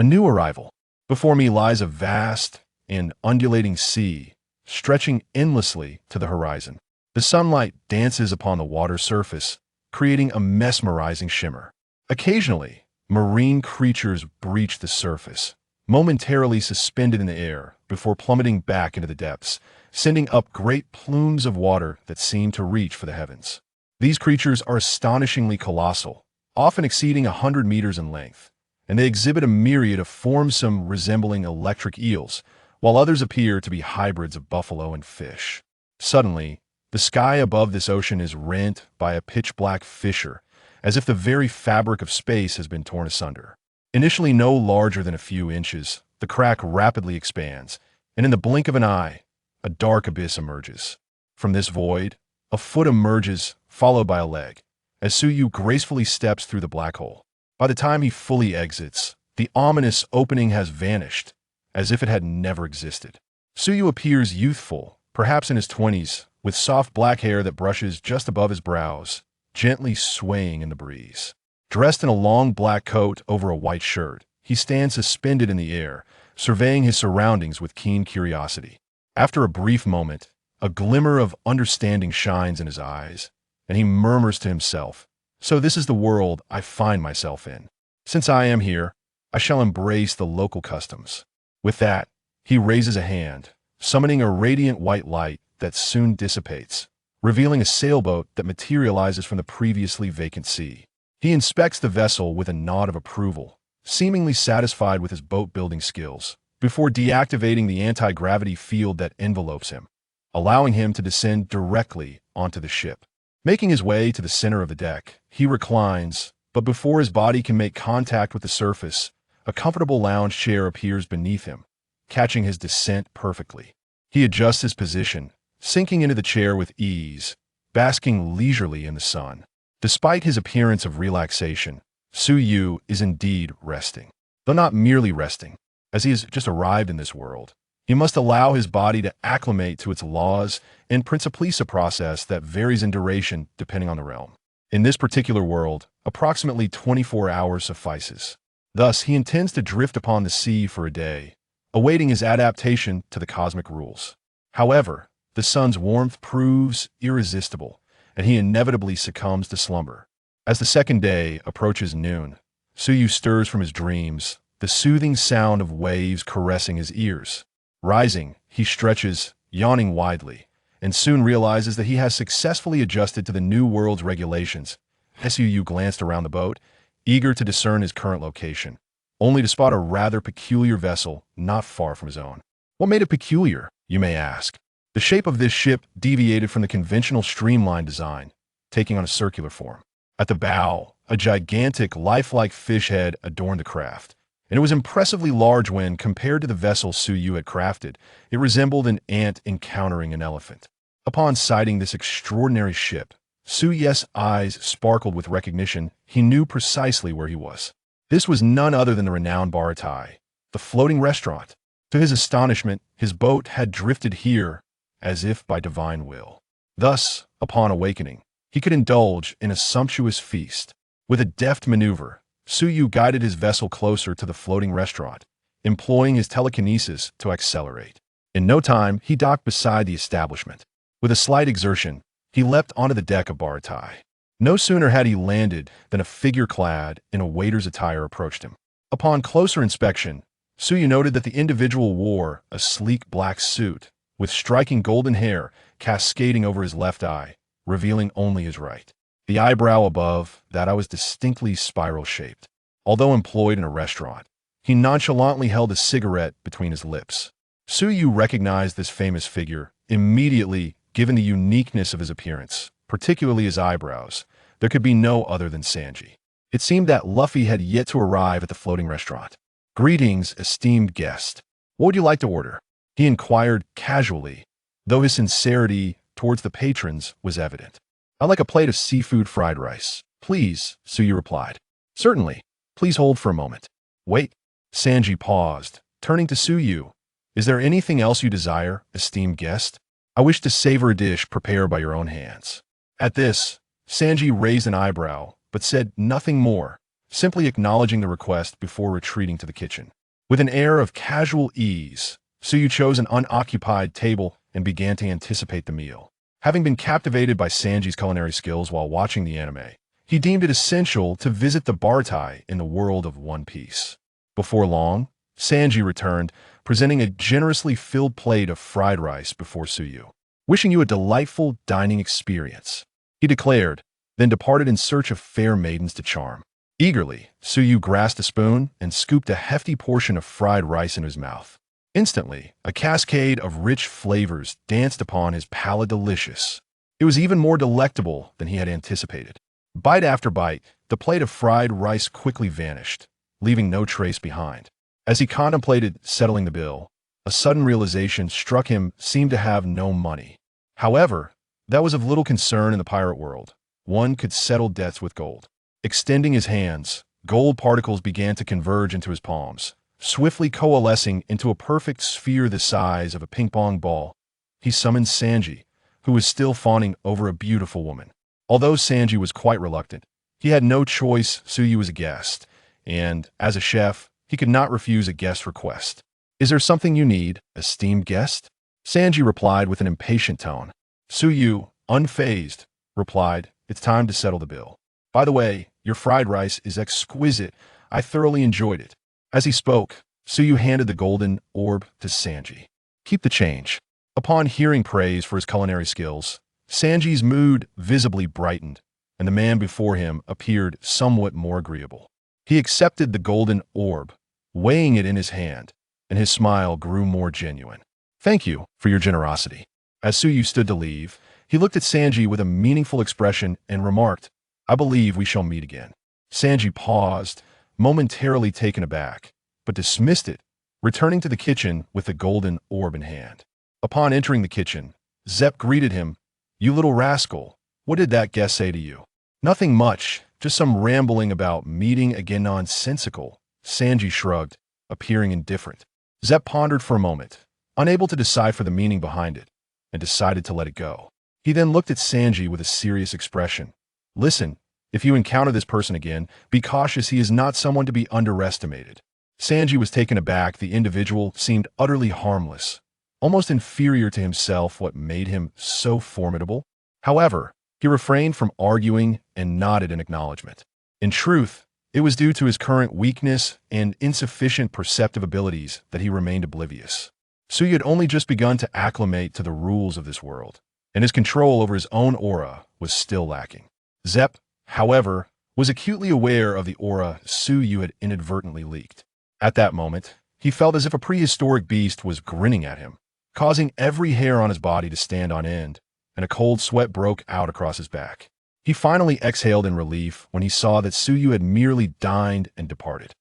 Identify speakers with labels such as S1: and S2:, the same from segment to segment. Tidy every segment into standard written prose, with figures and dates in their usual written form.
S1: A new arrival. Before me lies a vast and undulating sea, stretching endlessly to the horizon. The sunlight dances upon the water's surface, creating a mesmerizing shimmer. Occasionally, marine creatures breach the surface, momentarily suspended in the air before plummeting back into the depths, sending up great plumes of water that seem to reach for the heavens. These creatures are astonishingly colossal, often exceeding 100 meters in length, and they exhibit a myriad of forms, some resembling electric eels, while others appear to be hybrids of buffalo and fish. Suddenly, the sky above this ocean is rent by a pitch-black fissure, as if the very fabric of space has been torn asunder. Initially no larger than a few inches, the crack rapidly expands, and in the blink of an eye, a dark abyss emerges. From this void, a foot emerges, followed by a leg, as Suyu gracefully steps through the black hole. By the time he fully exits, the ominous opening has vanished, as if it had never existed. Suyu appears youthful, perhaps in his 20s, with soft black hair that brushes just above his brows, gently swaying in the breeze. Dressed in a long black coat over a white shirt, he stands suspended in the air, surveying his surroundings with keen curiosity. After a brief moment, a glimmer of understanding shines in his eyes, and he murmurs to himself, "So this is the world I find myself in. Since I am here, I shall embrace the local customs." With that, he raises a hand, summoning a radiant white light that soon dissipates, revealing a sailboat that materializes from the previously vacant sea. He inspects the vessel with a nod of approval, seemingly satisfied with his boat-building skills, before deactivating the anti-gravity field that envelopes him, allowing him to descend directly onto the ship. Making his way to the center of the deck, he reclines, but before his body can make contact with the surface, a comfortable lounge chair appears beneath him, catching his descent perfectly. He adjusts his position, sinking into the chair with ease, basking leisurely in the sun. Despite his appearance of relaxation, Suyu is indeed resting. Though not merely resting, as he has just arrived in this world, he must allow his body to acclimate to its laws and principles, a process that varies in duration depending on the realm. In this particular world, approximately 24 hours suffices. Thus, he intends to drift upon the sea for a day, awaiting his adaptation to the cosmic rules. However, the sun's warmth proves irresistible, and he inevitably succumbs to slumber. As the second day approaches noon, Suyu stirs from his dreams, the soothing sound of waves caressing his ears. Rising, he stretches, yawning widely, and soon realizes that he has successfully adjusted to the new world's regulations. Suyu glanced around the boat, eager to discern his current location, only to spot a rather peculiar vessel not far from his own. What made it peculiar, you may ask? The shape of this ship deviated from the conventional streamlined design, taking on a circular form. At the bow, a gigantic, lifelike fish head adorned the craft, and it was impressively large when, compared to the vessel Suyu had crafted, it resembled an ant encountering an elephant. Upon sighting this extraordinary ship, Suyu's eyes sparkled with recognition. He knew precisely where he was. This was none other than the renowned Baratai, the floating restaurant. To his astonishment, his boat had drifted here as if by divine will. Thus, upon awakening, he could indulge in a sumptuous feast. With a deft maneuver, Suyu guided his vessel closer to the floating restaurant, employing his telekinesis to accelerate. In no time, he docked beside the establishment. With a slight exertion, he leapt onto the deck of Baratai. No sooner had he landed than a figure clad in a waiter's attire approached him. Upon closer inspection, Suyu noted that the individual wore a sleek black suit, with striking golden hair cascading over his left eye, revealing only his right. The eyebrow above that eye was distinctly spiral-shaped. Although employed in a restaurant, he nonchalantly held a cigarette between his lips. Suyu recognized this famous figure immediately, given the uniqueness of his appearance, particularly his eyebrows. There could be no other than Sanji. It seemed that Luffy had yet to arrive at the floating restaurant. "Greetings, esteemed guest. What would you like to order?" he inquired casually, though his sincerity towards the patrons was evident. "I'd like a plate of seafood fried rice, please," Suyu replied. "Certainly. Please hold for a moment." "Wait." Sanji paused, turning to Suyu. "Is there anything else you desire, esteemed guest? I wish to savor a dish prepared by your own hands." At this, Sanji raised an eyebrow, but said nothing more, simply acknowledging the request before retreating to the kitchen. With an air of casual ease, Suyu chose an unoccupied table and began to anticipate the meal. Having been captivated by Sanji's culinary skills while watching the anime, he deemed it essential to visit the Bartai in the world of One Piece. Before long, Sanji returned, presenting a generously filled plate of fried rice before Suyu. "Wishing you a delightful dining experience," he declared, then departed in search of fair maidens to charm. Eagerly, Suyu grasped a spoon and scooped a hefty portion of fried rice into his mouth. Instantly, a cascade of rich flavors danced upon his palate. Delicious. It was even more delectable than he had anticipated. Bite after bite, the plate of fried rice quickly vanished, leaving no trace behind. As he contemplated settling the bill, a sudden realization struck him: seemed to have no money. However, that was of little concern in the pirate world. One could settle debts with gold. Extending his hands, gold particles began to converge into his palms, swiftly coalescing into a perfect sphere the size of a ping-pong ball. He summoned Sanji, who was still fawning over a beautiful woman. Although Sanji was quite reluctant, he had no choice. Suyu was a guest, and, as a chef, he could not refuse a guest request. "Is there something you need, esteemed guest?" Sanji replied with an impatient tone. Suyu, unfazed, replied, "It's time to settle the bill. By the way, your fried rice is exquisite. I thoroughly enjoyed it." As he spoke, Suyu handed the golden orb to Sanji. "Keep the change." Upon hearing praise for his culinary skills, Sanji's mood visibly brightened, and the man before him appeared somewhat more agreeable. He accepted the golden orb, weighing it in his hand, and his smile grew more genuine. "Thank you for your generosity." As Suyu stood to leave, he looked at Sanji with a meaningful expression and remarked, "I believe we shall meet again." Sanji paused, momentarily taken aback, but dismissed it, returning to the kitchen with the golden orb in hand. Upon entering the kitchen, Zep greeted him. "You little rascal, what did that guest say to you?" "Nothing much, just some rambling about meeting again." "Nonsensical," Sanji shrugged, appearing indifferent. Zep pondered for a moment, unable to decipher the meaning behind it, and decided to let it go. He then looked at Sanji with a serious expression. "Listen, if you encounter this person again, be cautious. He is not someone to be underestimated." Sanji was taken aback. The individual seemed utterly harmless, almost inferior to himself. What made him so formidable? However, he refrained from arguing and nodded in acknowledgement. In truth, it was due to his current weakness and insufficient perceptive abilities that he remained oblivious. Suyu had only just begun to acclimate to the rules of this world, and his control over his own aura was still lacking. Zep, however, was acutely aware of the aura Suyu had inadvertently leaked. At that moment, he felt as if a prehistoric beast was grinning at him, causing every hair on his body to stand on end, and a cold sweat broke out across his back. He finally exhaled in relief when he saw that Suyu had merely dined and departed.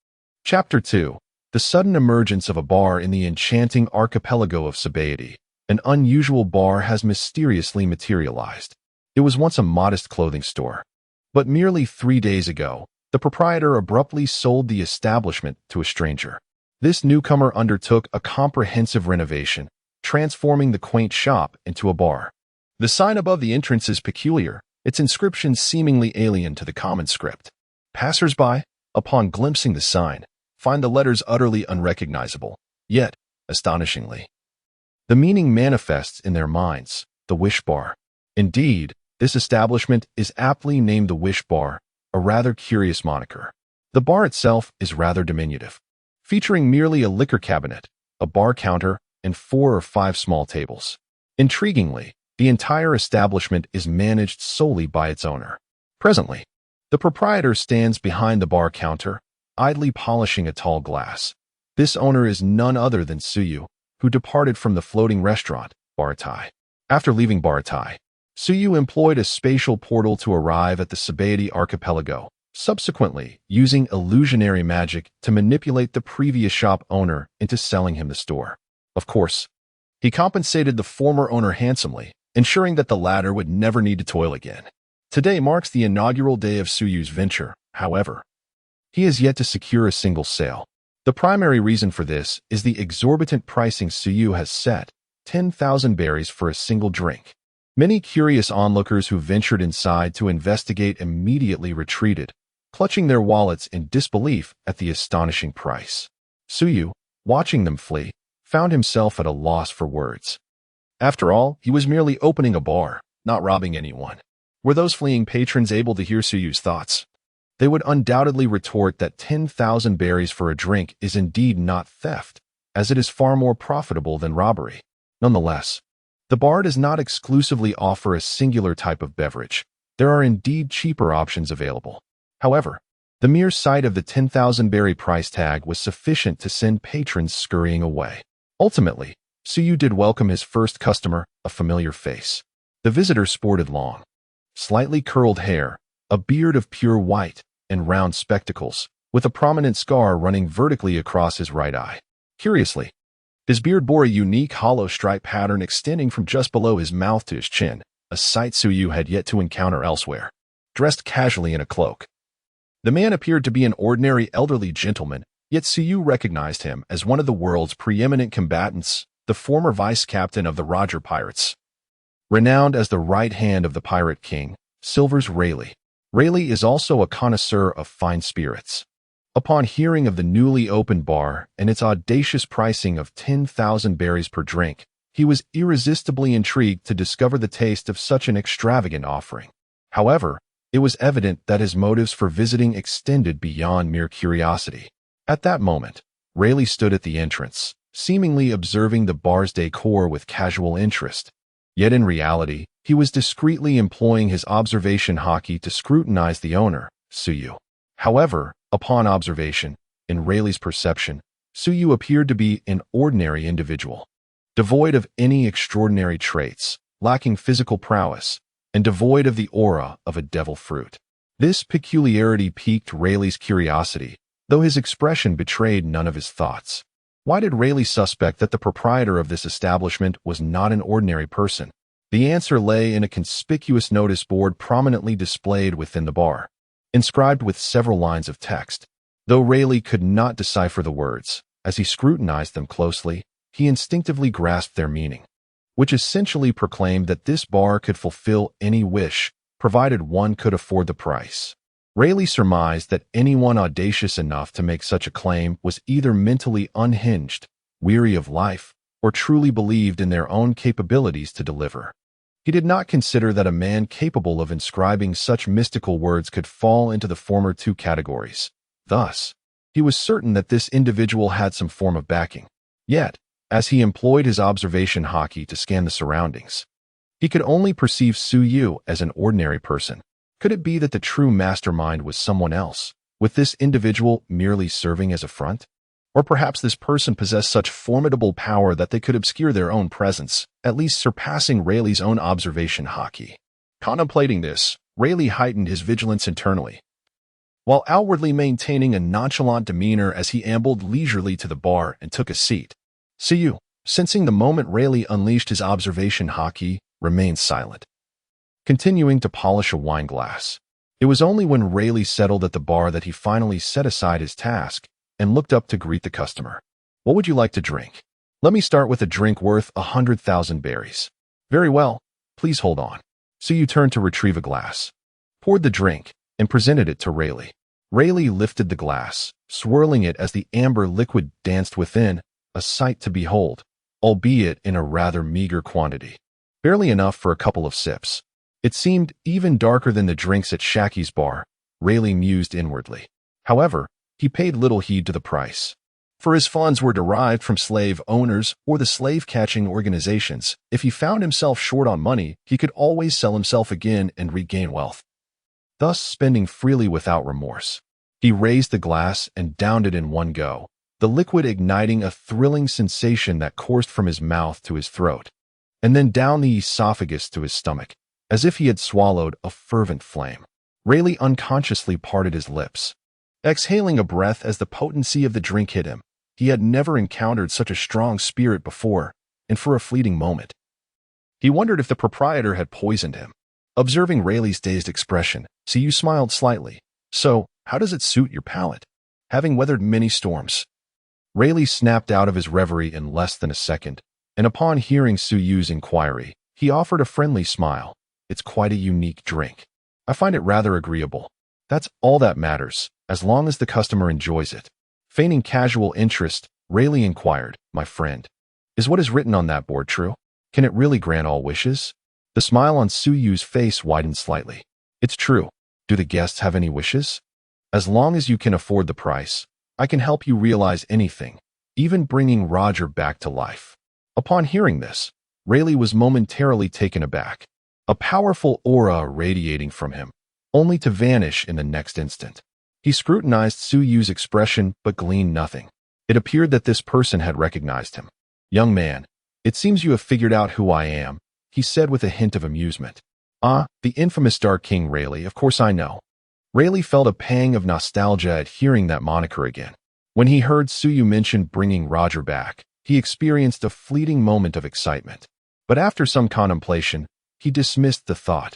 S1: Chapter 2. The sudden emergence of a bar in the enchanting archipelago of Sabaody. An unusual bar has mysteriously materialized. It was once a modest clothing store, but merely 3 days ago, the proprietor abruptly sold the establishment to a stranger. This newcomer undertook a comprehensive renovation, transforming the quaint shop into a bar. The sign above the entrance is peculiar, its inscription seemingly alien to the common script. Passers-by, upon glimpsing the sign, find the letters utterly unrecognizable, yet, astonishingly, the meaning manifests in their minds: the Wish Bar. Indeed, this establishment is aptly named the Wish Bar, a rather curious moniker. The bar itself is rather diminutive, featuring merely a liquor cabinet, a bar counter, and 4 or 5 small tables. Intriguingly, the entire establishment is managed solely by its owner. Presently, the proprietor stands behind the bar counter, idly polishing a tall glass. This owner is none other than Suyu, who departed from the floating restaurant, Bartai. After leaving Bartai, Suyu employed a spatial portal to arrive at the Sabaody archipelago, subsequently using illusionary magic to manipulate the previous shop owner into selling him the store. Of course, he compensated the former owner handsomely, ensuring that the latter would never need to toil again. Today marks the inaugural day of Suyu's venture, however. He has yet to secure a single sale. The primary reason for this is the exorbitant pricing Suyu has set, 10,000 berries for a single drink. Many curious onlookers who ventured inside to investigate immediately retreated, clutching their wallets in disbelief at the astonishing price. Suyu, watching them flee, found himself at a loss for words. After all, he was merely opening a bar, not robbing anyone. Were those fleeing patrons able to hear Suyu's thoughts? They would undoubtedly retort that 10,000 berries for a drink is indeed not theft, as it is far more profitable than robbery. Nonetheless, the bar does not exclusively offer a singular type of beverage. There are indeed cheaper options available. However, the mere sight of the 10,000 berry price tag was sufficient to send patrons scurrying away. Ultimately, Suyu did welcome his first customer, a familiar face. The visitor sported long, slightly curled hair, a beard of pure white, and round spectacles, with a prominent scar running vertically across his right eye. Curiously, his beard bore a unique hollow stripe pattern extending from just below his mouth to his chin, a sight Suyu had yet to encounter elsewhere. Dressed casually in a cloak, the man appeared to be an ordinary elderly gentleman, yet Suyu recognized him as one of the world's preeminent combatants, the former vice captain of the Roger Pirates. Renowned as the right hand of the Pirate King, Silver's Rayleigh. Rayleigh is also a connoisseur of fine spirits. Upon hearing of the newly opened bar and its audacious pricing of 10,000 berries per drink, he was irresistibly intrigued to discover the taste of such an extravagant offering. However, it was evident that his motives for visiting extended beyond mere curiosity. At that moment, Rayleigh stood at the entrance, seemingly observing the bar's decor with casual interest. Yet in reality, he was discreetly employing his observation hockey to scrutinize the owner, Suyu. However, upon observation, in Rayleigh's perception, Suyu appeared to be an ordinary individual, devoid of any extraordinary traits, lacking physical prowess, and devoid of the aura of a devil fruit. This peculiarity piqued Rayleigh's curiosity, though his expression betrayed none of his thoughts. Why did Rayleigh suspect that the proprietor of this establishment was not an ordinary person? The answer lay in a conspicuous notice board prominently displayed within the bar, inscribed with several lines of text. Though Rayleigh could not decipher the words, as he scrutinized them closely, he instinctively grasped their meaning, which essentially proclaimed that this bar could fulfill any wish, provided one could afford the price. Rayleigh surmised that anyone audacious enough to make such a claim was either mentally unhinged, weary of life, or truly believed in their own capabilities to deliver. He did not consider that a man capable of inscribing such mystical words could fall into the former two categories. Thus, he was certain that this individual had some form of backing. Yet, as he employed his observation hockey to scan the surroundings, he could only perceive Suyu as an ordinary person. Could it be that the true mastermind was someone else, with this individual merely serving as a front? Or perhaps this person possessed such formidable power that they could obscure their own presence, at least surpassing Rayleigh's own observation hockey. Contemplating this, Rayleigh heightened his vigilance internally, while outwardly maintaining a nonchalant demeanor as he ambled leisurely to the bar and took a seat. Suyu, sensing the moment Rayleigh unleashed his observation hockey, remained silent, continuing to polish a wine glass. It was only when Rayleigh settled at the bar that he finally set aside his task and looked up to greet the customer. What would you like to drink? Let me start with a drink worth 100,000 berries. Very well, please hold on. Suyu turned to retrieve a glass, poured the drink, and presented it to Rayleigh. Rayleigh lifted the glass, swirling it as the amber liquid danced within, a sight to behold, albeit in a rather meager quantity. Barely enough for a couple of sips. It seemed even darker than the drinks at Shacky's bar, Rayleigh mused inwardly. However, he paid little heed to the price, for his funds were derived from slave owners or the slave-catching organizations. If he found himself short on money, he could always sell himself again and regain wealth, thus spending freely without remorse. He raised the glass and downed it in one go, the liquid igniting a thrilling sensation that coursed from his mouth to his throat, and then down the esophagus to his stomach, as if he had swallowed a fervent flame. Rayleigh unconsciously parted his lips, exhaling a breath as the potency of the drink hit him. He had never encountered such a strong spirit before, and for a fleeting moment, he wondered if the proprietor had poisoned him. Observing Rayleigh's dazed expression, Suyu smiled slightly. So, how does it suit your palate? Having weathered many storms. Rayleigh snapped out of his reverie in less than a second, and upon hearing Suyu's inquiry, he offered a friendly smile. It's quite a unique drink. I find it rather agreeable. That's all that matters, as long as the customer enjoys it. Feigning casual interest, Rayleigh inquired, "My friend, is what is written on that board true? Can it really grant all wishes?" The smile on Suyu's face widened slightly. "It's true. Do the guests have any wishes? As long as you can afford the price, I can help you realize anything, even bringing Roger back to life." Upon hearing this, Rayleigh was momentarily taken aback, a powerful aura radiating from him, only to vanish in the next instant. He scrutinized Suyu's expression but gleaned nothing. It appeared that this person had recognized him. "Young man, it seems you have figured out who I am," he said with a hint of amusement. "Ah, the infamous Dark King Rayleigh, of course I know." Rayleigh felt a pang of nostalgia at hearing that moniker again. When he heard Suyu mention bringing Roger back, he experienced a fleeting moment of excitement. But after some contemplation, he dismissed the thought.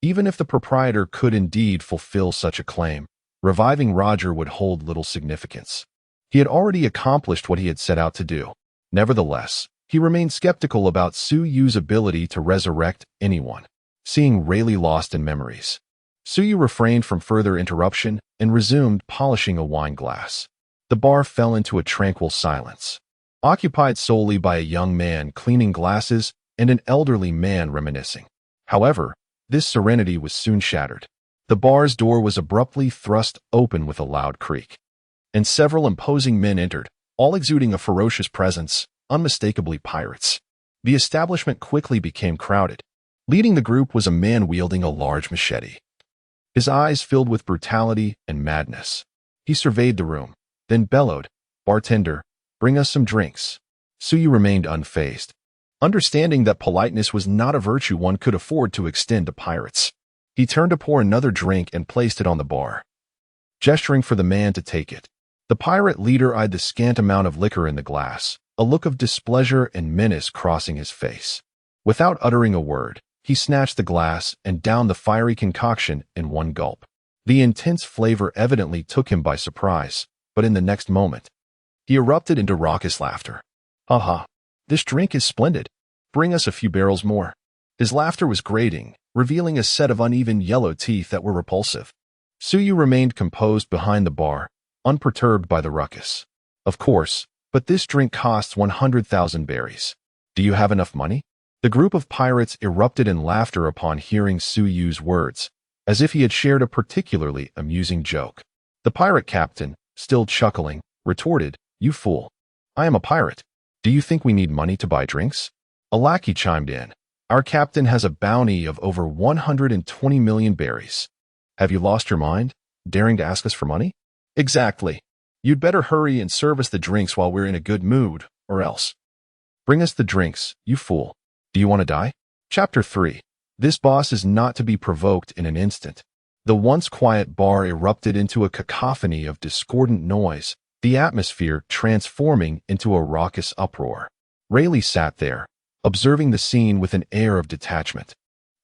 S1: Even if the proprietor could indeed fulfill such a claim, reviving Roger would hold little significance. He had already accomplished what he had set out to do. Nevertheless, he remained skeptical about Suyu's ability to resurrect anyone. Seeing Rayleigh lost in memories, Suyu refrained from further interruption and resumed polishing a wine glass. The bar fell into a tranquil silence, occupied solely by a young man cleaning glasses and an elderly man reminiscing. However, this serenity was soon shattered. The bar's door was abruptly thrust open with a loud creak, and several imposing men entered, all exuding a ferocious presence, unmistakably pirates. The establishment quickly became crowded. Leading the group was a man wielding a large machete. His eyes filled with brutality and madness. He surveyed the room, then bellowed, "Bartender, bring us some drinks." Suyu remained unfazed, understanding that politeness was not a virtue one could afford to extend to pirates. He turned to pour another drink and placed it on the bar, gesturing for the man to take it. The pirate leader eyed the scant amount of liquor in the glass, a look of displeasure and menace crossing his face. Without uttering a word, he snatched the glass and downed the fiery concoction in one gulp. The intense flavor evidently took him by surprise, but in the next moment, he erupted into raucous laughter. "Ha ha, this drink is splendid. Bring us a few barrels more." His laughter was grating, revealing a set of uneven yellow teeth that were repulsive. Suyu remained composed behind the bar, unperturbed by the ruckus. "Of course, but this drink costs 100,000 berries. Do you have enough money?" The group of pirates erupted in laughter upon hearing Suyu's words, as if he had shared a particularly amusing joke. The pirate captain, still chuckling, retorted, "You fool. I am a pirate. Do you think we need money to buy drinks?" A lackey chimed in, "Our captain has a bounty of over 120 million berries. Have you lost your mind, daring to ask us for money?" "Exactly. You'd better hurry and serve us the drinks while we're in a good mood, or else." "Bring us the drinks, you fool. Do you want to die?" Chapter 3. This boss is not to be provoked in an instant. The once quiet bar erupted into a cacophony of discordant noise, the atmosphere transforming into a raucous uproar. Rayleigh sat there, observing the scene with an air of detachment,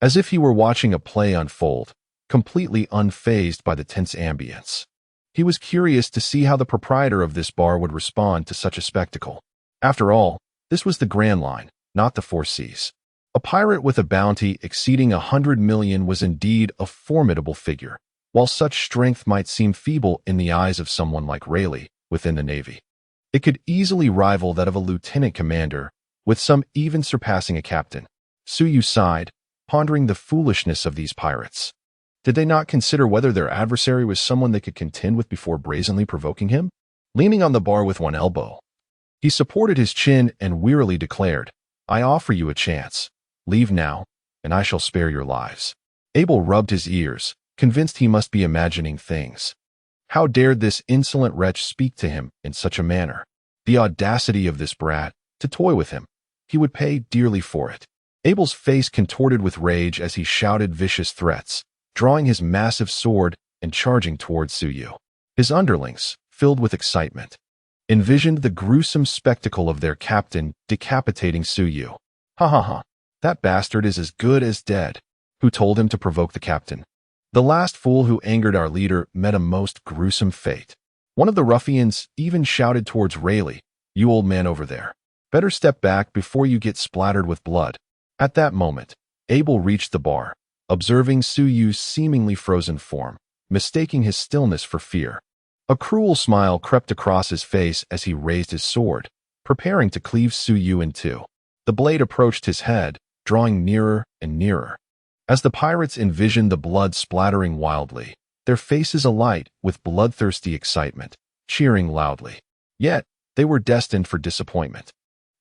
S1: as if he were watching a play unfold, completely unfazed by the tense ambience. He was curious to see how the proprietor of this bar would respond to such a spectacle. After all, this was the Grand Line, not the Four Seas. A pirate with a bounty exceeding 100 million was indeed a formidable figure, while such strength might seem feeble in the eyes of someone like Rayleigh within the Navy. It could easily rival that of a lieutenant commander, with some even surpassing a captain. Suyu sighed, pondering the foolishness of these pirates. Did they not consider whether their adversary was someone they could contend with before brazenly provoking him? Leaning on the bar with one elbow, he supported his chin and wearily declared, "I offer you a chance. Leave now, and I shall spare your lives." Abel rubbed his ears, convinced he must be imagining things. How dared this insolent wretch speak to him in such a manner? The audacity of this brat, to toy with him. He would pay dearly for it. Abel's face contorted with rage as he shouted vicious threats, drawing his massive sword and charging towards Suyu. His underlings, filled with excitement, envisioned the gruesome spectacle of their captain decapitating Suyu. "Ha ha ha, that bastard is as good as dead. Who told him to provoke the captain? The last fool who angered our leader met a most gruesome fate." One of the ruffians even shouted towards Rayleigh, "You old man over there, better step back before you get splattered with blood." At that moment, Abel reached the bar, observing Suyu's seemingly frozen form. mistaking his stillness for fear. A cruel smile crept across his face as he raised his sword, preparing to cleave Su Yu in two. The blade approached his head, drawing nearer and nearer. As the pirates envisioned the blood splattering wildly, their faces alight with bloodthirsty excitement, cheering loudly. Yet, they were destined for disappointment.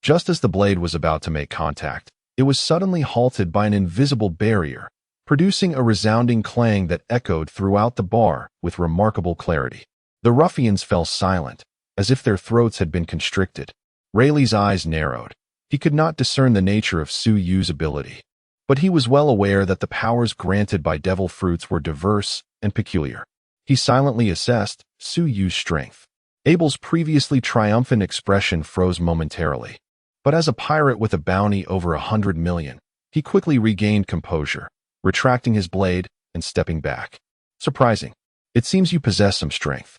S1: Just as the blade was about to make contact, it was suddenly halted by an invisible barrier, producing a resounding clang that echoed throughout the bar with remarkable clarity. The ruffians fell silent, as if their throats had been constricted. Rayleigh's eyes narrowed. He could not discern the nature of Su Yu's ability, but he was well aware that the powers granted by devil fruits were diverse and peculiar. He silently assessed Su Yu's strength. Abel's previously triumphant expression froze momentarily, but as a pirate with a bounty over 100 million, he quickly regained composure, retracting his blade and stepping back. Surprising. It seems you possess some strength.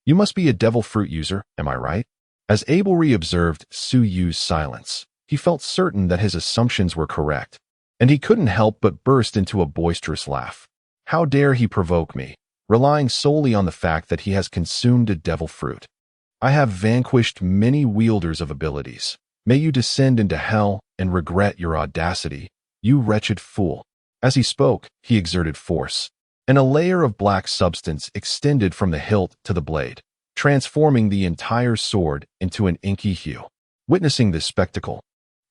S1: You must be a devil fruit user, am I right? As Abel observed Su Yu's silence, he felt certain that his assumptions were correct, and he couldn't help but burst into a boisterous laugh. How dare he provoke me, relying solely on the fact that he has consumed a devil fruit? I have vanquished many wielders of abilities. May you descend into hell and regret your audacity, you wretched fool. As he spoke, he exerted force, and a layer of black substance extended from the hilt to the blade, transforming the entire sword into an inky hue. Witnessing this spectacle,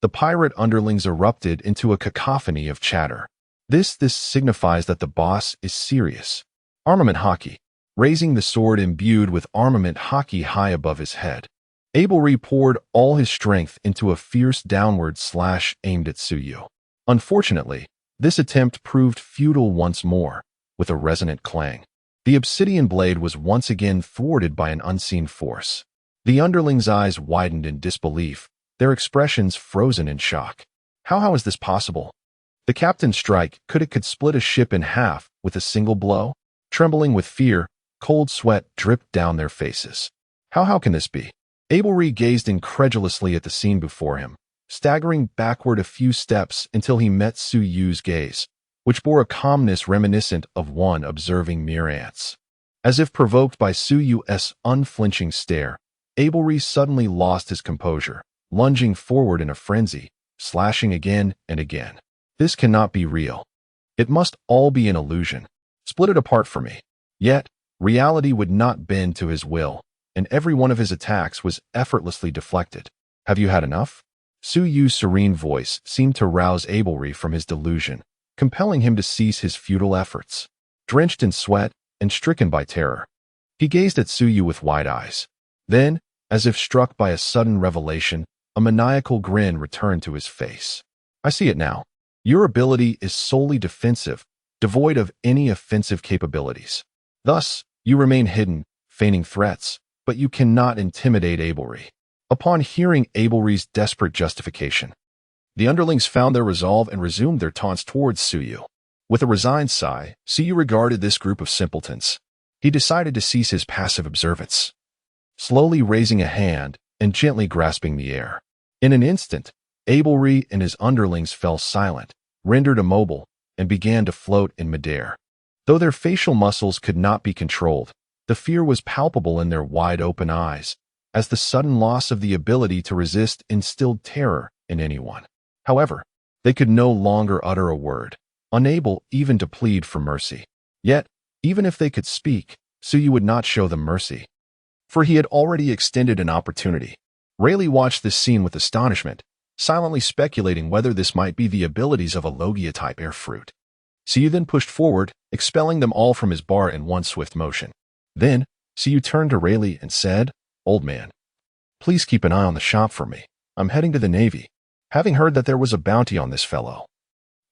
S1: the pirate underlings erupted into a cacophony of chatter. This signifies that the boss is serious. Armament hockey. Raising the sword imbued with armament hockey high above his head, Abel poured all his strength into a fierce downward slash aimed at Su Yu. Unfortunately, this attempt proved futile once more, with a resonant clang. The obsidian blade was once again thwarted by an unseen force. The underlings' eyes widened in disbelief, their expressions frozen in shock. How is this possible? The captain's strike could split a ship in half with a single blow? Trembling with fear, cold sweat dripped down their faces. How can this be? Abel gazed incredulously at the scene before him, staggering backward a few steps until he met Su Yu's gaze, which bore a calmness reminiscent of one observing mere ants. As if provoked by Su Yu's unflinching stare, Abel suddenly lost his composure, lunging forward in a frenzy, slashing again and again. This cannot be real. It must all be an illusion. Split it apart for me. Yet, reality would not bend to his will, and every one of his attacks was effortlessly deflected. Have you had enough? Su Yu's serene voice seemed to rouse Abel from his delusion, compelling him to cease his futile efforts. Drenched in sweat and stricken by terror, he gazed at Su Yu with wide eyes. Then, as if struck by a sudden revelation, a maniacal grin returned to his face. I see it now. Your ability is solely defensive, devoid of any offensive capabilities. Thus, you remain hidden, feigning threats, but you cannot intimidate Abel. Upon hearing Abel's desperate justification, the underlings found their resolve and resumed their taunts towards Su Yu. With a resigned sigh, Su Yu regarded this group of simpletons. He decided to cease his passive observance, slowly raising a hand and gently grasping the air. In an instant, Abel and his underlings fell silent, rendered immobile, and began to float in midair. Though their facial muscles could not be controlled, the fear was palpable in their wide-open eyes, as the sudden loss of the ability to resist instilled terror in anyone. However, they could no longer utter a word, unable even to plead for mercy. Yet, even if they could speak, Su Yu would not show them mercy, for he had already extended an opportunity. Rayleigh watched this scene with astonishment, silently speculating whether this might be the abilities of a Logia-type air fruit. Su Yu then pushed forward, expelling them all from his bar in one swift motion. Then, Su Yu turned to Rayleigh and said, "Old man, please keep an eye on the shop for me. I'm heading to the Navy, having heard that there was a bounty on this fellow."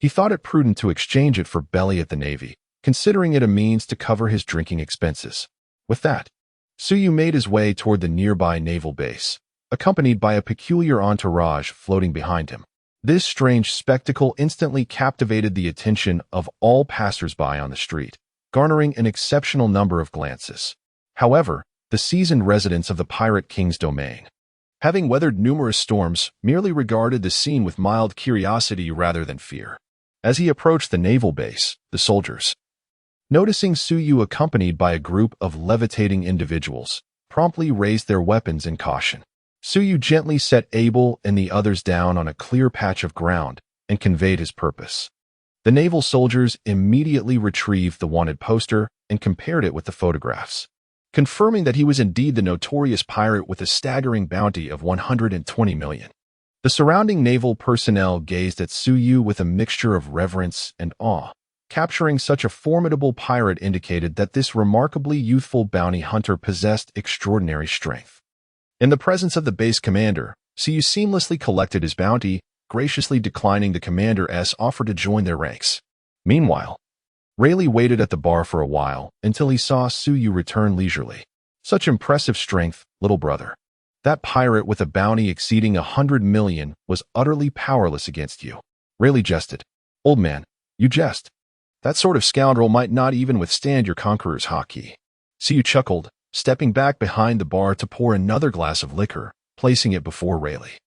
S1: He thought it prudent to exchange it for belly at the Navy, considering it a means to cover his drinking expenses. With that, Su Yu made his way toward the nearby naval base, accompanied by a peculiar entourage floating behind him. This strange spectacle instantly captivated the attention of all passers-by on the street, garnering an exceptional number of glances. However, the seasoned residents of the Pirate King's domain, having weathered numerous storms, merely regarded the scene with mild curiosity rather than fear. As he approached the naval base, the soldiers, Noticing Suyu accompanied by a group of levitating individuals, promptly raised their weapons in caution. Suyu gently set Abel and the others down on a clear patch of ground and conveyed his purpose. The naval soldiers immediately retrieved the wanted poster and compared it with the photographs, confirming that he was indeed the notorious pirate with a staggering bounty of 120 million. The surrounding naval personnel gazed at Suyu with a mixture of reverence and awe. Capturing such a formidable pirate indicated that this remarkably youthful bounty hunter possessed extraordinary strength. In the presence of the base commander, Suyu seamlessly collected his bounty, graciously declining the commander's offer to join their ranks. Meanwhile, Rayleigh waited at the bar for a while until he saw Suyu return leisurely. Such impressive strength, little brother. That pirate with a bounty exceeding 100 million was utterly powerless against you. Rayleigh jested. Old man, you jest. That sort of scoundrel might not even withstand your conqueror's haki. Suyu chuckled, stepping back behind the bar to pour another glass of liquor, placing it before Rayleigh.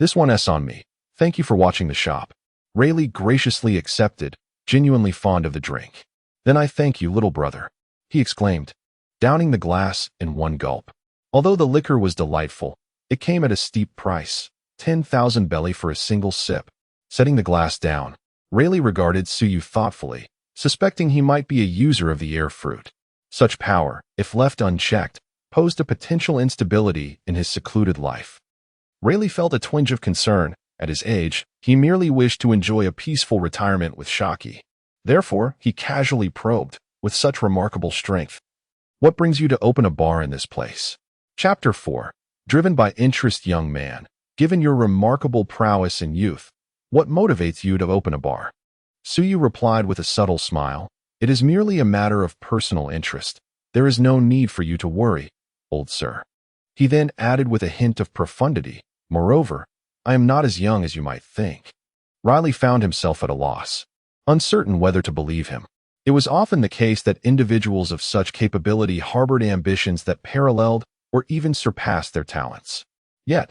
S1: This one's on me. Thank you for watching the shop. Rayleigh graciously accepted, genuinely fond of the drink. Then I thank you, little brother, he exclaimed, downing the glass in one gulp. Although the liquor was delightful, it came at a steep price, 10,000 belly for a single sip. Setting the glass down, Rayleigh regarded Suyu thoughtfully, suspecting he might be a user of the air fruit. Such power, if left unchecked, posed a potential instability in his secluded life. Rayleigh felt a twinge of concern. At his age, he merely wished to enjoy a peaceful retirement with Shaki. Therefore, he casually probed, with such remarkable strength. What brings you to open a bar in this place? Chapter 4. Driven by interest, young man. Given your remarkable prowess and youth, what motivates you to open a bar? Suyu replied with a subtle smile. It is merely a matter of personal interest. There is no need for you to worry, old sir. He then added with a hint of profundity. Moreover, I am not as young as you might think. Riley found himself at a loss, uncertain whether to believe him. It was often the case that individuals of such capability harbored ambitions that paralleled or even surpassed their talents. Yet,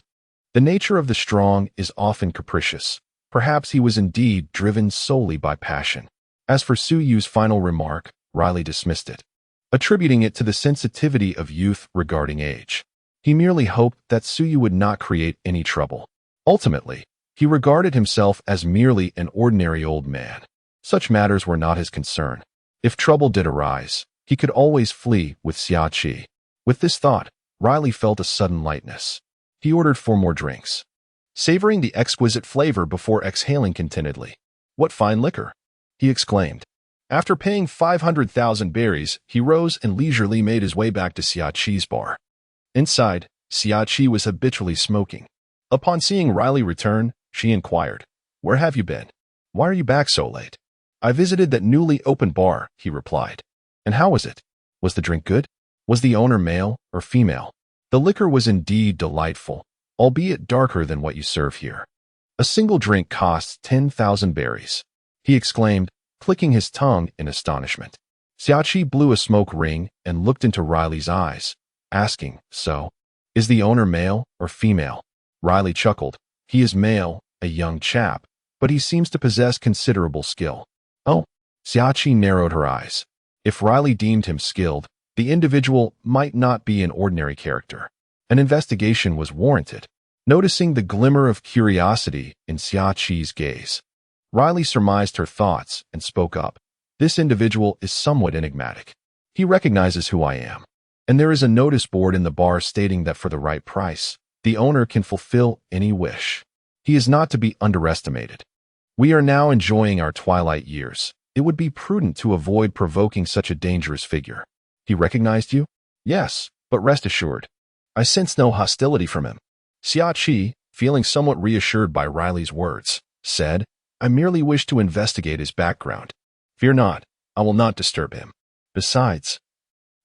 S1: the nature of the strong is often capricious. Perhaps he was indeed driven solely by passion. As for Suyu's final remark, Riley dismissed it, attributing it to the sensitivity of youth regarding age. He merely hoped that Suyu would not create any trouble. Ultimately, he regarded himself as merely an ordinary old man. Such matters were not his concern. If trouble did arise, he could always flee with Xiachi. With this thought, Riley felt a sudden lightness. He ordered 4 more drinks, savoring the exquisite flavor before exhaling contentedly. What fine liquor! He exclaimed. After paying 500,000 berries, he rose and leisurely made his way back to Xiachi's bar. Inside, Xiachi was habitually smoking. Upon seeing Riley return, she inquired, "Where have you been? Why are you back so late?" "I visited that newly opened bar," he replied. "And how was it? Was the drink good? Was the owner male or female?" The liquor was indeed delightful, albeit darker than what you serve here. "A single drink costs 10,000 berries," he exclaimed, clicking his tongue in astonishment. Xiachi blew a smoke ring and looked into Riley's eyes, asking, "So, is the owner male or female?" Riley chuckled. "He is male, a young chap, but he seems to possess considerable skill." "Oh," Xiachi narrowed her eyes. If Riley deemed him skilled, the individual might not be an ordinary character. An investigation was warranted. Noticing the glimmer of curiosity in Xiachi's gaze, Riley surmised her thoughts and spoke up. "This individual is somewhat enigmatic. He recognizes who I am, and there is a notice board in the bar stating that for the right price, the owner can fulfill any wish. He is not to be underestimated. We are now enjoying our twilight years. It would be prudent to avoid provoking such a dangerous figure." "He recognized you?" "Yes, but rest assured, I sense no hostility from him." Xiachi, feeling somewhat reassured by Riley's words, said, "I merely wish to investigate his background. Fear not, I will not disturb him. Besides,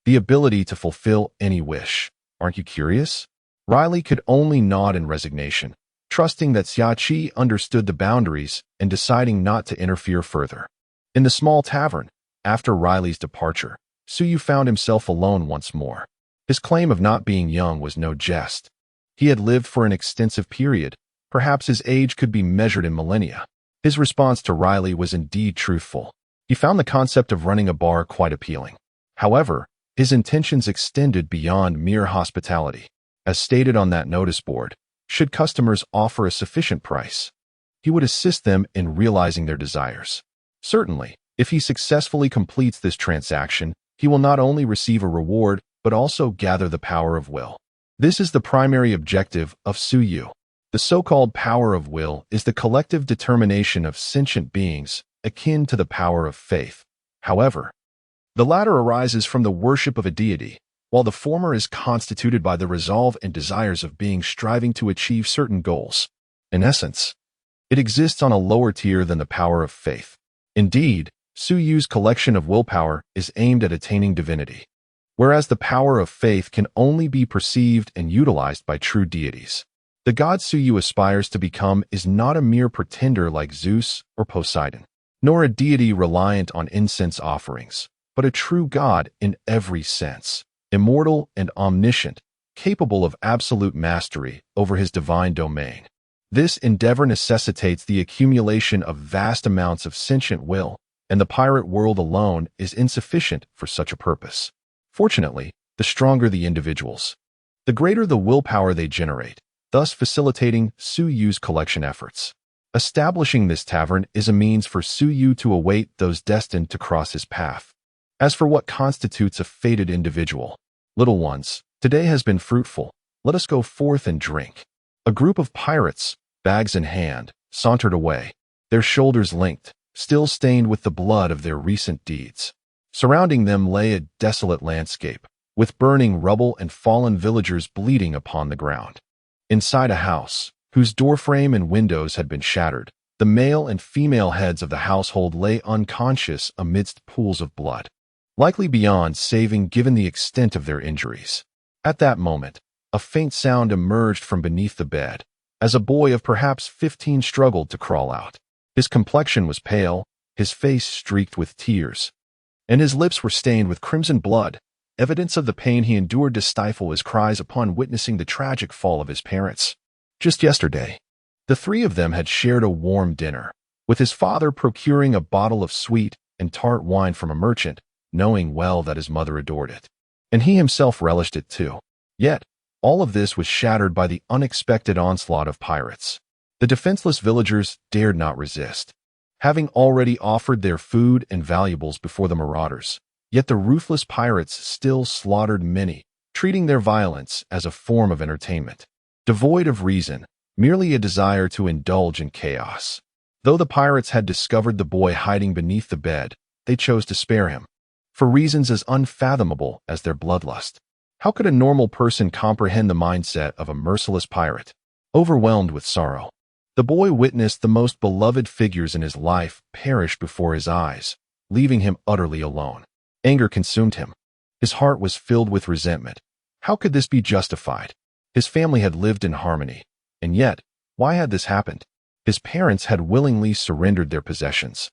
S1: the ability to fulfill any wish. Aren't you curious?" Riley could only nod in resignation, trusting that Xiachi understood the boundaries and deciding not to interfere further. In the small tavern, after Riley's departure, Suyu found himself alone once more. His claim of not being young was no jest. He had lived for an extensive period. Perhaps his age could be measured in millennia. His response to Riley was indeed truthful. He found the concept of running a bar quite appealing. However, his intentions extended beyond mere hospitality. As stated on that notice board, should customers offer a sufficient price, he would assist them in realizing their desires. Certainly, if he successfully completes this transaction, he will not only receive a reward, but also gather the power of will. This is the primary objective of Suyu. The so-called power of will is the collective determination of sentient beings, akin to the power of faith. However, the latter arises from the worship of a deity, while the former is constituted by the resolve and desires of beings striving to achieve certain goals. In essence, it exists on a lower tier than the power of faith. Indeed, Suyu's collection of willpower is aimed at attaining divinity, whereas the power of faith can only be perceived and utilized by true deities. The god Suyu aspires to become is not a mere pretender like Zeus or Poseidon, nor a deity reliant on incense offerings, but a true god in every sense, immortal and omniscient, capable of absolute mastery over his divine domain. This endeavor necessitates the accumulation of vast amounts of sentient will, and the pirate world alone is insufficient for such a purpose. Fortunately, the stronger the individuals, the greater the willpower they generate, thus facilitating Suyu's collection efforts. Establishing this tavern is a means for Suyu to await those destined to cross his path. As for what constitutes a fated individual, little ones, today has been fruitful. Let us go forth and drink. A group of pirates, bags in hand, sauntered away, their shoulders linked, still stained with the blood of their recent deeds. Surrounding them lay a desolate landscape, with burning rubble and fallen villagers bleeding upon the ground. Inside a house, whose doorframe and windows had been shattered, the male and female heads of the household lay unconscious amidst pools of blood, likely beyond saving given the extent of their injuries. At that moment, a faint sound emerged from beneath the bed, as a boy of perhaps 15 struggled to crawl out. His complexion was pale, his face streaked with tears, and his lips were stained with crimson blood, evidence of the pain he endured to stifle his cries upon witnessing the tragic fall of his parents. Just yesterday, the three of them had shared a warm dinner, with his father procuring a bottle of sweet and tart wine from a merchant, knowing well that his mother adored it. And he himself relished it too. Yet, all of this was shattered by the unexpected onslaught of pirates. The defenseless villagers dared not resist, having already offered their food and valuables before the marauders. Yet the ruthless pirates still slaughtered many, treating their violence as a form of entertainment, devoid of reason, merely a desire to indulge in chaos. Though the pirates had discovered the boy hiding beneath the bed, they chose to spare him, for reasons as unfathomable as their bloodlust. How could a normal person comprehend the mindset of a merciless pirate? Overwhelmed with sorrow, the boy witnessed the most beloved figures in his life perish before his eyes, leaving him utterly alone. Anger consumed him. His heart was filled with resentment. How could this be justified? His family had lived in harmony, and yet, why had this happened? His parents had willingly surrendered their possessions.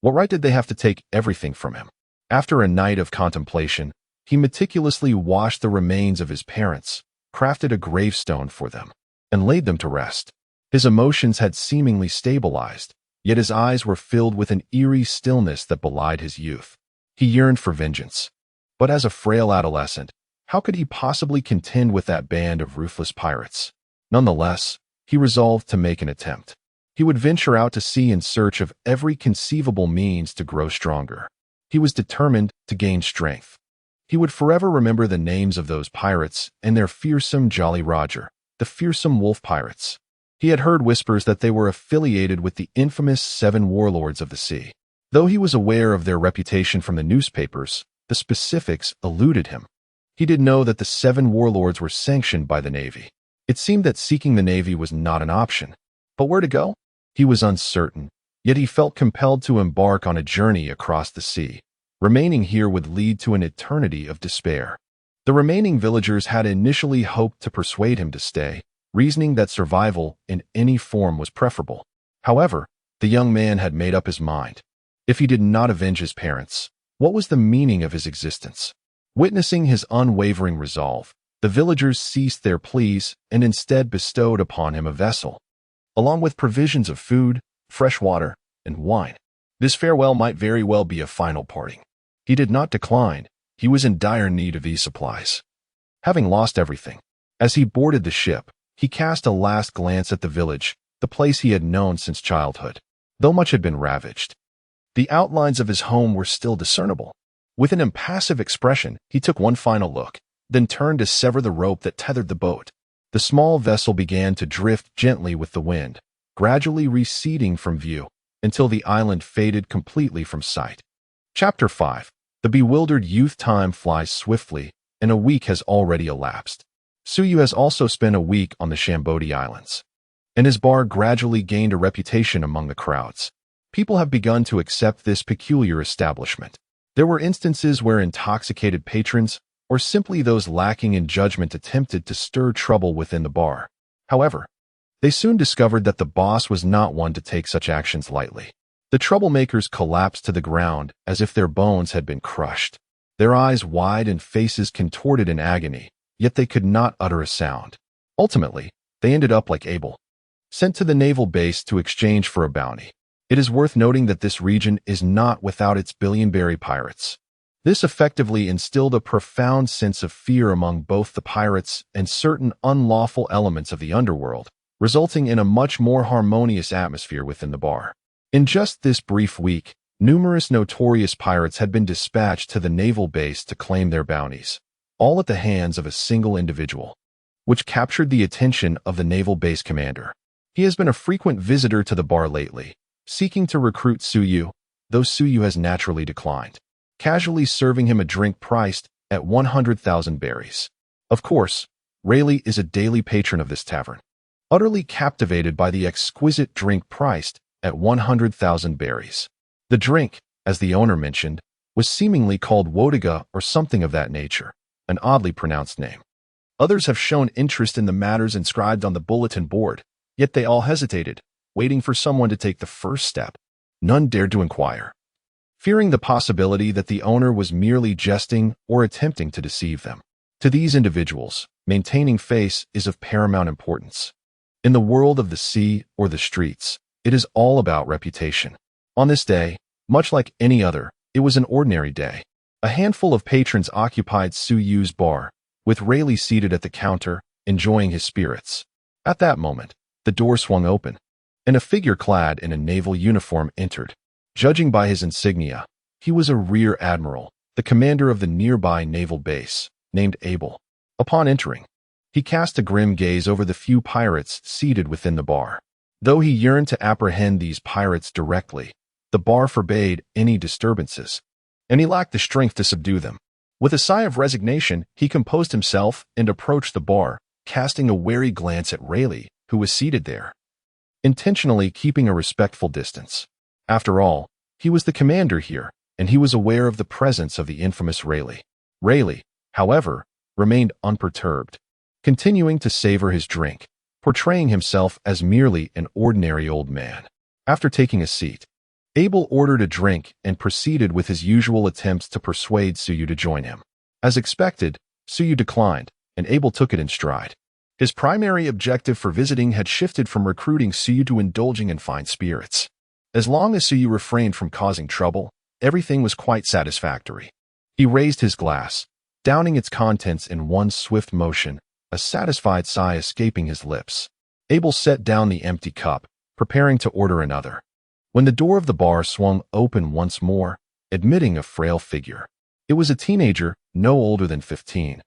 S1: What right did they have to take everything from him? After a night of contemplation, he meticulously washed the remains of his parents, crafted a gravestone for them, and laid them to rest. His emotions had seemingly stabilized, yet his eyes were filled with an eerie stillness that belied his youth. He yearned for vengeance. But as a frail adolescent, how could he possibly contend with that band of ruthless pirates? Nonetheless, he resolved to make an attempt. He would venture out to sea in search of every conceivable means to grow stronger. He was determined to gain strength. He would forever remember the names of those pirates and their fearsome Jolly Roger, the fearsome wolf pirates. He had heard whispers that they were affiliated with the infamous 7 warlords of the sea. Though he was aware of their reputation from the newspapers, the specifics eluded him. He did know that the 7 warlords were sanctioned by the Navy. It seemed that seeking the Navy was not an option. But where to go? He was uncertain, yet he felt compelled to embark on a journey across the sea. Remaining here would lead to an eternity of despair. The remaining villagers had initially hoped to persuade him to stay, reasoning that survival in any form was preferable. However, the young man had made up his mind. If he did not avenge his parents, what was the meaning of his existence? Witnessing his unwavering resolve, the villagers ceased their pleas and instead bestowed upon him a vessel, along with provisions of food, fresh water, and wine. This farewell might very well be a final parting. He did not decline. He was in dire need of these supplies. Having lost everything, as he boarded the ship, he cast a last glance at the village, the place he had known since childhood. Though much had been ravaged, the outlines of his home were still discernible. With an impassive expression, he took one final look, then turned to sever the rope that tethered the boat. The small vessel began to drift gently with the wind, gradually receding from view, until the island faded completely from sight. Chapter 5. The bewildered youth. Time flies swiftly, and a week has already elapsed. Suyu has also spent a week on the Shambodi Islands, and his bar gradually gained a reputation among the crowds. People have begun to accept this peculiar establishment. There were instances where intoxicated patrons, or simply those lacking in judgment, attempted to stir trouble within the bar. However, they soon discovered that the boss was not one to take such actions lightly. The troublemakers collapsed to the ground as if their bones had been crushed. Their eyes wide and faces contorted in agony, yet they could not utter a sound. Ultimately, they ended up like Abel, sent to the naval base to exchange for a bounty. It is worth noting that this region is not without its billionberry pirates. This effectively instilled a profound sense of fear among both the pirates and certain unlawful elements of the underworld, resulting in a much more harmonious atmosphere within the bar. In just this brief week, numerous notorious pirates had been dispatched to the naval base to claim their bounties, all at the hands of a single individual, which captured the attention of the naval base commander. He has been a frequent visitor to the bar lately, seeking to recruit Suyu, though Suyu has naturally declined, casually serving him a drink priced at 100,000 berries. Of course, Rayleigh is a daily patron of this tavern, utterly captivated by the exquisite drink priced at 100,000 berries. The drink, as the owner mentioned, was seemingly called Wodiga or something of that nature, an oddly pronounced name. Others have shown interest in the matters inscribed on the bulletin board, yet they all hesitated, waiting for someone to take the first step. None dared to inquire, fearing the possibility that the owner was merely jesting or attempting to deceive them. To these individuals, maintaining face is of paramount importance. In the world of the sea or the streets, it is all about reputation. On this day, much like any other, it was an ordinary day. A handful of patrons occupied Suyu's bar, with Rayleigh seated at the counter, enjoying his spirits. At that moment, the door swung open, and a figure clad in a naval uniform entered. Judging by his insignia, he was a rear admiral, the commander of the nearby naval base, named Abel. Upon entering, he cast a grim gaze over the few pirates seated within the bar. Though he yearned to apprehend these pirates directly, the bar forbade any disturbances, and he lacked the strength to subdue them. With a sigh of resignation, he composed himself and approached the bar, casting a wary glance at Rayleigh, who was seated there, intentionally keeping a respectful distance. After all, he was the commander here, and he was aware of the presence of the infamous Rayleigh. Rayleigh, however, remained unperturbed, continuing to savor his drink, portraying himself as merely an ordinary old man. After taking a seat, Abel ordered a drink and proceeded with his usual attempts to persuade Suyu to join him. As expected, Suyu declined, and Abel took it in stride. His primary objective for visiting had shifted from recruiting Suyu to indulging in fine spirits. As long as Suyu refrained from causing trouble, everything was quite satisfactory. He raised his glass, downing its contents in one swift motion, a satisfied sigh escaping his lips. Abel set down the empty cup, preparing to order another, when the door of the bar swung open once more, admitting a frail figure. It was a teenager, no older than 15,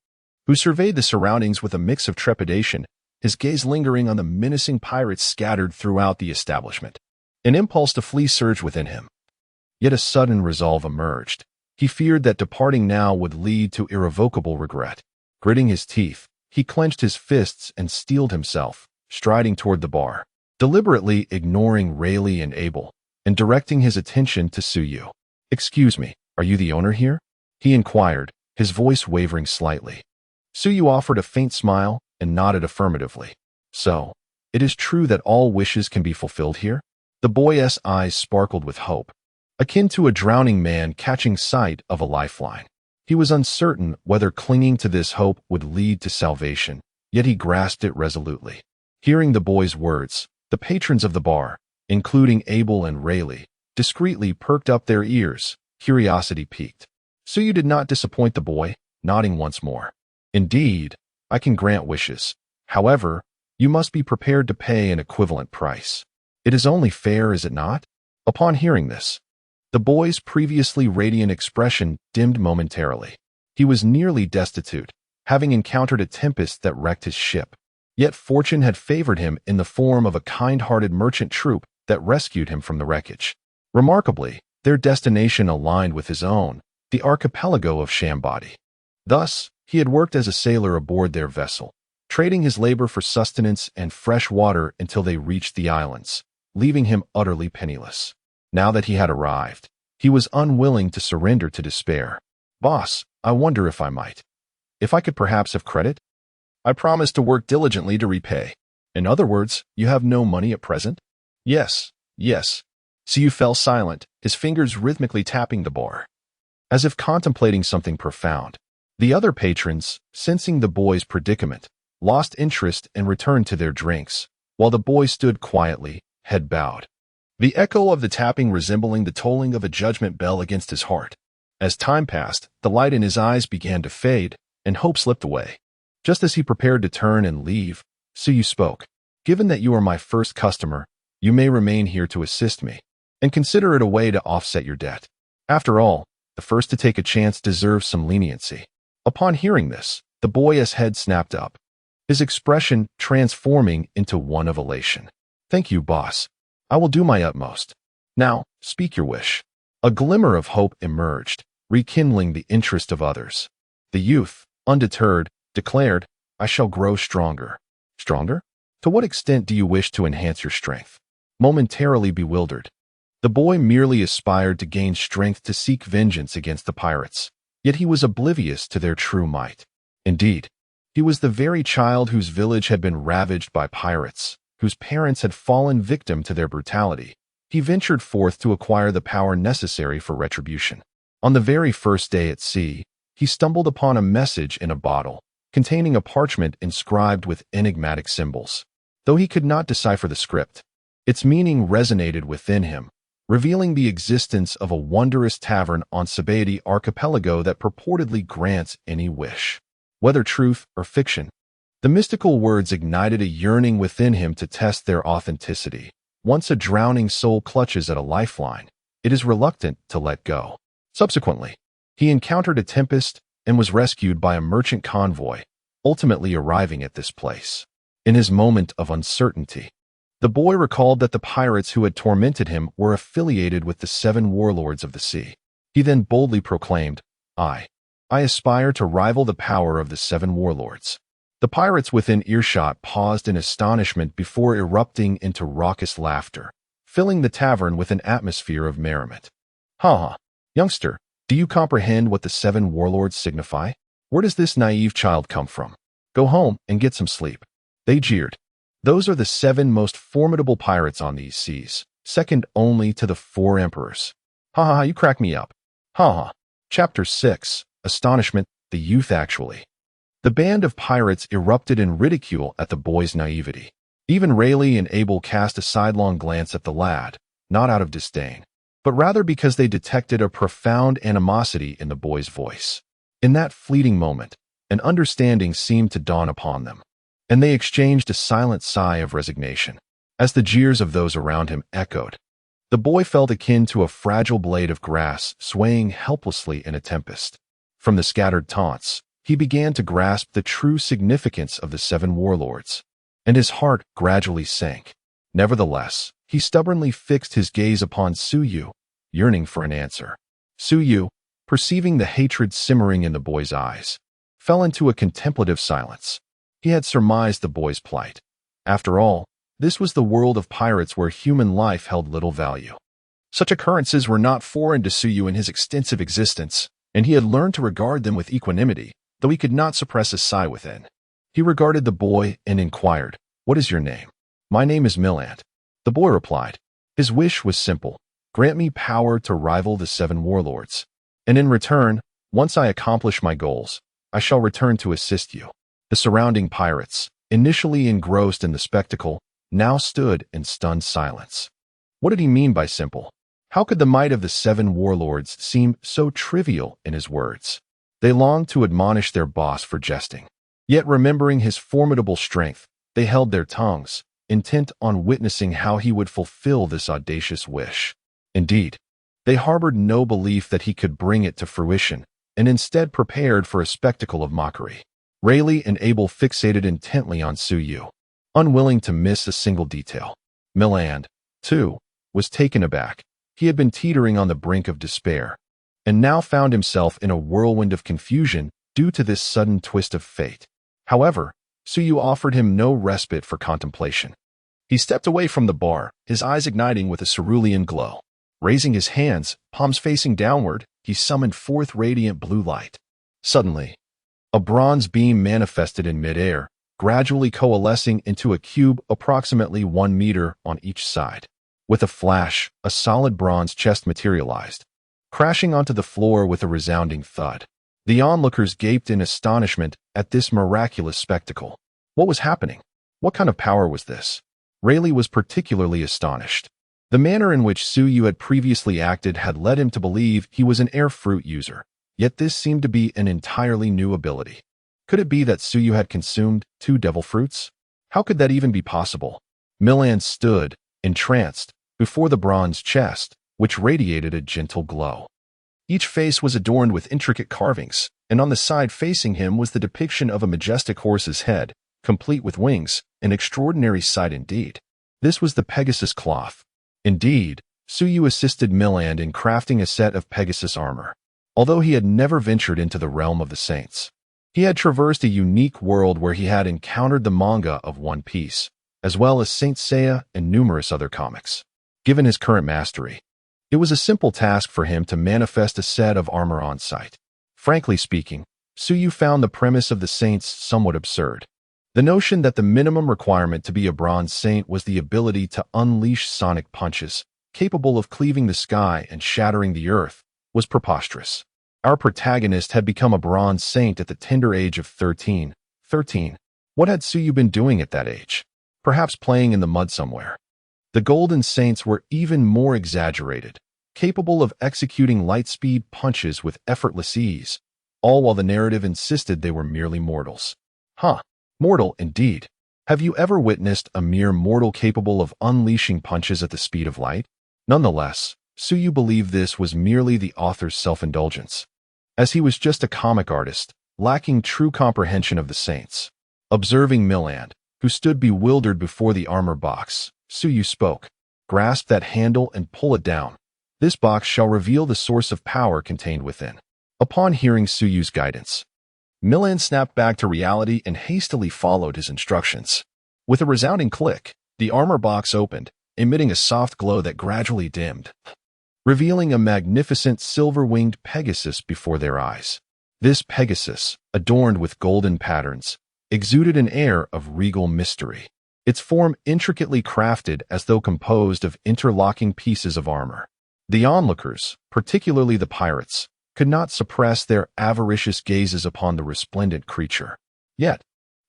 S1: who surveyed the surroundings with a mix of trepidation, his gaze lingering on the menacing pirates scattered throughout the establishment. An impulse to flee surged within him, yet a sudden resolve emerged. He feared that departing now would lead to irrevocable regret. Gritting his teeth, he clenched his fists and steeled himself, striding toward the bar, deliberately ignoring Rayleigh and Abel, and directing his attention to Suyu. "Excuse me, are you the owner here?" he inquired, his voice wavering slightly. Suyu offered a faint smile and nodded affirmatively. "So, it is true that all wishes can be fulfilled here?" The boy's eyes sparkled with hope, akin to a drowning man catching sight of a lifeline. He was uncertain whether clinging to this hope would lead to salvation, yet he grasped it resolutely. Hearing the boy's words, the patrons of the bar, including Abel and Rayleigh, discreetly perked up their ears, curiosity piqued. Suyu did not disappoint the boy, nodding once more. Indeed, I can grant wishes. However, you must be prepared to pay an equivalent price. It is only fair, is it not? Upon hearing this, the boy's previously radiant expression dimmed momentarily. He was nearly destitute, having encountered a tempest that wrecked his ship. Yet fortune had favored him in the form of a kind-hearted merchant troupe that rescued him from the wreckage. Remarkably, their destination aligned with his own, the archipelago of Shambadi. Thus, he had worked as a sailor aboard their vessel, trading his labor for sustenance and fresh water until they reached the islands, leaving him utterly penniless. Now that he had arrived, he was unwilling to surrender to despair. Boss, I wonder if I might. If I could perhaps have credit? I promise to work diligently to repay. In other words, you have no money at present? Yes, yes. Suyu fell silent, his fingers rhythmically tapping the bar, as if contemplating something profound. The other patrons, sensing the boy's predicament, lost interest and returned to their drinks, while the boy stood quietly, head bowed. The echo of the tapping resembling the tolling of a judgment bell against his heart. As time passed, the light in his eyes began to fade, and hope slipped away. Just as he prepared to turn and leave, Suyu spoke. Given that you are my first customer, you may remain here to assist me, and consider it a way to offset your debt. After all, the first to take a chance deserves some leniency. Upon hearing this, the boy's head snapped up, his expression transforming into one of elation. Thank you, boss. I will do my utmost. Now, speak your wish. A glimmer of hope emerged, rekindling the interest of others. The youth, undeterred, declared, I shall grow stronger. Stronger? To what extent do you wish to enhance your strength? Momentarily bewildered, the boy merely aspired to gain strength to seek vengeance against the pirates, yet he was oblivious to their true might. Indeed, he was the very child whose village had been ravaged by pirates, whose parents had fallen victim to their brutality. He ventured forth to acquire the power necessary for retribution. On the very first day at sea, he stumbled upon a message in a bottle, containing a parchment inscribed with enigmatic symbols. Though he could not decipher the script, its meaning resonated within him, revealing the existence of a wondrous tavern on Sabadi archipelago that purportedly grants any wish. Whether truth or fiction, the mystical words ignited a yearning within him to test their authenticity. Once a drowning soul clutches at a lifeline, it is reluctant to let go. Subsequently, he encountered a tempest and was rescued by a merchant convoy, ultimately arriving at this place. In his moment of uncertainty, the boy recalled that the pirates who had tormented him were affiliated with the 7 warlords of the sea. He then boldly proclaimed, I aspire to rival the power of the 7 warlords. The pirates within earshot paused in astonishment before erupting into raucous laughter, filling the tavern with an atmosphere of merriment. Ha! Youngster, do you comprehend what the 7 warlords signify? Where does this naive child come from? Go home and get some sleep. They jeered. Those are the 7 most formidable pirates on these seas, second only to the 4 emperors. Ha, you crack me up. Ha. Chapter 6, Astonishment, the Youth Actually. The band of pirates erupted in ridicule at the boy's naivety. Even Rayleigh and Abel cast a sidelong glance at the lad, not out of disdain, but rather because they detected a profound animosity in the boy's voice. In that fleeting moment, an understanding seemed to dawn upon them, and they exchanged a silent sigh of resignation. As the jeers of those around him echoed, the boy felt akin to a fragile blade of grass swaying helplessly in a tempest. From the scattered taunts, he began to grasp the true significance of the 7 warlords, and his heart gradually sank. Nevertheless, he stubbornly fixed his gaze upon Suyu, yearning for an answer. Suyu, perceiving the hatred simmering in the boy's eyes, fell into a contemplative silence. He had surmised the boy's plight. After all, this was the world of pirates where human life held little value. Such occurrences were not foreign to Suyu in his extensive existence, and he had learned to regard them with equanimity, though he could not suppress a sigh within. He regarded the boy and inquired, What is your name? My name is Millant. The boy replied. His wish was simple. Grant me power to rival the 7 warlords, and in return, once I accomplish my goals, I shall return to assist you. The surrounding pirates, initially engrossed in the spectacle, now stood in stunned silence. What did he mean by simple? How could the might of the seven warlords seem so trivial in his words? They longed to admonish their boss for jesting. Yet remembering his formidable strength, they held their tongues, intent on witnessing how he would fulfill this audacious wish. Indeed, they harbored no belief that he could bring it to fruition, and instead prepared for a spectacle of mockery. Rayleigh and Abel fixated intently on Su Yu, unwilling to miss a single detail. Milland, too, was taken aback. He had been teetering on the brink of despair, and now found himself in a whirlwind of confusion due to this sudden twist of fate. However, Su Yu offered him no respite for contemplation. He stepped away from the bar, his eyes igniting with a cerulean glow. Raising his hands, palms facing downward, he summoned forth radiant blue light. Suddenly, a bronze beam manifested in midair, gradually coalescing into a cube approximately 1 meter on each side. With a flash, a solid bronze chest materialized, crashing onto the floor with a resounding thud. The onlookers gaped in astonishment at this miraculous spectacle. What was happening? What kind of power was this? Rayleigh was particularly astonished. The manner in which Su Yu had previously acted had led him to believe he was an air fruit user, yet this seemed to be an entirely new ability. Could it be that Su Yu had consumed 2 devil fruits? How could that even be possible? Milland stood, entranced, before the bronze chest, which radiated a gentle glow. Each face was adorned with intricate carvings, and on the side facing him was the depiction of a majestic horse's head, complete with wings, an extraordinary sight indeed. This was the Pegasus cloth. Indeed, Su Yu assisted Milland in crafting a set of Pegasus armor. Although he had never ventured into the realm of the saints, he had traversed a unique world where he had encountered the manga of One Piece, as well as Saint Seiya and numerous other comics. Given his current mastery, it was a simple task for him to manifest a set of armor on site. Frankly speaking, Su Yu found the premise of the saints somewhat absurd. The notion that the minimum requirement to be a bronze saint was the ability to unleash sonic punches, capable of cleaving the sky and shattering the earth, was preposterous. Our protagonist had become a bronze saint at the tender age of 13. What had Su Yu been doing at that age? Perhaps playing in the mud somewhere. The Golden Saints were even more exaggerated, capable of executing light-speed punches with effortless ease, all while the narrative insisted they were merely mortals. Mortal indeed. Have you ever witnessed a mere mortal capable of unleashing punches at the speed of light? Nonetheless, Su Yu believed this was merely the author's self-indulgence, as he was just a comic artist, lacking true comprehension of the saints. Observing Milland, who stood bewildered before the armor box, Su Yu spoke. Grasp that handle and pull it down. This box shall reveal the source of power contained within. Upon hearing Su Yu's guidance, Milland snapped back to reality and hastily followed his instructions. With a resounding click, the armor box opened, emitting a soft glow that gradually dimmed, revealing a magnificent silver-winged Pegasus before their eyes. This Pegasus, adorned with golden patterns, exuded an air of regal mystery, its form intricately crafted as though composed of interlocking pieces of armor. The onlookers, particularly the pirates, could not suppress their avaricious gazes upon the resplendent creature. Yet,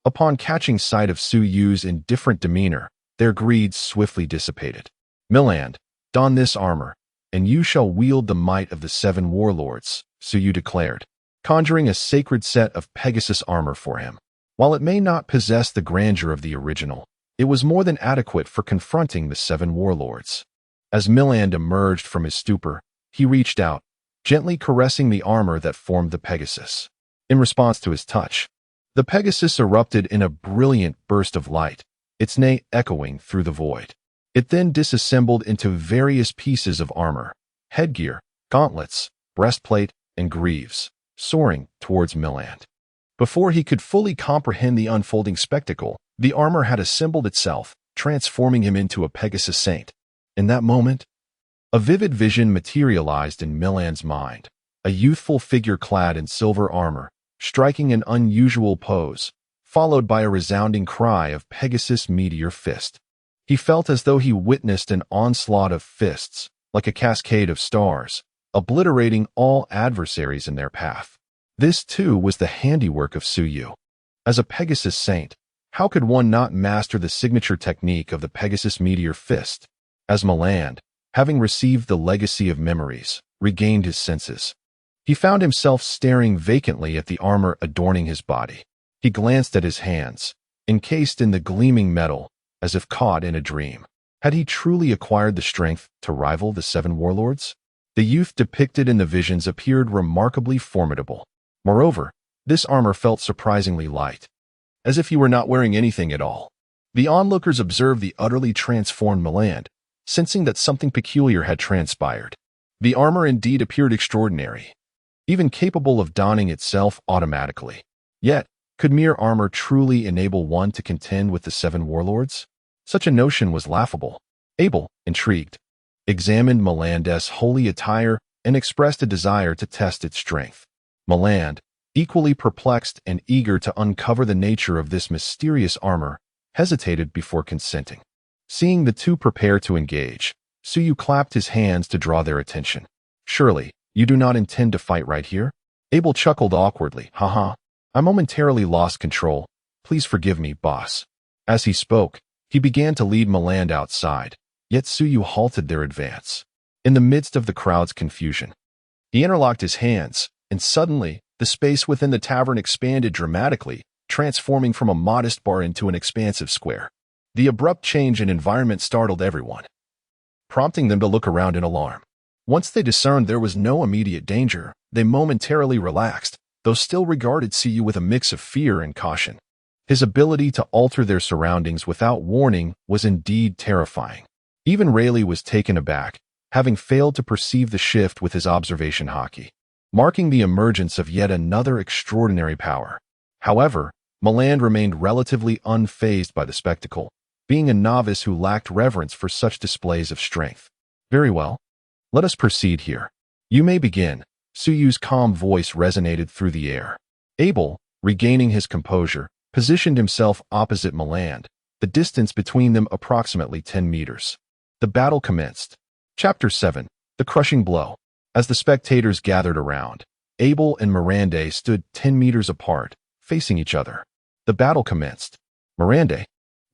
S1: upon catching sight of Su Yu's indifferent demeanor, their greed swiftly dissipated. Milland, don this armor, and you shall wield the might of the 7 warlords, Su Yu declared, conjuring a sacred set of Pegasus armor for him. While it may not possess the grandeur of the original, it was more than adequate for confronting the 7 warlords. As Milland emerged from his stupor, he reached out, gently caressing the armor that formed the Pegasus. In response to his touch, the Pegasus erupted in a brilliant burst of light, its neigh echoing through the void. It then disassembled into various pieces of armor, headgear, gauntlets, breastplate, and greaves, soaring towards Milland. Before he could fully comprehend the unfolding spectacle, the armor had assembled itself, transforming him into a Pegasus saint. In that moment, a vivid vision materialized in Milland's mind, a youthful figure clad in silver armor, striking an unusual pose, followed by a resounding cry of Pegasus Meteor Fist. He felt as though he witnessed an onslaught of fists, like a cascade of stars, obliterating all adversaries in their path. This, too, was the handiwork of Su Yu. As a Pegasus saint, how could one not master the signature technique of the Pegasus Meteor Fist? As Milland having received the legacy of memories, regained his senses. He found himself staring vacantly at the armor adorning his body. He glanced at his hands, encased in the gleaming metal, as if caught in a dream. Had he truly acquired the strength to rival the seven warlords? The youth depicted in the visions appeared remarkably formidable. Moreover, this armor felt surprisingly light, as if he were not wearing anything at all. The onlookers observed the utterly transformed Meland, sensing that something peculiar had transpired. The armor indeed appeared extraordinary, even capable of donning itself automatically. Yet, could mere armor truly enable one to contend with the seven warlords? Such a notion was laughable. Abel, intrigued, examined Meland's holy attire and expressed a desire to test its strength. Meland, equally perplexed and eager to uncover the nature of this mysterious armor, hesitated before consenting. Seeing the two prepare to engage, Suyu clapped his hands to draw their attention. "Surely, you do not intend to fight right here?" Abel chuckled awkwardly. "Haha, I momentarily lost control. Please forgive me, boss." As he spoke, he began to lead Meland outside, yet Suyu halted their advance. In the midst of the crowd's confusion, he interlocked his hands, and suddenly, the space within the tavern expanded dramatically, transforming from a modest bar into an expansive square. The abrupt change in environment startled everyone, prompting them to look around in alarm. Once they discerned there was no immediate danger, they momentarily relaxed, though still regarded Suyu with a mix of fear and caution. His ability to alter their surroundings without warning was indeed terrifying. Even Rayleigh was taken aback, having failed to perceive the shift with his observation hockey, marking the emergence of yet another extraordinary power. However, Meland remained relatively unfazed by the spectacle, being a novice who lacked reverence for such displays of strength. "Very well. Let us proceed here. You may begin." Suyu's calm voice resonated through the air. Abel, regaining his composure, positioned himself opposite Meland, the distance between them approximately 10 meters. The battle commenced. Chapter 7. The Crushing Blow. As the spectators gathered around, Abel and Miranda stood 10 meters apart, facing each other. The battle commenced. Miranda,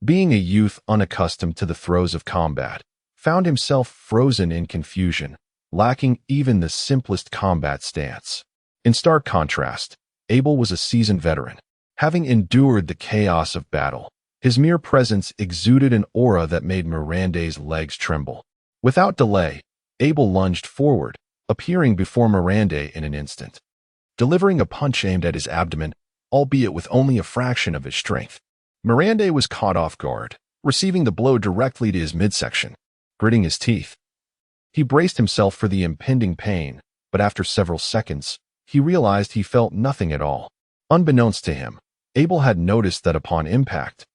S1: being a youth unaccustomed to the throes of combat, found himself frozen in confusion, lacking even the simplest combat stance. In stark contrast, Abel was a seasoned veteran. Having endured the chaos of battle, his mere presence exuded an aura that made Miranda's legs tremble. Without delay, Abel lunged forward, appearing before Miranda in an instant, delivering a punch aimed at his abdomen, albeit with only a fraction of his strength. Miranda was caught off guard, receiving the blow directly to his midsection. Gritting his teeth, he braced himself for the impending pain, but after several seconds, he realized he felt nothing at all. Unbeknownst to him, Abel had noticed that upon impact,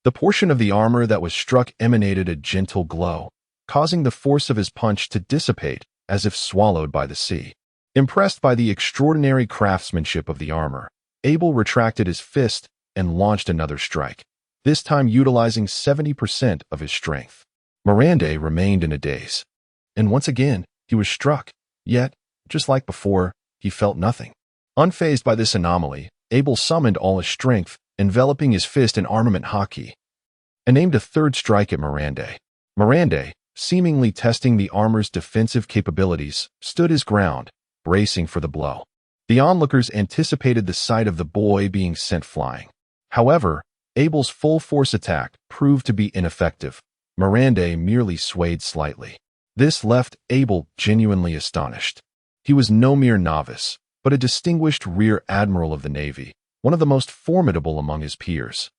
S1: the portion of the armor that was struck emanated a gentle glow, causing the force of his punch to dissipate as if swallowed by the sea. Impressed by the extraordinary craftsmanship of the armor, Abel retracted his fist and launched another strike, this time utilizing 70% of his strength. Miranda remained in a daze, and once again he was struck, yet, just like before, he felt nothing. Unfazed by this anomaly, Abel summoned all his strength, enveloping his fist in armament hockey, and aimed a third strike at Miranda. Miranda, seemingly testing the armor's defensive capabilities, stood his ground, bracing for the blow. The onlookers anticipated the sight of the boy being sent flying. However, Abel's full-force attack proved to be ineffective. Miranda merely swayed slightly. This left Abel genuinely astonished. He was no mere novice, but a distinguished rear admiral of the Navy, one of the most formidable among his peers,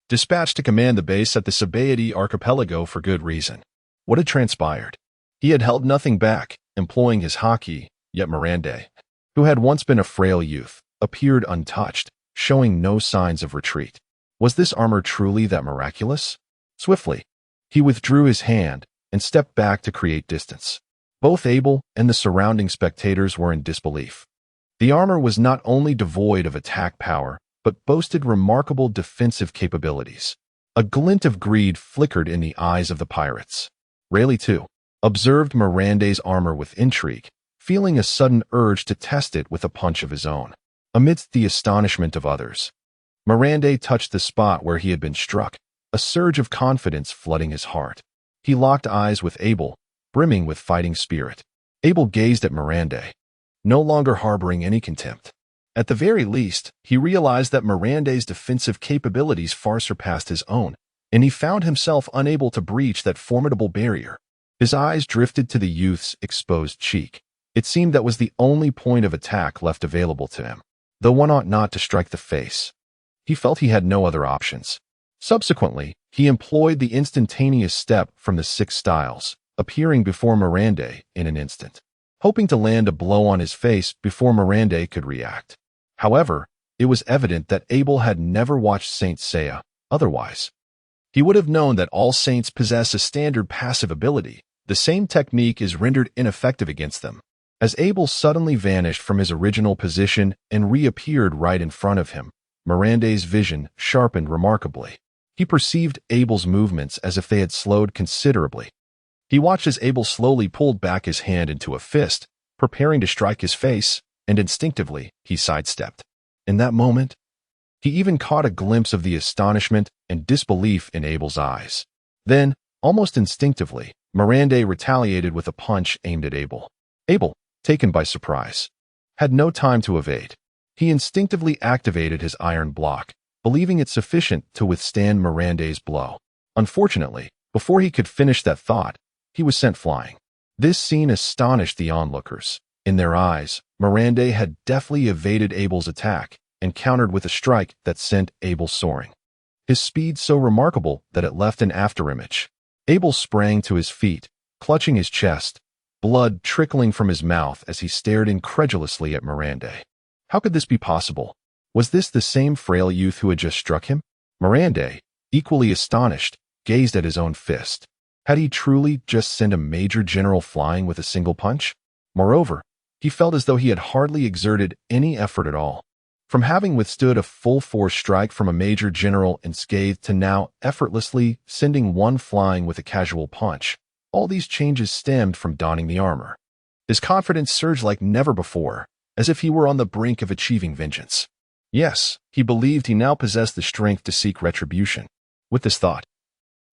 S1: dispatched to command the base at the Sabaody archipelago for good reason. What had transpired? He had held nothing back, employing his hockey, yet Miranda, who had once been a frail youth, appeared untouched, showing no signs of retreat. Was this armor truly that miraculous? Swiftly, he withdrew his hand and stepped back to create distance. Both Abel and the surrounding spectators were in disbelief. The armor was not only devoid of attack power, but boasted remarkable defensive capabilities. A glint of greed flickered in the eyes of the pirates. Rayleigh, too, observed Miranda's armor with intrigue, feeling a sudden urge to test it with a punch of his own. Amidst the astonishment of others, Miranda touched the spot where he had been struck, a surge of confidence flooding his heart. He locked eyes with Abel, brimming with fighting spirit. Abel gazed at Miranda, no longer harboring any contempt. At the very least, he realized that Miranda's defensive capabilities far surpassed his own, and he found himself unable to breach that formidable barrier. His eyes drifted to the youth's exposed cheek. It seemed that was the only point of attack left available to him, though one ought not to strike the face. He felt he had no other options. Subsequently, he employed the instantaneous step from the 6 styles, appearing before Miranda in an instant, hoping to land a blow on his face before Miranda could react. However, it was evident that Abel had never watched Saint Seiya. Otherwise, he would have known that all saints possess a standard passive ability. The same technique is rendered ineffective against them. As Abel suddenly vanished from his original position and reappeared right in front of him, Miranda's vision sharpened remarkably. He perceived Abel's movements as if they had slowed considerably. He watched as Abel slowly pulled back his hand into a fist, preparing to strike his face, and instinctively he sidestepped. In that moment, he even caught a glimpse of the astonishment and disbelief in Abel's eyes. Then, almost instinctively, Miranda retaliated with a punch aimed at Abel. Abel, taken by surprise, had no time to evade. He instinctively activated his iron block, believing it sufficient to withstand Miranda's blow. Unfortunately, before he could finish that thought, he was sent flying. This scene astonished the onlookers. In their eyes, Miranda had deftly evaded Abel's attack and countered with a strike that sent Abel soaring. His speed so remarkable that it left an afterimage. Abel sprang to his feet, clutching his chest, blood trickling from his mouth as he stared incredulously at Miranda. How could this be possible? Was this the same frail youth who had just struck him? Miranda, equally astonished, gazed at his own fist. Had he truly just sent a major general flying with a single punch? Moreover, he felt as though he had hardly exerted any effort at all. From having withstood a full-force strike from a major general unscathed to now effortlessly sending one flying with a casual punch, all these changes stemmed from donning the armor. His confidence surged like never before, as if he were on the brink of achieving vengeance. Yes, he believed he now possessed the strength to seek retribution. With this thought,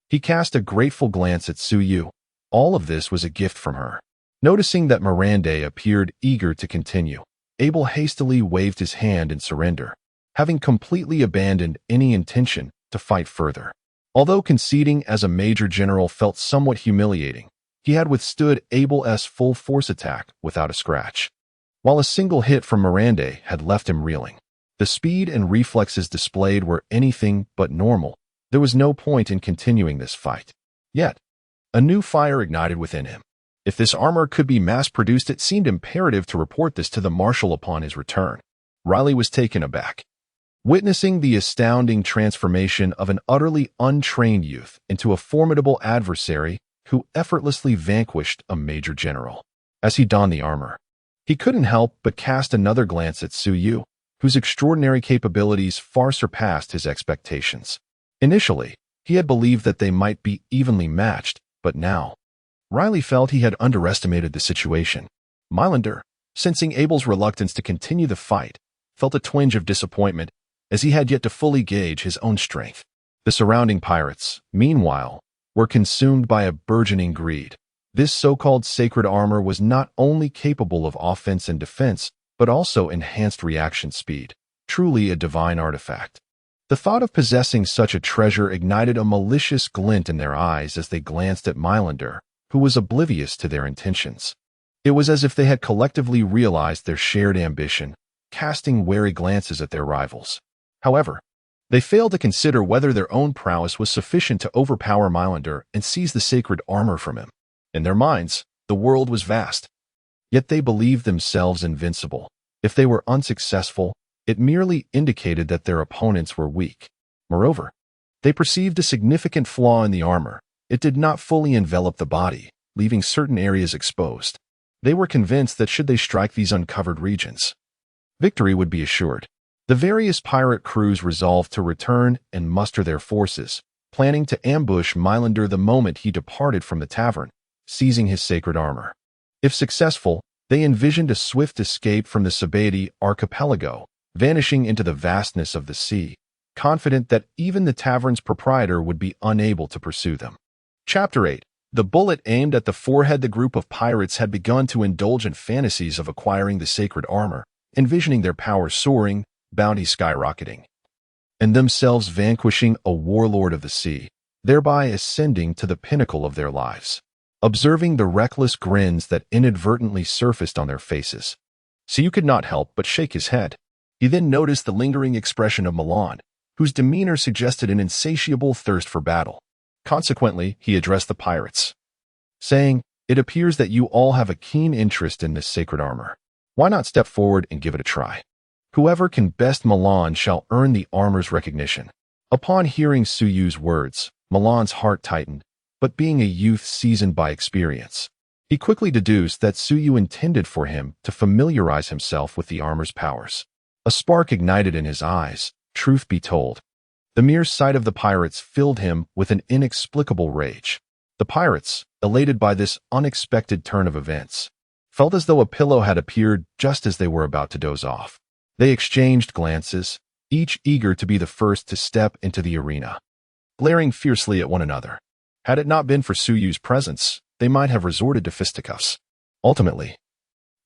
S1: he cast a grateful glance at Su Yu. All of this was a gift from her. Noticing that Miranda appeared eager to continue, Abel hastily waved his hand in surrender, having completely abandoned any intention to fight further. Although conceding as a major general felt somewhat humiliating, he had withstood Abel's full force attack without a scratch, while a single hit from Miranda had left him reeling. The speed and reflexes displayed were anything but normal. There was no point in continuing this fight. Yet, a new fire ignited within him. If this armor could be mass-produced, it seemed imperative to report this to the marshal upon his return. Riley was taken aback, witnessing the astounding transformation of an utterly untrained youth into a formidable adversary who effortlessly vanquished a major general. As he donned the armor, he couldn't help but cast another glance at Su Yu, whose extraordinary capabilities far surpassed his expectations. Initially, he had believed that they might be evenly matched, but now, Riley felt he had underestimated the situation. Mylander, sensing Abel's reluctance to continue the fight, felt a twinge of disappointment as he had yet to fully gauge his own strength. The surrounding pirates, meanwhile, were consumed by a burgeoning greed. This so-called sacred armor was not only capable of offense and defense, but also enhanced reaction speed. Truly a divine artifact. The thought of possessing such a treasure ignited a malicious glint in their eyes as they glanced at Mylander, who was oblivious to their intentions. It was as if they had collectively realized their shared ambition, casting wary glances at their rivals. However, they failed to consider whether their own prowess was sufficient to overpower Mylander and seize the sacred armor from him. In their minds, the world was vast. Yet they believed themselves invincible. If they were unsuccessful, it merely indicated that their opponents were weak. Moreover, they perceived a significant flaw in the armor. It did not fully envelop the body, leaving certain areas exposed. They were convinced that should they strike these uncovered regions, victory would be assured. The various pirate crews resolved to return and muster their forces, planning to ambush Mylander the moment he departed from the tavern, seizing his sacred armor. If successful, they envisioned a swift escape from the Sabati archipelago, vanishing into the vastness of the sea, confident that even the tavern's proprietor would be unable to pursue them. Chapter 8. The bullet aimed at the forehead. The group of pirates had begun to indulge in fantasies of acquiring the sacred armor, envisioning their power soaring, bounty skyrocketing, and themselves vanquishing a warlord of the sea, thereby ascending to the pinnacle of their lives. Observing the reckless grins that inadvertently surfaced on their faces, Suyu could not help but shake his head. He then noticed the lingering expression of Milan, whose demeanor suggested an insatiable thirst for battle. Consequently, he addressed the pirates, saying, "It appears that you all have a keen interest in this sacred armor. Why not step forward and give it a try? Whoever can best Milan shall earn the armor's recognition." Upon hearing Suyu's words, Milan's heart tightened, but being a youth seasoned by experience, he quickly deduced that Suyu intended for him to familiarize himself with the armor's powers. A spark ignited in his eyes. Truth be told, the mere sight of the pirates filled him with an inexplicable rage. The pirates, elated by this unexpected turn of events, felt as though a pillow had appeared just as they were about to doze off. They exchanged glances, each eager to be the first to step into the arena, glaring fiercely at one another. Had it not been for Suyu's presence, they might have resorted to fisticuffs. Ultimately,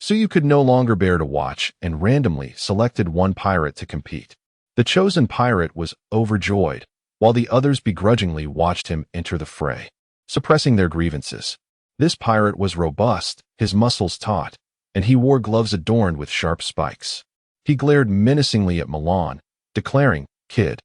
S1: Suyu could no longer bear to watch and randomly selected one pirate to compete. The chosen pirate was overjoyed, while the others begrudgingly watched him enter the fray, suppressing their grievances. This pirate was robust, his muscles taut, and he wore gloves adorned with sharp spikes. He glared menacingly at Milan, declaring, "Kid,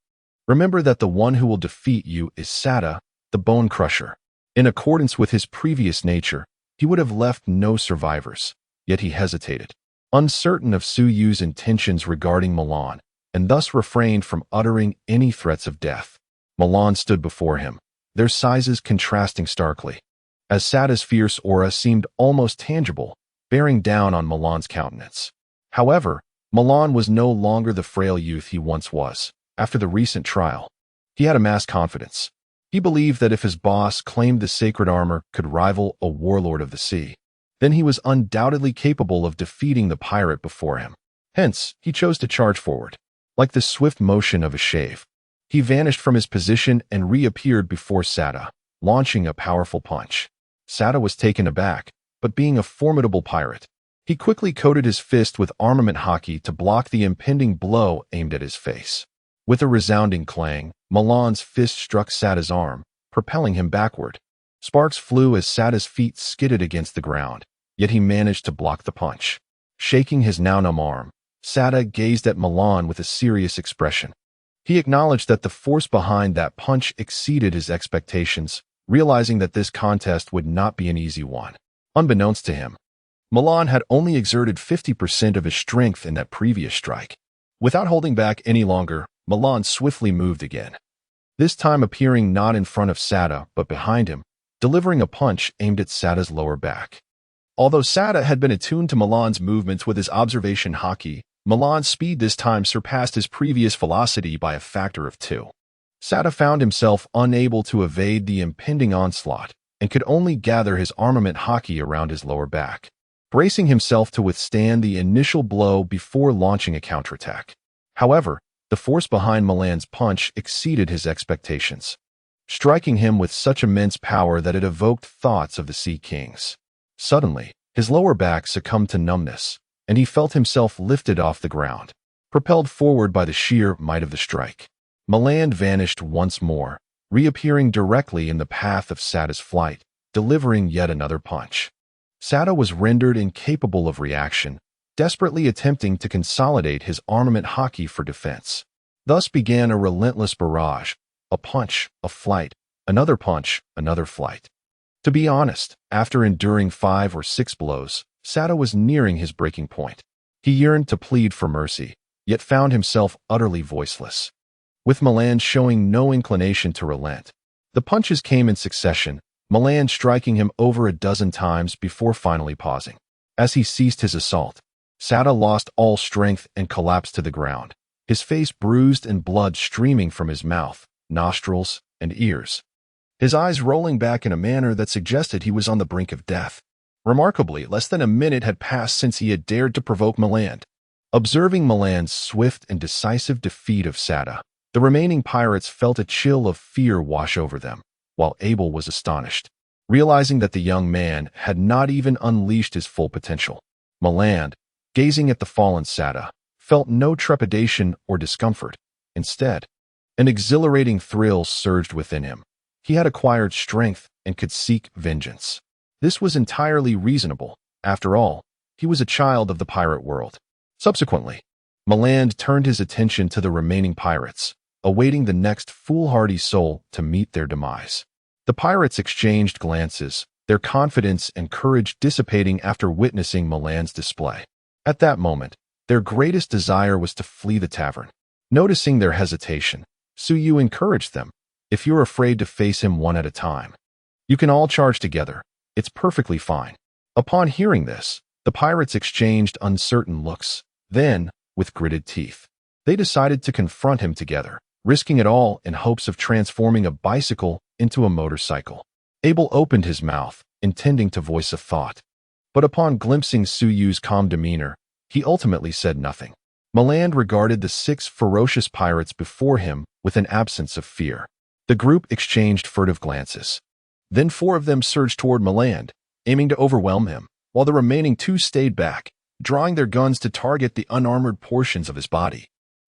S1: remember that the one who will defeat you is Sada, the Bone Crusher." In accordance with his previous nature, he would have left no survivors, yet he hesitated, uncertain of Suyu's intentions regarding Milan, and thus refrained from uttering any threats of death. Milan stood before him, their sizes contrasting starkly, as Sada's fierce aura seemed almost tangible, bearing down on Milan's countenance. However, Milan was no longer the frail youth he once was. After the recent trial, he had amassed confidence. He believed that if his boss claimed the sacred armor could rival a warlord of the sea, then he was undoubtedly capable of defeating the pirate before him. Hence, he chose to charge forward. Like the swift motion of a shave, he vanished from his position and reappeared before Sada, launching a powerful punch. Sada was taken aback, but being a formidable pirate, he quickly coated his fist with armament haki to block the impending blow aimed at his face. With a resounding clang, Milan's fist struck Sada's arm, propelling him backward. Sparks flew as Sada's feet skidded against the ground, yet he managed to block the punch. Shaking his now numb arm, Sada gazed at Milan with a serious expression. He acknowledged that the force behind that punch exceeded his expectations, realizing that this contest would not be an easy one. Unbeknownst to him, Milan had only exerted 50% of his strength in that previous strike. Without holding back any longer, Milan swiftly moved again, this time appearing not in front of Sada but behind him, delivering a punch aimed at Sada's lower back. Although Sada had been attuned to Milan's movements with his observation haki, Milan's speed this time surpassed his previous velocity by a factor of 2. Sada found himself unable to evade the impending onslaught and could only gather his armament haki around his lower back, bracing himself to withstand the initial blow before launching a counterattack. However, the force behind Milan's punch exceeded his expectations, striking him with such immense power that it evoked thoughts of the Sea Kings. Suddenly, his lower back succumbed to numbness, and he felt himself lifted off the ground, propelled forward by the sheer might of the strike. Milan vanished once more, reappearing directly in the path of Sada's flight, delivering yet another punch. Sada was rendered incapable of reaction, desperately attempting to consolidate his armament haki for defense. Thus began a relentless barrage, a punch, a flight, another punch, another flight. To be honest, after enduring 5 or 6 blows, Sada was nearing his breaking point. He yearned to plead for mercy, yet found himself utterly voiceless. With Milan showing no inclination to relent, the punches came in succession, Milan striking him over a dozen times before finally pausing. As he ceased his assault, Sada lost all strength and collapsed to the ground, his face bruised and blood streaming from his mouth, nostrils, and ears, his eyes rolling back in a manner that suggested he was on the brink of death. Remarkably, less than a minute had passed since he had dared to provoke Milan. Observing Milan's swift and decisive defeat of Sada, the remaining pirates felt a chill of fear wash over them, while Abel was astonished. realizing that the young man had not even unleashed his full potential. Meland, gazing at the fallen Sata, felt no trepidation or discomfort. Instead, an exhilarating thrill surged within him. He had acquired strength and could seek vengeance. This was entirely reasonable. After all, he was a child of the pirate world. Subsequently, Meland turned his attention to the remaining pirates, awaiting the next foolhardy soul to meet their demise. The pirates exchanged glances, their confidence and courage dissipating after witnessing Meland's display. At that moment, their greatest desire was to flee the tavern. Noticing their hesitation, Suyu encouraged them. If you're afraid to face him one at a time, you can all charge together. It's perfectly fine. Upon hearing this, the pirates exchanged uncertain looks. Then, with gritted teeth, they decided to confront him together, risking it all in hopes of transforming a bicycle into a motorcycle. Abel opened his mouth, intending to voice a thought. But upon glimpsing Suyu's calm demeanor, he ultimately said nothing. Meland regarded the 6 ferocious pirates before him with an absence of fear. The group exchanged furtive glances. Then 4 of them surged toward Meland, aiming to overwhelm him, while the remaining 2 stayed back, drawing their guns to target the unarmored portions of his body.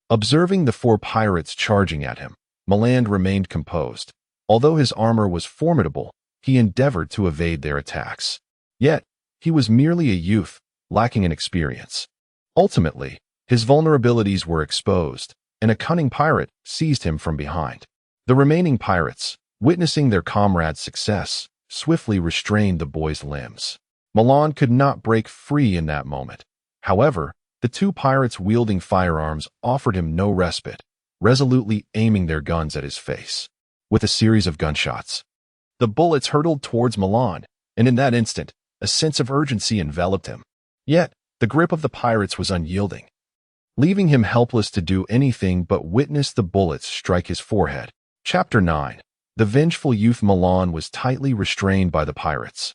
S1: Observing the 4 pirates charging at him, Meland remained composed. Although his armor was formidable, he endeavored to evade their attacks. Yet, he was merely a youth, lacking in experience. Ultimately, his vulnerabilities were exposed, and a cunning pirate seized him from behind. The remaining pirates, witnessing their comrade's success, swiftly restrained the boy's limbs. Meland could not break free in that moment. However, the 2 pirates wielding firearms offered him no respite, resolutely aiming their guns at his face. With a series of gunshots, the bullets hurtled towards Meland, and in that instant, a sense of urgency enveloped him. Yet, the grip of the pirates was unyielding, leaving him helpless to do anything but witness the bullets strike his forehead. Chapter 9. The vengeful youth Meland was tightly restrained by the pirates,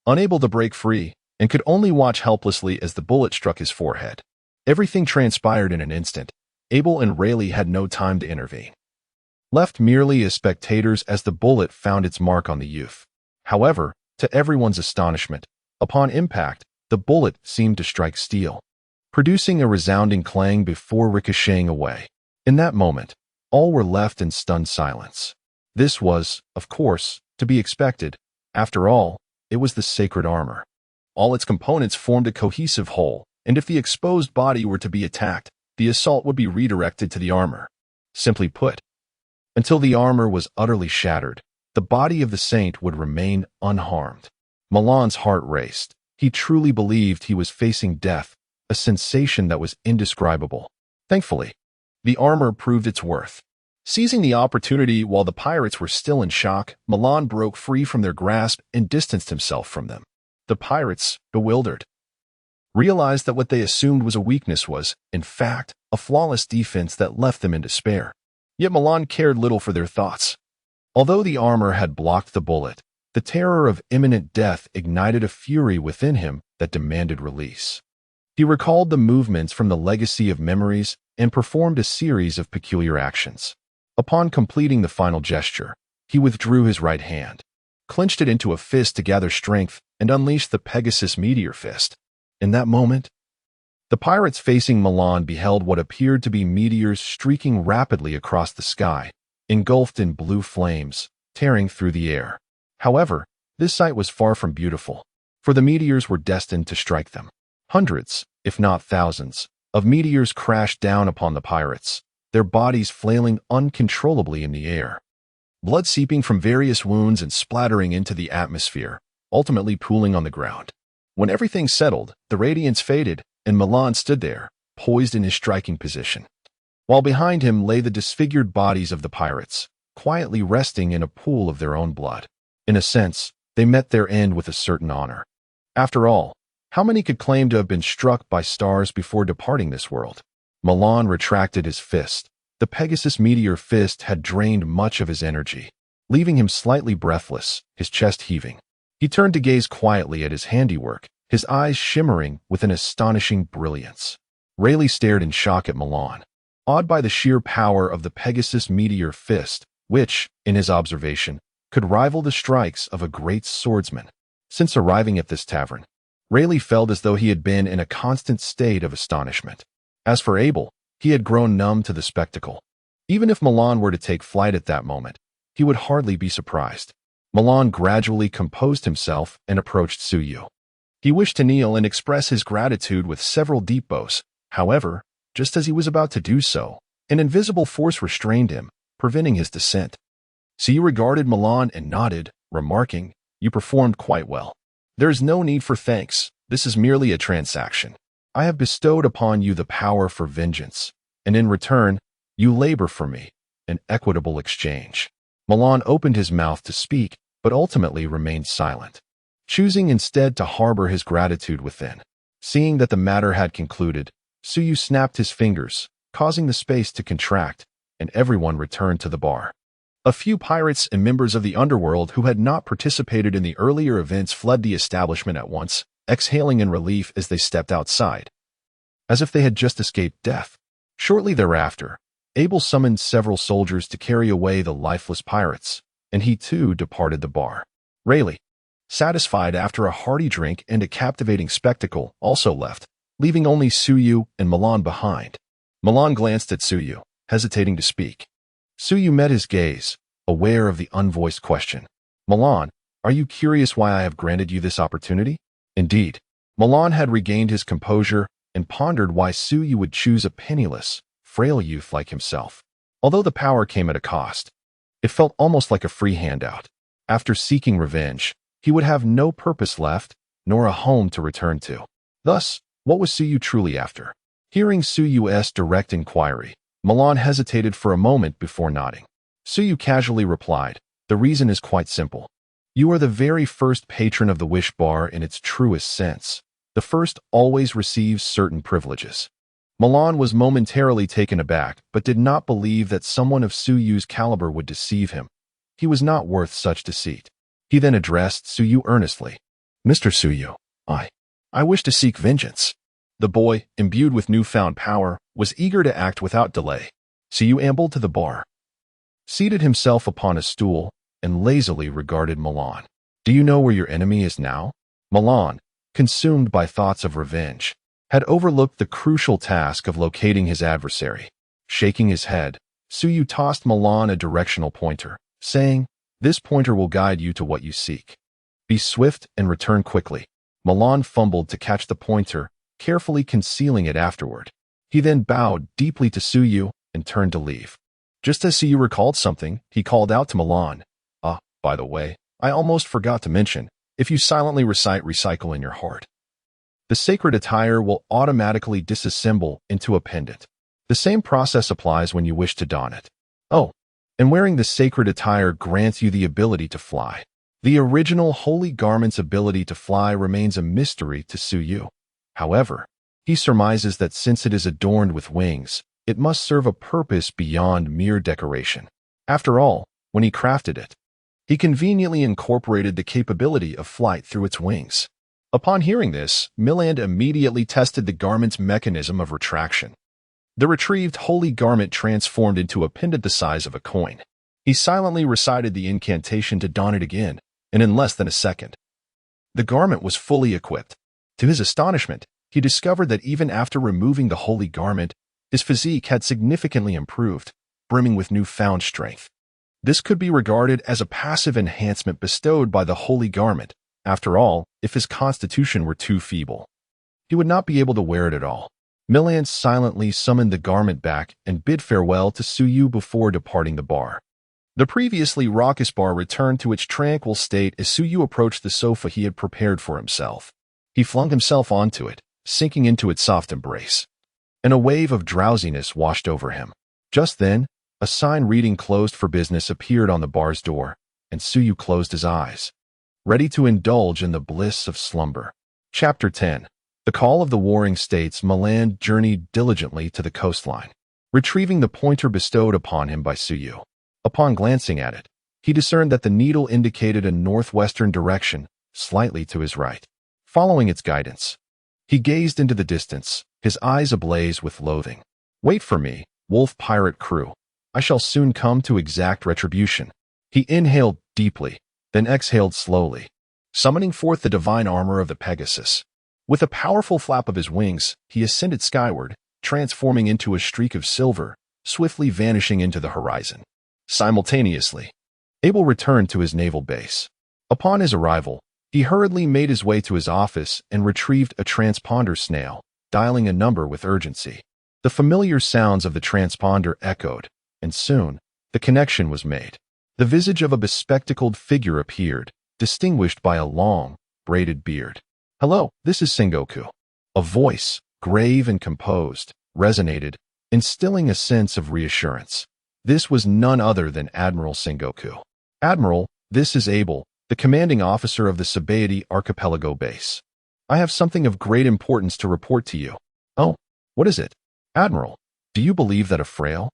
S1: unable to break free, and could only watch helplessly as the bullet struck his forehead. Everything transpired in an instant. Abel and Rayleigh had no time to intervene, left merely as spectators as the bullet found its mark on the youth. However, to everyone's astonishment, upon impact, the bullet seemed to strike steel, producing a resounding clang before ricocheting away. In that moment, all were left in stunned silence. This was, of course, to be expected. After all, it was the sacred armor. All its components formed a cohesive whole, and if the exposed body were to be attacked, the assault would be redirected to the armor. Simply put, until the armor was utterly shattered, the body of the saint would remain unharmed. Meland's heart raced. He truly believed he was facing death, a sensation that was indescribable. Thankfully, the armor proved its worth. Seizing the opportunity while the pirates were still in shock, Meland broke free from their grasp and distanced himself from them. The pirates, bewildered, realized that what they assumed was a weakness was, in fact, a flawless defense that left them in despair. Yet Meland cared little for their thoughts. Although the armor had blocked the bullet, the terror of imminent death ignited a fury within him that demanded release. He recalled the movements from the legacy of memories and performed a series of peculiar actions. Upon completing the final gesture, he withdrew his right hand, clenched it into a fist to gather strength, and unleashed the Pegasus Meteor Fist. In that moment, the pirates facing Meland beheld what appeared to be meteors streaking rapidly across the sky, engulfed in blue flames, tearing through the air. However, this sight was far from beautiful, for the meteors were destined to strike them. Hundreds, if not thousands, of meteors crashed down upon the pirates, their bodies flailing uncontrollably in the air, blood seeping from various wounds and splattering into the atmosphere, ultimately pooling on the ground. When everything settled, the radiance faded, and Meland stood there, poised in his striking position, while behind him lay the disfigured bodies of the pirates, quietly resting in a pool of their own blood. In a sense, they met their end with a certain honor. After all, how many could claim to have been struck by stars before departing this world? Meland retracted his fist. The Pegasus Meteor Fist had drained much of his energy, leaving him slightly breathless, his chest heaving. He turned to gaze quietly at his handiwork, his eyes shimmering with an astonishing brilliance. Rayleigh stared in shock at Meland, awed by the sheer power of the Pegasus Meteor Fist, which, in his observation, could could rival the strikes of a great swordsman. Since arriving at this tavern, Rayleigh felt as though he had been in a constant state of astonishment. As for Abel, he had grown numb to the spectacle. Even if Milan were to take flight at that moment, he would hardly be surprised. Milan gradually composed himself and approached Suyu. He wished to kneel and express his gratitude with several deep bows. However, just as he was about to do so, an invisible force restrained him, preventing his descent. Suyu regarded Milan and nodded, remarking, "You performed quite well. There is no need for thanks. This is merely a transaction. I have bestowed upon you the power for vengeance, and in return, you labor for me, an equitable exchange." Milan opened his mouth to speak, but ultimately remained silent, choosing instead to harbor his gratitude within. Seeing that the matter had concluded, Suyu snapped his fingers, causing the space to contract, and everyone returned to the bar. A few pirates and members of the underworld who had not participated in the earlier events fled the establishment at once, exhaling in relief as they stepped outside, as if they had just escaped death. Shortly thereafter, Abel summoned several soldiers to carry away the lifeless pirates, and he too departed the bar. Rayleigh, satisfied after a hearty drink and a captivating spectacle, also left, leaving only Suyu and Milan behind. Milan glanced at Suyu, hesitating to speak. Suyu met his gaze, aware of the unvoiced question. "Milan, are you curious why I have granted you this opportunity?" Indeed, Milan had regained his composure and pondered why Suyu would choose a penniless, frail youth like himself. Although the power came at a cost, it felt almost like a free handout. After seeking revenge, he would have no purpose left, nor a home to return to. Thus, what was Suyu truly after? Hearing Suyu's direct inquiry, Milan hesitated for a moment before nodding. Suyu casually replied, "The reason is quite simple. You are the very first patron of the Wish Bar in its truest sense. The first always receives certain privileges." Milan was momentarily taken aback, but did not believe that someone of Suyu's caliber would deceive him. He was not worth such deceit. He then addressed Suyu earnestly. "Mr. Suyu, I wish to seek vengeance." The boy, imbued with newfound power, was eager to act without delay. Suyu ambled to the bar, seated himself upon a stool, and lazily regarded Milan. "Do you know where your enemy is now?" Milan, consumed by thoughts of revenge, had overlooked the crucial task of locating his adversary. Shaking his head, Suyu tossed Milan a directional pointer, saying, "This pointer will guide you to what you seek. Be swift and return quickly." Milan fumbled to catch the pointer, carefully concealing it afterward. He then bowed deeply to Suyu and turned to leave. Just as Suyu recalled something, he called out to Milan, "By the way, I almost forgot to mention, if you silently recite recycle in your heart, the sacred attire will automatically disassemble into a pendant. The same process applies when you wish to don it. Oh, and wearing the sacred attire grants you the ability to fly. The original holy garment's ability to fly remains a mystery to Suyu. However, he surmises that since it is adorned with wings, it must serve a purpose beyond mere decoration. After all, when he crafted it, he conveniently incorporated the capability of flight through its wings." Upon hearing this, Milland immediately tested the garment's mechanism of retraction. The retrieved holy garment transformed into a pendant the size of a coin. He silently recited the incantation to don it again, and in less than a second, the garment was fully equipped. To his astonishment, he discovered that even after removing the holy garment, his physique had significantly improved, brimming with newfound strength. This could be regarded as a passive enhancement bestowed by the holy garment. After all, if his constitution were too feeble, he would not be able to wear it at all. Milland silently summoned the garment back and bid farewell to Suyu before departing the bar. The previously raucous bar returned to its tranquil state as Suyu approached the sofa he had prepared for himself. He flung himself onto it, sinking into its soft embrace, and a wave of drowsiness washed over him. Just then, a sign reading "Closed for business" appeared on the bar's door, and Suyu closed his eyes, ready to indulge in the bliss of slumber. Chapter 10. The Call of the Warring States. Milland journeyed diligently to the coastline, retrieving the pointer bestowed upon him by Suyu. Upon glancing at it, he discerned that the needle indicated a northwestern direction, slightly to his right. Following its guidance, he gazed into the distance, his eyes ablaze with loathing. "Wait for me, wolf pirate crew. I shall soon come to exact retribution." He inhaled deeply, then exhaled slowly, summoning forth the divine armor of the Pegasus. With a powerful flap of his wings, he ascended skyward, transforming into a streak of silver, swiftly vanishing into the horizon. Simultaneously, Abel returned to his naval base. Upon his arrival, he hurriedly made his way to his office and retrieved a transponder snail, dialing a number with urgency. The familiar sounds of the transponder echoed, and soon, the connection was made. The visage of a bespectacled figure appeared, distinguished by a long, braided beard. "Hello, this is Sengoku." A voice, grave and composed, resonated, instilling a sense of reassurance. This was none other than Admiral Sengoku. "Admiral, this is Abel, the commanding officer of the Sabaody Archipelago base. I have something of great importance to report to you." "Oh, what is it?" "Admiral, do you believe that a frail,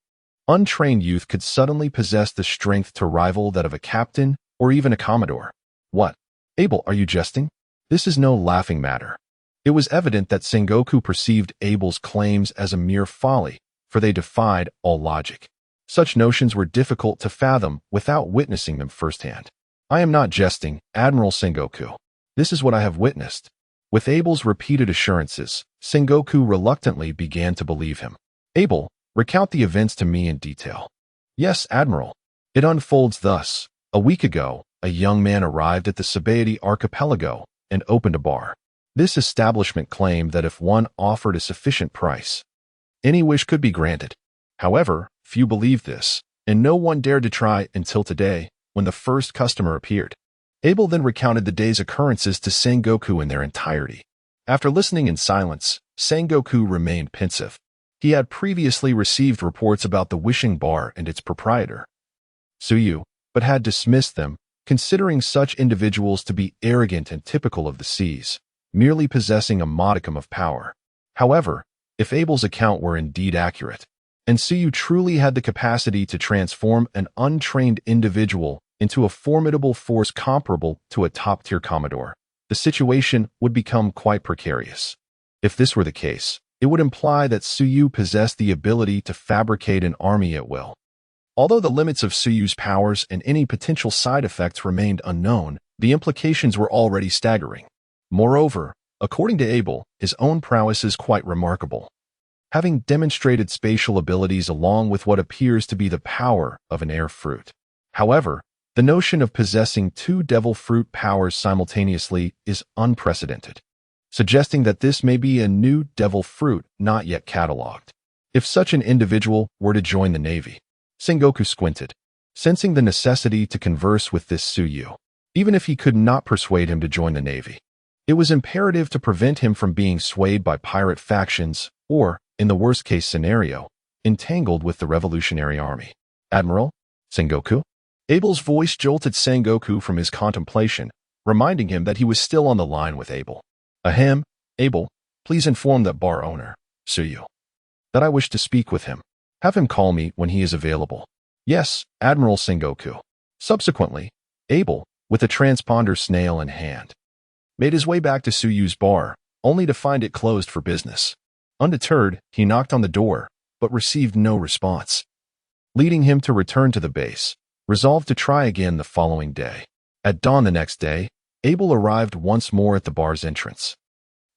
S1: untrained youth could suddenly possess the strength to rival that of a captain or even a commodore?" "What? Abel, are you jesting? This is no laughing matter." It was evident that Sengoku perceived Abel's claims as a mere folly, for they defied all logic. Such notions were difficult to fathom without witnessing them firsthand. "I am not jesting, Admiral Sengoku. This is what I have witnessed." With Abel's repeated assurances, Sengoku reluctantly began to believe him. "Abel, recount the events to me in detail." "Yes, Admiral. It unfolds thus. A week ago, a young man arrived at the Sabaody Archipelago and opened a bar. This establishment claimed that if one offered a sufficient price, any wish could be granted. However, few believed this, and no one dared to try until today, when the first customer appeared. Abel then recounted the day's occurrences to Sengoku in their entirety. After listening in silence, Sengoku remained pensive. He had previously received reports about the wishing bar and its proprietor, Suyu, but had dismissed them, considering such individuals to be arrogant and typical of the seas, merely possessing a modicum of power. However, if Abel's account were indeed accurate, and Suyu truly had the capacity to transform an untrained individual into a formidable force comparable to a top-tier commodore, the situation would become quite precarious. If this were the case, it would imply that Suyu possessed the ability to fabricate an army at will. Although the limits of Suyu's powers and any potential side effects remained unknown, the implications were already staggering. Moreover, according to Abel, his own prowess is quite remarkable, having demonstrated spatial abilities along with what appears to be the power of an air fruit. However, the notion of possessing two devil fruit powers simultaneously is unprecedented, suggesting that this may be a new devil fruit not yet cataloged. If such an individual were to join the Navy, Sengoku squinted, sensing the necessity to converse with this Suyu. Even if he could not persuade him to join the Navy, it was imperative to prevent him from being swayed by pirate factions or, in the worst-case scenario, entangled with the Revolutionary Army. "Admiral, Sengoku?" Abel's voice jolted Sengoku from his contemplation, reminding him that he was still on the line with Abel. "Ahem, Abel, please inform that bar owner, Suyu, that I wish to speak with him. Have him call me when he is available." "Yes, Admiral Sengoku." Subsequently, Abel, with a transponder snail in hand, made his way back to Suyu's bar, only to find it closed for business. Undeterred, he knocked on the door, but received no response, leading him to return to the base, resolved to try again the following day. At dawn the next day, Abel arrived once more at the bar's entrance,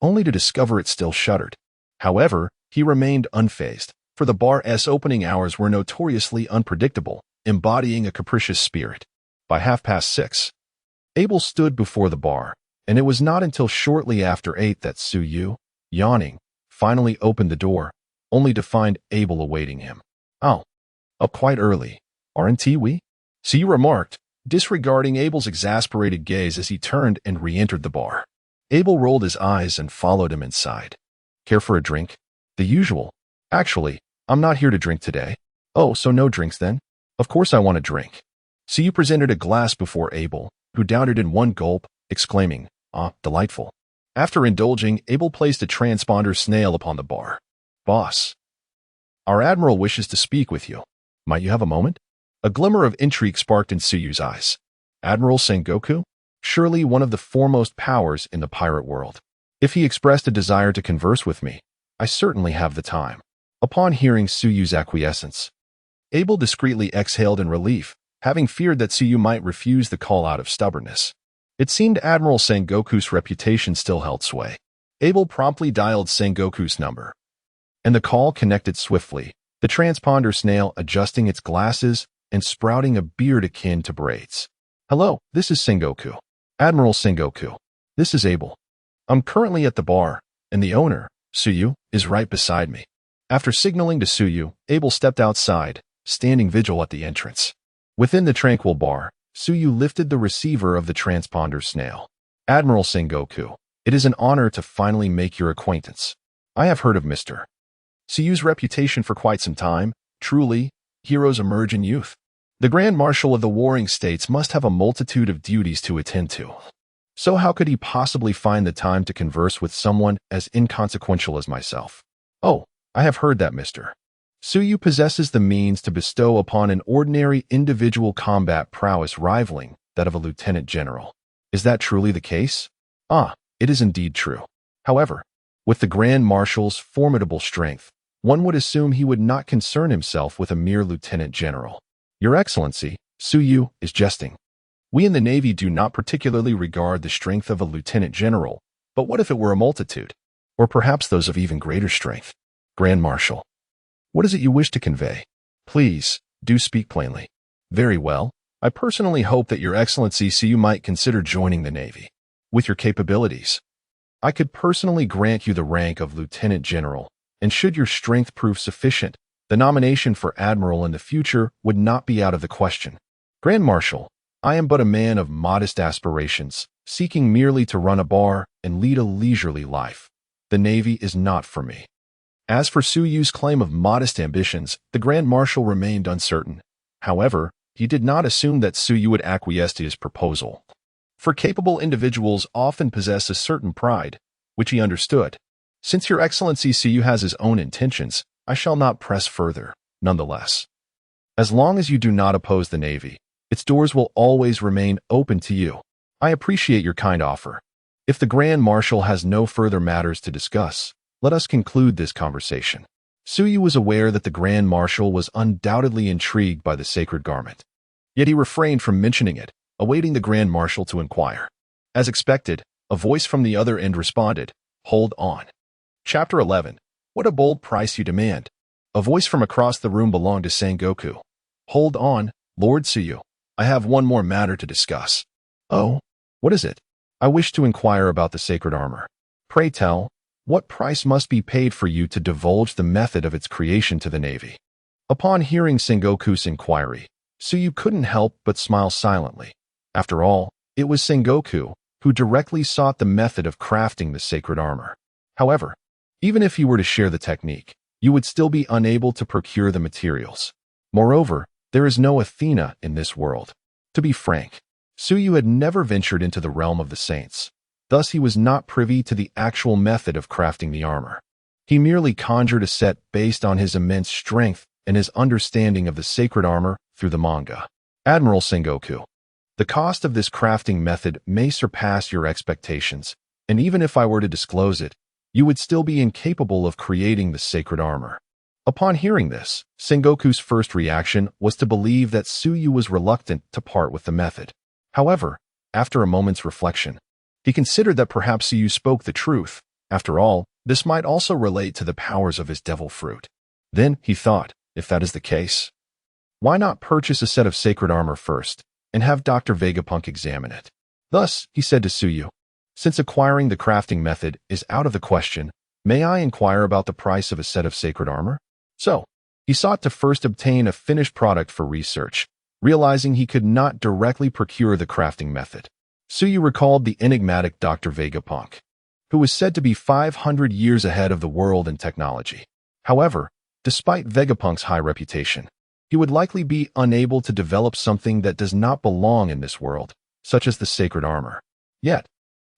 S1: only to discover it still shuttered. However, he remained unfazed, for the bar's opening hours were notoriously unpredictable, embodying a capricious spirit. By 6:30, Abel stood before the bar, and it was not until shortly after 8 that Suyu, yawning, finally opened the door, only to find Abel awaiting him. "Oh, up quite early, aren't we?" Suyu remarked, disregarding Abel's exasperated gaze as he turned and re-entered the bar. Abel rolled his eyes and followed him inside. "Care for a drink?" "The usual. Actually, I'm not here to drink today." "Oh, so no drinks then?" "Of course I want a drink." Suyu presented a glass before Abel, who downed it in one gulp, exclaiming, "Ah, delightful." After indulging, Abel placed a transponder snail upon the bar. "Boss, our admiral wishes to speak with you. Might you have a moment?" A glimmer of intrigue sparked in Suyu's eyes. Admiral Sengoku? Surely one of the foremost powers in the pirate world. If he expressed a desire to converse with me, I certainly have the time. Upon hearing Suyu's acquiescence, Abel discreetly exhaled in relief, having feared that Tsuyu might refuse the call out of stubbornness. It seemed Admiral Sengoku's reputation still held sway. Abel promptly dialed Sengoku's number, and the call connected swiftly, the transponder snail adjusting its glasses and sprouting a beard akin to braids. "Hello, this is Sengoku. Admiral Sengoku. This is Abel. I'm currently at the bar, and the owner, Tsuyu, is right beside me." After signaling to Tsuyu, Abel stepped outside, standing vigil at the entrance. Within the tranquil bar, Tsuyu lifted the receiver of the transponder snail. "Admiral Sengoku, it is an honor to finally make your acquaintance. I have heard of Mr. Tsuyu's reputation for quite some time. Truly, heroes emerge in youth. The Grand Marshal of the Warring States must have a multitude of duties to attend to. So how could he possibly find the time to converse with someone as inconsequential as myself? Oh, I have heard that Mr. Tsuyu possesses the means to bestow upon an ordinary individual combat prowess rivaling that of a lieutenant general. Is that truly the case? Ah, it is indeed true. However, with the Grand Marshal's formidable strength, one would assume he would not concern himself with a mere lieutenant general. Your Excellency, Tsuyu is jesting. We in the Navy do not particularly regard the strength of a lieutenant general, but what if it were a multitude? Or perhaps those of even greater strength? Grand Marshal, what is it you wish to convey? Please, do speak plainly. Very well. I personally hope that Your Excellency Tsuyu might consider joining the Navy. With your capabilities, I could personally grant you the rank of Lieutenant General, and should your strength prove sufficient, the nomination for Admiral in the future would not be out of the question. Grand Marshal, I am but a man of modest aspirations, seeking merely to run a bar and lead a leisurely life. The Navy is not for me. As for Tsuyu's claim of modest ambitions, the Grand Marshal remained uncertain. However, he did not assume that Tsuyu would acquiesce to his proposal. For capable individuals often possess a certain pride, which he understood. Since Your Excellency Tsuyu has his own intentions, I shall not press further, nonetheless. As long as you do not oppose the Navy, its doors will always remain open to you. I appreciate your kind offer. If the Grand Marshal has no further matters to discuss, let us conclude this conversation. Tsuyu was aware that the Grand Marshal was undoubtedly intrigued by the sacred garment. Yet he refrained from mentioning it, awaiting the Grand Marshal to inquire. As expected, a voice from the other end responded, "Hold on." Chapter 11. What a bold price you demand. A voice from across the room belonged to Sengoku. "Hold on, Lord Tsuyu. I have one more matter to discuss." "Oh, what is it?" "I wish to inquire about the sacred armor. Pray tell, what price must be paid for you to divulge the method of its creation to the Navy?" Upon hearing Sengoku's inquiry, Tsuyu couldn't help but smile silently. After all, it was Sengoku who directly sought the method of crafting the sacred armor. However, even if you were to share the technique, you would still be unable to procure the materials. Moreover, there is no Athena in this world. To be frank, Tsuyu had never ventured into the realm of the saints. Thus, he was not privy to the actual method of crafting the armor. He merely conjured a set based on his immense strength and his understanding of the sacred armor through the manga. Admiral Sengoku, the cost of this crafting method may surpass your expectations, and even if I were to disclose it, you would still be incapable of creating the sacred armor. Upon hearing this, Sengoku's first reaction was to believe that Tsuyu was reluctant to part with the method. However, after a moment's reflection, he considered that perhaps Tsuyu spoke the truth. After all, this might also relate to the powers of his devil fruit. Then, he thought, if that is the case, why not purchase a set of sacred armor first, and have Dr. Vegapunk examine it? Thus, he said to Tsuyu, "Since acquiring the crafting method is out of the question, may I inquire about the price of a set of sacred armor?" So, he sought to first obtain a finished product for research, realizing he could not directly procure the crafting method. Tsuyu recalled the enigmatic Dr. Vegapunk, who was said to be 500 years ahead of the world in technology. However, despite Vegapunk's high reputation, he would likely be unable to develop something that does not belong in this world, such as the sacred armor. Yet,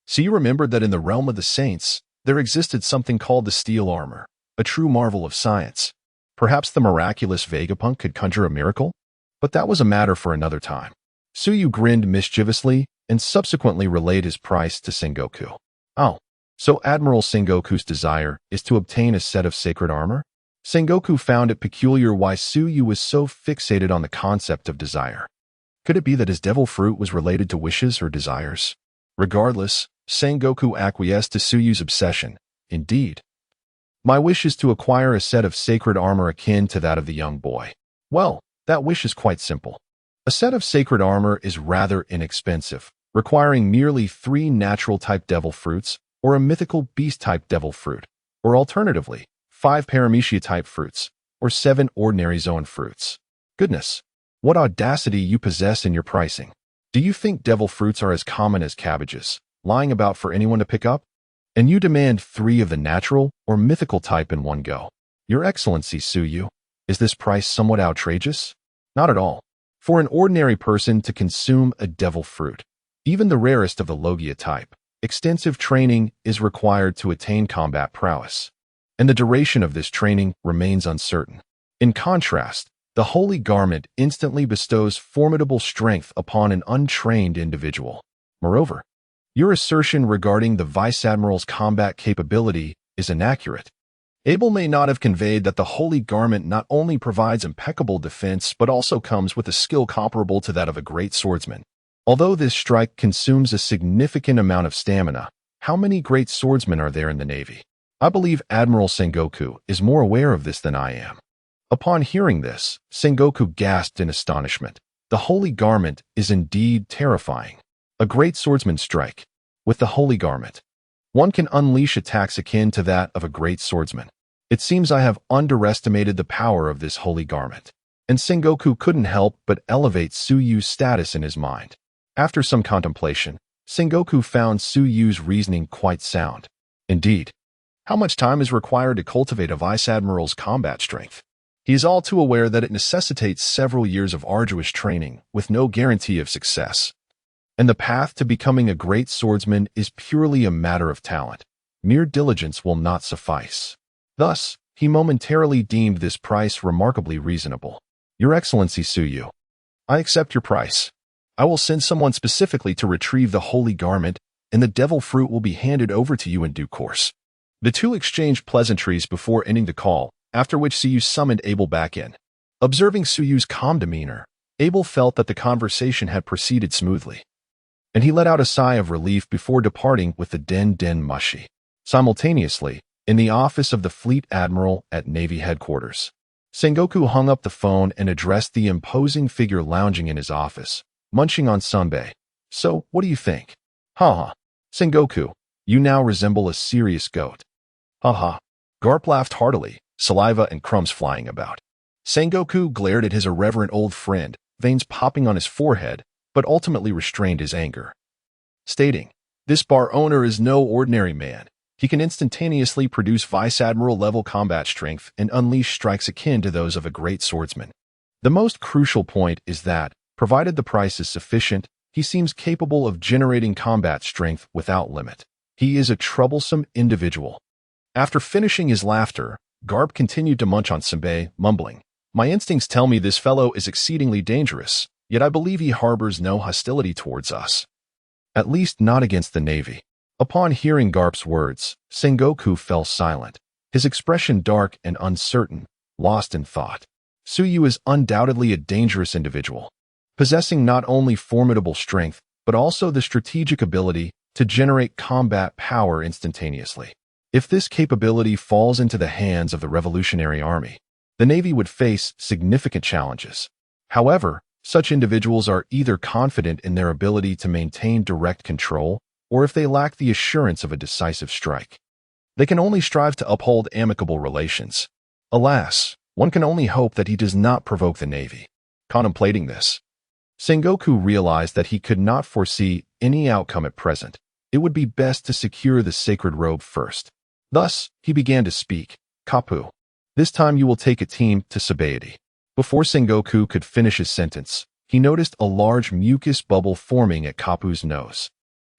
S1: Tsuyu remembered that in the realm of the saints, there existed something called the steel armor, a true marvel of science. Perhaps the miraculous Vegapunk could conjure a miracle? But that was a matter for another time. Tsuyu grinned mischievously and subsequently relayed his price to Sengoku. "Oh, so Admiral Sengoku's desire is to obtain a set of sacred armor?" Sengoku found it peculiar why Tsuyu was so fixated on the concept of desire. Could it be that his devil fruit was related to wishes or desires? Regardless, Sengoku acquiesced to Suyu's obsession. Indeed, my wish is to acquire a set of sacred armor akin to that of the young boy. Well, that wish is quite simple. A set of sacred armor is rather inexpensive, requiring merely 3 natural-type devil fruits or a mythical beast-type devil fruit, or alternatively, 5 paramecia-type fruits, or 7 ordinary zoan fruits. Goodness, what audacity you possess in your pricing. Do you think devil fruits are as common as cabbages, lying about for anyone to pick up? And you demand 3 of the natural or mythical type in one go. Your Excellency Suyu, is this price somewhat outrageous? Not at all. For an ordinary person to consume a devil fruit, even the rarest of the Logia type, extensive training is required to attain combat prowess, and the duration of this training remains uncertain. In contrast, the Holy Garment instantly bestows formidable strength upon an untrained individual. Moreover, your assertion regarding the Vice Admiral's combat capability is inaccurate. Abel may not have conveyed that the Holy Garment not only provides impeccable defense but also comes with a skill comparable to that of a great swordsman. Although this strike consumes a significant amount of stamina, how many great swordsmen are there in the Navy? I believe Admiral Sengoku is more aware of this than I am. Upon hearing this, Sengoku gasped in astonishment. The Holy Garment is indeed terrifying. A great swordsman's strike. With the Holy Garment, one can unleash attacks akin to that of a great swordsman. It seems I have underestimated the power of this Holy Garment. And Sengoku couldn't help but elevate Suyu's status in his mind. After some contemplation, Sengoku found Suyu's reasoning quite sound. Indeed, how much time is required to cultivate a Vice Admiral's combat strength? He is all too aware that it necessitates several years of arduous training with no guarantee of success. And the path to becoming a great swordsman is purely a matter of talent. Mere diligence will not suffice. Thus, he momentarily deemed this price remarkably reasonable. Your Excellency Suyu, I accept your price. I will send someone specifically to retrieve the Holy Garment, and the devil fruit will be handed over to you in due course. The two exchanged pleasantries before ending the call, after which Suyu summoned Abel back in. Observing Suyu's calm demeanor, Abel felt that the conversation had proceeded smoothly, and he let out a sigh of relief before departing with the Den Mushi. Simultaneously, in the office of the Fleet Admiral at Navy Headquarters, Sengoku hung up the phone and addressed the imposing figure lounging in his office, munching on sunbae. So, what do you think? Ha. Sengoku, you now resemble a serious goat. Ha. Garp laughed heartily, saliva and crumbs flying about. Sengoku glared at his irreverent old friend, veins popping on his forehead, but ultimately restrained his anger, stating, "This bar owner is no ordinary man. He can instantaneously produce Vice Admiral-level combat strength and unleash strikes akin to those of a great swordsman. The most crucial point is that, provided the price is sufficient, he seems capable of generating combat strength without limit. He is a troublesome individual." After finishing his laughter, Garp continued to munch on Senbei, mumbling, "My instincts tell me this fellow is exceedingly dangerous, yet I believe he harbors no hostility towards us. At least not against the Navy." Upon hearing Garp's words, Sengoku fell silent, his expression dark and uncertain, lost in thought. Suyu is undoubtedly a dangerous individual, possessing not only formidable strength, but also the strategic ability to generate combat power instantaneously. If this capability falls into the hands of the Revolutionary Army, the Navy would face significant challenges. However, such individuals are either confident in their ability to maintain direct control, or if they lack the assurance of a decisive strike, they can only strive to uphold amicable relations. Alas, one can only hope that he does not provoke the Navy. Contemplating this, Sengoku realized that he could not foresee any outcome at present. It would be best to secure the sacred robe first. Thus, he began to speak. "Kapu, this time you will take a team to Sabaody." Before Sengoku could finish his sentence, he noticed a large mucus bubble forming at Kapu's nose,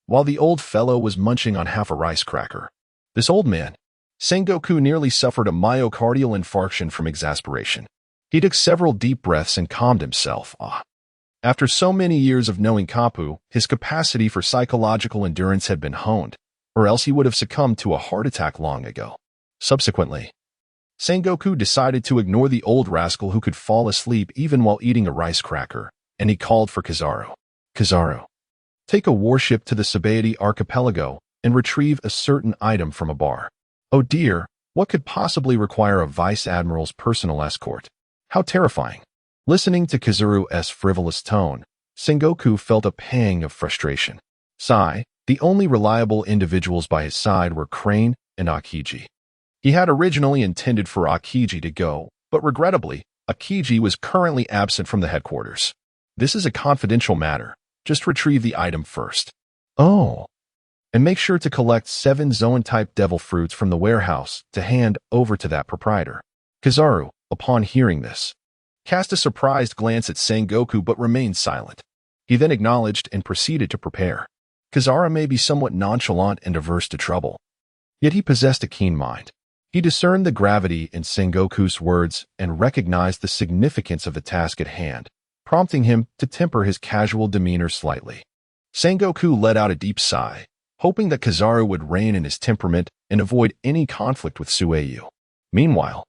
S1: while the old fellow was munching on half a rice cracker. This old man, Sengoku nearly suffered a myocardial infarction from exasperation. He took several deep breaths and calmed himself. After so many years of knowing Kapu, his capacity for psychological endurance had been honed, or else he would have succumbed to a heart attack long ago. Subsequently, Sengoku decided to ignore the old rascal who could fall asleep even while eating a rice cracker, and he called for Kizaru. Kizaru, take a warship to the Sabaody archipelago and retrieve a certain item from a bar. Oh dear, what could possibly require a vice admiral's personal escort? How terrifying. Listening to Kizaru's frivolous tone, Sengoku felt a pang of frustration. Sigh, the only reliable individuals by his side were Crane and Akiji. He had originally intended for Akiji to go, but regrettably, Akiji was currently absent from the headquarters. This is a confidential matter. Just retrieve the item first. Oh. And make sure to collect 7 Zoan-type devil fruits from the warehouse to hand over to that proprietor. Kizaru, upon hearing this, cast a surprised glance at Sengoku but remained silent. He then acknowledged and proceeded to prepare. Kizaru may be somewhat nonchalant and averse to trouble, yet he possessed a keen mind. He discerned the gravity in Sengoku's words and recognized the significance of the task at hand, prompting him to temper his casual demeanor slightly. Sengoku let out a deep sigh, hoping that Kizaru would rein in his temperament and avoid any conflict with Sueyu. Meanwhile,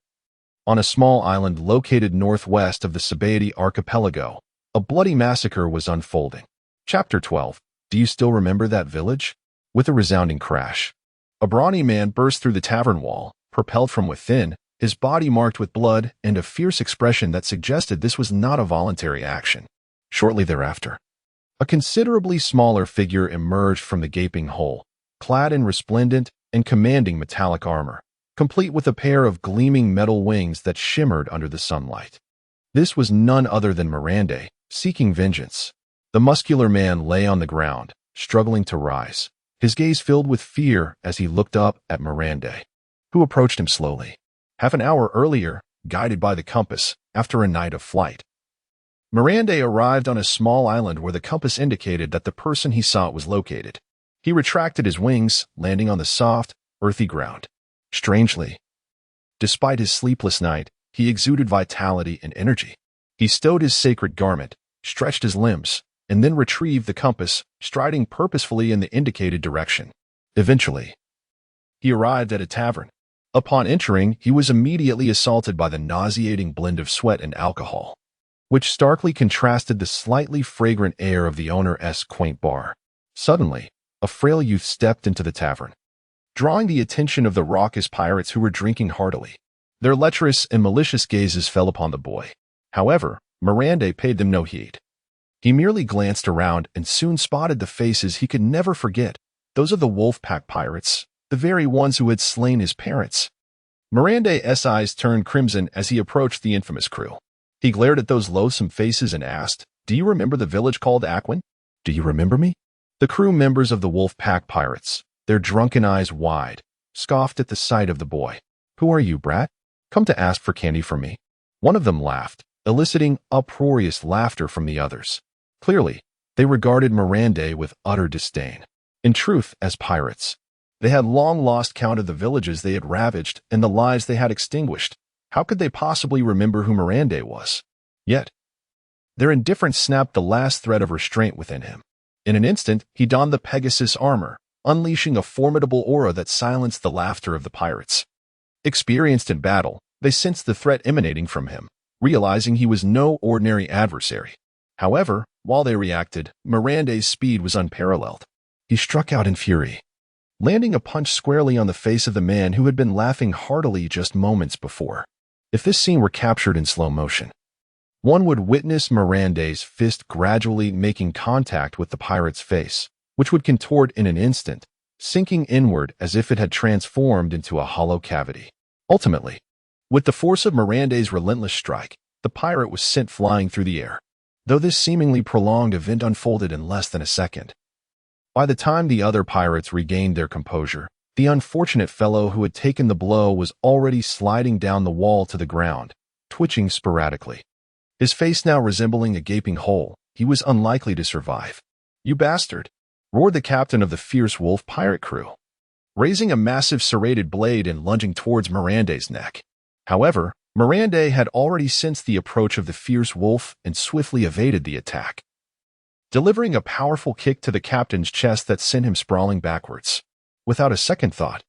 S1: on a small island located northwest of the Sabaody archipelago, a bloody massacre was unfolding. Chapter 12. Do you still remember that village? With a resounding crash, a brawny man burst through the tavern wall, propelled from within, his body marked with blood and a fierce expression that suggested this was not a voluntary action. Shortly thereafter, a considerably smaller figure emerged from the gaping hole, clad in resplendent and commanding metallic armor, complete with a pair of gleaming metal wings that shimmered under the sunlight. This was none other than Miranda, seeking vengeance. The muscular man lay on the ground, struggling to rise, his gaze filled with fear as he looked up at Miranda, who approached him slowly. Half an hour earlier, guided by the compass, after a night of flight, Miranda arrived on a small island where the compass indicated that the person he sought was located. He retracted his wings, landing on the soft, earthy ground. Strangely, despite his sleepless night, he exuded vitality and energy. He stowed his sacred garment, stretched his limbs, and then retrieved the compass, striding purposefully in the indicated direction. Eventually, he arrived at a tavern. Upon entering, he was immediately assaulted by the nauseating blend of sweat and alcohol, which starkly contrasted the slightly fragrant air of the owner's quaint bar. Suddenly, a frail youth stepped into the tavern, drawing the attention of the raucous pirates who were drinking heartily. Their lecherous and malicious gazes fell upon the boy. However, Miranda paid them no heed. He merely glanced around and soon spotted the faces he could never forget, those of the Wolfpack pirates, the very ones who had slain his parents. Miranda's eyes turned crimson as he approached the infamous crew. He glared at those loathsome faces and asked, "Do you remember the village called Aquin? Do you remember me?" The crew members of the Wolfpack pirates, their drunken eyes wide, scoffed at the sight of the boy. "Who are you, brat? Come to ask for candy from me?" One of them laughed, eliciting uproarious laughter from the others. Clearly, they regarded Miranda with utter disdain. In truth, as pirates, they had long lost count of the villages they had ravaged and the lives they had extinguished. How could they possibly remember who Miranda was? Yet, their indifference snapped the last thread of restraint within him. In an instant, he donned the Pegasus armor, unleashing a formidable aura that silenced the laughter of the pirates. Experienced in battle, they sensed the threat emanating from him, realizing he was no ordinary adversary. However, while they reacted, Miranda's speed was unparalleled. He struck out in fury, landing a punch squarely on the face of the man who had been laughing heartily just moments before. If this scene were captured in slow motion, one would witness Miranda's fist gradually making contact with the pirate's face, which would contort in an instant, sinking inward as if it had transformed into a hollow cavity. Ultimately, with the force of Miranda's relentless strike, the pirate was sent flying through the air. Though this seemingly prolonged event unfolded in less than a second, by the time the other pirates regained their composure, the unfortunate fellow who had taken the blow was already sliding down the wall to the ground, twitching sporadically. His face now resembling a gaping hole, he was unlikely to survive. "You bastard!" roared the captain of the fierce wolf pirate crew, raising a massive serrated blade and lunging towards Miranda's neck. However, Miranda had already sensed the approach of the fierce wolf and swiftly evaded the attack, delivering a powerful kick to the captain's chest that sent him sprawling backwards. Without a second thought,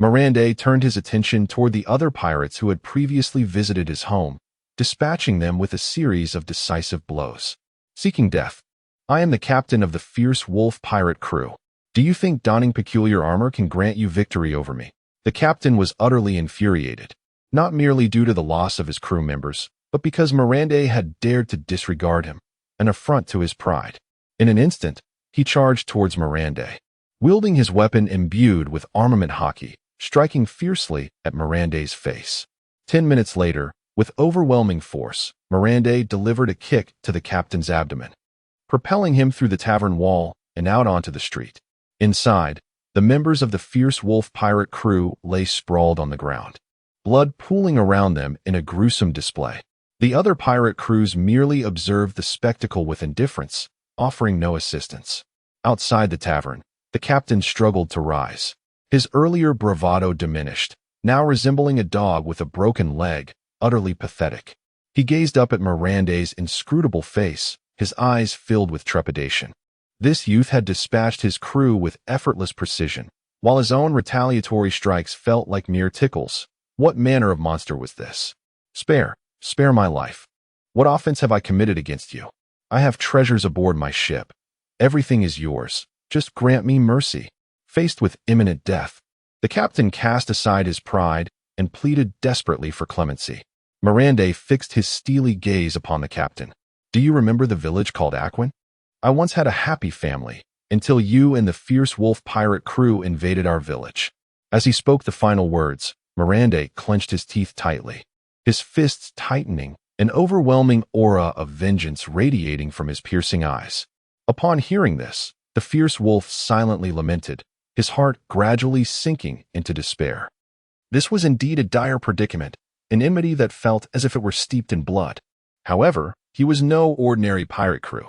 S1: Miranda turned his attention toward the other pirates who had previously visited his home, dispatching them with a series of decisive blows. Seeking death. I am the captain of the fierce wolf pirate crew. Do you think donning peculiar armor can grant you victory over me? The captain was utterly infuriated, not merely due to the loss of his crew members, but because Miranda had dared to disregard him, an affront to his pride. In an instant, he charged towards Miranda, wielding his weapon imbued with armament hockey, striking fiercely at Miranda's face. 10 minutes later, with overwhelming force, Miranda delivered a kick to the captain's abdomen, propelling him through the tavern wall and out onto the street. Inside, the members of the fierce wolf pirate crew lay sprawled on the ground, blood pooling around them in a gruesome display. The other pirate crews merely observed the spectacle with indifference, offering no assistance. Outside the tavern, the captain struggled to rise. His earlier bravado diminished, now resembling a dog with a broken leg, utterly pathetic. He gazed up at Miranda's inscrutable face, his eyes filled with trepidation. This youth had dispatched his crew with effortless precision, while his own retaliatory strikes felt like mere tickles. What manner of monster was this? Spare my life. What offense have I committed against you? I have treasures aboard my ship. Everything is yours. Just grant me mercy. Faced with imminent death, the captain cast aside his pride and pleaded desperately for clemency. Miranda fixed his steely gaze upon the captain. Do you remember the village called Aquin? I once had a happy family, until you and the fierce wolf pirate crew invaded our village. As he spoke the final words, Miranda clenched his teeth tightly, his fists tightening, an overwhelming aura of vengeance radiating from his piercing eyes. Upon hearing this, the fierce wolf silently lamented, his heart gradually sinking into despair. This was indeed a dire predicament, an enmity that felt as if it were steeped in blood. However, he was no ordinary pirate crew.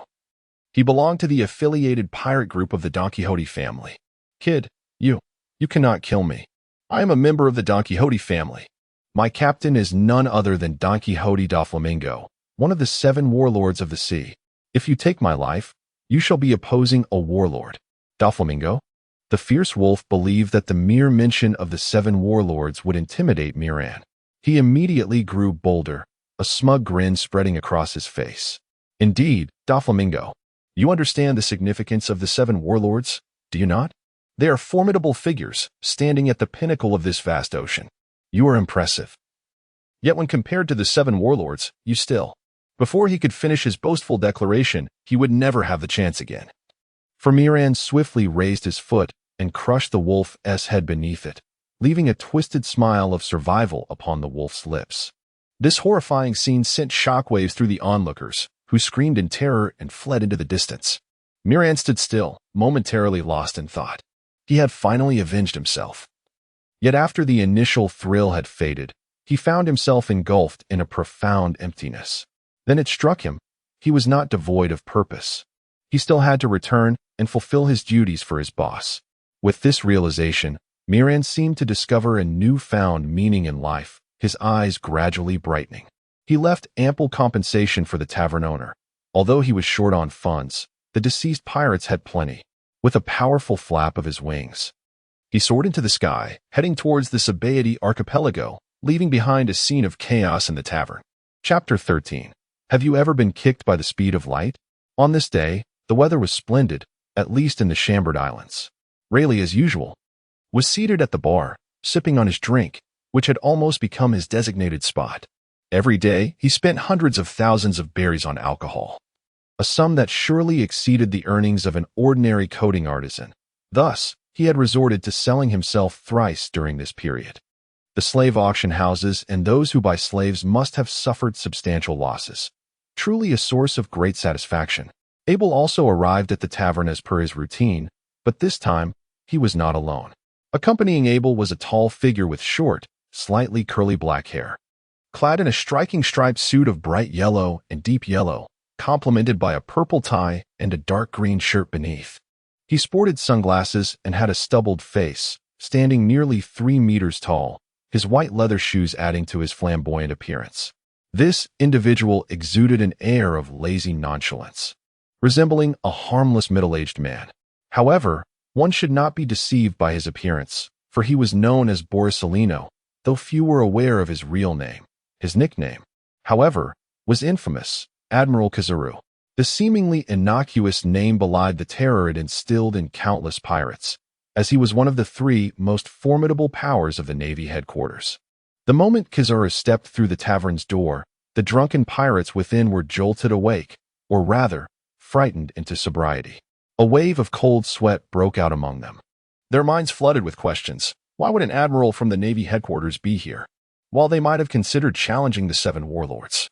S1: He belonged to the affiliated pirate group of the Don Quixote family. Kid, you cannot kill me. I am a member of the Don Quixote family. My captain is none other than Don Quixote da Flamingo, one of the 7 warlords of the sea. If you take my life, you shall be opposing a warlord. Da Flamingo? The fierce wolf believed that the mere mention of the 7 warlords would intimidate Miran. He immediately grew bolder, a smug grin spreading across his face. Indeed, Da Flamingo, you understand the significance of the 7 warlords, do you not? They are formidable figures, standing at the pinnacle of this vast ocean. You are impressive. Yet when compared to the 7 warlords, you still. Before he could finish his boastful declaration, he would never have the chance again. For Miran swiftly raised his foot and crushed the wolf's head beneath it, leaving a twisted smile of survival upon the wolf's lips. This horrifying scene sent shockwaves through the onlookers, who screamed in terror and fled into the distance. Miran stood still, momentarily lost in thought. He had finally avenged himself. Yet after the initial thrill had faded, he found himself engulfed in a profound emptiness. Then it struck him. He was not devoid of purpose. He still had to return and fulfill his duties for his boss. With this realization, Miran seemed to discover a newfound meaning in life, his eyes gradually brightening. He left ample compensation for the tavern owner. Although he was short on funds, the deceased pirates had plenty. With a powerful flap of his wings, he soared into the sky, heading towards the Sabaody archipelago, leaving behind a scene of chaos in the tavern. Chapter 13. Have you ever been kicked by the speed of light? On this day, the weather was splendid, at least in the Chambord Islands. Rayleigh, as usual, was seated at the bar, sipping on his drink, which had almost become his designated spot. Every day, he spent hundreds of thousands of berries on alcohol, a sum that surely exceeded the earnings of an ordinary coating artisan. Thus, he had resorted to selling himself thrice during this period. The slave auction houses and those who buy slaves must have suffered substantial losses. Truly a source of great satisfaction. Abel also arrived at the tavern as per his routine, but this time, he was not alone. Accompanying Abel was a tall figure with short, slightly curly black hair. Clad in a striking striped suit of bright yellow and deep yellow, complemented by a purple tie and a dark green shirt beneath. He sported sunglasses and had a stubbled face, standing nearly 3 meters tall, his white leather shoes adding to his flamboyant appearance. This individual exuded an air of lazy nonchalance, resembling a harmless middle-aged man. However, one should not be deceived by his appearance, for he was known as Borsalino, though few were aware of his real name. His nickname, however, was infamous, Admiral Kazaru. The seemingly innocuous name belied the terror it instilled in countless pirates, as he was one of the three most formidable powers of the Navy headquarters. The moment Kizaru stepped through the tavern's door, the drunken pirates within were jolted awake, or rather, frightened into sobriety. A wave of cold sweat broke out among them. Their minds flooded with questions. Why would an admiral from the Navy headquarters be here? While they might have considered challenging the seven warlords,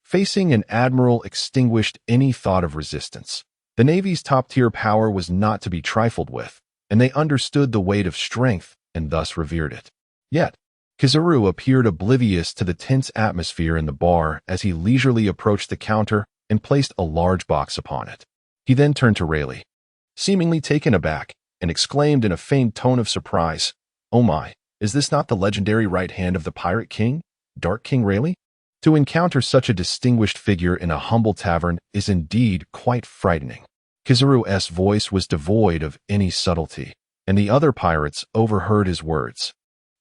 S1: facing an admiral extinguished any thought of resistance. The Navy's top-tier power was not to be trifled with, and they understood the weight of strength and thus revered it. Yet, Kizaru appeared oblivious to the tense atmosphere in the bar as he leisurely approached the counter and placed a large box upon it. He then turned to Rayleigh, seemingly taken aback, and exclaimed in a faint tone of surprise, "Oh my, is this not the legendary right hand of the Pirate King, Dark King Rayleigh?" To encounter such a distinguished figure in a humble tavern is indeed quite frightening. Kizaru's voice was devoid of any subtlety, and the other pirates overheard his words,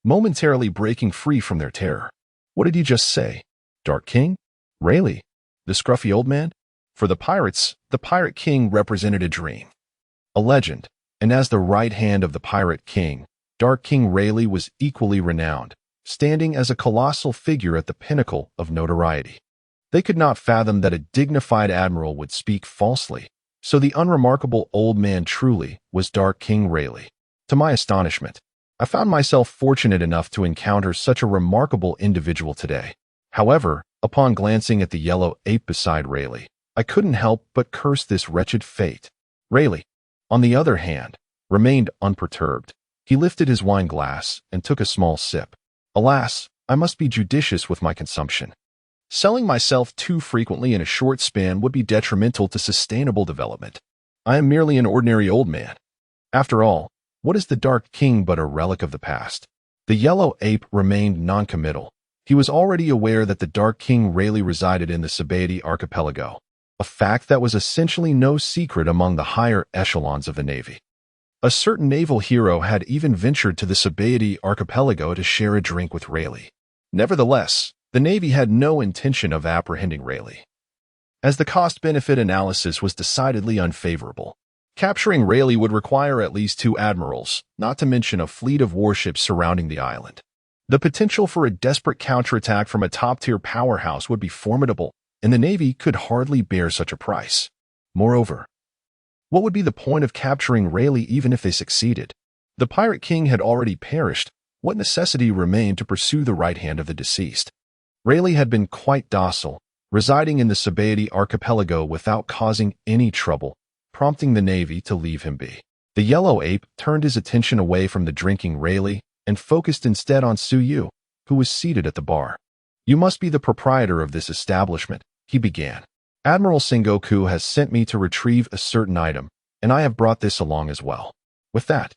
S1: momentarily breaking free from their terror. "What did he just say? Dark King? Rayleigh? The scruffy old man?" For the pirates, the Pirate King represented a dream, a legend, and as the right hand of the Pirate King, Dark King Rayleigh was equally renowned, standing as a colossal figure at the pinnacle of notoriety. They could not fathom that a dignified admiral would speak falsely, so the unremarkable old man truly was Dark King Rayleigh. To my astonishment, I found myself fortunate enough to encounter such a remarkable individual today. However, upon glancing at the yellow ape beside Rayleigh, I couldn't help but curse this wretched fate. Rayleigh, on the other hand, remained unperturbed. He lifted his wine glass and took a small sip. "Alas, I must be judicious with my consumption. Selling myself too frequently in a short span would be detrimental to sustainable development. I am merely an ordinary old man. After all, what is the Dark King but a relic of the past?" The yellow ape remained noncommittal. He was already aware that the Dark King Rayleigh resided in the Sabaody archipelago, a fact that was essentially no secret among the higher echelons of the Navy. A certain naval hero had even ventured to the Sabaody archipelago to share a drink with Rayleigh. Nevertheless, the Navy had no intention of apprehending Rayleigh, as the cost-benefit analysis was decidedly unfavorable. Capturing Rayleigh would require at least 2 admirals, not to mention a fleet of warships surrounding the island. The potential for a desperate counterattack from a top-tier powerhouse would be formidable, and the Navy could hardly bear such a price. Moreover, what would be the point of capturing Rayleigh even if they succeeded? The Pirate King had already perished. What necessity remained to pursue the right hand of the deceased? Rayleigh had been quite docile, residing in the Sabaody archipelago without causing any trouble, prompting the Navy to leave him be. The yellow ape turned his attention away from the drinking Rayleigh and focused instead on Suyu, who was seated at the bar. "You must be the proprietor of this establishment," he began. "Admiral Sengoku has sent me to retrieve a certain item, and I have brought this along as well." With that,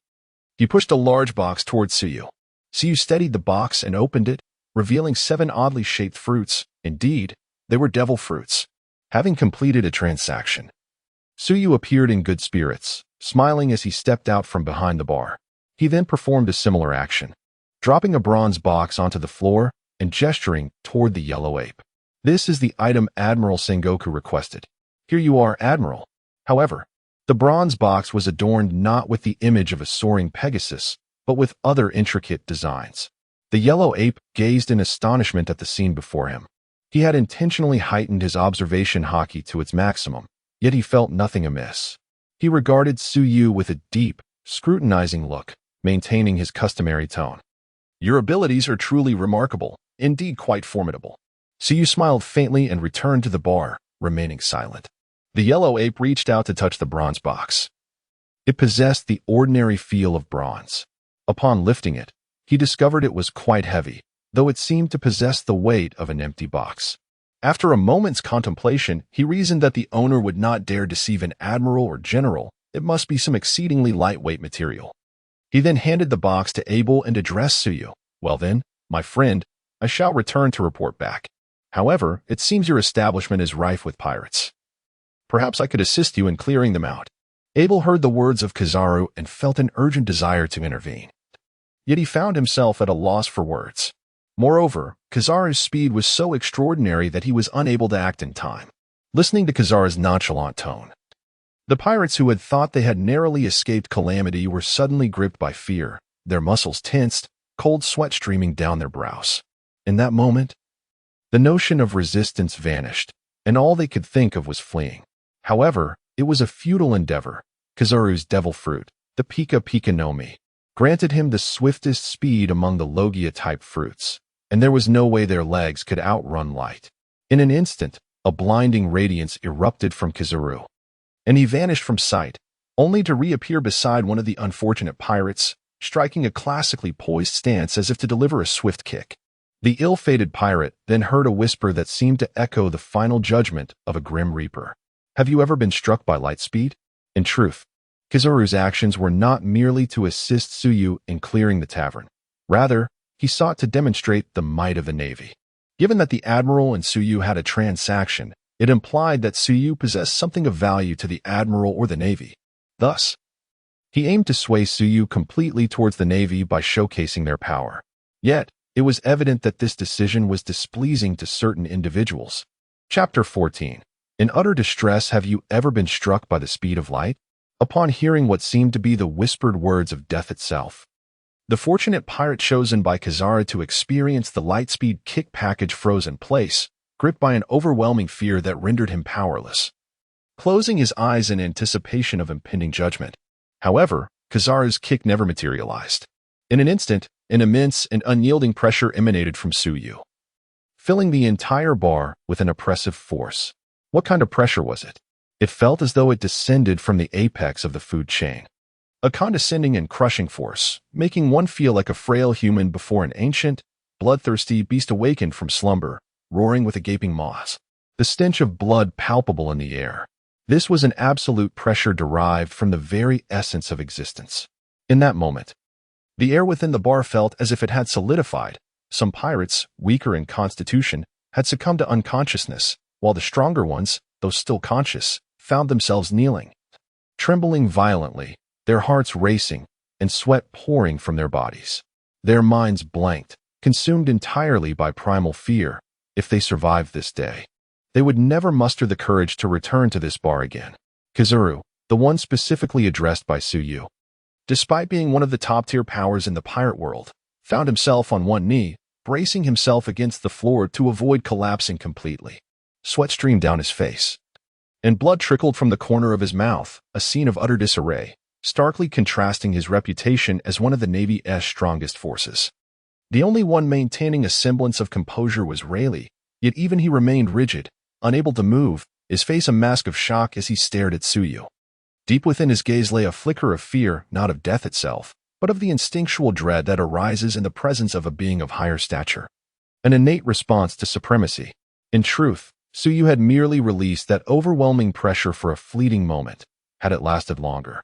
S1: he pushed a large box towards Suyu. Suyu steadied the box and opened it, revealing 7 oddly shaped fruits. Indeed, they were devil fruits. Having completed a transaction, Suyu appeared in good spirits, smiling as he stepped out from behind the bar. He then performed a similar action, dropping a bronze box onto the floor and gesturing toward the yellow ape. "This is the item Admiral Sengoku requested. Here you are, Admiral." However, the bronze box was adorned not with the image of a soaring Pegasus, but with other intricate designs. The yellow ape gazed in astonishment at the scene before him. He had intentionally heightened his observation haki to its maximum, yet he felt nothing amiss. He regarded Suyu with a deep, scrutinizing look, maintaining his customary tone. "Your abilities are truly remarkable, indeed quite formidable." Suyu smiled faintly and returned to the bar, remaining silent. The yellow ape reached out to touch the bronze box. It possessed the ordinary feel of bronze. Upon lifting it, he discovered it was quite heavy, though it seemed to possess the weight of an empty box. After a moment's contemplation, he reasoned that the owner would not dare deceive an admiral or general. It must be some exceedingly lightweight material. He then handed the box to Abel and addressed Suyu. "Well then, my friend, I shall return to report back. However, it seems your establishment is rife with pirates. Perhaps I could assist you in clearing them out." Abel heard the words of Kizaru and felt an urgent desire to intervene. Yet he found himself at a loss for words. Moreover, Kizaru's speed was so extraordinary that he was unable to act in time. listening to Kizaru's nonchalant tone. The pirates who had thought they had narrowly escaped calamity were suddenly gripped by fear, their muscles tensed, cold sweat streaming down their brows. In that moment, the notion of resistance vanished, and all they could think of was fleeing. However, it was a futile endeavor. Kizaru's devil fruit, the Pika Pika no Mi, granted him the swiftest speed among the Logia-type fruits, and there was no way their legs could outrun light. In an instant, a blinding radiance erupted from Kizaru, and he vanished from sight, only to reappear beside one of the unfortunate pirates, striking a classically poised stance as if to deliver a swift kick. The ill-fated pirate then heard a whisper that seemed to echo the final judgment of a grim reaper. Have you ever been struck by light speed? In truth, Kizaru's actions were not merely to assist Tsuyu in clearing the tavern. Rather, he sought to demonstrate the might of the navy. Given that the admiral and Tsuyu had a transaction, it implied that Tsuyu possessed something of value to the admiral or the navy. Thus, he aimed to sway Tsuyu completely towards the navy by showcasing their power. Yet, it was evident that this decision was displeasing to certain individuals. Chapter 14. In utter distress, have you ever been struck by the speed of light? Upon hearing what seemed to be the whispered words of death itself, the fortunate pirate chosen by Kizaru to experience the light-speed kick package froze in place, gripped by an overwhelming fear that rendered him powerless, closing his eyes in anticipation of impending judgment. However, Kizaru's kick never materialized. In an instant, an immense and unyielding pressure emanated from Tsuyu, filling the entire bar with an oppressive force. What kind of pressure was it? It felt as though it descended from the apex of the food chain. A condescending and crushing force, making one feel like a frail human before an ancient, bloodthirsty beast awakened from slumber, roaring with a gaping maw. The stench of blood palpable in the air. This was an absolute pressure derived from the very essence of existence. In that moment, the air within the bar felt as if it had solidified. Some pirates, weaker in constitution, had succumbed to unconsciousness, while the stronger ones, though still conscious, found themselves kneeling, trembling violently, their hearts racing, and sweat pouring from their bodies. Their minds blanked, consumed entirely by primal fear. If they survived this day, they would never muster the courage to return to this bar again. Kizaru, the one specifically addressed by Tsuyu, despite being one of the top-tier powers in the pirate world, found himself on one knee, bracing himself against the floor to avoid collapsing completely. Sweat streamed down his face, and blood trickled from the corner of his mouth, a scene of utter disarray, starkly contrasting his reputation as one of the Navy's strongest forces. The only one maintaining a semblance of composure was Rayleigh, yet even he remained rigid, unable to move, his face a mask of shock as he stared at Tsuyu. Deep within his gaze lay a flicker of fear, not of death itself, but of the instinctual dread that arises in the presence of a being of higher stature. An innate response to supremacy. In truth, Tsuyu had merely released that overwhelming pressure for a fleeting moment. Had it lasted longer,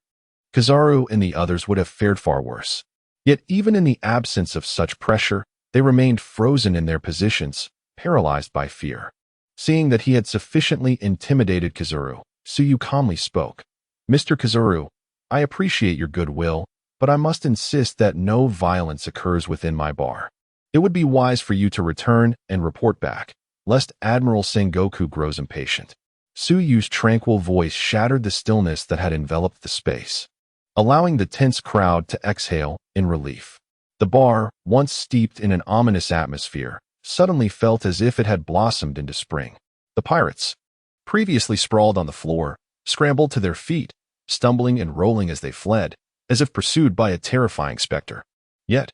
S1: Kizaru and the others would have fared far worse. Yet even in the absence of such pressure, they remained frozen in their positions, paralyzed by fear. Seeing that he had sufficiently intimidated Kizaru, Tsuyu calmly spoke. Mr. Kizaru, I appreciate your goodwill, but I must insist that no violence occurs within my bar. It would be wise for you to return and report back, lest Admiral Sengoku grows impatient. Tsuyu's tranquil voice shattered the stillness that had enveloped the space, allowing the tense crowd to exhale in relief. The bar, once steeped in an ominous atmosphere, suddenly felt as if it had blossomed into spring. The pirates, previously sprawled on the floor, scrambled to their feet, stumbling and rolling as they fled, as if pursued by a terrifying specter. Yet,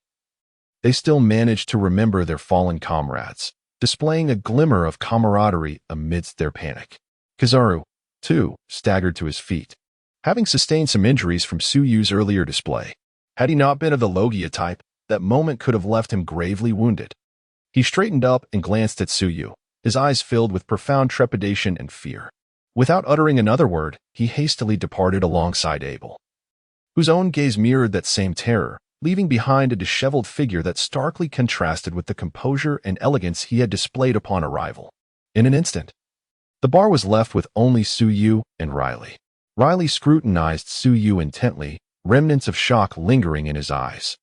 S1: they still managed to remember their fallen comrades, displaying a glimmer of camaraderie amidst their panic. Kizaru, too, staggered to his feet, having sustained some injuries from Tsuyu's earlier display. Had he not been of the Logia type, that moment could have left him gravely wounded. He straightened up and glanced at Tsuyu, his eyes filled with profound trepidation and fear. Without uttering another word, he hastily departed alongside Abel, whose own gaze mirrored that same terror, leaving behind a disheveled figure that starkly contrasted with the composure and elegance he had displayed upon arrival. In an instant, the bar was left with only Tsuyu and Riley. Riley scrutinized Tsuyu intently, remnants of shock lingering in his eyes.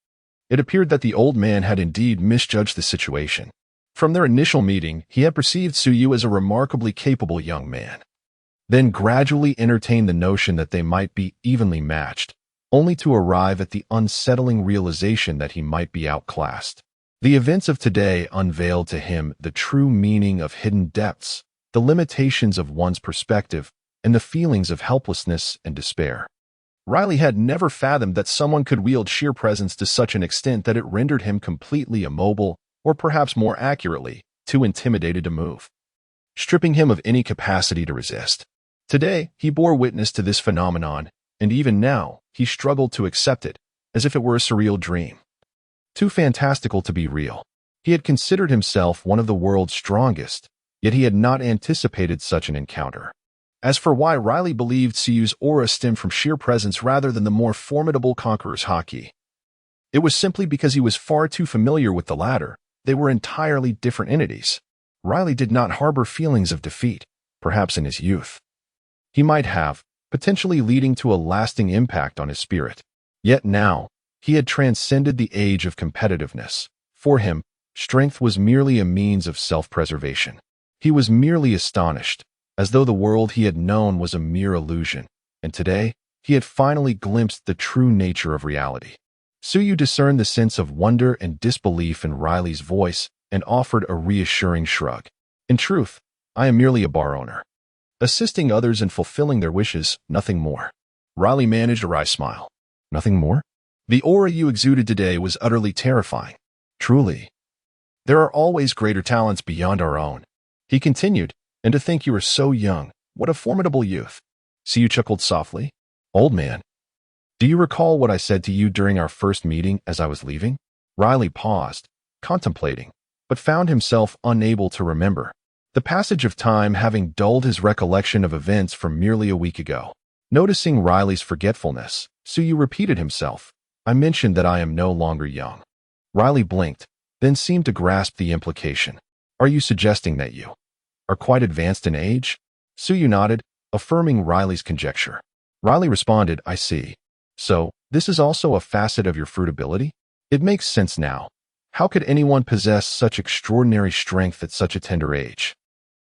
S1: It appeared that the old man had indeed misjudged the situation. From their initial meeting, he had perceived Suyu as a remarkably capable young man, then gradually entertained the notion that they might be evenly matched, only to arrive at the unsettling realization that he might be outclassed. The events of today unveiled to him the true meaning of hidden depths, the limitations of one's perspective, and the feelings of helplessness and despair. Riley had never fathomed that someone could wield sheer presence to such an extent that it rendered him completely immobile, or perhaps more accurately, too intimidated to move, stripping him of any capacity to resist. Today, he bore witness to this phenomenon, and even now, he struggled to accept it, as if it were a surreal dream. Too fantastical to be real. He had considered himself one of the world's strongest, yet he had not anticipated such an encounter. As for why Riley believed Suyu's aura stemmed from sheer presence rather than the more formidable conqueror's haki, it was simply because he was far too familiar with the latter. They were entirely different entities. Riley did not harbor feelings of defeat, perhaps in his youth. He might have, potentially leading to a lasting impact on his spirit. Yet now, he had transcended the age of competitiveness. For him, strength was merely a means of self-preservation. He was merely astonished, as though the world he had known was a mere illusion, and today, he had finally glimpsed the true nature of reality. Suyu discerned the sense of wonder and disbelief in Riley's voice and offered a reassuring shrug. In truth, I am merely a bar owner, assisting others in fulfilling their wishes, nothing more. Riley managed a wry smile. Nothing more? The aura you exuded today was utterly terrifying. Truly. There are always greater talents beyond our own. He continued, and to think you are so young, what a formidable youth. Suyu chuckled softly. Old man. Do you recall what I said to you during our first meeting as I was leaving? Riley paused, contemplating, but found himself unable to remember, the passage of time having dulled his recollection of events from merely a week ago. Noticing Riley's forgetfulness, Suyu repeated himself. I mentioned that I am no longer young. Riley blinked, then seemed to grasp the implication. Are you suggesting that you are quite advanced in age? Suyu nodded, affirming Riley's conjecture. Riley responded, I see. So, this is also a facet of your fruitability? It makes sense now. How could anyone possess such extraordinary strength at such a tender age?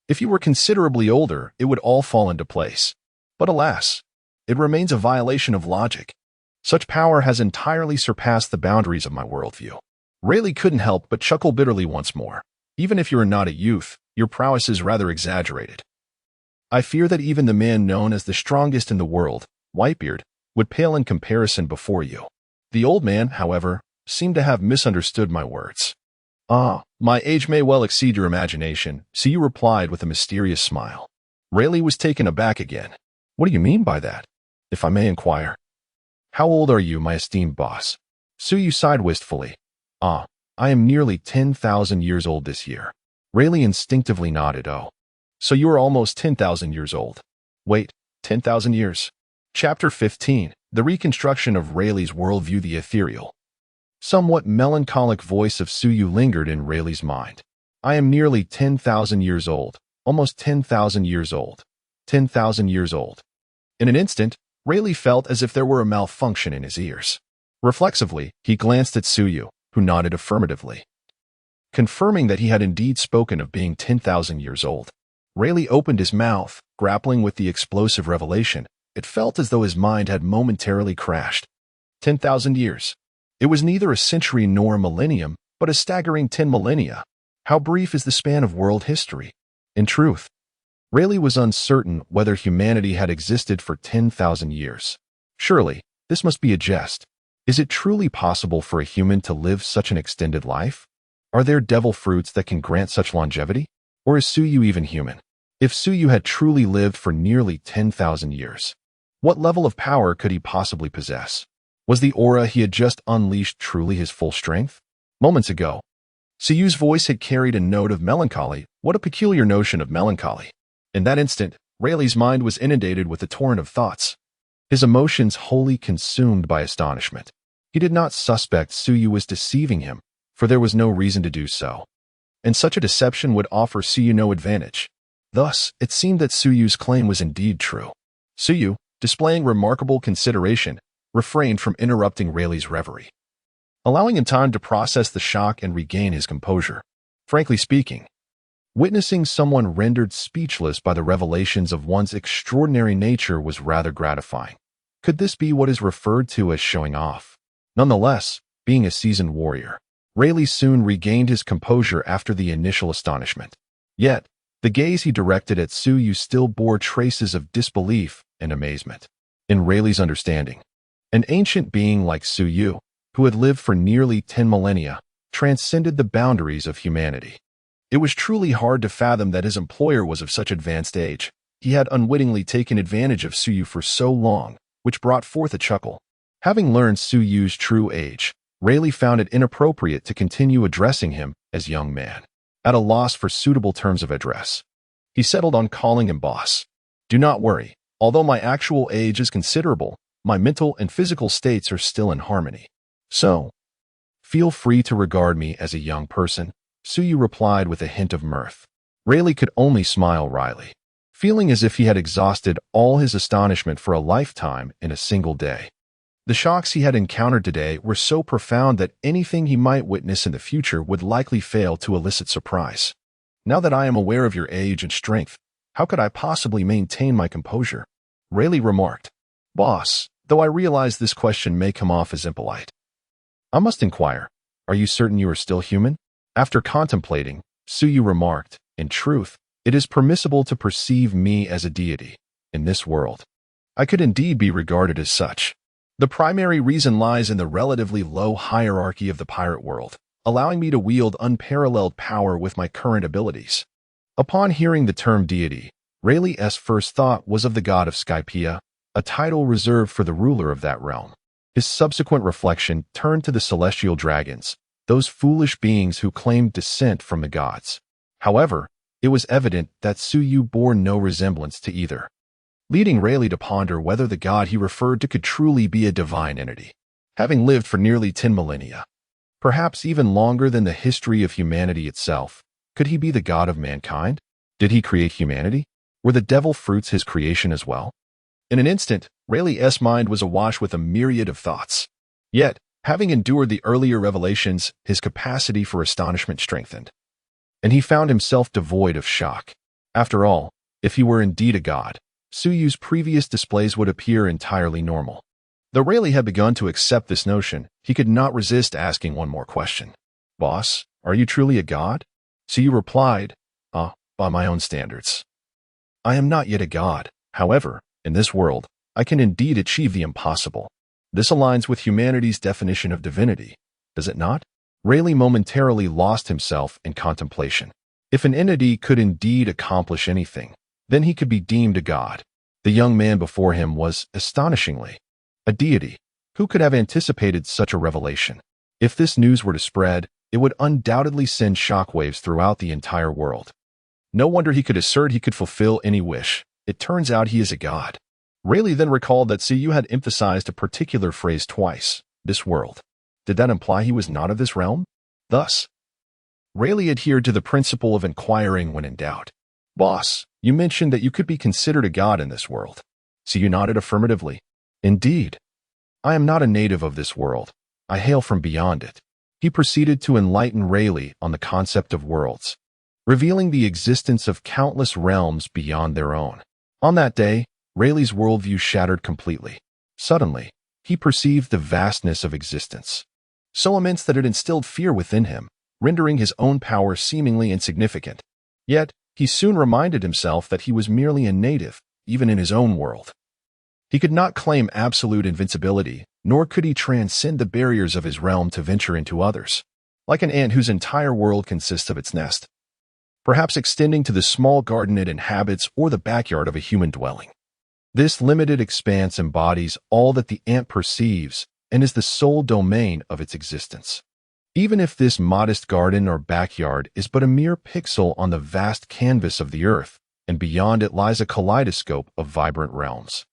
S1: If you were considerably older, it would all fall into place. But alas, it remains a violation of logic. Such power has entirely surpassed the boundaries of my worldview. Rayleigh couldn't help but chuckle bitterly once more. Even if you are not a youth, your prowess is rather exaggerated. I fear that even the man known as the strongest in the world, Whitebeard, would pale in comparison before you. The old man, however, seemed to have misunderstood my words. Ah, my age may well exceed your imagination, Suyu replied with a mysterious smile. Rayleigh was taken aback again. What do you mean by that, if I may inquire? How old are you, my esteemed boss? Suyu sighed wistfully. Ah, I am nearly 10,000 years old this year. Rayleigh instinctively nodded. Oh, so you are almost 10,000 years old. Wait, 10,000 years? Chapter 15, The Reconstruction of Rayleigh's Worldview. The ethereal, somewhat melancholic voice of Suyu lingered in Rayleigh's mind. I am nearly 10,000 years old, almost 10,000 years old, 10,000 years old. In an instant, Rayleigh felt as if there were a malfunction in his ears. Reflexively, he glanced at Suyu, who nodded affirmatively, confirming that he had indeed spoken of being 10,000 years old. Rayleigh opened his mouth, grappling with the explosive revelation. It felt as though his mind had momentarily crashed. 10,000 years. It was neither a century nor a millennium, but a staggering 10 millennia. How brief is the span of world history? In truth, Rayleigh was uncertain whether humanity had existed for 10,000 years. Surely, this must be a jest. Is it truly possible for a human to live such an extended life? Are there devil fruits that can grant such longevity? Or is Suyu even human? If Suyu had truly lived for nearly 10,000 years, what level of power could he possibly possess? Was the aura he had just unleashed truly his full strength? Moments ago, Suyu's voice had carried a note of melancholy. What a peculiar notion of melancholy. In that instant, Rayleigh's mind was inundated with a torrent of thoughts, his emotions wholly consumed by astonishment. He did not suspect Suyu was deceiving him, for there was no reason to do so, and such a deception would offer Suyu no advantage. Thus, it seemed that Suyu's claim was indeed true. Suyu, displaying remarkable consideration, refrained from interrupting Rayleigh's reverie, allowing him time to process the shock and regain his composure. Frankly speaking, witnessing someone rendered speechless by the revelations of one's extraordinary nature was rather gratifying. Could this be what is referred to as showing off? Nonetheless, being a seasoned warrior, Rayleigh soon regained his composure after the initial astonishment. Yet, the gaze he directed at Suyu still bore traces of disbelief and amazement. In Rayleigh's understanding, an ancient being like Suyu, who had lived for nearly 10 millennia, transcended the boundaries of humanity. It was truly hard to fathom that his employer was of such advanced age. He had unwittingly taken advantage of Suyu for so long, which brought forth a chuckle. Having learned Suyu's true age, Rayleigh found it inappropriate to continue addressing him as young man. At a loss for suitable terms of address, he settled on calling him boss. Do not worry, although my actual age is considerable, my mental and physical states are still in harmony. So, feel free to regard me as a young person, Suyu replied with a hint of mirth. Rayleigh could only smile wryly, feeling as if he had exhausted all his astonishment for a lifetime in a single day. The shocks he had encountered today were so profound that anything he might witness in the future would likely fail to elicit surprise. Now that I am aware of your age and strength, how could I possibly maintain my composure? Rayleigh remarked. Boss, though I realize this question may come off as impolite, I must inquire, are you certain you are still human? After contemplating, Suyu remarked, in truth, it is permissible to perceive me as a deity. In this world, I could indeed be regarded as such. The primary reason lies in the relatively low hierarchy of the pirate world, allowing me to wield unparalleled power with my current abilities. Upon hearing the term deity, Rayleigh's first thought was of the god of Skypiea, a title reserved for the ruler of that realm. His subsequent reflection turned to the celestial dragons, those foolish beings who claimed descent from the gods. However, it was evident that Suyu bore no resemblance to either, leading Rayleigh to ponder whether the god he referred to could truly be a divine entity. Having lived for nearly 10 millennia, perhaps even longer than the history of humanity itself, could he be the god of mankind? Did he create humanity? Were the devil fruits his creation as well? In an instant, Rayleigh's mind was awash with a myriad of thoughts. Yet, having endured the earlier revelations, his capacity for astonishment strengthened, and he found himself devoid of shock. After all, if he were indeed a god, Suyu's previous displays would appear entirely normal. Though Rayleigh had begun to accept this notion, he could not resist asking one more question. Boss, are you truly a god? Suyu replied, by my own standards, I am not yet a god. However, in this world, I can indeed achieve the impossible. This aligns with humanity's definition of divinity, does it not? Rayleigh momentarily lost himself in contemplation. If an entity could indeed accomplish anything, then he could be deemed a god. The young man before him was, astonishingly, a deity. Who could have anticipated such a revelation? If this news were to spread, it would undoubtedly send shockwaves throughout the entire world. No wonder he could assert he could fulfill any wish. It turns out he is a god. Rayleigh then recalled that Suyu had emphasized a particular phrase twice, this world. Did that imply he was not of this realm? Thus, Rayleigh adhered to the principle of inquiring when in doubt. Boss, you mentioned that you could be considered a god in this world. Suyu nodded affirmatively. Indeed. I am not a native of this world. I hail from beyond it. He proceeded to enlighten Rayleigh on the concept of worlds, revealing the existence of countless realms beyond their own. On that day, Rayleigh's worldview shattered completely. Suddenly, he perceived the vastness of existence, so immense that it instilled fear within him, rendering his own power seemingly insignificant. Yet, he soon reminded himself that he was merely a native, even in his own world. He could not claim absolute invincibility, nor could he transcend the barriers of his realm to venture into others, like an ant whose entire world consists of its nest, perhaps extending to the small garden it inhabits or the backyard of a human dwelling. This limited expanse embodies all that the ant perceives and is the sole domain of its existence. Even if this modest garden or backyard is but a mere pixel on the vast canvas of the earth, and beyond it lies a kaleidoscope of vibrant realms,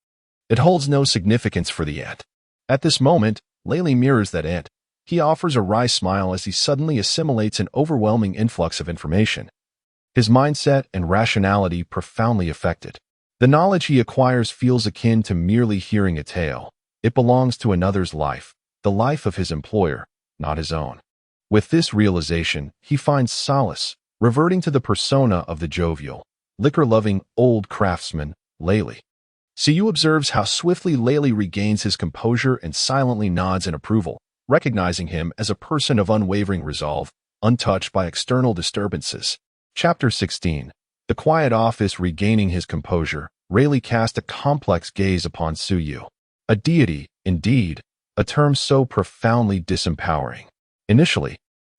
S1: it holds no significance for the ant. At this moment, Rayleigh mirrors that ant. He offers a wry smile as he suddenly assimilates an overwhelming influx of information, his mindset and rationality profoundly affected. The knowledge he acquires feels akin to merely hearing a tale. It belongs to another's life, the life of his employer, not his own. With this realization, he finds solace, reverting to the persona of the jovial, liquor-loving old craftsman, Laley. Siyu observes how swiftly Laley regains his composure and silently nods in approval, recognizing him as a person of unwavering resolve, untouched by external disturbances. Chapter 16. The quiet office regaining his composure, Rayleigh cast a complex gaze upon Siyu. A deity, indeed, a term so profoundly disempowering. Initially,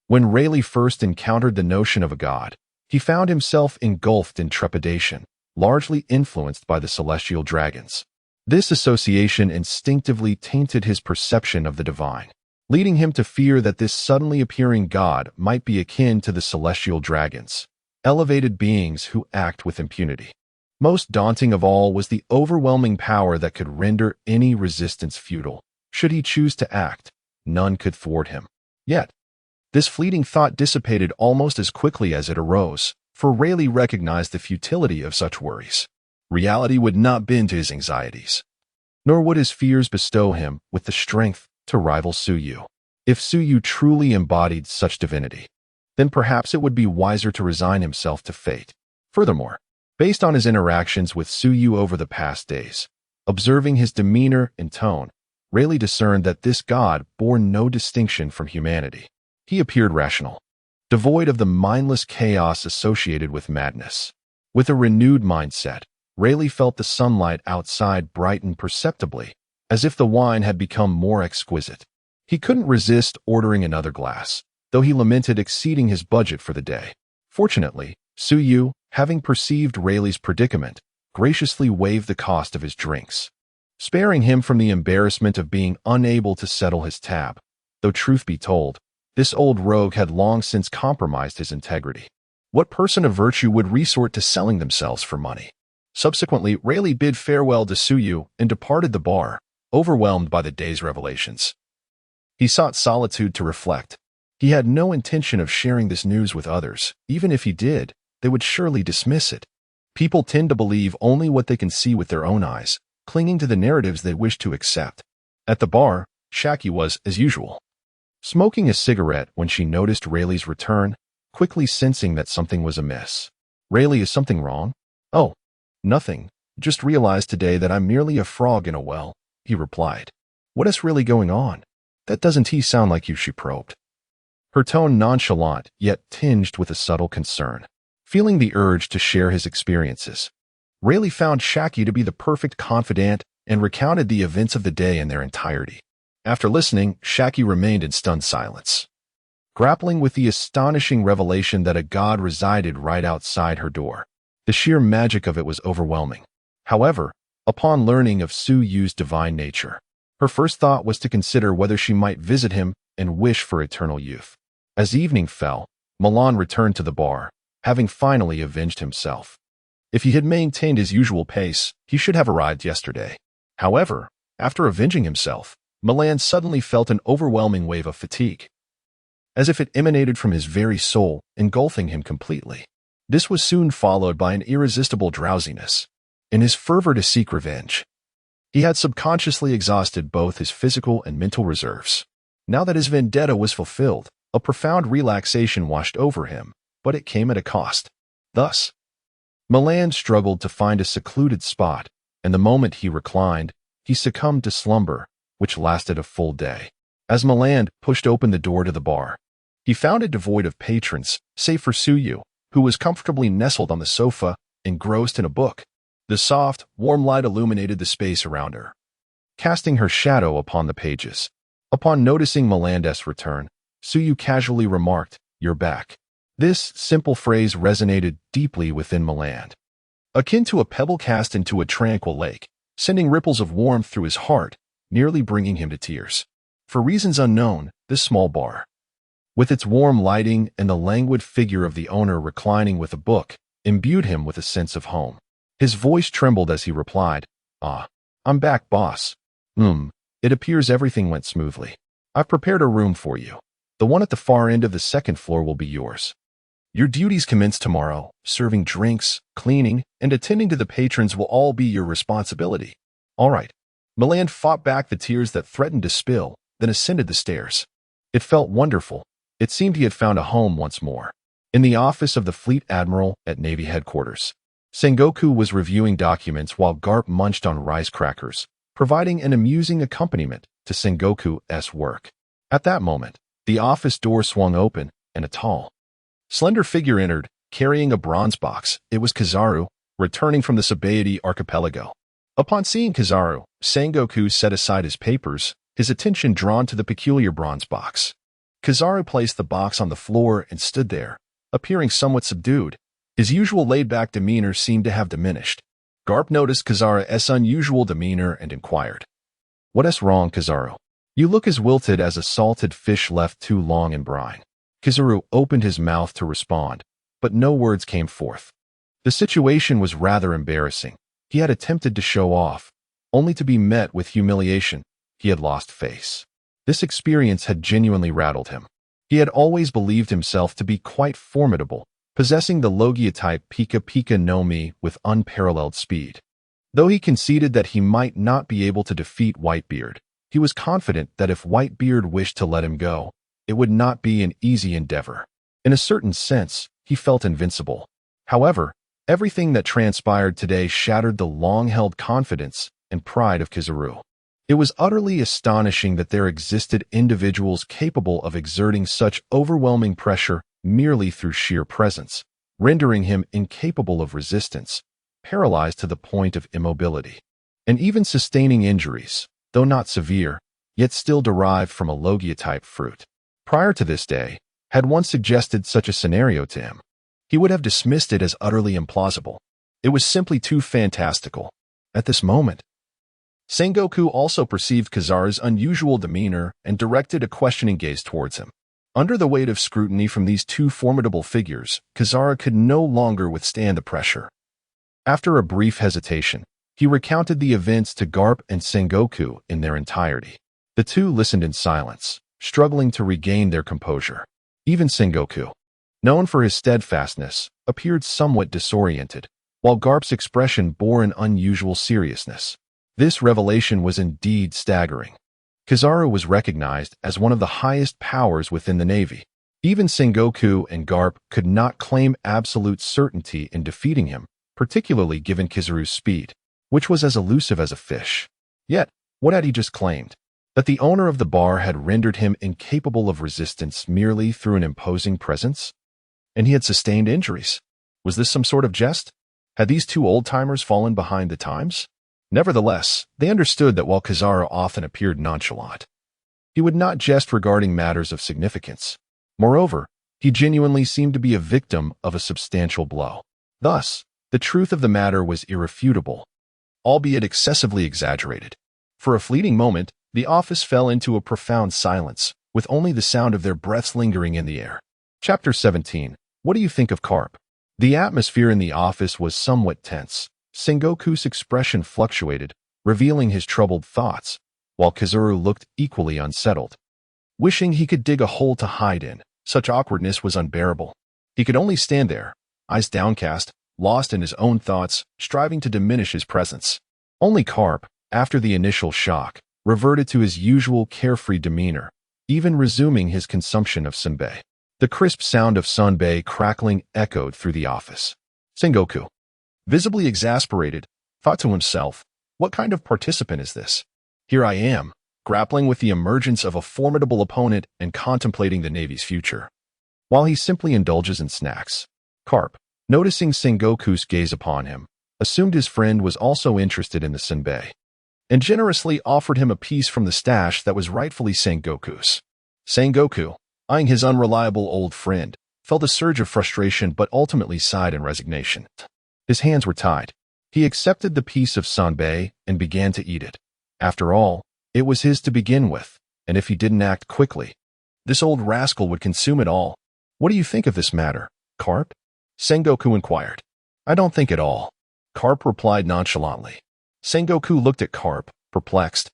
S1: when Rayleigh first encountered the notion of a god, he found himself engulfed in trepidation, largely influenced by the celestial dragons. This association instinctively tainted his perception of the divine, leading him to fear that this suddenly appearing god might be akin to the celestial dragons, elevated beings who act with impunity. Most daunting of all was the overwhelming power that could render any resistance futile. Should he choose to act, none could thwart him. Yet, this fleeting thought dissipated almost as quickly as it arose, for Rayleigh recognized the futility of such worries. Reality would not bend to his anxieties, nor would his fears bestow him with the strength to rival Siyu. If Siyu truly embodied such divinity, then perhaps it would be wiser to resign himself to fate. Furthermore, based on his interactions with Siyu over the past days, observing his demeanor and tone, Rayleigh discerned that this god bore no distinction from humanity. He appeared rational, devoid of the mindless chaos associated with madness. With a renewed mindset, Rayleigh felt the sunlight outside brighten perceptibly, as if the wine had become more exquisite. He couldn't resist ordering another glass, though he lamented exceeding his budget for the day. Fortunately, Siyu, having perceived Rayleigh's predicament, graciously waived the cost of his drinks, sparing him from the embarrassment of being unable to settle his tab. Though truth be told, this old rogue had long since compromised his integrity. What person of virtue would resort to selling themselves for money? Subsequently, Rayleigh bid farewell to Siyu and departed the bar, overwhelmed by the day's revelations. He sought solitude to reflect. He had no intention of sharing this news with others. Even if he did, they would surely dismiss it. People tend to believe only what they can see with their own eyes, clinging to the narratives they wish to accept. At the bar, Shaki was, as usual, smoking a cigarette when she noticed Rayleigh's return, quickly sensing that something was amiss. "Rayleigh, is something wrong?" "Oh, nothing. Just realized today that I'm merely a frog in a well," he replied. "What is really going on? That doesn't sound like you," she probed, her tone nonchalant yet tinged with a subtle concern. Feeling the urge to share his experiences, Rayleigh found Shaki to be the perfect confidant and recounted the events of the day in their entirety. After listening, Shaki remained in stunned silence, grappling with the astonishing revelation that a god resided right outside her door. The sheer magic of it was overwhelming. However, upon learning of Suyu's divine nature, her first thought was to consider whether she might visit him and wish for eternal youth. As evening fell, Milan returned to the bar, having finally avenged himself. If he had maintained his usual pace, he should have arrived yesterday. However, after avenging himself, Milan suddenly felt an overwhelming wave of fatigue, as if it emanated from his very soul, engulfing him completely. This was soon followed by an irresistible drowsiness. In his fervor to seek revenge, he had subconsciously exhausted both his physical and mental reserves. Now that his vendetta was fulfilled, a profound relaxation washed over him, but it came at a cost. Thus, Milan struggled to find a secluded spot, and the moment he reclined, he succumbed to slumber, which lasted a full day. As Milan pushed open the door to the bar, he found it devoid of patrons, save for Siyu, who was comfortably nestled on the sofa, engrossed in a book. The soft, warm light illuminated the space around her, casting her shadow upon the pages. Upon noticing Milan's return, Siyu casually remarked, "You're back." This simple phrase resonated deeply within Milan, akin to a pebble cast into a tranquil lake, sending ripples of warmth through his heart, nearly bringing him to tears. For reasons unknown, this small bar, with its warm lighting and the languid figure of the owner reclining with a book, imbued him with a sense of home. His voice trembled as he replied, "Ah, I'm back, boss. It appears everything went smoothly. I've prepared a room for you. The one at the far end of the second floor will be yours. Your duties commence tomorrow. Serving drinks, cleaning, and attending to the patrons will all be your responsibility." "All right." Milan fought back the tears that threatened to spill, then ascended the stairs. It felt wonderful. It seemed he had found a home once more. In the office of the Fleet Admiral at Navy headquarters, Sengoku was reviewing documents while Garp munched on rice crackers, providing an amusing accompaniment to Sengoku's work. At that moment, the office door swung open, and a tall, slender figure entered, carrying a bronze box. It was Kizaru, returning from the Sabaody archipelago. Upon seeing Kizaru, Sengoku set aside his papers, his attention drawn to the peculiar bronze box. Kizaru placed the box on the floor and stood there, appearing somewhat subdued. His usual laid-back demeanor seemed to have diminished. Garp noticed Kizaru's unusual demeanor and inquired, "What is wrong, Kizaru? You look as wilted as a salted fish left too long in brine." Kizaru opened his mouth to respond, but no words came forth. The situation was rather embarrassing. He had attempted to show off, only to be met with humiliation. He had lost face. This experience had genuinely rattled him. He had always believed himself to be quite formidable, possessing the Logia-type Pika Pika no Mi with unparalleled speed. Though he conceded that he might not be able to defeat Whitebeard, he was confident that if Whitebeard wished to let him go, it would not be an easy endeavor. In a certain sense, he felt invincible. However, everything that transpired today shattered the long-held confidence and pride of Kizaru. It was utterly astonishing that there existed individuals capable of exerting such overwhelming pressure merely through sheer presence, rendering him incapable of resistance, paralyzed to the point of immobility, and even sustaining injuries, though not severe, yet still derived from a Logia-type fruit. Prior to this day, had one suggested such a scenario to him, he would have dismissed it as utterly implausible. It was simply too fantastical. At this moment, Sengoku also perceived Kizaru's unusual demeanor and directed a questioning gaze towards him. Under the weight of scrutiny from these two formidable figures, Kizaru could no longer withstand the pressure. After a brief hesitation, he recounted the events to Garp and Sengoku in their entirety. The two listened in silence, struggling to regain their composure. Even Sengoku, known for his steadfastness, appeared somewhat disoriented, while Garp's expression bore an unusual seriousness. This revelation was indeed staggering. Kizaru was recognized as one of the highest powers within the Navy. Even Sengoku and Garp could not claim absolute certainty in defeating him, particularly given Kizaru's speed, which was as elusive as a fish. Yet, what had he just claimed? That the owner of the bar had rendered him incapable of resistance merely through an imposing presence? And he had sustained injuries. Was this some sort of jest? Had these two old-timers fallen behind the times? Nevertheless, they understood that while Kizaru often appeared nonchalant, he would not jest regarding matters of significance. Moreover, he genuinely seemed to be a victim of a substantial blow. Thus, the truth of the matter was irrefutable, albeit excessively exaggerated. For a fleeting moment, the office fell into a profound silence, with only the sound of their breaths lingering in the air. Chapter 17. What do you think of Carp? The atmosphere in the office was somewhat tense. Sengoku's expression fluctuated, revealing his troubled thoughts, while Kizaru looked equally unsettled. Wishing he could dig a hole to hide in, such awkwardness was unbearable. He could only stand there, eyes downcast, lost in his own thoughts, striving to diminish his presence. Only Carp, after the initial shock, reverted to his usual carefree demeanor, even resuming his consumption of senbei. The crisp sound of senbei crackling echoed through the office. Sengoku, visibly exasperated, thought to himself, what kind of participant is this? Here I am, grappling with the emergence of a formidable opponent and contemplating the Navy's future, while he simply indulges in snacks. Carp, noticing Sengoku's gaze upon him, assumed his friend was also interested in the senbei, and generously offered him a piece from the stash that was rightfully Sengoku's. Sengoku, eyeing his unreliable old friend, felt a surge of frustration but ultimately sighed in resignation. His hands were tied. He accepted the piece of senbei and began to eat it. After all, it was his to begin with, and if he didn't act quickly, this old rascal would consume it all. What do you think of this matter, Carp? Sengoku inquired. I don't think at all. Carp replied nonchalantly. Sengoku looked at Carp, perplexed,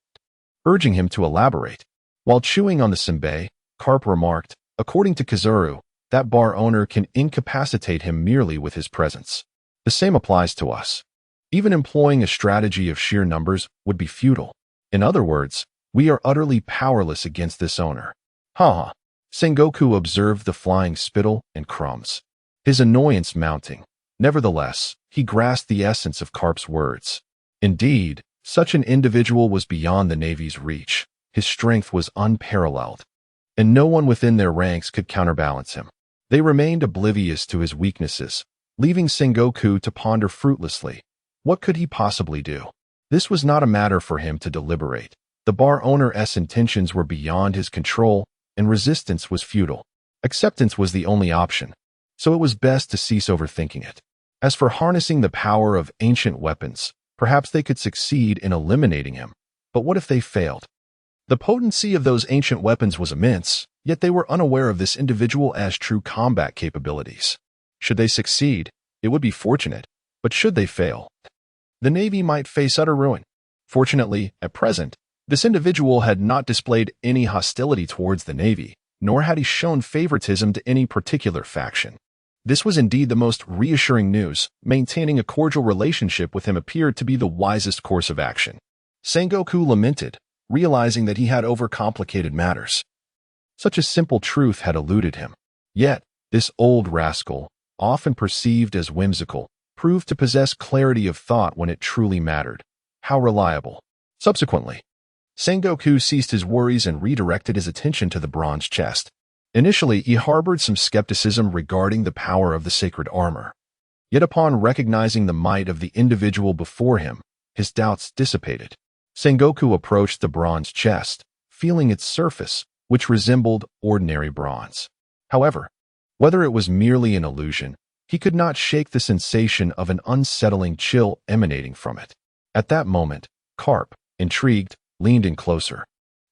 S1: urging him to elaborate. While chewing on the senbei, Carp remarked, according to Kizaru, that bar owner can incapacitate him merely with his presence. The same applies to us. Even employing a strategy of sheer numbers would be futile. In other words, we are utterly powerless against this owner. Ha ha. Sengoku observed the flying spittle and crumbs, his annoyance mounting. Nevertheless, he grasped the essence of Carp's words. Indeed, such an individual was beyond the Navy's reach. His strength was unparalleled, and no one within their ranks could counterbalance him. They remained oblivious to his weaknesses, leaving Sengoku to ponder fruitlessly. What could he possibly do? This was not a matter for him to deliberate. The bar owner's intentions were beyond his control, and resistance was futile. Acceptance was the only option, so it was best to cease overthinking it. As for harnessing the power of ancient weapons, perhaps they could succeed in eliminating him. But what if they failed? The potency of those ancient weapons was immense, yet they were unaware of this individual as true combat capabilities. Should they succeed, it would be fortunate, but should they fail, the Navy might face utter ruin. Fortunately, at present, this individual had not displayed any hostility towards the Navy, nor had he shown favoritism to any particular faction. This was indeed the most reassuring news. Maintaining a cordial relationship with him appeared to be the wisest course of action. Sengoku lamented, realizing that he had overcomplicated matters. Such a simple truth had eluded him. Yet, this old rascal, often perceived as whimsical, proved to possess clarity of thought when it truly mattered. How reliable. Subsequently, Sengoku ceased his worries and redirected his attention to the bronze chest. Initially, he harbored some skepticism regarding the power of the sacred armor. Yet upon recognizing the might of the individual before him, his doubts dissipated. Sengoku approached the bronze chest, feeling its surface, which resembled ordinary bronze. However, whether it was merely an illusion, he could not shake the sensation of an unsettling chill emanating from it. At that moment, Carp, intrigued, leaned in closer,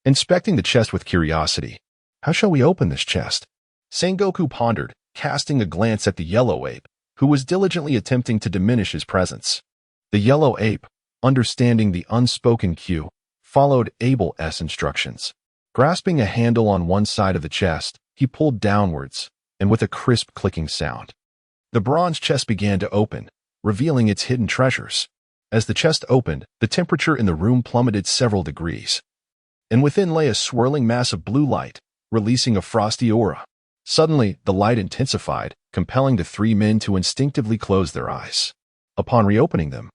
S1: inspecting the chest with curiosity. How shall we open this chest? Sengoku pondered, casting a glance at the yellow ape, who was diligently attempting to diminish his presence. The yellow ape, understanding the unspoken cue, followed Abel's instructions. Grasping a handle on one side of the chest, he pulled downwards, and with a crisp clicking sound, the bronze chest began to open, revealing its hidden treasures. As the chest opened, the temperature in the room plummeted several degrees, and within lay a swirling mass of blue light, releasing a frosty aura. Suddenly, the light intensified, compelling the three men to instinctively close their eyes. Upon reopening them,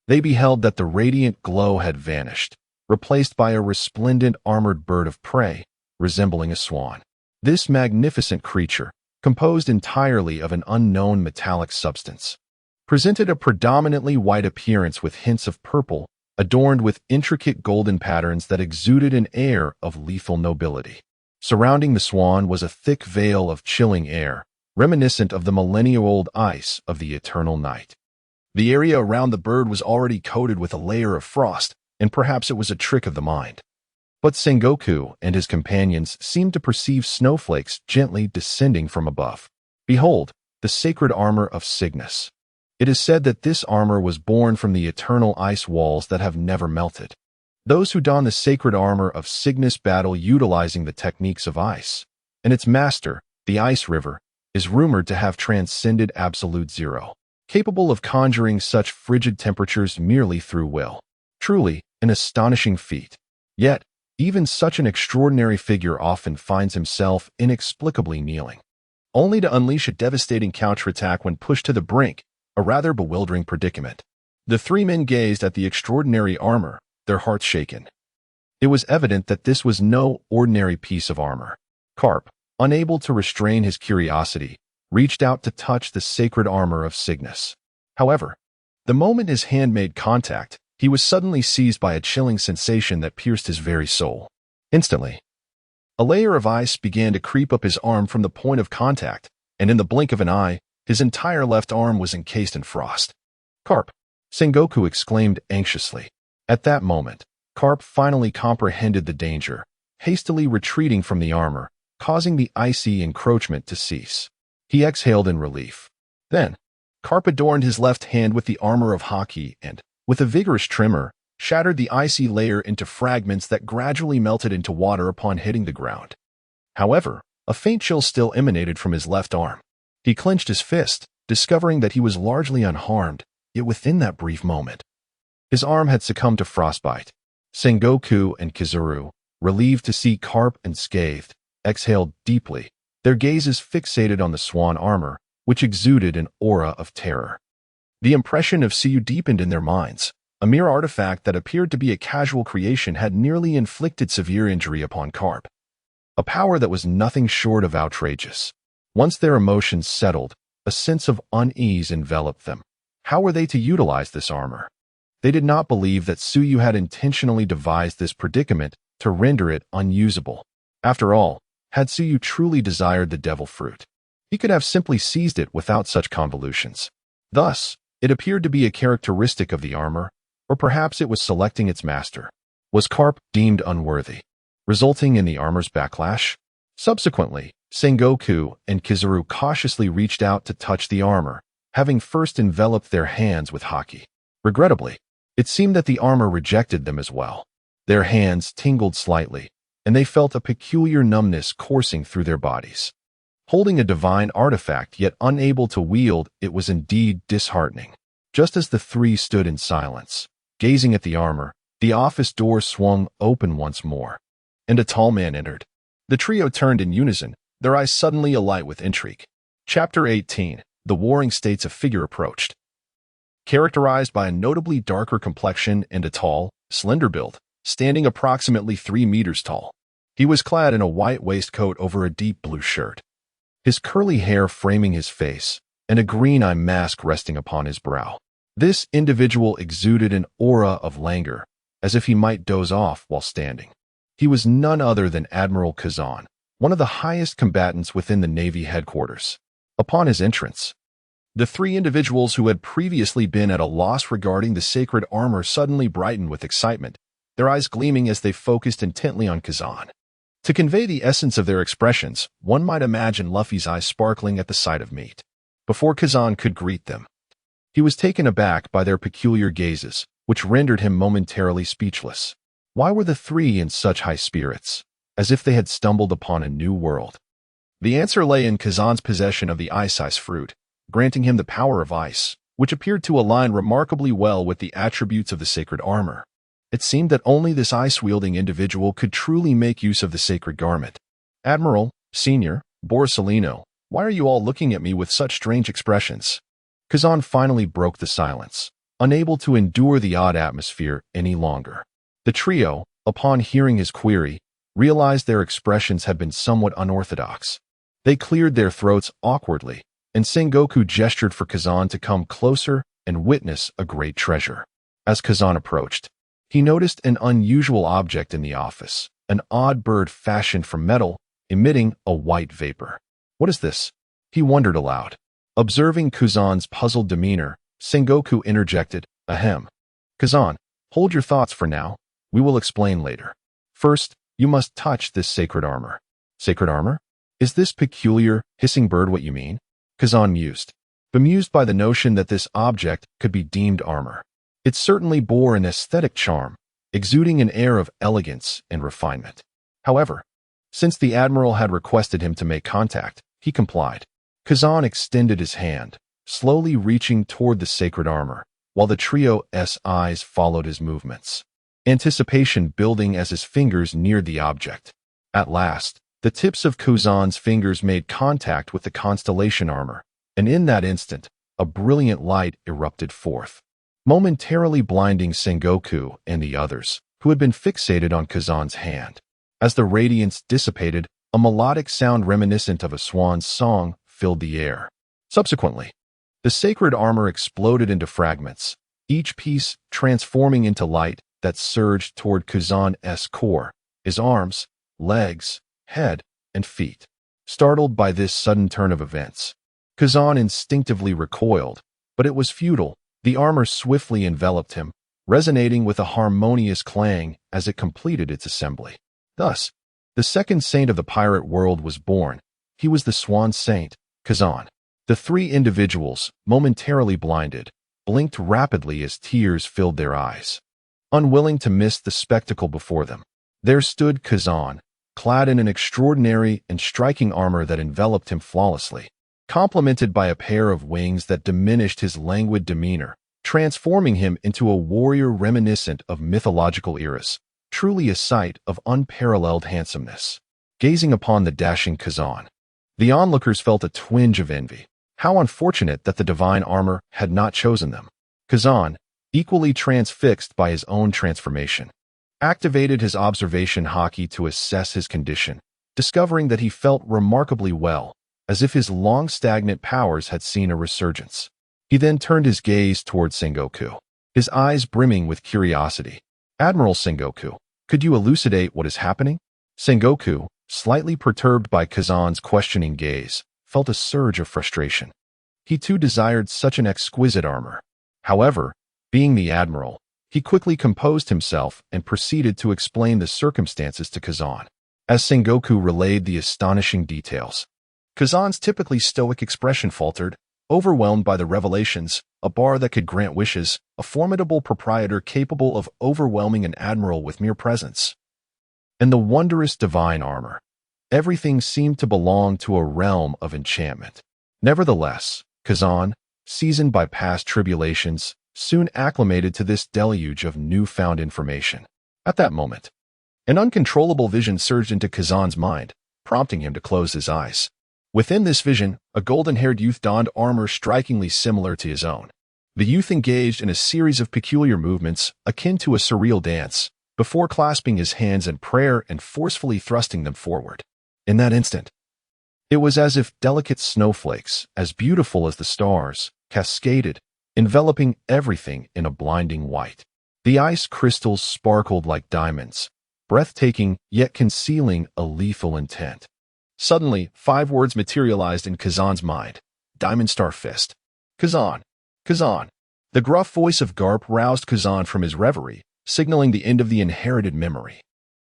S1: they beheld that the radiant glow had vanished, replaced by a resplendent armored bird of prey, resembling a swan. This magnificent creature, composed entirely of an unknown metallic substance, presented a predominantly white appearance with hints of purple, adorned with intricate golden patterns that exuded an air of lethal nobility. Surrounding the swan was a thick veil of chilling air, reminiscent of the millennia-old ice of the eternal night. The area around the bird was already coated with a layer of frost, and perhaps it was a trick of the mind. But Sengoku and his companions seemed to perceive snowflakes gently descending from above. Behold, the sacred armor of Cygnus. It is said that this armor was born from the eternal ice walls that have never melted. Those who don the sacred armor of Cygnus battle utilizing the techniques of ice, and its master, the Ice River, is rumored to have transcended absolute zero, capable of conjuring such frigid temperatures merely through will. Truly, an astonishing feat. Yet, even such an extraordinary figure often finds himself inexplicably kneeling, only to unleash a devastating counterattack when pushed to the brink, a rather bewildering predicament. The three men gazed at the extraordinary armor, their hearts shaken. It was evident that this was no ordinary piece of armor. Carp, unable to restrain his curiosity, reached out to touch the sacred armor of Cygnus. However, the moment his hand made contact, he was suddenly seized by a chilling sensation that pierced his very soul. Instantly, a layer of ice began to creep up his arm from the point of contact, and in the blink of an eye, his entire left arm was encased in frost. Carp, Sengoku exclaimed anxiously. At that moment, Carp finally comprehended the danger, hastily retreating from the armor, causing the icy encroachment to cease. He exhaled in relief. Then, Carp adorned his left hand with the armor of Haki and, with a vigorous tremor, shattered the icy layer into fragments that gradually melted into water upon hitting the ground. However, a faint chill still emanated from his left arm. He clenched his fist, discovering that he was largely unharmed, yet within that brief moment, his arm had succumbed to frostbite. Sengoku and Kizuru, relieved to see Carp unscathed, exhaled deeply, their gazes fixated on the swan armor, which exuded an aura of terror. The impression of Suyu deepened in their minds. A mere artifact that appeared to be a casual creation had nearly inflicted severe injury upon Karp. A power that was nothing short of outrageous. Once their emotions settled, a sense of unease enveloped them. How were they to utilize this armor? They did not believe that Suyu had intentionally devised this predicament to render it unusable. After all, had Suyu truly desired the devil fruit, he could have simply seized it without such convolutions. Thus, it appeared to be a characteristic of the armor, or perhaps it was selecting its master. Was Karp deemed unworthy, resulting in the armor's backlash? Subsequently, Sengoku and Kizaru cautiously reached out to touch the armor, having first enveloped their hands with haki. Regrettably, it seemed that the armor rejected them as well. Their hands tingled slightly, and they felt a peculiar numbness coursing through their bodies. Holding a divine artifact yet unable to wield, it was indeed disheartening. Just as the three stood in silence, gazing at the armor, the office door swung open once more, and a tall man entered. The trio turned in unison, their eyes suddenly alight with intrigue. Chapter 18. The Warring States of Figure approached. Characterized by a notably darker complexion and a tall, slender build, standing approximately 3 meters tall. He was clad in a white waistcoat over a deep blue shirt, his curly hair framing his face, and a green eye mask resting upon his brow. This individual exuded an aura of languor, as if he might doze off while standing. He was none other than Admiral Kazan, one of the highest combatants within the Navy headquarters. Upon his entrance, the three individuals who had previously been at a loss regarding the sacred armor suddenly brightened with excitement, their eyes gleaming as they focused intently on Kazan. To convey the essence of their expressions, one might imagine Luffy's eyes sparkling at the sight of meat. Before Kazan could greet them, he was taken aback by their peculiar gazes, which rendered him momentarily speechless. Why were the three in such high spirits, as if they had stumbled upon a new world? The answer lay in Kazan's possession of the ice fruit, granting him the power of ice, which appeared to align remarkably well with the attributes of the sacred armor. It seemed that only this ice-wielding individual could truly make use of the sacred garment. Admiral, Senior, Borsalino, why are you all looking at me with such strange expressions? Kazan finally broke the silence, unable to endure the odd atmosphere any longer. The trio, upon hearing his query, realized their expressions had been somewhat unorthodox. They cleared their throats awkwardly, and Sengoku gestured for Kazan to come closer and witness a great treasure. As Kazan approached, he noticed an unusual object in the office, an odd bird fashioned from metal, emitting a white vapor. What is this? He wondered aloud. Observing Kazan's puzzled demeanor, Sengoku interjected, Ahem. Kazan, hold your thoughts for now. We will explain later. First, you must touch this sacred armor. Sacred armor? Is this peculiar, hissing bird what you mean? Kazan mused, bemused by the notion that this object could be deemed armor. It certainly bore an aesthetic charm, exuding an air of elegance and refinement. However, since the Admiral had requested him to make contact, he complied. Kazan extended his hand, slowly reaching toward the sacred armor, while the trio's eyes followed his movements, anticipation building as his fingers neared the object. At last, the tips of Kazan's fingers made contact with the constellation armor, and in that instant, a brilliant light erupted forth, momentarily blinding Sengoku and the others, who had been fixated on Kazan's hand. As the radiance dissipated, a melodic sound reminiscent of a swan's song filled the air. Subsequently, the sacred armor exploded into fragments, each piece transforming into light that surged toward Kazan's core, his arms, legs, head, and feet. Startled by this sudden turn of events, Kazan instinctively recoiled, but it was futile. The armor swiftly enveloped him, resonating with a harmonious clang as it completed its assembly. Thus, the second saint of the pirate world was born. He was the Swan Saint, Kazan. The three individuals, momentarily blinded, blinked rapidly as tears filled their eyes. Unwilling to miss the spectacle before them, there stood Kazan, clad in an extraordinary and striking armor that enveloped him flawlessly, complemented by a pair of wings that diminished his languid demeanor, transforming him into a warrior reminiscent of mythological eras, truly a sight of unparalleled handsomeness. gazing upon the dashing Kazan. The onlookers felt a twinge of envy. How unfortunate that the divine armor had not chosen them. Kazan, equally transfixed by his own transformation, activated his observation haki to assess his condition, discovering that he felt remarkably well, as if his long stagnant powers had seen a resurgence. He then turned his gaze toward Sengoku, his eyes brimming with curiosity. "Admiral Sengoku, could you elucidate what is happening?" Sengoku, slightly perturbed by Kazan's questioning gaze, felt a surge of frustration. He too desired such an exquisite armor. However, being the admiral, he quickly composed himself and proceeded to explain the circumstances to Kazan. As Sengoku relayed the astonishing details, Kazan's typically stoic expression faltered, overwhelmed by the revelations, a bar that could grant wishes, a formidable proprietor capable of overwhelming an admiral with mere presence, and the wondrous divine armor. Everything seemed to belong to a realm of enchantment. Nevertheless, Kazan, seasoned by past tribulations, soon acclimated to this deluge of newfound information. At that moment, an uncontrollable vision surged into Kazan's mind, prompting him to close his eyes. Within this vision, a golden-haired youth donned armor strikingly similar to his own. The youth engaged in a series of peculiar movements, akin to a surreal dance, before clasping his hands in prayer and forcefully thrusting them forward. In that instant, it was as if delicate snowflakes, as beautiful as the stars, cascaded, enveloping everything in a blinding white. The ice crystals sparkled like diamonds, breathtaking yet concealing a lethal intent. Suddenly, 5 words materialized in Kazan's mind. Diamond Star Fist. "Kazan! Kazan!" The gruff voice of Garp roused Kazan from his reverie, signaling the end of the inherited memory.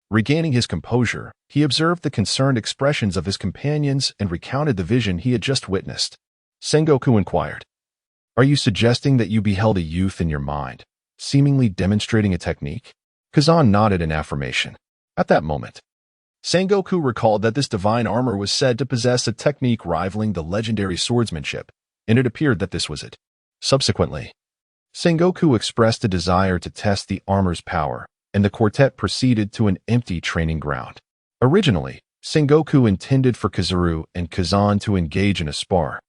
S1: Regaining his composure, he observed the concerned expressions of his companions and recounted the vision he had just witnessed. Sengoku inquired, "Are you suggesting that you beheld a youth in your mind, seemingly demonstrating a technique?" Kazan nodded in affirmation. At that moment, Sengoku recalled that this divine armor was said to possess a technique rivaling the legendary swordsmanship, and it appeared that this was it. Subsequently, Sengoku expressed a desire to test the armor's power, and the quartet proceeded to an empty training ground. Originally, Sengoku intended for Kizaru and Kazan to engage in a spar,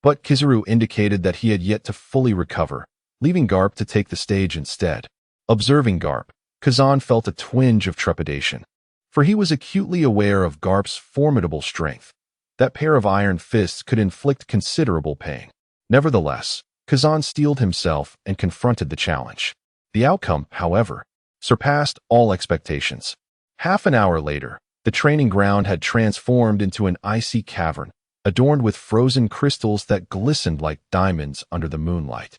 S1: but Kizaru indicated that he had yet to fully recover, leaving Garp to take the stage instead. Observing Garp, Kazan felt a twinge of trepidation, for he was acutely aware of Garp's formidable strength. That pair of iron fists could inflict considerable pain. Nevertheless, Kazan steeled himself and confronted the challenge. The outcome, however, surpassed all expectations. Half an hour later, the training ground had transformed into an icy cavern, adorned with frozen crystals that glistened like diamonds under the moonlight,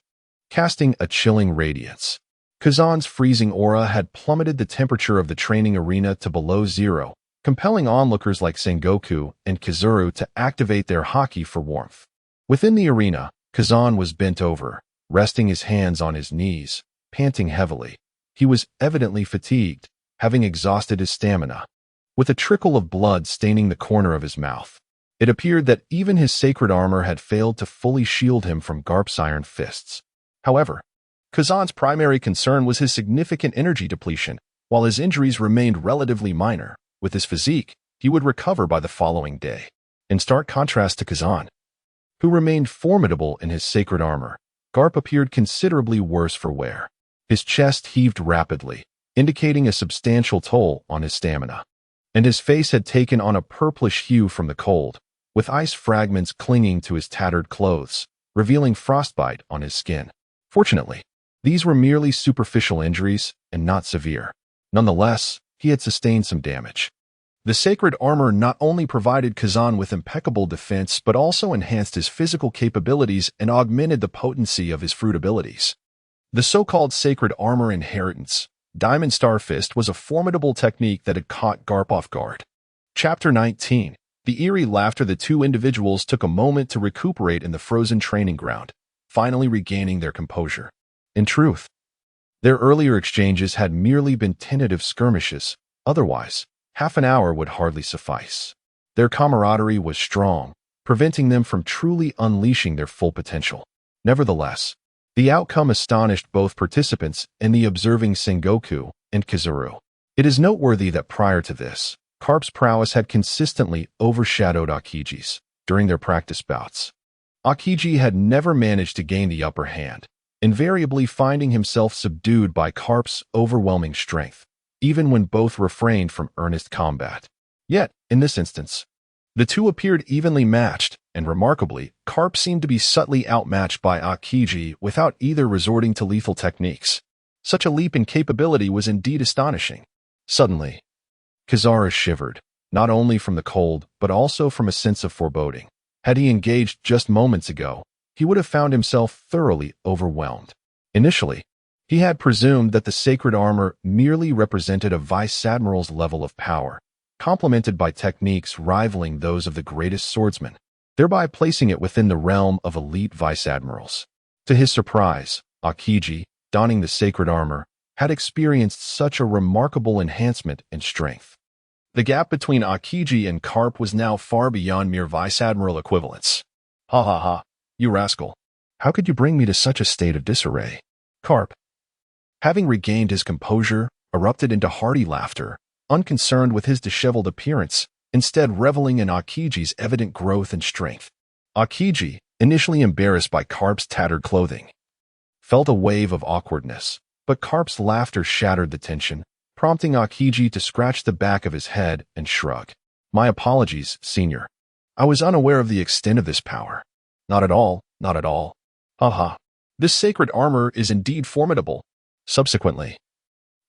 S1: casting a chilling radiance. Kazan's freezing aura had plummeted the temperature of the training arena to below zero, compelling onlookers like Sengoku and Kizaru to activate their haki for warmth. Within the arena, Kazan was bent over, resting his hands on his knees, panting heavily. He was evidently fatigued, having exhausted his stamina, with a trickle of blood staining the corner of his mouth. It appeared that even his sacred armor had failed to fully shield him from Garp's iron fists. However, Kazan's primary concern was his significant energy depletion. While his injuries remained relatively minor, with his physique, he would recover by the following day. In stark contrast to Kazan, who remained formidable in his sacred armor, Garp appeared considerably worse for wear. His chest heaved rapidly, indicating a substantial toll on his stamina, and his face had taken on a purplish hue from the cold, with ice fragments clinging to his tattered clothes, revealing frostbite on his skin. Fortunately, these were merely superficial injuries and not severe. Nonetheless, he had sustained some damage. The sacred armor not only provided Kazan with impeccable defense but also enhanced his physical capabilities and augmented the potency of his fruit abilities. The so-called sacred armor inheritance, Diamond Star Fist, was a formidable technique that had caught Garp off guard. Chapter 19. The eerie laughter. The two individuals took a moment to recuperate in the frozen training ground, finally regaining their composure. In truth, their earlier exchanges had merely been tentative skirmishes. Otherwise, half an hour would hardly suffice. Their camaraderie was strong, preventing them from truly unleashing their full potential. Nevertheless, the outcome astonished both participants and the observing Sengoku and Kizaru. It is noteworthy that prior to this, Carp's prowess had consistently overshadowed Akiji's during their practice bouts. Akiji had never managed to gain the upper hand, invariably finding himself subdued by Carp's overwhelming strength, even when both refrained from earnest combat. Yet, in this instance, the two appeared evenly matched, and remarkably, Carp seemed to be subtly outmatched by Akiji without either resorting to lethal techniques. Such a leap in capability was indeed astonishing. Suddenly, Kizaru shivered, not only from the cold, but also from a sense of foreboding. Had he engaged just moments ago, he would have found himself thoroughly overwhelmed. Initially, he had presumed that the sacred armor merely represented a vice admiral's level of power, complemented by techniques rivaling those of the greatest swordsman, thereby placing it within the realm of elite vice admirals. To his surprise, Akiji, donning the sacred armor, had experienced such a remarkable enhancement in strength. The gap between Akiji and Carp was now far beyond mere vice admiral equivalence. Ha ha ha, you rascal. How could you bring me to such a state of disarray? Carp, having regained his composure, erupted into hearty laughter, unconcerned with his disheveled appearance, instead reveling in Akiji's evident growth and strength. Akiji, initially embarrassed by Carp's tattered clothing, felt a wave of awkwardness, but Carp's laughter shattered the tension, prompting Akiji to scratch the back of his head and shrug. My apologies, Senior. I was unaware of the extent of this power. Not at all, not at all. Haha. This sacred armor is indeed formidable. Subsequently,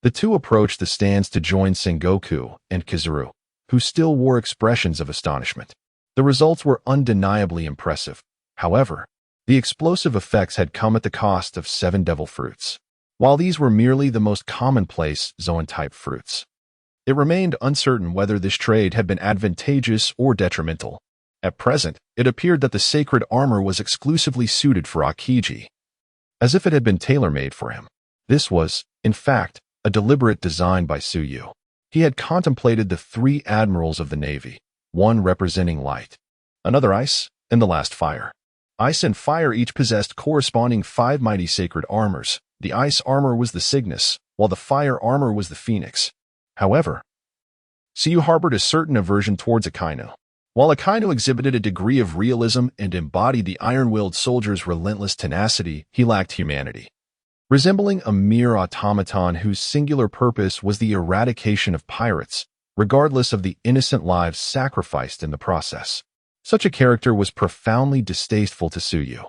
S1: the two approached the stands to join Sengoku and Kizaru, who still wore expressions of astonishment. The results were undeniably impressive. However, the explosive effects had come at the cost of 7 devil fruits. While these were merely the most commonplace Zoan-type fruits, it remained uncertain whether this trade had been advantageous or detrimental. At present, it appeared that the sacred armor was exclusively suited for Akiji, as if it had been tailor-made for him. This was, in fact, a deliberate design by Tsuyu. He had contemplated the 3 admirals of the Navy, one representing light, another ice, and the last fire. Ice and fire each possessed corresponding 5 mighty sacred armors. The ice armor was the Cygnus, while the fire armor was the Phoenix. However, Tsuyu harbored a certain aversion towards Akainu. While Akainu exhibited a degree of realism and embodied the iron-willed soldier's relentless tenacity, he lacked humanity. Resembling a mere automaton whose singular purpose was the eradication of pirates, regardless of the innocent lives sacrificed in the process. Such a character was profoundly distasteful to Tsuyu.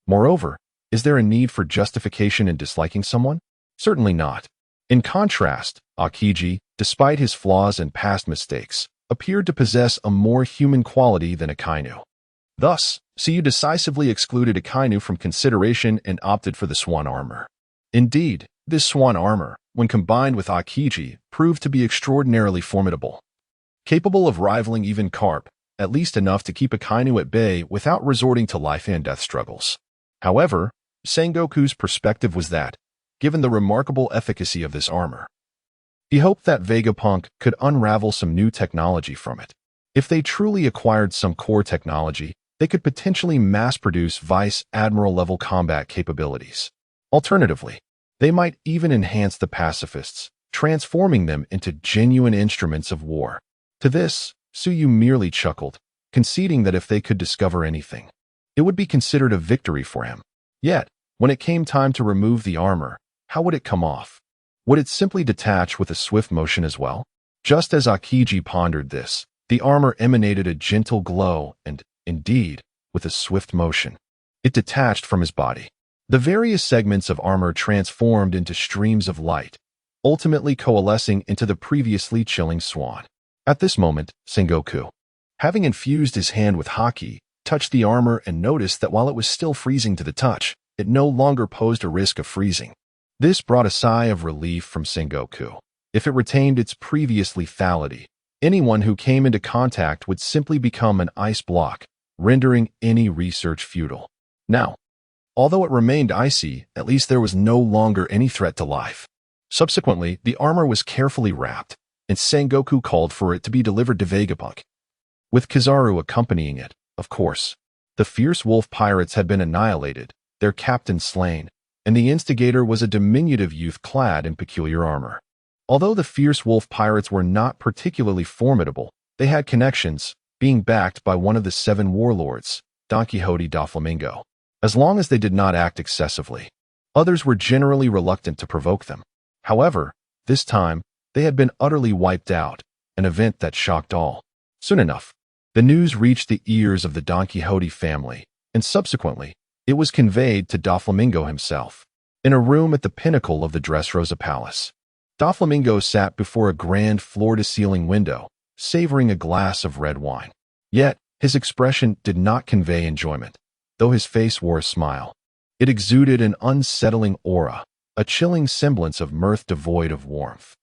S1: Moreover, is there a need for justification in disliking someone? Certainly not. In contrast, Akiji, despite his flaws and past mistakes, appeared to possess a more human quality than Akainu. Thus, Tsuyu decisively excluded Akainu from consideration and opted for the swan armor. Indeed, this swan armor, when combined with Akiji, proved to be extraordinarily formidable. Capable of rivaling even Carp, at least enough to keep Akainu at bay without resorting to life-and-death struggles. However, Sengoku's perspective was that, given the remarkable efficacy of this armor, he hoped that Vegapunk could unravel some new technology from it. If they truly acquired some core technology, they could potentially mass-produce Vice Admiral-level combat capabilities. Alternatively, they might even enhance the pacifists, transforming them into genuine instruments of war. To this, Tsuyu merely chuckled, conceding that if they could discover anything, it would be considered a victory for him. Yet, when it came time to remove the armor, how would it come off? Would it simply detach with a swift motion as well? Just as Akiji pondered this, the armor emanated a gentle glow and, indeed, with a swift motion, it detached from his body. The various segments of armor transformed into streams of light, ultimately coalescing into the previously chilling swan. At this moment, Sengoku, having infused his hand with haki, touched the armor and noticed that while it was still freezing to the touch, it no longer posed a risk of freezing. This brought a sigh of relief from Sengoku. If it retained its previous lethality, anyone who came into contact would simply become an ice block, rendering any research futile. Now, although it remained icy, at least there was no longer any threat to life. Subsequently, the armor was carefully wrapped, and Sengoku called for it to be delivered to Vegapunk, with Kizaru accompanying it, of course. The fierce wolf pirates had been annihilated, their captain slain, and the instigator was a diminutive youth clad in peculiar armor. Although the fierce wolf pirates were not particularly formidable, they had connections, being backed by one of the 7 warlords, Don Quixote da Flamingo. As long as they did not act excessively, others were generally reluctant to provoke them. However, this time, they had been utterly wiped out, an event that shocked all. Soon enough, the news reached the ears of the Don Quixote family, and subsequently, it was conveyed to Doflamingo himself. In a room at the pinnacle of the Dressrosa Palace, Doflamingo sat before a grand floor-to-ceiling window, savoring a glass of red wine. Yet, his expression did not convey enjoyment, though his face wore a smile. It exuded an unsettling aura, a chilling semblance of mirth devoid of warmth.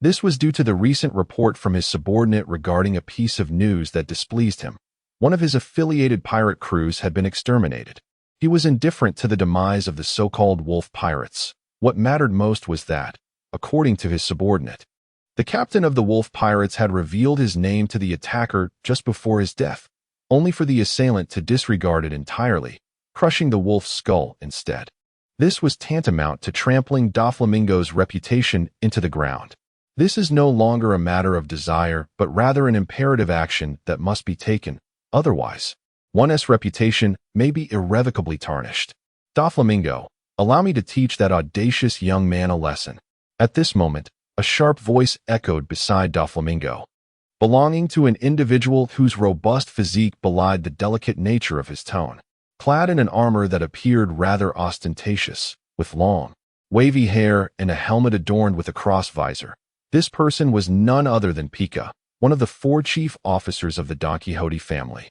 S1: This was due to the recent report from his subordinate regarding a piece of news that displeased him. One of his affiliated pirate crews had been exterminated. He was indifferent to the demise of the so-called wolf pirates. What mattered most was that, according to his subordinate, the captain of the wolf pirates had revealed his name to the attacker just before his death, only for the assailant to disregard it entirely, crushing the wolf's skull instead. This was tantamount to trampling Doflamingo's reputation into the ground. This is no longer a matter of desire, but rather an imperative action that must be taken. Otherwise, one's reputation may be irrevocably tarnished. Doflamingo, allow me to teach that audacious young man a lesson. At this moment, a sharp voice echoed beside Doflamingo, belonging to an individual whose robust physique belied the delicate nature of his tone. Clad in an armor that appeared rather ostentatious, with long, wavy hair and a helmet adorned with a cross visor, this person was none other than Pica, one of the 4 chief officers of the Don Quixote family.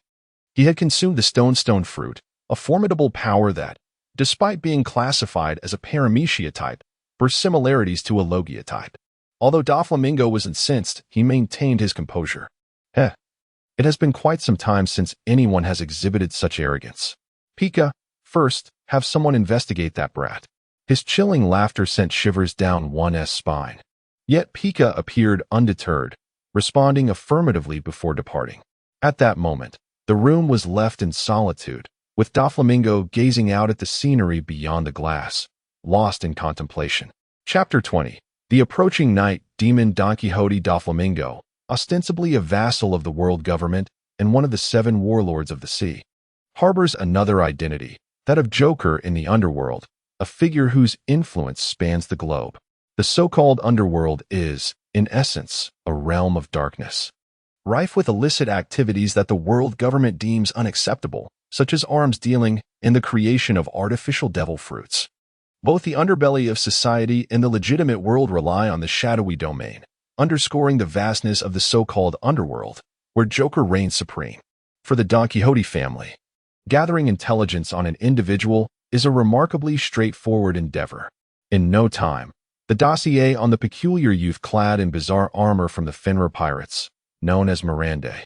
S1: He had consumed the stone fruit, a formidable power that, despite being classified as a paramecia type, bore similarities to a logia type. Although Doflamingo was incensed, he maintained his composure. It has been quite some time since anyone has exhibited such arrogance. Pica, first, have someone investigate that brat. His chilling laughter sent shivers down one's spine. Yet Pica appeared undeterred, responding affirmatively before departing. At that moment, the room was left in solitude, with Doflamingo gazing out at the scenery beyond the glass, lost in contemplation. Chapter 20. The approaching night, demon Don Quixote Doflamingo, ostensibly a vassal of the world government and one of the 7 warlords of the sea, harbors another identity, that of Joker in the underworld, a figure whose influence spans the globe. The so-called underworld is, in essence, a realm of darkness, rife with illicit activities that the world government deems unacceptable, such as arms dealing and the creation of artificial devil fruits. Both the underbelly of society and the legitimate world rely on the shadowy domain, underscoring the vastness of the so-called underworld, where Joker reigns supreme. For the Don Quixote family, gathering intelligence on an individual is a remarkably straightforward endeavor. In no time, the dossier on the peculiar youth clad in bizarre armor from the Fenrir pirates, known as Mirande,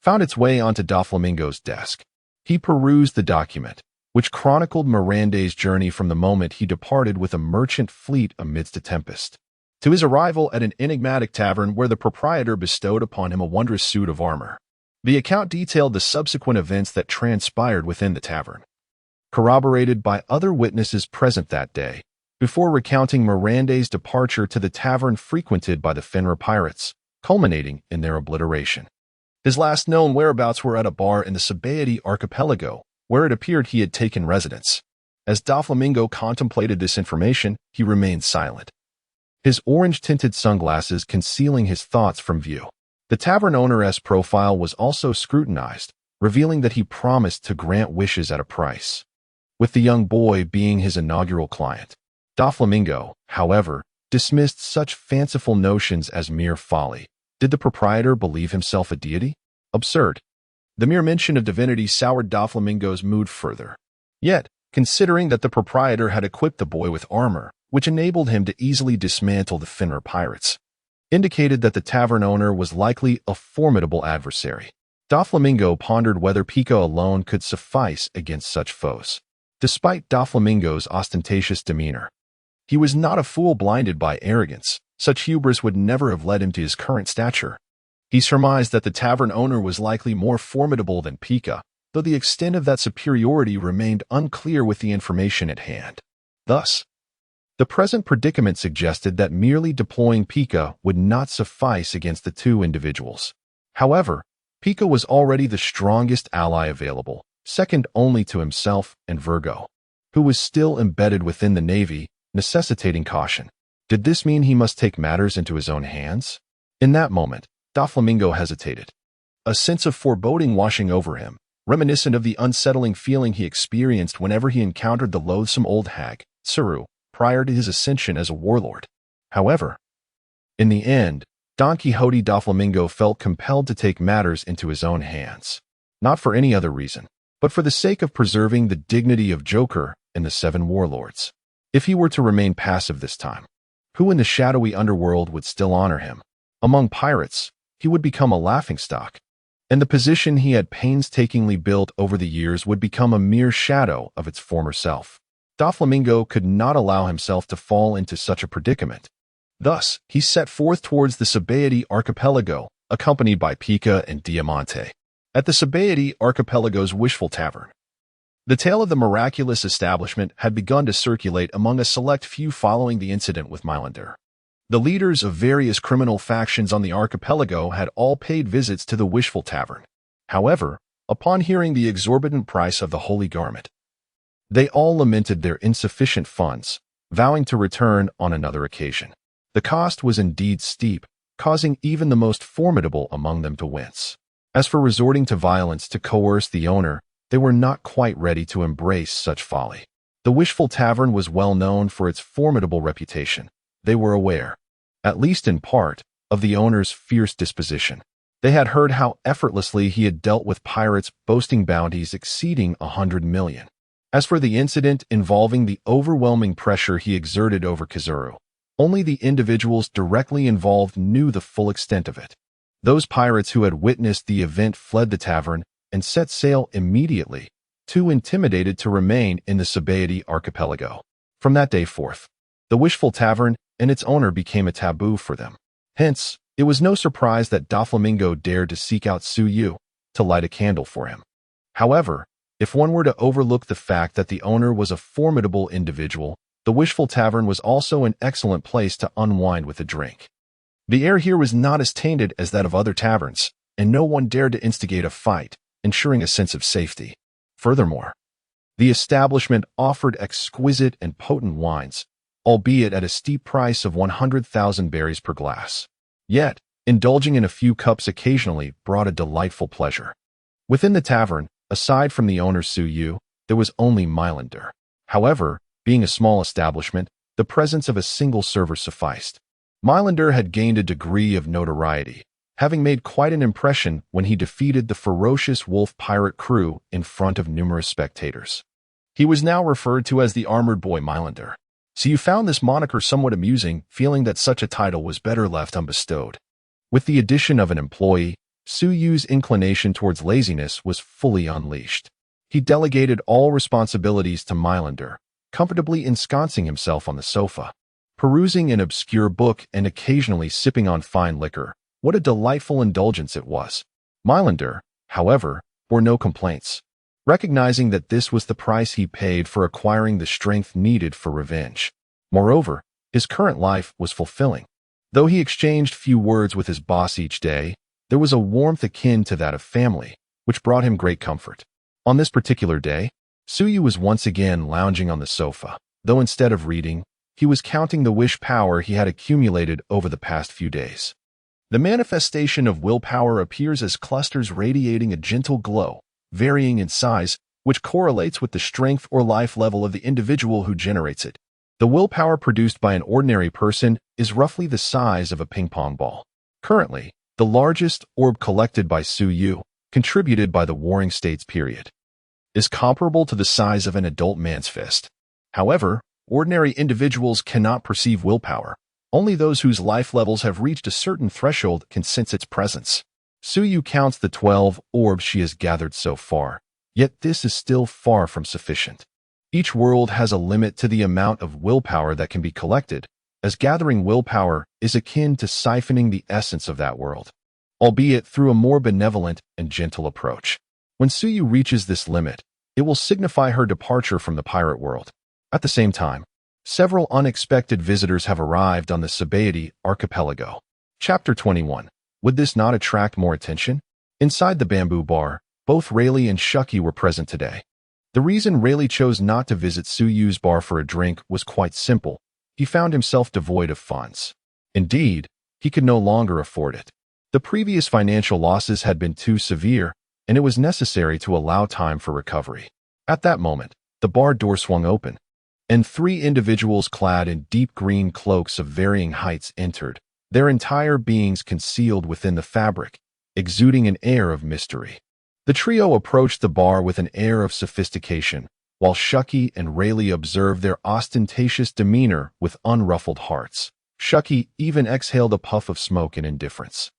S1: found its way onto Doflamingo's desk. He perused the document, which chronicled Mirande's journey from the moment he departed with a merchant fleet amidst a tempest, to his arrival at an enigmatic tavern where the proprietor bestowed upon him a wondrous suit of armor. The account detailed the subsequent events that transpired within the tavern, corroborated by other witnesses present that day, before recounting Mirande's departure to the tavern frequented by the Fenrir pirates, culminating in their obliteration. His last known whereabouts were at a bar in the Sabaody archipelago, where it appeared he had taken residence. As Doflamingo contemplated this information, he remained silent, his orange-tinted sunglasses concealing his thoughts from view. The tavern owner's profile was also scrutinized, revealing that he promised to grant wishes at a price, with the young boy being his inaugural client. Doflamingo, however, dismissed such fanciful notions as mere folly. Did the proprietor believe himself a deity? Absurd. The mere mention of divinity soured Doflamingo's mood further. Yet, considering that the proprietor had equipped the boy with armor, which enabled him to easily dismantle the Fenrir pirates, indicated that the tavern owner was likely a formidable adversary. Doflamingo pondered whether Pica alone could suffice against such foes. Despite Doflamingo's ostentatious demeanor, he was not a fool blinded by arrogance. Such hubris would never have led him to his current stature. He surmised that the tavern owner was likely more formidable than Pica, though the extent of that superiority remained unclear with the information at hand. Thus, The present predicament suggested that merely deploying Pika would not suffice against the two individuals. However, Pika was already the strongest ally available, second only to himself and Virgo, who was still embedded within the Navy, necessitating caution. Did this mean he must take matters into his own hands? In that moment, Doflamingo hesitated, a sense of foreboding washing over him, reminiscent of the unsettling feeling he experienced whenever he encountered the loathsome old hag, Tsuru, prior to his ascension as a warlord. However, in the end, Don Quixote Doflamingo felt compelled to take matters into his own hands, not for any other reason, but for the sake of preserving the dignity of Joker and the Seven Warlords. If he were to remain passive this time, who in the shadowy underworld would still honor him? Among pirates, he would become a laughingstock, and the position he had painstakingly built over the years would become a mere shadow of its former self. Doflamingo could not allow himself to fall into such a predicament. Thus, he set forth towards the Sabaody archipelago, accompanied by Pika and Diamante. At the Sabaody archipelago's Wishful Tavern, the tale of the miraculous establishment had begun to circulate among a select few following the incident with Mylander. The leaders of various criminal factions on the archipelago had all paid visits to the Wishful Tavern. However, upon hearing the exorbitant price of the holy garment, they all lamented their insufficient funds, vowing to return on another occasion. The cost was indeed steep, causing even the most formidable among them to wince. As for resorting to violence to coerce the owner, they were not quite ready to embrace such folly. The Wishful Tavern was well known for its formidable reputation. They were aware, at least in part, of the owner's fierce disposition. They had heard how effortlessly he had dealt with pirates boasting bounties exceeding 100 million. As for the incident involving the overwhelming pressure he exerted over Kizaru, only the individuals directly involved knew the full extent of it. Those pirates who had witnessed the event fled the tavern and set sail immediately, too intimidated to remain in the Sabaody archipelago. From that day forth, the Wishful Tavern and its owner became a taboo for them. Hence, it was no surprise that Doflamingo dared to seek out Su Yu to light a candle for him. However, if one were to overlook the fact that the owner was a formidable individual, the Wishful Tavern was also an excellent place to unwind with a drink. The air here was not as tainted as that of other taverns, and no one dared to instigate a fight, ensuring a sense of safety. Furthermore, the establishment offered exquisite and potent wines, albeit at a steep price of 100,000 berries per glass. Yet, indulging in a few cups occasionally brought a delightful pleasure. Within the tavern, aside from the owner Su Yu, there was only Mylander. However, being a small establishment, the presence of a single server sufficed. Mylander had gained a degree of notoriety, having made quite an impression when he defeated the ferocious wolf pirate crew in front of numerous spectators. He was now referred to as the Armored Boy Mylander. So you found this moniker somewhat amusing, feeling that such a title was better left unbestowed. With the addition of an employee, Su Yu's inclination towards laziness was fully unleashed. He delegated all responsibilities to Mylander, comfortably ensconcing himself on the sofa, perusing an obscure book and occasionally sipping on fine liquor. What a delightful indulgence it was. Mylander, however, bore no complaints, recognizing that this was the price he paid for acquiring the strength needed for revenge. Moreover, his current life was fulfilling. Though he exchanged few words with his boss each day, there was a warmth akin to that of family, which brought him great comfort. On this particular day, Su Yu was once again lounging on the sofa, though instead of reading, he was counting the wish power he had accumulated over the past few days. The manifestation of willpower appears as clusters radiating a gentle glow, varying in size, which correlates with the strength or life level of the individual who generates it. The willpower produced by an ordinary person is roughly the size of a ping-pong ball. Currently, the largest orb collected by Su Yu, contributed by the Warring States period, is comparable to the size of an adult man's fist. However, ordinary individuals cannot perceive willpower. Only those whose life levels have reached a certain threshold can sense its presence. Su Yu counts the 12 orbs she has gathered so far, yet this is still far from sufficient. Each world has a limit to the amount of willpower that can be collected, as gathering willpower is akin to siphoning the essence of that world, albeit through a more benevolent and gentle approach. When Su Yu reaches this limit, it will signify her departure from the pirate world. At the same time, Several unexpected visitors have arrived on the Sabaody archipelago. Chapter 21. Would this not attract more attention? Inside the bamboo bar, both Rayleigh and Shucky were present today. The reason Rayleigh chose not to visit Suyu's bar for a drink was quite simple. He found himself devoid of funds. Indeed, he could no longer afford it. The previous financial losses had been too severe, and it was necessary to allow time for recovery. At that moment, the bar door swung open, and three individuals clad in deep green cloaks of varying heights entered, their entire beings concealed within the fabric, exuding an air of mystery. The trio approached the bar with an air of sophistication, while Shucky and Rayleigh observed their ostentatious demeanor with unruffled hearts. Shucky even exhaled a puff of smoke in indifference.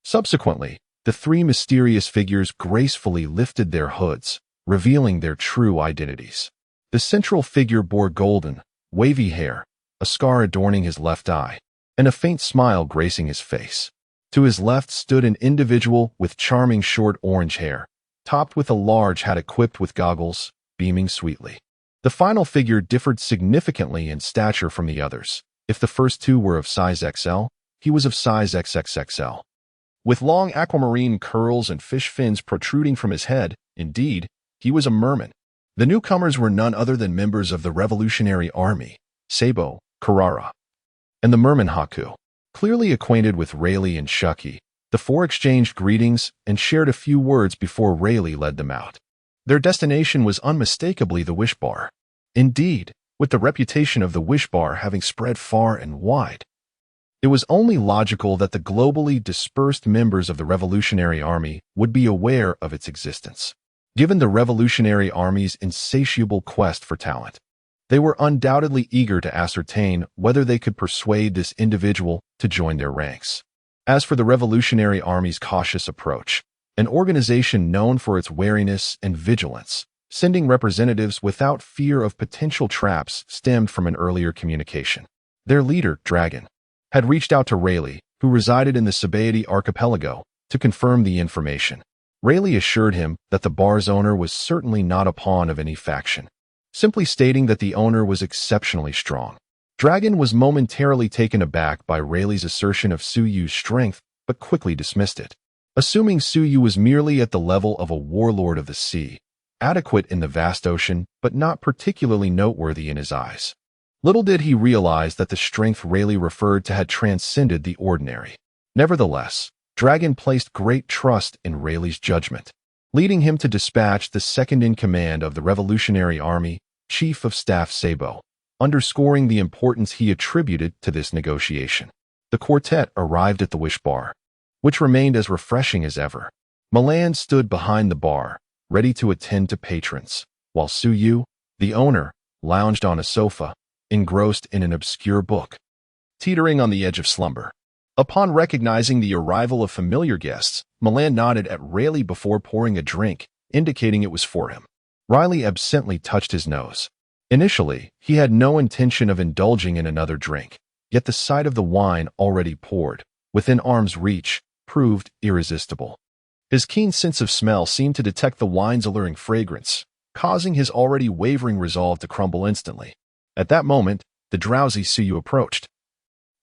S1: Subsequently, the three mysterious figures gracefully lifted their hoods, revealing their true identities. The central figure bore golden, wavy hair, a scar adorning his left eye, and a faint smile gracing his face. To his left stood an individual with charming short orange hair, topped with a large hat equipped with goggles, beaming sweetly. The final figure differed significantly in stature from the others. If the first two were of size XL, he was of size XXXL. With long aquamarine curls and fish fins protruding from his head, indeed, he was a merman. The newcomers were none other than members of the Revolutionary Army, Sabo, Carrara, and the merman Haku. Clearly acquainted with Rayleigh and Shucky, the four exchanged greetings and shared a few words before Rayleigh led them out. Their destination was unmistakably the Wish Bar. Indeed, with the reputation of the Wish Bar having spread far and wide, it was only logical that the globally dispersed members of the Revolutionary Army would be aware of its existence. Given the Revolutionary Army's insatiable quest for talent, they were undoubtedly eager to ascertain whether they could persuade this individual to join their ranks. As for the Revolutionary Army's cautious approach, an organization known for its wariness and vigilance, sending representatives without fear of potential traps stemmed from an earlier communication. Their leader, Dragon, had reached out to Rayleigh, who resided in the Sabaody archipelago, to confirm the information. Rayleigh assured him that the bar's owner was certainly not a pawn of any faction, simply stating that the owner was exceptionally strong. Dragon was momentarily taken aback by Rayleigh's assertion of Suyu's strength, but quickly dismissed it, assuming Suyu was merely at the level of a warlord of the sea, adequate in the vast ocean, but not particularly noteworthy in his eyes. Little did he realize that the strength Rayleigh referred to had transcended the ordinary. Nevertheless, Dragon placed great trust in Rayleigh's judgment, leading him to dispatch the second-in-command of the Revolutionary Army, Chief of Staff Sabo, underscoring the importance he attributed to this negotiation. The quartet arrived at the Wish Bar, which remained as refreshing as ever. Milan stood behind the bar, ready to attend to patrons, while Suyu, the owner, lounged on a sofa, engrossed in an obscure book, teetering on the edge of slumber. Upon recognizing the arrival of familiar guests, Milan nodded at Rayleigh before pouring a drink, indicating it was for him. Riley absently touched his nose. Initially, he had no intention of indulging in another drink, yet the sight of the wine already poured, within arm's reach, proved irresistible. His keen sense of smell seemed to detect the wine's alluring fragrance, causing his already wavering resolve to crumble instantly. At that moment, the drowsy Suyu approached,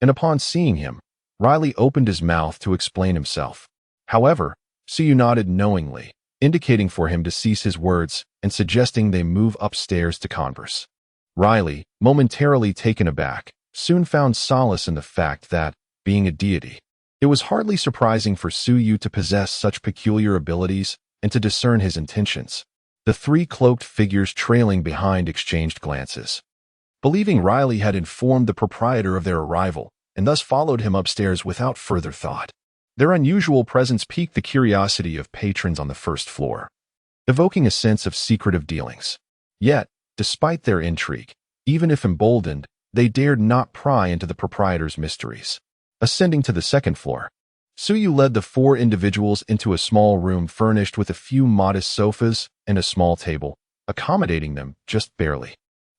S1: and upon seeing him, Riley opened his mouth to explain himself. However, Suyu nodded knowingly, indicating for him to cease his words and suggesting they move upstairs to converse. Riley, momentarily taken aback, soon found solace in the fact that, being a deity, it was hardly surprising for Suyu to possess such peculiar abilities and to discern his intentions. The three cloaked figures trailing behind exchanged glances, believing Riley had informed the proprietor of their arrival, and thus followed him upstairs without further thought. Their unusual presence piqued the curiosity of patrons on the first floor, evoking a sense of secretive dealings. Yet, despite their intrigue, even if emboldened, they dared not pry into the proprietor's mysteries. Ascending to the second floor, Suyu led the four individuals into a small room furnished with a few modest sofas and a small table, accommodating them just barely,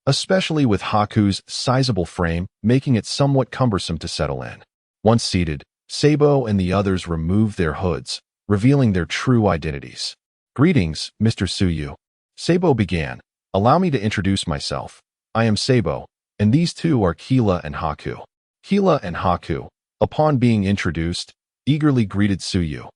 S1: especially with Haku's sizable frame, making it somewhat cumbersome to settle in. Once seated, Sabo and the others removed their hoods, revealing their true identities. "Greetings, Mr. Suyu," Sabo began. "Allow me to introduce myself. I am Sabo, and these two are Keela and Haku. Keela and Haku, upon being introduced, eagerly greeted Suyu,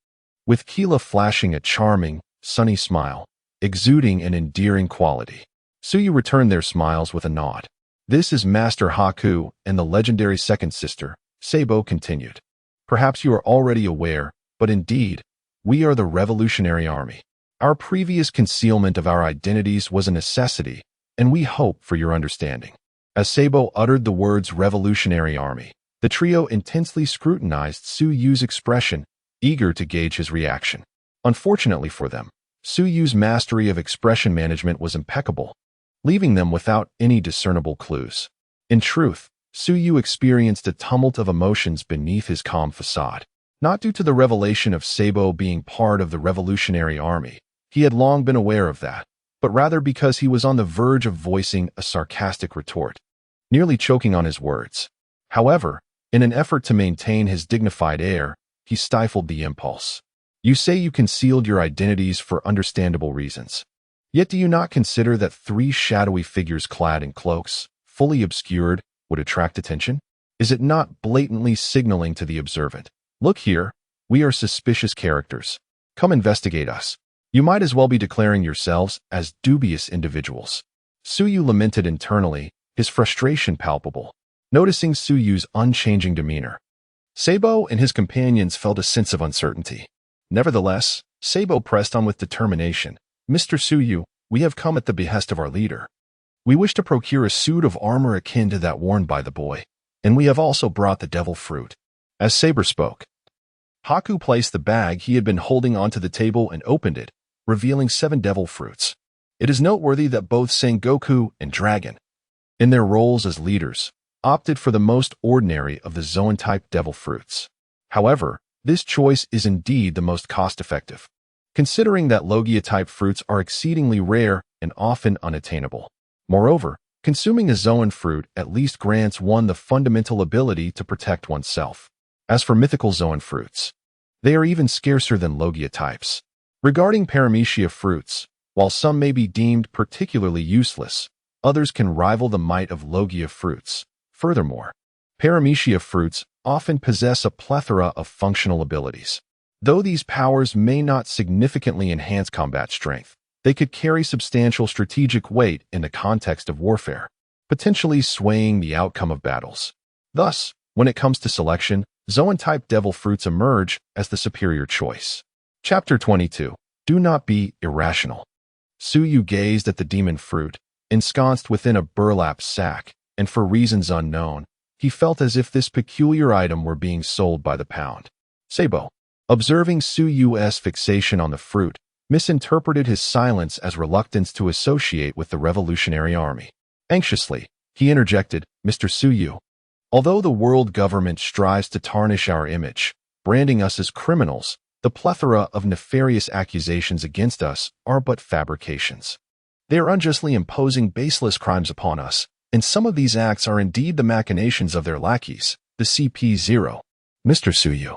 S1: with Keela flashing a charming, sunny smile, exuding an endearing quality. Suyu returned their smiles with a nod. This is Master Haku and the legendary second sister, Sabo continued. Perhaps you are already aware, but indeed, we are the Revolutionary Army. Our previous concealment of our identities was a necessity, and we hope for your understanding. As Sabo uttered the words Revolutionary Army, the trio intensely scrutinized Suyu's expression, eager to gauge his reaction. Unfortunately for them, Suyu's mastery of expression management was impeccable, leaving them without any discernible clues. In truth, Suyu experienced a tumult of emotions beneath his calm facade. Not due to the revelation of Sabo being part of the Revolutionary Army, he had long been aware of that, but rather because he was on the verge of voicing a sarcastic retort, nearly choking on his words. However, in an effort to maintain his dignified air, he stifled the impulse. You say you concealed your identities for understandable reasons. Yet do you not consider that three shadowy figures clad in cloaks, fully obscured, would attract attention? Is it not blatantly signaling to the observant, look here, we are suspicious characters. Come investigate us. You might as well be declaring yourselves as dubious individuals. Suyu lamented internally, his frustration palpable, noticing Suyu's unchanging demeanor. Sabo and his companions felt a sense of uncertainty. Nevertheless, Sabo pressed on with determination. Mr. Suyu, we have come at the behest of our leader. We wish to procure a suit of armor akin to that worn by the boy, and we have also brought the devil fruit. As Saber spoke, Haku placed the bag he had been holding onto the table and opened it, revealing 7 devil fruits. It is noteworthy that both Sengoku and Dragon, in their roles as leaders, opted for the most ordinary of the Zoan-type devil fruits. However, this choice is indeed the most cost-effective, considering that Logia-type fruits are exceedingly rare and often unattainable. Moreover, consuming a Zoan fruit at least grants one the fundamental ability to protect oneself. As for mythical Zoan fruits, they are even scarcer than Logia types. Regarding Paramecia fruits, while some may be deemed particularly useless, others can rival the might of Logia fruits. Furthermore, Paramecia fruits often possess a plethora of functional abilities. Though these powers may not significantly enhance combat strength, they could carry substantial strategic weight in the context of warfare, potentially swaying the outcome of battles. Thus, when it comes to selection, Zoan-type devil fruits emerge as the superior choice. Chapter 22. Do not be irrational. Suyu gazed at the demon fruit, ensconced within a burlap sack, and for reasons unknown, he felt as if this peculiar item were being sold by the pound. Sabo, observing Suyu's fixation on the fruit, misinterpreted his silence as reluctance to associate with the Revolutionary Army. Anxiously, he interjected, Mr. Suyu, although the world government strives to tarnish our image, branding us as criminals, the plethora of nefarious accusations against us are but fabrications. They are unjustly imposing baseless crimes upon us, and some of these acts are indeed the machinations of their lackeys, the CP0. Mr. Suyu.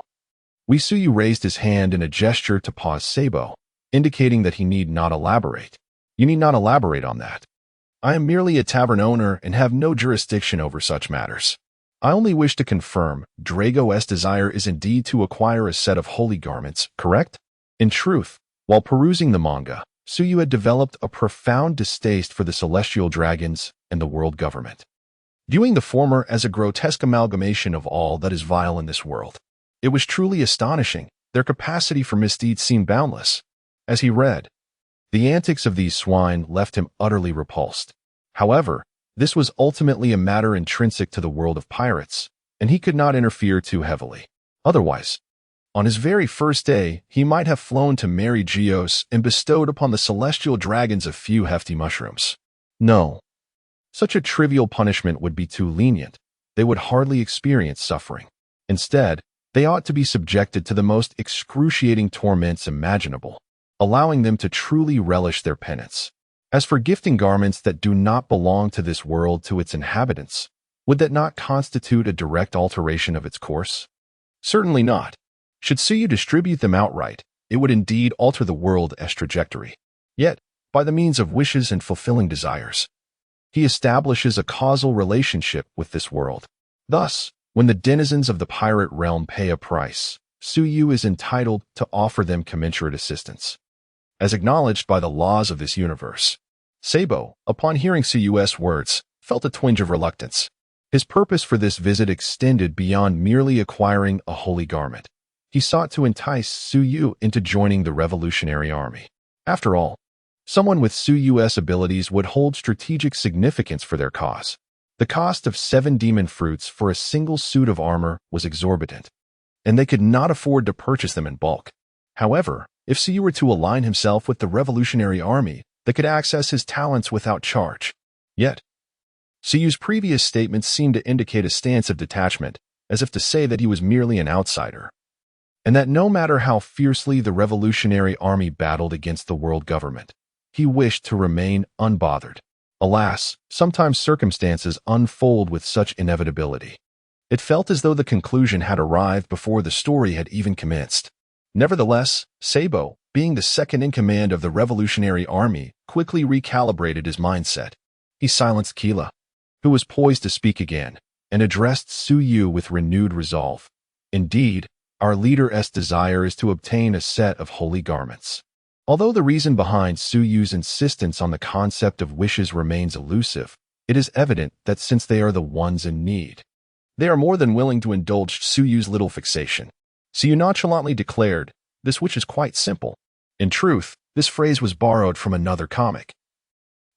S1: Suyu raised his hand in a gesture to pause Sabo, indicating that he need not elaborate. You need not elaborate on that. I am merely a tavern owner and have no jurisdiction over such matters. I only wish to confirm Drago's desire is indeed to acquire a set of holy garments, correct? In truth, while perusing the manga, Suyu had developed a profound distaste for the celestial dragons and the world government, viewing the former as a grotesque amalgamation of all that is vile in this world. It was truly astonishing. Their capacity for misdeeds seemed boundless. As he read, the antics of these swine left him utterly repulsed. However, this was ultimately a matter intrinsic to the world of pirates, and he could not interfere too heavily. Otherwise, on his very first day, he might have flown to Mary Geos and bestowed upon the celestial dragons a few hefty mushrooms. No. Such a trivial punishment would be too lenient. They would hardly experience suffering. Instead, they ought to be subjected to the most excruciating torments imaginable, allowing them to truly relish their penance. As for gifting garments that do not belong to this world to its inhabitants, would that not constitute a direct alteration of its course? Certainly not. Should Suyu distribute them outright, it would indeed alter the world as trajectory. Yet, by the means of wishes and fulfilling desires, He establishes a causal relationship with this world. Thus, when the denizens of the pirate realm pay a price, Suyu is entitled to offer them commensurate assistance, as acknowledged by the laws of this universe. Sabo, upon hearing Suyu's words, felt a twinge of reluctance. His purpose for this visit extended beyond merely acquiring a holy garment. He sought to entice Suyu into joining the Revolutionary Army. After all, someone with Suyu's abilities would hold strategic significance for their cause. The cost of 7 demon fruits for a single suit of armor was exorbitant, and they could not afford to purchase them in bulk. However, if Suyu were to align himself with the Revolutionary Army, they could access his talents without charge. Yet, Suyu's previous statements seemed to indicate a stance of detachment, as if to say that he was merely an outsider, and that no matter how fiercely the Revolutionary Army battled against the world government, he wished to remain unbothered. Alas, sometimes circumstances unfold with such inevitability. It felt as though the conclusion had arrived before the story had even commenced. Nevertheless, Sabo, being the second in command of the Revolutionary Army, quickly recalibrated his mindset. He silenced Keela, who was poised to speak again, and addressed Suyu with renewed resolve. Indeed, our leader's desire is to obtain a set of holy garments. Although the reason behind Suyu's insistence on the concept of wishes remains elusive, it is evident that since they are the ones in need, they are more than willing to indulge Suyu's little fixation. Suyu nonchalantly declared, "This wish is quite simple." In truth, this phrase was borrowed from another comic,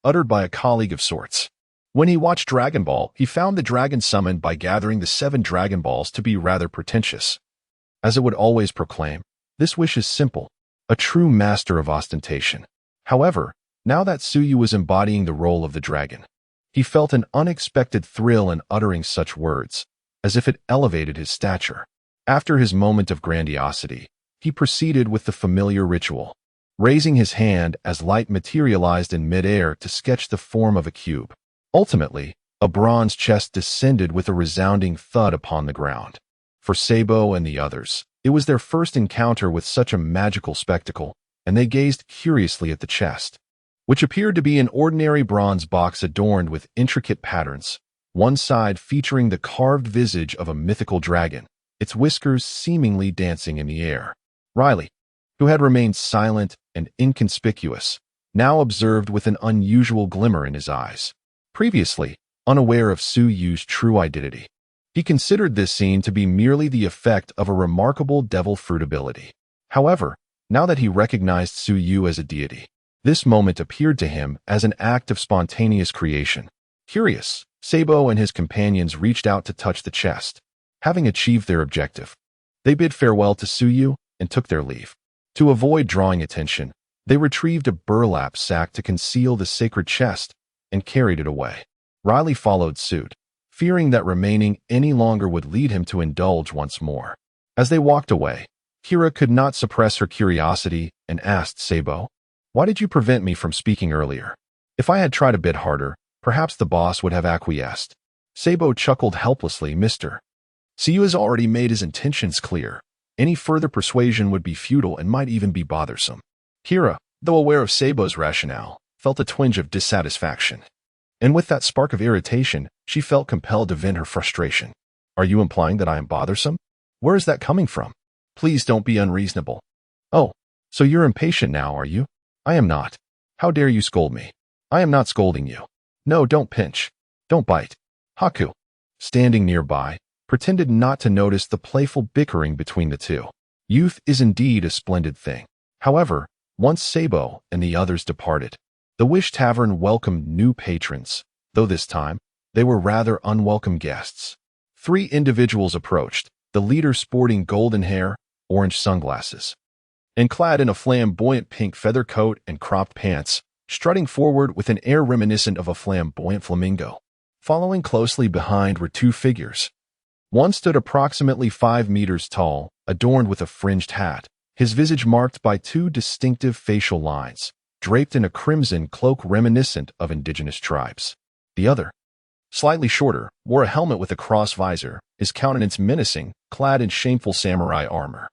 S1: uttered by a colleague of sorts. When he watched Dragon Ball, he found the dragon summoned by gathering the 7 Dragon Balls to be rather pretentious. As it would always proclaim, this wish is simple, a true master of ostentation. However, now that Suyu was embodying the role of the dragon, he felt an unexpected thrill in uttering such words, as if it elevated his stature. After his moment of grandiosity, he proceeded with the familiar ritual, raising his hand as light materialized in midair to sketch the form of a cube. Ultimately, a bronze chest descended with a resounding thud upon the ground. For Sabo and the others, it was their first encounter with such a magical spectacle, and they gazed curiously at the chest, which appeared to be an ordinary bronze box adorned with intricate patterns, one side featuring the carved visage of a mythical dragon, its whiskers seemingly dancing in the air. Riley, who had remained silent and inconspicuous, now observed with an unusual glimmer in his eyes. Previously, unaware of Suyu's true identity, he considered this scene to be merely the effect of a remarkable devil fruit ability. However, now that he recognized Suyu as a deity, this moment appeared to him as an act of spontaneous creation. Curious, Sabo and his companions reached out to touch the chest. Having achieved their objective, they bid farewell to Suyu and took their leave. To avoid drawing attention, they retrieved a burlap sack to conceal the sacred chest and carried it away. Riley followed suit, fearing that remaining any longer would lead him to indulge once more. As they walked away, Kira could not suppress her curiosity and asked Sabo, "Why did you prevent me from speaking earlier? If I had tried a bit harder, perhaps the boss would have acquiesced." Sabo chuckled helplessly. "Mr. Suyu has already made his intentions clear. Any further persuasion would be futile and might even be bothersome." Kira, though aware of Sabo's rationale, felt a twinge of dissatisfaction. And with that spark of irritation, she felt compelled to vent her frustration. "Are you implying that I am bothersome? Where is that coming from? Please don't be unreasonable." "Oh, so you're impatient now, are you?" "I am not. How dare you scold me?" "I am not scolding you." "No, don't pinch. Don't bite." Haku, standing nearby, pretended not to notice the playful bickering between the two. Youth is indeed a splendid thing. However, once Sabo and the others departed, the Wish Tavern welcomed new patrons, though this time, they were rather unwelcome guests. 3 individuals approached, the leader sporting golden hair, orange sunglasses, and clad in a flamboyant pink feather coat and cropped pants, strutting forward with an air reminiscent of a flamboyant flamingo. Following closely behind were 2 figures. One stood approximately 5 meters tall, adorned with a fringed hat, his visage marked by 2 distinctive facial lines, draped in a crimson cloak reminiscent of indigenous tribes. The other, slightly shorter, wore a helmet with a cross visor, his countenance menacing, clad in shameful samurai armor.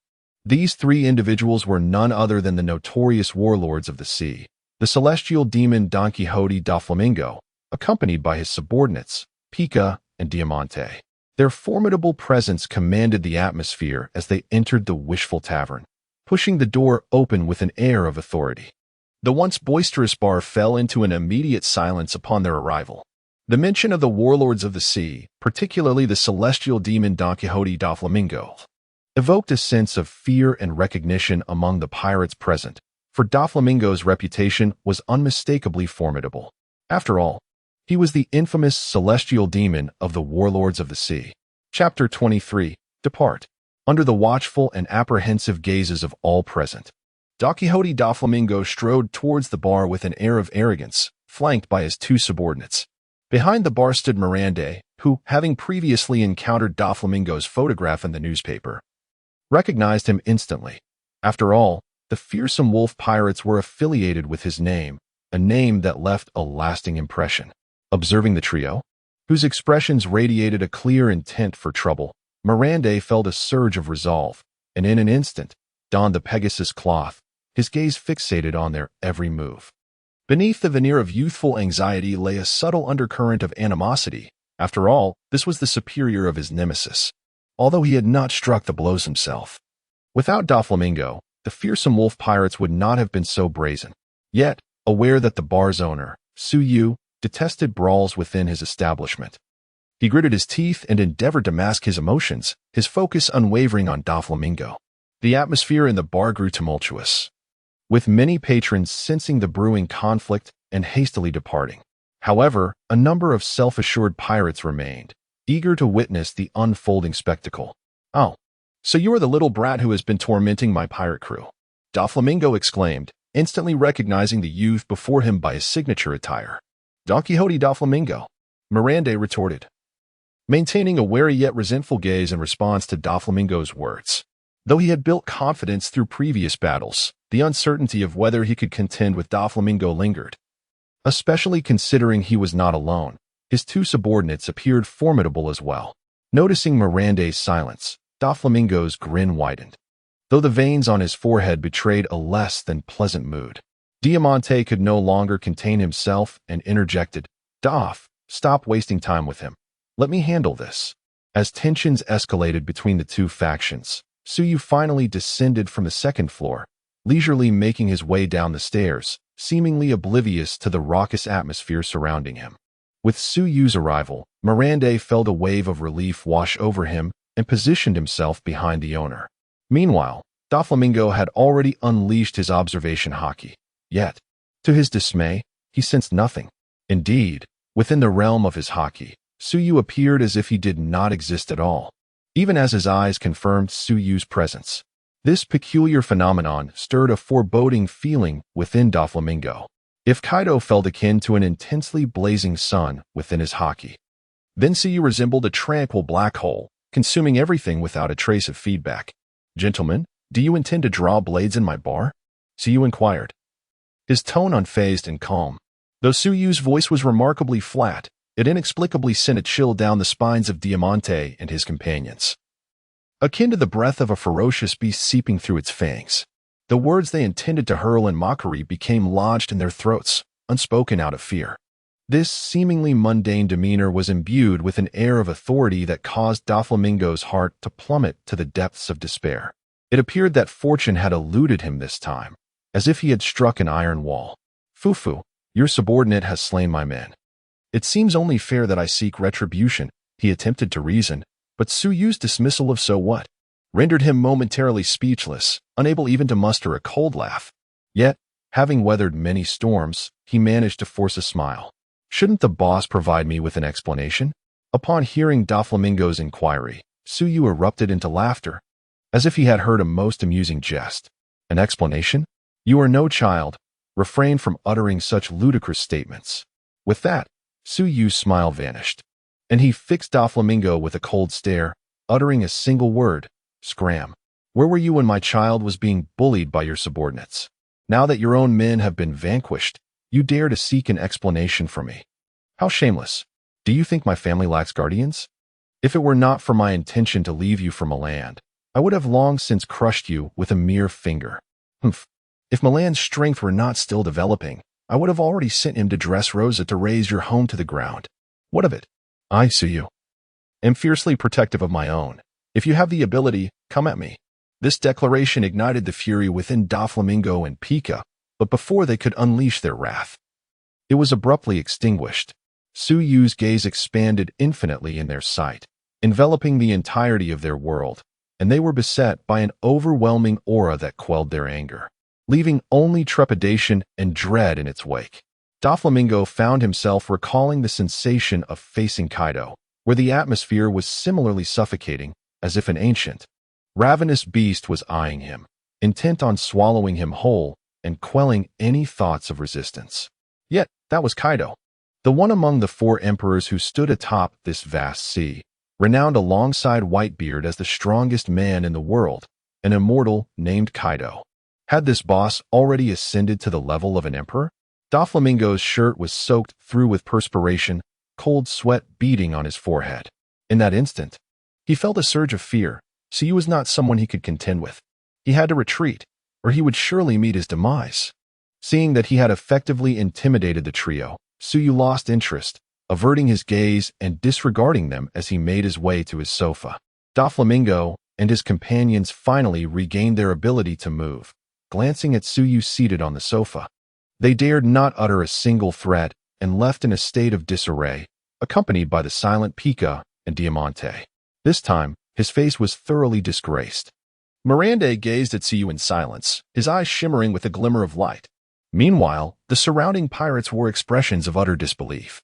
S1: These 3 individuals were none other than the notorious warlords of the sea, the celestial demon Don Quixote da Flamingo, accompanied by his subordinates, Pika and Diamante. Their formidable presence commanded the atmosphere as they entered the Wishful Tavern, pushing the door open with an air of authority. The once boisterous bar fell into an immediate silence upon their arrival. The mention of the warlords of the sea, particularly the celestial demon Don Quixote da Flamingo, evoked a sense of fear and recognition among the pirates present, for Doflamingo's reputation was unmistakably formidable. After all, he was the infamous celestial demon of the warlords of the sea. Chapter 23. Depart. Under the watchful and apprehensive gazes of all present, Don Quixote da Flamingo strode towards the bar with an air of arrogance, flanked by his two subordinates. Behind the bar stood Miranda, who, having previously encountered Doflamingo's photograph in the newspaper, recognized him instantly. After all, the fearsome wolf pirates were affiliated with his name, a name that left a lasting impression. Observing the trio, whose expressions radiated a clear intent for trouble, Miranda felt a surge of resolve, and in an instant, donned the Pegasus cloth, his gaze fixated on their every move. Beneath the veneer of youthful anxiety lay a subtle undercurrent of animosity. After all, this was the superior of his nemesis, although he had not struck the blows himself. Without Doflamingo, the fearsome wolf pirates would not have been so brazen. Yet, aware that the bar's owner, Su Yu, detested brawls within his establishment, he gritted his teeth and endeavored to mask his emotions, his focus unwavering on Doflamingo. The atmosphere in the bar grew tumultuous, with many patrons sensing the brewing conflict and hastily departing. However, a number of self-assured pirates remained, eager to witness the unfolding spectacle. "Oh, so you are the little brat who has been tormenting my pirate crew," Doflamingo exclaimed, instantly recognizing the youth before him by his signature attire. "Don Quixote da Flamingo," Miranda retorted, maintaining a wary yet resentful gaze in response to Doflamingo's words. Though he had built confidence through previous battles, the uncertainty of whether he could contend with Doflamingo lingered. Especially considering he was not alone, his two subordinates appeared formidable as well. Noticing Miranda's silence, Doflamingo's grin widened, though the veins on his forehead betrayed a less than pleasant mood. Diamante could no longer contain himself and interjected, "Doff, stop wasting time with him. Let me handle this." As tensions escalated between the two factions, Su Yu finally descended from the second floor, leisurely making his way down the stairs, seemingly oblivious to the raucous atmosphere surrounding him. With Su Yu's arrival, Miranda felt a wave of relief wash over him and positioned himself behind the owner. Meanwhile, Doflamingo had already unleashed his observation haki. Yet, to his dismay, he sensed nothing. Indeed, within the realm of his haki, Su Yu appeared as if he did not exist at all, even as his eyes confirmed Su Yu's presence. This peculiar phenomenon stirred a foreboding feeling within Doflamingo. If Kaido felt akin to an intensely blazing sun within his haki, then Su Yu resembled a tranquil black hole, consuming everything without a trace of feedback. "Gentlemen, do you intend to draw blades in my bar?" Su Yu inquired, his tone unfazed and calm. Though Su Yu's voice was remarkably flat, it inexplicably sent a chill down the spines of Diamante and his companions, akin to the breath of a ferocious beast seeping through its fangs. The words they intended to hurl in mockery became lodged in their throats, unspoken out of fear. This seemingly mundane demeanor was imbued with an air of authority that caused Doflamingo's heart to plummet to the depths of despair. It appeared that fortune had eluded him this time, as if he had struck an iron wall. "Fufu, your subordinate has slain my men. It seems only fair that I seek retribution," he attempted to reason, but Su Yu's dismissal of "so what" rendered him momentarily speechless, unable even to muster a cold laugh. Yet, having weathered many storms, he managed to force a smile. "Shouldn't the boss provide me with an explanation?" Upon hearing Doflamingo's inquiry, Su Yu erupted into laughter, as if he had heard a most amusing jest. "An explanation? You are no child. Refrain from uttering such ludicrous statements." With that, Su Yu's smile vanished, and he fixed Doflamingo with a cold stare, uttering a single word, "Scram." "Where were you when my child was being bullied by your subordinates? Now that your own men have been vanquished, you dare to seek an explanation from me. How shameless. Do you think my family lacks guardians? If it were not for my intention to leave you for Milan, I would have long since crushed you with a mere finger. Humph. If Milan's strength were not still developing, I would have already sent him to Dressrosa to raise your home to the ground. What of it? I see you. Am fiercely protective of my own. If you have the ability, come at me. This declaration ignited the fury within Doflamingo and Pika, but before they could unleash their wrath, it was abruptly extinguished. Su Yu's gaze expanded infinitely in their sight, enveloping the entirety of their world, and they were beset by an overwhelming aura that quelled their anger, leaving only trepidation and dread in its wake. Doflamingo found himself recalling the sensation of facing Kaido, where the atmosphere was similarly suffocating, as if an ancient, ravenous beast was eyeing him, intent on swallowing him whole and quelling any thoughts of resistance. Yet, that was Kaido, the one among the 4 emperors who stood atop this vast sea, renowned alongside Whitebeard as the strongest man in the world, an immortal named Kaido. Had this boss already ascended to the level of an emperor? Doflamingo's shirt was soaked through with perspiration, cold sweat beading on his forehead. In that instant, he felt a surge of fear. Su Yu was not someone he could contend with. He had to retreat, or he would surely meet his demise. Seeing that he had effectively intimidated the trio, Su Yu lost interest, averting his gaze and disregarding them as he made his way to his sofa. Doflamingo and his companions finally regained their ability to move, glancing at Su Yu seated on the sofa. They dared not utter a single threat and left in a state of disarray, accompanied by the silent Pika and Diamante. This time, his face was thoroughly disgraced. Miranda gazed at Su Yu in silence, his eyes shimmering with a glimmer of light. Meanwhile, the surrounding pirates wore expressions of utter disbelief,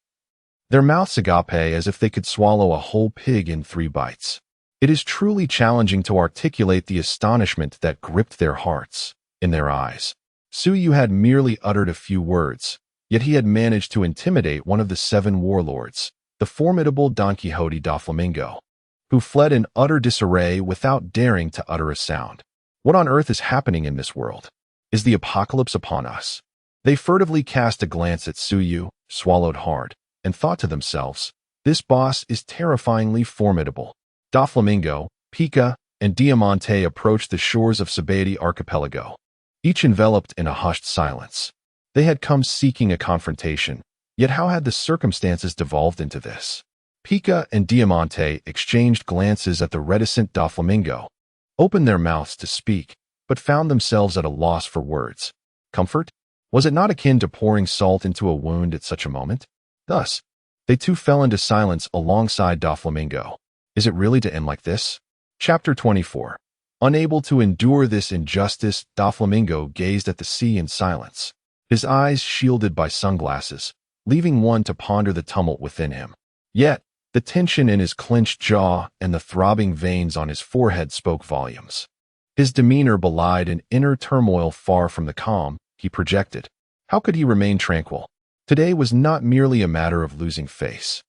S1: their mouths agape as if they could swallow a whole pig in 3 bites. It is truly challenging to articulate the astonishment that gripped their hearts. In their eyes, Su Yu had merely uttered a few words, yet he had managed to intimidate one of the 7 warlords, the formidable Don Quixote Doflamingo, who fled in utter disarray without daring to utter a sound. What on earth is happening in this world? Is the apocalypse upon us? They furtively cast a glance at Su Yu, swallowed hard, and thought to themselves, this boss is terrifyingly formidable. Doflamingo, Pika, and Diamante approached the shores of Sabaody Archipelago, each enveloped in a hushed silence. They had come seeking a confrontation, yet how had the circumstances devolved into this? Pika and Diamante exchanged glances at the reticent Doflamingo, opened their mouths to speak, but found themselves at a loss for words. Comfort? Was it not akin to pouring salt into a wound at such a moment? Thus, they too fell into silence alongside Doflamingo. Is it really to end like this? Chapter 24. Unable to endure this injustice, Doflamingo gazed at the sea in silence, his eyes shielded by sunglasses, leaving one to ponder the tumult within him. Yet, the tension in his clenched jaw and the throbbing veins on his forehead spoke volumes. His demeanor belied an inner turmoil far from the calm he projected. How could he remain tranquil? Today was not merely a matter of losing face.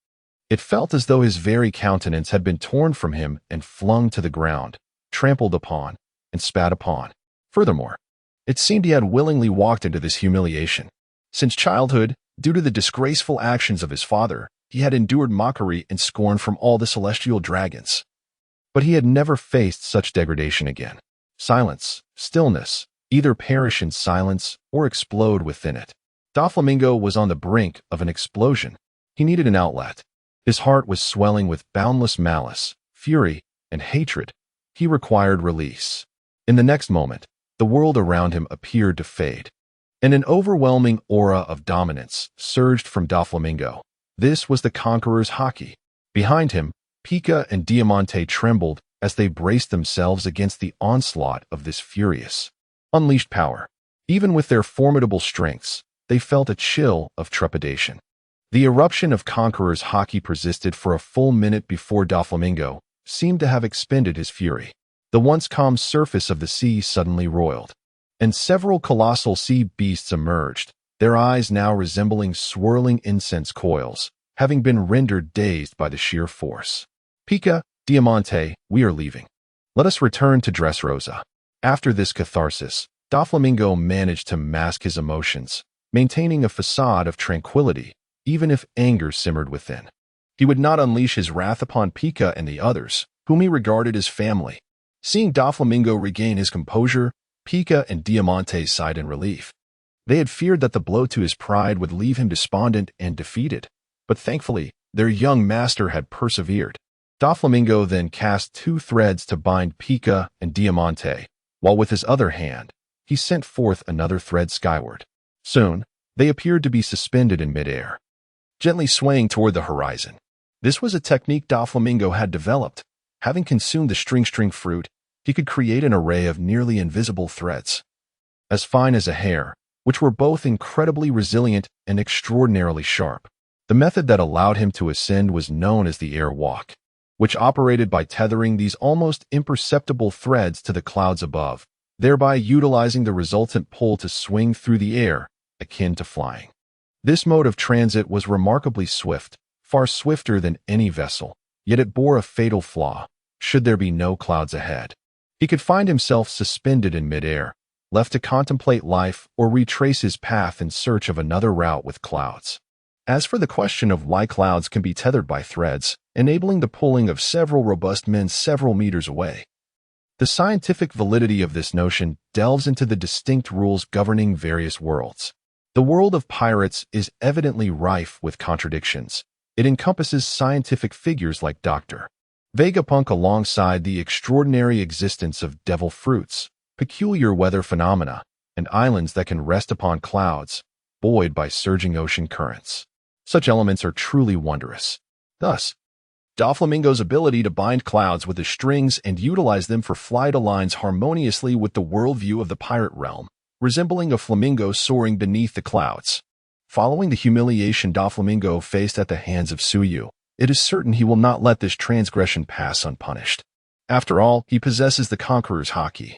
S1: It felt as though his very countenance had been torn from him and flung to the ground, trampled upon, and spat upon. Furthermore, it seemed he had willingly walked into this humiliation. Since childhood, due to the disgraceful actions of his father, he had endured mockery and scorn from all the celestial dragons. But he had never faced such degradation again. Silence, stillness, either perish in silence or explode within it. Doflamingo was on the brink of an explosion. He needed an outlet. His heart was swelling with boundless malice, fury, and hatred. He required release. In the next moment, the world around him appeared to fade, and an overwhelming aura of dominance surged from Doflamingo. This was the conqueror's haki. Behind him, Pika and Diamante trembled as they braced themselves against the onslaught of this furious, unleashed power. Even with their formidable strengths, they felt a chill of trepidation. The eruption of Conqueror's haki persisted for a full minute before Doflamingo seemed to have expended his fury. The once calm surface of the sea suddenly roiled, and several colossal sea beasts emerged, their eyes now resembling swirling incense coils, having been rendered dazed by the sheer force. Pika, Diamante, we are leaving. Let us return to Dressrosa. After this catharsis, Doflamingo managed to mask his emotions, maintaining a facade of tranquility, even if anger simmered within. He would not unleash his wrath upon Pika and the others, whom he regarded as family. Seeing Doflamingo regain his composure, Pika and Diamante sighed in relief. They had feared that the blow to his pride would leave him despondent and defeated, but thankfully, their young master had persevered. Doflamingo then cast 2 threads to bind Pica and Diamante, while with his other hand, he sent forth another thread skyward. Soon, they appeared to be suspended in midair, gently swaying toward the horizon. This was a technique Doflamingo had developed. Having consumed the string fruit, he could create an array of nearly invisible threads, as fine as a hair, which were both incredibly resilient and extraordinarily sharp. The method that allowed him to ascend was known as the air walk, which operated by tethering these almost imperceptible threads to the clouds above, thereby utilizing the resultant pull to swing through the air, akin to flying. This mode of transit was remarkably swift, far swifter than any vessel, yet it bore a fatal flaw. Should there be no clouds ahead, he could find himself suspended in midair, left to contemplate life or retrace his path in search of another route with clouds. As for the question of why clouds can be tethered by threads, enabling the pulling of several robust men several meters away, the scientific validity of this notion delves into the distinct rules governing various worlds. The world of pirates is evidently rife with contradictions. It encompasses scientific figures like Dr. Vegapunk alongside the extraordinary existence of devil fruits, peculiar weather phenomena, and islands that can rest upon clouds, buoyed by surging ocean currents. Such elements are truly wondrous. Thus, Doflamingo's ability to bind clouds with his strings and utilize them for flight aligns harmoniously with the worldview of the pirate realm, resembling a flamingo soaring beneath the clouds. Following the humiliation Doflamingo faced at the hands of Suyu, it is certain he will not let this transgression pass unpunished. After all, he possesses the conqueror's haki.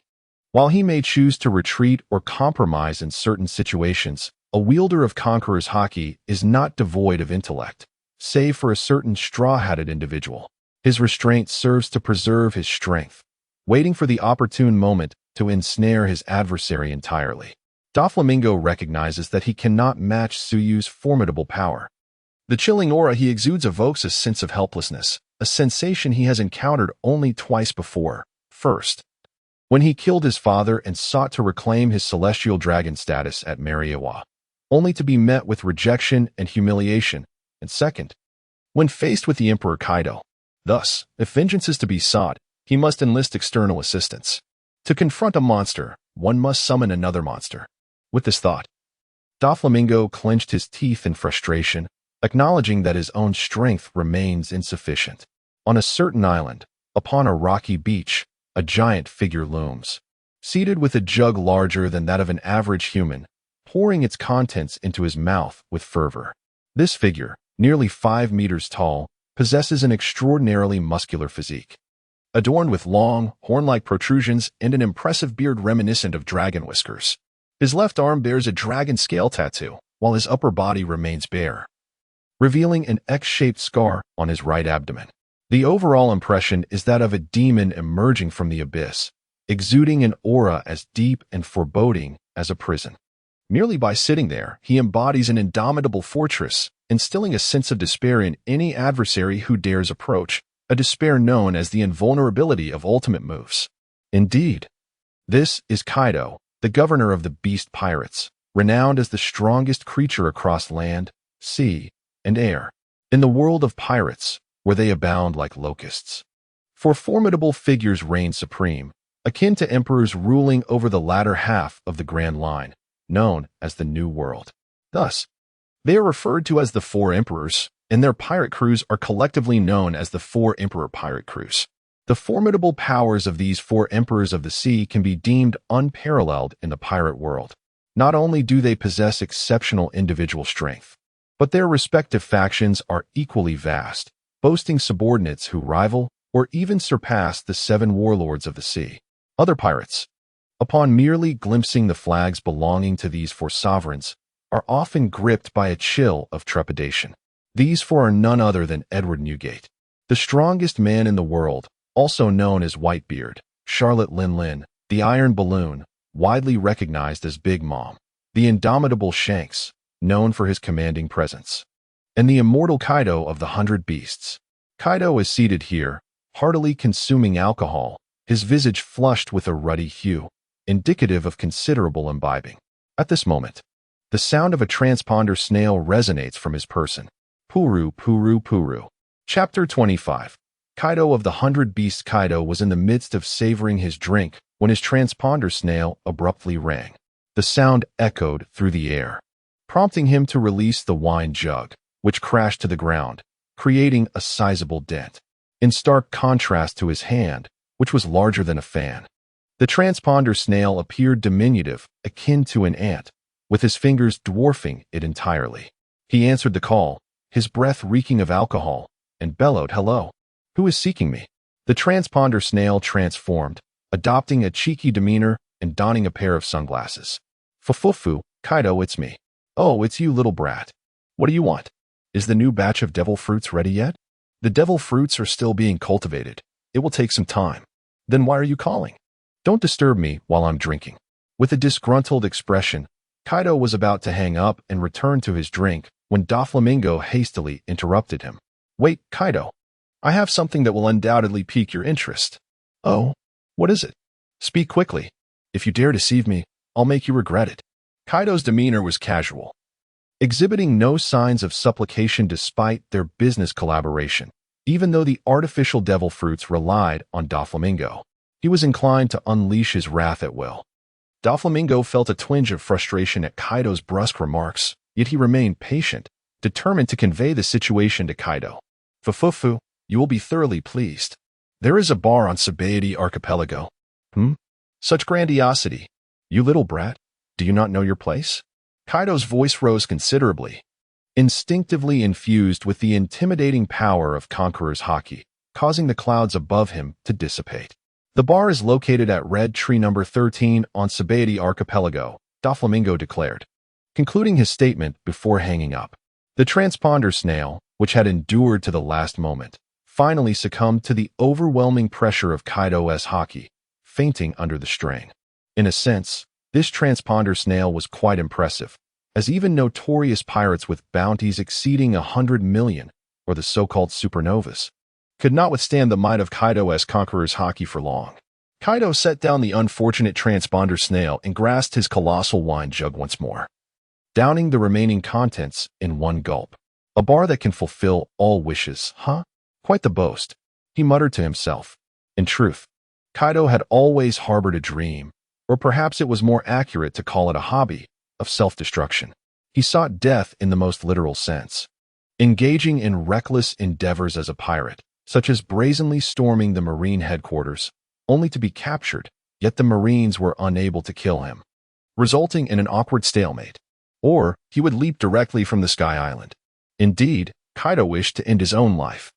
S1: While he may choose to retreat or compromise in certain situations, a wielder of conqueror's haki is not devoid of intellect, save for a certain straw-hatted individual. His restraint serves to preserve his strength, waiting for the opportune moment to ensnare his adversary entirely. Doflamingo recognizes that he cannot match Suyu's formidable power. The chilling aura he exudes evokes a sense of helplessness, a sensation he has encountered only twice before. First, when he killed his father and sought to reclaim his celestial dragon status at Mariawa, only to be met with rejection and humiliation, and second, when faced with the Emperor Kaido. Thus, if vengeance is to be sought, he must enlist external assistance. To confront a monster, one must summon another monster. With this thought, Doflamingo clenched his teeth in frustration, acknowledging that his own strength remains insufficient. On a certain island, upon a rocky beach, a giant figure looms, seated with a jug larger than that of an average human, pouring its contents into his mouth with fervor. This figure, nearly 5 meters tall, possesses an extraordinarily muscular physique, adorned with long, horn-like protrusions and an impressive beard reminiscent of dragon whiskers. His left arm bears a dragon scale tattoo, while his upper body remains bare, revealing an X-shaped scar on his right abdomen. The overall impression is that of a demon emerging from the abyss, exuding an aura as deep and foreboding as a prison. Merely by sitting there, he embodies an indomitable fortress, instilling a sense of despair in any adversary who dares approach, a despair known as the invulnerability of ultimate moves. Indeed, this is Kaido, the governor of the beast pirates, renowned as the strongest creature across land, sea, and air, in the world of pirates, where they abound like locusts. For formidable figures reign supreme, akin to emperors ruling over the latter half of the Grand Line, known as the New World. Thus, they are referred to as the Four Emperors, and their pirate crews are collectively known as the Four Emperor Pirate Crews. The formidable powers of these four emperors of the sea can be deemed unparalleled in the pirate world. Not only do they possess exceptional individual strength, but their respective factions are equally vast, boasting subordinates who rival or even surpass the 7 warlords of the sea. Other pirates, upon merely glimpsing the flags belonging to these four sovereigns, are often gripped by a chill of trepidation. These four are none other than Edward Newgate, the strongest man in the world, also known as Whitebeard, Charlotte Lin, the Iron Balloon, widely recognized as Big Mom, the indomitable Shanks, known for his commanding presence, and the immortal Kaido of the 100 Beasts. Kaido is seated here, heartily consuming alcohol, his visage flushed with a ruddy hue, indicative of considerable imbibing. At this moment, The sound of a transponder snail resonates from his person. Puru, puru, puru. Chapter 25. Kaido of the 100 Beasts. Kaido was in the midst of savoring his drink when his transponder snail abruptly rang. The sound echoed through the air, prompting him to release the wine jug, which crashed to the ground, creating a sizable dent, in stark contrast to his hand, which was larger than a fan. The transponder snail appeared diminutive, akin to an ant, with his fingers dwarfing it entirely. He answered the call, his breath reeking of alcohol, and bellowed, "Hello. Who is seeking me?" The transponder snail transformed, adopting a cheeky demeanor and donning a pair of sunglasses. "Fufufu, Kaido, it's me." "Oh, it's you, little brat. What do you want? Is the new batch of devil fruits ready yet?" "The devil fruits are still being cultivated. It will take some time." "Then why are you calling?" "Don't disturb me while I'm drinking." With a disgruntled expression, Kaido was about to hang up and return to his drink when Doflamingo hastily interrupted him. "Wait, Kaido. I have something that will undoubtedly pique your interest." "Oh? What is it?" "Speak quickly. If you dare deceive me, I'll make you regret it." Kaido's demeanor was casual, exhibiting no signs of supplication despite their business collaboration. Even though the artificial devil fruits relied on Doflamingo, he was inclined to unleash his wrath at will. Doflamingo felt a twinge of frustration at Kaido's brusque remarks, yet he remained patient, determined to convey the situation to Kaido. "Fufufu, you will be thoroughly pleased. There is a bar on Sabaody Archipelago." "Such grandiosity. You little brat, do you not know your place?" Kaido's voice rose considerably, instinctively infused with the intimidating power of Conqueror's haki, causing the clouds above him to dissipate. "The bar is located at Red Tree number 13 on Sabaody Archipelago," Doflamingo declared, concluding his statement before hanging up. The transponder snail, which had endured to the last moment, finally succumbed to the overwhelming pressure of Kaido's haki, fainting under the strain. In a sense, this transponder snail was quite impressive, as even notorious pirates with bounties exceeding 100 million, or the so-called supernovas, could not withstand the might of Kaido's Conqueror's haki for long. Kaido set down the unfortunate transponder snail and grasped his colossal wine jug once more, downing the remaining contents in one gulp. "A bar that can fulfill all wishes, huh? Quite the boast," he muttered to himself. In truth, Kaido had always harbored a dream, or perhaps it was more accurate to call it a hobby, of self-destruction. He sought death in the most literal sense, engaging in reckless endeavors as a pirate, such as brazenly storming the Marine headquarters, only to be captured, yet the Marines were unable to kill him, resulting in an awkward stalemate. Or he would leap directly from the Sky Island. Indeed, Kaido wished to end his own life,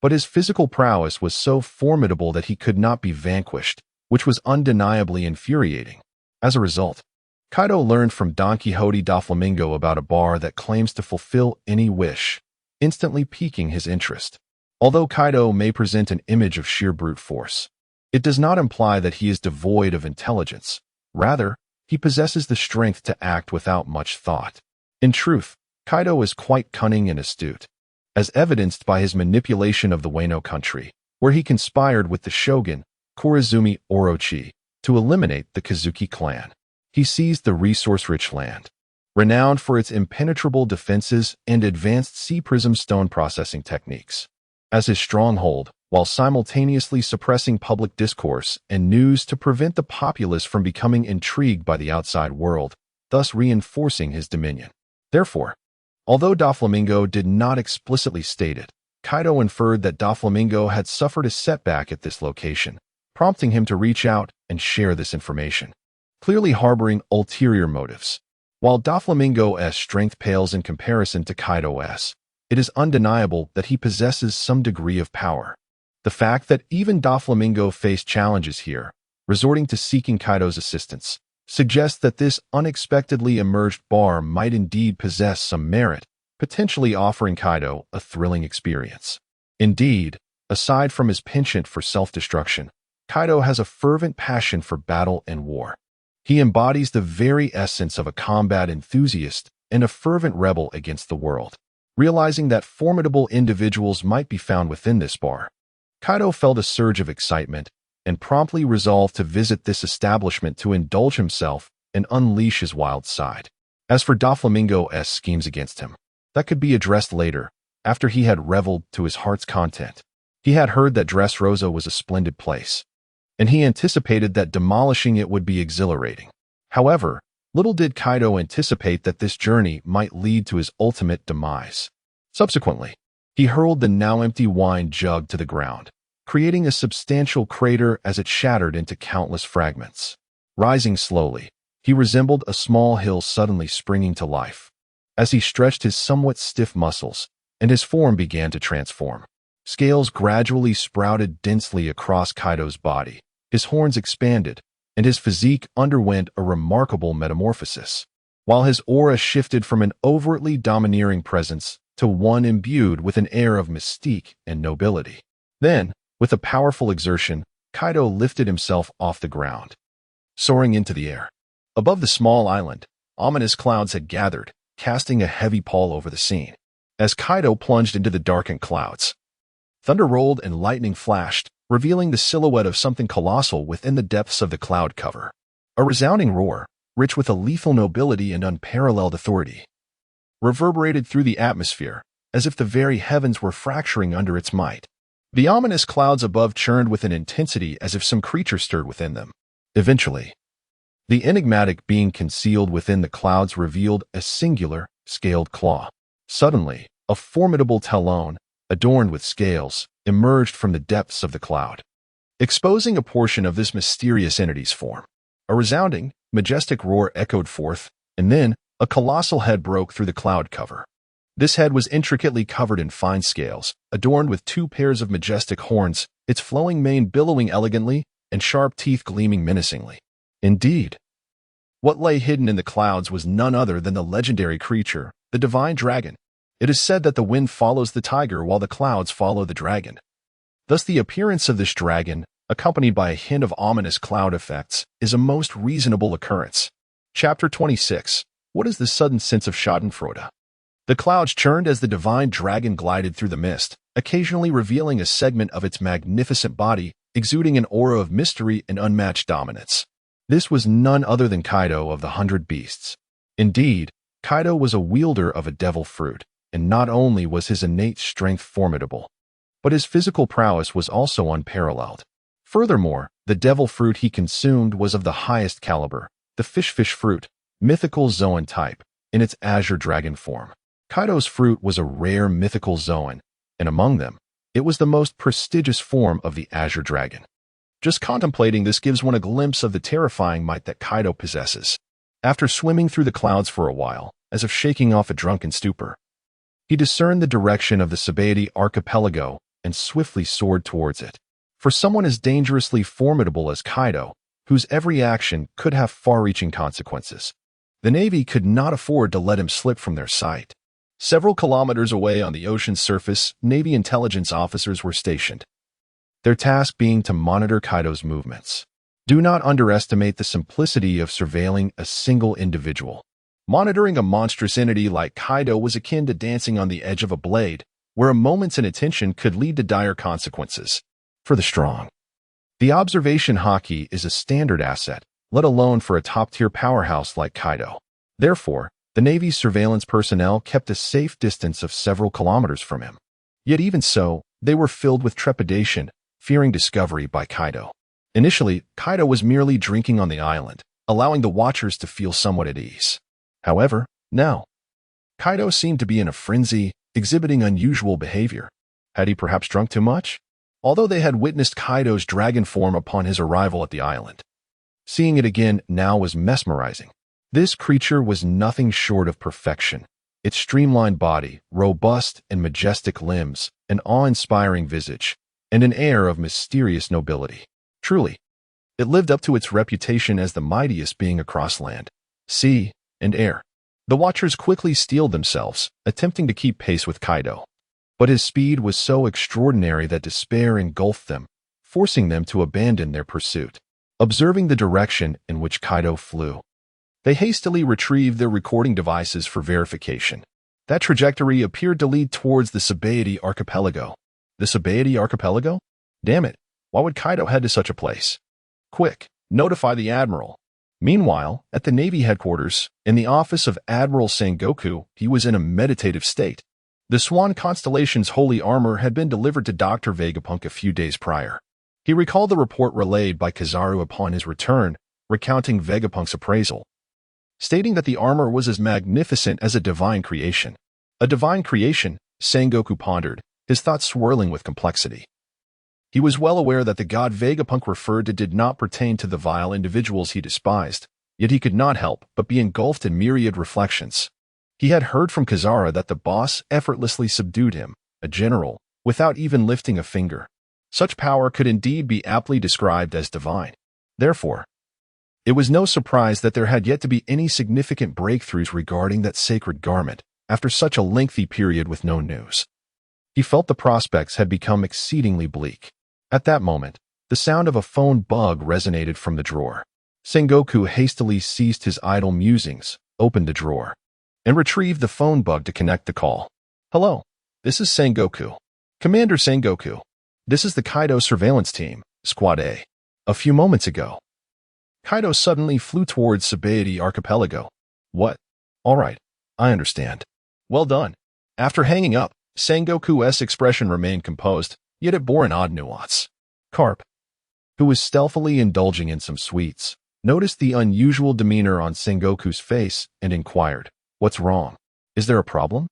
S1: but his physical prowess was so formidable that he could not be vanquished, which was undeniably infuriating. As a result, Kaido learned from Don Quixote Doflamingo about a bar that claims to fulfill any wish, instantly piquing his interest. Although Kaido may present an image of sheer brute force, it does not imply that he is devoid of intelligence. Rather, he possesses the strength to act without much thought. In truth, Kaido is quite cunning and astute, as evidenced by his manipulation of the Wano country, where he conspired with the shogun, Korizumi Orochi, to eliminate the Kazuki clan. He seized the resource-rich land, renowned for its impenetrable defenses and advanced sea prism stone processing techniques, as his stronghold, while simultaneously suppressing public discourse and news to prevent the populace from becoming intrigued by the outside world, thus reinforcing his dominion. Therefore, although Doflamingo did not explicitly state it, Kaido inferred that Doflamingo had suffered a setback at this location, prompting him to reach out and share this information, clearly harboring ulterior motives. While Doflamingo's strength pales in comparison to Kaido's, it is undeniable that he possesses some degree of power. The fact that even Doflamingo faced challenges here, resorting to seeking Kaido's assistance, suggests that this unexpectedly emerged bar might indeed possess some merit, potentially offering Kaido a thrilling experience. Indeed, aside from his penchant for self-destruction, Kaido has a fervent passion for battle and war. He embodies the very essence of a combat enthusiast and a fervent rebel against the world. Realizing that formidable individuals might be found within this bar, Kaido felt a surge of excitement and promptly resolved to visit this establishment to indulge himself and unleash his wild side. As for Doflamingo's schemes against him, that could be addressed later, after he had reveled to his heart's content. He had heard that Dressrosa was a splendid place, and he anticipated that demolishing it would be exhilarating. However, little did Kaido anticipate that this journey might lead to his ultimate demise. Subsequently, he hurled the now empty wine jug to the ground, creating a substantial crater as it shattered into countless fragments. Rising slowly, he resembled a small hill suddenly springing to life. As he stretched his somewhat stiff muscles, and his form began to transform. Scales gradually sprouted densely across Kaido's body, his horns expanded, and his physique underwent a remarkable metamorphosis, while his aura shifted from an overtly domineering presence to one imbued with an air of mystique and nobility. Then, with a powerful exertion, Kaido lifted himself off the ground, soaring into the air. Above the small island, ominous clouds had gathered, casting a heavy pall over the scene. As Kaido plunged into the darkened clouds, thunder rolled and lightning flashed, revealing the silhouette of something colossal within the depths of the cloud cover. A resounding roar, rich with a lethal nobility and unparalleled authority, reverberated through the atmosphere, as if the very heavens were fracturing under its might. The ominous clouds above churned with an intensity as if some creature stirred within them. Eventually, the enigmatic being concealed within the clouds revealed a singular, scaled claw. Suddenly, a formidable talon, adorned with scales, emerged from the depths of the cloud, exposing a portion of this mysterious entity's form. A resounding, majestic roar echoed forth, and then a colossal head broke through the cloud cover. This head was intricately covered in fine scales, adorned with 2 pairs of majestic horns, its flowing mane billowing elegantly and sharp teeth gleaming menacingly. Indeed, what lay hidden in the clouds was none other than the legendary creature, the divine dragon. It is said that the wind follows the tiger while the clouds follow the dragon. Thus the appearance of this dragon, accompanied by a hint of ominous cloud effects, is a most reasonable occurrence. Chapter 26. What is the sudden sense of schadenfreude? The clouds churned as the divine dragon glided through the mist, occasionally revealing a segment of its magnificent body, exuding an aura of mystery and unmatched dominance. This was none other than Kaido of the 100 Beasts. Indeed, Kaido was a wielder of a devil fruit, and not only was his innate strength formidable, but his physical prowess was also unparalleled. Furthermore, the devil fruit he consumed was of the highest caliber, the fish fruit, mythical Zoan type, in its azure dragon form. Kaido's fruit was a rare mythical Zoan, and among them, it was the most prestigious form of the azure dragon. Just contemplating this gives one a glimpse of the terrifying might that Kaido possesses. After swimming through the clouds for a while, as if shaking off a drunken stupor, he discerned the direction of the Sabaody archipelago and swiftly soared towards it. For someone as dangerously formidable as Kaido, whose every action could have far-reaching consequences, the Navy could not afford to let him slip from their sight. Several kilometers away on the ocean's surface, Navy intelligence officers were stationed, their task being to monitor Kaido's movements. Do not underestimate the simplicity of surveilling a single individual. Monitoring a monstrous entity like Kaido was akin to dancing on the edge of a blade, where a moment's inattention could lead to dire consequences. For the strong, the observation haki is a standard asset, let alone for a top-tier powerhouse like Kaido. Therefore, the Navy's surveillance personnel kept a safe distance of several kilometers from him. Yet even so, they were filled with trepidation, fearing discovery by Kaido. Initially, Kaido was merely drinking on the island, allowing the watchers to feel somewhat at ease. However, now, Kaido seemed to be in a frenzy, exhibiting unusual behavior. Had he perhaps drunk too much? Although they had witnessed Kaido's dragon form upon his arrival at the island, seeing it again now was mesmerizing. This creature was nothing short of perfection. Its streamlined body, robust and majestic limbs, an awe-inspiring visage, and an air of mysterious nobility. Truly, it lived up to its reputation as the mightiest being across land, sea, and air. The watchers quickly steeled themselves, attempting to keep pace with Kaido. But his speed was so extraordinary that despair engulfed them, forcing them to abandon their pursuit. Observing the direction in which Kaido flew, they hastily retrieved their recording devices for verification. That trajectory appeared to lead towards the Sabaody archipelago. The Sabaody archipelago? Damn it, why would Kaido head to such a place? Quick, notify the admiral. Meanwhile, at the Navy headquarters, in the office of Admiral Sengoku, he was in a meditative state. The Swan constellation's holy armor had been delivered to Dr. Vegapunk a few days prior. He recalled the report relayed by Kizaru upon his return, recounting Vegapunk's appraisal, stating that the armor was as magnificent as a divine creation. A divine creation, Sengoku pondered, his thoughts swirling with complexity. He was well aware that the god Vegapunk referred to did not pertain to the vile individuals he despised, yet he could not help but be engulfed in myriad reflections. He had heard from Kizaru that the boss effortlessly subdued him, a general, without even lifting a finger. Such power could indeed be aptly described as divine. Therefore, it was no surprise that there had yet to be any significant breakthroughs regarding that sacred garment, after such a lengthy period with no news. He felt the prospects had become exceedingly bleak. At that moment, the sound of a phone bug resonated from the drawer. Sengoku hastily ceased his idle musings, opened the drawer, and retrieved the phone bug to connect the call. Hello, this is Sengoku. Commander Sengoku. This is the Kaido surveillance team, Squad A. A few moments ago, Kaido suddenly flew towards Sabaody Archipelago. What? All right, I understand. Well done. After hanging up, Sengoku's expression remained composed, yet it bore an odd nuance. Carp, who was stealthily indulging in some sweets, noticed the unusual demeanor on Sengoku's face and inquired, "What's wrong? Is there a problem?"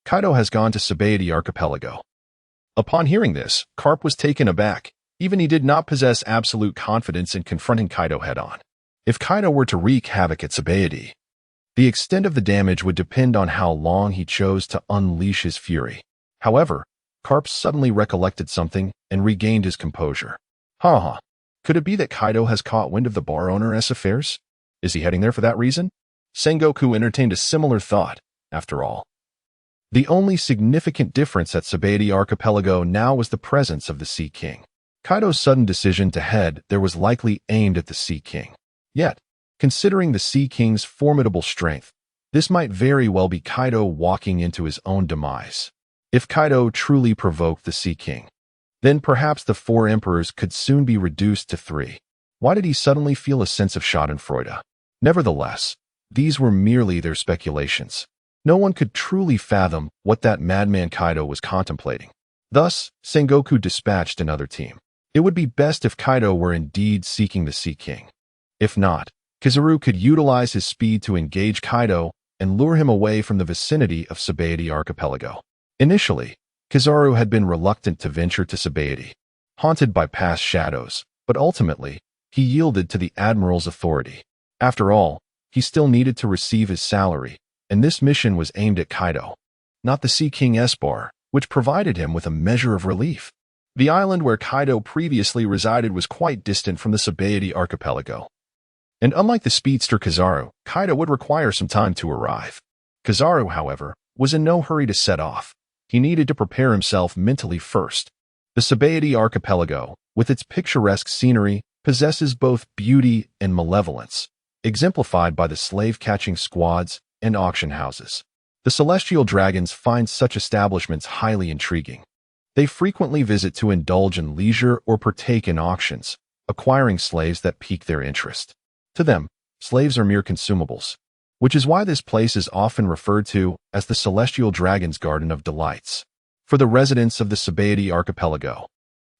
S1: Kaido has gone to Sabaody Archipelago. Upon hearing this, Carp was taken aback. Even he did not possess absolute confidence in confronting Kaido head-on. If Kaido were to wreak havoc at Sabaody, the extent of the damage would depend on how long he chose to unleash his fury. However, Carp suddenly recollected something and regained his composure. Could it be that Kaido has caught wind of the bar owner's affairs? Is he heading there for that reason? Sengoku entertained a similar thought, after all. The only significant difference at Sabaody Archipelago now was the presence of the Sea King. Kaido's sudden decision to head there was likely aimed at the Sea King. Yet, considering the Sea King's formidable strength, this might very well be Kaido walking into his own demise. If Kaido truly provoked the Sea King, then perhaps the four emperors could soon be reduced to three. Why did he suddenly feel a sense of schadenfreude? Nevertheless, these were merely their speculations. No one could truly fathom what that madman Kaido was contemplating. Thus, Sengoku dispatched another team. It would be best if Kaido were indeed seeking the Sea King. If not, Kizaru could utilize his speed to engage Kaido and lure him away from the vicinity of Sabaody Archipelago. Initially, Kizaru had been reluctant to venture to Sabaody, haunted by past shadows, but ultimately, he yielded to the Admiral's authority. After all, he still needed to receive his salary, and this mission was aimed at Kaido, not the Sea King Esbar, which provided him with a measure of relief. The island where Kaido previously resided was quite distant from the Sabaody Archipelago. And unlike the speedster Kizaru, Kaido would require some time to arrive. Kizaru, however, was in no hurry to set off. He needed to prepare himself mentally first. The Sabaody Archipelago, with its picturesque scenery, possesses both beauty and malevolence, exemplified by the slave-catching squads and auction houses. The celestial dragons find such establishments highly intriguing. They frequently visit to indulge in leisure or partake in auctions, acquiring slaves that pique their interest. To them, slaves are mere consumables, which is why this place is often referred to as the Celestial Dragon's Garden of Delights. For the residents of the Sabaody Archipelago,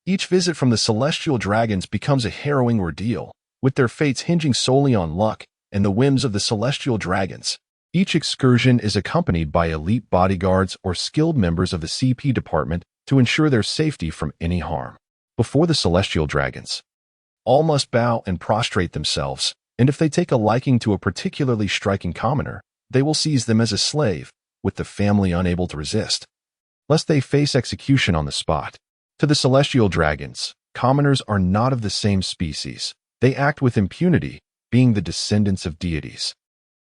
S1: each visit from the Celestial Dragons becomes a harrowing ordeal, with their fates hinging solely on luck and the whims of the Celestial Dragons. Each excursion is accompanied by elite bodyguards or skilled members of the CP department to ensure their safety from any harm. Before the Celestial Dragons, all must bow and prostrate themselves, and if they take a liking to a particularly striking commoner, they will seize them as a slave, with the family unable to resist, lest they face execution on the spot. To the Celestial Dragons, commoners are not of the same species. They act with impunity, being the descendants of deities,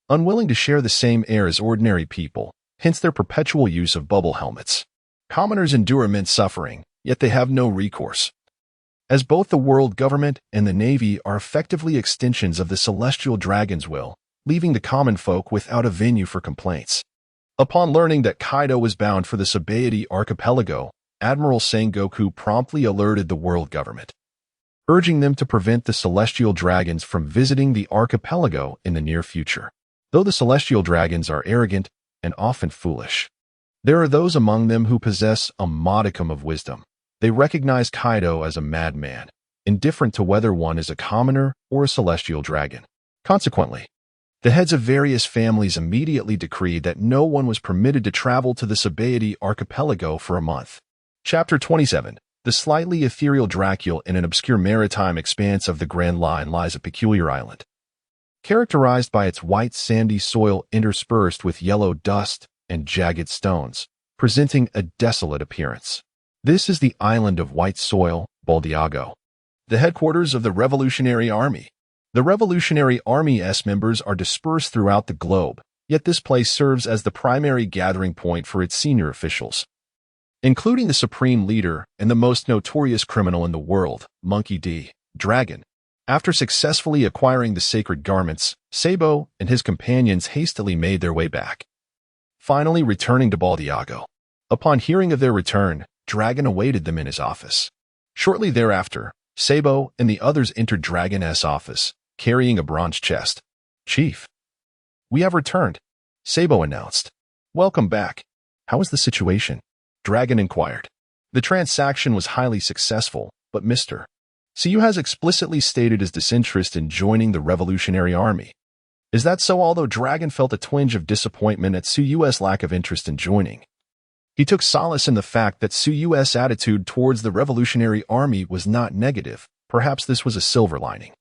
S1: unwilling to share the same air as ordinary people, hence their perpetual use of bubble helmets. Commoners endure immense suffering, yet they have no recourse, as both the world government and the Navy are effectively extensions of the Celestial Dragon's will, leaving the common folk without a venue for complaints. Upon learning that Kaido was bound for the Sabaody Archipelago, Admiral Sengoku promptly alerted the world government, urging them to prevent the celestial dragons from visiting the archipelago in the near future. Though the celestial dragons are arrogant and often foolish, there are those among them who possess a modicum of wisdom. They recognize Kaido as a madman, indifferent to whether one is a commoner or a celestial dragon. Consequently, the heads of various families immediately decreed that no one was permitted to travel to the Sabaody archipelago for a month. Chapter 27. The slightly ethereal Dracula. In an obscure maritime expanse of the Grand Line lies a peculiar island, characterized by its white sandy soil interspersed with yellow dust and jagged stones, presenting a desolate appearance. This is the island of white soil, Baldiago, the headquarters of the Revolutionary Army. The Revolutionary Army's members are dispersed throughout the globe, yet this place serves as the primary gathering point for its senior officials, including the supreme leader and the most notorious criminal in the world, Monkey D. Dragon. After successfully acquiring the sacred garments, Sabo and his companions hastily made their way back, finally returning to Baldiago. Upon hearing of their return, Dragon awaited them in his office. Shortly thereafter, Sabo and the others entered Dragon's office, carrying a bronze chest. "Chief, we have returned," Sabo announced. "Welcome back. How is the situation?" Dragon inquired. "The transaction was highly successful, but Mr. Suyu has explicitly stated his disinterest in joining the Revolutionary Army." "Is that so?" Although Dragon felt a twinge of disappointment at Suyu's lack of interest in joining, he took solace in the fact that Suyu's attitude towards the Revolutionary Army was not negative. Perhaps this was a silver lining.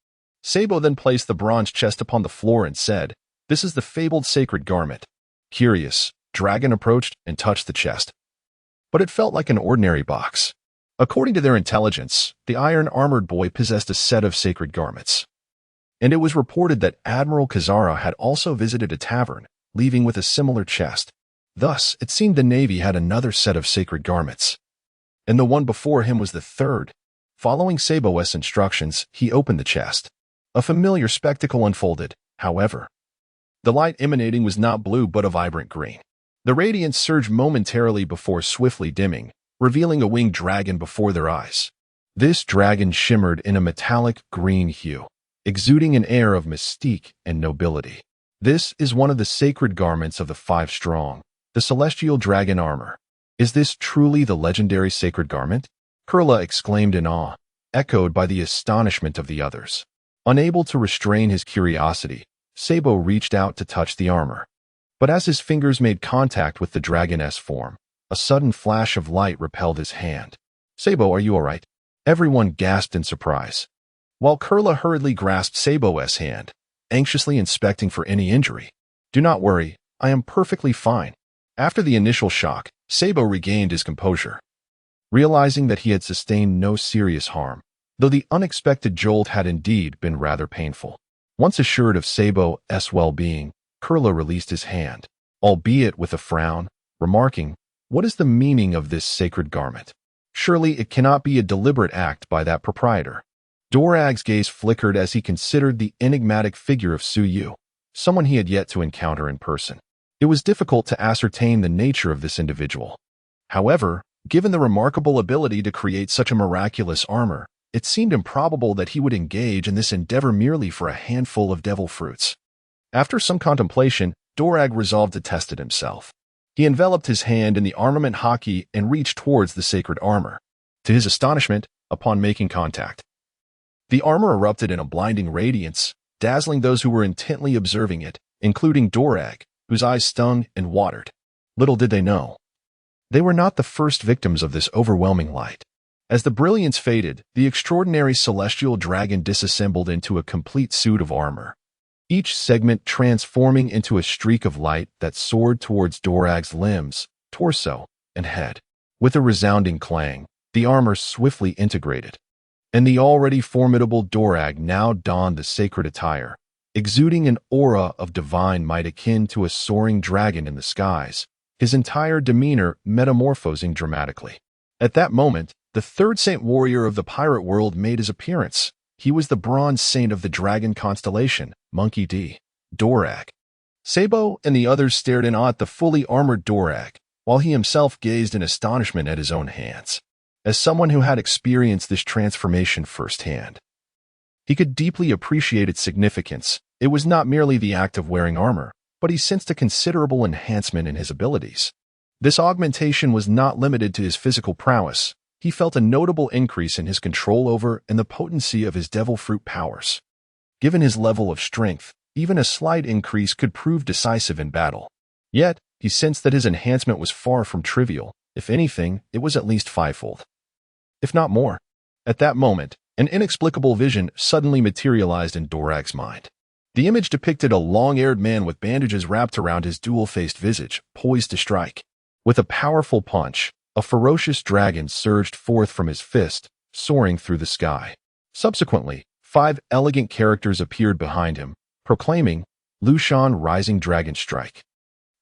S1: Sabo then placed the bronze chest upon the floor and said, "This is the fabled sacred garment." Curious, Dragon approached and touched the chest, but it felt like an ordinary box. According to their intelligence, the iron-armored boy possessed a set of sacred garments, and it was reported that Admiral Kazara had also visited a tavern, leaving with a similar chest. Thus, it seemed the Navy had another set of sacred garments, and the one before him was the third. Following Sabo's instructions, he opened the chest. A familiar spectacle unfolded, however. The light emanating was not blue but a vibrant green. The radiance surged momentarily before swiftly dimming, revealing a winged dragon before their eyes. This dragon shimmered in a metallic green hue, exuding an air of mystique and nobility. "This is one of the sacred garments of the Five Strong, the celestial dragon armor. Is this truly the legendary sacred garment?" Kurla exclaimed in awe, echoed by the astonishment of the others. Unable to restrain his curiosity, Sabo reached out to touch the armor. But as his fingers made contact with the dragon's form, a sudden flash of light repelled his hand. "Sabo, are you all right?" Everyone gasped in surprise, while Kurla hurriedly grasped Sabo's hand, anxiously inspecting for any injury. "Do not worry, I am perfectly fine." After the initial shock, Sabo regained his composure, realizing that he had sustained no serious harm, though the unexpected jolt had indeed been rather painful. Once assured of Sabo's well-being, Kurla released his hand, albeit with a frown, remarking, "What is the meaning of this sacred garment? Surely it cannot be a deliberate act by that proprietor." Dorag's gaze flickered as he considered the enigmatic figure of Suyu, someone he had yet to encounter in person. It was difficult to ascertain the nature of this individual. However, given the remarkable ability to create such a miraculous armor, it seemed improbable that he would engage in this endeavor merely for a handful of devil fruits. After some contemplation, Dorag resolved to test it himself. He enveloped his hand in the armament haki and reached towards the sacred armor. To his astonishment, upon making contact, the armor erupted in a blinding radiance, dazzling those who were intently observing it, including Dorag, whose eyes stung and watered. Little did they know, they were not the first victims of this overwhelming light. As the brilliance faded, the extraordinary celestial dragon disassembled into a complete suit of armor, each segment transforming into a streak of light that soared towards Dorag's limbs, torso, and head. With a resounding clang, the armor swiftly integrated, and the already formidable Dorag now donned the sacred attire, exuding an aura of divine might akin to a soaring dragon in the skies, his entire demeanor metamorphosing dramatically. At that moment, the third saint warrior of the pirate world made his appearance. He was the bronze saint of the dragon constellation, Monkey D. Dorag. Sabo and the others stared in awe at the fully armored Dorag, while he himself gazed in astonishment at his own hands. As someone who had experienced this transformation firsthand, he could deeply appreciate its significance. It was not merely the act of wearing armor, but he sensed a considerable enhancement in his abilities. This augmentation was not limited to his physical prowess. He felt a notable increase in his control over and the potency of his devil fruit powers. Given his level of strength, even a slight increase could prove decisive in battle. Yet, he sensed that his enhancement was far from trivial. If anything, it was at least fivefold, if not more. At that moment, an inexplicable vision suddenly materialized in Dorag's mind. The image depicted a long-haired man with bandages wrapped around his dual-faced visage, poised to strike. With a powerful punch, a ferocious dragon surged forth from his fist, soaring through the sky. Subsequently, 5 elegant characters appeared behind him, proclaiming, "Lushan Rising Dragon Strike."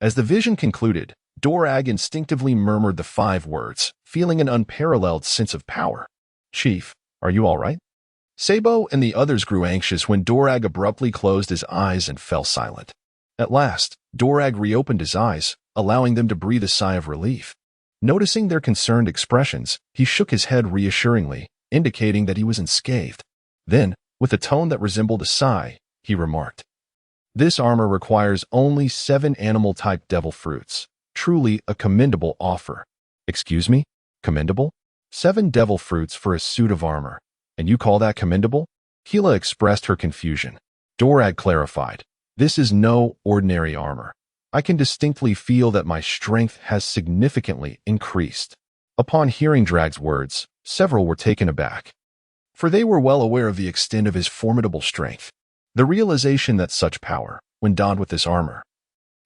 S1: As the vision concluded, Dorag instinctively murmured the 5 words, feeling an unparalleled sense of power. "Chief, are you all right?" Sabo and the others grew anxious when Dorag abruptly closed his eyes and fell silent. At last, Dorag reopened his eyes, allowing them to breathe a sigh of relief. Noticing their concerned expressions, he shook his head reassuringly, indicating that he was unscathed. Then, with a tone that resembled a sigh, he remarked, "This armor requires only 7 animal-type devil fruits. Truly a commendable offer." "Excuse me? Commendable? 7 devil fruits for a suit of armor. And you call that commendable?" Hila expressed her confusion. Dorag clarified, "This is no ordinary armor. I can distinctly feel that my strength has significantly increased." Upon hearing Drag's words, several were taken aback, for they were well aware of the extent of his formidable strength. The realization that such power, when donned with this armor,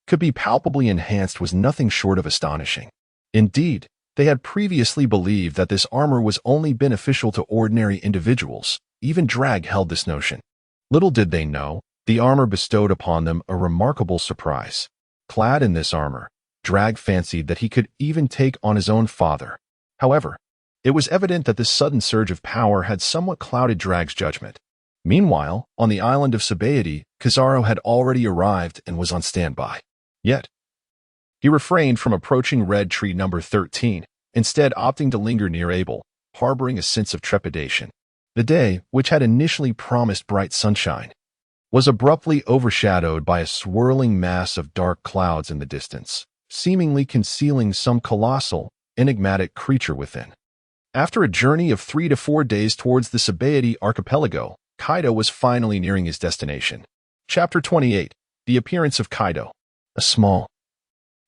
S1: could be palpably enhanced was nothing short of astonishing. Indeed, they had previously believed that this armor was only beneficial to ordinary individuals. Even Drag held this notion. Little did they know, the armor bestowed upon them a remarkable surprise. Clad in this armor, Drag fancied that he could even take on his own father. However, it was evident that this sudden surge of power had somewhat clouded Drag's judgment. Meanwhile, on the island of Sabaody, Kizaru had already arrived and was on standby. Yet, he refrained from approaching Red Tree number 13, instead opting to linger near Abel, harboring a sense of trepidation. The day, which had initially promised bright sunshine, was abruptly overshadowed by a swirling mass of dark clouds in the distance, seemingly concealing some colossal, enigmatic creature within. After a journey of 3 to 4 days towards the Sabaody archipelago, Kaido was finally nearing his destination. Chapter 28. The Appearance of Kaido. A small,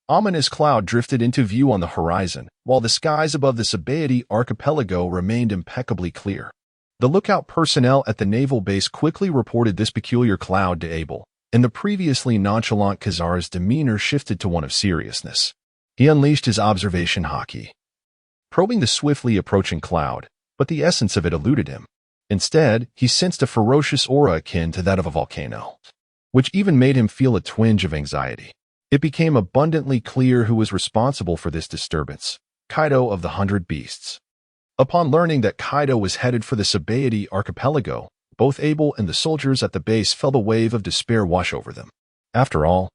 S1: ominous cloud drifted into view on the horizon, while the skies above the Sabaody archipelago remained impeccably clear. The lookout personnel at the naval base quickly reported this peculiar cloud to Abel, and the previously nonchalant Kizaru's demeanor shifted to one of seriousness. He unleashed his observation haki, probing the swiftly approaching cloud, but the essence of it eluded him. Instead, he sensed a ferocious aura akin to that of a volcano, which even made him feel a twinge of anxiety. It became abundantly clear who was responsible for this disturbance: Kaido of the 100 Beasts. Upon learning that Kaido was headed for the Sabaody archipelago, both Abel and the soldiers at the base felt a wave of despair wash over them. After all,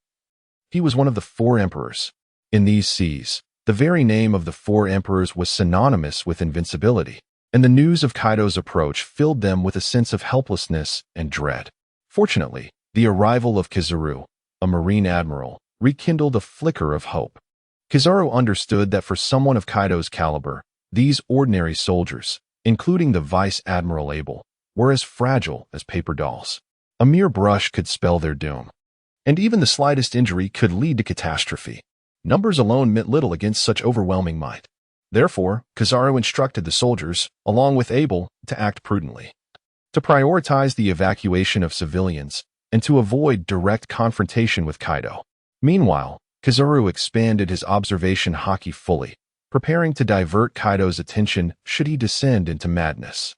S1: he was one of the 4 emperors. In these seas, the very name of the 4 emperors was synonymous with invincibility, and the news of Kaido's approach filled them with a sense of helplessness and dread. Fortunately, the arrival of Kizaru, a marine admiral, rekindled a flicker of hope. Kizaru understood that for someone of Kaido's caliber, these ordinary soldiers, including the Vice Admiral Abel, were as fragile as paper dolls. A mere brush could spell their doom, and even the slightest injury could lead to catastrophe. Numbers alone meant little against such overwhelming might. Therefore, Kizaru instructed the soldiers, along with Abel, to act prudently, to prioritize the evacuation of civilians, and to avoid direct confrontation with Kaido. Meanwhile, Kizaru expanded his observation haki fully, preparing to divert Kaido's attention should he descend into madness.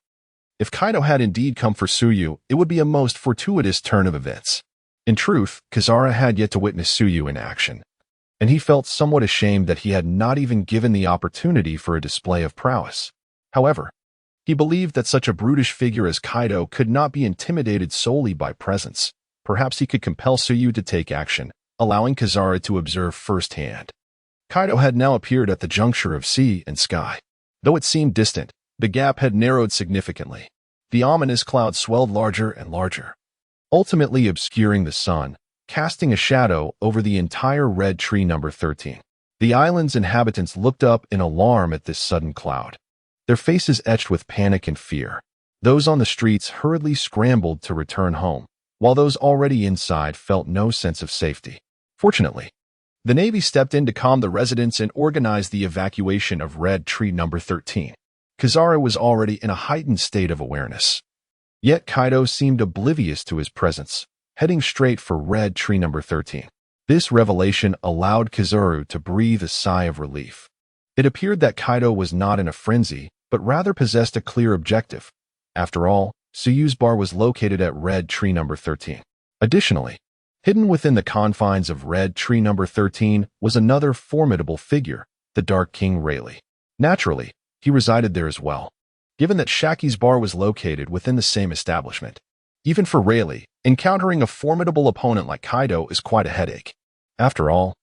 S1: If Kaido had indeed come for Suyu, it would be a most fortuitous turn of events. In truth, Kizaru had yet to witness Suyu in action, and he felt somewhat ashamed that he had not even given the opportunity for a display of prowess. However, he believed that such a brutish figure as Kaido could not be intimidated solely by presence. Perhaps he could compel Suyu to take action, allowing Kizaru to observe firsthand. Kaido had now appeared at the juncture of sea and sky. Though it seemed distant, the gap had narrowed significantly. The ominous cloud swelled larger and larger, ultimately obscuring the sun, casting a shadow over the entire red tree number 13. The island's inhabitants looked up in alarm at this sudden cloud, their faces etched with panic and fear. Those on the streets hurriedly scrambled to return home, while those already inside felt no sense of safety. Fortunately, the Navy stepped in to calm the residents and organized the evacuation of red tree number 13. Kizaru was already in a heightened state of awareness. Yet Kaido seemed oblivious to his presence, heading straight for red tree number 13. This revelation allowed Kizaru to breathe a sigh of relief. It appeared that Kaido was not in a frenzy, but rather possessed a clear objective. After all, Suyu's bar was located at red tree number 13. Additionally, hidden within the confines of red tree number 13 was another formidable figure, the Dark King Rayleigh. Naturally, he resided there as well, given that Shaki's bar was located within the same establishment. Even for Rayleigh, encountering a formidable opponent like Kaido is quite a headache. After all,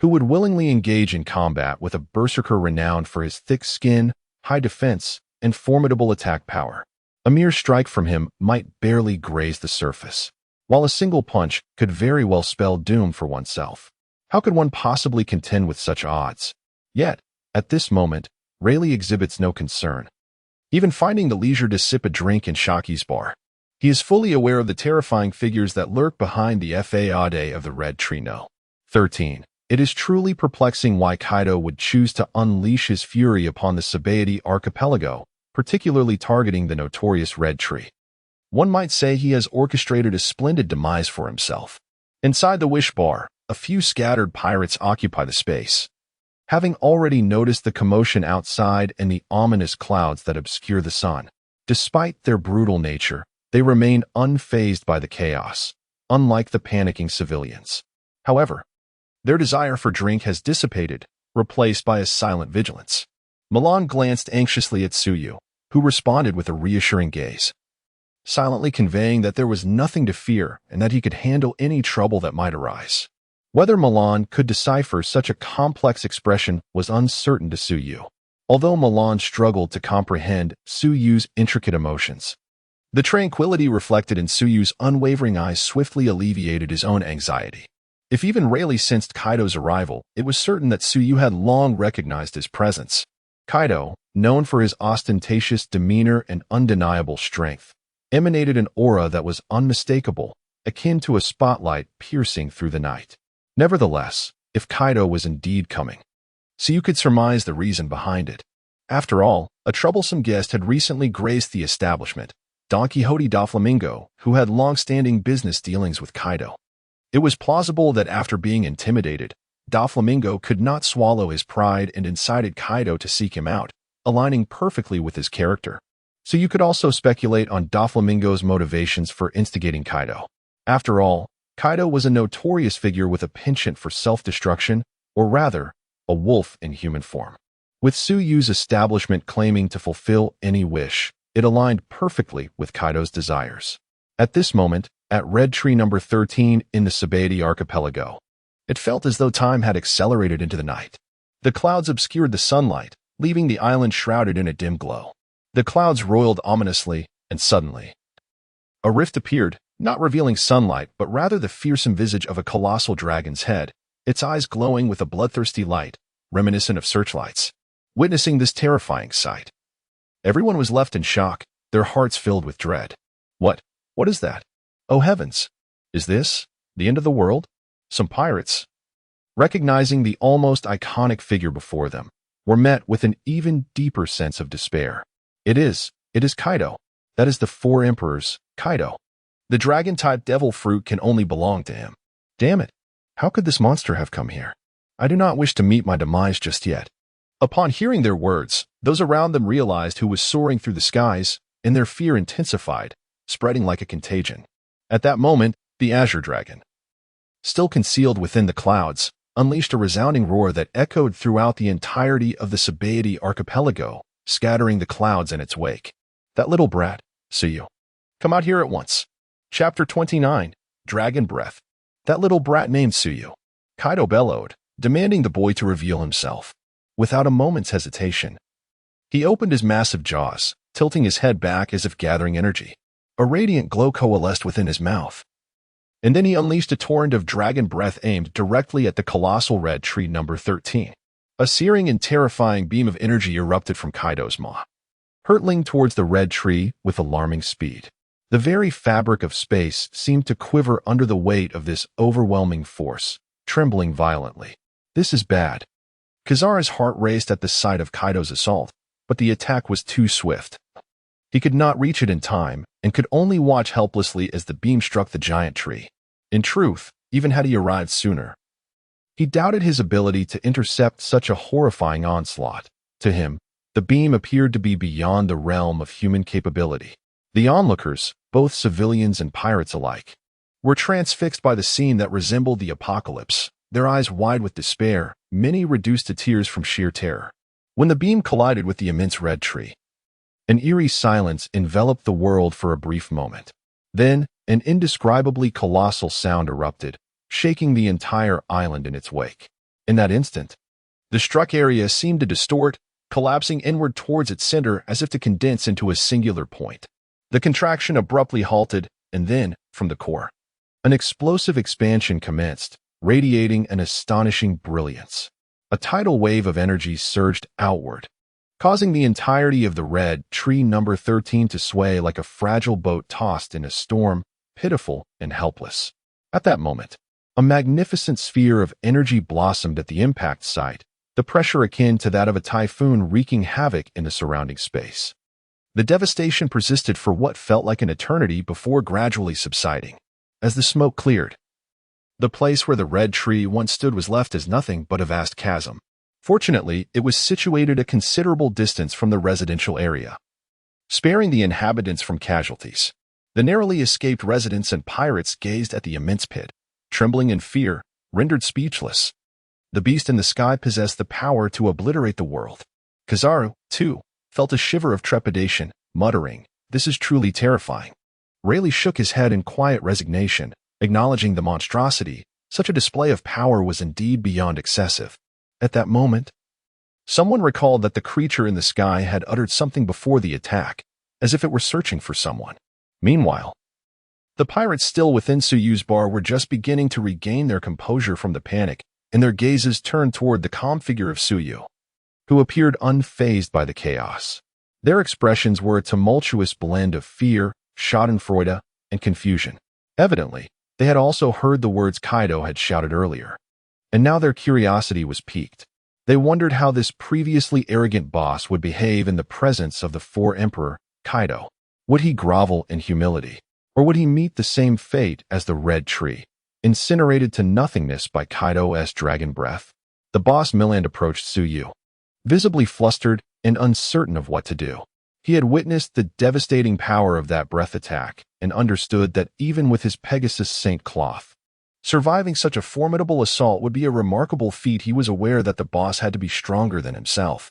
S1: who would willingly engage in combat with a berserker renowned for his thick skin, high defense, and formidable attack power? A mere strike from him might barely graze the surface, while a single punch could very well spell doom for oneself. How could one possibly contend with such odds? Yet, at this moment, Rayleigh exhibits no concern, even finding the leisure to sip a drink in Shaki's bar. He is fully aware of the terrifying figures that lurk behind the Fade of the Red Tree No. 13. It is truly perplexing why Kaido would choose to unleash his fury upon the Sabaody archipelago, particularly targeting the notorious Red Tree. One might say he has orchestrated a splendid demise for himself. Inside the Wish Bar, a few scattered pirates occupy the space. Having already noticed the commotion outside and the ominous clouds that obscure the sun, despite their brutal nature, they remain unfazed by the chaos, unlike the panicking civilians. However, their desire for drink has dissipated, replaced by a silent vigilance. Milan glanced anxiously at Tsuyu, who responded with a reassuring gaze, silently conveying that there was nothing to fear and that he could handle any trouble that might arise. Whether Milan could decipher such a complex expression was uncertain to Tsuyu, although Milan struggled to comprehend Tsuyu's intricate emotions. The tranquility reflected in Tsuyu's unwavering eyes swiftly alleviated his own anxiety. If even Rayleigh sensed Kaido's arrival, it was certain that Tsuyu had long recognized his presence. Kaido, known for his ostentatious demeanor and undeniable strength, emanated an aura that was unmistakable, akin to a spotlight piercing through the night. Nevertheless, if Kaido was indeed coming, Tsuyu could surmise the reason behind it. After all, a troublesome guest had recently graced the establishment, Don Quixote Doflamingo, who had long-standing business dealings with Kaido. It was plausible that after being intimidated, Doflamingo could not swallow his pride and incited Kaido to seek him out, aligning perfectly with his character. So you could also speculate on Doflamingo's motivations for instigating Kaido. After all, Kaido was a notorious figure with a penchant for self-destruction, or rather, a wolf in human form. With Tsuyu's establishment claiming to fulfill any wish, it aligned perfectly with Kaido's desires. At this moment, at Red Tree number 13 in the Sabaody archipelago, it felt as though time had accelerated into the night. The clouds obscured the sunlight, leaving the island shrouded in a dim glow. The clouds roiled ominously, and suddenly, a rift appeared, not revealing sunlight, but rather the fearsome visage of a colossal dragon's head, its eyes glowing with a bloodthirsty light, reminiscent of searchlights. Witnessing this terrifying sight, everyone was left in shock, their hearts filled with dread. What is that? Oh heavens! Is this the end of the world? Some pirates, recognizing the almost iconic figure before them, were met with an even deeper sense of despair. It is Kaido. That is the Four Emperors, Kaido. The dragon-type devil fruit can only belong to him. Damn it! How could this monster have come here? I do not wish to meet my demise just yet. Upon hearing their words, those around them realized who was soaring through the skies, and their fear intensified, spreading like a contagion. At that moment, the Azure Dragon, still concealed within the clouds, unleashed a resounding roar that echoed throughout the entirety of the Sabaody archipelago, scattering the clouds in its wake. That little brat, Tsuyu. Come out here at once. Chapter 29, Dragon Breath. That little brat named Tsuyu. Kaido bellowed, demanding the boy to reveal himself. Without a moment's hesitation, He opened his massive jaws, tilting his head back as if gathering energy. A radiant glow coalesced within his mouth. And then he unleashed a torrent of dragon breath aimed directly at the colossal red tree number 13. A searing and terrifying beam of energy erupted from Kaido's maw, hurtling towards the red tree with alarming speed. The very fabric of space seemed to quiver under the weight of this overwhelming force, trembling violently. This is bad. Kizaru's heart raced at the sight of Kaido's assault, but the attack was too swift. He could not reach it in time and could only watch helplessly as the beam struck the giant tree. In truth, even had he arrived sooner, he doubted his ability to intercept such a horrifying onslaught. To him, the beam appeared to be beyond the realm of human capability. The onlookers, both civilians and pirates alike, were transfixed by the scene that resembled the apocalypse, their eyes wide with despair, many reduced to tears from sheer terror. When the beam collided with the immense red tree, an eerie silence enveloped the world for a brief moment. Then, an indescribably colossal sound erupted, shaking the entire island in its wake. In that instant, the struck area seemed to distort, collapsing inward towards its center as if to condense into a singular point. The contraction abruptly halted, and then, from the core, an explosive expansion commenced, radiating an astonishing brilliance. A tidal wave of energy surged outward, causing the entirety of the red tree number 13 to sway like a fragile boat tossed in a storm, pitiful and helpless. At that moment, a magnificent sphere of energy blossomed at the impact site, the pressure akin to that of a typhoon wreaking havoc in the surrounding space. The devastation persisted for what felt like an eternity before gradually subsiding. As the smoke cleared, the place where the red tree once stood was left as nothing but a vast chasm. Fortunately, it was situated a considerable distance from the residential area, sparing the inhabitants from casualties. The narrowly escaped residents and pirates gazed at the immense pit, trembling in fear, rendered speechless. The beast in the sky possessed the power to obliterate the world. Kizaru, too, felt a shiver of trepidation, muttering, "This is truly terrifying." Rayleigh shook his head in quiet resignation, acknowledging the monstrosity. Such a display of power was indeed beyond excessive. At that moment, someone recalled that the creature in the sky had uttered something before the attack, as if it were searching for someone. Meanwhile, the pirates still within Suyu's bar were just beginning to regain their composure from the panic, and their gazes turned toward the calm figure of Suyu, who appeared unfazed by the chaos. Their expressions were a tumultuous blend of fear, schadenfreude, and confusion. Evidently, they had also heard the words Kaido had shouted earlier, and now their curiosity was piqued. They wondered how this previously arrogant boss would behave in the presence of the Emperor, Kaido. Would he grovel in humility, or would he meet the same fate as the red tree, incinerated to nothingness by Kaido's dragon breath? The boss Milland approached Suyu, visibly flustered and uncertain of what to do. He had witnessed the devastating power of that breath attack and understood that even with his Pegasus Saint cloth, surviving such a formidable assault would be a remarkable feat. He was aware that the boss had to be stronger than himself.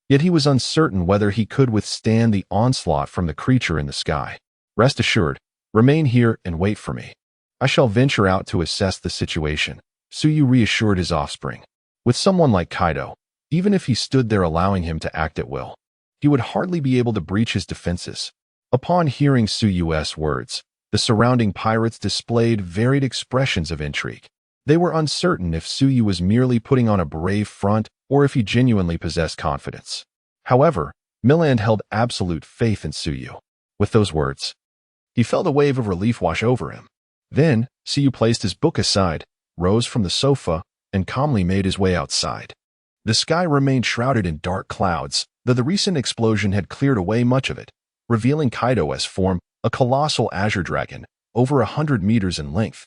S1: Yet he was uncertain whether he could withstand the onslaught from the creature in the sky. "Rest assured, remain here and wait for me. I shall venture out to assess the situation," Suyu reassured his offspring. With someone like Kaido, even if he stood there allowing him to act at will, he would hardly be able to breach his defenses. Upon hearing Suyu's words, the surrounding pirates displayed varied expressions of intrigue. They were uncertain if Suyu was merely putting on a brave front or if he genuinely possessed confidence. However, Milland held absolute faith in Suyu. With those words, he felt a wave of relief wash over him. Then, Suyu placed his book aside, rose from the sofa, and calmly made his way outside. The sky remained shrouded in dark clouds, though the recent explosion had cleared away much of it, revealing Kaido's form, a colossal azure dragon, over 100 meters in length,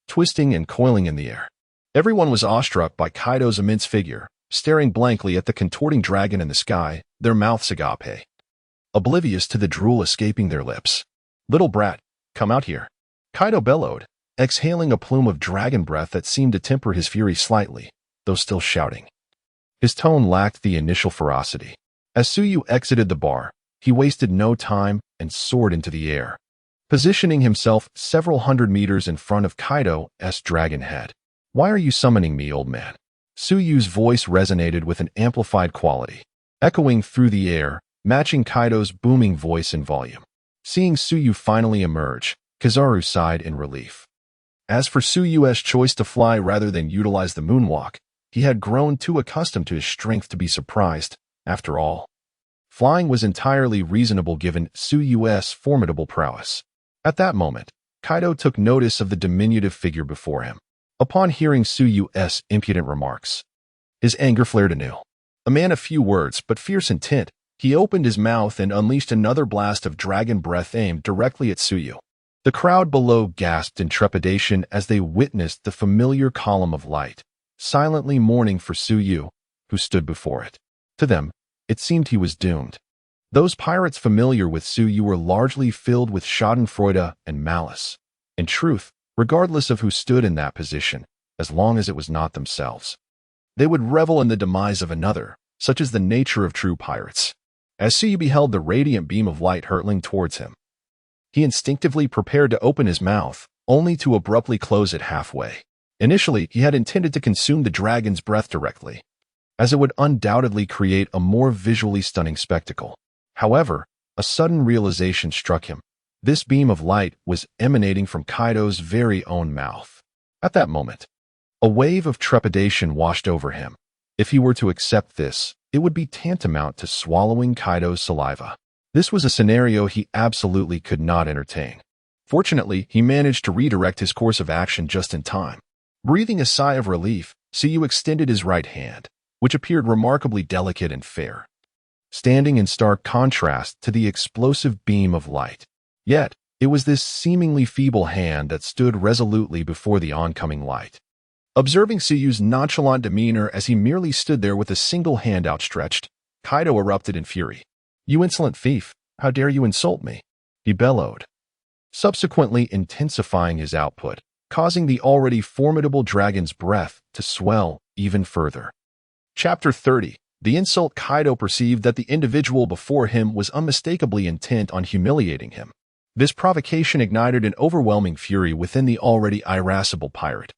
S1: twisting and coiling in the air. Everyone was awestruck by Kaido's immense figure, staring blankly at the contorting dragon in the sky, their mouths agape, oblivious to the drool escaping their lips. "Little brat, come out here," Kaido bellowed, exhaling a plume of dragon breath that seemed to temper his fury slightly, though still shouting. His tone lacked the initial ferocity. As Suyu exited the bar, he wasted no time and soared into the air, positioning himself several hundred meters in front of Kaido's dragon head. "Why are you summoning me, old man?" Suyu's voice resonated with an amplified quality, echoing through the air, matching Kaido's booming voice and volume. Seeing Tsuyu finally emerge, Kizaru sighed in relief. As for Tsuyu's choice to fly rather than utilize the moonwalk, he had grown too accustomed to his strength to be surprised. After all, flying was entirely reasonable given Tsuyu's formidable prowess. At that moment, Kaido took notice of the diminutive figure before him. Upon hearing Tsuyu's impudent remarks, his anger flared anew. A man of few words but fierce intent, he opened his mouth and unleashed another blast of dragon breath aimed directly at Tsuyu. The crowd below gasped in trepidation as they witnessed the familiar column of light, silently mourning for Tsuyu, who stood before it. To them, it seemed he was doomed. Those pirates familiar with Tsuyu were largely filled with schadenfreude and malice. In truth, regardless of who stood in that position, as long as it was not themselves, they would revel in the demise of another, such is the nature of true pirates. As Tsuyu beheld the radiant beam of light hurtling towards him, he instinctively prepared to open his mouth, only to abruptly close it halfway. Initially, he had intended to consume the dragon's breath directly, as it would undoubtedly create a more visually stunning spectacle. However, a sudden realization struck him. This beam of light was emanating from Kaido's very own mouth. At that moment, a wave of trepidation washed over him. If he were to accept this, it would be tantamount to swallowing Kaido's saliva. This was a scenario he absolutely could not entertain. Fortunately, he managed to redirect his course of action just in time. Breathing a sigh of relief, Tsuyu extended his right hand, which appeared remarkably delicate and fair, standing in stark contrast to the explosive beam of light. Yet, it was this seemingly feeble hand that stood resolutely before the oncoming light. Observing Tsuyu's nonchalant demeanor as he merely stood there with a single hand outstretched, Kaido erupted in fury. "You insolent thief, how dare you insult me?" he bellowed, subsequently intensifying his output, causing the already formidable dragon's breath to swell even further. Chapter 30. The insult. Kaido perceived that the individual before him was unmistakably intent on humiliating him. This provocation ignited an overwhelming fury within the already irascible pirate,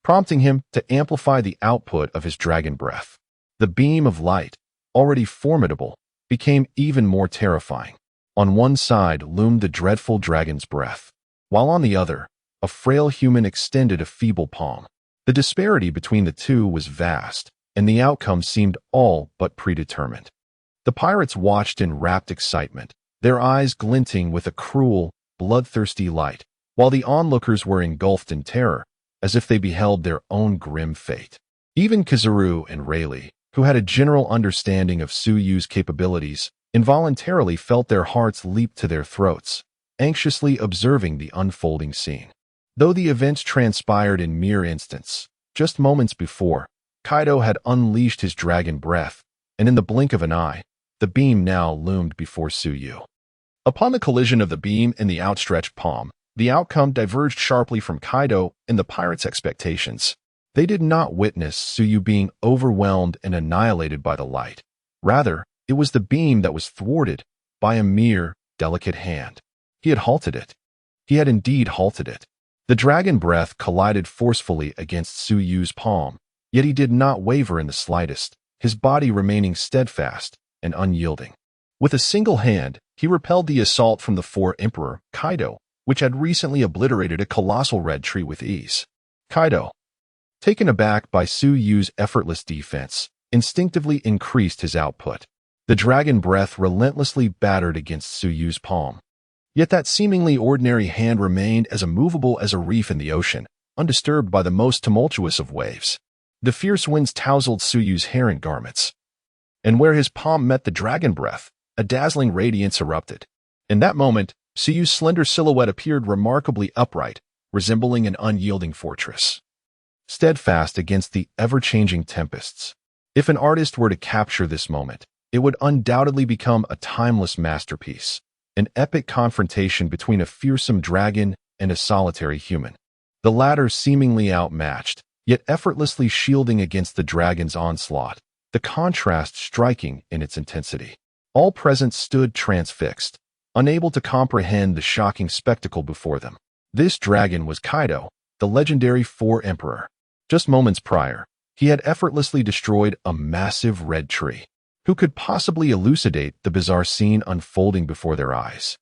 S1: prompting him to amplify the output of his dragon breath. The beam of light, already formidable, became even more terrifying. On one side loomed the dreadful dragon's breath, while on the other, a frail human extended a feeble palm. The disparity between the two was vast, and the outcome seemed all but predetermined. The pirates watched in rapt excitement, their eyes glinting with a cruel, bloodthirsty light, while the onlookers were engulfed in terror, as if they beheld their own grim fate. Even Kizaru and Rayleigh, who had a general understanding of Tsuyu's capabilities, involuntarily felt their hearts leap to their throats, anxiously observing the unfolding scene. Though the events transpired in mere instants, just moments before, Kaido had unleashed his dragon breath, and in the blink of an eye, the beam now loomed before Tsuyu. Upon the collision of the beam and the outstretched palm, the outcome diverged sharply from Kaido and the pirates' expectations. They did not witness Tsuyu being overwhelmed and annihilated by the light. Rather, it was the beam that was thwarted by a mere, delicate hand. He had halted it. He had indeed halted it. The dragon breath collided forcefully against Tsuyu's palm, yet he did not waver in the slightest, his body remaining steadfast and unyielding. With a single hand, he repelled the assault from the Emperor, Kaido, which had recently obliterated a colossal red tree with ease. Kaido, taken aback by Tsuyu's effortless defense, instinctively increased his output. The dragon breath relentlessly battered against Tsuyu's palm. Yet that seemingly ordinary hand remained as immovable as a reef in the ocean, undisturbed by the most tumultuous of waves. The fierce winds tousled Tsuyu's hair and garments, and where his palm met the dragon breath, a dazzling radiance erupted. In that moment, Tsuyu's slender silhouette appeared remarkably upright, resembling an unyielding fortress, steadfast against the ever-changing tempests. If an artist were to capture this moment, it would undoubtedly become a timeless masterpiece, an epic confrontation between a fearsome dragon and a solitary human. The latter seemingly outmatched, yet effortlessly shielding against the dragon's onslaught, the contrast striking in its intensity. All present stood transfixed, unable to comprehend the shocking spectacle before them. This dragon was Kaido, the legendary Emperor. Just moments prior, he had effortlessly destroyed a massive red tree. Who could possibly elucidate the bizarre scene unfolding before their eyes?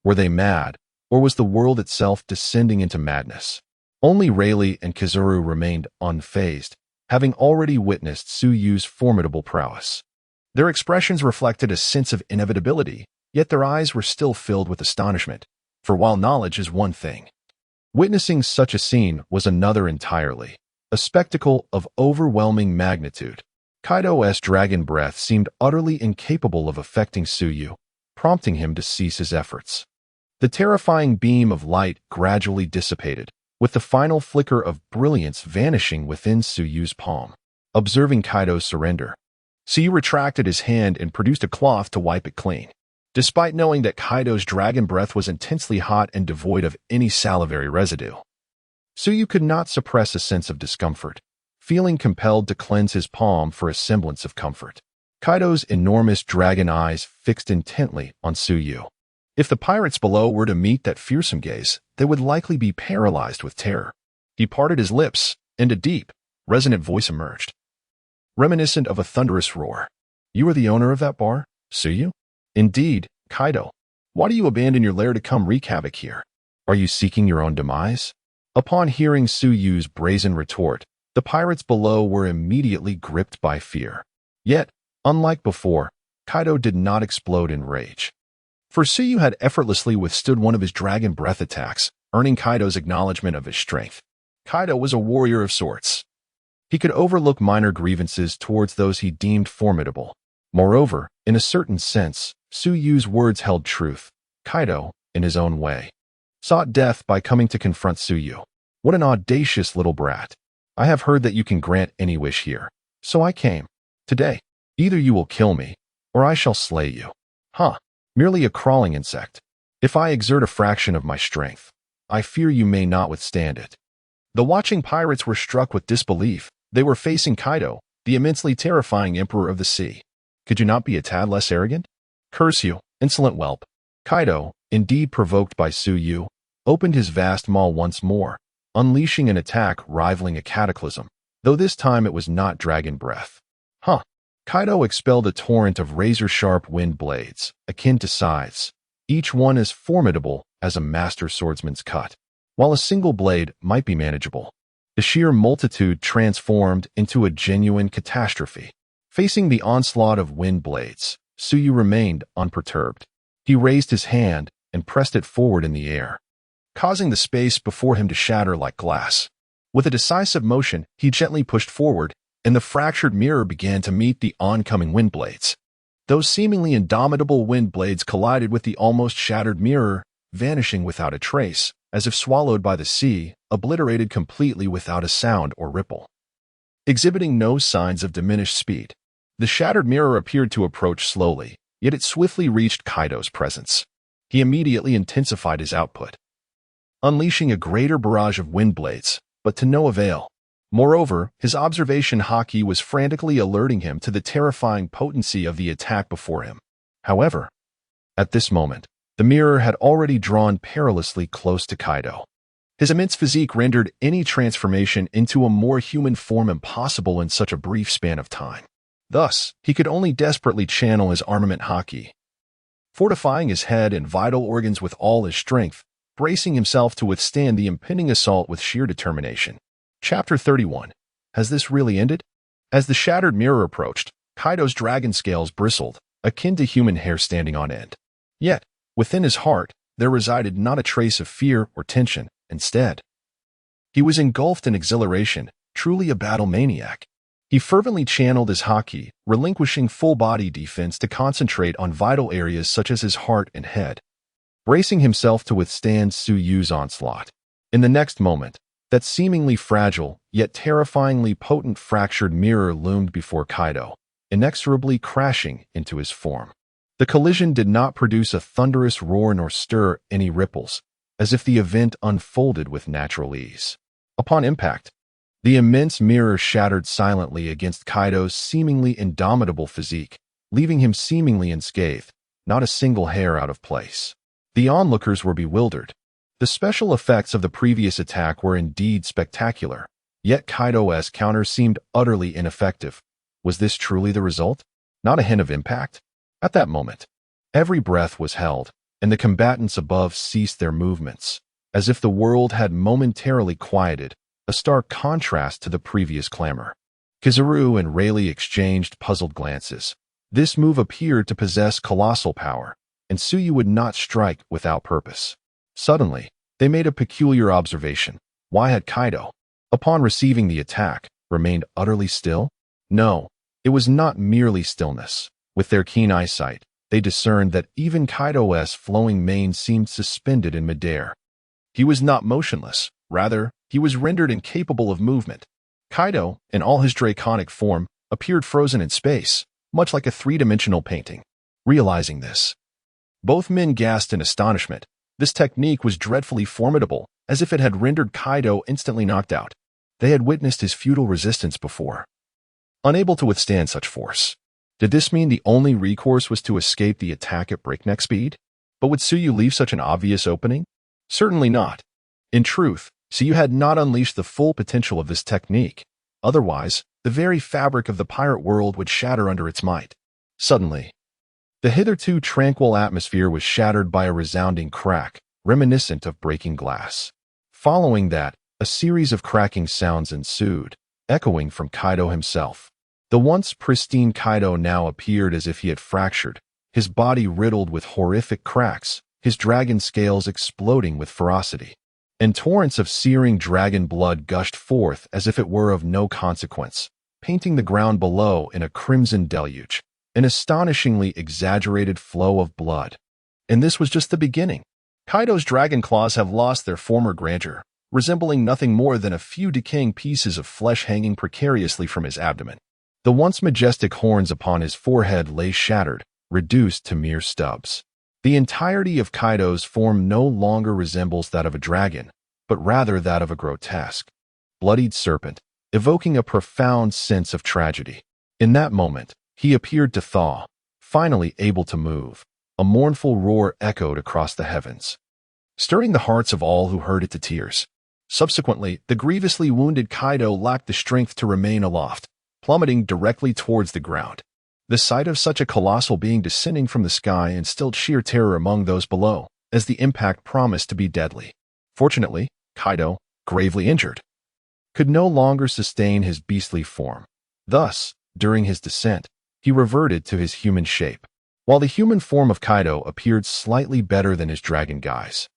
S1: Were they mad, or was the world itself descending into madness? Only Rayleigh and Kizuru remained unfazed, having already witnessed Suyu's formidable prowess. Their expressions reflected a sense of inevitability, yet their eyes were still filled with astonishment, for while knowledge is one thing, witnessing such a scene was another entirely, a spectacle of overwhelming magnitude. Kaido's dragon breath seemed utterly incapable of affecting Suyu, prompting him to cease his efforts. The terrifying beam of light gradually dissipated, with the final flicker of brilliance vanishing within Suyu's palm. Observing Kaido's surrender, Suyu retracted his hand and produced a cloth to wipe it clean. Despite knowing that Kaido's dragon breath was intensely hot and devoid of any salivary residue, Suyu could not suppress a sense of discomfort, feeling compelled to cleanse his palm for a semblance of comfort. Kaido's enormous dragon eyes fixed intently on Suyu. If the pirates below were to meet that fearsome gaze, they would likely be paralyzed with terror. He parted his lips, and a deep, resonant voice emerged, reminiscent of a thunderous roar. "You are the owner of that bar, Suyu?" "Indeed, Kaido. Why do you abandon your lair to come wreak havoc here? Are you seeking your own demise?" Upon hearing Suyu's brazen retort, the pirates below were immediately gripped by fear. Yet, unlike before, Kaido did not explode in rage. For Suyu had effortlessly withstood one of his dragon breath attacks, earning Kaido's acknowledgement of his strength. Kaido was a warrior of sorts. He could overlook minor grievances towards those he deemed formidable. Moreover, in a certain sense, Suyu's words held truth. Kaido, in his own way, sought death by coming to confront Suyu. What an audacious little brat. "I have heard that you can grant any wish here, so I came. Today, either you will kill me, or I shall slay you." "Huh, merely a crawling insect. If I exert a fraction of my strength, I fear you may not withstand it." The watching pirates were struck with disbelief. They were facing Kaido, the immensely terrifying Emperor of the Sea. Could you not be a tad less arrogant? "Curse you, insolent whelp." Kaido, indeed provoked by Suyu, opened his vast maw once more, unleashing an attack rivaling a cataclysm, though this time it was not dragon breath. "Huh." Kaido expelled a torrent of razor-sharp wind blades, akin to scythes, each one as formidable as a master swordsman's cut. While a single blade might be manageable, the sheer multitude transformed into a genuine catastrophe. Facing the onslaught of wind blades, Suyu remained unperturbed. He raised his hand and pressed it forward in the air, causing the space before him to shatter like glass. With a decisive motion, he gently pushed forward, and the fractured mirror began to meet the oncoming wind blades. Those seemingly indomitable wind blades collided with the almost shattered mirror, vanishing without a trace, as if swallowed by the sea, obliterated completely without a sound or ripple. Exhibiting no signs of diminished speed, the shattered mirror appeared to approach slowly, yet it swiftly reached Kaido's presence. He immediately intensified his output, unleashing a greater barrage of wind blades, but to no avail. Moreover, his observation haki was frantically alerting him to the terrifying potency of the attack before him. However, at this moment, the mirror had already drawn perilously close to Kaido. His immense physique rendered any transformation into a more human form impossible in such a brief span of time. Thus, he could only desperately channel his armament haki, fortifying his head and vital organs with all his strength, bracing himself to withstand the impending assault with sheer determination. Chapter 31. Has this really ended? As the shattered mirror approached, Kaido's dragon scales bristled, akin to human hair standing on end. Yet, within his heart, there resided not a trace of fear or tension. Instead, he was engulfed in exhilaration, truly a battle maniac. He fervently channeled his haki, relinquishing full-body defense to concentrate on vital areas such as his heart and head, bracing himself to withstand Suyu's onslaught. In the next moment, that seemingly fragile, yet terrifyingly potent fractured mirror loomed before Kaido, inexorably crashing into his form. The collision did not produce a thunderous roar nor stir any ripples, as if the event unfolded with natural ease. Upon impact, the immense mirror shattered silently against Kaido's seemingly indomitable physique, leaving him seemingly unscathed, not a single hair out of place. The onlookers were bewildered. The special effects of the previous attack were indeed spectacular, yet Kaido's counter seemed utterly ineffective. Was this truly the result? not a hint of impact. At that moment, every breath was held, and the combatants above ceased their movements, as if the world had momentarily quieted, a stark contrast to the previous clamor. Kizaru and Rayleigh exchanged puzzled glances. This move appeared to possess colossal power, and Tsuyu would not strike without purpose. Suddenly, they made a peculiar observation. Why had Kaido, upon receiving the attack, remained utterly still? No, it was not merely stillness. With their keen eyesight, they discerned that even Kaido's flowing mane seemed suspended in midair. He was not motionless. Rather, he was rendered incapable of movement. Kaido, in all his draconic form, appeared frozen in space, much like a three-dimensional painting. Realizing this, both men gasped in astonishment. This technique was dreadfully formidable, as if it had rendered Kaido instantly knocked out. They had witnessed his futile resistance before, unable to withstand such force. Did this mean the only recourse was to escape the attack at breakneck speed? But would Tsuyu leave such an obvious opening? Certainly not. In truth, Tsuyu had not unleashed the full potential of this technique. Otherwise, the very fabric of the pirate world would shatter under its might. Suddenly, the hitherto tranquil atmosphere was shattered by a resounding crack, reminiscent of breaking glass. Following that, a series of cracking sounds ensued, echoing from Kaido himself. The once pristine Kaido now appeared as if he had fractured, his body riddled with horrific cracks, his dragon scales exploding with ferocity. And torrents of searing dragon blood gushed forth as if it were of no consequence, painting the ground below in a crimson deluge, an astonishingly exaggerated flow of blood. And this was just the beginning. Kaido's dragon claws have lost their former grandeur, resembling nothing more than a few decaying pieces of flesh hanging precariously from his abdomen. The once majestic horns upon his forehead lay shattered, reduced to mere stubs. The entirety of Kaido's form no longer resembles that of a dragon, but rather that of a grotesque, bloodied serpent, evoking a profound sense of tragedy. In that moment, he appeared to thaw, finally able to move. A mournful roar echoed across the heavens, stirring the hearts of all who heard it to tears. Subsequently, the grievously wounded Kaido lacked the strength to remain aloft, plummeting directly towards the ground. The sight of such a colossal being descending from the sky instilled sheer terror among those below, as the impact promised to be deadly. Fortunately, Kaido, gravely injured, could no longer sustain his beastly form. Thus, during his descent, he reverted to his human shape. While the human form of Kaido appeared slightly better than his dragon guise,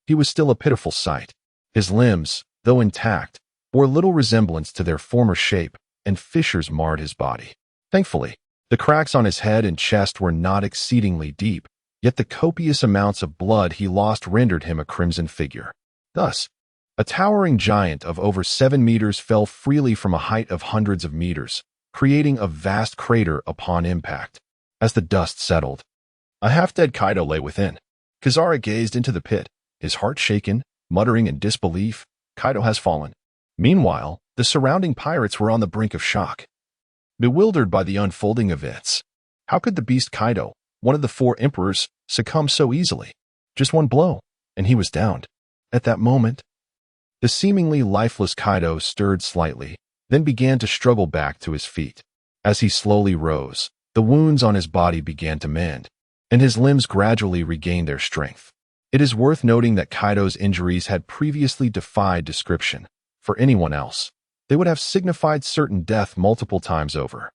S1: he was still a pitiful sight. His limbs, though intact, bore little resemblance to their former shape, and fissures marred his body. Thankfully, the cracks on his head and chest were not exceedingly deep, yet the copious amounts of blood he lost rendered him a crimson figure. Thus, a towering giant of over 7 meters fell freely from a height of hundreds of meters, creating a vast crater upon impact. As the dust settled, a half-dead Kaido lay within. Kizaru gazed into the pit, his heart shaken, muttering in disbelief, "Kaido has fallen." Meanwhile, the surrounding pirates were on the brink of shock, bewildered by the unfolding events. How could the beast Kaido, one of the 4 emperors, succumb so easily? Just one blow, and he was downed. At that moment, the seemingly lifeless Kaido stirred slightly, then began to struggle back to his feet. As he slowly rose, the wounds on his body began to mend, and his limbs gradually regained their strength. It is worth noting that Kaido's injuries had previously defied description. For anyone else, they would have signified certain death multiple times over.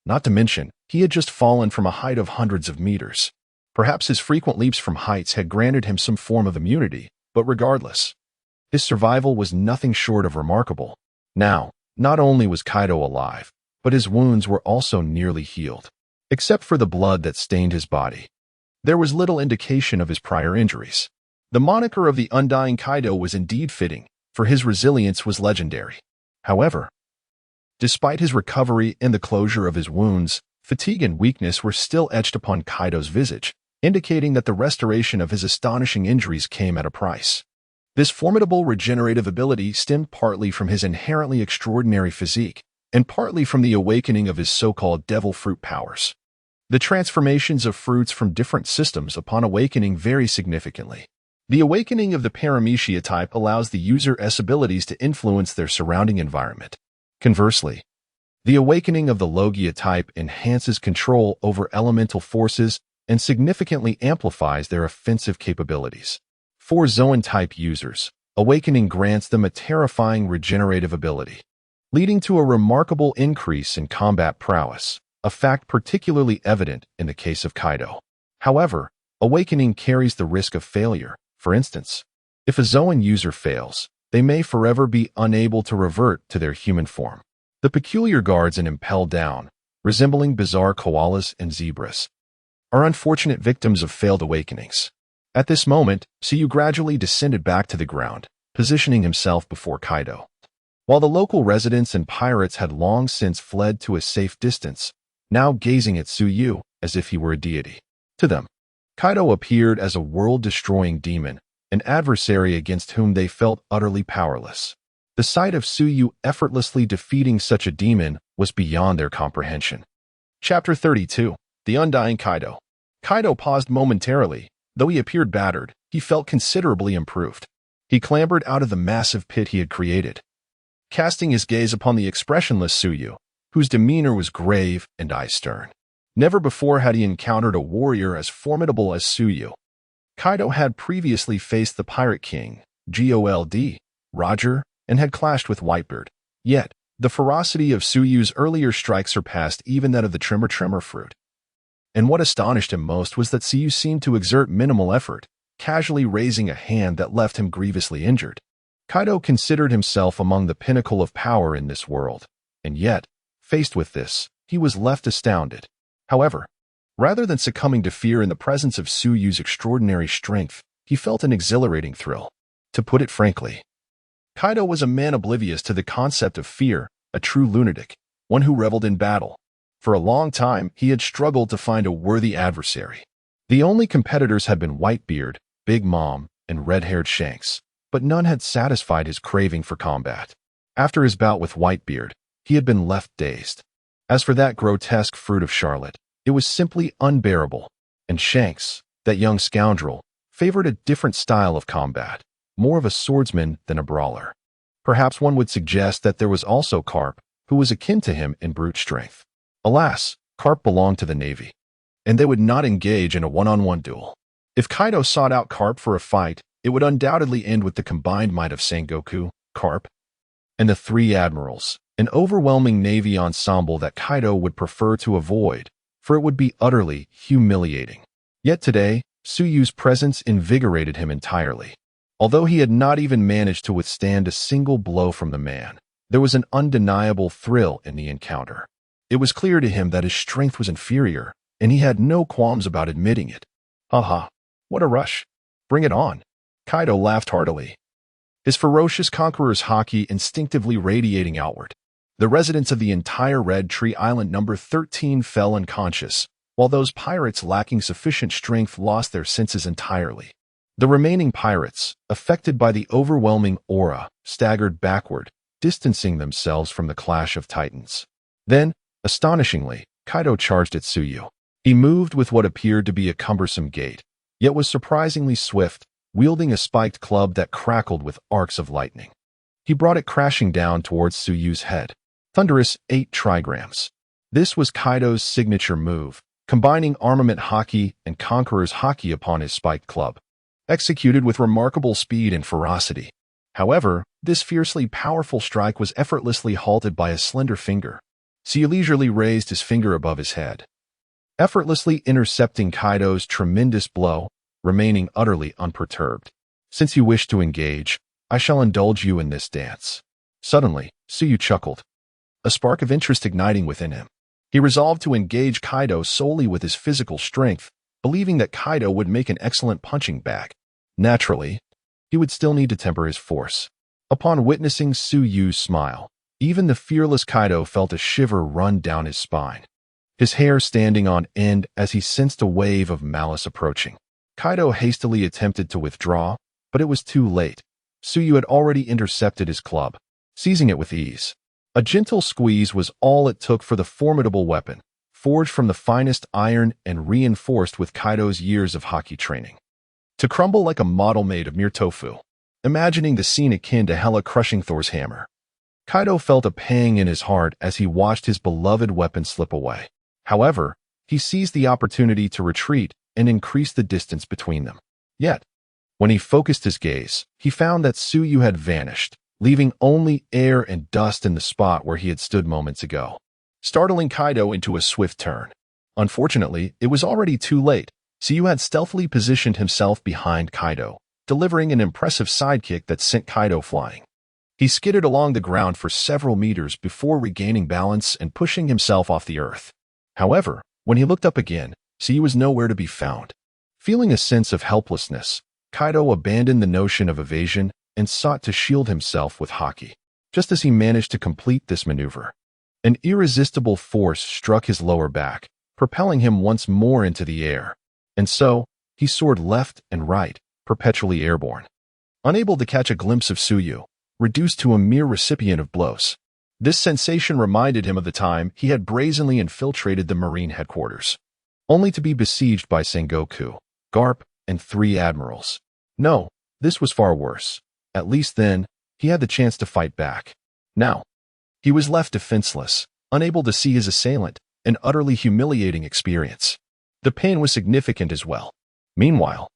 S1: Not to mention, he had just fallen from a height of hundreds of meters. Perhaps his frequent leaps from heights had granted him some form of immunity, but regardless, his survival was nothing short of remarkable. Now, not only was Kaido alive, but his wounds were also nearly healed. Except for the blood that stained his body, there was little indication of his prior injuries. The moniker of the Undying Kaido was indeed fitting, for his resilience was legendary. However, despite his recovery and the closure of his wounds, fatigue and weakness were still etched upon Kaido's visage, indicating that the restoration of his astonishing injuries came at a price. This formidable regenerative ability stemmed partly from his inherently extraordinary physique, and partly from the awakening of his so-called devil fruit powers. The transformations of fruits from different systems upon awakening vary significantly. The awakening of the Paramecia type allows the user's abilities to influence their surrounding environment. Conversely, The awakening of the Logia type enhances control over elemental forces and significantly amplifies their offensive capabilities. For Zoan-type users, awakening grants them a terrifying regenerative ability, leading to a remarkable increase in combat prowess, a fact particularly evident in the case of Kaido. However, awakening carries the risk of failure. For instance, if a Zoan user fails, they may forever be unable to revert to their human form. The peculiar guards and impel down, resembling bizarre koalas and zebras, are unfortunate victims of failed awakenings. At this moment, Tsuyu gradually descended back to the ground, positioning himself before Kaido. While the local residents and pirates had long since fled to a safe distance, now gazing at Tsuyu as if he were a deity. To them, Kaido appeared as a world-destroying demon, an adversary against whom they felt utterly powerless. The sight of Tsuyu effortlessly defeating such a demon was beyond their comprehension. Chapter 32. The Undying Kaido. Kaido paused momentarily. Though he appeared battered, he felt considerably improved. He clambered out of the massive pit he had created, casting his gaze upon the expressionless Tsuyu, whose demeanor was grave and eyes stern. Never before had he encountered a warrior as formidable as Tsuyu. Kaido had previously faced the Pirate King, Gold, Roger, and had clashed with Whitebeard. Yet, the ferocity of Tsuyu's earlier strike surpassed even that of the Tremor fruit. And what astonished him most was that Tsuyu seemed to exert minimal effort, casually raising a hand that left him grievously injured. Kaido considered himself among the pinnacle of power in this world, and yet, faced with this, he was left astounded. However, rather than succumbing to fear in the presence of Tsuyu's extraordinary strength, he felt an exhilarating thrill. To put it frankly, Kaido was a man oblivious to the concept of fear, a true lunatic, one who reveled in battle. For a long time, he had struggled to find a worthy adversary. The only competitors had been Whitebeard, Big Mom, and red-haired Shanks, but none had satisfied his craving for combat. After his bout with Whitebeard, he had been left dazed. As for that grotesque fruit of Charlotte, it was simply unbearable, and Shanks, that young scoundrel, favored a different style of combat, more of a swordsman than a brawler. Perhaps one would suggest that there was also Carp, who was akin to him in brute strength. Alas, Carp belonged to the Navy, and they would not engage in a one-on-one duel. If Kaido sought out Carp for a fight, it would undoubtedly end with the combined might of Sengoku, Carp, and the three admirals, an overwhelming Navy ensemble that Kaido would prefer to avoid, for it would be utterly humiliating. Yet today, Tsuyu's presence invigorated him entirely. Although he had not even managed to withstand a single blow from the man, there was an undeniable thrill in the encounter. It was clear to him that his strength was inferior, and he had no qualms about admitting it. Haha, what a rush. Bring it on. Kaido laughed heartily, his ferocious conqueror's haki instinctively radiating outward. The residents of the entire Red Tree Island number 13 fell unconscious, while those pirates lacking sufficient strength lost their senses entirely. The remaining pirates, affected by the overwhelming aura, staggered backward, distancing themselves from the clash of titans. Then, astonishingly, Kaido charged at Tsuyu. He moved with what appeared to be a cumbersome gait, yet was surprisingly swift, wielding a spiked club that crackled with arcs of lightning. He brought it crashing down towards Tsuyu's head. Thunderous 8 trigrams. This was Kaido's signature move, combining armament haki and conqueror's haki upon his spiked club, executed with remarkable speed and ferocity. However, this fiercely powerful strike was effortlessly halted by a slender finger. Tsuyu leisurely raised his finger above his head, effortlessly intercepting Kaido's tremendous blow, remaining utterly unperturbed. Since you wish to engage, I shall indulge you in this dance. Suddenly, Tsuyu chuckled, a spark of interest igniting within him. He resolved to engage Kaido solely with his physical strength, believing that Kaido would make an excellent punching bag. Naturally, he would still need to temper his force. Upon witnessing Tsuyu's smile, even the fearless Kaido felt a shiver run down his spine, his hair standing on end as he sensed a wave of malice approaching. Kaido hastily attempted to withdraw, but it was too late. Tsuyu had already intercepted his club, seizing it with ease. A gentle squeeze was all it took for the formidable weapon, forged from the finest iron and reinforced with Kaido's years of haki training, to crumble like a model made of mere tofu, imagining the scene akin to Hela crushing Thor's hammer. Kaido felt a pang in his heart as he watched his beloved weapon slip away. However, he seized the opportunity to retreat and increase the distance between them. Yet, when he focused his gaze, he found that Tsuyu had vanished, leaving only air and dust in the spot where he had stood moments ago, startling Kaido into a swift turn. Unfortunately, it was already too late. Tsuyu had stealthily positioned himself behind Kaido, delivering an impressive sidekick that sent Kaido flying. He skidded along the ground for several meters before regaining balance and pushing himself off the earth. However, when he looked up again, Tsuyu was nowhere to be found. Feeling a sense of helplessness, Kaido abandoned the notion of evasion and sought to shield himself with haki. Just as he managed to complete this maneuver, an irresistible force struck his lower back, propelling him once more into the air. And so, he soared left and right, perpetually airborne. Unable to catch a glimpse of Tsuyu, reduced to a mere recipient of blows. This sensation reminded him of the time he had brazenly infiltrated the Marine headquarters, only to be besieged by Sengoku, Garp, and 3 admirals. No, this was far worse. At least then, he had the chance to fight back. Now, he was left defenseless, unable to see his assailant, an utterly humiliating experience. The pain was significant as well. Meanwhile,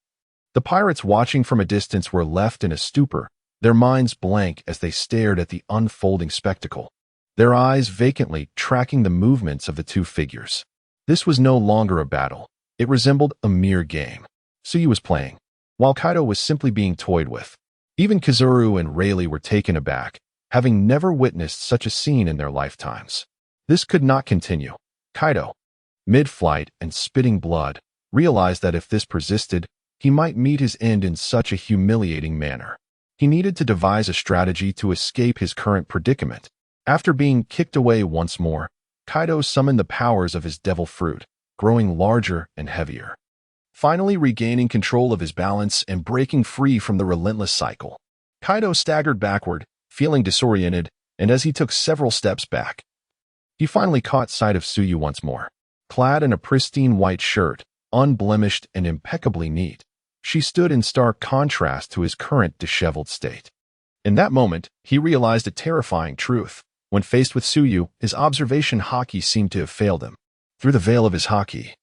S1: the pirates watching from a distance were left in a stupor, their minds blank as they stared at the unfolding spectacle, their eyes vacantly tracking the movements of the 2 figures. This was no longer a battle. It resembled a mere game. Tsuyu was playing, while Kaido was simply being toyed with. Even Kizaru and Rayleigh were taken aback, having never witnessed such a scene in their lifetimes. This could not continue. Kaido, mid-flight and spitting blood, realized that if this persisted, he might meet his end in such a humiliating manner. He needed to devise a strategy to escape his current predicament. After being kicked away once more, Kaido summoned the powers of his devil fruit, growing larger and heavier. Finally regaining control of his balance and breaking free from the relentless cycle, Kaido staggered backward, feeling disoriented, and as he took several steps back, he finally caught sight of Tsuyu once more. Clad in a pristine white shirt, unblemished and impeccably neat, she stood in stark contrast to his current disheveled state. In that moment, he realized a terrifying truth. When faced with Tsuyu, his observation haki seemed to have failed him. Through the veil of his haki,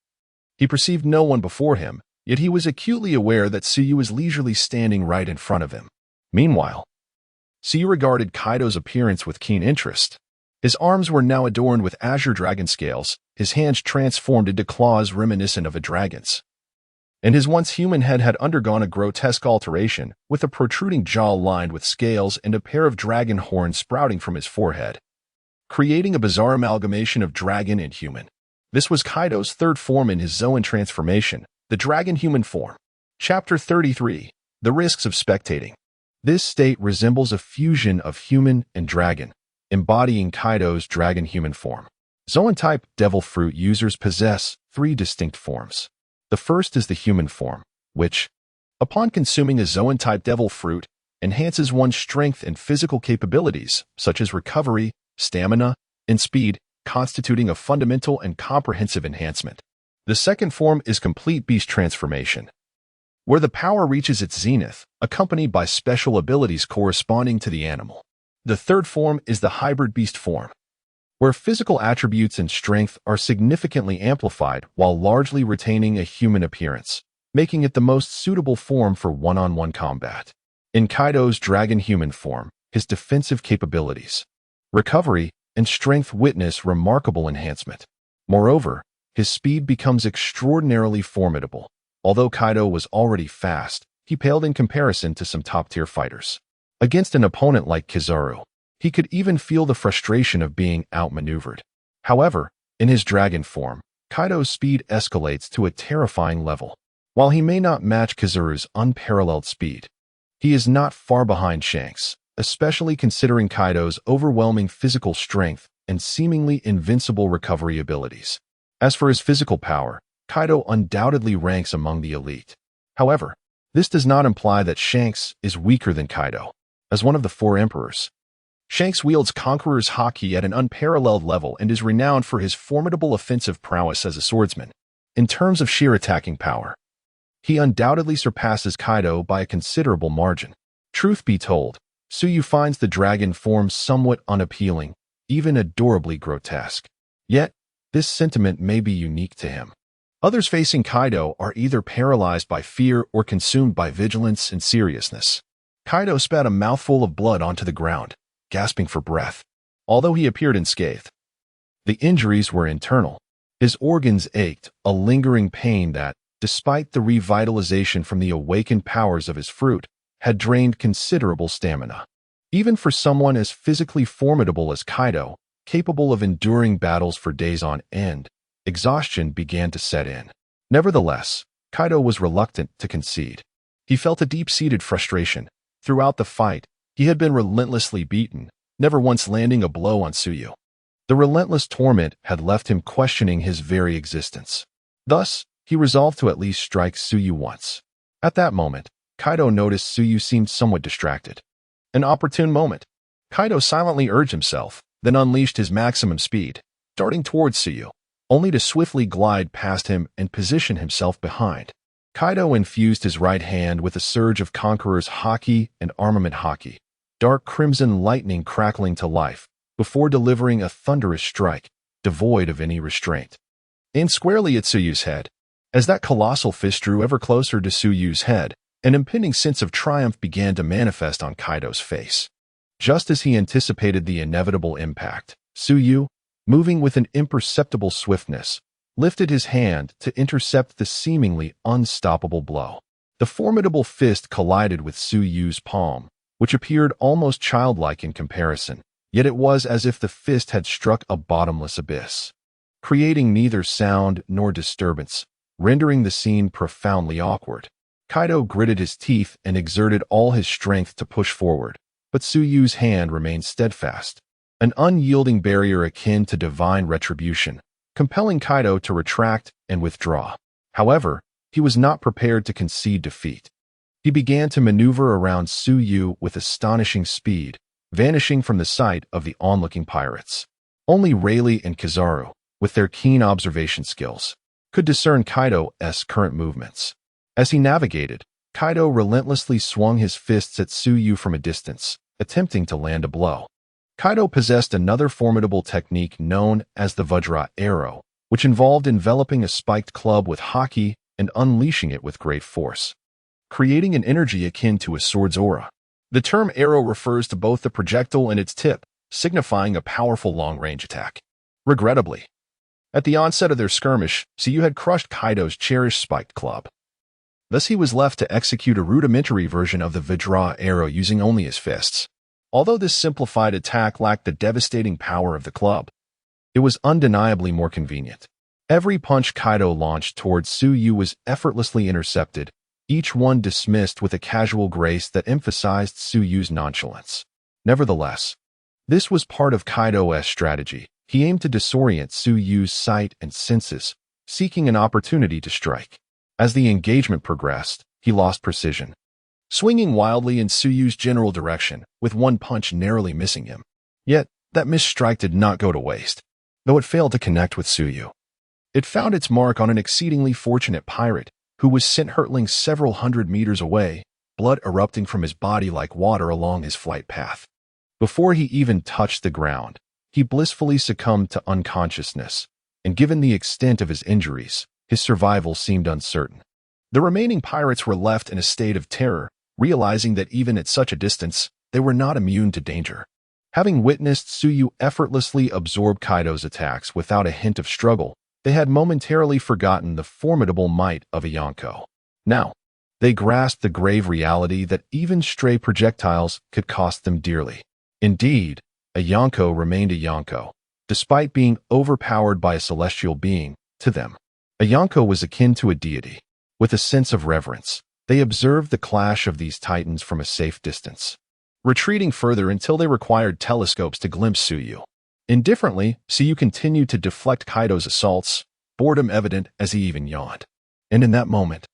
S1: he perceived no one before him, yet he was acutely aware that Tsuyu was leisurely standing right in front of him. Meanwhile, Tsuyu regarded Kaido's appearance with keen interest. His arms were now adorned with azure dragon scales, his hands transformed into claws reminiscent of a dragon's, and his once human head had undergone a grotesque alteration, with a protruding jaw lined with scales and a pair of dragon horns sprouting from his forehead, creating a bizarre amalgamation of dragon and human. This was Kaido's 3rd form in his Zoan transformation, the dragon-human form. Chapter 33. The Risks of Spectating. This state resembles a fusion of human and dragon, embodying Kaido's dragon-human form. Zoan-type devil fruit users possess 3 distinct forms. The first is the human form, which, upon consuming a Zoan-type devil fruit, enhances one's strength and physical capabilities, such as recovery, stamina, and speed, constituting a fundamental and comprehensive enhancement. The second form is complete beast transformation, where the power reaches its zenith, accompanied by special abilities corresponding to the animal. The third form is the hybrid beast form, where physical attributes and strength are significantly amplified while largely retaining a human appearance, making it the most suitable form for one-on-one combat. In Kaido's dragon-human form, his defensive capabilities, recovery, and strength witness remarkable enhancement. Moreover, his speed becomes extraordinarily formidable. Although Kaido was already fast, he paled in comparison to some top-tier fighters. Against an opponent like Kizaru, he could even feel the frustration of being outmaneuvered. However, in his dragon form, Kaido's speed escalates to a terrifying level. While he may not match Kizaru's unparalleled speed, he is not far behind Shanks, especially considering Kaido's overwhelming physical strength and seemingly invincible recovery abilities. As for his physical power, Kaido undoubtedly ranks among the elite. However, this does not imply that Shanks is weaker than Kaido. As one of the 4 emperors, Shanks wields Conqueror's haki at an unparalleled level and is renowned for his formidable offensive prowess as a swordsman. In terms of sheer attacking power, he undoubtedly surpasses Kaido by a considerable margin. Truth be told, Suyu finds the dragon form somewhat unappealing, even adorably grotesque. Yet, this sentiment may be unique to him. Others facing Kaido are either paralyzed by fear or consumed by vigilance and seriousness. Kaido spat a mouthful of blood onto the ground, gasping for breath. Although he appeared unscathed, the injuries were internal. His organs ached, a lingering pain that, despite the revitalization from the awakened powers of his fruit, had drained considerable stamina. Even for someone as physically formidable as Kaido, capable of enduring battles for days on end, exhaustion began to set in. Nevertheless, Kaido was reluctant to concede. He felt a deep-seated frustration. Throughout the fight, he had been relentlessly beaten, never once landing a blow on Suyu. The relentless torment had left him questioning his very existence. Thus, he resolved to at least strike Suyu once. At that moment, Kaido noticed Suyu seemed somewhat distracted. An opportune moment. Kaido silently urged himself, then unleashed his maximum speed, darting towards Suyu, only to swiftly glide past him and position himself behind. Kaido infused his right hand with a surge of Conqueror's Haki and Armament Haki, dark crimson lightning crackling to life, before delivering a thunderous strike, devoid of any restraint. Aimed squarely at Suyu's head. As that colossal fist drew ever closer to Suyu's head, an impending sense of triumph began to manifest on Kaido's face. Just as he anticipated the inevitable impact, Suyu, moving with an imperceptible swiftness, lifted his hand to intercept the seemingly unstoppable blow. The formidable fist collided with Suyu's palm, which appeared almost childlike in comparison, yet it was as if the fist had struck a bottomless abyss, creating neither sound nor disturbance, rendering the scene profoundly awkward. Kaido gritted his teeth and exerted all his strength to push forward, but Suyu's hand remained steadfast, an unyielding barrier akin to divine retribution, compelling Kaido to retract and withdraw. However, he was not prepared to concede defeat. He began to maneuver around Suyu with astonishing speed, vanishing from the sight of the onlooking pirates. Only Rayleigh and Kizaru, with their keen observation skills, could discern Kaido's current movements. As he navigated, Kaido relentlessly swung his fists at Suyu from a distance, attempting to land a blow. Kaido possessed another formidable technique known as the Vajra arrow, which involved enveloping a spiked club with haki and unleashing it with great force, creating an energy akin to a sword's aura. The term arrow refers to both the projectile and its tip, signifying a powerful long-range attack. Regrettably, at the onset of their skirmish, Suyu had crushed Kaido's cherished spiked club. Thus he was left to execute a rudimentary version of the Vajra arrow using only his fists. Although this simplified attack lacked the devastating power of the club, it was undeniably more convenient. Every punch Kaido launched towards Suyu was effortlessly intercepted, each one dismissed with a casual grace that emphasized Suyu's nonchalance. Nevertheless, this was part of Kaido's strategy. He aimed to disorient Suyu's sight and senses, seeking an opportunity to strike. As the engagement progressed, he lost precision, swinging wildly in Suyu's general direction, with one punch narrowly missing him. Yet, that missed strike did not go to waste. Though it failed to connect with Suyu, it found its mark on an exceedingly fortunate pirate, who was sent hurtling several hundred meters away, blood erupting from his body like water along his flight path. Before he even touched the ground, he blissfully succumbed to unconsciousness, and given the extent of his injuries, his survival seemed uncertain. The remaining pirates were left in a state of terror, realizing that even at such a distance, they were not immune to danger. Having witnessed Suyu effortlessly absorb Kaido's attacks without a hint of struggle, they had momentarily forgotten the formidable might of a Yonko. Now, they grasped the grave reality that even stray projectiles could cost them dearly. Indeed, a Yonko remained a Yonko, despite being overpowered by a celestial being. To them, a Yonko was akin to a deity. With a sense of reverence, they observed the clash of these titans from a safe distance, retreating further until they required telescopes to glimpse Suyu. Indifferently, Suyu continued to deflect Kaido's assaults, boredom evident as he even yawned. And in that moment,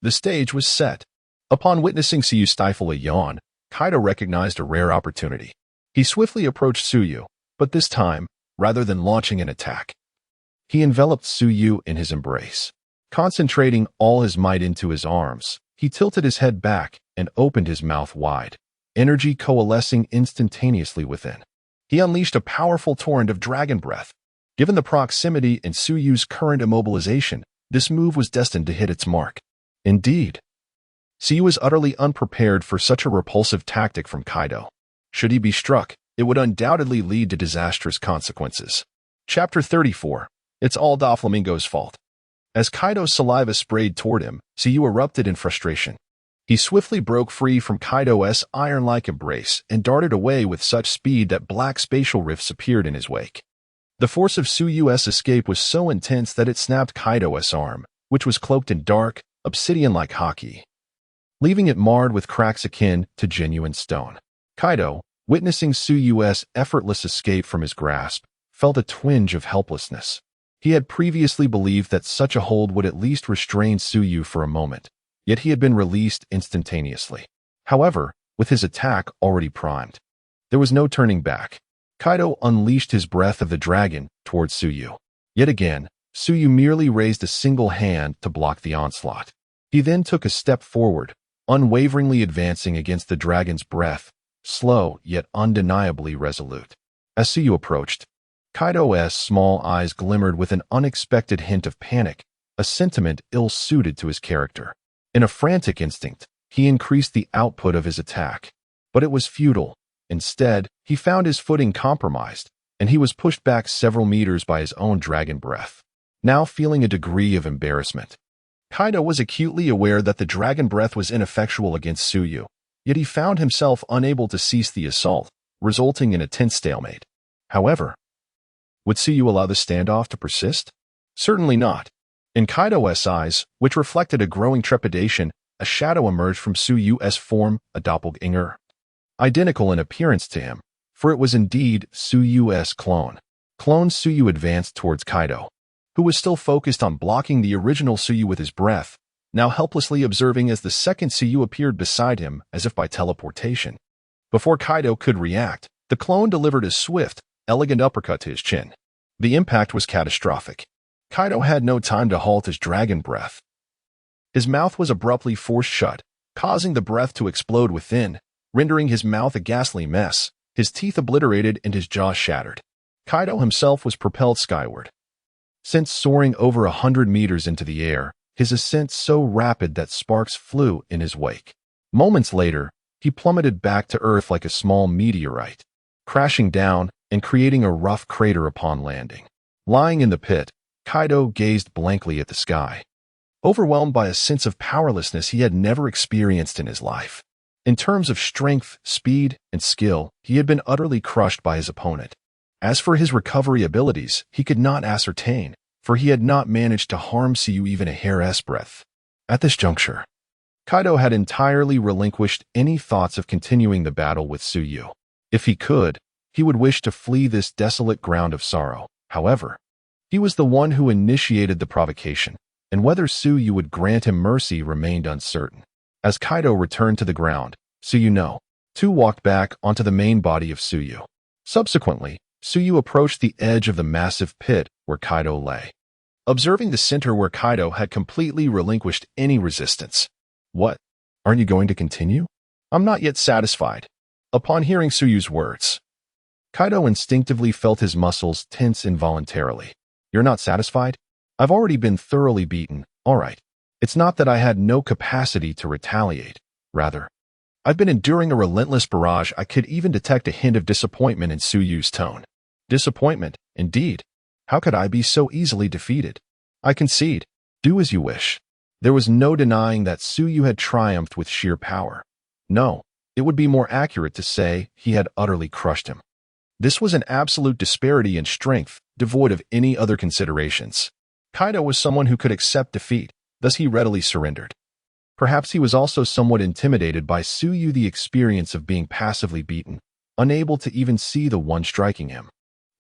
S1: the stage was set. Upon witnessing Suyu stifle a yawn, Kaido recognized a rare opportunity. He swiftly approached Suyu, but this time, rather than launching an attack, he enveloped Suyu in his embrace. Concentrating all his might into his arms, he tilted his head back and opened his mouth wide, energy coalescing instantaneously within. He unleashed a powerful torrent of dragon breath. Given the proximity and Suyu's current immobilization, this move was destined to hit its mark. Indeed, Suyu was utterly unprepared for such a repulsive tactic from Kaido. Should he be struck, it would undoubtedly lead to disastrous consequences. Chapter 34. It's all Doflamingo's fault. As Kaido's saliva sprayed toward him, Suyu erupted in frustration. He swiftly broke free from Kaido's iron-like embrace and darted away with such speed that black spatial rifts appeared in his wake. The force of Suyu's escape was so intense that it snapped Kaido's arm, which was cloaked in dark, obsidian-like haki, leaving it marred with cracks akin to genuine stone. Kaido, witnessing Suyu's effortless escape from his grasp, felt a twinge of helplessness. He had previously believed that such a hold would at least restrain Suyu for a moment, yet he had been released instantaneously. However, with his attack already primed, there was no turning back. Kaido unleashed his breath of the dragon towards Suyu. Yet again, Suyu merely raised a single hand to block the onslaught. He then took a step forward, unwaveringly advancing against the dragon's breath, slow yet undeniably resolute. As Suyu approached, Kaido's small eyes glimmered with an unexpected hint of panic, a sentiment ill-suited to his character. In a frantic instinct, he increased the output of his attack. But it was futile. Instead, he found his footing compromised, and he was pushed back several meters by his own dragon breath. Now feeling a degree of embarrassment, Kaido was acutely aware that the dragon breath was ineffectual against Suyu, yet he found himself unable to cease the assault, resulting in a tense stalemate. However, would Suyu allow the standoff to persist? Certainly not. In Kaido's eyes, which reflected a growing trepidation, a shadow emerged from Suyu's form, a doppelganger, identical in appearance to him, for it was indeed Suyu's clone. Clone Suyu advanced towards Kaido, who was still focused on blocking the original Suyu with his breath, now helplessly observing as the second Suyu appeared beside him as if by teleportation. Before Kaido could react, the clone delivered a swift, elegant uppercut to his chin. The impact was catastrophic. Kaido had no time to halt his dragon breath. His mouth was abruptly forced shut, causing the breath to explode within, rendering his mouth a ghastly mess, his teeth obliterated and his jaw shattered. Kaido himself was propelled skyward. Since soaring over 100 meters into the air, his ascent so rapid that sparks flew in his wake. Moments later, he plummeted back to Earth like a small meteorite, crashing down and creating a rough crater upon landing. Lying in the pit, Kaido gazed blankly at the sky, overwhelmed by a sense of powerlessness he had never experienced in his life. In terms of strength, speed, and skill, he had been utterly crushed by his opponent. As for his recovery abilities, he could not ascertain, for he had not managed to harm Suyu even a hair's breadth. At this juncture, Kaido had entirely relinquished any thoughts of continuing the battle with Suyu. If he could, he would wish to flee this desolate ground of sorrow. However, he was the one who initiated the provocation, and whether Suyu would grant him mercy remained uncertain. As Kaido returned to the ground, Suyu too walked back onto the main body of Suyu. Subsequently, Suyu approached the edge of the massive pit where Kaido lay, observing the center where Kaido had completely relinquished any resistance. What? Aren't you going to continue? I'm not yet satisfied. Upon hearing Suyu's words, Kaido instinctively felt his muscles tense involuntarily. You're not satisfied? I've already been thoroughly beaten, all right. It's not that I had no capacity to retaliate. Rather, I've been enduring a relentless barrage. I could even detect a hint of disappointment in Suyu's tone. Disappointment, indeed. How could I be so easily defeated? I concede. Do as you wish. There was no denying that Suyu had triumphed with sheer power. No, it would be more accurate to say he had utterly crushed him. This was an absolute disparity in strength, devoid of any other considerations. Kaido was someone who could accept defeat, thus he readily surrendered. Perhaps he was also somewhat intimidated by Suyu, the experience of being passively beaten, unable to even see the one striking him,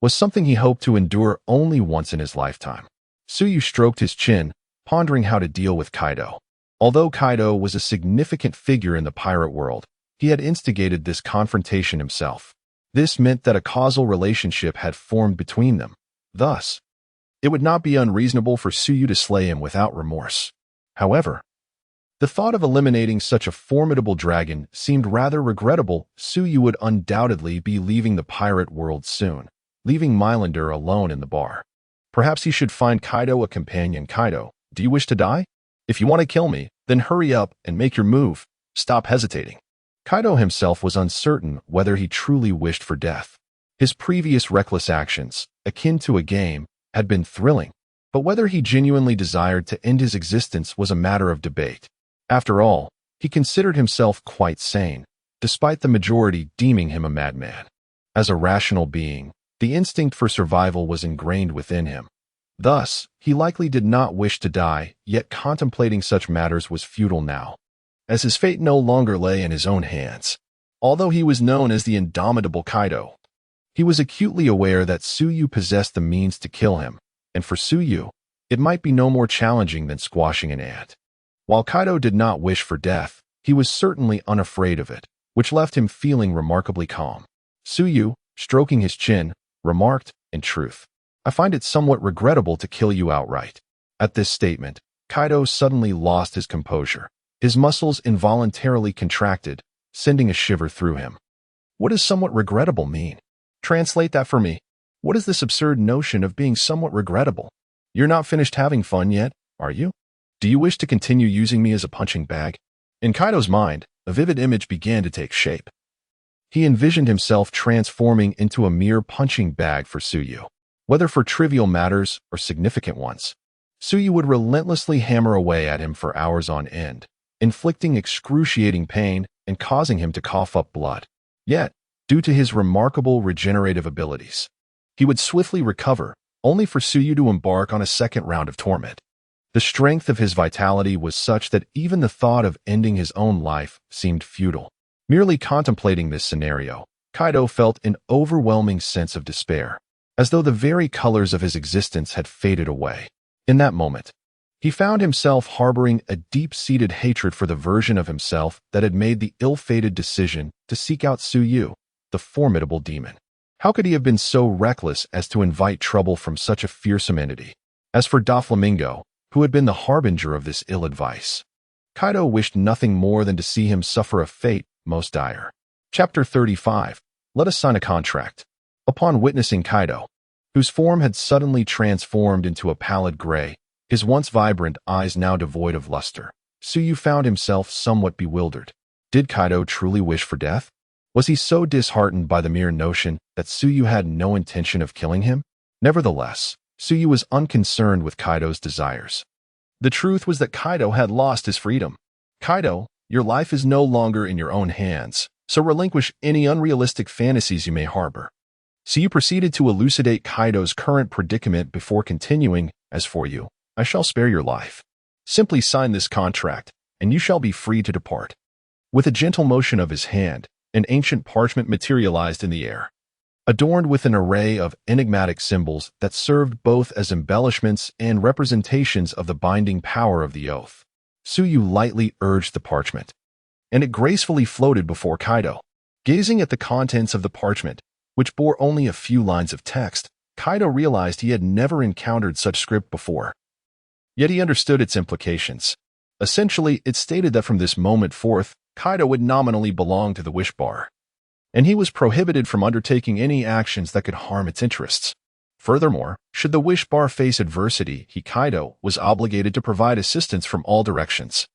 S1: was something he hoped to endure only once in his lifetime. Suyu stroked his chin, pondering how to deal with Kaido. Although Kaido was a significant figure in the pirate world, he had instigated this confrontation himself. This meant that a causal relationship had formed between them. Thus, it would not be unreasonable for Suyu to slay him without remorse. However, The thought of eliminating such a formidable dragon seemed rather regrettable. Suyu would undoubtedly be leaving the pirate world soon, leaving Mylander alone in the bar. Perhaps he should find Kaido a companion. Kaido, do you wish to die? If you want to kill me, then hurry up and make your move. Stop hesitating. Kaido himself was uncertain whether he truly wished for death. His previous reckless actions, akin to a game, had been thrilling, but whether he genuinely desired to end his existence was a matter of debate. After all, he considered himself quite sane, despite the majority deeming him a madman. As a rational being, the instinct for survival was ingrained within him. Thus, he likely did not wish to die, yet contemplating such matters was futile now, as his fate no longer lay in his own hands. Although he was known as the indomitable Kaido, he was acutely aware that Suyu possessed the means to kill him, and for Suyu, it might be no more challenging than squashing an ant. While Kaido did not wish for death, he was certainly unafraid of it, which left him feeling remarkably calm. Suyu, stroking his chin, remarked, "In truth, I find it somewhat regrettable to kill you outright." At this statement, Kaido suddenly lost his composure. His muscles involuntarily contracted, sending a shiver through him. What does somewhat regrettable mean? Translate that for me. What is this absurd notion of being somewhat regrettable? You're not finished having fun yet, are you? Do you wish to continue using me as a punching bag? In Kaido's mind, a vivid image began to take shape. He envisioned himself transforming into a mere punching bag for Suyu. Whether for trivial matters or significant ones, Suyu would relentlessly hammer away at him for hours on end, inflicting excruciating pain and causing him to cough up blood. Yet, due to his remarkable regenerative abilities, he would swiftly recover, only for Suyu to embark on a second round of torment. The strength of his vitality was such that even the thought of ending his own life seemed futile. Merely contemplating this scenario, Kaido felt an overwhelming sense of despair, as though the very colors of his existence had faded away. In that moment, he found himself harboring a deep-seated hatred for the version of himself that had made the ill-fated decision to seek out Suyu, the formidable demon. How could he have been so reckless as to invite trouble from such a fearsome entity? As for Doflamingo, who had been the harbinger of this ill advice, Kaido wished nothing more than to see him suffer a fate most dire. Chapter 35. Let us sign a contract. Upon witnessing Kaido, whose form had suddenly transformed into a pallid gray, his once vibrant eyes now devoid of luster, Suyu found himself somewhat bewildered. Did Kaido truly wish for death? Was he so disheartened by the mere notion that Suyu had no intention of killing him? Nevertheless, Suyu was unconcerned with Kaido's desires. The truth was that Kaido had lost his freedom. Kaido, your life is no longer in your own hands, so relinquish any unrealistic fantasies you may harbor. Suyu proceeded to elucidate Kaido's current predicament before continuing, as for you, I shall spare your life. Simply sign this contract, and you shall be free to depart. With a gentle motion of his hand, an ancient parchment materialized in the air, adorned with an array of enigmatic symbols that served both as embellishments and representations of the binding power of the oath. Suyu lightly urged the parchment, and it gracefully floated before Kaido. Gazing at the contents of the parchment, which bore only a few lines of text, Kaido realized he had never encountered such script before. Yet he understood its implications. Essentially, it stated that from this moment forth, Kaido would nominally belong to the Wish Bar, and he was prohibited from undertaking any actions that could harm its interests. Furthermore, should the Wish Bar face adversity, Kaido was obligated to provide assistance from all directions.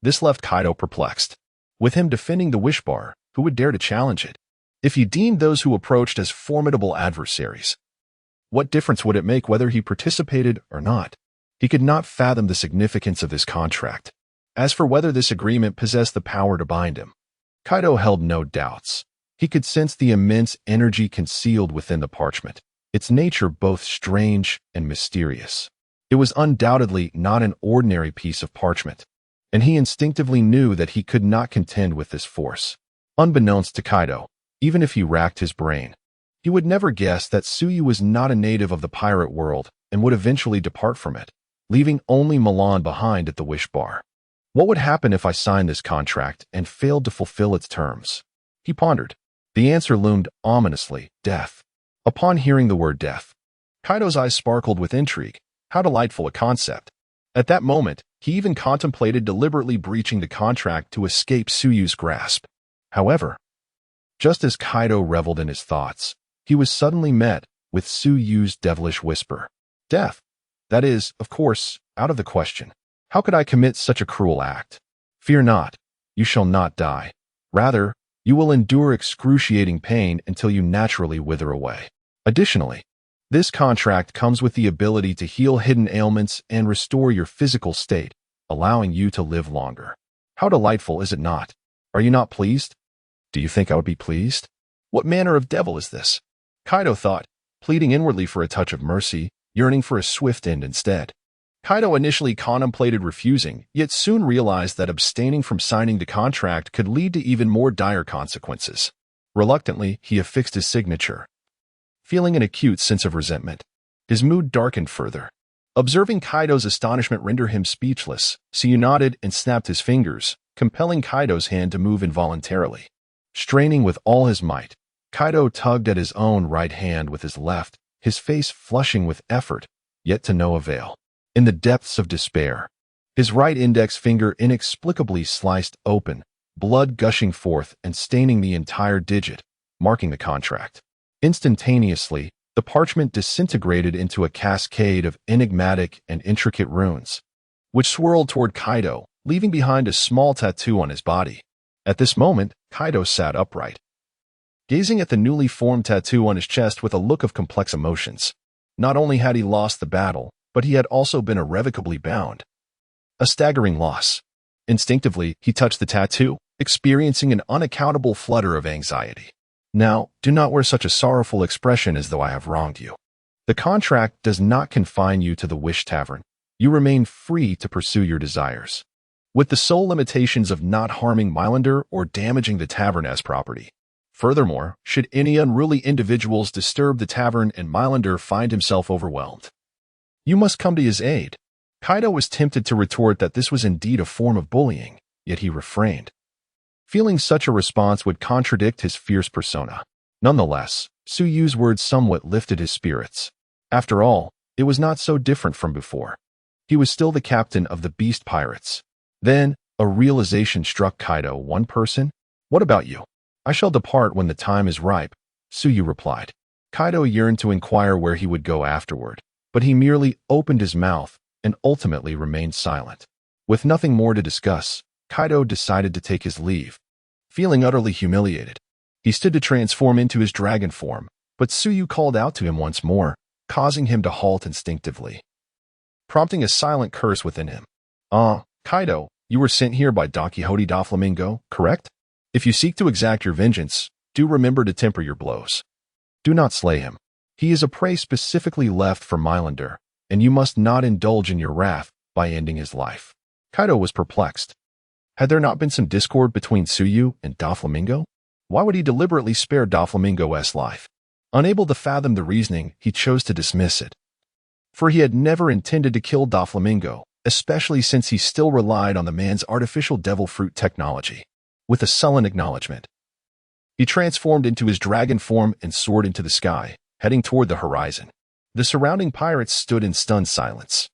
S1: This left Kaido perplexed. With him defending the Wish Bar, who would dare to challenge it? If he deemed those who approached as formidable adversaries, what difference would it make whether he participated or not? He could not fathom the significance of this contract. As for whether this agreement possessed the power to bind him, Kaido held no doubts. He could sense the immense energy concealed within the parchment, its nature both strange and mysterious. It was undoubtedly not an ordinary piece of parchment, and he instinctively knew that he could not contend with this force. Unbeknownst to Kaido, even if he racked his brain, he would never guess that Suyu was not a native of the pirate world and would eventually depart from it, leaving only Milan behind at the Wish Bar. What would happen if I signed this contract and failed to fulfill its terms? He pondered. The answer loomed ominously: death. Upon hearing the word death, Kaido's eyes sparkled with intrigue. How delightful a concept. At that moment, He even contemplated deliberately breaching the contract to escape Suyu's grasp. However, just as Kaido reveled in his thoughts, he was suddenly met with Suyu's devilish whisper. Death. That is, of course, out of the question. How could I commit such a cruel act? Fear not, you shall not die. Rather, you will endure excruciating pain until you naturally wither away. Additionally, this contract comes with the ability to heal hidden ailments and restore your physical state, allowing you to live longer. How delightful, is it not? Are you not pleased? Do you think I would be pleased? What manner of devil is this? Kaido thought, pleading inwardly for a touch of mercy, yearning for a swift end instead. Kaido initially contemplated refusing, yet soon realized that abstaining from signing the contract could lead to even more dire consequences. Reluctantly, he affixed his signature, feeling an acute sense of resentment. His mood darkened further. Observing Kaido's astonishment rendered him speechless, so he nodded and snapped his fingers, compelling Kaido's hand to move involuntarily. Straining with all his might, Kaido tugged at his own right hand with his left, his face flushing with effort, yet to no avail. In the depths of despair, his right index finger inexplicably sliced open, blood gushing forth and staining the entire digit, marking the contract. Instantaneously, the parchment disintegrated into a cascade of enigmatic and intricate runes, which swirled toward Kaido, leaving behind a small tattoo on his body. At this moment, Kaido sat upright, gazing at the newly formed tattoo on his chest with a look of complex emotions. Not only had he lost the battle, but he had also been irrevocably bound. A staggering loss. Instinctively, he touched the tattoo, experiencing an unaccountable flutter of anxiety. Now, do not wear such a sorrowful expression as though I have wronged you. The contract does not confine you to the Wish Tavern. You remain free to pursue your desires, with the sole limitations of not harming Mylander or damaging the tavern as property. Furthermore, should any unruly individuals disturb the tavern and Mylander find himself overwhelmed, you must come to his aid. Kaido was tempted to retort that this was indeed a form of bullying, yet he refrained, feeling such a response would contradict his fierce persona. Nonetheless, Suyu's words somewhat lifted his spirits. After all, it was not so different from before. He was still the captain of the Beast Pirates. Then, a realization struck Kaido. One person? What about you? I shall depart when the time is ripe, Suyu replied. Kaido yearned to inquire where he would go afterward, but he merely opened his mouth and ultimately remained silent. With nothing more to discuss, Kaido decided to take his leave. Feeling utterly humiliated, he stood to transform into his dragon form, but Suyu called out to him once more, causing him to halt instinctively, prompting a silent curse within him. Kaido, you were sent here by Don Quixote Doflamingo, correct? If you seek to exact your vengeance, do remember to temper your blows. Do not slay him. He is a prey specifically left for Mylander, and you must not indulge in your wrath by ending his life. Kaido was perplexed. Had there not been some discord between Suyu and Doflamingo? Why would he deliberately spare Doflamingo's life? Unable to fathom the reasoning, he chose to dismiss it. For he had never intended to kill Doflamingo, especially since he still relied on the man's artificial devil fruit technology. With a sullen acknowledgement, he transformed into his dragon form and soared into the sky, heading toward the horizon. The surrounding pirates stood in stunned silence,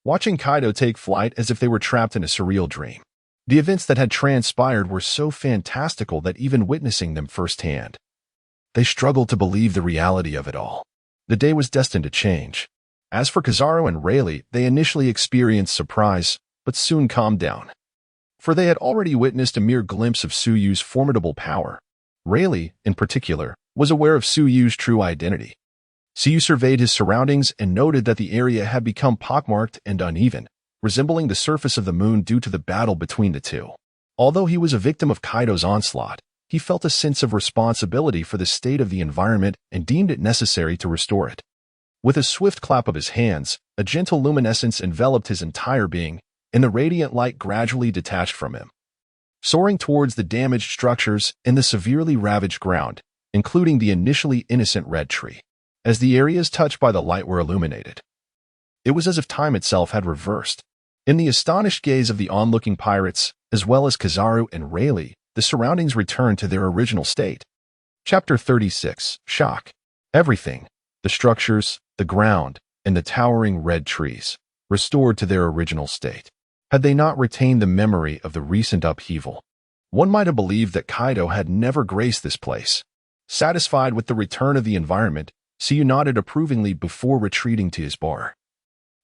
S1: watching Kaido take flight as if they were trapped in a surreal dream. The events that had transpired were so fantastical that even witnessing them firsthand, they struggled to believe the reality of it all. The day was destined to change. As for Kizaru and Rayleigh, they initially experienced surprise, but soon calmed down, for they had already witnessed a mere glimpse of Suyu's formidable power. Rayleigh, in particular, was aware of Suyu's true identity. Suyu surveyed his surroundings and noted that the area had become pockmarked and uneven, resembling the surface of the moon due to the battle between the two. Although he was a victim of Kaido's onslaught, he felt a sense of responsibility for the state of the environment and deemed it necessary to restore it. With a swift clap of his hands, a gentle luminescence enveloped his entire being, and the radiant light gradually detached from him, soaring towards the damaged structures and the severely ravaged ground, including the initially innocent red tree. As the areas touched by the light were illuminated, it was as if time itself had reversed. In the astonished gaze of the onlooking pirates, as well as Kizaru and Rayleigh, the surroundings returned to their original state. Chapter 36. Shock. Everything, the structures, the ground, and the towering red trees, restored to their original state. Had they not retained the memory of the recent upheaval, one might have believed that Kaido had never graced this place. Satisfied with the return of the environment, Suyu nodded approvingly before retreating to his bar,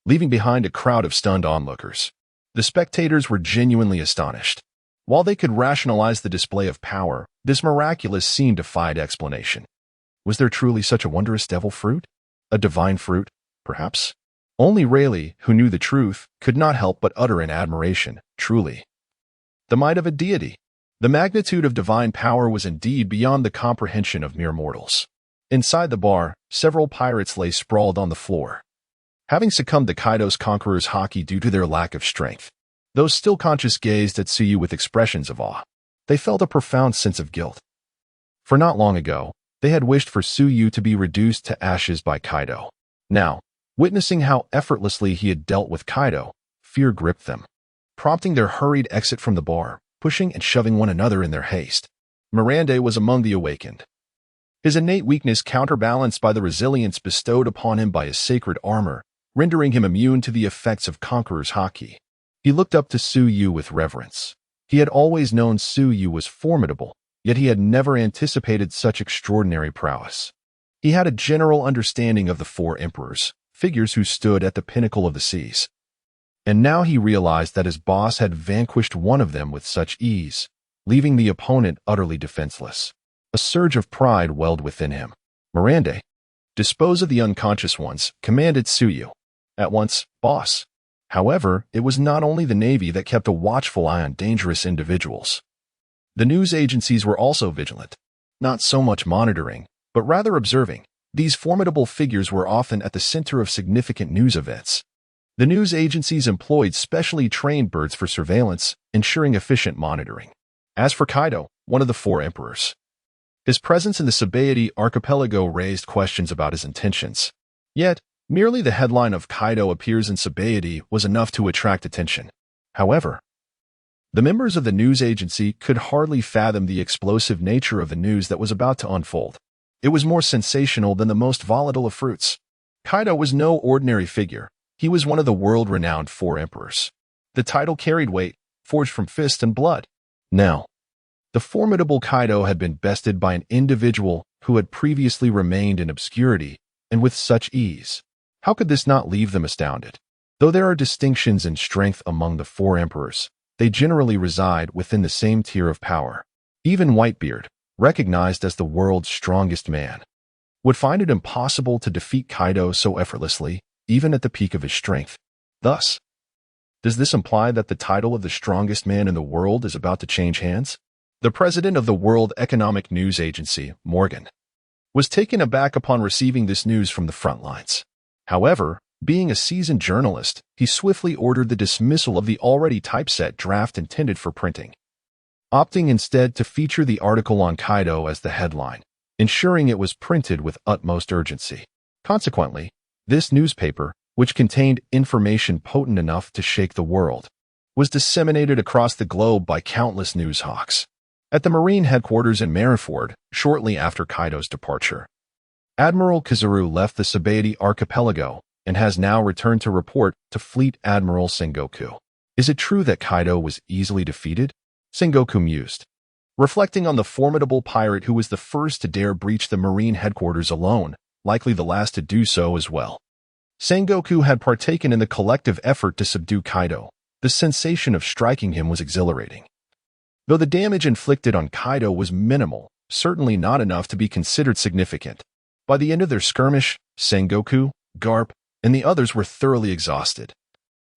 S1: leaving behind a crowd of stunned onlookers. The spectators were genuinely astonished. While they could rationalize the display of power, this miraculous scene defied explanation. Was there truly such a wondrous devil fruit? A divine fruit, perhaps? Only Rayleigh, who knew the truth, could not help but utter in admiration, truly. The might of a deity. The magnitude of divine power was indeed beyond the comprehension of mere mortals. Inside the bar, several pirates lay sprawled on the floor, having succumbed to Kaido's conqueror's haki due to their lack of strength. Those still conscious gazed at Suyu with expressions of awe. They felt a profound sense of guilt. For not long ago, they had wished for Suyu to be reduced to ashes by Kaido. Now, witnessing how effortlessly he had dealt with Kaido, fear gripped them, prompting their hurried exit from the bar, pushing and shoving one another in their haste. Mirande was among the awakened, his innate weakness counterbalanced by the resilience bestowed upon him by his sacred armor, rendering him immune to the effects of Conqueror's haki. He looked up to Suyu with reverence. He had always known Suyu was formidable, yet he had never anticipated such extraordinary prowess. He had a general understanding of the four emperors, figures who stood at the pinnacle of the seas. And now he realized that his boss had vanquished one of them with such ease, leaving the opponent utterly defenseless. A surge of pride welled within him. Mirande, dispose of the unconscious ones, commanded Suyu. At once, boss. However, it was not only the Navy that kept a watchful eye on dangerous individuals. The news agencies were also vigilant, not so much monitoring, but rather observing. These formidable figures were often at the center of significant news events. The news agencies employed specially trained birds for surveillance, ensuring efficient monitoring. As for Kaido, one of the four emperors, his presence in the Sabaody archipelago raised questions about his intentions. Yet, merely the headline of Kaido appears in Sabaody was enough to attract attention. However, the members of the news agency could hardly fathom the explosive nature of the news that was about to unfold. It was more sensational than the most volatile of fruits. Kaido was no ordinary figure. He was one of the world-renowned four emperors. The title carried weight, forged from fist and blood. Now, the formidable Kaido had been bested by an individual who had previously remained in obscurity, and with such ease. How could this not leave them astounded? Though there are distinctions in strength among the four emperors, they generally reside within the same tier of power. Even Whitebeard, recognized as the world's strongest man, would find it impossible to defeat Kaido so effortlessly, even at the peak of his strength. Thus, does this imply that the title of the strongest man in the world is about to change hands? The president of the World Economic News Agency, Morgan, was taken aback upon receiving this news from the front lines. However, being a seasoned journalist, he swiftly ordered the dismissal of the already typeset draft intended for printing, opting instead to feature the article on Kaido as the headline, ensuring it was printed with utmost urgency. Consequently, this newspaper, which contained information potent enough to shake the world, was disseminated across the globe by countless news hawks. At the Marine headquarters in Marineford, shortly after Kaido's departure, Admiral Kizaru left the Sabaody archipelago and has now returned to report to Fleet Admiral Sengoku. Is it true that Kaido was easily defeated? Sengoku mused, reflecting on the formidable pirate who was the first to dare breach the Marine headquarters alone, likely the last to do so as well. Sengoku had partaken in the collective effort to subdue Kaido. The sensation of striking him was exhilarating. Though the damage inflicted on Kaido was minimal, certainly not enough to be considered significant. By the end of their skirmish, Sengoku, Garp, and the others were thoroughly exhausted,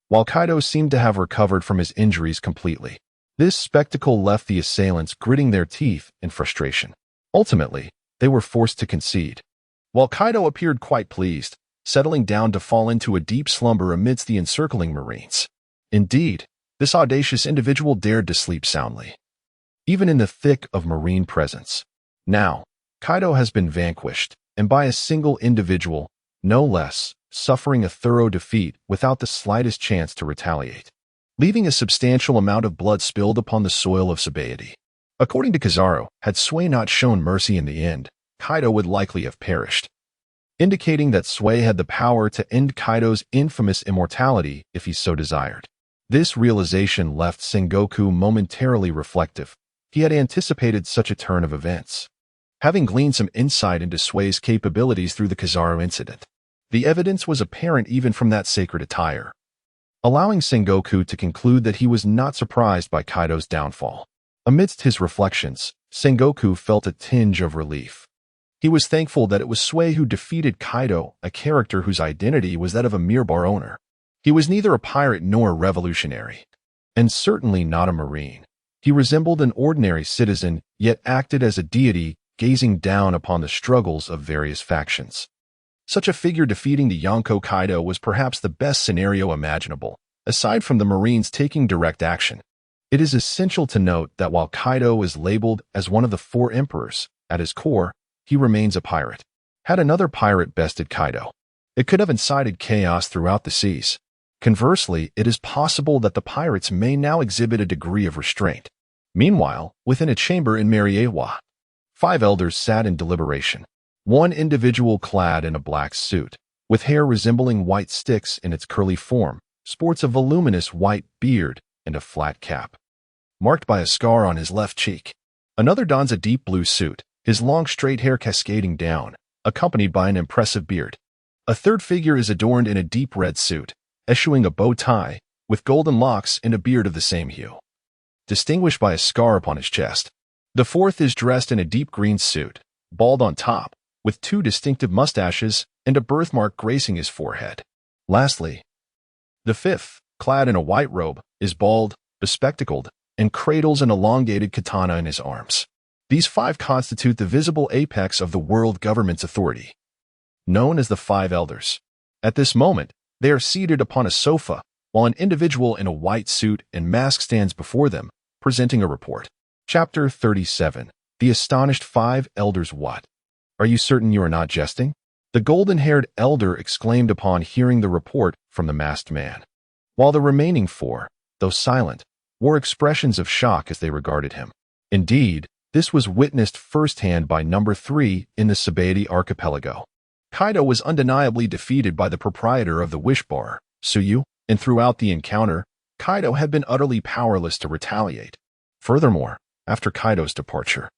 S1: while Kaido seemed to have recovered from his injuries completely. This spectacle left the assailants gritting their teeth in frustration. Ultimately, they were forced to concede, while Kaido appeared quite pleased, settling down to fall into a deep slumber amidst the encircling Marines. Indeed, this audacious individual dared to sleep soundly, even in the thick of Marine presence. Now, Kaido has been vanquished, and by a single individual, no less, suffering a thorough defeat without the slightest chance to retaliate, leaving a substantial amount of blood spilled upon the soil of Sabaody. According to Kizaru, had Sway not shown mercy in the end, Kaido would likely have perished, indicating that Sway had the power to end Kaido's infamous immortality if he so desired. This realization left Sengoku momentarily reflective. He had anticipated such a turn of events, having gleaned some insight into Sui's capabilities through the Kizaru incident. The evidence was apparent even from that sacred attire, allowing Sengoku to conclude that he was not surprised by Kaido's downfall. Amidst his reflections, Sengoku felt a tinge of relief. He was thankful that it was Sui who defeated Kaido, a character whose identity was that of a mere bar owner. He was neither a pirate nor a revolutionary, and certainly not a marine. He resembled an ordinary citizen, yet acted as a deity, gazing down upon the struggles of various factions. Such a figure defeating the Yonko Kaido was perhaps the best scenario imaginable, aside from the Marines taking direct action. It is essential to note that while Kaido is labeled as one of the four emperors, at his core, he remains a pirate. Had another pirate bested Kaido, it could have incited chaos throughout the seas. Conversely, it is possible that the pirates may now exhibit a degree of restraint. Meanwhile, within a chamber in Mariewa, 5 elders sat in deliberation. One individual clad in a black suit, with hair resembling white sticks in its curly form, sports a voluminous white beard and a flat cap, marked by a scar on his left cheek. Another dons a deep blue suit, his long straight hair cascading down, accompanied by an impressive beard. A third figure is adorned in a deep red suit, eschewing a bow tie, with golden locks and a beard of the same hue, distinguished by a scar upon his chest. The fourth is dressed in a deep green suit, bald on top, with 2 distinctive mustaches and a birthmark gracing his forehead. Lastly, the fifth, clad in a white robe, is bald, bespectacled, and cradles an elongated katana in his arms. These 5 constitute the visible apex of the world government's authority, known as the 5 elders. At this moment, they are seated upon a sofa, while an individual in a white suit and mask stands before them, presenting a report. Chapter 37. The Astonished 5 Elders. What? Are you certain you are not jesting? The golden-haired elder exclaimed upon hearing the report from the masked man, while the remaining 4, though silent, wore expressions of shock as they regarded him. Indeed, this was witnessed firsthand by number 3 in the Sabaody archipelago. Kaido was undeniably defeated by the proprietor of the Wish Bar, Tsuyu, and throughout the encounter, Kaido had been utterly powerless to retaliate. Furthermore, after Kaido's departure,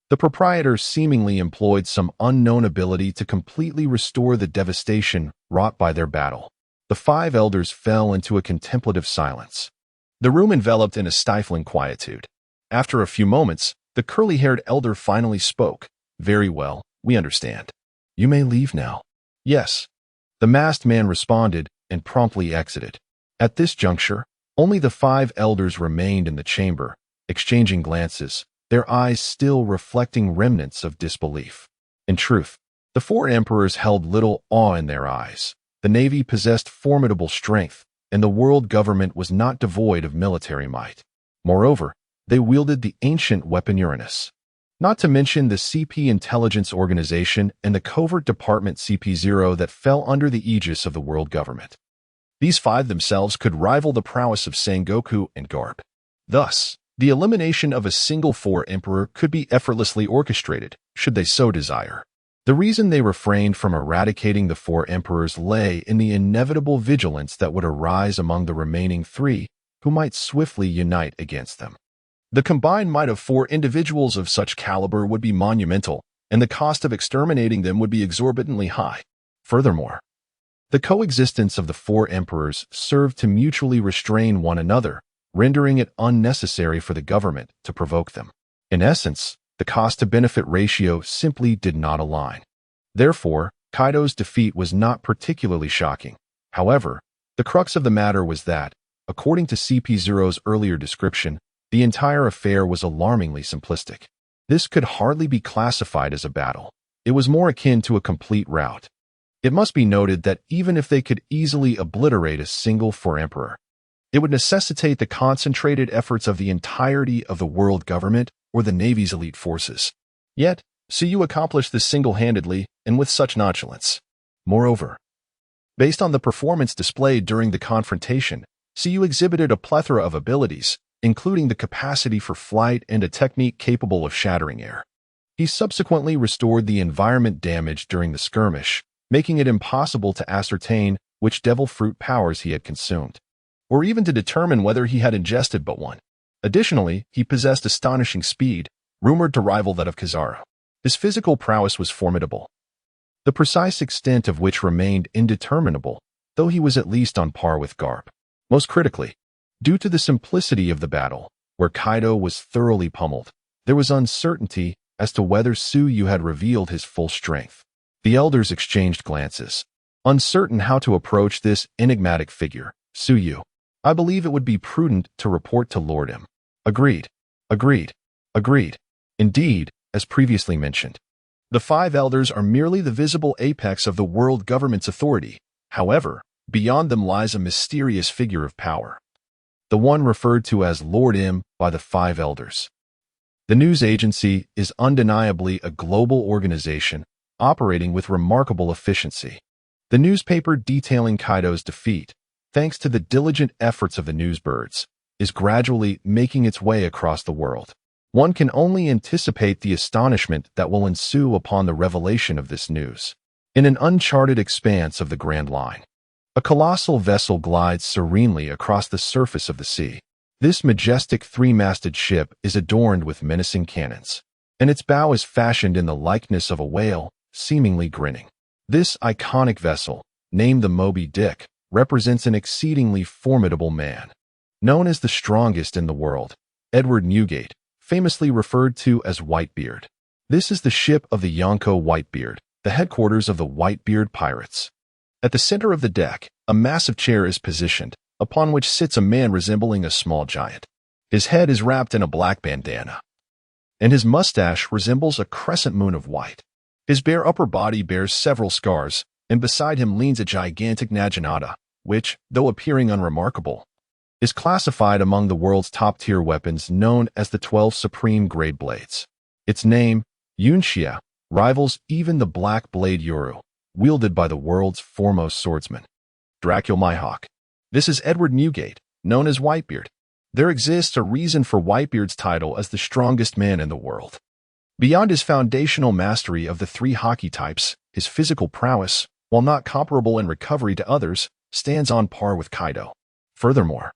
S1: the proprietor seemingly employed some unknown ability to completely restore the devastation wrought by their battle. The 5 elders fell into a contemplative silence. The room enveloped in a stifling quietude. After a few moments, the curly-haired elder finally spoke. Very well, we understand. You may leave now. Yes. The masked man responded and promptly exited. At this juncture, only the 5 elders remained in the chamber, exchanging glances, their eyes still reflecting remnants of disbelief. In truth, the 4 emperors held little awe in their eyes. The navy possessed formidable strength, and the world government was not devoid of military might. Moreover, they wielded the ancient weapon Uranus. Not to mention the CP Intelligence Organization and the covert department CP0 that fell under the aegis of the world government. These 5 themselves could rival the prowess of Sengoku and Garp. Thus, the elimination of a single 4 emperor could be effortlessly orchestrated, should they so desire. The reason they refrained from eradicating the 4 emperors lay in the inevitable vigilance that would arise among the remaining 3, who might swiftly unite against them. The combined might of 4 individuals of such caliber would be monumental, and the cost of exterminating them would be exorbitantly high. Furthermore, the coexistence of the 4 emperors served to mutually restrain one another, rendering it unnecessary for the government to provoke them. In essence, the cost-to-benefit ratio simply did not align. Therefore, Kaido's defeat was not particularly shocking. However, the crux of the matter was that, according to CP0's earlier description, the entire affair was alarmingly simplistic. This could hardly be classified as a battle. It was more akin to a complete rout. It must be noted that even if they could easily obliterate a single 4 emperor, it would necessitate the concentrated efforts of the entirety of the world government or the Navy's elite forces. Yet, Tsuyu accomplished this single-handedly and with such nonchalance. Moreover, based on the performance displayed during the confrontation, Tsuyu exhibited a plethora of abilities, including the capacity for flight and a technique capable of shattering air. He subsequently restored the environment damaged during the skirmish, making it impossible to ascertain which devil fruit powers he had consumed. or even to determine whether he had ingested but one. Additionally, he possessed astonishing speed, rumored to rival that of Kizaru. His physical prowess was formidable, the precise extent of which remained indeterminable, though he was at least on par with Garp. Most critically, due to the simplicity of the battle, where Kaido was thoroughly pummeled, there was uncertainty as to whether Tsuyu had revealed his full strength. The elders exchanged glances, uncertain how to approach this enigmatic figure. Tsuyu, I believe it would be prudent to report to Lord M. Agreed. Agreed. Agreed. Indeed, as previously mentioned, the five elders are merely the visible apex of the world government's authority. However, beyond them lies a mysterious figure of power, the one referred to as Lord M by the five elders. The news agency is undeniably a global organization operating with remarkable efficiency. The newspaper detailing Kaido's defeat, thanks to the diligent efforts of the newsbirds, is gradually making its way across the world. One can only anticipate the astonishment that will ensue upon the revelation of this news. In an uncharted expanse of the Grand Line, a colossal vessel glides serenely across the surface of the sea. This majestic three-masted ship is adorned with menacing cannons, and its bow is fashioned in the likeness of a whale, seemingly grinning. This iconic vessel, named the Moby Dick, represents an exceedingly formidable man. Known as the strongest in the world, Edward Newgate, famously referred to as Whitebeard. This is the ship of the Yonko Whitebeard, the headquarters of the Whitebeard pirates. At the center of the deck, a massive chair is positioned, upon which sits a man resembling a small giant. His head is wrapped in a black bandana, and his mustache resembles a crescent moon of white. His bare upper body bears several scars, and beside him leans a gigantic Naginata, which, though appearing unremarkable, is classified among the world's top-tier weapons known as the 12 Supreme Grade Blades. Its name, Yunxia, rivals even the Black Blade Yoru, wielded by the world's foremost swordsman, Dracula Mihawk. This is Edward Newgate, known as Whitebeard. There exists a reason for Whitebeard's title as the strongest man in the world. Beyond his foundational mastery of the three hockey types, his physical prowess, while not comparable in recovery to others, stands on par with Kaido. Furthermore,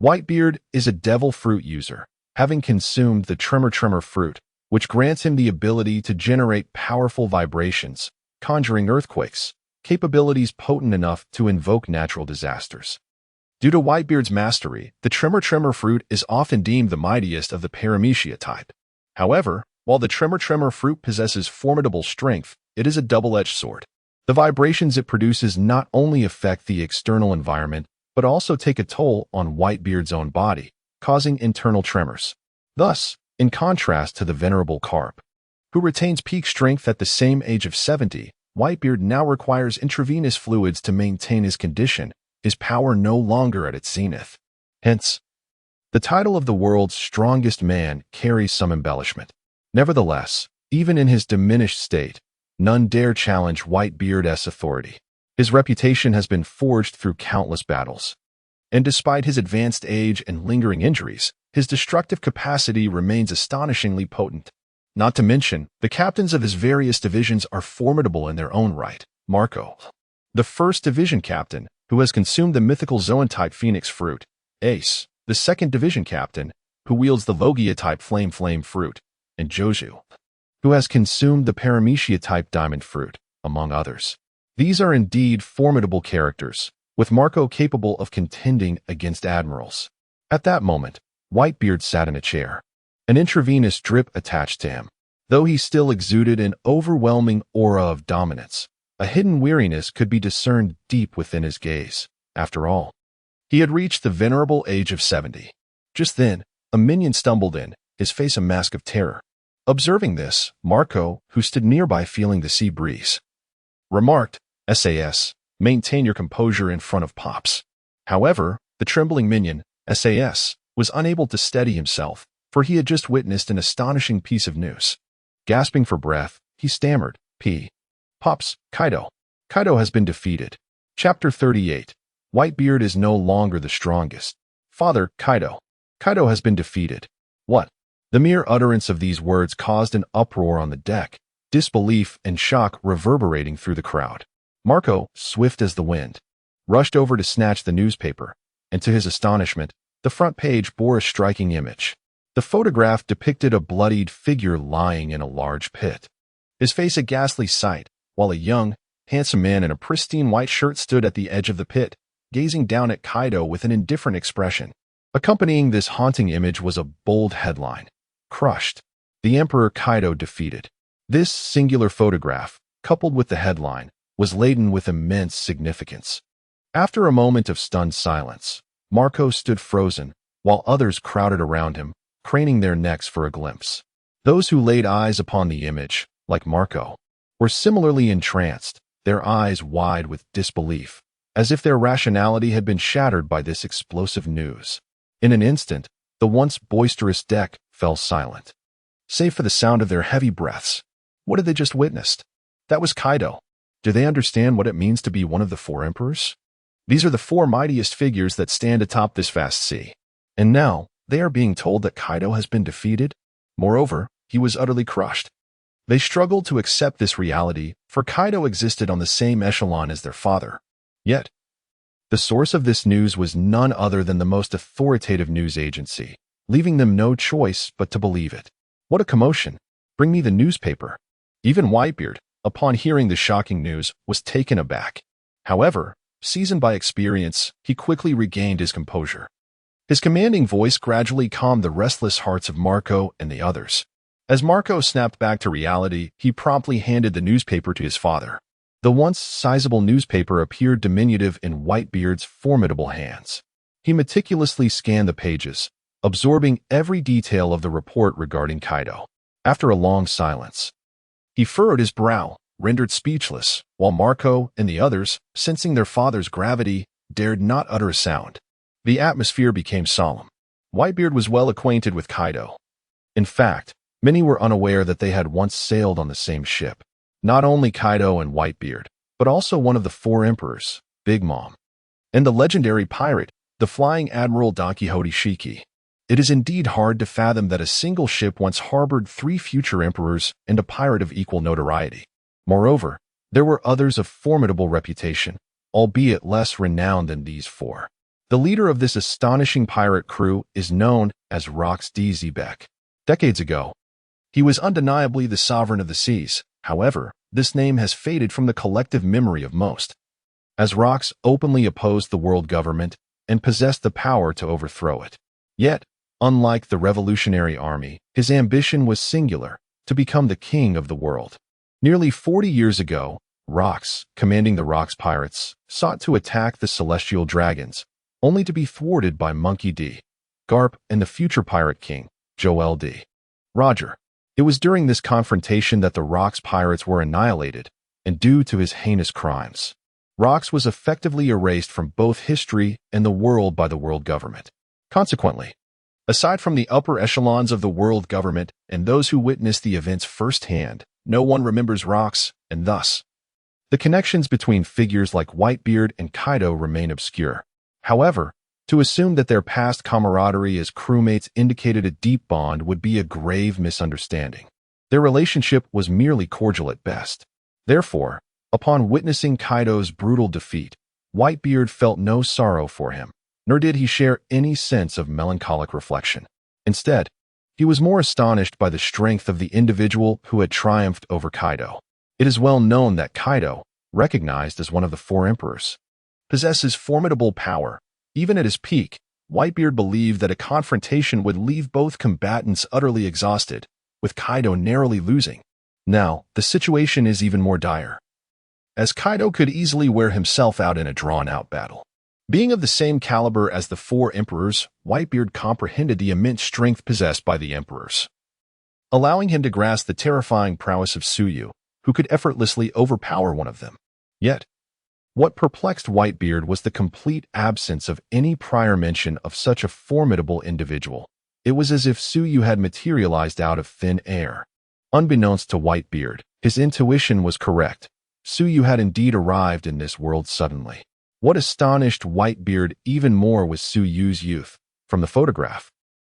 S1: Whitebeard is a devil fruit user, having consumed the Tremor fruit, which grants him the ability to generate powerful vibrations, conjuring earthquakes, capabilities potent enough to invoke natural disasters. Due to Whitebeard's mastery, the Tremor fruit is often deemed the mightiest of the Paramecia type. However, while the Tremor fruit possesses formidable strength, it is a double-edged sword. The vibrations it produces not only affect the external environment, but also take a toll on Whitebeard's own body, causing internal tremors. Thus, in contrast to the venerable Carp, who retains peak strength at the same age of 70, Whitebeard now requires intravenous fluids to maintain his condition, his power no longer at its zenith. Hence, the title of the world's strongest man carries some embellishment. Nevertheless, even in his diminished state, none dare challenge Whitebeard's authority. His reputation has been forged through countless battles. And despite his advanced age and lingering injuries, his destructive capacity remains astonishingly potent. Not to mention, the captains of his various divisions are formidable in their own right. Marco, the first division captain, who has consumed the mythical Zoan-type Phoenix fruit. Ace, the second division captain, who wields the Logia-type Flame fruit. And Joju, who has consumed the Paramecia-type Diamond fruit, among others. These are indeed formidable characters, with Marco capable of contending against admirals. At that moment, Whitebeard sat in a chair. An intravenous drip attached to him. Though he still exuded an overwhelming aura of dominance, a hidden weariness could be discerned deep within his gaze. After all, he had reached the venerable age of 70. Just then, a minion stumbled in, his face a mask of terror. Observing this, Marco, who stood nearby feeling the sea breeze, remarked, "SAS, maintain your composure in front of Pops." However, the trembling minion, SAS, was unable to steady himself, for he had just witnessed an astonishing piece of news. Gasping for breath, he stammered, "Pops, Kaido. Kaido has been defeated." Chapter 38. Whitebeard is no longer the strongest. Father, Kaido. Kaido has been defeated. What? The mere utterance of these words caused an uproar on the deck, disbelief and shock reverberating through the crowd. Marco, swift as the wind, rushed over to snatch the newspaper, and to his astonishment, the front page bore a striking image. The photograph depicted a bloodied figure lying in a large pit, his face a ghastly sight, while a young, handsome man in a pristine white shirt stood at the edge of the pit, gazing down at Kaido with an indifferent expression. Accompanying this haunting image was a bold headline: "Crushed. The Emperor Kaido defeated." This singular photograph, coupled with the headline, was laden with immense significance. After a moment of stunned silence, Marco stood frozen, while others crowded around him, craning their necks for a glimpse. Those who laid eyes upon the image, like Marco, were similarly entranced, their eyes wide with disbelief, as if their rationality had been shattered by this explosive news. In an instant, the once boisterous deck fell silent, save for the sound of their heavy breaths. What had they just witnessed? That was Kaido. Do they understand what it means to be one of the four emperors? These are the four mightiest figures that stand atop this vast sea. And now, they are being told that Kaido has been defeated? Moreover, he was utterly crushed. They struggled to accept this reality, for Kaido existed on the same echelon as their father. Yet, the source of this news was none other than the most authoritative news agency, leaving them no choice but to believe it. What a commotion! Bring me the newspaper. Even Whitebeard, upon hearing the shocking news, was taken aback. However, seasoned by experience, he quickly regained his composure. His commanding voice gradually calmed the restless hearts of Marco and the others. As Marco snapped back to reality, he promptly handed the newspaper to his father. The once sizable newspaper appeared diminutive in Whitebeard's formidable hands. He meticulously scanned the pages, absorbing every detail of the report regarding Kaido. After a long silence, he furrowed his brow, rendered speechless, while Marco and the others, sensing their father's gravity, dared not utter a sound. The atmosphere became solemn. Whitebeard was well acquainted with Kaido. In fact, many were unaware that they had once sailed on the same ship. Not only Kaido and Whitebeard, but also one of the four emperors, Big Mom, and the legendary pirate, the Flying Admiral Don Quixote Shiki. It is indeed hard to fathom that a single ship once harbored three future emperors and a pirate of equal notoriety. Moreover, there were others of formidable reputation, albeit less renowned than these four. The leader of this astonishing pirate crew is known as Rox D. Zebek. Decades ago, he was undeniably the sovereign of the seas. However, this name has faded from the collective memory of most, as Rox openly opposed the world government and possessed the power to overthrow it. Yet, unlike the Revolutionary Army, his ambition was singular, to become the king of the world. Nearly 40 years ago, Rox, commanding the Rox pirates, sought to attack the Celestial Dragons, only to be thwarted by Monkey D., Garp, and the future pirate king, Joel D. Roger. It was during this confrontation that the Rox pirates were annihilated, and due to his heinous crimes, Rox was effectively erased from both history and the world by the world government. Consequently, aside from the upper echelons of the world government and those who witnessed the events firsthand, no one remembers Rox, and thus, the connections between figures like Whitebeard and Kaido remain obscure. However, to assume that their past camaraderie as crewmates indicated a deep bond would be a grave misunderstanding. Their relationship was merely cordial at best. Therefore, upon witnessing Kaido's brutal defeat, Whitebeard felt no sorrow for him, nor did he share any sense of melancholic reflection. Instead, he was more astonished by the strength of the individual who had triumphed over Kaido. It is well known that Kaido, recognized as one of the four emperors, possesses formidable power. Even at his peak, Whitebeard believed that a confrontation would leave both combatants utterly exhausted, with Kaido narrowly losing. Now, the situation is even more dire, as Kaido could easily wear himself out in a drawn-out battle. Being of the same caliber as the four emperors, Whitebeard comprehended the immense strength possessed by the emperors, allowing him to grasp the terrifying prowess of Tsuyu, who could effortlessly overpower one of them. Yet, what perplexed Whitebeard was the complete absence of any prior mention of such a formidable individual. It was as if Tsuyu had materialized out of thin air. Unbeknownst to Whitebeard, his intuition was correct. Tsuyu had indeed arrived in this world suddenly. What astonished Whitebeard even more was Tsuyu's youth. From the photograph,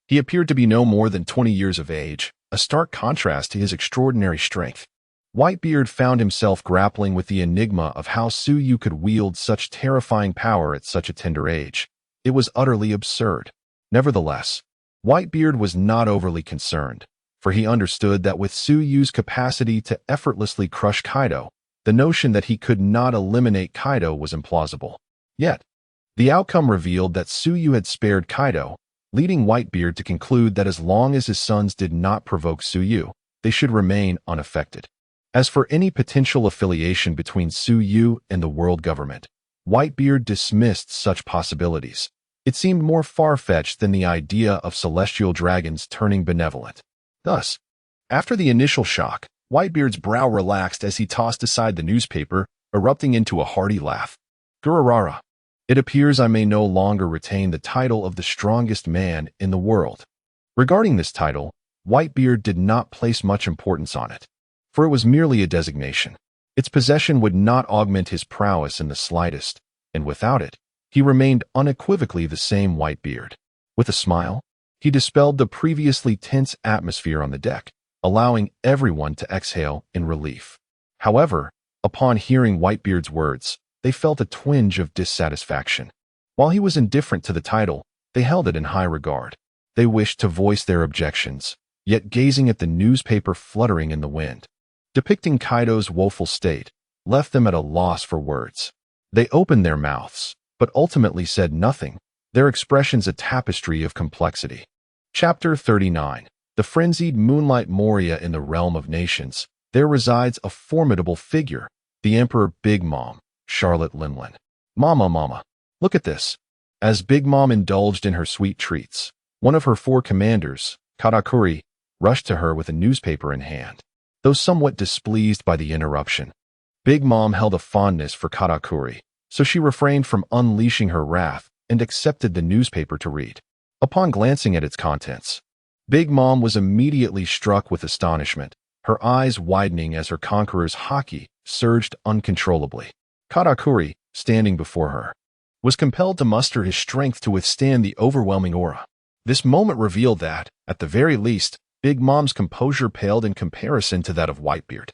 S1: he appeared to be no more than 20 years of age, a stark contrast to his extraordinary strength. Whitebeard found himself grappling with the enigma of how Tsuyu could wield such terrifying power at such a tender age. It was utterly absurd. Nevertheless, Whitebeard was not overly concerned, for he understood that with Suyu's capacity to effortlessly crush Kaido, the notion that he could not eliminate Kaido was implausible. Yet, the outcome revealed that Suyu had spared Kaido, leading Whitebeard to conclude that as long as his sons did not provoke Suyu, they should remain unaffected. As for any potential affiliation between Suyu and the world government, Whitebeard dismissed such possibilities. It seemed more far-fetched than the idea of celestial dragons turning benevolent. Thus, after the initial shock, Whitebeard's brow relaxed as he tossed aside the newspaper, erupting into a hearty laugh. Gururara, it appears I may no longer retain the title of the strongest man in the world. Regarding this title, Whitebeard did not place much importance on it, for it was merely a designation. Its possession would not augment his prowess in the slightest, and without it, he remained unequivocally the same Whitebeard. With a smile, he dispelled the previously tense atmosphere on the deck, allowing everyone to exhale in relief. However, upon hearing Whitebeard's words, they felt a twinge of dissatisfaction. While he was indifferent to the title, they held it in high regard. They wished to voice their objections, yet gazing at the newspaper fluttering in the wind, depicting Kaido's woeful state, left them at a loss for words. They opened their mouths, but ultimately said nothing, their expressions a tapestry of complexity. Chapter 39. The frenzied Moonlight Moria in the realm of nations. There resides a formidable figure, the Emperor Big Mom, Charlotte Linlin. Mama, look at this. As Big Mom indulged in her sweet treats, one of her 4 commanders, Katakuri, rushed to her with a newspaper in hand. Though somewhat displeased by the interruption, Big Mom held a fondness for Katakuri, so she refrained from unleashing her wrath and accepted the newspaper to read. Upon glancing at its contents, Big Mom was immediately struck with astonishment, her eyes widening as her conqueror's haki surged uncontrollably. Katakuri, standing before her, was compelled to muster his strength to withstand the overwhelming aura. This moment revealed that, at the very least, Big Mom's composure paled in comparison to that of Whitebeard.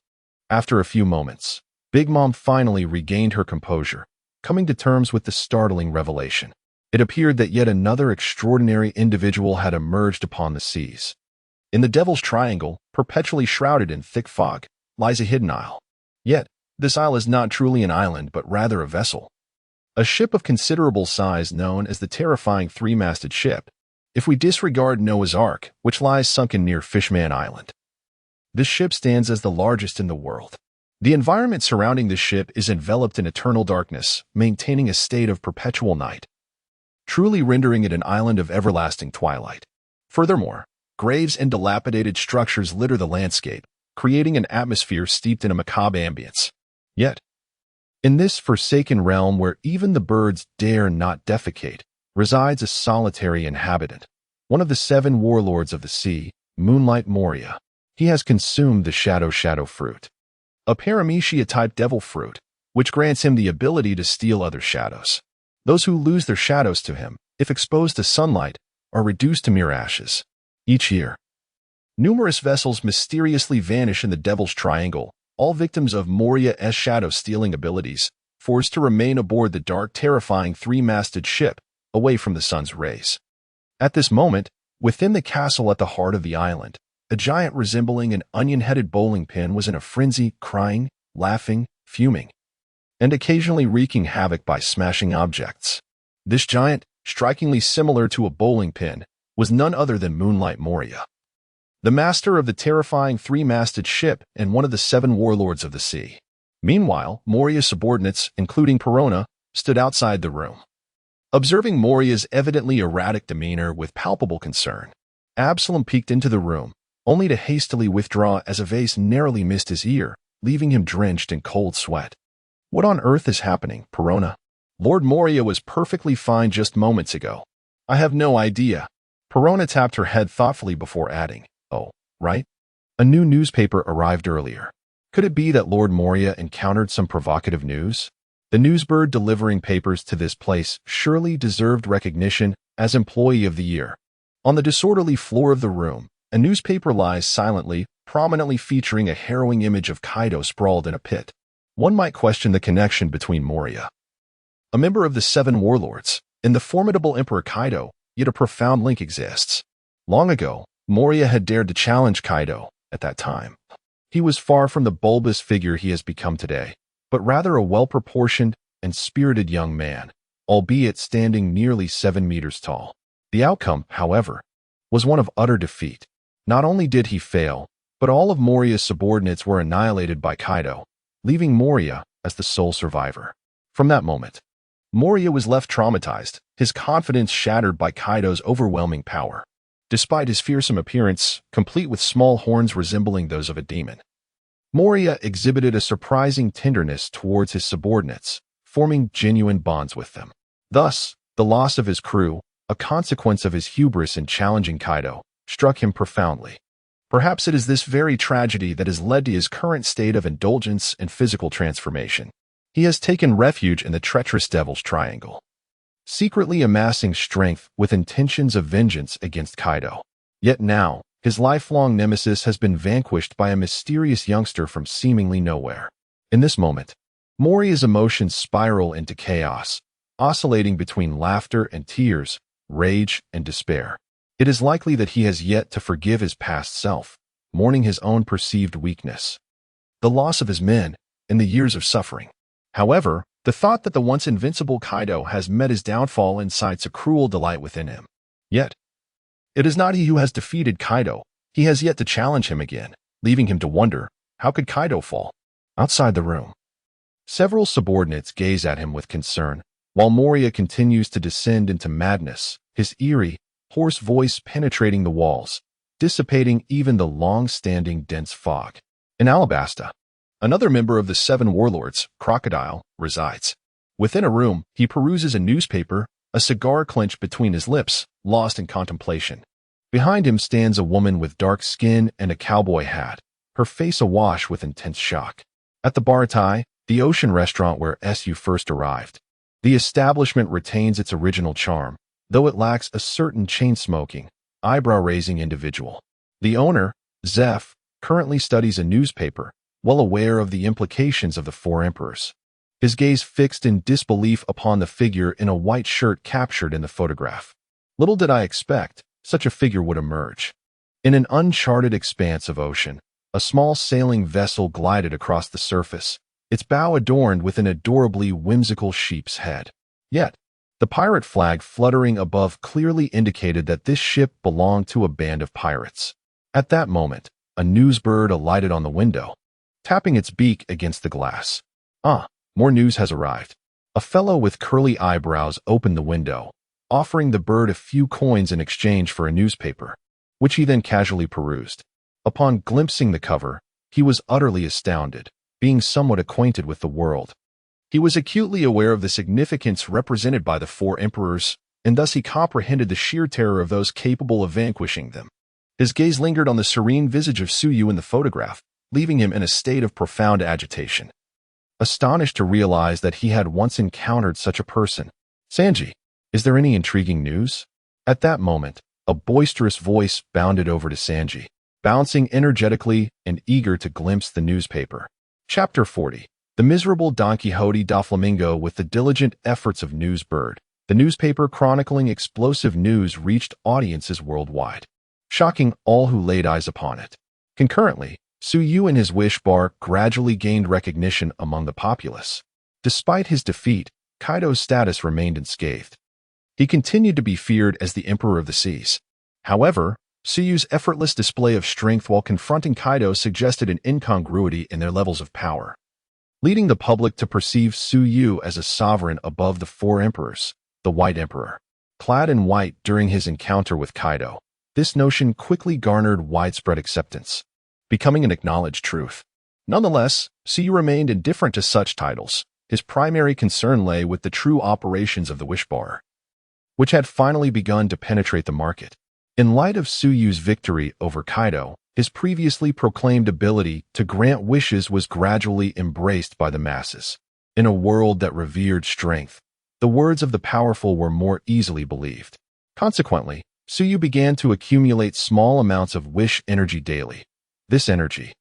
S1: After a few moments, Big Mom finally regained her composure, coming to terms with the startling revelation. It appeared that yet another extraordinary individual had emerged upon the seas. In the Devil's Triangle, perpetually shrouded in thick fog, lies a hidden isle. Yet, this isle is not truly an island but rather a vessel. A ship of considerable size known as the terrifying 3-masted ship, if we disregard Noah's Ark, which lies sunken near Fishman Island. This ship stands as the largest in the world. The environment surrounding this ship is enveloped in eternal darkness, maintaining a state of perpetual night, truly rendering it an island of everlasting twilight. Furthermore, graves and dilapidated structures litter the landscape, creating an atmosphere steeped in a macabre ambience. Yet, in this forsaken realm where even the birds dare not defecate, resides a solitary inhabitant, one of the 7 warlords of the sea, Moonlight Moria. He has consumed the shadow fruit, a paramecia-type devil fruit, which grants him the ability to steal other shadows. Those who lose their shadows to him, if exposed to sunlight, are reduced to mere ashes. Each year, numerous vessels mysteriously vanish in the Devil's Triangle, all victims of Moria's shadow-stealing abilities, forced to remain aboard the dark, terrifying 3-masted ship, away from the sun's rays. At this moment, within the castle at the heart of the island, a giant resembling an onion-headed bowling pin was in a frenzy, crying, laughing, fuming, and occasionally wreaking havoc by smashing objects. This giant, strikingly similar to a bowling pin, was none other than Moonlight Moria, the master of the terrifying 3-masted ship and one of the 7 warlords of the sea. Meanwhile, Moria's subordinates, including Perona, stood outside the room, observing Moria's evidently erratic demeanor with palpable concern. Absalom peeked into the room, only to hastily withdraw as a vase narrowly missed his ear, leaving him drenched in cold sweat. What on earth is happening, Perona? Lord Moria was perfectly fine just moments ago. I have no idea. Perona tapped her head thoughtfully before adding, oh, right? A new newspaper arrived earlier. Could it be that Lord Moria encountered some provocative news? The newsbird delivering papers to this place surely deserved recognition as Employee of the Year. On the disorderly floor of the room, a newspaper lies silently, prominently featuring a harrowing image of Kaido sprawled in a pit. One might question the connection between Moria, a member of the 7 warlords, In the formidable Emperor Kaido, yet a profound link exists. Long ago, Moria had dared to challenge Kaido at that time. He was far from the bulbous figure he has become today, but rather a well-proportioned and spirited young man, albeit standing nearly 7 meters tall. The outcome, however, was one of utter defeat. Not only did he fail, but all of Moria's subordinates were annihilated by Kaido, leaving Moria as the sole survivor. From that moment, Moria was left traumatized, his confidence shattered by Kaido's overwhelming power. Despite his fearsome appearance, complete with small horns resembling those of a demon, Moria exhibited a surprising tenderness towards his subordinates, forming genuine bonds with them. Thus, the loss of his crew, a consequence of his hubris in challenging Kaido, struck him profoundly. Perhaps it is this very tragedy that has led to his current state of indulgence and physical transformation. He has taken refuge in the treacherous Devil's Triangle, secretly amassing strength with intentions of vengeance against Kaido. Yet now, his lifelong nemesis has been vanquished by a mysterious youngster from seemingly nowhere. In this moment, Moria's emotions spiral into chaos, oscillating between laughter and tears, rage and despair. It is likely that he has yet to forgive his past self, mourning his own perceived weakness, the loss of his men, and the years of suffering. However, the thought that the once invincible Kaido has met his downfall incites a cruel delight within him. Yet, it is not he who has defeated Kaido. He has yet to challenge him again, leaving him to wonder, how could Kaido fall? Outside the room, several subordinates gaze at him with concern, while Moria continues to descend into madness, his eerie, hoarse voice penetrating the walls, dissipating even the long-standing dense fog. In Alabasta, another member of the 7 warlords, Crocodile, resides. Within a room, he peruses a newspaper, a cigar clenched between his lips, lost in contemplation. Behind him stands a woman with dark skin and a cowboy hat, her face awash with intense shock. At the Baratai, the ocean restaurant where SU first arrived, the establishment retains its original charm, though it lacks a certain chain-smoking, eyebrow-raising individual. The owner, Zeph, currently studies a newspaper, well aware of the implications of the 4 emperors. His gaze fixed in disbelief upon the figure in a white shirt captured in the photograph. Little did I expect such a figure would emerge. In an uncharted expanse of ocean, a small sailing vessel glided across the surface, its bow adorned with an adorably whimsical sheep's head. Yet, the pirate flag fluttering above clearly indicated that this ship belonged to a band of pirates. At that moment, a newsbird alighted on the window, tapping its beak against the glass. More news has arrived. A fellow with curly eyebrows opened the window, offering the bird a few coins in exchange for a newspaper, which he then casually perused. Upon glimpsing the cover, he was utterly astounded, being somewhat acquainted with the world. He was acutely aware of the significance represented by the 4 emperors, and thus he comprehended the sheer terror of those capable of vanquishing them. His gaze lingered on the serene visage of Tsuyu in the photograph, leaving him in a state of profound agitation. Astonished to realize that he had once encountered such a person. "Sanji, is there any intriguing news?" At that moment, a boisterous voice bounded over to Sanji, bouncing energetically and eager to glimpse the newspaper. Chapter 40. The miserable Don Quixote da Flamingo with the diligent efforts of Newsbird. The newspaper chronicling explosive news reached audiences worldwide, shocking all who laid eyes upon it. Concurrently, Tsuyu and his wish bar gradually gained recognition among the populace. Despite his defeat, Kaido's status remained unscathed. He continued to be feared as the Emperor of the Seas. However, Tsuyu's effortless display of strength while confronting Kaido suggested an incongruity in their levels of power, leading the public to perceive Tsuyu as a sovereign above the 4 emperors, the White Emperor. Clad in white during his encounter with Kaido, this notion quickly garnered widespread acceptance, becoming an acknowledged truth. Nonetheless, Tsuyu remained indifferent to such titles. His primary concern lay with the true operations of the wish bar, which had finally begun to penetrate the market. In light of Tsuyu's victory over Kaido, his previously proclaimed ability to grant wishes was gradually embraced by the masses. In a world that revered strength, the words of the powerful were more easily believed. Consequently, Tsuyu began to accumulate small amounts of wish energy daily. This energy,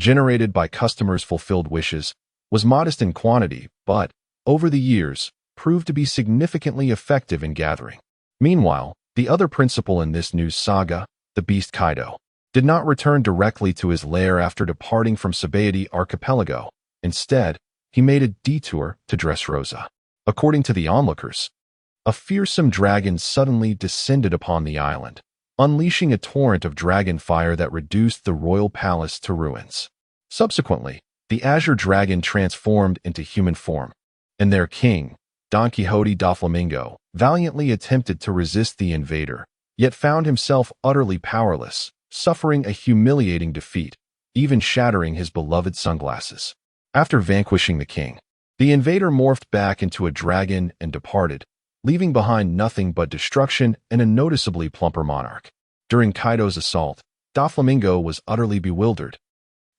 S1: generated by customers' fulfilled wishes, was modest in quantity, but, over the years, proved to be significantly effective in gathering. Meanwhile, the other principal in this new saga, the beast Kaido, did not return directly to his lair after departing from Sabaody Archipelago. Instead, he made a detour to Dressrosa. According to the onlookers, a fearsome dragon suddenly descended upon the island, unleashing a torrent of dragon fire that reduced the royal palace to ruins. Subsequently, the azure dragon transformed into human form, and their king, Don Quixote da Flamingo, valiantly attempted to resist the invader, yet found himself utterly powerless, suffering a humiliating defeat, even shattering his beloved sunglasses. After vanquishing the king, the invader morphed back into a dragon and departed, leaving behind nothing but destruction and a noticeably plumper monarch. During Kaido's assault, Doflamingo was utterly bewildered.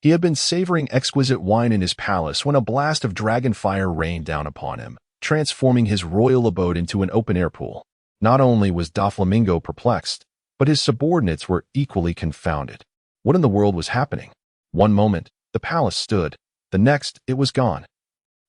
S1: He had been savoring exquisite wine in his palace when a blast of dragon fire rained down upon him, transforming his royal abode into an open-air pool. Not only was Doflamingo perplexed, but his subordinates were equally confounded. What in the world was happening? One moment, the palace stood. The next, it was gone.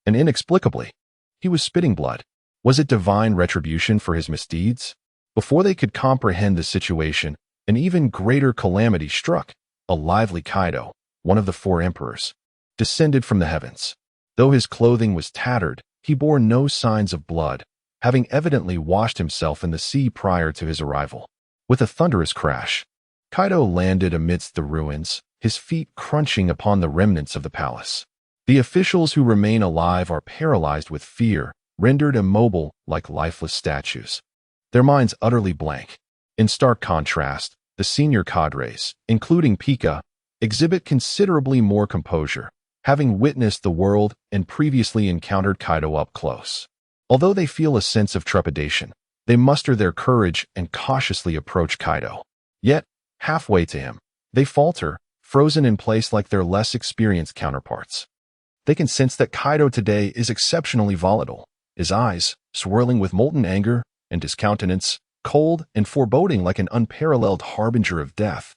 S1: And inexplicably, he was spitting blood. Was it divine retribution for his misdeeds? Before they could comprehend the situation, an even greater calamity struck. A lively Kaido, one of the four emperors, descended from the heavens. Though his clothing was tattered, he bore no signs of blood, having evidently washed himself in the sea prior to his arrival. With a thunderous crash, Kaido landed amidst the ruins, his feet crunching upon the remnants of the palace. The officials who remain alive are paralyzed with fear, rendered immobile like lifeless statues, their minds utterly blank. In stark contrast, the senior cadres, including Pika, exhibit considerably more composure, having witnessed the world and previously encountered Kaido up close. Although they feel a sense of trepidation, they muster their courage and cautiously approach Kaido. Yet, halfway to him, they falter, frozen in place like their less experienced counterparts. They can sense that Kaido today is exceptionally volatile, his eyes swirling with molten anger and his countenance, cold and foreboding like an unparalleled harbinger of death,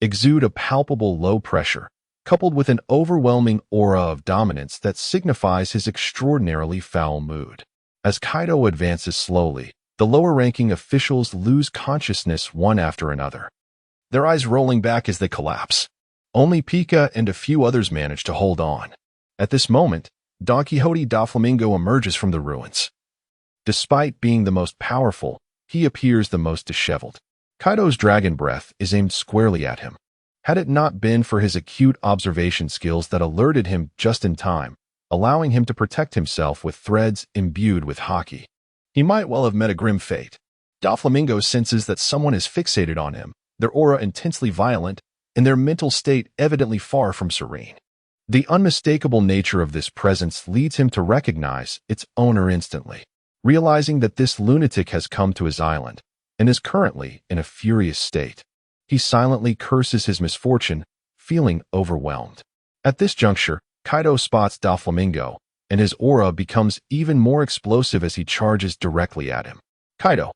S1: exude a palpable low pressure, coupled with an overwhelming aura of dominance that signifies his extraordinarily foul mood. As Kaido advances slowly, the lower-ranking officials lose consciousness one after another, their eyes rolling back as they collapse. Only Pika and a few others manage to hold on. At this moment, Don Quixote da Flamingo emerges from the ruins. Despite being the most powerful, he appears the most disheveled. Kaido's dragon breath is aimed squarely at him. Had it not been for his acute observation skills that alerted him just in time, allowing him to protect himself with threads imbued with haki, he might well have met a grim fate. Doflamingo senses that someone is fixated on him, their aura intensely violent, and their mental state evidently far from serene. The unmistakable nature of this presence leads him to recognize its owner instantly, realizing that this lunatic has come to his island and is currently in a furious state. He silently curses his misfortune, feeling overwhelmed. At this juncture, Kaido spots Doflamingo, and his aura becomes even more explosive as he charges directly at him. Kaido,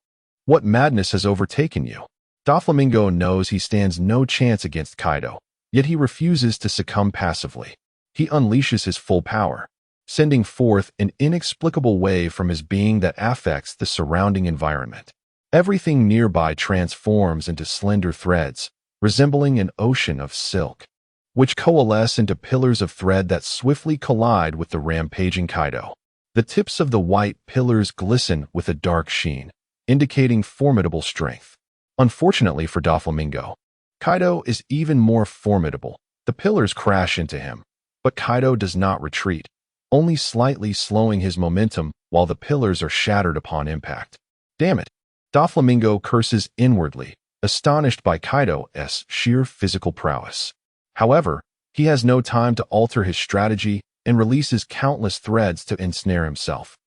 S1: what madness has overtaken you? Doflamingo knows he stands no chance against Kaido, yet he refuses to succumb passively. He unleashes his full power, sending forth an inexplicable wave from his being that affects the surrounding environment. Everything nearby transforms into slender threads, resembling an ocean of silk, which coalesce into pillars of thread that swiftly collide with the rampaging Kaido. The tips of the white pillars glisten with a dark sheen, indicating formidable strength. Unfortunately for Doflamingo, Kaido is even more formidable. The pillars crash into him, but Kaido does not retreat, only slightly slowing his momentum while the pillars are shattered upon impact. Damn it! Doflamingo curses inwardly, astonished by Kaido's sheer physical prowess. However, he has no time to alter his strategy and releases countless threads to ensnare himself,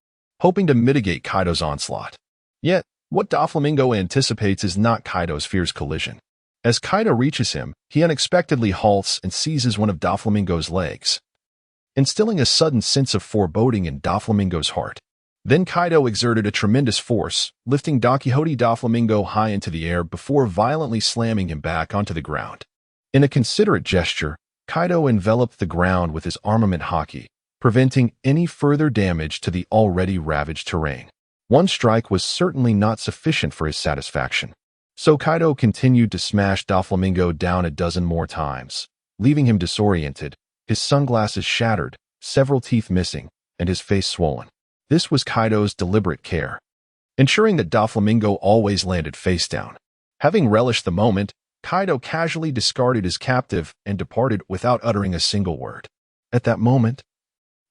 S1: hoping to mitigate Kaido's onslaught. Yet, what Doflamingo anticipates is not Kaido's fierce collision. As Kaido reaches him, he unexpectedly halts and seizes one of Doflamingo's legs, instilling a sudden sense of foreboding in Doflamingo's heart. Then Kaido exerted a tremendous force, lifting Don Quixote Doflamingo high into the air before violently slamming him back onto the ground. In a considerate gesture, Kaido enveloped the ground with his armament haki, preventing any further damage to the already ravaged terrain. One strike was certainly not sufficient for his satisfaction, so Kaido continued to smash Doflamingo down a dozen more times, leaving him disoriented, his sunglasses shattered, several teeth missing, and his face swollen. This was Kaido's deliberate care, ensuring that Doflamingo always landed face down. Having relished the moment, Kaido casually discarded his captive and departed without uttering a single word. At that moment,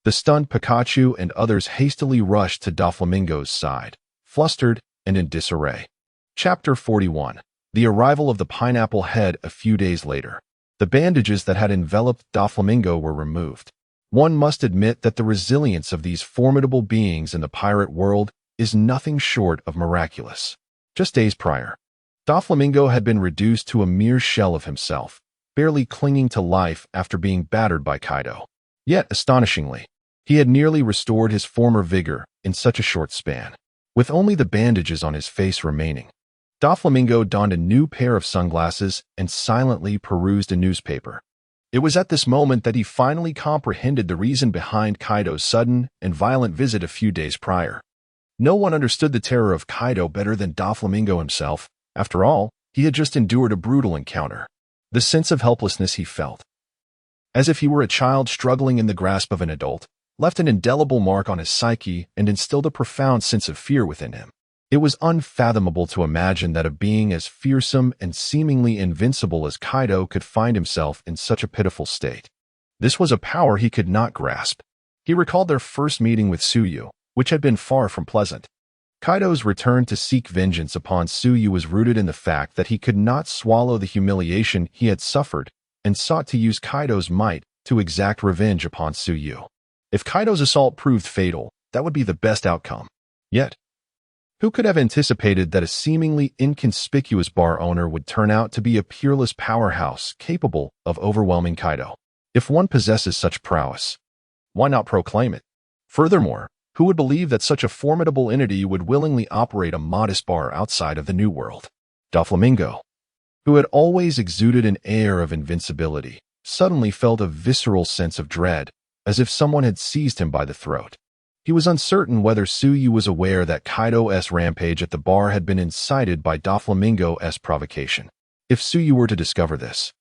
S1: the stunned Pikachu and others hastily rushed to Doflamingo's side, flustered and in disarray. Chapter 41. The arrival of the Pineapple Head a few days later. The bandages that had enveloped Doflamingo were removed. One must admit that the resilience of these formidable beings in the pirate world is nothing short of miraculous. Just days prior, Doflamingo had been reduced to a mere shell of himself, barely clinging to life after being battered by Kaido. Yet, astonishingly, he had nearly restored his former vigor in such a short span. With only the bandages on his face remaining, Doflamingo donned a new pair of sunglasses and silently perused a newspaper. It was at this moment that he finally comprehended the reason behind Kaido's sudden and violent visit a few days prior. No one understood the terror of Kaido better than Doflamingo himself. After all, he had just endured a brutal encounter. The sense of helplessness he felt, as if he were a child struggling in the grasp of an adult, left an indelible mark on his psyche and instilled a profound sense of fear within him. It was unfathomable to imagine that a being as fearsome and seemingly invincible as Kaido could find himself in such a pitiful state. This was a power he could not grasp. He recalled their first meeting with Tsuyu, which had been far from pleasant. Kaido's return to seek vengeance upon Tsuyu was rooted in the fact that he could not swallow the humiliation he had suffered and sought to use Kaido's might to exact revenge upon Tsuyu. If Kaido's assault proved fatal, that would be the best outcome. Yet, who could have anticipated that a seemingly inconspicuous bar owner would turn out to be a peerless powerhouse capable of overwhelming Kaido? If one possesses such prowess, why not proclaim it? Furthermore, who would believe that such a formidable entity would willingly operate a modest bar outside of the New World? Doflamingo, who had always exuded an air of invincibility, suddenly felt a visceral sense of dread, as if someone had seized him by the throat. He was uncertain whether Tsuyu was aware that Kaido's rampage at the bar had been incited by Doflamingo's provocation. If Tsuyu were to discover this,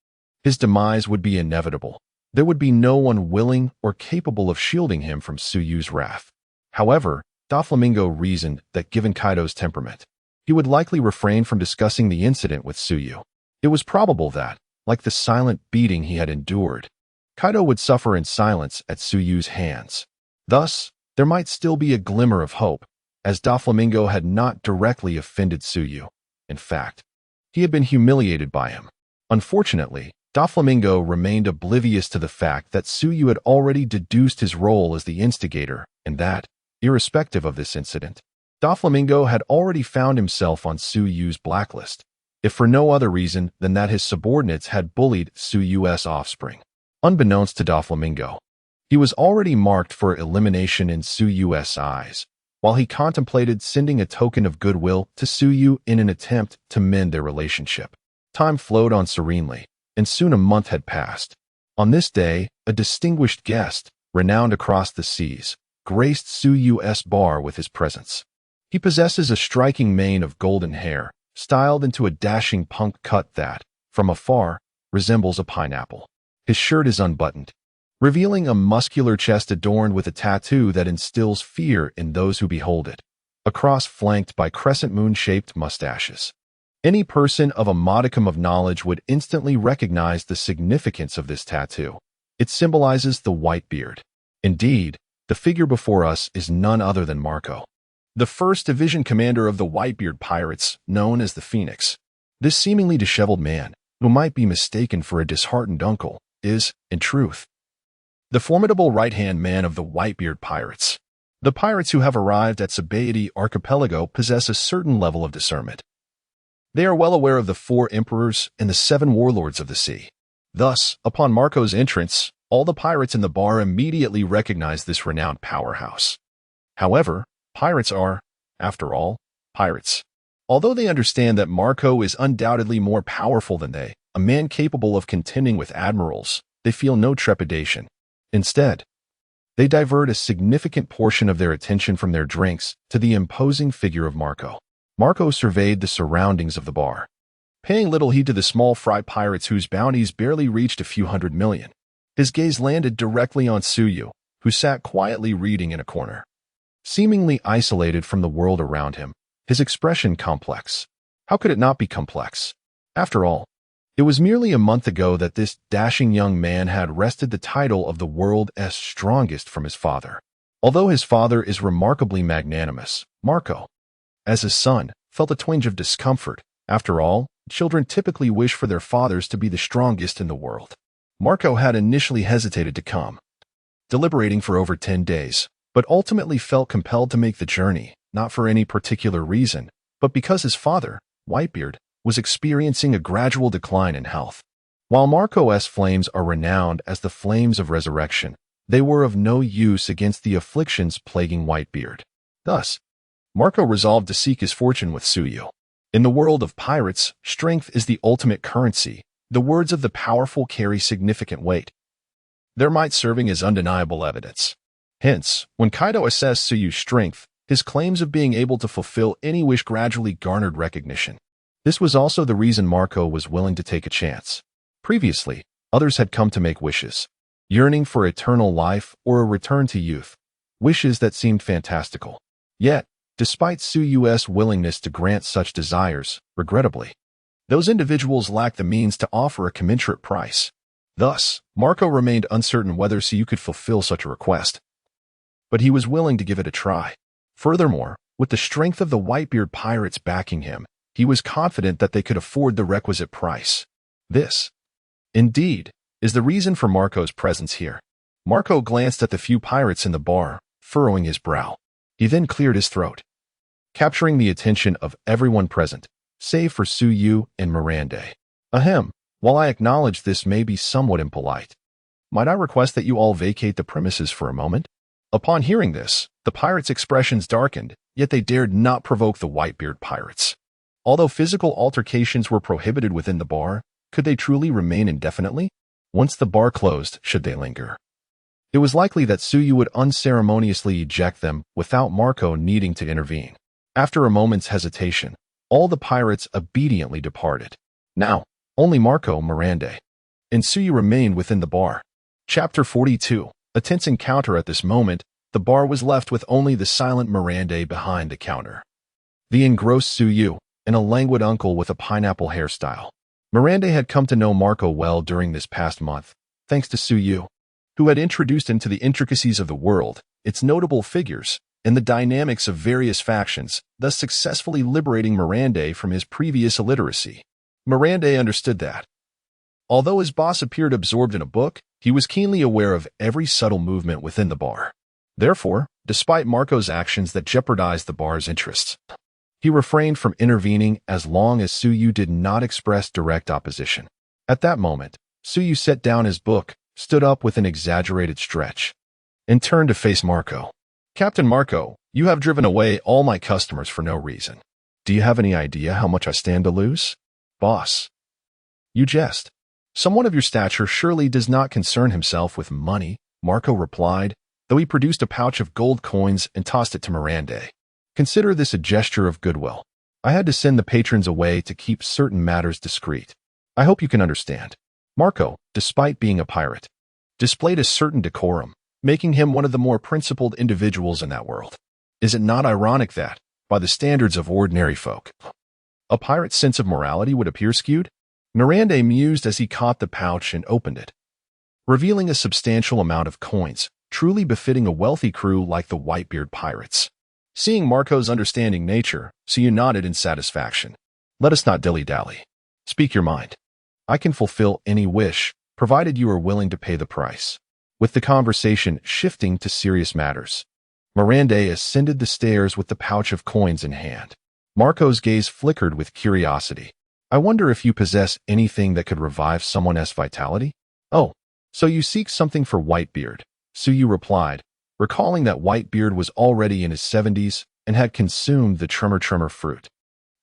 S1: his demise would be inevitable. There would be no one willing or capable of shielding him from Tsuyu's wrath. However, Doflamingo reasoned that given Kaido's temperament, he would likely refrain from discussing the incident with Tsuyu. It was probable that, like the silent beating he had endured, Kaido would suffer in silence at Tsuyu's hands. Thus, there might still be a glimmer of hope, as Doflamingo had not directly offended Tsuyu. In fact, he had been humiliated by him. Unfortunately, Doflamingo remained oblivious to the fact that Tsuyu had already deduced his role as the instigator, and that, irrespective of this incident, Doflamingo had already found himself on Tsuyu's blacklist, if for no other reason than that his subordinates had bullied Tsuyu's offspring. Unbeknownst to Doflamingo, he was already marked for elimination in Tsuyu's eyes, while he contemplated sending a token of goodwill to Tsuyu in an attempt to mend their relationship. Time flowed on serenely, and soon a month had passed. On this day, a distinguished guest, renowned across the seas, graced Tsuyu's bar with his presence. He possesses a striking mane of golden hair, styled into a dashing punk cut that, from afar, resembles a pineapple. His shirt is unbuttoned, revealing a muscular chest adorned with a tattoo that instills fear in those who behold it, a cross flanked by crescent moon-shaped mustaches. Any person of a modicum of knowledge would instantly recognize the significance of this tattoo. It symbolizes the white beard. Indeed, the figure before us is none other than Marco, the first division commander of the Whitebeard pirates, known as the Phoenix. This seemingly disheveled man, who might be mistaken for a disheartened uncle, is, in truth, the formidable right-hand man of the Whitebeard pirates. The pirates who have arrived at Sabaody Archipelago possess a certain level of discernment. They are well aware of the 4 emperors and the 7 warlords of the sea. Thus, upon Marco's entrance, all the pirates in the bar immediately recognize this renowned powerhouse. However, pirates are, after all, pirates. Although they understand that Marco is undoubtedly more powerful than they, a man capable of contending with admirals, they feel no trepidation. Instead, They divert a significant portion of their attention from their drinks to the imposing figure of Marco. Marco surveyed the surroundings of the bar, paying little heed to the small fry pirates whose bounties barely reached a few hundred million. His gaze landed directly on Suyu, who sat quietly reading in a corner. Seemingly isolated from the world around him, his expression complex. How could it not be complex? After all, it was merely a month ago that this dashing young man had wrested the title of the world's strongest from his father. Although his father is remarkably magnanimous, Marco, as his son, felt a twinge of discomfort. After all, children typically wish for their fathers to be the strongest in the world. Marco had initially hesitated to come, deliberating for over 10 days, but ultimately felt compelled to make the journey, not for any particular reason, but because his father, Whitebeard, was experiencing a gradual decline in health. While Marco's flames are renowned as the flames of resurrection, they were of no use against the afflictions plaguing Whitebeard. Thus, Marco resolved to seek his fortune with Suyu. In the world of pirates, strength is the ultimate currency. The words of the powerful carry significant weight, their might serving as undeniable evidence. Hence, when Kaido assessed Suyu's strength, his claims of being able to fulfill any wish gradually garnered recognition. This was also the reason Marco was willing to take a chance. Previously, others had come to make wishes, yearning for eternal life or a return to youth, wishes that seemed fantastical. Yet, despite Suyu's willingness to grant such desires, regrettably, those individuals lacked the means to offer a commensurate price. Thus, Marco remained uncertain whether Suyu could fulfill such a request, but he was willing to give it a try. Furthermore, with the strength of the Whitebeard pirates backing him, he was confident that they could afford the requisite price. This, indeed, is the reason for Marco's presence here. Marco glanced at the few pirates in the bar, furrowing his brow. He then cleared his throat, capturing the attention of everyone present, save for Suyu and Miranda. Ahem, while I acknowledge this may be somewhat impolite, might I request that you all vacate the premises for a moment? Upon hearing this, the pirates' expressions darkened, yet they dared not provoke the Whitebeard pirates. Although physical altercations were prohibited within the bar, could they truly remain indefinitely? Once the bar closed, should they linger? It was likely that Suyu would unceremoniously eject them without Marco needing to intervene. After a moment's hesitation, all the pirates obediently departed. Now, only Marco, Miranda, and Suyu remained within the bar. Chapter 42. A tense encounter. At this moment, the bar was left with only the silent Miranda behind the counter, the engrossed Suyu, and a languid uncle with a pineapple hairstyle. Miranda had come to know Marco well during this past month, thanks to Suyu, who had introduced him to the intricacies of the world, its notable figures, and the dynamics of various factions, thus successfully liberating Miranda from his previous illiteracy. Miranda understood that, although his boss appeared absorbed in a book, he was keenly aware of every subtle movement within the bar. Therefore, despite Marco's actions that jeopardized the bar's interests, he refrained from intervening as long as Suyu did not express direct opposition. At that moment, Suyu set down his book, stood up with an exaggerated stretch, and turned to face Marco. Captain Marco, you have driven away all my customers for no reason. Do you have any idea how much I stand to lose? Boss, you jest. Someone of your stature surely does not concern himself with money, Marco replied, though he produced a pouch of gold coins and tossed it to Miranda. Consider this a gesture of goodwill. I had to send the patrons away to keep certain matters discreet. I hope you can understand. Marco, despite being a pirate, displayed a certain decorum, making him one of the more principled individuals in that world. Is it not ironic that, by the standards of ordinary folk, a pirate's sense of morality would appear skewed? Miranda mused as he caught the pouch and opened it, revealing a substantial amount of coins, truly befitting a wealthy crew like the Whitebeard pirates. Seeing Marco's understanding nature, Suyu nodded in satisfaction. Let us not dilly-dally. Speak your mind. I can fulfill any wish, provided you are willing to pay the price. With the conversation shifting to serious matters, Miranda ascended the stairs with the pouch of coins in hand. Marco's gaze flickered with curiosity. I wonder if you possess anything that could revive someone's vitality? Oh, so you seek something for Whitebeard, Suyu replied, recalling that Whitebeard was already in his 70s and had consumed the tremor fruit,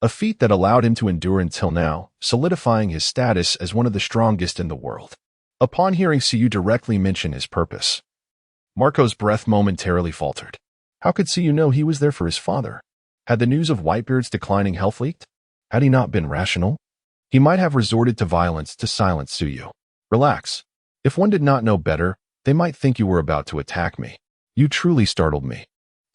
S1: a feat that allowed him to endure until now, solidifying his status as one of the strongest in the world. Upon hearing Suyu directly mention his purpose, Marco's breath momentarily faltered. How could Suyu know he was there for his father? Had the news of Whitebeard's declining health leaked? Had he not been rational? He might have resorted to violence to silence Suyu. Relax. If one did not know better, they might think you were about to attack me. You truly startled me,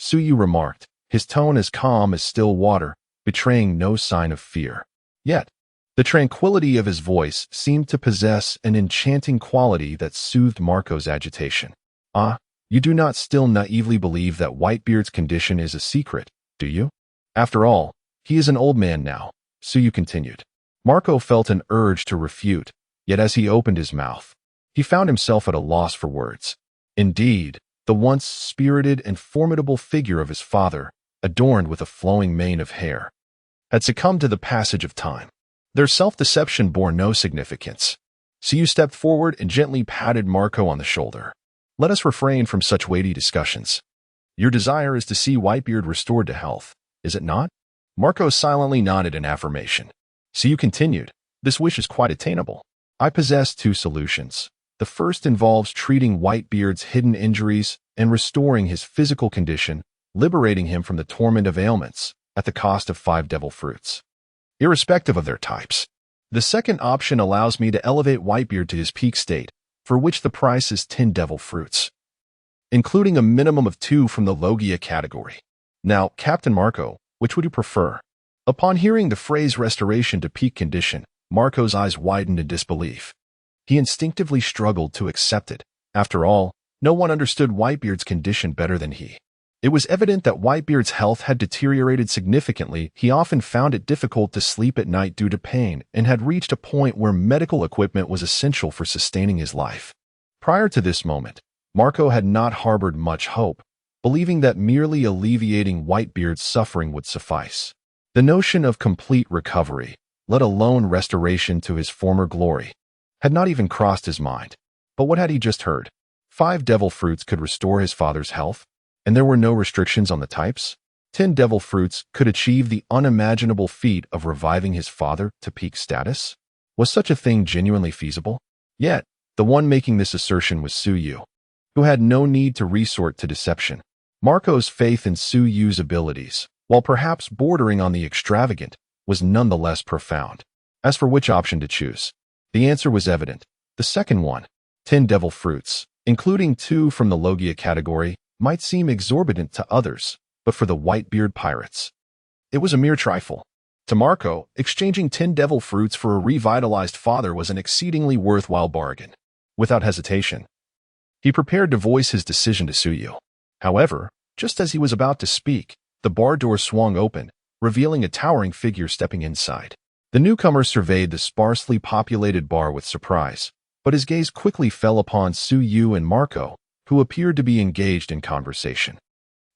S1: Suyu remarked, his tone as calm as still water, betraying no sign of fear. Yet, the tranquility of his voice seemed to possess an enchanting quality that soothed Marco's agitation. Ah, you do not still naively believe that Whitebeard's condition is a secret, do you? After all, he is an old man now, Suyu continued. Marco felt an urge to refute, yet as he opened his mouth, he found himself at a loss for words. Indeed, the once spirited and formidable figure of his father, adorned with a flowing mane of hair, had succumbed to the passage of time. Their self-deception bore no significance. Suyu stepped forward and gently patted Marco on the shoulder. Let us refrain from such weighty discussions. Your desire is to see Whitebeard restored to health, is it not? Marco silently nodded in affirmation. Suyu continued, this wish is quite attainable. I possess two solutions. The first involves treating Whitebeard's hidden injuries and restoring his physical condition, liberating him from the torment of ailments at the cost of 5 devil fruits, irrespective of their types. The second option allows me to elevate Whitebeard to his peak state, for which the price is 10 devil fruits, including a minimum of 2 from the Logia category. Now, Captain Marco, which would you prefer? Upon hearing the phrase restoration to peak condition, Marco's eyes widened in disbelief. He instinctively struggled to accept it. After all, no one understood Whitebeard's condition better than he. It was evident that Whitebeard's health had deteriorated significantly. He often found it difficult to sleep at night due to pain and had reached a point where medical equipment was essential for sustaining his life. Prior to this moment, Marco had not harbored much hope, believing that merely alleviating Whitebeard's suffering would suffice. The notion of complete recovery, let alone restoration to his former glory, had not even crossed his mind. But what had he just heard? 5 devil fruits could restore his father's health, and there were no restrictions on the types? 10 devil fruits could achieve the unimaginable feat of reviving his father to peak status? Was such a thing genuinely feasible? Yet, the one making this assertion was Suyu, who had no need to resort to deception. Marco's faith in Suyu's abilities, while perhaps bordering on the extravagant, was nonetheless profound. As for which option to choose, the answer was evident. The second one, 10 devil fruits, including 2 from the Logia category, might seem exorbitant to others, but for the Whitebeard pirates, it was a mere trifle. To Marco, exchanging 10 devil fruits for a revitalized father was an exceedingly worthwhile bargain. Without hesitation, he prepared to voice his decision to Suyu. However, just as he was about to speak, the bar door swung open, revealing a towering figure stepping inside. The newcomer surveyed the sparsely populated bar with surprise, but his gaze quickly fell upon Suyu and Marco, who appeared to be engaged in conversation.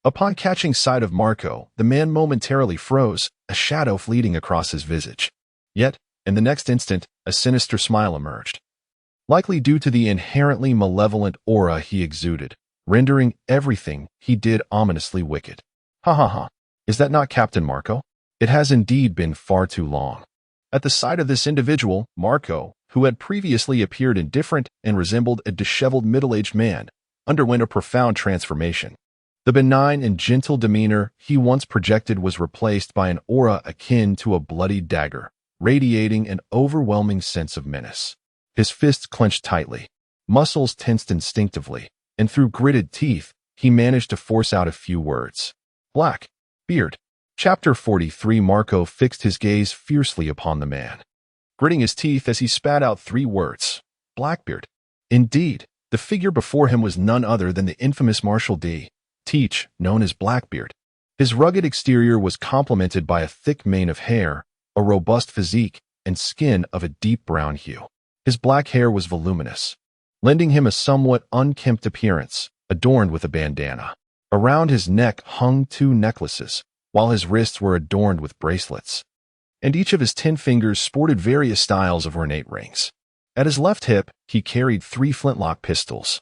S1: Upon catching sight of Marco, the man momentarily froze, a shadow fleeting across his visage. Yet, in the next instant, a sinister smile emerged, likely due to the inherently malevolent aura he exuded, rendering everything he did ominously wicked. Ha ha ha. Is that not Captain Marco? It has indeed been far too long. At the sight of this individual, Marco, who had previously appeared indifferent and resembled a disheveled middle-aged man, underwent a profound transformation. The benign and gentle demeanor he once projected was replaced by an aura akin to a bloodied dagger, radiating an overwhelming sense of menace. His fists clenched tightly, muscles tensed instinctively, and through gritted teeth, he managed to force out a few words. Black beard. Chapter 43. Marco fixed his gaze fiercely upon the man, gritting his teeth as he spat out 3 words. Blackbeard. Indeed, the figure before him was none other than the infamous Marshal D. Teach, known as Blackbeard. His rugged exterior was complemented by a thick mane of hair, a robust physique, and skin of a deep brown hue. His black hair was voluminous, lending him a somewhat unkempt appearance, adorned with a bandana. Around his neck hung 2 necklaces, while his wrists were adorned with bracelets, and each of his 10 fingers sported various styles of ornate rings. At his left hip, he carried 3 flintlock pistols,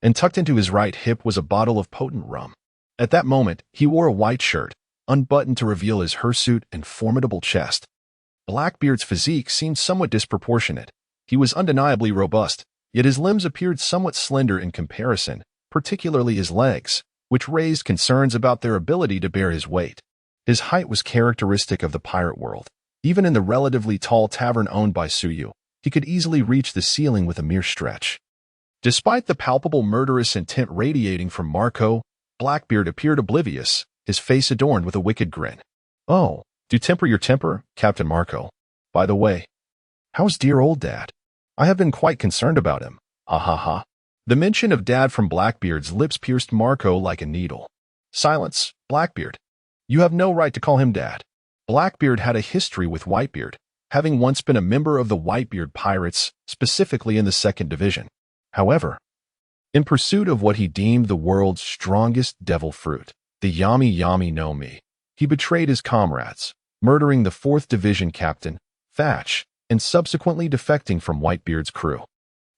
S1: and tucked into his right hip was a bottle of potent rum. At that moment, he wore a white shirt, unbuttoned to reveal his hirsute and formidable chest. Blackbeard's physique seemed somewhat disproportionate. He was undeniably robust, yet his limbs appeared somewhat slender in comparison, particularly his legs, which raised concerns about their ability to bear his weight. His height was characteristic of the pirate world. Even in the relatively tall tavern owned by Suyu, he could easily reach the ceiling with a mere stretch. Despite the palpable murderous intent radiating from Marco, Blackbeard appeared oblivious, his face adorned with a wicked grin. "Oh, do temper your temper, Captain Marco. By the way, how's dear old Dad? I have been quite concerned about him. Ha ha ha." The mention of Dad from Blackbeard's lips pierced Marco like a needle. "Silence, Blackbeard. You have no right to call him Dad." Blackbeard had a history with Whitebeard, having once been a member of the Whitebeard Pirates, specifically in the 2nd Division. However, in pursuit of what he deemed the world's strongest devil fruit, the Yami Yami no Mi, he betrayed his comrades, murdering the 4th Division captain, Thatch, and subsequently defecting from Whitebeard's crew.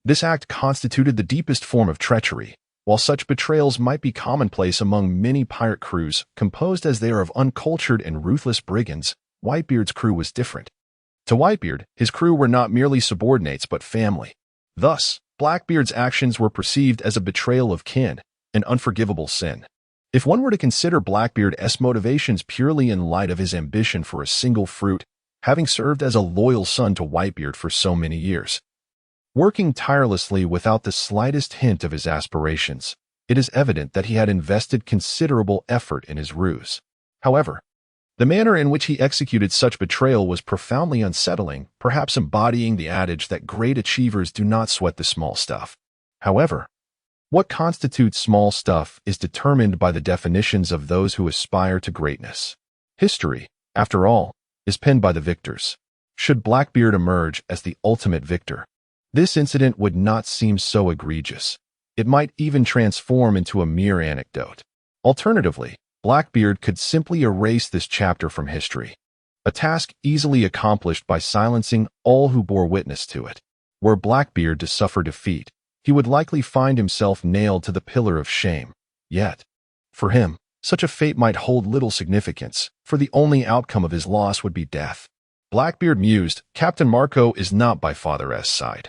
S1: This act constituted the deepest form of treachery. While such betrayals might be commonplace among many pirate crews composed as they are of uncultured and ruthless brigands, Whitebeard's crew was different. To Whitebeard, his crew were not merely subordinates but family. Thus, Blackbeard's actions were perceived as a betrayal of kin, an unforgivable sin. If one were to consider Blackbeard's motivations purely in light of his ambition for a single fruit, having served as a loyal son to Whitebeard for so many years, working tirelessly without the slightest hint of his aspirations, it is evident that he had invested considerable effort in his ruse. However, the manner in which he executed such betrayal was profoundly unsettling, perhaps embodying the adage that great achievers do not sweat the small stuff. However, what constitutes small stuff is determined by the definitions of those who aspire to greatness. History, after all, is penned by the victors. Should Blackbeard emerge as the ultimate victor, this incident would not seem so egregious. It might even transform into a mere anecdote. Alternatively, Blackbeard could simply erase this chapter from history, a task easily accomplished by silencing all who bore witness to it. Were Blackbeard to suffer defeat, he would likely find himself nailed to the pillar of shame. Yet, for him, such a fate might hold little significance, for the only outcome of his loss would be death. Blackbeard mused, Captain Marco is not by Father's side.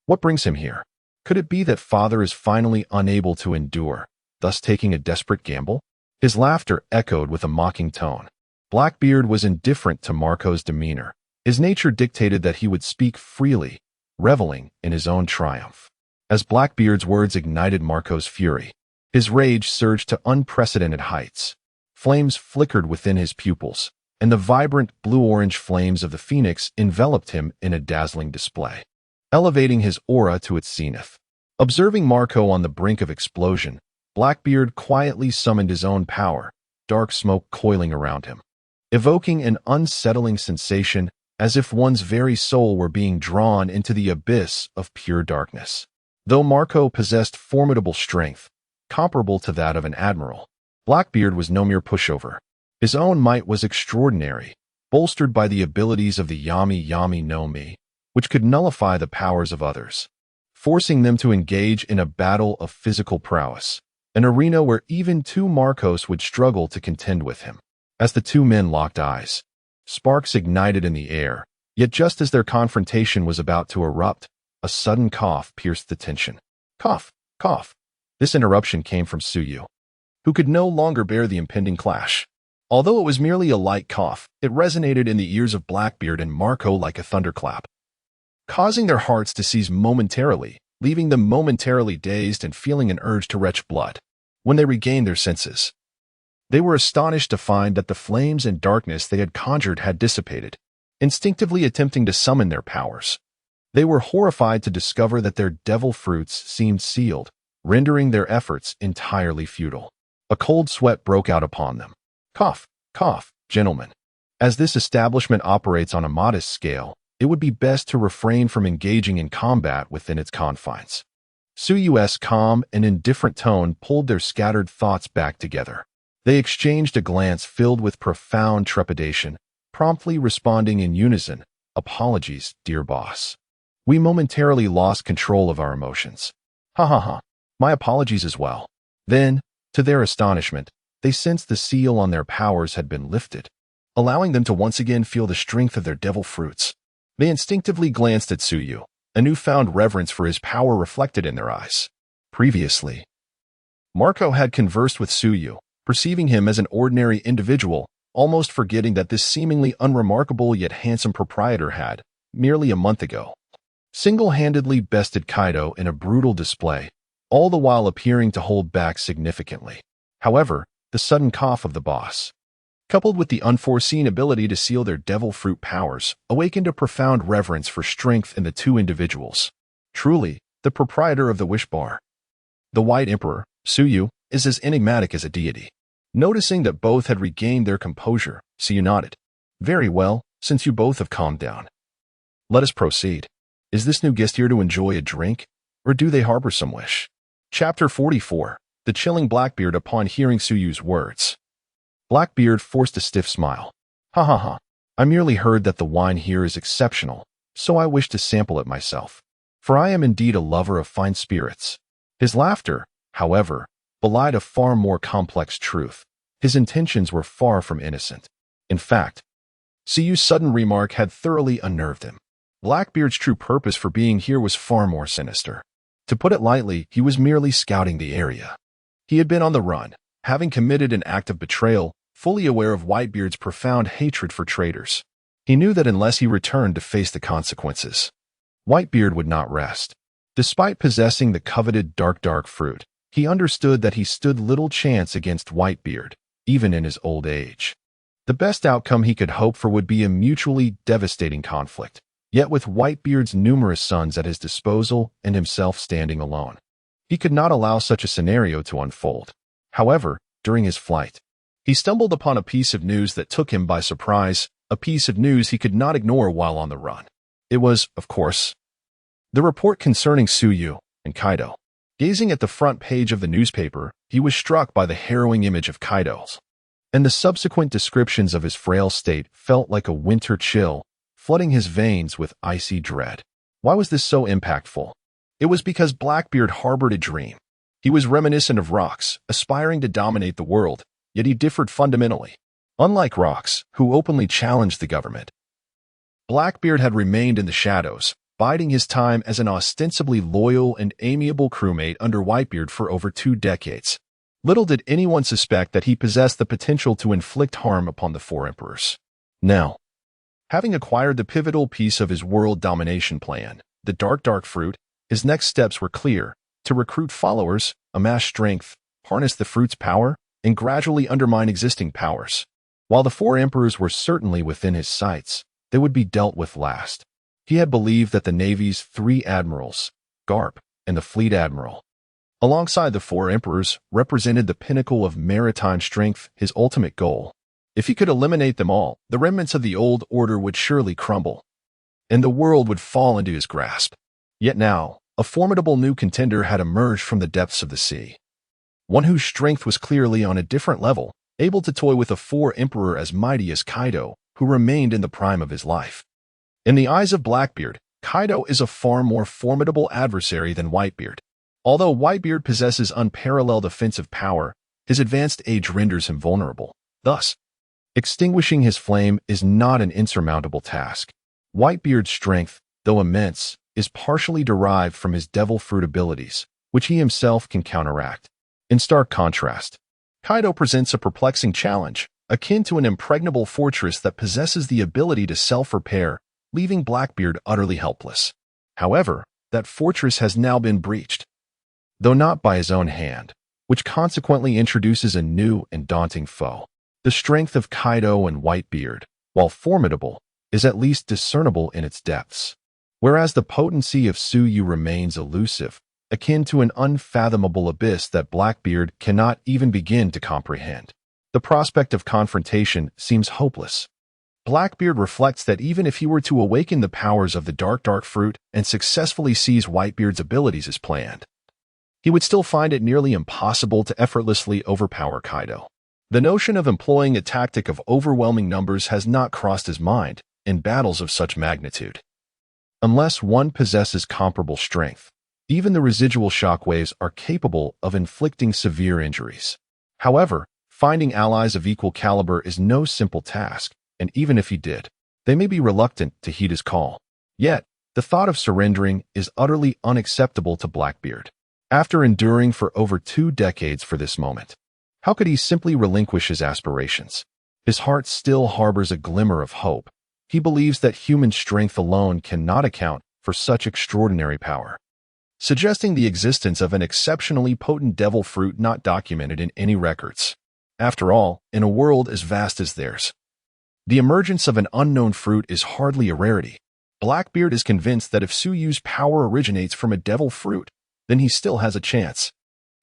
S1: What brings him here? Could it be that Father is finally unable to endure, thus taking a desperate gamble? His laughter echoed with a mocking tone. Blackbeard was indifferent to Marco's demeanor. His nature dictated that he would speak freely, reveling in his own triumph. As Blackbeard's words ignited Marco's fury, his rage surged to unprecedented heights. Flames flickered within his pupils, and the vibrant blue-orange flames of the phoenix enveloped him in a dazzling display, elevating his aura to its zenith. Observing Marco on the brink of explosion, Blackbeard quietly summoned his own power, dark smoke coiling around him, evoking an unsettling sensation as if one's very soul were being drawn into the abyss of pure darkness. Though Marco possessed formidable strength, comparable to that of an admiral, Blackbeard was no mere pushover. His own might was extraordinary, bolstered by the abilities of the Yami Yami no Mi, which could nullify the powers of others, forcing them to engage in a battle of physical prowess, an arena where even two Marcos would struggle to contend with him. As the two men locked eyes, sparks ignited in the air, yet just as their confrontation was about to erupt, a sudden cough pierced the tension. Cough, cough. This interruption came from Suyu, who could no longer bear the impending clash. Although it was merely a light cough, it resonated in the ears of Blackbeard and Marco like a thunderclap, causing their hearts to seize momentarily, leaving them momentarily dazed and feeling an urge to retch blood. When they regained their senses, they were astonished to find that the flames and darkness they had conjured had dissipated, instinctively attempting to summon their powers. They were horrified to discover that their devil fruits seemed sealed, rendering their efforts entirely futile. A cold sweat broke out upon them. Cough, cough, gentlemen. As this establishment operates on a modest scale, it would be best to refrain from engaging in combat within its confines. Suyu's calm and indifferent tone pulled their scattered thoughts back together. They exchanged a glance filled with profound trepidation, promptly responding in unison, "Apologies, dear boss. We momentarily lost control of our emotions. Ha ha ha. My apologies as well." Then, to their astonishment, they sensed the seal on their powers had been lifted, allowing them to once again feel the strength of their devil fruits. They instinctively glanced at Suyu, a newfound reverence for his power reflected in their eyes. Previously, Marco had conversed with Suyu, perceiving him as an ordinary individual, almost forgetting that this seemingly unremarkable yet handsome proprietor had, merely a month ago, single-handedly bested Kaido in a brutal display, all the while appearing to hold back significantly. However, the sudden cough of the boss, coupled with the unforeseen ability to seal their devil fruit powers, awakened a profound reverence for strength in the two individuals. Truly, the proprietor of the Wish Bar. The White Emperor, Suyu, is as enigmatic as a deity. Noticing that both had regained their composure, Suyu nodded. Very well, since you both have calmed down. Let us proceed. Is this new guest here to enjoy a drink, or do they harbor some wish? Chapter 44. The Chilling Blackbeard upon hearing Suyu's words. Blackbeard forced a stiff smile. Ha ha ha. I merely heard that the wine here is exceptional, so I wish to sample it myself. For I am indeed a lover of fine spirits. His laughter, however, belied a far more complex truth. His intentions were far from innocent. In fact, Suyu's sudden remark had thoroughly unnerved him. Blackbeard's true purpose for being here was far more sinister. To put it lightly, he was merely scouting the area. He had been on the run, having committed an act of betrayal, fully aware of Whitebeard's profound hatred for traitors. He knew that unless he returned to face the consequences, Whitebeard would not rest. Despite possessing the coveted dark fruit, he understood that he stood little chance against Whitebeard, even in his old age. The best outcome he could hope for would be a mutually devastating conflict. Yet with Whitebeard's numerous sons at his disposal and himself standing alone, he could not allow such a scenario to unfold. However, during his flight, he stumbled upon a piece of news that took him by surprise, a piece of news he could not ignore while on the run. It was, of course, the report concerning Suyu and Kaido. Gazing at the front page of the newspaper, he was struck by the harrowing image of Kaido's, and the subsequent descriptions of his frail state felt like a winter chill, flooding his veins with icy dread. Why was this so impactful? It was because Blackbeard harbored a dream. He was reminiscent of Rox, aspiring to dominate the world, yet he differed fundamentally. Unlike Rox, who openly challenged the government, Blackbeard had remained in the shadows, biding his time as an ostensibly loyal and amiable crewmate under Whitebeard for over 2 decades. Little did anyone suspect that he possessed the potential to inflict harm upon the 4 emperors. Now, having acquired the pivotal piece of his world domination plan, the dark fruit, his next steps were clear: to recruit followers, amass strength, harness the fruit's power, and gradually undermine existing powers. While the 4 emperors were certainly within his sights, they would be dealt with last. He had believed that the Navy's 3 admirals, Garp, and the fleet admiral, alongside the 4 emperors, represented the pinnacle of maritime strength, his ultimate goal. If he could eliminate them all, the remnants of the old order would surely crumble, and the world would fall into his grasp. Yet now, a formidable new contender had emerged from the depths of the sea. One whose strength was clearly on a different level, able to toy with a 4 emperor as mighty as Kaido, who remained in the prime of his life. In the eyes of Blackbeard, Kaido is a far more formidable adversary than Whitebeard. Although Whitebeard possesses unparalleled offensive power, his advanced age renders him vulnerable. Thus, extinguishing his flame is not an insurmountable task. Whitebeard's strength, though immense, is partially derived from his devil fruit abilities, which he himself can counteract. In stark contrast, Kaido presents a perplexing challenge, akin to an impregnable fortress that possesses the ability to self-repair, leaving Blackbeard utterly helpless. However, that fortress has now been breached, though not by his own hand, which consequently introduces a new and daunting foe. The strength of Kaido and Whitebeard, while formidable, is at least discernible in its depths, whereas the potency of Suyu remains elusive, akin to an unfathomable abyss that Blackbeard cannot even begin to comprehend. The prospect of confrontation seems hopeless. Blackbeard reflects that even if he were to awaken the powers of the dark fruit and successfully seize Whitebeard's abilities as planned, he would still find it nearly impossible to effortlessly overpower Kaido. The notion of employing a tactic of overwhelming numbers has not crossed his mind in battles of such magnitude. Unless one possesses comparable strength, even the residual shockwaves are capable of inflicting severe injuries. However, finding allies of equal caliber is no simple task, and even if he did, they may be reluctant to heed his call. Yet, the thought of surrendering is utterly unacceptable to Blackbeard. After enduring for over 2 decades for this moment, how could he simply relinquish his aspirations? His heart still harbors a glimmer of hope. He believes that human strength alone cannot account for such extraordinary power, suggesting the existence of an exceptionally potent devil fruit not documented in any records. After all, in a world as vast as theirs, the emergence of an unknown fruit is hardly a rarity. Blackbeard is convinced that if Suyu's power originates from a devil fruit, then he still has a chance.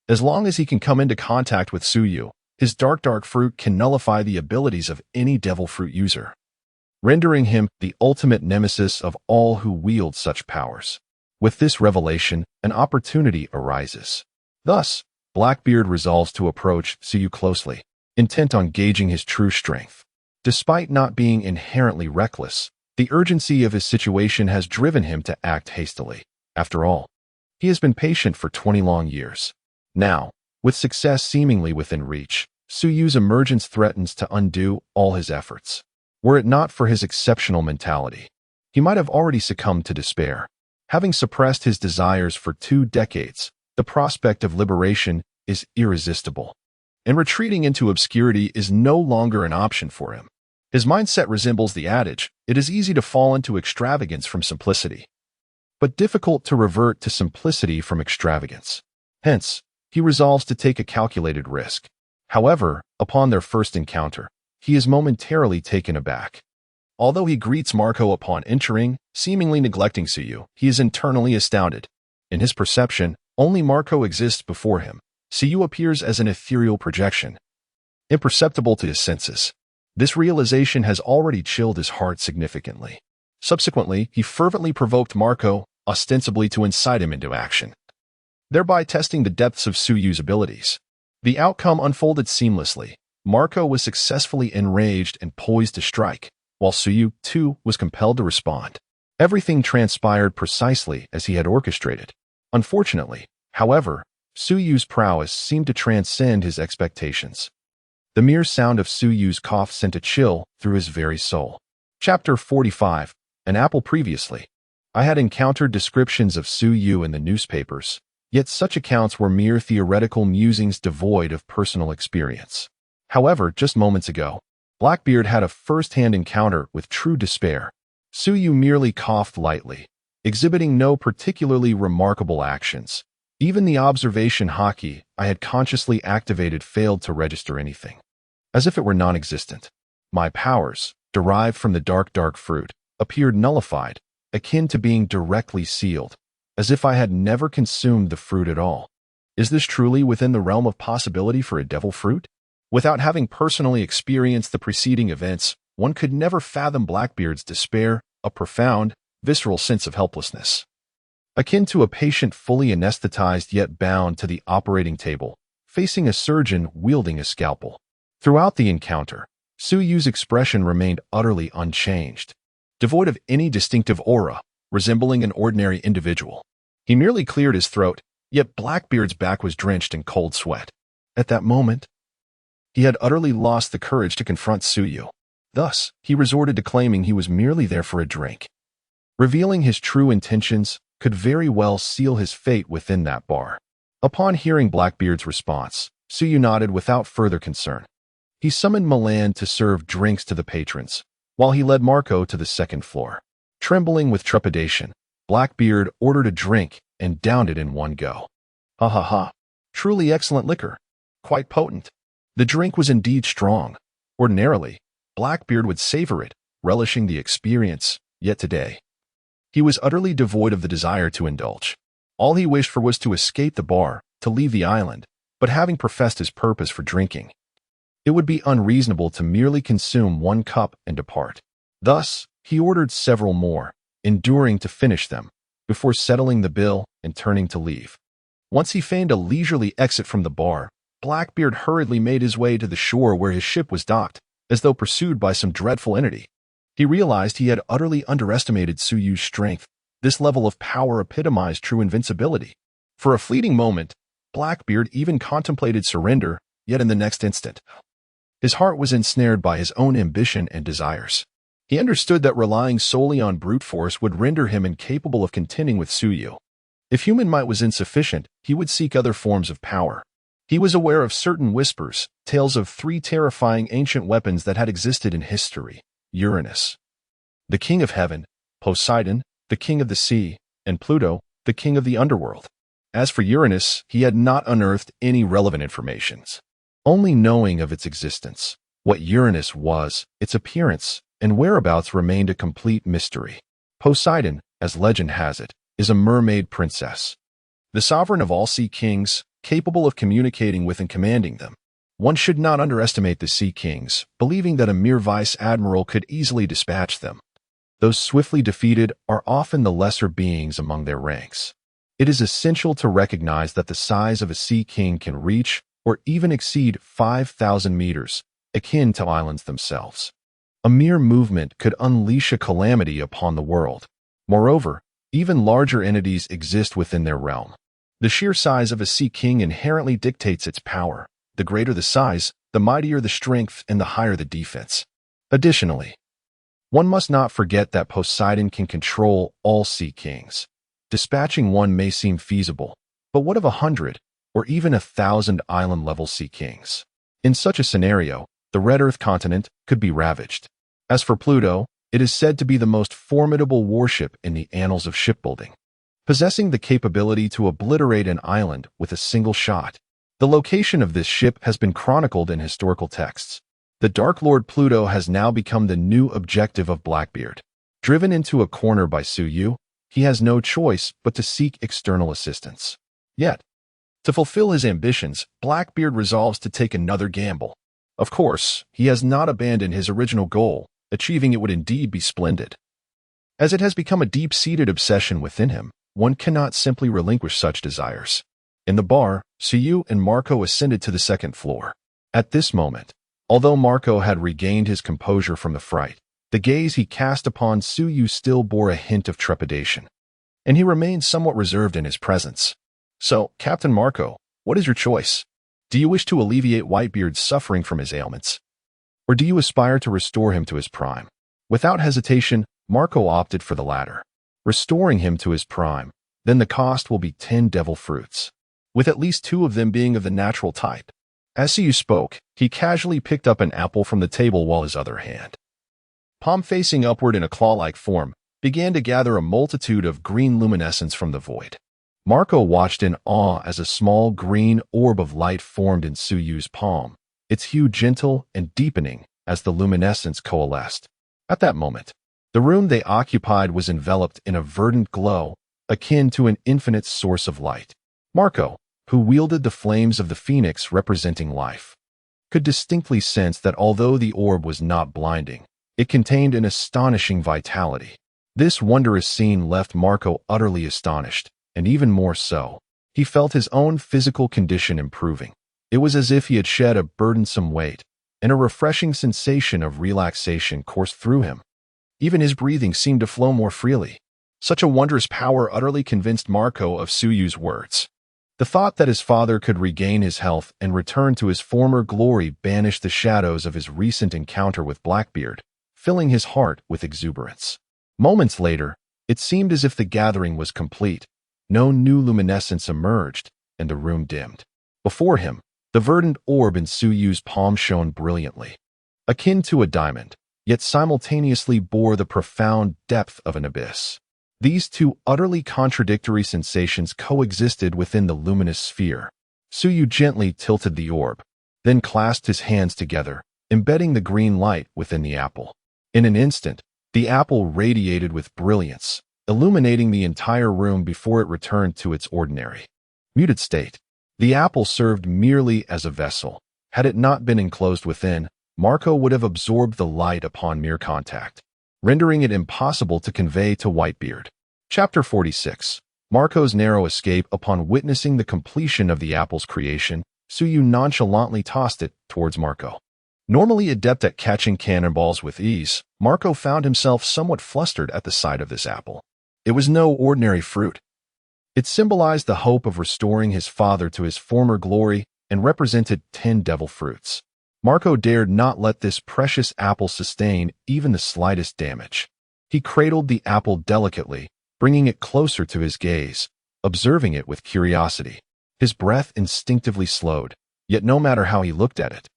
S1: As long as he can come into contact with Suyu, his dark fruit can nullify the abilities of any devil fruit user, rendering him the ultimate nemesis of all who wield such powers. With this revelation, an opportunity arises. Thus, Blackbeard resolves to approach Suyu closely, intent on gauging his true strength. Despite not being inherently reckless, the urgency of his situation has driven him to act hastily. After all, he has been patient for 20 long years. Now, with success seemingly within reach, Suyu's emergence threatens to undo all his efforts. Were it not for his exceptional mentality, he might have already succumbed to despair. Having suppressed his desires for 2 decades, the prospect of liberation is irresistible, and retreating into obscurity is no longer an option for him. His mindset resembles the adage, "It is easy to fall into extravagance from simplicity, but difficult to revert to simplicity from extravagance." Hence, he resolves to take a calculated risk. However, upon their first encounter, he is momentarily taken aback. Although he greets Marco upon entering, seemingly neglecting Suyu, he is internally astounded. In his perception, only Marco exists before him. Suyu appears as an ethereal projection, imperceptible to his senses. This realization has already chilled his heart significantly. Subsequently, he fervently provoked Marco, ostensibly to incite him into action, thereby testing the depths of Suyu's abilities. The outcome unfolded seamlessly. Marco was successfully enraged and poised to strike, while Suyu, too, was compelled to respond. Everything transpired precisely as he had orchestrated. Unfortunately, however, Suyu's prowess seemed to transcend his expectations. The mere sound of Suyu's cough sent a chill through his very soul. Chapter 45. An apple. Previously, I had encountered descriptions of Suyu in the newspapers, yet such accounts were mere theoretical musings devoid of personal experience. However, just moments ago, Blackbeard had a first-hand encounter with true despair. Suyu merely coughed lightly, exhibiting no particularly remarkable actions. Even the observation hotkey I had consciously activated failed to register anything, as if it were non-existent. My powers, derived from the dark fruit, appeared nullified, akin to being directly sealed, as if I had never consumed the fruit at all. Is this truly within the realm of possibility for a devil fruit? Without having personally experienced the preceding events, one could never fathom Blackbeard's despair, a profound, visceral sense of helplessness, akin to a patient fully anesthetized yet bound to the operating table, facing a surgeon wielding a scalpel. Throughout the encounter, Suyu's expression remained utterly unchanged, devoid of any distinctive aura, resembling an ordinary individual. He merely cleared his throat, yet Blackbeard's back was drenched in cold sweat. At that moment, he had utterly lost the courage to confront Suyu. Thus, he resorted to claiming he was merely there for a drink. Revealing his true intentions could very well seal his fate within that bar. Upon hearing Blackbeard's response, Suyu nodded without further concern. He summoned Milan to serve drinks to the patrons, while he led Marco to the second floor. Trembling with trepidation, Blackbeard ordered a drink and downed it in one go. Ha ha ha. Truly excellent liquor. Quite potent. The drink was indeed strong. Ordinarily, Blackbeard would savor it, relishing the experience, yet today, he was utterly devoid of the desire to indulge. All he wished for was to escape the bar, to leave the island, but having professed his purpose for drinking, it would be unreasonable to merely consume 1 cup and depart. Thus, he ordered several more, enduring to finish them, before settling the bill and turning to leave. Once he feigned a leisurely exit from the bar, Blackbeard hurriedly made his way to the shore where his ship was docked, as though pursued by some dreadful entity. He realized he had utterly underestimated Suyu's strength. This level of power epitomized true invincibility. For a fleeting moment, Blackbeard even contemplated surrender, yet in the next instant, his heart was ensnared by his own ambition and desires. He understood that relying solely on brute force would render him incapable of contending with Suyu. If human might was insufficient, he would seek other forms of power. He was aware of certain whispers, tales of 3 terrifying ancient weapons that had existed in history: Uranus, the king of heaven; Poseidon, the king of the sea; and Pluto, the king of the underworld. As for Uranus, he had not unearthed any relevant information, only knowing of its existence. What Uranus was, its appearance, and whereabouts remained a complete mystery. Poseidon, as legend has it, is a mermaid princess, the sovereign of all sea kings, capable of communicating with and commanding them. One should not underestimate the sea kings, believing that a mere vice admiral could easily dispatch them. Those swiftly defeated are often the lesser beings among their ranks. It is essential to recognize that the size of a sea king can reach or even exceed 5,000 meters, akin to islands themselves. A mere movement could unleash a calamity upon the world. Moreover, even larger entities exist within their realm. The sheer size of a sea king inherently dictates its power. The greater the size, the mightier the strength and the higher the defense. Additionally, one must not forget that Poseidon can control all sea kings. Dispatching one may seem feasible, but what of 100 or even 1,000 island-level sea kings? In such a scenario, the Red Earth continent could be ravaged. As for Pluto, it is said to be the most formidable warship in the annals of shipbuilding, possessing the capability to obliterate an island with a single shot. The location of this ship has been chronicled in historical texts. The Dark Lord Pluto has now become the new objective of Blackbeard. Driven into a corner by Suyu, he has no choice but to seek external assistance. Yet, to fulfill his ambitions, Blackbeard resolves to take another gamble. Of course, he has not abandoned his original goal. Achieving it would indeed be splendid. As it has become a deep-seated obsession within him, one cannot simply relinquish such desires. In the bar, Suyu and Marco ascended to the 2nd floor. At this moment, although Marco had regained his composure from the fright, the gaze he cast upon Suyu still bore a hint of trepidation, and he remained somewhat reserved in his presence. So, Captain Marco, what is your choice? Do you wish to alleviate Whitebeard's suffering from his ailments? Or do you aspire to restore him to his prime? Without hesitation, Marco opted for the latter. Restoring him to his prime, then the cost will be 10 devil fruits, with at least 2 of them being of the natural type. As Suyu spoke, he casually picked up an apple from the table while his other hand, palm facing upward in a claw-like form, began to gather a multitude of green luminescence from the void. Marco watched in awe as a small green orb of light formed in Suyu's palm, its hue gentle and deepening as the luminescence coalesced. At that moment, the room they occupied was enveloped in a verdant glow, akin to an infinite source of light. Marco, who wielded the flames of the phoenix representing life, could distinctly sense that although the orb was not blinding, it contained an astonishing vitality. This wondrous scene left Marco utterly astonished, and even more so, he felt his own physical condition improving. It was as if he had shed a burdensome weight, and a refreshing sensation of relaxation coursed through him. Even his breathing seemed to flow more freely. Such a wondrous power utterly convinced Marco of Suyu's words. The thought that his father could regain his health and return to his former glory banished the shadows of his recent encounter with Blackbeard, filling his heart with exuberance. Moments later, it seemed as if the gathering was complete. No new luminescence emerged, and the room dimmed. Before him, the verdant orb in Suyu's palm shone brilliantly, akin to a diamond, yet simultaneously bore the profound depth of an abyss. These 2 utterly contradictory sensations coexisted within the luminous sphere. Suyu gently tilted the orb, then clasped his hands together, embedding the green light within the apple. In an instant, the apple radiated with brilliance, illuminating the entire room before it returned to its ordinary, muted state. The apple served merely as a vessel. Had it not been enclosed within, Marco would have absorbed the light upon mere contact, rendering it impossible to convey to Whitebeard. Chapter 46. Marco's narrow escape. Upon witnessing the completion of the apple's creation, Suyu nonchalantly tossed it towards Marco. Normally adept at catching cannonballs with ease, Marco found himself somewhat flustered at the sight of this apple. It was no ordinary fruit. It symbolized the hope of restoring his father to his former glory and represented 10 devil fruits. Marco dared not let this precious apple sustain even the slightest damage. He cradled the apple delicately, bringing it closer to his gaze, observing it with curiosity. His breath instinctively slowed, yet no matter how he looked at it,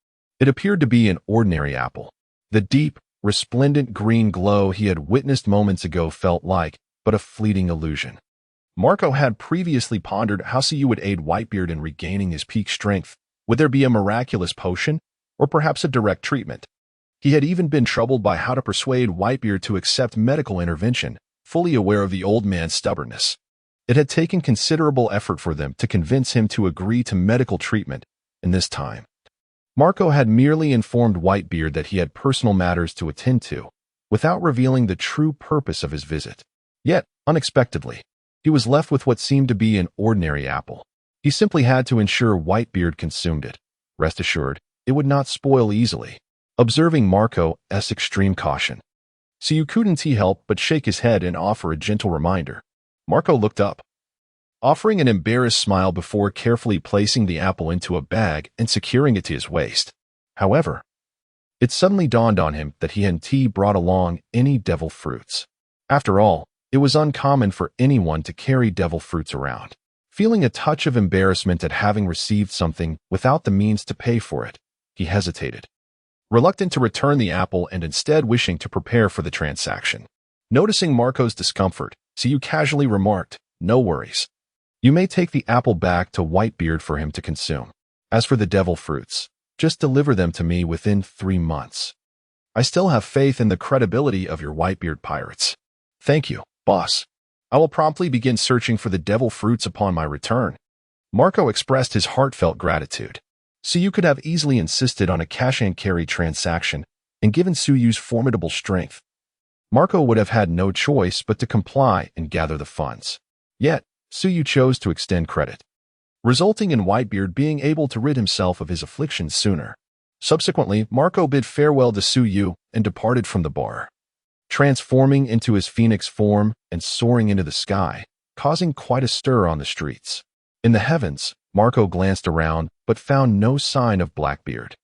S1: it appeared to be an ordinary apple. The deep, resplendent green glow he had witnessed moments ago felt like but a fleeting illusion. Marco had previously pondered how Suyu would aid Whitebeard in regaining his peak strength. Would there be a miraculous potion, or perhaps a direct treatment? He had even been troubled by how to persuade Whitebeard to accept medical intervention, fully aware of the old man's stubbornness. It had taken considerable effort for them to convince him to agree to medical treatment, and this time, Marco had merely informed Whitebeard that he had personal matters to attend to, without revealing the true purpose of his visit. Yet, unexpectedly, he was left with what seemed to be an ordinary apple. He simply had to ensure Whitebeard consumed it. Rest assured, it would not spoil easily. Observing Marco's extreme caution, Suyu couldn't help but shake his head and offer a gentle reminder. Marco looked up, offering an embarrassed smile before carefully placing the apple into a bag and securing it to his waist. However, it suddenly dawned on him that he hadn't brought along any devil fruits. After all, it was uncommon for anyone to carry devil fruits around. Feeling a touch of embarrassment at having received something without the means to pay for it, he hesitated, reluctant to return the apple and instead wishing to prepare for the transaction. Noticing Marco's discomfort, Suyu casually remarked, "No worries. You may take the apple back to Whitebeard for him to consume. As for the devil fruits, just deliver them to me within 3 months. I still have faith in the credibility of your Whitebeard pirates." "Thank you, boss. I will promptly begin searching for the devil fruits upon my return." Marco expressed his heartfelt gratitude. Suyu could have easily insisted on a cash-and-carry transaction, and given Suyu's formidable strength, Marco would have had no choice but to comply and gather the funds. Yet, Suyu chose to extend credit, resulting in Whitebeard being able to rid himself of his afflictions sooner. Subsequently, Marco bid farewell to Suyu and departed from the bar, transforming into his phoenix form and soaring into the sky, causing quite a stir on the streets. In the heavens, Marco glanced around but found no sign of Blackbeard.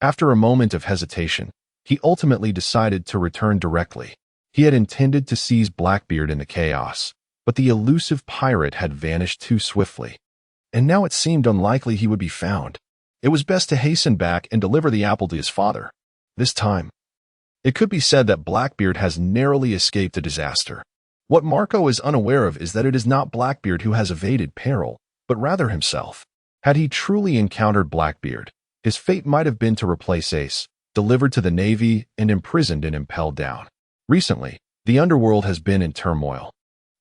S1: After a moment of hesitation, he ultimately decided to return directly. He had intended to seize Blackbeard in the chaos, but the elusive pirate had vanished too swiftly, and now it seemed unlikely he would be found. It was best to hasten back and deliver the apple to his father. This time, it could be said that Blackbeard has narrowly escaped a disaster. What Marco is unaware of is that it is not Blackbeard who has evaded peril, but rather himself. Had he truly encountered Blackbeard, his fate might have been to replace Ace, delivered to the Navy and imprisoned and impelled down. Recently, the underworld has been in turmoil,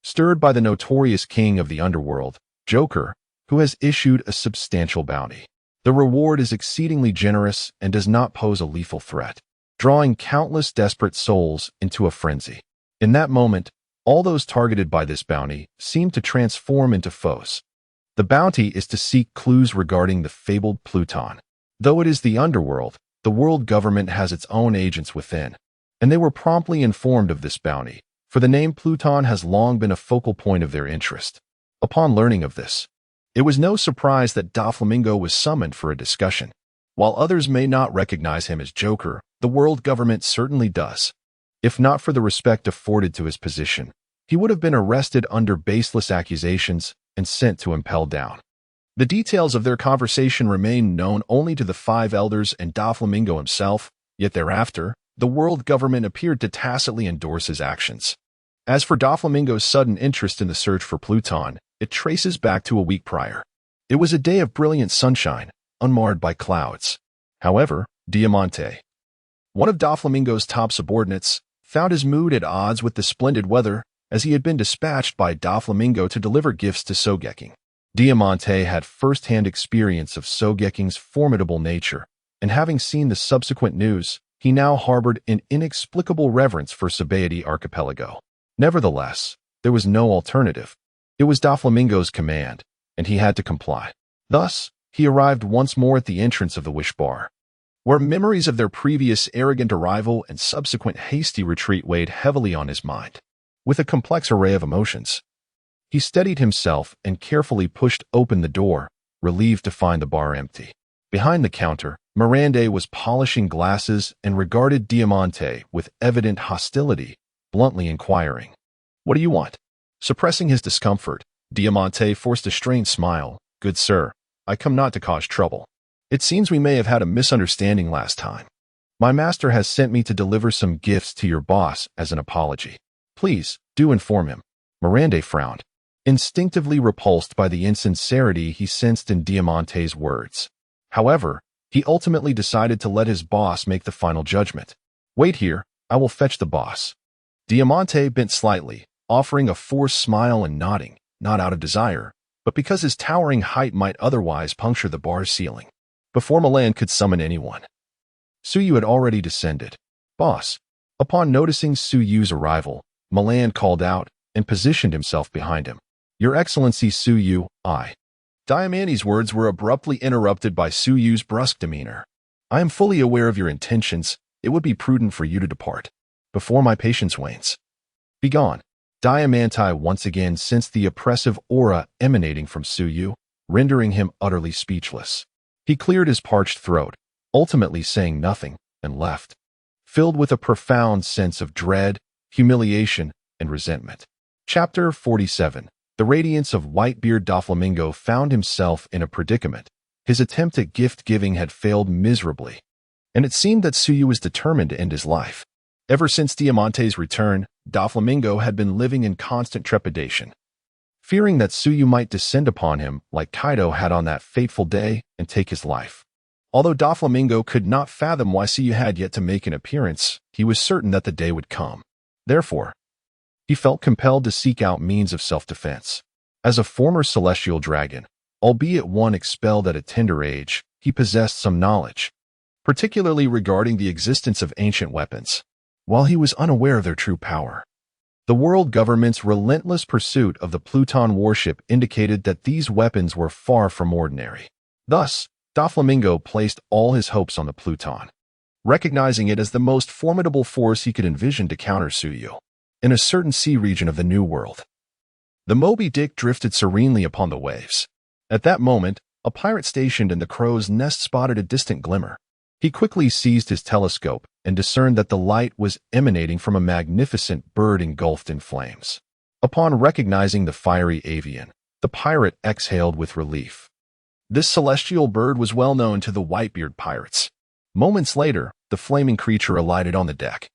S1: stirred by the notorious king of the underworld, Joker, who has issued a substantial bounty. The reward is exceedingly generous and does not pose a lethal threat, drawing countless desperate souls into a frenzy. In that moment, all those targeted by this bounty seem to transform into foes. The bounty is to seek clues regarding the fabled Pluton. Though it is the underworld, the world government has its own agents within, and they were promptly informed of this bounty, for the name Pluton has long been a focal point of their interest. Upon learning of this, it was no surprise that Doflamingo was summoned for a discussion. While others may not recognize him as Joker, the world government certainly does. If not for the respect afforded to his position, he would have been arrested under baseless accusations and sent to impel down. The details of their conversation remain known only to the 5 elders and Doflamingo himself, yet thereafter, the world government appeared to tacitly endorse his actions. As for Doflamingo's sudden interest in the search for Pluton, it traces back to a week prior. It was a day of brilliant sunshine, unmarred by clouds. However, Diamante, one of Doflamingo's top subordinates, found his mood at odds with the splendid weather, as he had been dispatched by Doflamingo to deliver gifts to Sogeking. Diamante had first-hand experience of Sogeking's formidable nature, and having seen the subsequent news, he now harbored an inexplicable reverence for Sabaody Archipelago. Nevertheless, there was no alternative. It was Doflamingo's command, and he had to comply. Thus, he arrived once more at the entrance of the Wish Bar, where memories of their previous arrogant arrival and subsequent hasty retreat weighed heavily on his mind. With a complex array of emotions, he steadied himself and carefully pushed open the door, relieved to find the bar empty. Behind the counter, Mirande was polishing glasses and regarded Diamante with evident hostility, bluntly inquiring, "What do you want?" Suppressing his discomfort, Diamante forced a strained smile. Good sir, I come not to cause trouble. It seems we may have had a misunderstanding last time. My master has sent me to deliver some gifts to your boss as an apology. Please, do inform him. Miranda frowned, instinctively repulsed by the insincerity he sensed in Diamante's words. However, he ultimately decided to let his boss make the final judgment. Wait here, I will fetch the boss. Diamante bent slightly, offering a forced smile and nodding, not out of desire, but because his towering height might otherwise puncture the bar's ceiling. Before Milan could summon anyone, Suyu had already descended. Boss. Upon noticing Suyu's arrival, Milan called out and positioned himself behind him. Your Excellency Suyu, I. Diamante's words were abruptly interrupted by Suyu's brusque demeanor. I am fully aware of your intentions. It would be prudent for you to depart before my patience wanes. Begone. Diamante once again sensed the oppressive aura emanating from Suyu, rendering him utterly speechless. He cleared his parched throat, ultimately saying nothing, and left, filled with a profound sense of dread, humiliation, and resentment. Chapter 47. The radiance of Whitebeard Doflamingo found himself in a predicament. His attempt at gift-giving had failed miserably, and it seemed that Suyu was determined to end his life. Ever since Diamante's return, Doflamingo had been living in constant trepidation, fearing that Suyu might descend upon him like Kaido had on that fateful day and take his life. Although Doflamingo could not fathom why Suyu had yet to make an appearance, he was certain that the day would come. Therefore, he felt compelled to seek out means of self-defense. As a former celestial dragon, albeit one expelled at a tender age, he possessed some knowledge, particularly regarding the existence of ancient weapons. While he was unaware of their true power, the world government's relentless pursuit of the Pluton warship indicated that these weapons were far from ordinary. Thus, Doflamingo placed all his hopes on the Pluton, recognizing it as the most formidable force he could envision to counter Suyu. In a certain sea region of the New World, the Moby Dick drifted serenely upon the waves. At that moment, a pirate stationed in the crow's nest spotted a distant glimmer. He quickly seized his telescope and discerned that the light was emanating from a magnificent bird engulfed in flames. Upon recognizing the fiery avian, the pirate exhaled with relief. This celestial bird was well known to the Whitebeard pirates. Moments later, the flaming creature alighted on the deck,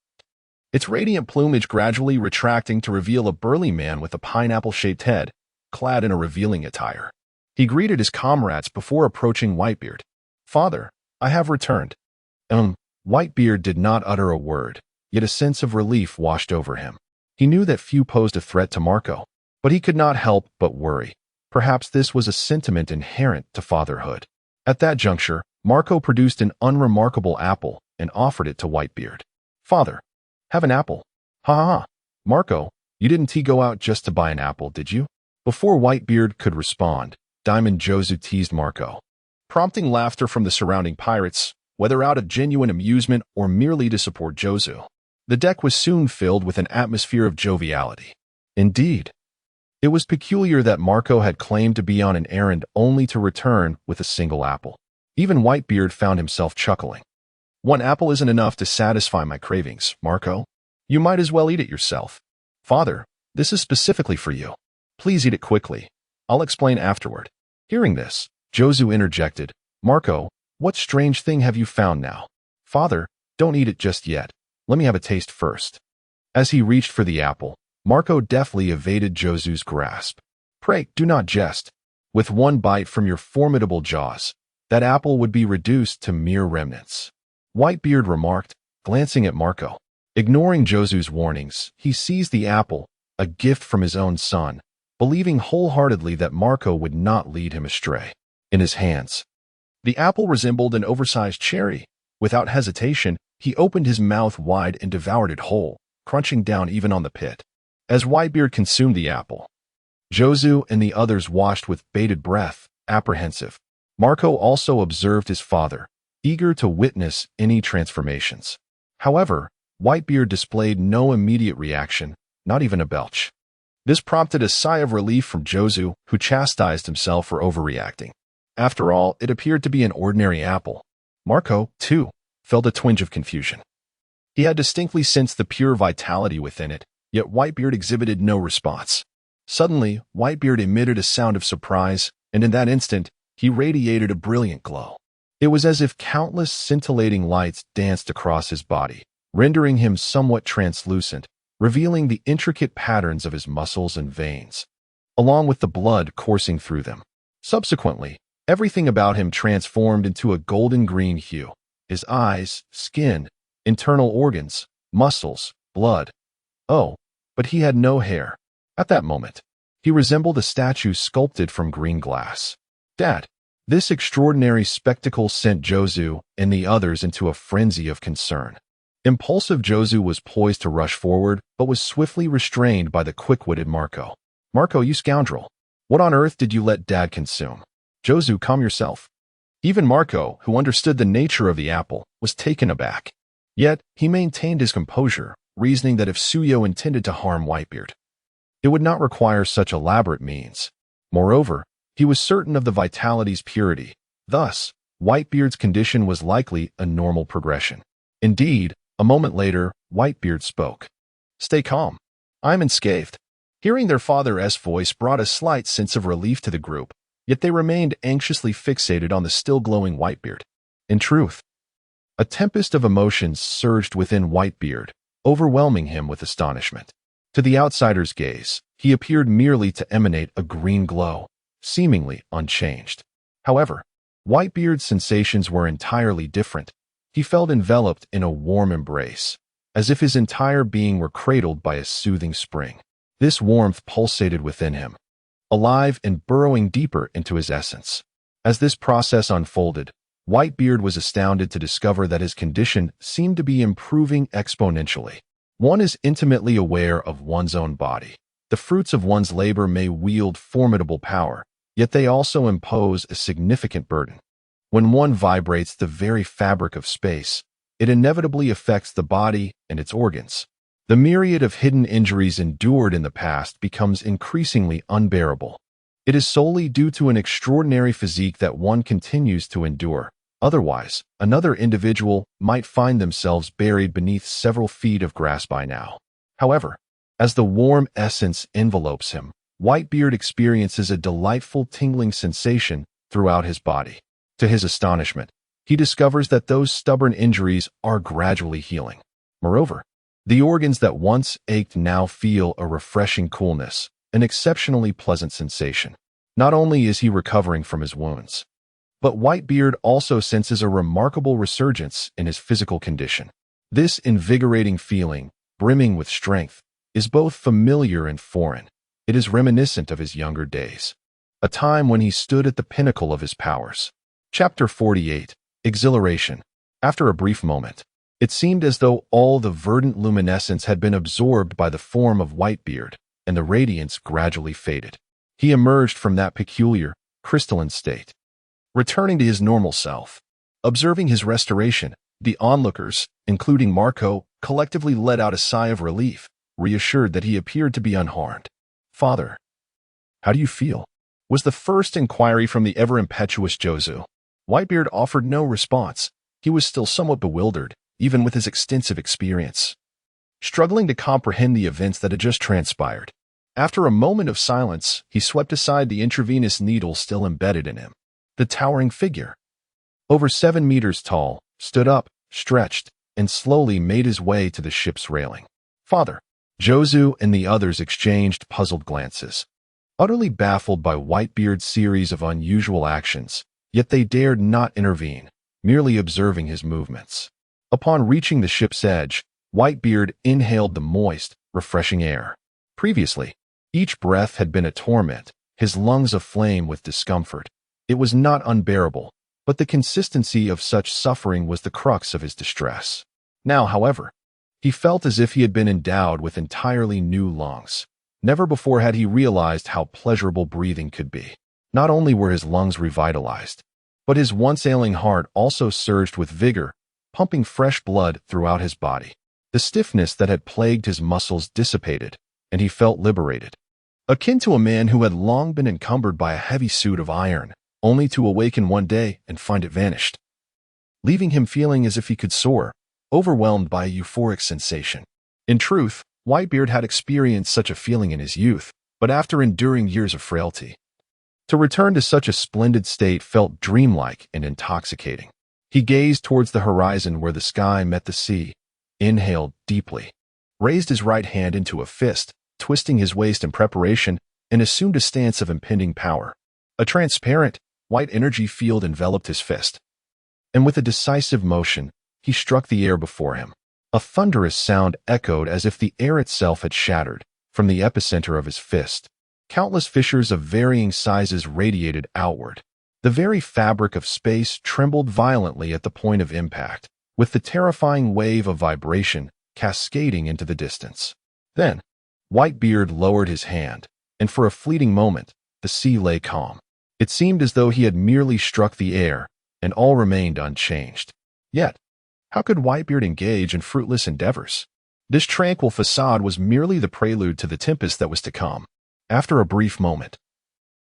S1: its radiant plumage gradually retracting to reveal a burly man with a pineapple-shaped head, clad in a revealing attire. He greeted his comrades before approaching Whitebeard. Father, I have returned. Whitebeard did not utter a word, yet a sense of relief washed over him. He knew that few posed a threat to Marco, but he could not help but worry. Perhaps this was a sentiment inherent to fatherhood. At that juncture, Marco produced an unremarkable apple and offered it to Whitebeard. Father, have an apple. Ha ha ha. Marco, you didn't go out just to buy an apple, did you? Before Whitebeard could respond, Diamond Jozu teased Marco, prompting laughter from the surrounding pirates, whether out of genuine amusement or merely to support Jozu. The deck was soon filled with an atmosphere of joviality. Indeed, it was peculiar that Marco had claimed to be on an errand only to return with a single apple. Even Whitebeard found himself chuckling. One apple isn't enough to satisfy my cravings, Marco. You might as well eat it yourself. Father, this is specifically for you. Please eat it quickly. I'll explain afterward. Hearing this, Jozu interjected, Marco, what strange thing have you found now? Father, don't eat it just yet. Let me have a taste first. As he reached for the apple, Marco deftly evaded Jozu's grasp. Pray, do not jest. With one bite from your formidable jaws, that apple would be reduced to mere remnants. Whitebeard remarked, glancing at Marco. Ignoring Jozu's warnings, he seized the apple, a gift from his own son, believing wholeheartedly that Marco would not lead him astray. In his hands, the apple resembled an oversized cherry. Without hesitation, he opened his mouth wide and devoured it whole, crunching down even on the pit. As Whitebeard consumed the apple, Jozu and the others watched with bated breath, apprehensive. Marco also observed his father, eager to witness any transformations. However, Whitebeard displayed no immediate reaction, not even a belch. This prompted a sigh of relief from Jozu, who chastised himself for overreacting. After all, it appeared to be an ordinary apple. Marco, too, felt a twinge of confusion. He had distinctly sensed the pure vitality within it, yet Whitebeard exhibited no response. Suddenly, Whitebeard emitted a sound of surprise, and in that instant, he radiated a brilliant glow. It was as if countless scintillating lights danced across his body, rendering him somewhat translucent, revealing the intricate patterns of his muscles and veins, along with the blood coursing through them. Subsequently, everything about him transformed into a golden-green hue. His eyes, skin, internal organs, muscles, blood. Oh, but he had no hair. At that moment, he resembled a statue sculpted from green glass. Dad, this extraordinary spectacle sent Jozu and the others into a frenzy of concern. Impulsive Jozu was poised to rush forward, but was swiftly restrained by the quick-witted Marco. Marco, you scoundrel. What on earth did you let Dad consume? Jozu, calm yourself. Even Marco, who understood the nature of the apple, was taken aback. Yet, he maintained his composure, reasoning that if Suyo intended to harm Whitebeard, it would not require such elaborate means. Moreover, he was certain of the vitality's purity. Thus, Whitebeard's condition was likely a normal progression. Indeed, a moment later, Whitebeard spoke. Stay calm. I am unscathed. Hearing their father's voice brought a slight sense of relief to the group, yet they remained anxiously fixated on the still glowing Whitebeard. In truth, a tempest of emotions surged within Whitebeard, overwhelming him with astonishment. To the outsider's gaze, he appeared merely to emanate a green glow, seemingly unchanged. However, Whitebeard's sensations were entirely different. He felt enveloped in a warm embrace, as if his entire being were cradled by a soothing spring. This warmth pulsated within him, alive and burrowing deeper into his essence. As this process unfolded, Whitebeard was astounded to discover that his condition seemed to be improving exponentially. One is intimately aware of one's own body. The fruits of one's labor may wield formidable power, yet they also impose a significant burden. When one vibrates the very fabric of space, it inevitably affects the body and its organs. The myriad of hidden injuries endured in the past becomes increasingly unbearable. It is solely due to an extraordinary physique that one continues to endure. Otherwise, another individual might find themselves buried beneath several feet of grass by now. However, as the warm essence envelopes him, Whitebeard experiences a delightful tingling sensation throughout his body. To his astonishment, he discovers that those stubborn injuries are gradually healing. Moreover, the organs that once ached now feel a refreshing coolness, an exceptionally pleasant sensation. Not only is he recovering from his wounds, but Whitebeard also senses a remarkable resurgence in his physical condition. This invigorating feeling, brimming with strength, is both familiar and foreign. It is reminiscent of his younger days, a time when he stood at the pinnacle of his powers. Chapter 48. Exhilaration. After a brief moment, it seemed as though all the verdant luminescence had been absorbed by the form of Whitebeard, and the radiance gradually faded. He emerged from that peculiar, crystalline state, returning to his normal self. Observing his restoration, the onlookers, including Marco, collectively let out a sigh of relief, reassured that he appeared to be unharmed. Father, how do you feel? Was the first inquiry from the ever-impetuous Jozu. Whitebeard offered no response. He was still somewhat bewildered, even with his extensive experience, struggling to comprehend the events that had just transpired. After a moment of silence, he swept aside the intravenous needle still embedded in him. The towering figure, over 7 meters tall, stood up, stretched, and slowly made his way to the ship's railing. Father, Jozu and the others exchanged puzzled glances, utterly baffled by Whitebeard's series of unusual actions, yet they dared not intervene, merely observing his movements. Upon reaching the ship's edge, Whitebeard inhaled the moist, refreshing air. Previously, each breath had been a torment, his lungs aflame with discomfort. It was not unbearable, but the consistency of such suffering was the crux of his distress. Now, however, he felt as if he had been endowed with entirely new lungs. Never before had he realized how pleasurable breathing could be. Not only were his lungs revitalized, but his once ailing heart also surged with vigor, pumping fresh blood throughout his body. The stiffness that had plagued his muscles dissipated, and he felt liberated, akin to a man who had long been encumbered by a heavy suit of iron, only to awaken one day and find it vanished, leaving him feeling as if he could soar, overwhelmed by a euphoric sensation. In truth, Whitebeard had experienced such a feeling in his youth, but after enduring years of frailty, to return to such a splendid state felt dreamlike and intoxicating. He gazed towards the horizon where the sky met the sea, inhaled deeply, raised his right hand into a fist, twisting his waist in preparation, and assumed a stance of impending power. A transparent, white energy field enveloped his fist, and with a decisive motion, he struck the air before him. A thunderous sound echoed as if the air itself had shattered. From the epicenter of his fist, countless fissures of varying sizes radiated outward. The very fabric of space trembled violently at the point of impact, with the terrifying wave of vibration cascading into the distance. Then, Whitebeard lowered his hand, and for a fleeting moment, the sea lay calm. It seemed as though he had merely struck the air, and all remained unchanged. Yet, how could Whitebeard engage in fruitless endeavors? This tranquil facade was merely the prelude to the tempest that was to come. After a brief moment,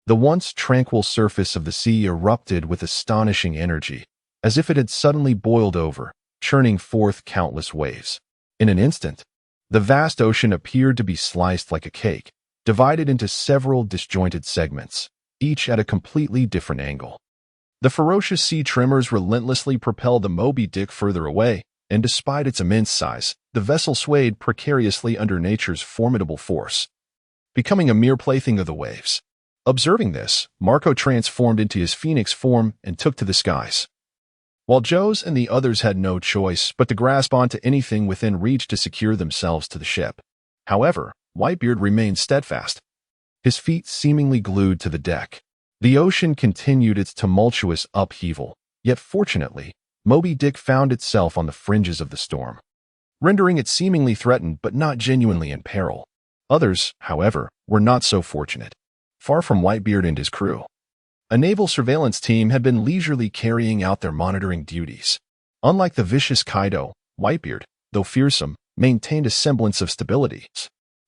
S1: the once tranquil surface of the sea erupted with astonishing energy, as if it had suddenly boiled over, churning forth countless waves. In an instant, the vast ocean appeared to be sliced like a cake, divided into several disjointed segments, each at a completely different angle. The ferocious sea tremors relentlessly propelled the Moby Dick further away, and despite its immense size, the vessel swayed precariously under nature's formidable force, becoming a mere plaything of the waves. Observing this, Marco transformed into his phoenix form and took to the skies, while Joes and the others had no choice but to grasp onto anything within reach to secure themselves to the ship. However, Whitebeard remained steadfast, his feet seemingly glued to the deck. The ocean continued its tumultuous upheaval, yet fortunately, Moby Dick found itself on the fringes of the storm, rendering it seemingly threatened but not genuinely in peril. Others, however, were not so fortunate. Far from Whitebeard and his crew, a naval surveillance team had been leisurely carrying out their monitoring duties. Unlike the vicious Kaido, Whitebeard, though fearsome, maintained a semblance of stability,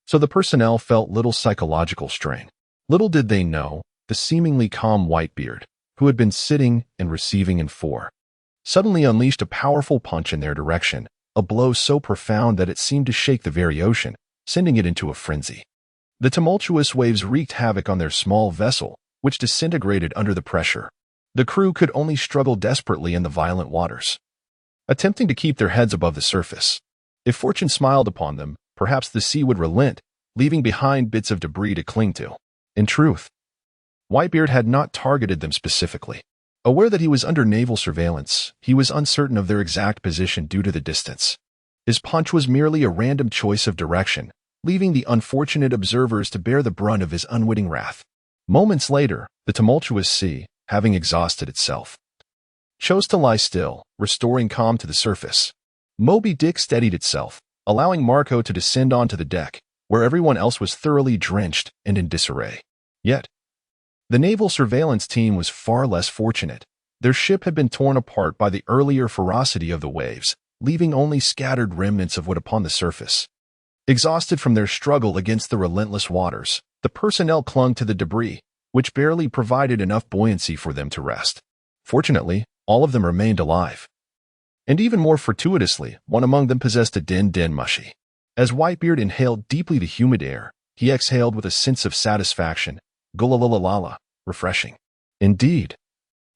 S1: so the personnel felt little psychological strain. Little did they know, the seemingly calm Whitebeard, who had been sitting and receiving in four, suddenly unleashed a powerful punch in their direction, a blow so profound that it seemed to shake the very ocean, sending it into a frenzy. The tumultuous waves wreaked havoc on their small vessel, which disintegrated under the pressure. The crew could only struggle desperately in the violent waters, attempting to keep their heads above the surface. If fortune smiled upon them, perhaps the sea would relent, leaving behind bits of debris to cling to. In truth, Whitebeard had not targeted them specifically. Aware that he was under naval surveillance, he was uncertain of their exact position due to the distance. His punch was merely a random choice of direction, leaving the unfortunate observers to bear the brunt of his unwitting wrath. Moments later, the tumultuous sea, having exhausted itself, chose to lie still, restoring calm to the surface. Moby Dick steadied itself, allowing Marco to descend onto the deck, where everyone else was thoroughly drenched and in disarray. Yet, the naval surveillance team was far less fortunate. Their ship had been torn apart by the earlier ferocity of the waves, leaving only scattered remnants of wood upon the surface. Exhausted from their struggle against the relentless waters, the personnel clung to the debris, which barely provided enough buoyancy for them to rest. Fortunately, all of them remained alive. And even more fortuitously, one among them possessed a den mushy. As Whitebeard inhaled deeply the humid air, he exhaled with a sense of satisfaction. Gulalalala, refreshing. Indeed,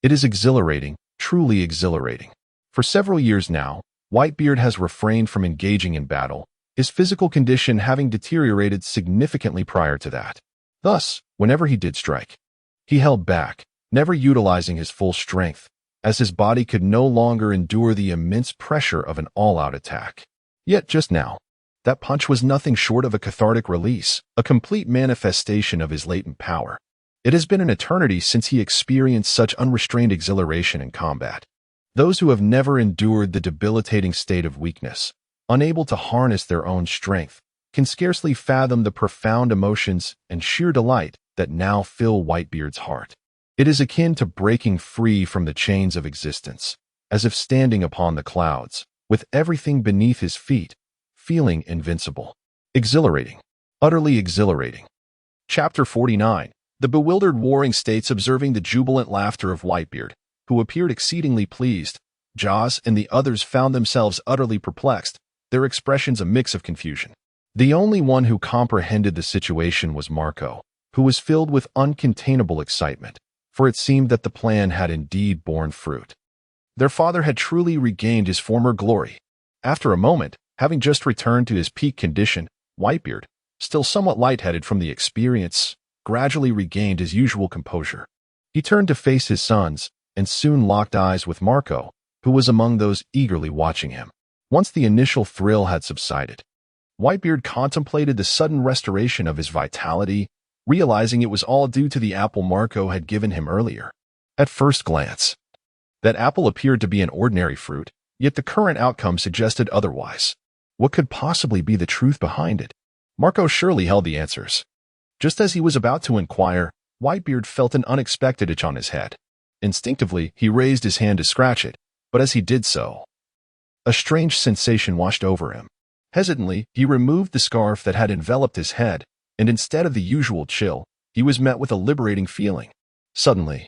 S1: it is exhilarating, truly exhilarating. For several years now, Whitebeard has refrained from engaging in battle, his physical condition having deteriorated significantly prior to that. Thus, whenever he did strike, he held back, never utilizing his full strength, as his body could no longer endure the immense pressure of an all-out attack. Yet just now, that punch was nothing short of a cathartic release, a complete manifestation of his latent power. It has been an eternity since he experienced such unrestrained exhilaration in combat. Those who have never endured the debilitating state of weakness, unable to harness their own strength, can scarcely fathom the profound emotions and sheer delight that now fill Whitebeard's heart. It is akin to breaking free from the chains of existence, as if standing upon the clouds, with everything beneath his feet, feeling invincible. Exhilarating. Utterly exhilarating. Chapter 49. The bewildered warring states observing the jubilant laughter of Whitebeard, who appeared exceedingly pleased. Jaws and the others found themselves utterly perplexed, their expressions a mix of confusion. The only one who comprehended the situation was Marco, who was filled with uncontainable excitement, for it seemed that the plan had indeed borne fruit. Their father had truly regained his former glory. After a moment, having just returned to his peak condition, Whitebeard, still somewhat lightheaded from the experience, gradually regained his usual composure. He turned to face his sons, and soon locked eyes with Marco, who was among those eagerly watching him. Once the initial thrill had subsided, Whitebeard contemplated the sudden restoration of his vitality, realizing it was all due to the apple Marco had given him earlier. At first glance, that apple appeared to be an ordinary fruit, yet the current outcome suggested otherwise. What could possibly be the truth behind it? Marco surely held the answers. Just as he was about to inquire, Whitebeard felt an unexpected itch on his head. Instinctively, he raised his hand to scratch it, but as he did so, a strange sensation washed over him. Hesitantly, he removed the scarf that had enveloped his head, and instead of the usual chill, he was met with a liberating feeling. Suddenly,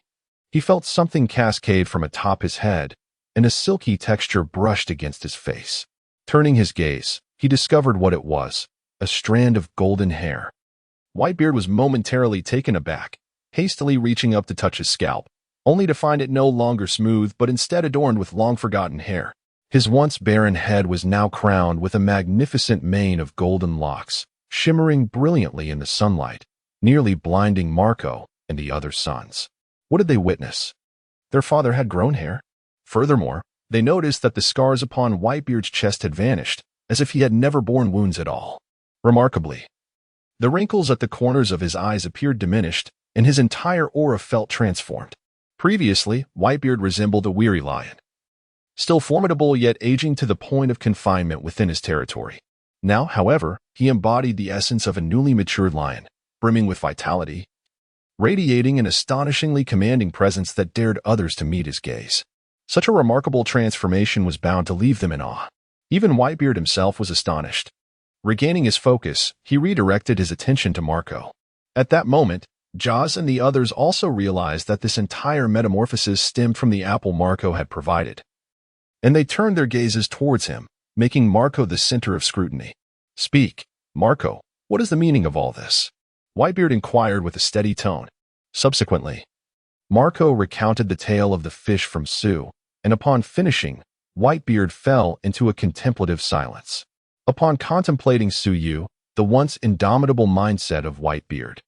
S1: he felt something cascade from atop his head, and a silky texture brushed against his face. Turning his gaze, he discovered what it was, a strand of golden hair. Whitebeard was momentarily taken aback, hastily reaching up to touch his scalp, only to find it no longer smooth but instead adorned with long-forgotten hair. His once barren head was now crowned with a magnificent mane of golden locks, shimmering brilliantly in the sunlight, nearly blinding Marco and the other sons. What did they witness? Their father had grown hair. Furthermore, they noticed that the scars upon Whitebeard's chest had vanished, as if he had never borne wounds at all. Remarkably, the wrinkles at the corners of his eyes appeared diminished, and his entire aura felt transformed. Previously, Whitebeard resembled a weary lion, still formidable yet aging to the point of confinement within his territory. Now, however, he embodied the essence of a newly matured lion, brimming with vitality, radiating an astonishingly commanding presence that dared others to meet his gaze. Such a remarkable transformation was bound to leave them in awe. Even Whitebeard himself was astonished. Regaining his focus, he redirected his attention to Marco. At that moment, Jaws and the others also realized that this entire metamorphosis stemmed from the apple Marco had provided, and they turned their gazes towards him, making Marco the center of scrutiny. "Speak, Marco, what is the meaning of all this?" Whitebeard inquired with a steady tone. Subsequently, Marco recounted the tale of the fish from Sue, and upon finishing, Whitebeard fell into a contemplative silence. Upon contemplating Suyu, the once indomitable mindset of Whitebeard,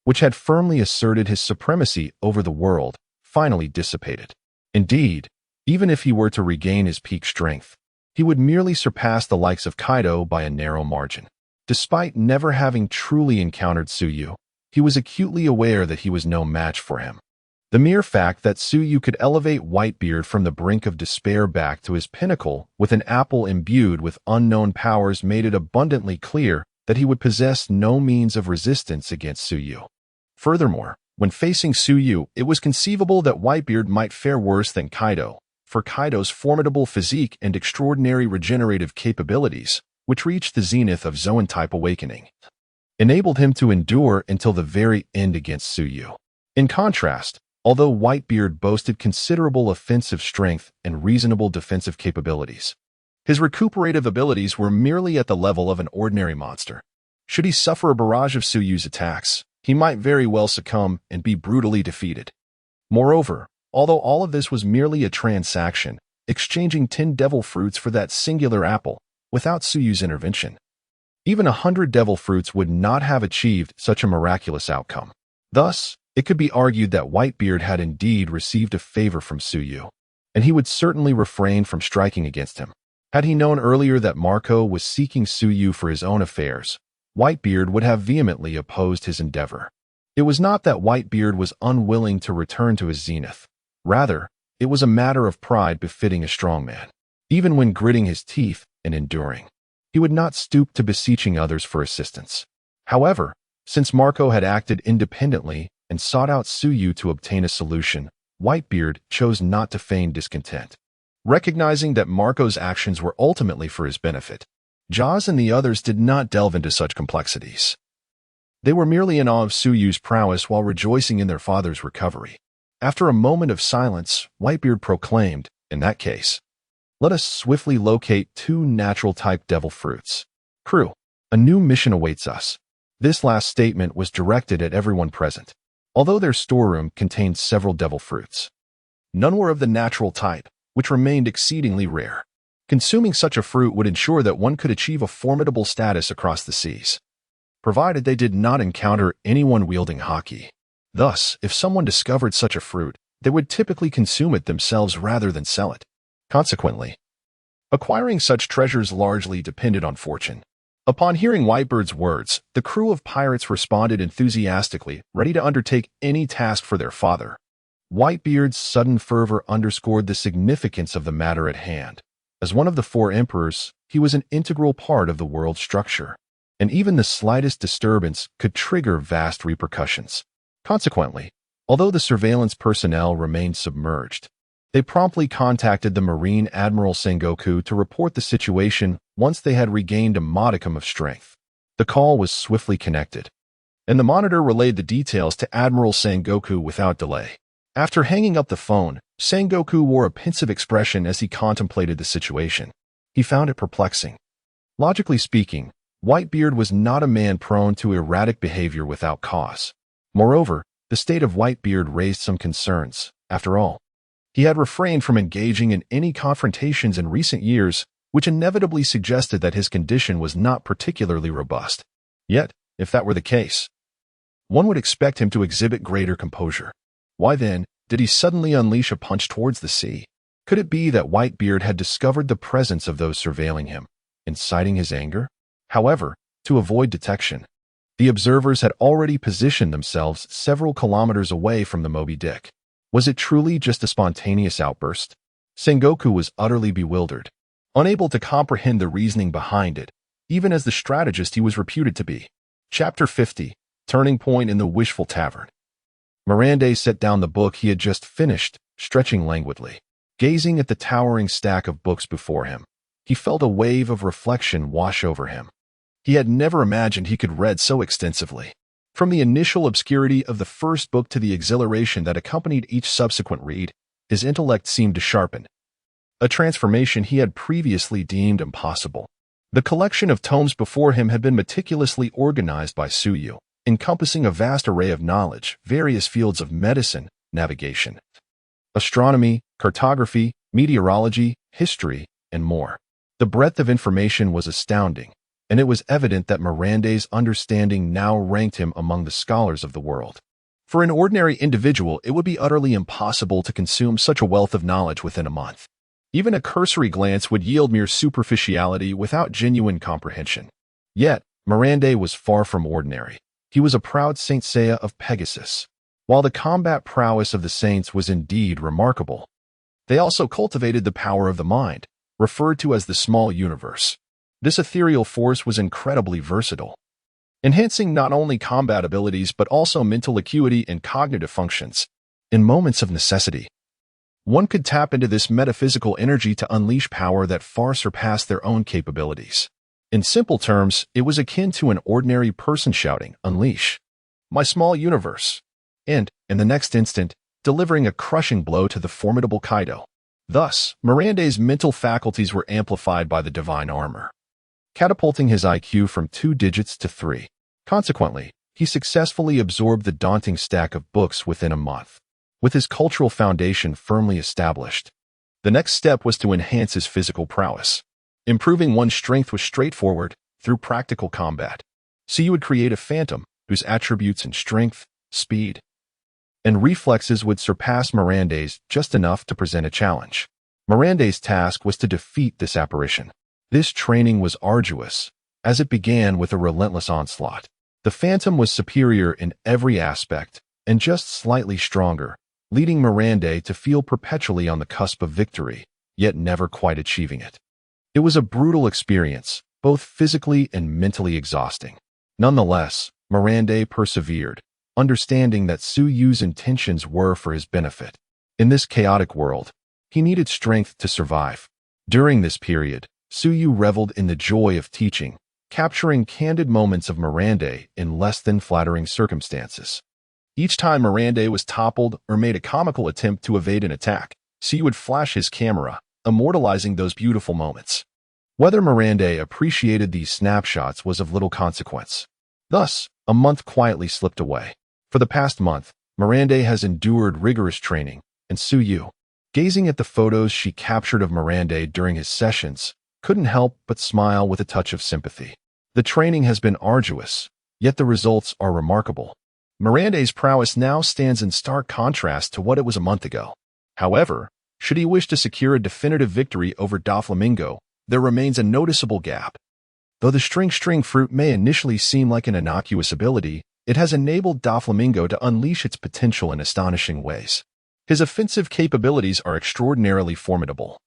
S1: which had firmly asserted his supremacy over the world, finally dissipated. Indeed, even if he were to regain his peak strength, he would merely surpass the likes of Kaido by a narrow margin. Despite never having truly encountered Suyu, he was acutely aware that he was no match for him. The mere fact that Suyu could elevate Whitebeard from the brink of despair back to his pinnacle with an apple imbued with unknown powers made it abundantly clear that he would possess no means of resistance against Suyu. Furthermore, when facing Suyu, it was conceivable that Whitebeard might fare worse than Kaido, for Kaido's formidable physique and extraordinary regenerative capabilities, which reached the zenith of Zoan-type awakening, enabled him to endure until the very end against Suyu. In contrast, although Whitebeard boasted considerable offensive strength and reasonable defensive capabilities, his recuperative abilities were merely at the level of an ordinary monster. Should he suffer a barrage of Suyu's attacks, he might very well succumb and be brutally defeated. Moreover, although all of this was merely a transaction, exchanging 10 devil fruits for that singular apple, without Suyu's intervention, even 100 devil fruits would not have achieved such a miraculous outcome. Thus, it could be argued that Whitebeard had indeed received a favor from Suyu, and he would certainly refrain from striking against him. Had he known earlier that Marco was seeking Suyu for his own affairs, Whitebeard would have vehemently opposed his endeavor. It was not that Whitebeard was unwilling to return to his zenith. Rather, it was a matter of pride befitting a strong man. Even when gritting his teeth and enduring, he would not stoop to beseeching others for assistance. However, since Marco had acted independently and sought out Suyu to obtain a solution, Whitebeard chose not to feign discontent. Recognizing that Marco's actions were ultimately for his benefit, Jaws and the others did not delve into such complexities. They were merely in awe of Suyu's prowess while rejoicing in their father's recovery. After a moment of silence, Whitebeard proclaimed, "In that case, let us swiftly locate 2 natural-type devil fruits. Crew, A new mission awaits us. This last statement was directed at everyone present. Although their storeroom contained several devil fruits, none were of the natural type, which remained exceedingly rare. Consuming such a fruit would ensure that one could achieve a formidable status across the seas, provided they did not encounter anyone wielding haki. Thus, if someone discovered such a fruit, they would typically consume it themselves rather than sell it. Consequently, acquiring such treasures largely depended on fortune. Upon hearing Whitebeard's words, the crew of pirates responded enthusiastically, ready to undertake any task for their father. Whitebeard's sudden fervor underscored the significance of the matter at hand. As one of the 4 emperors, he was an integral part of the world's structure, and even the slightest disturbance could trigger vast repercussions. Consequently, although the surveillance personnel remained submerged, they promptly contacted the Marine Admiral Sengoku to report the situation once they had regained a modicum of strength. The call was swiftly connected, and the monitor relayed the details to Admiral Sengoku without delay. After hanging up the phone, Sengoku wore a pensive expression as he contemplated the situation. He found it perplexing. Logically speaking, Whitebeard was not a man prone to erratic behavior without cause. Moreover, the state of Whitebeard raised some concerns. After all, he had refrained from engaging in any confrontations in recent years, which inevitably suggested that his condition was not particularly robust. Yet, if that were the case, one would expect him to exhibit greater composure. Why then did he suddenly unleash a punch towards the sea? Could it be that Whitebeard had discovered the presence of those surveilling him, inciting his anger? However, to avoid detection, the observers had already positioned themselves several kilometers away from the Moby Dick. Was it truly just a spontaneous outburst? Sengoku was utterly bewildered, unable to comprehend the reasoning behind it, even as the strategist he was reputed to be. Chapter 50, Turning Point in the Wishful Tavern. Miranda set down the book he had just finished, stretching languidly. Gazing at the towering stack of books before him, he felt a wave of reflection wash over him. He had never imagined he could read so extensively. From the initial obscurity of the first book to the exhilaration that accompanied each subsequent read, his intellect seemed to sharpen, a transformation he had previously deemed impossible. The collection of tomes before him had been meticulously organized by Tsuyu, encompassing a vast array of knowledge, various fields of medicine, navigation, astronomy, cartography, meteorology, history, and more. The breadth of information was astounding, and it was evident that Miranda's understanding now ranked him among the scholars of the world. For an ordinary individual, it would be utterly impossible to consume such a wealth of knowledge within a month. Even a cursory glance would yield mere superficiality without genuine comprehension. Yet, Miranda was far from ordinary. He was a proud Saint Seiya of Pegasus. While the combat prowess of the saints was indeed remarkable, they also cultivated the power of the mind, referred to as the small universe. This ethereal force was incredibly versatile, enhancing not only combat abilities but also mental acuity and cognitive functions. In moments of necessity, one could tap into this metaphysical energy to unleash power that far surpassed their own capabilities. In simple terms, it was akin to an ordinary person shouting, "Unleash my small universe," and, in the next instant, delivering a crushing blow to the formidable Kaido. Thus, Miranda's mental faculties were amplified by the divine armor, catapulting his IQ from 2 digits to 3. Consequently, he successfully absorbed the daunting stack of books within a month. With his cultural foundation firmly established, the next step was to enhance his physical prowess. Improving one's strength was straightforward through practical combat. So you would create a phantom whose attributes in strength, speed, and reflexes would surpass Miranda's just enough to present a challenge. Miranda's task was to defeat this apparition. This training was arduous, as it began with a relentless onslaught. The phantom was superior in every aspect, and just slightly stronger, leading Miranda to feel perpetually on the cusp of victory, yet never quite achieving it. It was a brutal experience, both physically and mentally exhausting. Nonetheless, Miranda persevered, understanding that Tsuyu's intentions were for his benefit. In this chaotic world, he needed strength to survive. During this period, Tsuyu reveled in the joy of teaching, capturing candid moments of Miranda in less than flattering circumstances. Each time Miranda was toppled or made a comical attempt to evade an attack, Tsuyu would flash his camera, immortalizing those beautiful moments. Whether Miranda appreciated these snapshots was of little consequence. Thus, a month quietly slipped away. For the past month, Miranda has endured rigorous training, and Suyu, gazing at the photos she captured of Miranda during his sessions, couldn't help but smile with a touch of sympathy. The training has been arduous, yet the results are remarkable. Miranda's prowess now stands in stark contrast to what it was a month ago. However, should he wish to secure a definitive victory over Doflamingo, there remains a noticeable gap. Though the string fruit may initially seem like an innocuous ability, it has enabled Doflamingo to unleash its potential in astonishing ways. His offensive capabilities are extraordinarily formidable,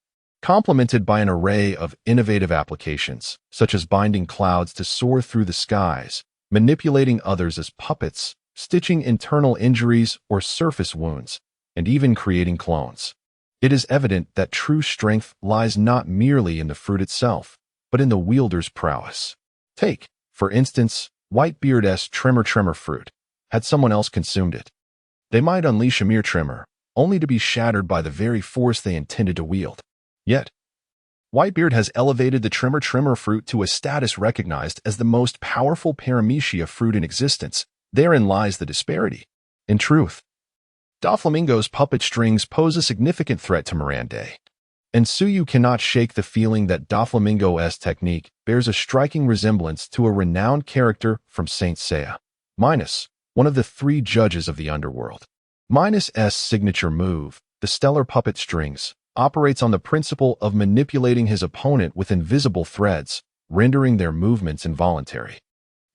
S1: complemented by an array of innovative applications, such as binding clouds to soar through the skies, manipulating others as puppets, stitching internal injuries or surface wounds, and even creating clones. It is evident that true strength lies not merely in the fruit itself, but in the wielder's prowess. Take, for instance, Whitebeard's tremor fruit. Had someone else consumed it, they might unleash a mere tremor, only to be shattered by the very force they intended to wield. Yet, Whitebeard has elevated the tremor fruit to a status recognized as the most powerful paramecia fruit in existence. Therein lies the disparity. In truth, Doflamingo's puppet strings pose a significant threat to Miranda, and Suyu cannot shake the feeling that Doflamingo's technique bears a striking resemblance to a renowned character from Saint Seiya, Minus, one of the three judges of the underworld. Minus's signature move, the stellar puppet strings, operates on the principle of manipulating his opponent with invisible threads, rendering their movements involuntary,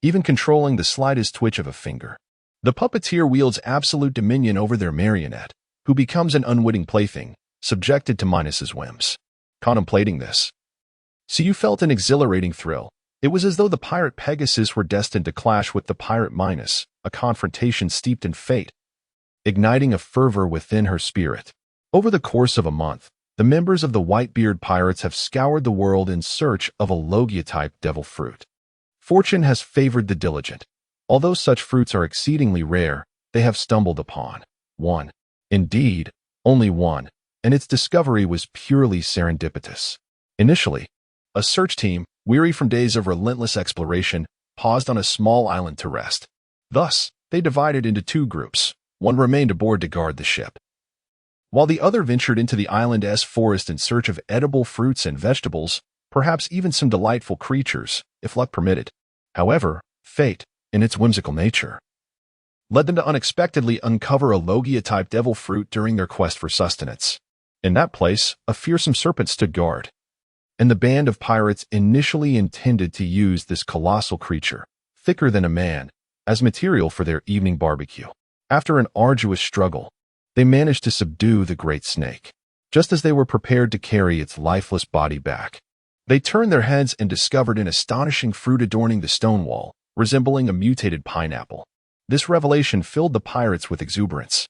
S1: even controlling the slightest twitch of a finger. The puppeteer wields absolute dominion over their marionette, who becomes an unwitting plaything, subjected to Minus's whims. Contemplating this, Suyu felt an exhilarating thrill. It was as though the pirate Pegasus were destined to clash with the pirate Minus, a confrontation steeped in fate, igniting a fervor within her spirit. Over the course of a month, the members of the Whitebeard Pirates have scoured the world in search of a Logia-type devil fruit. Fortune has favored the diligent. Although such fruits are exceedingly rare, they have stumbled upon one. Indeed, only one, and its discovery was purely serendipitous. Initially, a search team, weary from days of relentless exploration, paused on a small island to rest. Thus, they divided into two groups. One remained aboard to guard the ship, while the other ventured into the island's forest in search of edible fruits and vegetables, perhaps even some delightful creatures, if luck permitted. However, fate, in its whimsical nature, led them to unexpectedly uncover a Logia-type devil fruit during their quest for sustenance. In that place, a fearsome serpent stood guard, and the band of pirates initially intended to use this colossal creature, thicker than a man, as material for their evening barbecue. After an arduous struggle, they managed to subdue the great snake. Just as they were prepared to carry its lifeless body back, they turned their heads and discovered an astonishing fruit adorning the stone wall, resembling a mutated pineapple. This revelation filled the pirates with exuberance,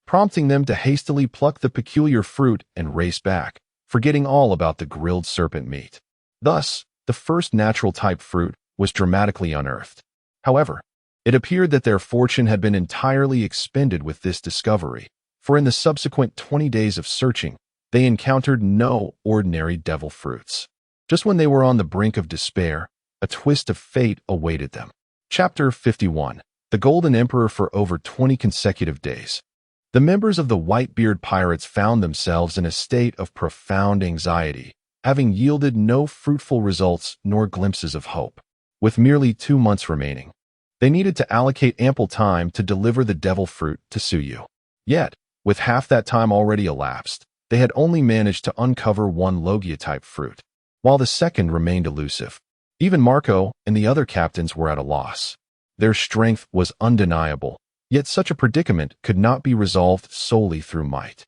S1: prompting them to hastily pluck the peculiar fruit and race back, forgetting all about the grilled serpent meat. Thus, the first natural-type fruit was dramatically unearthed. However, it appeared that their fortune had been entirely expended with this discovery, for in the subsequent 20 days of searching, they encountered no ordinary devil fruits. Just when they were on the brink of despair, a twist of fate awaited them. Chapter 51. The Golden Emperor. For over 20 consecutive days, the members of the Whitebeard Pirates found themselves in a state of profound anxiety, having yielded no fruitful results nor glimpses of hope. With merely 2 months remaining, they needed to allocate ample time to deliver the devil fruit to Suyu. Yet, with half that time already elapsed, they had only managed to uncover one Logia-type fruit, while the second remained elusive. Even Marco and the other captains were at a loss. Their strength was undeniable, yet such a predicament could not be resolved solely through might.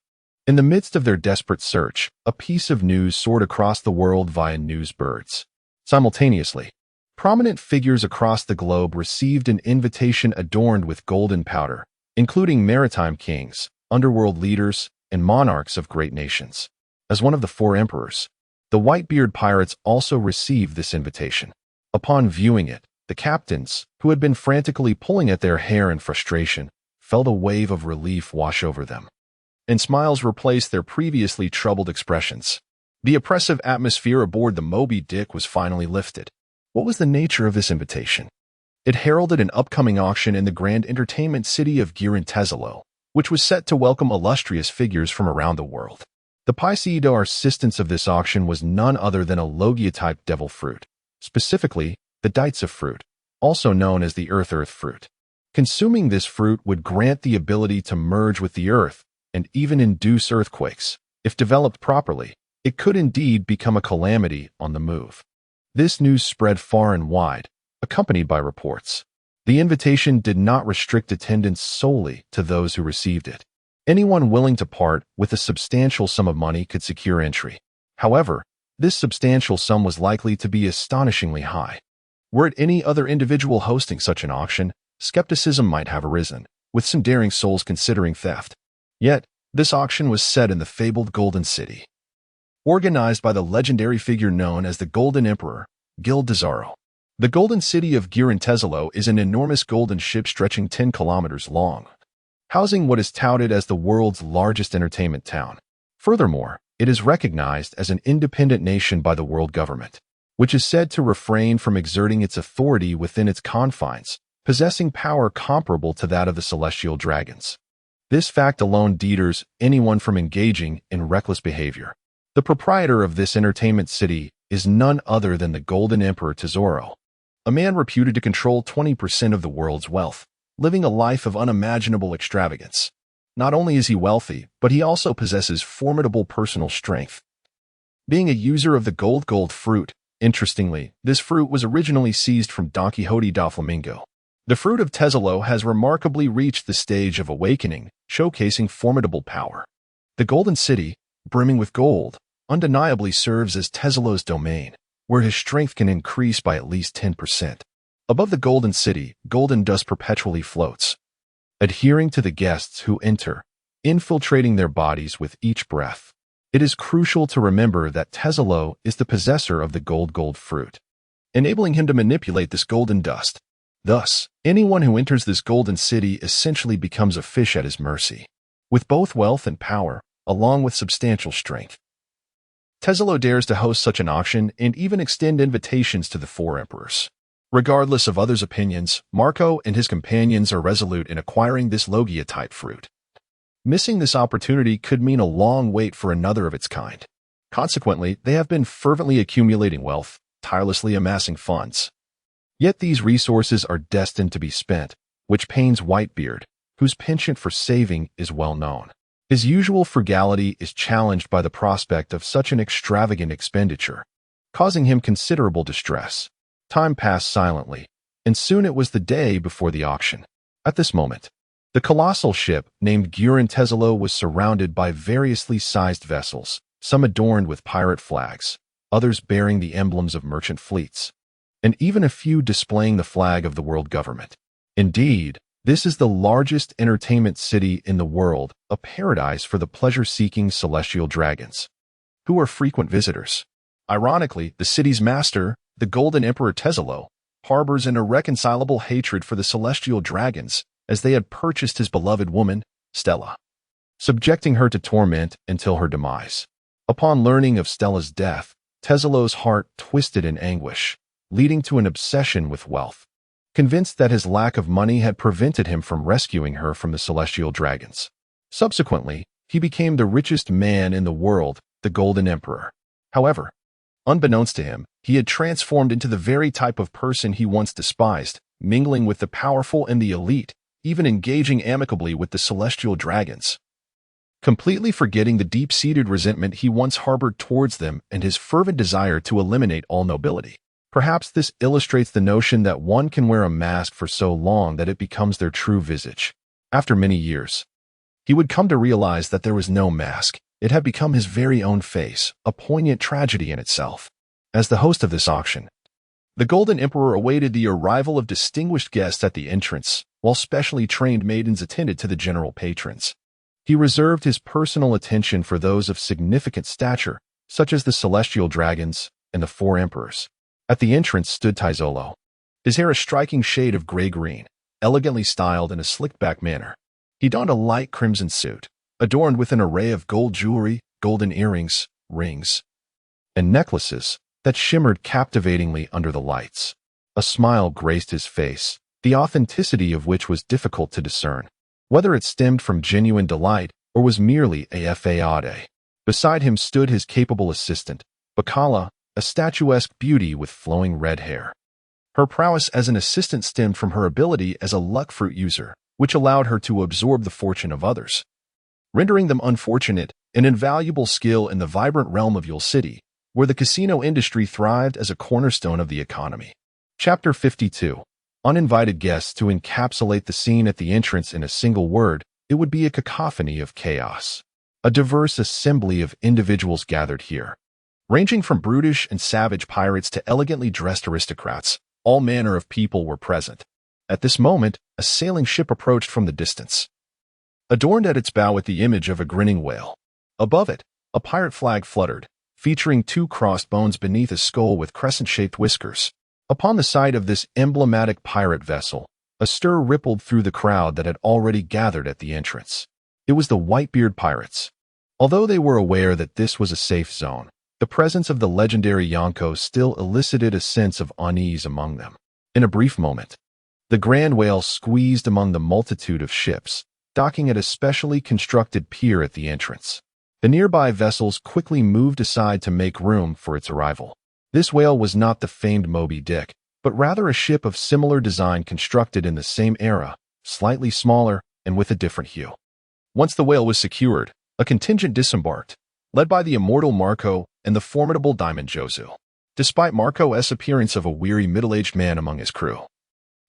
S1: In the midst of their desperate search, a piece of news soared across the world via newsbirds. Simultaneously, prominent figures across the globe received an invitation adorned with golden powder, including maritime kings, underworld leaders, and monarchs of great nations. As one of the 4 emperors, the Whitebeard Pirates also received this invitation. Upon viewing it, the captains, who had been frantically pulling at their hair in frustration, felt a wave of relief wash over them, and smiles replaced their previously troubled expressions. The oppressive atmosphere aboard the Moby Dick was finally lifted. What was the nature of this invitation? It heralded an upcoming auction in the grand entertainment city of Girin, which was set to welcome illustrious figures from around the world. The pseudo assistance of this auction was none other than a Logia-type devil fruit, specifically the Daitsa fruit, also known as the Earth fruit. Consuming this fruit would grant the ability to merge with the Earth and even induce earthquakes. If developed properly, it could indeed become a calamity on the move. This news spread far and wide, accompanied by reports. The invitation did not restrict attendance solely to those who received it. Anyone willing to part with a substantial sum of money could secure entry. However, this substantial sum was likely to be astonishingly high. Were it any other individual hosting such an auction, skepticism might have arisen, with some daring souls considering theft. Yet, this auction was set in the fabled Golden City, organized by the legendary figure known as the Golden Emperor, Gil D'Azaro. The Golden City of Girin is an enormous golden ship stretching 10 kilometers long, housing what is touted as the world's largest entertainment town. Furthermore, it is recognized as an independent nation by the world government, which is said to refrain from exerting its authority within its confines, possessing power comparable to that of the celestial dragons. This fact alone deters anyone from engaging in reckless behavior. The proprietor of this entertainment city is none other than the Golden Emperor Tesoro, a man reputed to control 20% of the world's wealth, living a life of unimaginable extravagance. Not only is he wealthy, but he also possesses formidable personal strength. Being a user of the gold fruit, interestingly, this fruit was originally seized from Don Quixote da Flamingo. The fruit of Tesoro has remarkably reached the stage of awakening, showcasing formidable power. The Golden City, brimming with gold, undeniably serves as Tesoro's domain, where his strength can increase by at least 10%. Above the Golden City, golden dust perpetually floats, adhering to the guests who enter, infiltrating their bodies with each breath. It is crucial to remember that Tesoro is the possessor of the gold fruit, enabling him to manipulate this golden dust. Thus, anyone who enters this Golden City essentially becomes a fish at his mercy, with both wealth and power, along with substantial strength. Tesoro dares to host such an auction and even extend invitations to the four emperors. Regardless of others' opinions, Marco and his companions are resolute in acquiring this Logia-type fruit. Missing this opportunity could mean a long wait for another of its kind. Consequently, they have been fervently accumulating wealth, tirelessly amassing funds. Yet these resources are destined to be spent, which pains Whitebeard, whose penchant for saving is well known. His usual frugality is challenged by the prospect of such an extravagant expenditure, causing him considerable distress. Time passed silently, and soon it was the day before the auction. At this moment, the colossal ship named Girin was surrounded by variously sized vessels, some adorned with pirate flags, others bearing the emblems of merchant fleets, and even a few displaying the flag of the world government. Indeed, this is the largest entertainment city in the world, a paradise for the pleasure-seeking celestial dragons, who are frequent visitors. Ironically, the city's master, the Golden Emperor Tesoro, harbors an irreconcilable hatred for the celestial dragons, as they had purchased his beloved woman, Stella, subjecting her to torment until her demise. Upon learning of Stella's death, Tesoro's heart twisted in anguish, leading to an obsession with wealth. Convinced that his lack of money had prevented him from rescuing her from the celestial dragons. Subsequently, he became the richest man in the world, the Golden Emperor. However, unbeknownst to him, he had transformed into the very type of person he once despised, mingling with the powerful and the elite, even engaging amicably with the celestial dragons, completely forgetting the deep-seated resentment he once harbored towards them and his fervent desire to eliminate all nobility. Perhaps this illustrates the notion that one can wear a mask for so long that it becomes their true visage. After many years, he would come to realize that there was no mask. It had become his very own face, a poignant tragedy in itself. As the host of this auction, the Golden Emperor awaited the arrival of distinguished guests at the entrance, while specially trained maidens attended to the general patrons. He reserved his personal attention for those of significant stature, such as the celestial dragons and the four emperors. At the entrance stood Tesoro, his hair a striking shade of gray-green, elegantly styled in a slicked-back manner. He donned a light crimson suit, adorned with an array of gold jewelry, golden earrings, rings, and necklaces that shimmered captivatingly under the lights. A smile graced his face, the authenticity of which was difficult to discern, whether it stemmed from genuine delight or was merely a facade. Beside him stood his capable assistant, Bacala, a statuesque beauty with flowing red hair. Her prowess as an assistant stemmed from her ability as a luck fruit user, which allowed her to absorb the fortune of others, rendering them unfortunate, an invaluable skill in the vibrant realm of Yule City, where the casino industry thrived as a cornerstone of the economy. Chapter 52. Uninvited guests. To encapsulate the scene at the entrance in a single word, it would be a cacophony of chaos. A diverse assembly of individuals gathered here, ranging from brutish and savage pirates to elegantly dressed aristocrats. All manner of people were present. At this moment, a sailing ship approached from the distance, adorned at its bow with the image of a grinning whale. Above it, a pirate flag fluttered, featuring two crossed bones beneath a skull with crescent-shaped whiskers. Upon the sight of this emblematic pirate vessel, a stir rippled through the crowd that had already gathered at the entrance. It was the Whitebeard pirates. Although they were aware that this was a safe zone, the presence of the legendary Yonko still elicited a sense of unease among them. In a brief moment, the Grand Whale squeezed among the multitude of ships, docking at a specially constructed pier at the entrance. The nearby vessels quickly moved aside to make room for its arrival. This whale was not the famed Moby Dick, but rather a ship of similar design constructed in the same era, slightly smaller and with a different hue. Once the whale was secured, a contingent disembarked, led by the immortal Marco and the formidable Diamond Jozu. Despite Marco's appearance of a weary middle-aged man among his crew,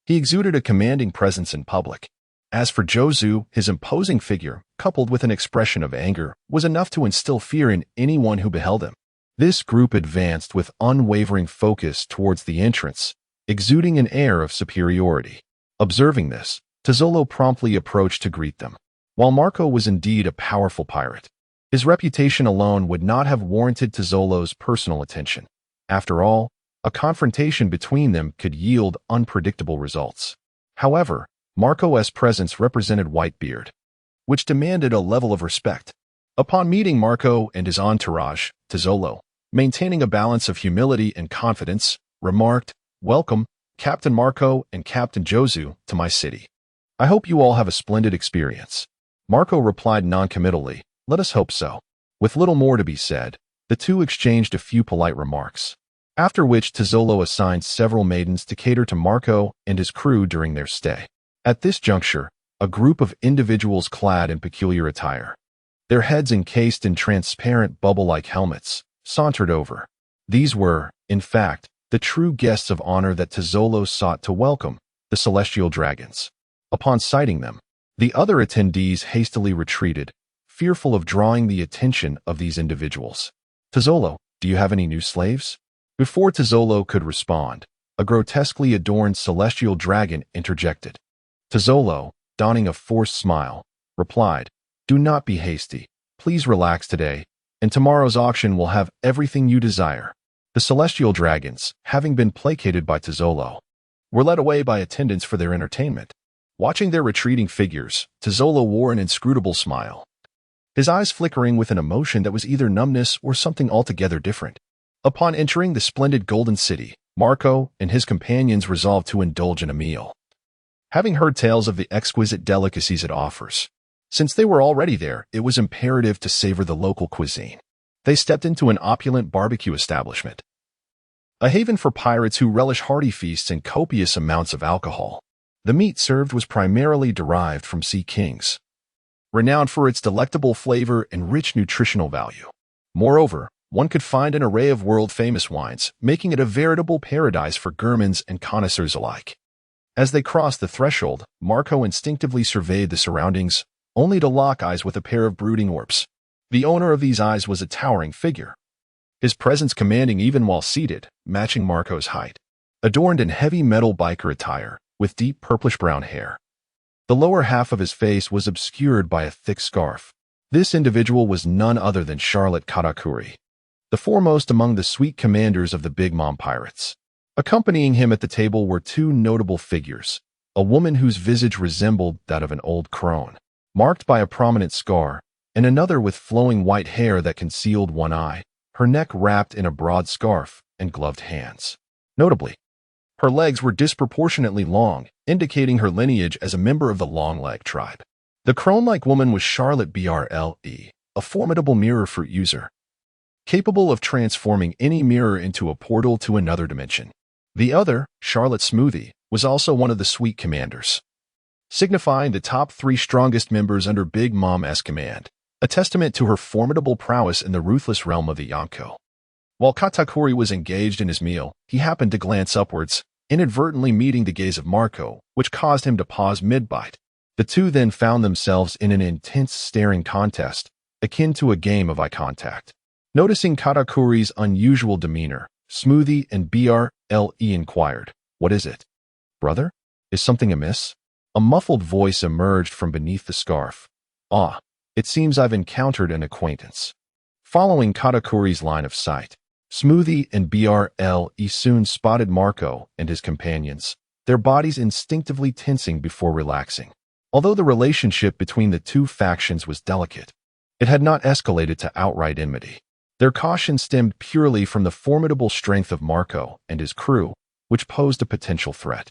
S1: he exuded a commanding presence in public. As for Jozu, his imposing figure, coupled with an expression of anger, was enough to instill fear in anyone who beheld him. This group advanced with unwavering focus towards the entrance, exuding an air of superiority. Observing this, Tozzolo promptly approached to greet them. While Marco was indeed a powerful pirate, his reputation alone would not have warranted Tozzolo's personal attention. After all, a confrontation between them could yield unpredictable results. However, Marco's presence represented Whitebeard, which demanded a level of respect. Upon meeting Marco and his entourage, Tozzolo, maintaining a balance of humility and confidence, remarked, "Welcome, Captain Marco and Captain Jozu, to my city. I hope you all have a splendid experience." Marco replied noncommittally, "Let us hope so." With little more to be said, the two exchanged a few polite remarks, after which Tozzolo assigned several maidens to cater to Marco and his crew during their stay. At this juncture, a group of individuals clad in peculiar attire, their heads encased in transparent bubble-like helmets, sauntered over. These were, in fact, the true guests of honor that Tozzolo sought to welcome, the celestial dragons. Upon sighting them, the other attendees hastily retreated, fearful of drawing the attention of these individuals. "Tozzolo, do you have any new slaves?" Before Tozzolo could respond, a grotesquely adorned celestial dragon interjected. Tozzolo, donning a forced smile, replied, "Do not be hasty. Please relax today, and tomorrow's auction will have everything you desire." The celestial dragons, having been placated by Tozzolo, were led away by attendants for their entertainment. Watching their retreating figures, Tozzolo wore an inscrutable smile, his eyes flickering with an emotion that was either numbness or something altogether different. Upon entering the splendid Golden City, Marco and his companions resolved to indulge in a meal. Having heard tales of the exquisite delicacies it offers, since they were already there, it was imperative to savor the local cuisine. They stepped into an opulent barbecue establishment, a haven for pirates who relish hearty feasts and copious amounts of alcohol. The meat served was primarily derived from sea kings, renowned for its delectable flavor and rich nutritional value. Moreover, one could find an array of world-famous wines, making it a veritable paradise for gourmands and connoisseurs alike. As they crossed the threshold, Marco instinctively surveyed the surroundings, only to lock eyes with a pair of brooding orbs. The owner of these eyes was a towering figure, his presence commanding even while seated, matching Marco's height. Adorned in heavy metal biker attire, with deep purplish-brown hair, the lower half of his face was obscured by a thick scarf. This individual was none other than Charlotte Katakuri, the foremost among the sweet commanders of the Big Mom Pirates. Accompanying him at the table were two notable figures, a woman whose visage resembled that of an old crone, marked by a prominent scar, and another with flowing white hair that concealed one eye. her neck wrapped in a broad scarf and gloved hands. Notably, her legs were disproportionately long, indicating her lineage as a member of the long-leg tribe. The crone-like woman was Charlotte Brle, a formidable mirror fruit user, capable of transforming any mirror into a portal to another dimension. The other, Charlotte Smoothie, was also one of the Sweet Commanders, signifying the top 3 strongest members under Big Mom's command, a testament to her formidable prowess in the ruthless realm of the Yonko. While Katakuri was engaged in his meal, he happened to glance upwards, inadvertently meeting the gaze of Marco, which caused him to pause mid-bite. The two then found themselves in an intense staring contest, akin to a game of eye contact. Noticing Katakuri's unusual demeanor, Smoothie and Brle inquired, "What is it? Brother? Is something amiss?" A muffled voice emerged from beneath the scarf. "Ah, it seems I've encountered an acquaintance." Following Katakuri's line of sight, Smoothie and Brle soon spotted Marco and his companions, their bodies instinctively tensing before relaxing. Although the relationship between the two factions was delicate, it had not escalated to outright enmity. Their caution stemmed purely from the formidable strength of Marco and his crew, which posed a potential threat.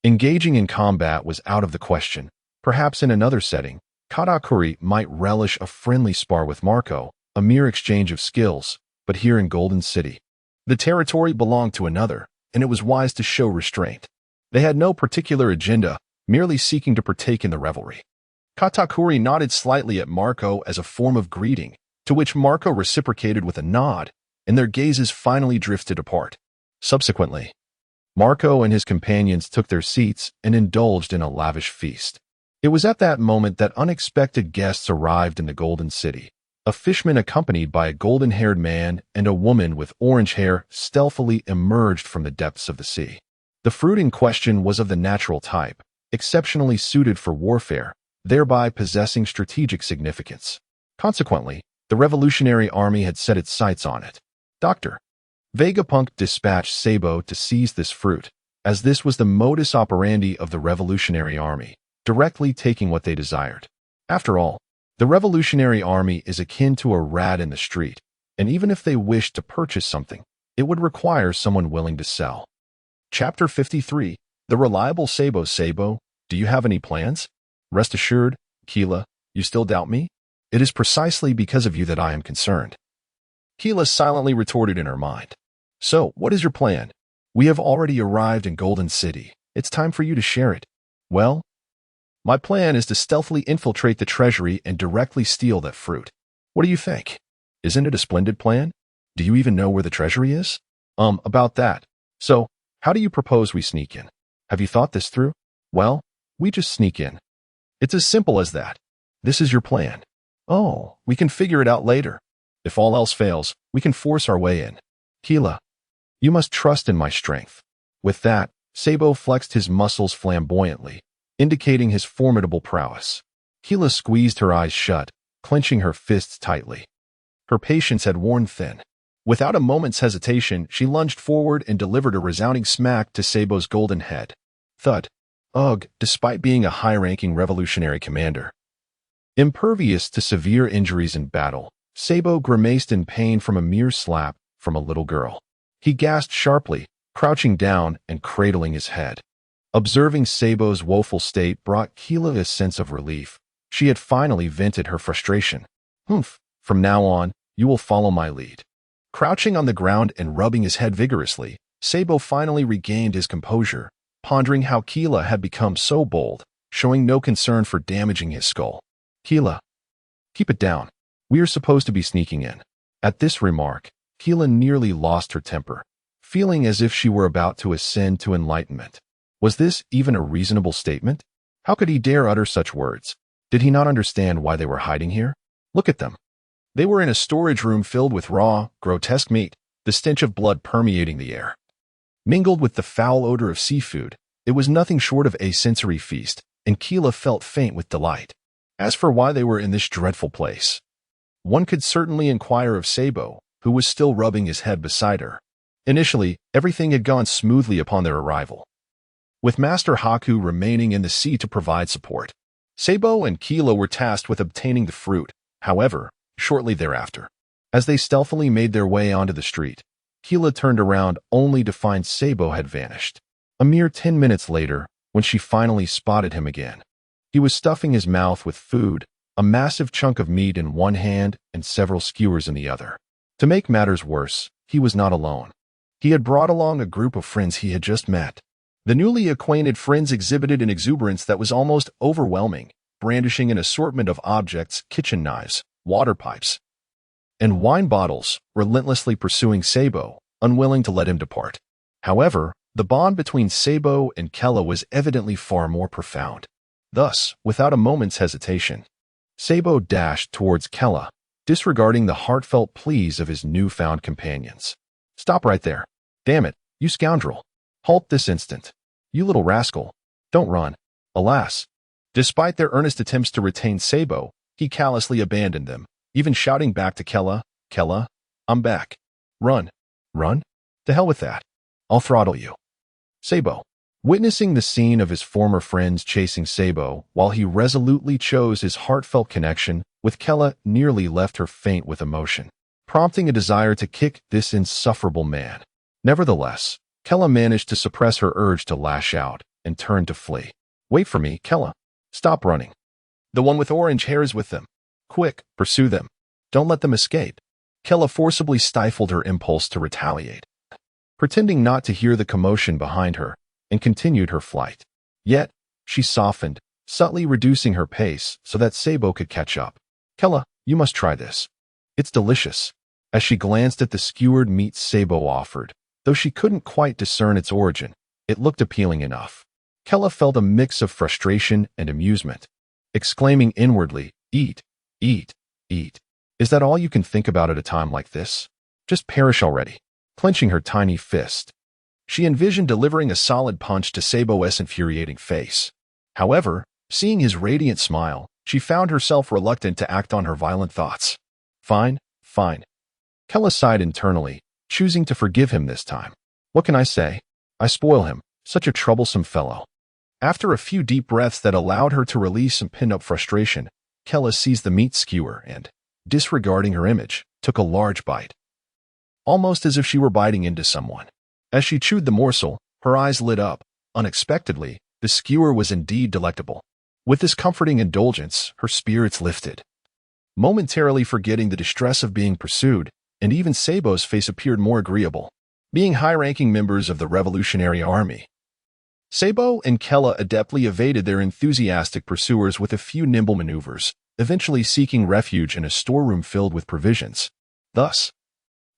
S1: Engaging in combat was out of the question. Perhaps in another setting, Katakuri might relish a friendly spar with Marco, a mere exchange of skills, but here in Golden City, the territory belonged to another, and it was wise to show restraint. They had no particular agenda, merely seeking to partake in the revelry. Katakuri nodded slightly at Marco as a form of greeting, to which Marco reciprocated with a nod, and their gazes finally drifted apart. Subsequently, Marco and his companions took their seats and indulged in a lavish feast. It was at that moment that unexpected guests arrived in the Golden City. A fishman accompanied by a golden-haired man and a woman with orange hair stealthily emerged from the depths of the sea. The fruit in question was of the natural type, exceptionally suited for warfare, thereby possessing strategic significance. Consequently, the Revolutionary Army had set its sights on it. Dr. Vegapunk dispatched Sabo to seize this fruit, as this was the modus operandi of the Revolutionary Army, directly taking what they desired. After all, the Revolutionary Army is akin to a rat in the street, and even if they wished to purchase something, it would require someone willing to sell. Chapter 53, The Reliable Sabo. Sabo, do you have any plans? Rest assured, Keela, you still doubt me? It is precisely because of you that I am concerned. Keela silently retorted in her mind. So, what is your plan? We have already arrived in Golden City. It's time for you to share it. Well, my plan is to stealthily infiltrate the treasury and directly steal that fruit. What do you think? Isn't it a splendid plan? Do you even know where the treasury is? About that. So, how do you propose we sneak in? Have you thought this through? Well, we just sneak in. It's as simple as that. This is your plan. Oh, we can figure it out later. If all else fails, we can force our way in. Keela, you must trust in my strength. With that, Sabo flexed his muscles flamboyantly, indicating his formidable prowess. Keela squeezed her eyes shut, clenching her fists tightly. Her patience had worn thin. Without a moment's hesitation, she lunged forward and delivered a resounding smack to Sabo's golden head. Thud. Ugh, despite being a high-ranking revolutionary commander, impervious to severe injuries in battle, Sabo grimaced in pain from a mere slap from a little girl. He gasped sharply, crouching down and cradling his head. Observing Sabo's woeful state brought Keela a sense of relief. She had finally vented her frustration. Humph, from now on, you will follow my lead. Crouching on the ground and rubbing his head vigorously, Sabo finally regained his composure, pondering how Keela had become so bold, showing no concern for damaging his skull. Keela, keep it down. We are supposed to be sneaking in. At this remark, Keela nearly lost her temper, feeling as if she were about to ascend to enlightenment. Was this even a reasonable statement? How could he dare utter such words? Did he not understand why they were hiding here? Look at them. They were in a storage room filled with raw, grotesque meat, the stench of blood permeating the air. Mingled with the foul odor of seafood, it was nothing short of a sensory feast, and Keela felt faint with delight. As for why they were in this dreadful place, one could certainly inquire of Sabo, who was still rubbing his head beside her. Initially, everything had gone smoothly upon their arrival, with Master Haku remaining in the sea to provide support. Sabo and Keela were tasked with obtaining the fruit. However, shortly thereafter, As they stealthily made their way onto the street, Keela turned around only to find Sabo had vanished. A mere 10 minutes later, when she finally spotted him again, he was stuffing his mouth with food, a massive chunk of meat in one hand and several skewers in the other. To make matters worse, he was not alone. He had brought along a group of friends he had just met. The newly acquainted friends exhibited an exuberance that was almost overwhelming, brandishing an assortment of objects, kitchen knives, water pipes, and wine bottles, relentlessly pursuing Sabo, unwilling to let him depart. However, the bond between Sabo and Kella was evidently far more profound. Thus, without a moment's hesitation, Sabo dashed towards Kella, disregarding the heartfelt pleas of his newfound companions. "Stop right there. Damn it, you scoundrel. Halt this instant. You little rascal. Don't run." Alas, despite their earnest attempts to retain Sabo, he callously abandoned them, even shouting back to Kella, "Kella, I'm back. Run. Run? To hell with that. I'll throttle you." Sabo, witnessing the scene of his former friends chasing Sabo while he resolutely chose his heartfelt connection with Kella, nearly left her faint with emotion, prompting a desire to kick this insufferable man. Nevertheless, Kella managed to suppress her urge to lash out and turned to flee. "Wait for me, Kella. Stop running. The one with orange hair is with them. Quick, pursue them. Don't let them escape." Kella forcibly stifled her impulse to retaliate, pretending not to hear the commotion behind her, and continued her flight. Yet, she softened, subtly reducing her pace so that Sabo could catch up. "Kella, you must try this. It's delicious." As she glanced at the skewered meat Sabo offered, though she couldn't quite discern its origin, it looked appealing enough. Kella felt a mix of frustration and amusement, exclaiming inwardly, "Eat, eat, eat. Is that all you can think about at a time like this? Just perish already." Clenching her tiny fist, she envisioned delivering a solid punch to Sabo's infuriating face. However, seeing his radiant smile, she found herself reluctant to act on her violent thoughts. "Fine, fine." Kella sighed internally, choosing to forgive him this time. "What can I say? I spoil him, such a troublesome fellow." After a few deep breaths that allowed her to release some pinned-up frustration, Kella seized the meat skewer and, disregarding her image, took a large bite, almost as if she were biting into someone. As she chewed the morsel, her eyes lit up. Unexpectedly, the skewer was indeed delectable. With this comforting indulgence, her spirits lifted. Momentarily forgetting the distress of being pursued, and even Sabo's face appeared more agreeable. Being high-ranking members of the Revolutionary Army, Sabo and Kella adeptly evaded their enthusiastic pursuers with a few nimble maneuvers, eventually seeking refuge in a storeroom filled with provisions. Thus,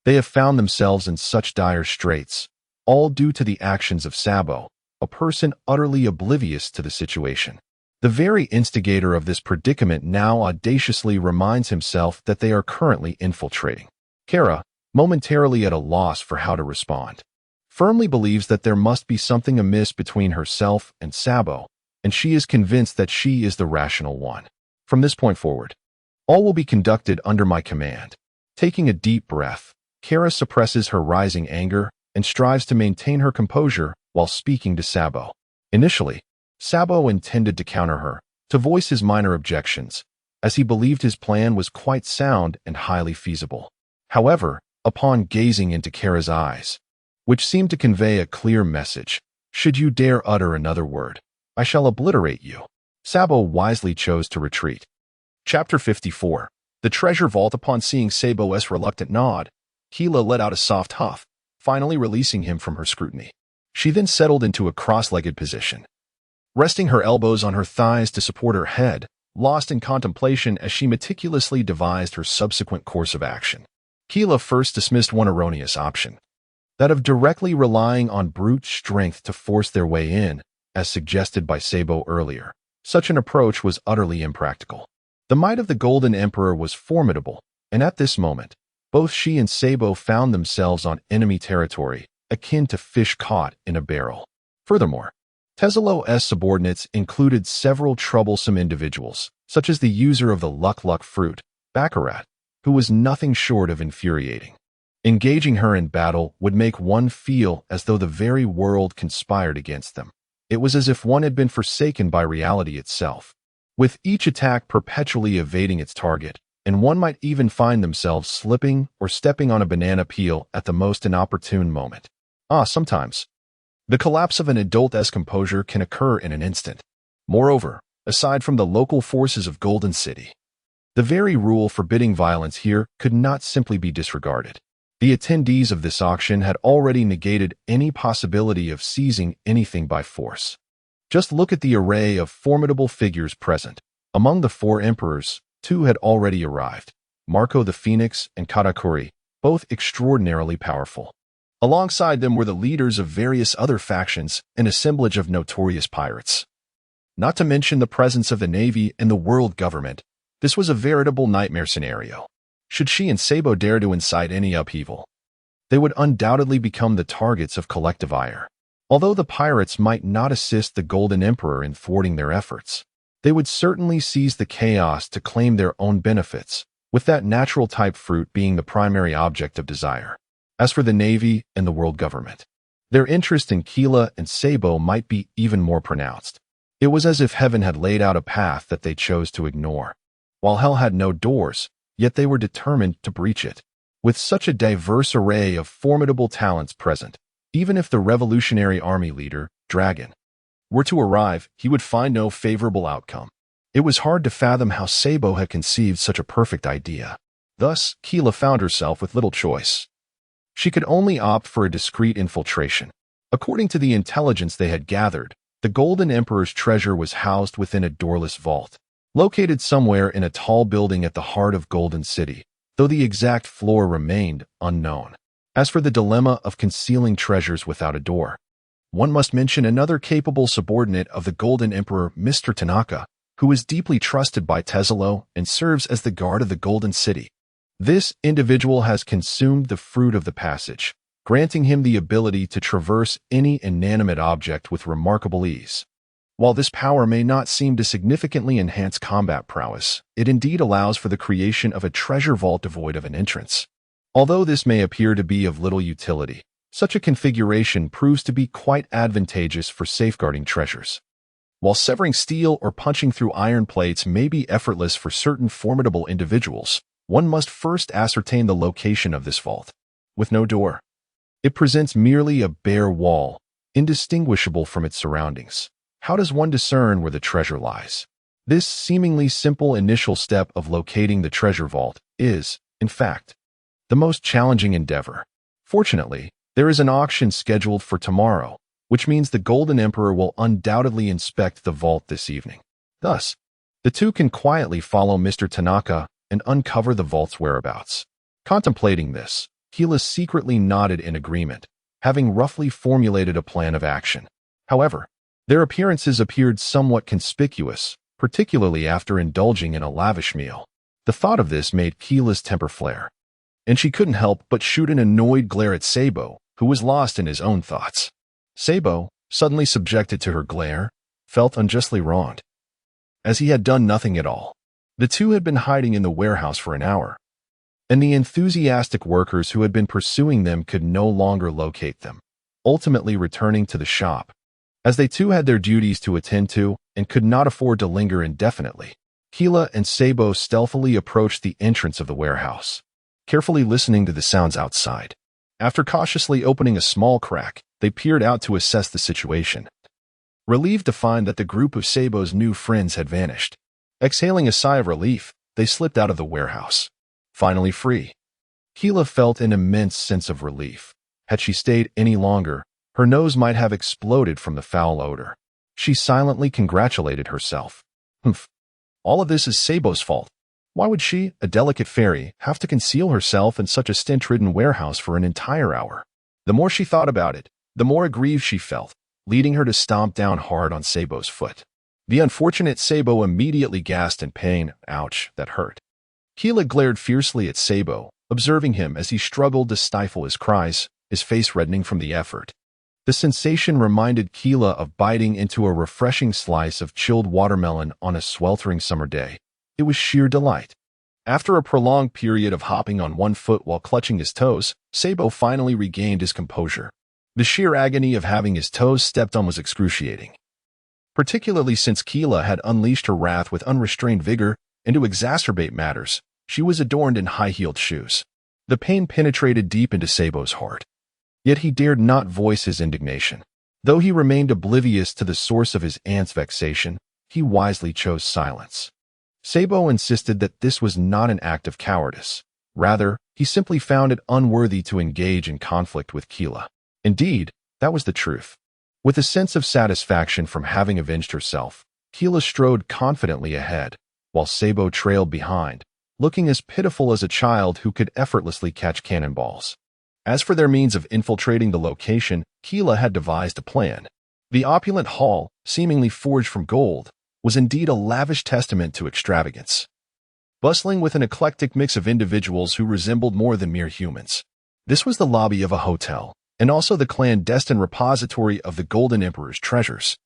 S1: they have found themselves in such dire straits, all due to the actions of Sabo, a person utterly oblivious to the situation. The very instigator of this predicament now audaciously reminds himself that they are currently infiltrating. Kara, momentarily at a loss for how to respond, firmly believes that there must be something amiss between herself and Sabo, and she is convinced that she is the rational one. From this point forward, all will be conducted under my command. Taking a deep breath, Kara suppresses her rising anger and strives to maintain her composure while speaking to Sabo. Initially, Sabo intended to counter her, to voice his minor objections, as he believed his plan was quite sound and highly feasible. However, upon gazing into Kara's eyes, which seemed to convey a clear message, "Should you dare utter another word, I shall obliterate you," Sabo wisely chose to retreat. Chapter 54. The Treasure Vault. Upon seeing Sabo's reluctant nod, Keela let out a soft huff, finally releasing him from her scrutiny. She then settled into a cross-legged position, resting her elbows on her thighs to support her head, lost in contemplation as she meticulously devised her subsequent course of action. Keela first dismissed one erroneous option, that of directly relying on brute strength to force their way in, as suggested by Sabo earlier. Such an approach was utterly impractical. The might of the Golden Emperor was formidable, and at this moment, both she and Sabo found themselves on enemy territory, akin to fish caught in a barrel. Furthermore, Tezzalo's subordinates included several troublesome individuals, such as the user of the Luck fruit, Baccarat, who was nothing short of infuriating. Engaging her in battle would make one feel as though the very world conspired against them. It was as if one had been forsaken by reality itself. With each attack perpetually evading its target, and one might even find themselves slipping or stepping on a banana peel at the most inopportune moment. Sometimes. The collapse of an adult's composure can occur in an instant. Moreover, aside from the local forces of Golden City, the very rule forbidding violence here could not simply be disregarded. The attendees of this auction had already negated any possibility of seizing anything by force. Just look at the array of formidable figures present. Among the four emperors, two had already arrived, Marco the Phoenix and Katakuri, both extraordinarily powerful. Alongside them were the leaders of various other factions, an assemblage of notorious pirates. Not to mention the presence of the Navy and the world government. This was a veritable nightmare scenario. Should she and Sabo dare to incite any upheaval, they would undoubtedly become the targets of collective ire. Although the pirates might not assist the Golden Emperor in thwarting their efforts, they would certainly seize the chaos to claim their own benefits, with that natural type fruit being the primary object of desire. As for the Navy and the world government, their interest in Keela and Sabo might be even more pronounced. It was as if heaven had laid out a path that they chose to ignore, while hell had no doors, yet they were determined to breach it. With such a diverse array of formidable talents present, even if the Revolutionary Army leader, Dragon, were to arrive, he would find no favorable outcome. It was hard to fathom how Sabo had conceived such a perfect idea. Thus, Keela found herself with little choice. She could only opt for a discreet infiltration. According to the intelligence they had gathered, the Golden Emperor's treasure was housed within a doorless vault, located somewhere in a tall building at the heart of Golden City, though the exact floor remained unknown. As for the dilemma of concealing treasures without a door, one must mention another capable subordinate of the Golden Emperor, Mr. Tanaka, who is deeply trusted by Tezelo and serves as the guard of the Golden City. This individual has consumed the fruit of the passage, granting him the ability to traverse any inanimate object with remarkable ease. While this power may not seem to significantly enhance combat prowess, it indeed allows for the creation of a treasure vault devoid of an entrance. Although this may appear to be of little utility, such a configuration proves to be quite advantageous for safeguarding treasures. While severing steel or punching through iron plates may be effortless for certain formidable individuals, one must first ascertain the location of this vault. With no door, it presents merely a bare wall, indistinguishable from its surroundings. How does one discern where the treasure lies? This seemingly simple initial step of locating the treasure vault is, in fact, the most challenging endeavor. Fortunately, there is an auction scheduled for tomorrow, which means the Golden Emperor will undoubtedly inspect the vault this evening. Thus, the two can quietly follow Mr. Tanaka and uncover the vault's whereabouts. Contemplating this, Keela secretly nodded in agreement, having roughly formulated a plan of action. However, their appearances appeared somewhat conspicuous, particularly after indulging in a lavish meal. The thought of this made Keela's temper flare, and she couldn't help but shoot an annoyed glare at Sabo, who was lost in his own thoughts. Sabo, suddenly subjected to her glare, felt unjustly wronged, as he had done nothing at all. The two had been hiding in the warehouse for an hour, and the enthusiastic workers who had been pursuing them could no longer locate them, ultimately returning to the shop, as they too had their duties to attend to and could not afford to linger indefinitely. Keela and Sabo stealthily approached the entrance of the warehouse, carefully listening to the sounds outside. After cautiously opening a small crack, they peered out to assess the situation, relieved to find that the group of Sabo's new friends had vanished. Exhaling a sigh of relief, they slipped out of the warehouse, finally free. Keela felt an immense sense of relief. Had she stayed any longer, her nose might have exploded from the foul odor. She silently congratulated herself. All of this is Sabo's fault. Why would she, a delicate fairy, have to conceal herself in such a stench-ridden warehouse for an entire hour? The more she thought about it, the more aggrieved she felt, leading her to stomp down hard on Sabo's foot. The unfortunate Sabo immediately gasped in pain. Ouch, that hurt. Keela glared fiercely at Sabo, observing him as he struggled to stifle his cries, his face reddening from the effort. The sensation reminded Keela of biting into a refreshing slice of chilled watermelon on a sweltering summer day. It was sheer delight. After a prolonged period of hopping on one foot while clutching his toes, Sabo finally regained his composure. The sheer agony of having his toes stepped on was excruciating, particularly since Keela had unleashed her wrath with unrestrained vigor, and to exacerbate matters, She was adorned in high-heeled shoes. The pain penetrated deep into Sabo's heart. Yet he dared not voice his indignation. Though he remained oblivious to the source of his aunt's vexation, he wisely chose silence. Sabo insisted that this was not an act of cowardice. Rather, he simply found it unworthy to engage in conflict with Keela. Indeed, that was the truth. With a sense of satisfaction from having avenged herself, Keela strode confidently ahead, while Sabo trailed behind, looking as pitiful as a child who could effortlessly catch cannonballs. As for their means of infiltrating the location, Keela had devised a plan. The opulent hall, seemingly forged from gold, was indeed a lavish testament to extravagance. Bustling with an eclectic mix of individuals who resembled more than mere humans. This was the lobby of a hotel, and also the clandestine repository of the Golden Emperor's treasures.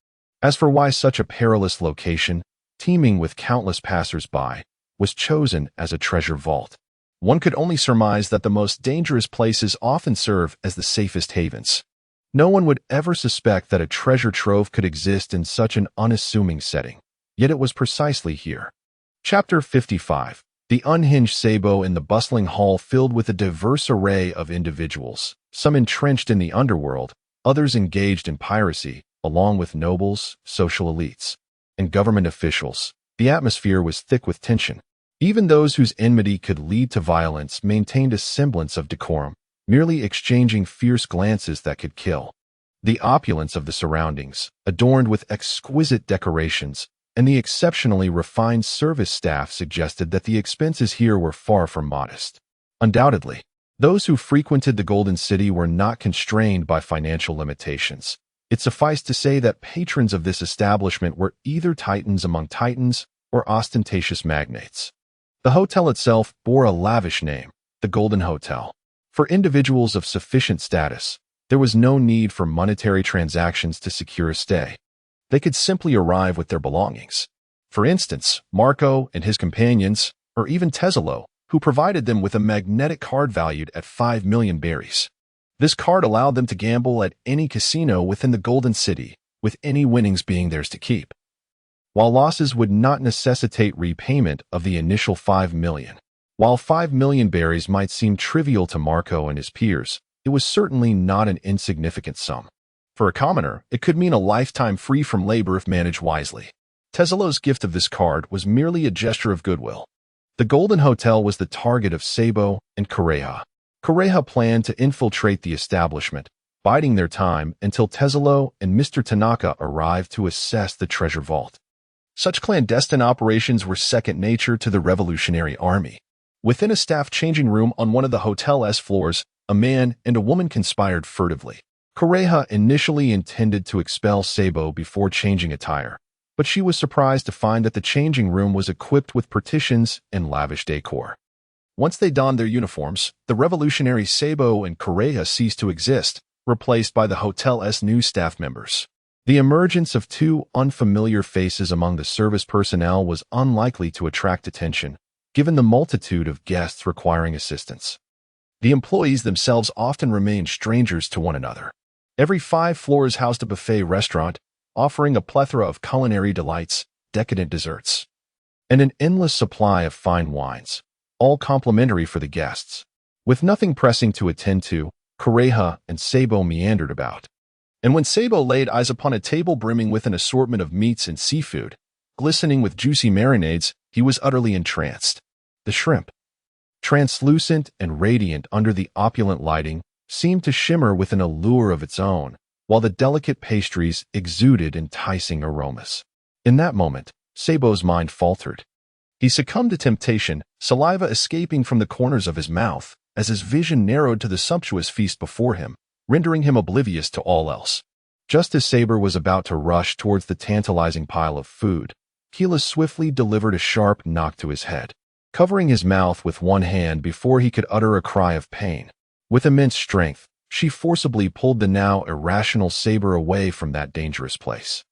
S1: As for why such a perilous location, teeming with countless passers-by, was chosen as a treasure vault, one could only surmise that the most dangerous places often serve as the safest havens. No one would ever suspect that a treasure trove could exist in such an unassuming setting, yet it was precisely here. Chapter 55. The unhinged Sabo in the bustling hall filled with a diverse array of individuals, some entrenched in the underworld, others engaged in piracy, along with nobles, social elites, and government officials. The atmosphere was thick with tension. Even those whose enmity could lead to violence maintained a semblance of decorum, merely exchanging fierce glances that could kill. The opulence of the surroundings, adorned with exquisite decorations, and the exceptionally refined service staff suggested that the expenses here were far from modest. Undoubtedly, those who frequented the Golden City were not constrained by financial limitations. It sufficed to say that patrons of this establishment were either titans among titans or ostentatious magnates. The hotel itself bore a lavish name, the Golden Hotel. For individuals of sufficient status, there was no need for monetary transactions to secure a stay. They could simply arrive with their belongings. For instance, Marco and his companions, or even Tesalo, who provided them with a magnetic card valued at 5 million berries. This card allowed them to gamble at any casino within the Golden City, with any winnings being theirs to keep, while losses would not necessitate repayment of the initial 5 million. While 5 million berries might seem trivial to Marco and his peers, it was certainly not an insignificant sum. For a commoner, it could mean a lifetime free from labor if managed wisely. Tesalo's gift of this card was merely a gesture of goodwill. The Golden Hotel was the target of Sabo and Correja. Correja planned to infiltrate the establishment, biding their time until Tesalo and Mr. Tanaka arrived to assess the treasure vault. Such clandestine operations were second nature to the Revolutionary Army. Within a staff changing room on one of the hotel's floors, a man and a woman conspired furtively. Correja initially intended to expel Sabo before changing attire, but she was surprised to find that the changing room was equipped with partitions and lavish decor. Once they donned their uniforms, the revolutionary Sabo and Correja ceased to exist, replaced by the hotel's new staff members. The emergence of two unfamiliar faces among the service personnel was unlikely to attract attention, given the multitude of guests requiring assistance. The employees themselves often remained strangers to one another. Every 5 floors housed a buffet restaurant, offering a plethora of culinary delights, decadent desserts, and an endless supply of fine wines, all complimentary for the guests. With nothing pressing to attend to, Correja and Sabo meandered about. And when Sabo laid eyes upon a table brimming with an assortment of meats and seafood, glistening with juicy marinades, he was utterly entranced. The shrimp, translucent and radiant under the opulent lighting, seemed to shimmer with an allure of its own, while the delicate pastries exuded enticing aromas. In that moment, Sabo's mind faltered. He succumbed to temptation, saliva escaping from the corners of his mouth, as his vision narrowed to the sumptuous feast before him, rendering him oblivious to all else. Just as Saber was about to rush towards the tantalizing pile of food, Keela swiftly delivered a sharp knock to his head, covering his mouth with one hand before he could utter a cry of pain. With immense strength, she forcibly pulled the now irrational Saber away from that dangerous place.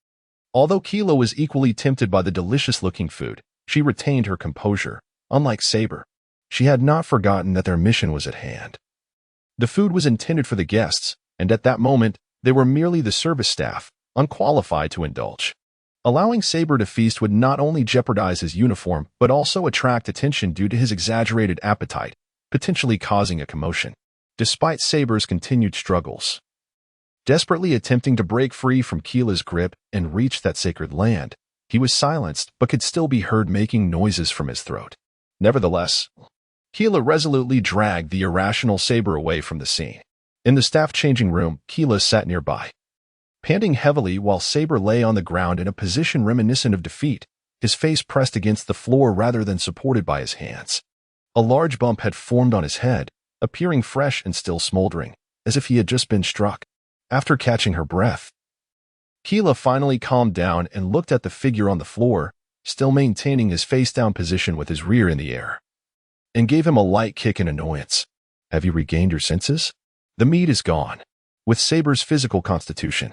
S1: Although Keela was equally tempted by the delicious-looking food, she retained her composure. Unlike Saber, she had not forgotten that their mission was at hand. The food was intended for the guests, and at that moment, they were merely the service staff, unqualified to indulge. Allowing Saber to feast would not only jeopardize his uniform, but also attract attention due to his exaggerated appetite, potentially causing a commotion. Despite Saber's continued struggles, desperately attempting to break free from Keela's grip and reach that sacred land, he was silenced but could still be heard making noises from his throat. Nevertheless, Keela resolutely dragged the irrational Saber away from the scene. In the staff-changing room, Keela sat nearby, panting heavily while Saber lay on the ground in a position reminiscent of defeat, his face pressed against the floor rather than supported by his hands. A large bump had formed on his head, appearing fresh and still smoldering, as if he had just been struck. After catching her breath, Keela finally calmed down and looked at the figure on the floor, still maintaining his face-down position with his rear in the air, and gave him a light kick in annoyance. "Have you regained your senses?" The meat is gone. With Saber's physical constitution,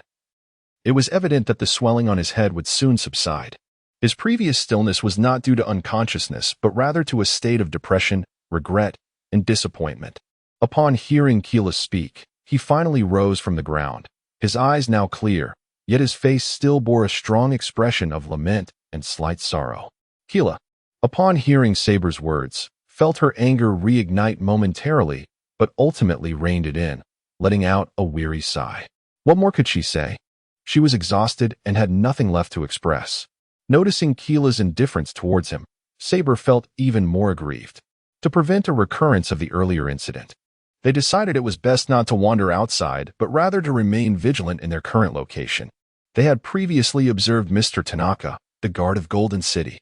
S1: it was evident that the swelling on his head would soon subside. His previous stillness was not due to unconsciousness, but rather to a state of depression, regret, and disappointment. Upon hearing Keela speak, he finally rose from the ground, his eyes now clear, yet his face still bore a strong expression of lament and slight sorrow. Keela, upon hearing Saber's words, felt her anger reignite momentarily, but ultimately reined it in, letting out a weary sigh. What more could she say? She was exhausted and had nothing left to express. Noticing Keela's indifference towards him, Saber felt even more aggrieved. To prevent a recurrence of the earlier incident, they decided it was best not to wander outside, but rather to remain vigilant in their current location. They had previously observed Mr. Tanaka, the guard of Golden City.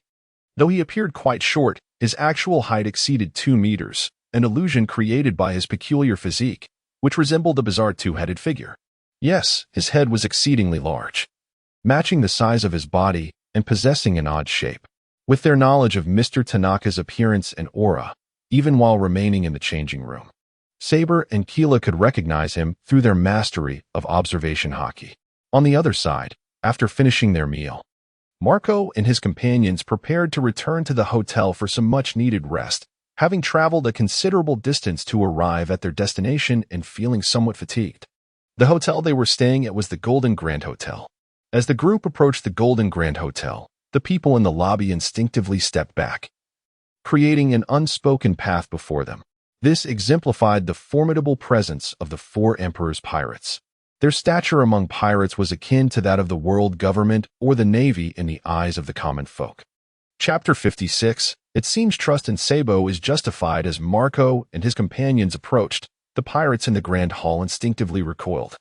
S1: Though he appeared quite short, his actual height exceeded 2 meters, an illusion created by his peculiar physique, which resembled a bizarre two-headed figure. Yes, his head was exceedingly large, matching the size of his body and possessing an odd shape. With their knowledge of Mr. Tanaka's appearance and aura, even while remaining in the changing room, Saber and Keela could recognize him through their mastery of observation hockey. On the other side, after finishing their meal, Marco and his companions prepared to return to the hotel for some much-needed rest, having traveled a considerable distance to arrive at their destination and feeling somewhat fatigued. The hotel they were staying at was the Golden Grand Hotel. As the group approached the Golden Grand Hotel, the people in the lobby instinctively stepped back, creating an unspoken path before them. This exemplified the formidable presence of the 4 Emperor's pirates. Their stature among pirates was akin to that of the world government or the navy in the eyes of the common folk. Chapter 56. It seems trust in Sabo is justified as Marco and his companions approached. The pirates in the Grand Hall instinctively recoiled,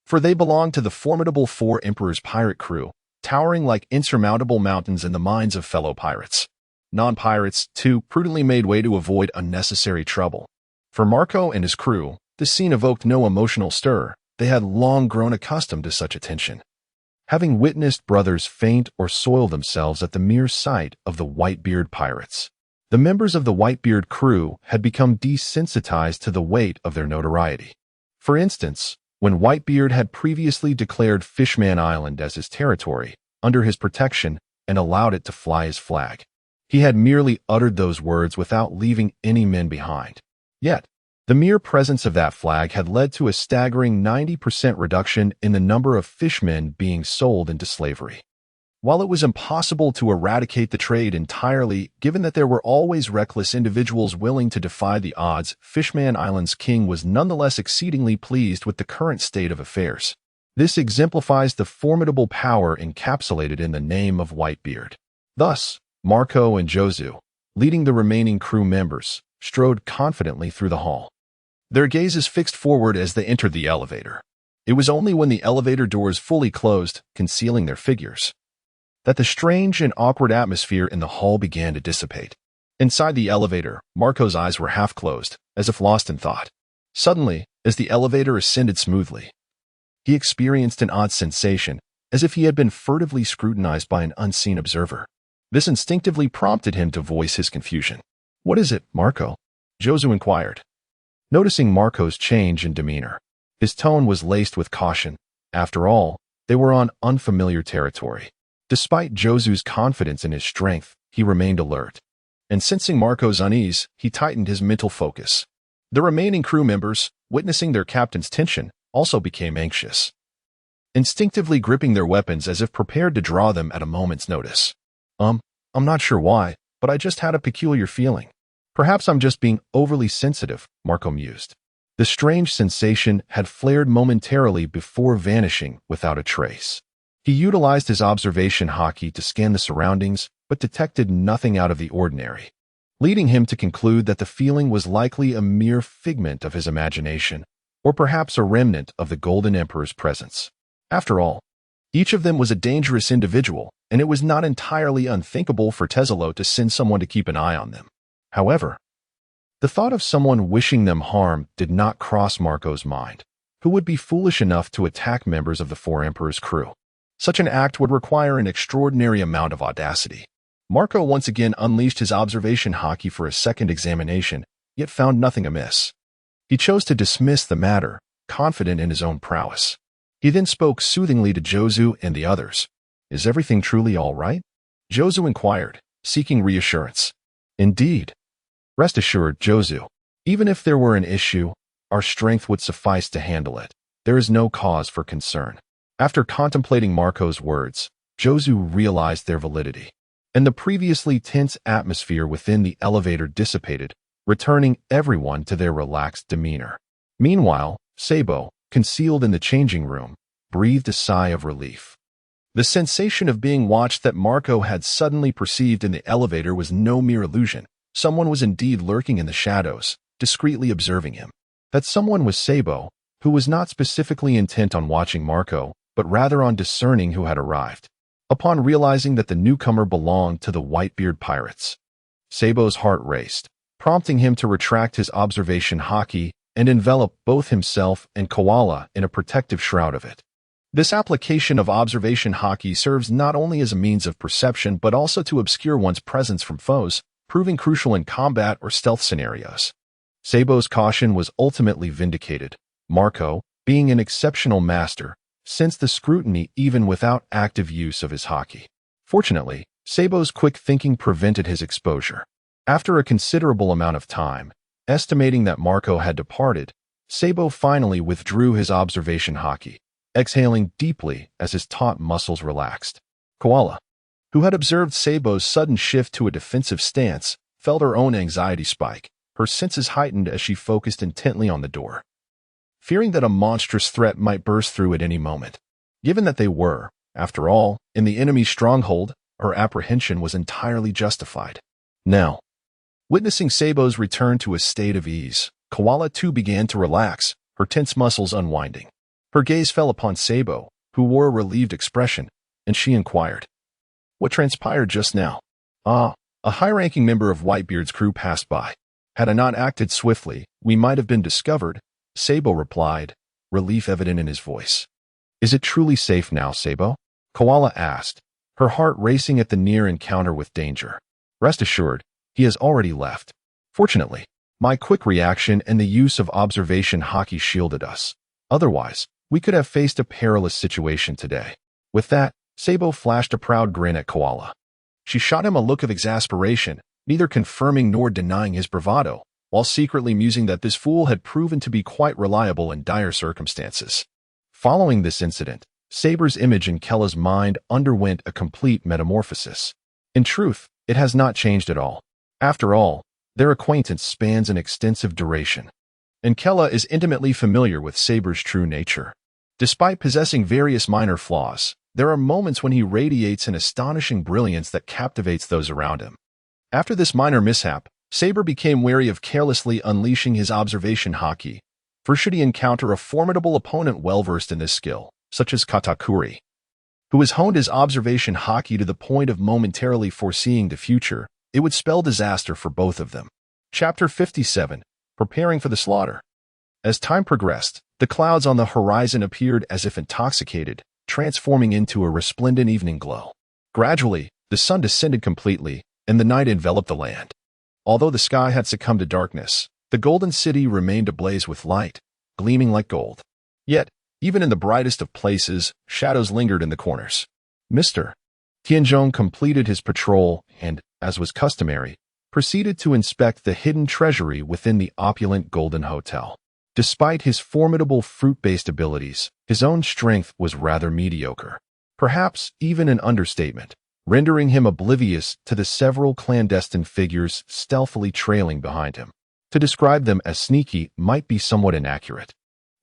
S1: for they belonged to the formidable 4 Emperor's pirate crew, towering like insurmountable mountains in the minds of fellow pirates. Non-pirates, too, prudently made way to avoid unnecessary trouble. For Marco and his crew, the scene evoked no emotional stir. They had long grown accustomed to such attention, having witnessed brothers faint or soil themselves at the mere sight of the Whitebeard pirates. The members of the Whitebeard crew had become desensitized to the weight of their notoriety. For instance, when Whitebeard had previously declared Fishman Island as his territory, under his protection, and allowed it to fly his flag, he had merely uttered those words without leaving any men behind. Yet, the mere presence of that flag had led to a staggering 90% reduction in the number of fishmen being sold into slavery. While it was impossible to eradicate the trade entirely, given that there were always reckless individuals willing to defy the odds, Fishman Island's king was nonetheless exceedingly pleased with the current state of affairs. This exemplifies the formidable power encapsulated in the name of Whitebeard. Thus, Marco and Jozu, leading the remaining crew members, strode confidently through the hall, their gazes fixed forward as they entered the elevator. It was only when the elevator doors fully closed, concealing their figures, that the strange and awkward atmosphere in the hall began to dissipate. Inside the elevator, Marco's eyes were half closed, as if lost in thought. Suddenly, as the elevator ascended smoothly, he experienced an odd sensation, as if he had been furtively scrutinized by an unseen observer. This instinctively prompted him to voice his confusion. "What is it, Marco?" Jozu inquired. Noticing Marco's change in demeanor, his tone was laced with caution. After all, they were on unfamiliar territory. Despite Jozu's confidence in his strength, he remained alert. And sensing Marco's unease, he tightened his mental focus. The remaining crew members, witnessing their captain's tension, also became anxious. instinctively gripping their weapons as if prepared to draw them at a moment's notice. I'm not sure why, but I just had a peculiar feeling. Perhaps I'm just being overly sensitive, Marco mused. The strange sensation had flared momentarily before vanishing without a trace. He utilized his observation hockey to scan the surroundings, but detected nothing out of the ordinary, leading him to conclude that the feeling was likely a mere figment of his imagination, or perhaps a remnant of the Golden Emperor's presence. After all, each of them was a dangerous individual, and it was not entirely unthinkable for Tesalo to send someone to keep an eye on them. However, the thought of someone wishing them harm did not cross Marco's mind. Who would be foolish enough to attack members of the Four Emperors' crew? Such an act would require an extraordinary amount of audacity. Marco once again unleashed his observation hockey for a second examination, yet found nothing amiss. He chose to dismiss the matter, confident in his own prowess. He then spoke soothingly to Jozu and the others. Is everything truly all right? Jozu inquired, seeking reassurance. Indeed. Rest assured, Jozu. Even if there were an issue, our strength would suffice to handle it. There is no cause for concern. After contemplating Marco's words, Jozu realized their validity, and the previously tense atmosphere within the elevator dissipated, returning everyone to their relaxed demeanor. Meanwhile, Sabo, concealed in the changing room, breathed a sigh of relief. The sensation of being watched that Marco had suddenly perceived in the elevator was no mere illusion. Someone was indeed lurking in the shadows, discreetly observing him. That someone was Sabo, who was not specifically intent on watching Marco, but rather on discerning who had arrived. Upon realizing that the newcomer belonged to the Whitebeard pirates, Sabo's heart raced, prompting him to retract his observation hockey and envelop both himself and Koala in a protective shroud of it. This application of observation hockey serves not only as a means of perception but also to obscure one's presence from foes, proving crucial in combat or stealth scenarios. Sabo's caution was ultimately vindicated. Marco, being an exceptional master, sensed the scrutiny even without active use of his hockey. Fortunately, Sabo's quick thinking prevented his exposure. After a considerable amount of time, estimating that Marco had departed, Sabo finally withdrew his observation hockey, exhaling deeply as his taut muscles relaxed. Koala, who had observed Sabo's sudden shift to a defensive stance, felt her own anxiety spike, her senses heightened as she focused intently on the door, fearing that a monstrous threat might burst through at any moment. Given that they were, after all, in the enemy's stronghold, her apprehension was entirely justified. Now, witnessing Sabo's return to a state of ease, Koala too began to relax, her tense muscles unwinding. Her gaze fell upon Sabo, who wore a relieved expression, and she inquired, "What transpired just now?" "Ah, a high-ranking member of Whitebeard's crew passed by. Had I not acted swiftly, we might have been discovered," Sabo replied, relief evident in his voice. "Is it truly safe now, Sabo?" Koala asked, her heart racing at the near encounter with danger. "Rest assured, he has already left. Fortunately, my quick reaction and the use of observation hockey shielded us. Otherwise, we could have faced a perilous situation today." With that, Sabo flashed a proud grin at Koala. She shot him a look of exasperation, neither confirming nor denying his bravado, while secretly musing that this fool had proven to be quite reliable in dire circumstances. Following this incident, Saber's image in Kella's mind underwent a complete metamorphosis. In truth, it has not changed at all. After all, their acquaintance spans an extensive duration, and Kella is intimately familiar with Saber's true nature. Despite possessing various minor flaws, there are moments when he radiates an astonishing brilliance that captivates those around him. After this minor mishap, Saber became wary of carelessly unleashing his observation hockey, for should he encounter a formidable opponent well-versed in this skill, such as Katakuri, who has honed his observation hockey to the point of momentarily foreseeing the future, it would spell disaster for both of them. Chapter 57, Preparing for the Slaughter. As time progressed, the clouds on the horizon appeared as if intoxicated, transforming into a resplendent evening glow. Gradually, the sun descended completely, and the night enveloped the land. Although the sky had succumbed to darkness, the Golden City remained ablaze with light, gleaming like gold. Yet, even in the brightest of places, shadows lingered in the corners. Mr. Tianzhong completed his patrol and, as was customary, proceeded to inspect the hidden treasury within the opulent Golden Hotel. Despite his formidable fruit-based abilities, his own strength was rather mediocre. Perhaps even an understatement, rendering him oblivious to the several clandestine figures stealthily trailing behind him. To describe them as sneaky might be somewhat inaccurate.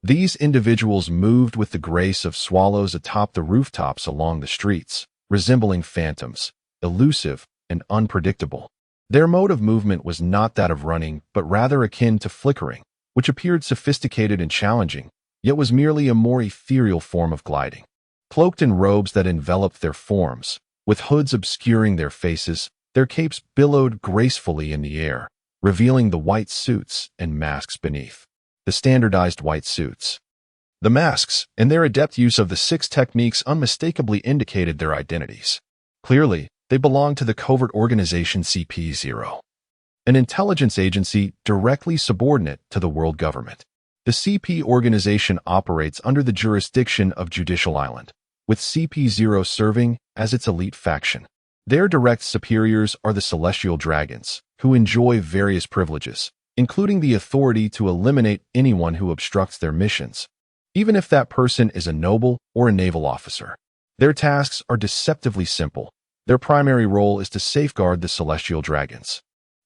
S1: These individuals moved with the grace of swallows atop the rooftops along the streets, resembling phantoms, elusive and unpredictable. Their mode of movement was not that of running, but rather akin to flickering, which appeared sophisticated and challenging, yet was merely a more ethereal form of gliding. Cloaked in robes that enveloped their forms, with hoods obscuring their faces, their capes billowed gracefully in the air, revealing the white suits and masks beneath. The standardized white suits. The masks, and their adept use of the 6 techniques unmistakably indicated their identities. Clearly, they belonged to the covert organization CP0, an intelligence agency directly subordinate to the world government. The CP organization operates under the jurisdiction of Judicial Island, with CP0 serving as its elite faction. Their direct superiors are the Celestial Dragons, who enjoy various privileges, including the authority to eliminate anyone who obstructs their missions, even if that person is a noble or a naval officer. Their tasks are deceptively simple. Their primary role is to safeguard the Celestial Dragons,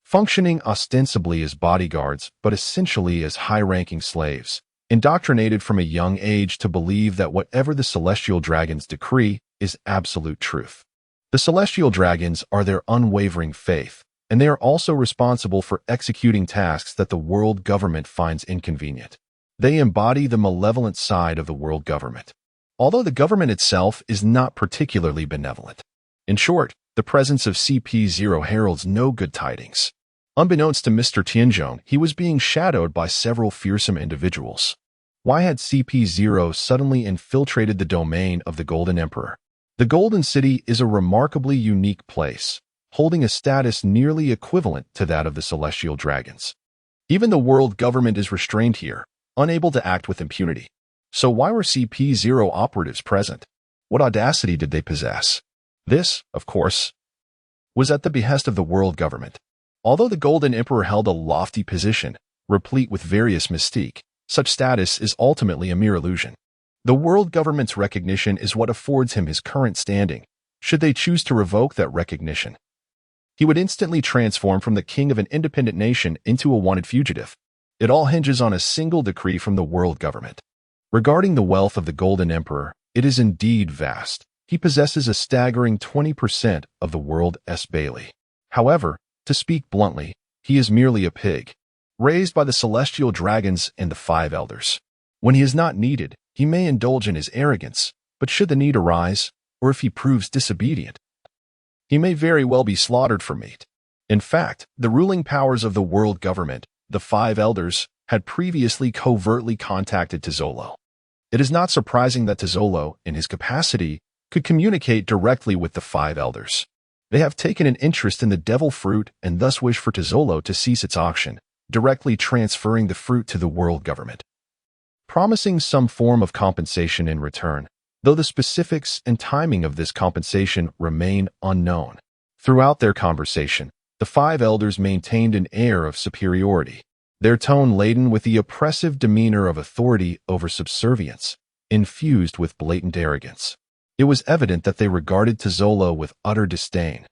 S1: functioning ostensibly as bodyguards but essentially as high-ranking slaves, indoctrinated from a young age to believe that whatever the Celestial Dragons decree is absolute truth. The Celestial Dragons are their unwavering faith, and they are also responsible for executing tasks that the world government finds inconvenient. They embody the malevolent side of the world government, although the government itself is not particularly benevolent. In short, the presence of CP0 heralds no good tidings. Unbeknownst to Mr. Tianzhong, he was being shadowed by several fearsome individuals. Why had CP0 suddenly infiltrated the domain of the Golden Emperor? The Golden City is a remarkably unique place, holding a status nearly equivalent to that of the Celestial Dragons. Even the world government is restrained here, unable to act with impunity. So why were CP0 operatives present? What audacity did they possess? This, of course, was at the behest of the world government. Although the Golden Emperor held a lofty position, replete with various mystique, such status is ultimately a mere illusion. The world government's recognition is what affords him his current standing. Should they choose to revoke that recognition, he would instantly transform from the king of an independent nation into a wanted fugitive. It all hinges on a single decree from the world government. Regarding the wealth of the Golden Emperor, it is indeed vast. He possesses a staggering 20% of the world's Bailey. However, to speak bluntly, he is merely a pig, raised by the Celestial Dragons and the 5 Elders. When he is not needed, he may indulge in his arrogance, but should the need arise, or if he proves disobedient, he may very well be slaughtered for meat. In fact, the ruling powers of the world government, the 5 Elders, had previously covertly contacted Tizolo. It is not surprising that Tizolo, in his capacity, could communicate directly with the 5 Elders. They have taken an interest in the devil fruit and thus wish for Tizolo to cease its auction, directly transferring the fruit to the world government, promising some form of compensation in return, though the specifics and timing of this compensation remain unknown. Throughout their conversation, the 5 Elders maintained an air of superiority, their tone laden with the oppressive demeanor of authority over subservience, infused with blatant arrogance. It was evident that they regarded Tizolo with utter disdain,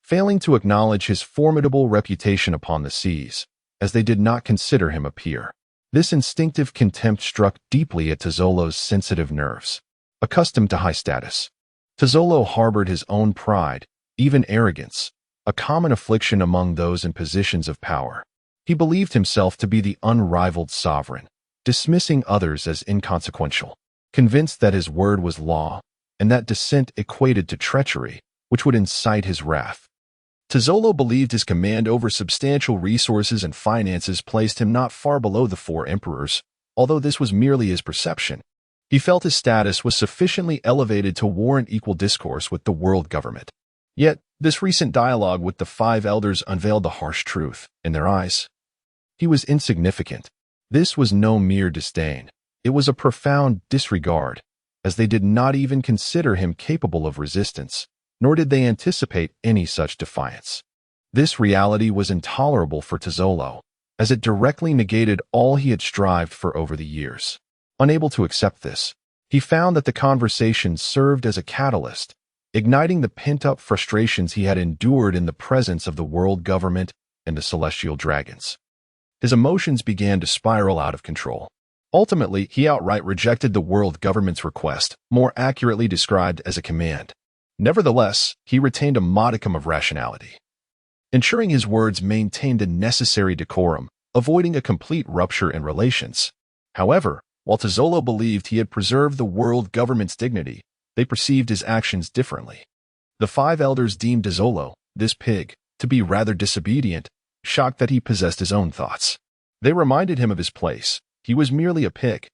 S1: failing to acknowledge his formidable reputation upon the seas, as they did not consider him a peer. This instinctive contempt struck deeply at Tizolo's sensitive nerves. Accustomed to high status, Tizolo harbored his own pride, even arrogance, a common affliction among those in positions of power. He believed himself to be the unrivaled sovereign, dismissing others as inconsequential, convinced that his word was law, and that dissent equated to treachery, which would incite his wrath. Tizolo believed his command over substantial resources and finances placed him not far below the 4 emperors, although this was merely his perception. He felt his status was sufficiently elevated to warrant equal discourse with the world government. Yet, this recent dialogue with the 5 Elders unveiled the harsh truth. In their eyes, he was insignificant. This was no mere disdain. It was a profound disregard, as they did not even consider him capable of resistance, nor did they anticipate any such defiance. This reality was intolerable for Tizolo, as it directly negated all he had strived for over the years. Unable to accept this, he found that the conversation served as a catalyst, igniting the pent-up frustrations he had endured in the presence of the world government and the celestial dragons. His emotions began to spiral out of control. Ultimately, he outright rejected the world government's request, more accurately described as a command. Nevertheless, he retained a modicum of rationality, ensuring his words maintained a necessary decorum, avoiding a complete rupture in relations. However, while Tazzolo believed he had preserved the world government's dignity, they perceived his actions differently. The five elders deemed Tazzolo, this pig, to be rather disobedient, shocked that he possessed his own thoughts. They reminded him of his place. He was merely a pig,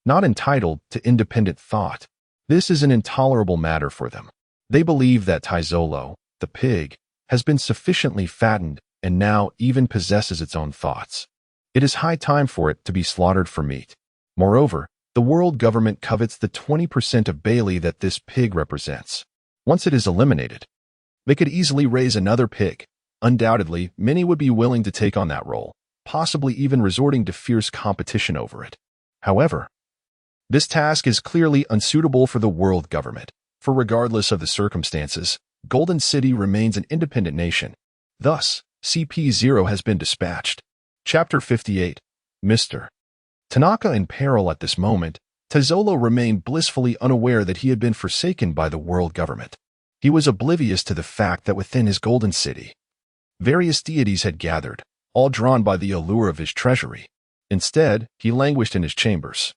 S1: not entitled to independent thought. This is an intolerable matter for them. They believe that Tazzolo, the pig, has been sufficiently fattened and now even possesses its own thoughts. It is high time for it to be slaughtered for meat. Moreover, the world government covets the 20% of Bailey that this pig represents. Once it is eliminated, they could easily raise another pig. Undoubtedly, many would be willing to take on that role, possibly even resorting to fierce competition over it. However, this task is clearly unsuitable for the world government, for regardless of the circumstances, Golden City remains an independent nation. Thus, CP0 has been dispatched. Chapter 58. Mr. Tanaka in peril at this moment, Tazzolo remained blissfully unaware that he had been forsaken by the world government. He was oblivious to the fact that within his Golden City, various deities had gathered, all drawn by the allure of his treasury. Instead, he languished in his chambers,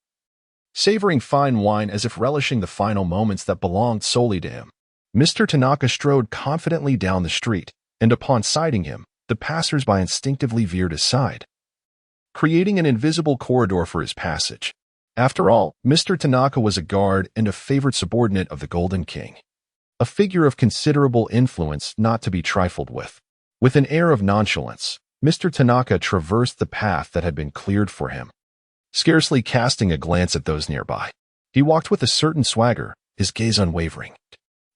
S1: savoring fine wine as if relishing the final moments that belonged solely to him. Mr. Tanaka strode confidently down the street, and upon sighting him, the passers-by instinctively veered aside, creating an invisible corridor for his passage. After all, Mr. Tanaka was a guard and a favored subordinate of the Golden King, a figure of considerable influence not to be trifled with. With an air of nonchalance, Mr. Tanaka traversed the path that had been cleared for him, scarcely casting a glance at those nearby. He walked with a certain swagger, his gaze unwavering,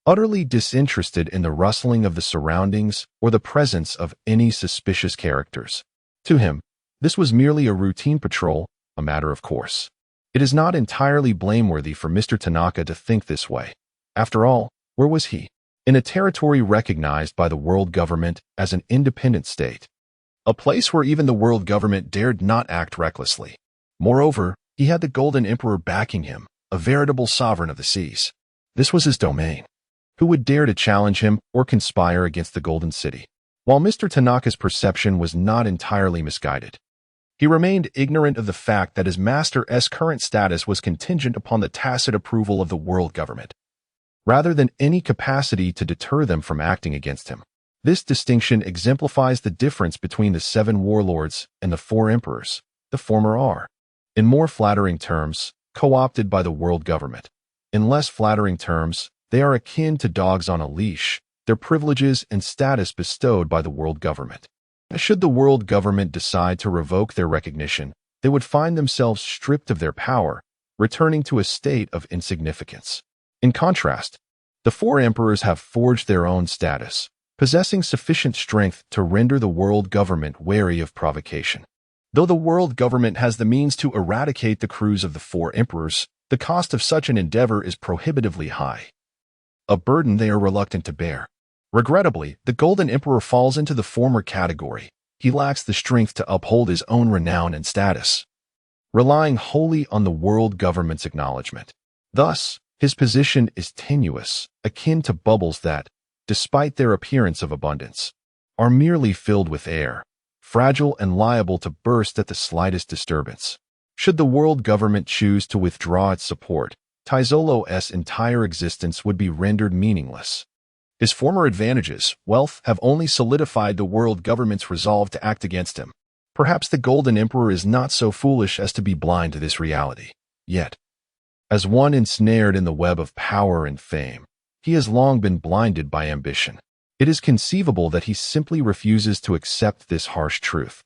S1: utterly disinterested in the rustling of the surroundings or the presence of any suspicious characters. To him, this was merely a routine patrol, a matter of course. It is not entirely blameworthy for Mr. Tanaka to think this way. After all, where was he? In a territory recognized by the world government as an independent state, a place where even the world government dared not act recklessly. Moreover, he had the Golden Emperor backing him, a veritable sovereign of the seas. This was his domain. Who would dare to challenge him or conspire against the Golden City? While Mr. Tanaka's perception was not entirely misguided, he remained ignorant of the fact that his master's current status was contingent upon the tacit approval of the world government, rather than any capacity to deter them from acting against him. This distinction exemplifies the difference between the 7 warlords and the 4 emperors. The former are, in more flattering terms, co-opted by the world government. In less flattering terms, they are akin to dogs on a leash, their privileges and status bestowed by the world government. Should the world government decide to revoke their recognition, they would find themselves stripped of their power, returning to a state of insignificance. In contrast, the 4 emperors have forged their own status, possessing sufficient strength to render the world government wary of provocation. Though the world government has the means to eradicate the crews of the 4 emperors, the cost of such an endeavor is prohibitively high, a burden they are reluctant to bear. Regrettably, the Golden Emperor falls into the former category. He lacks the strength to uphold his own renown and status, relying wholly on the world government's acknowledgement. Thus, his position is tenuous, akin to bubbles that, despite their appearance of abundance, are merely filled with air, fragile and liable to burst at the slightest disturbance. Should the world government choose to withdraw its support, Tazzolo's entire existence would be rendered meaningless. His former advantages, wealth, have only solidified the world government's resolve to act against him. Perhaps the Golden Emperor is not so foolish as to be blind to this reality. Yet, as one ensnared in the web of power and fame, he has long been blinded by ambition. It is conceivable that he simply refuses to accept this harsh truth,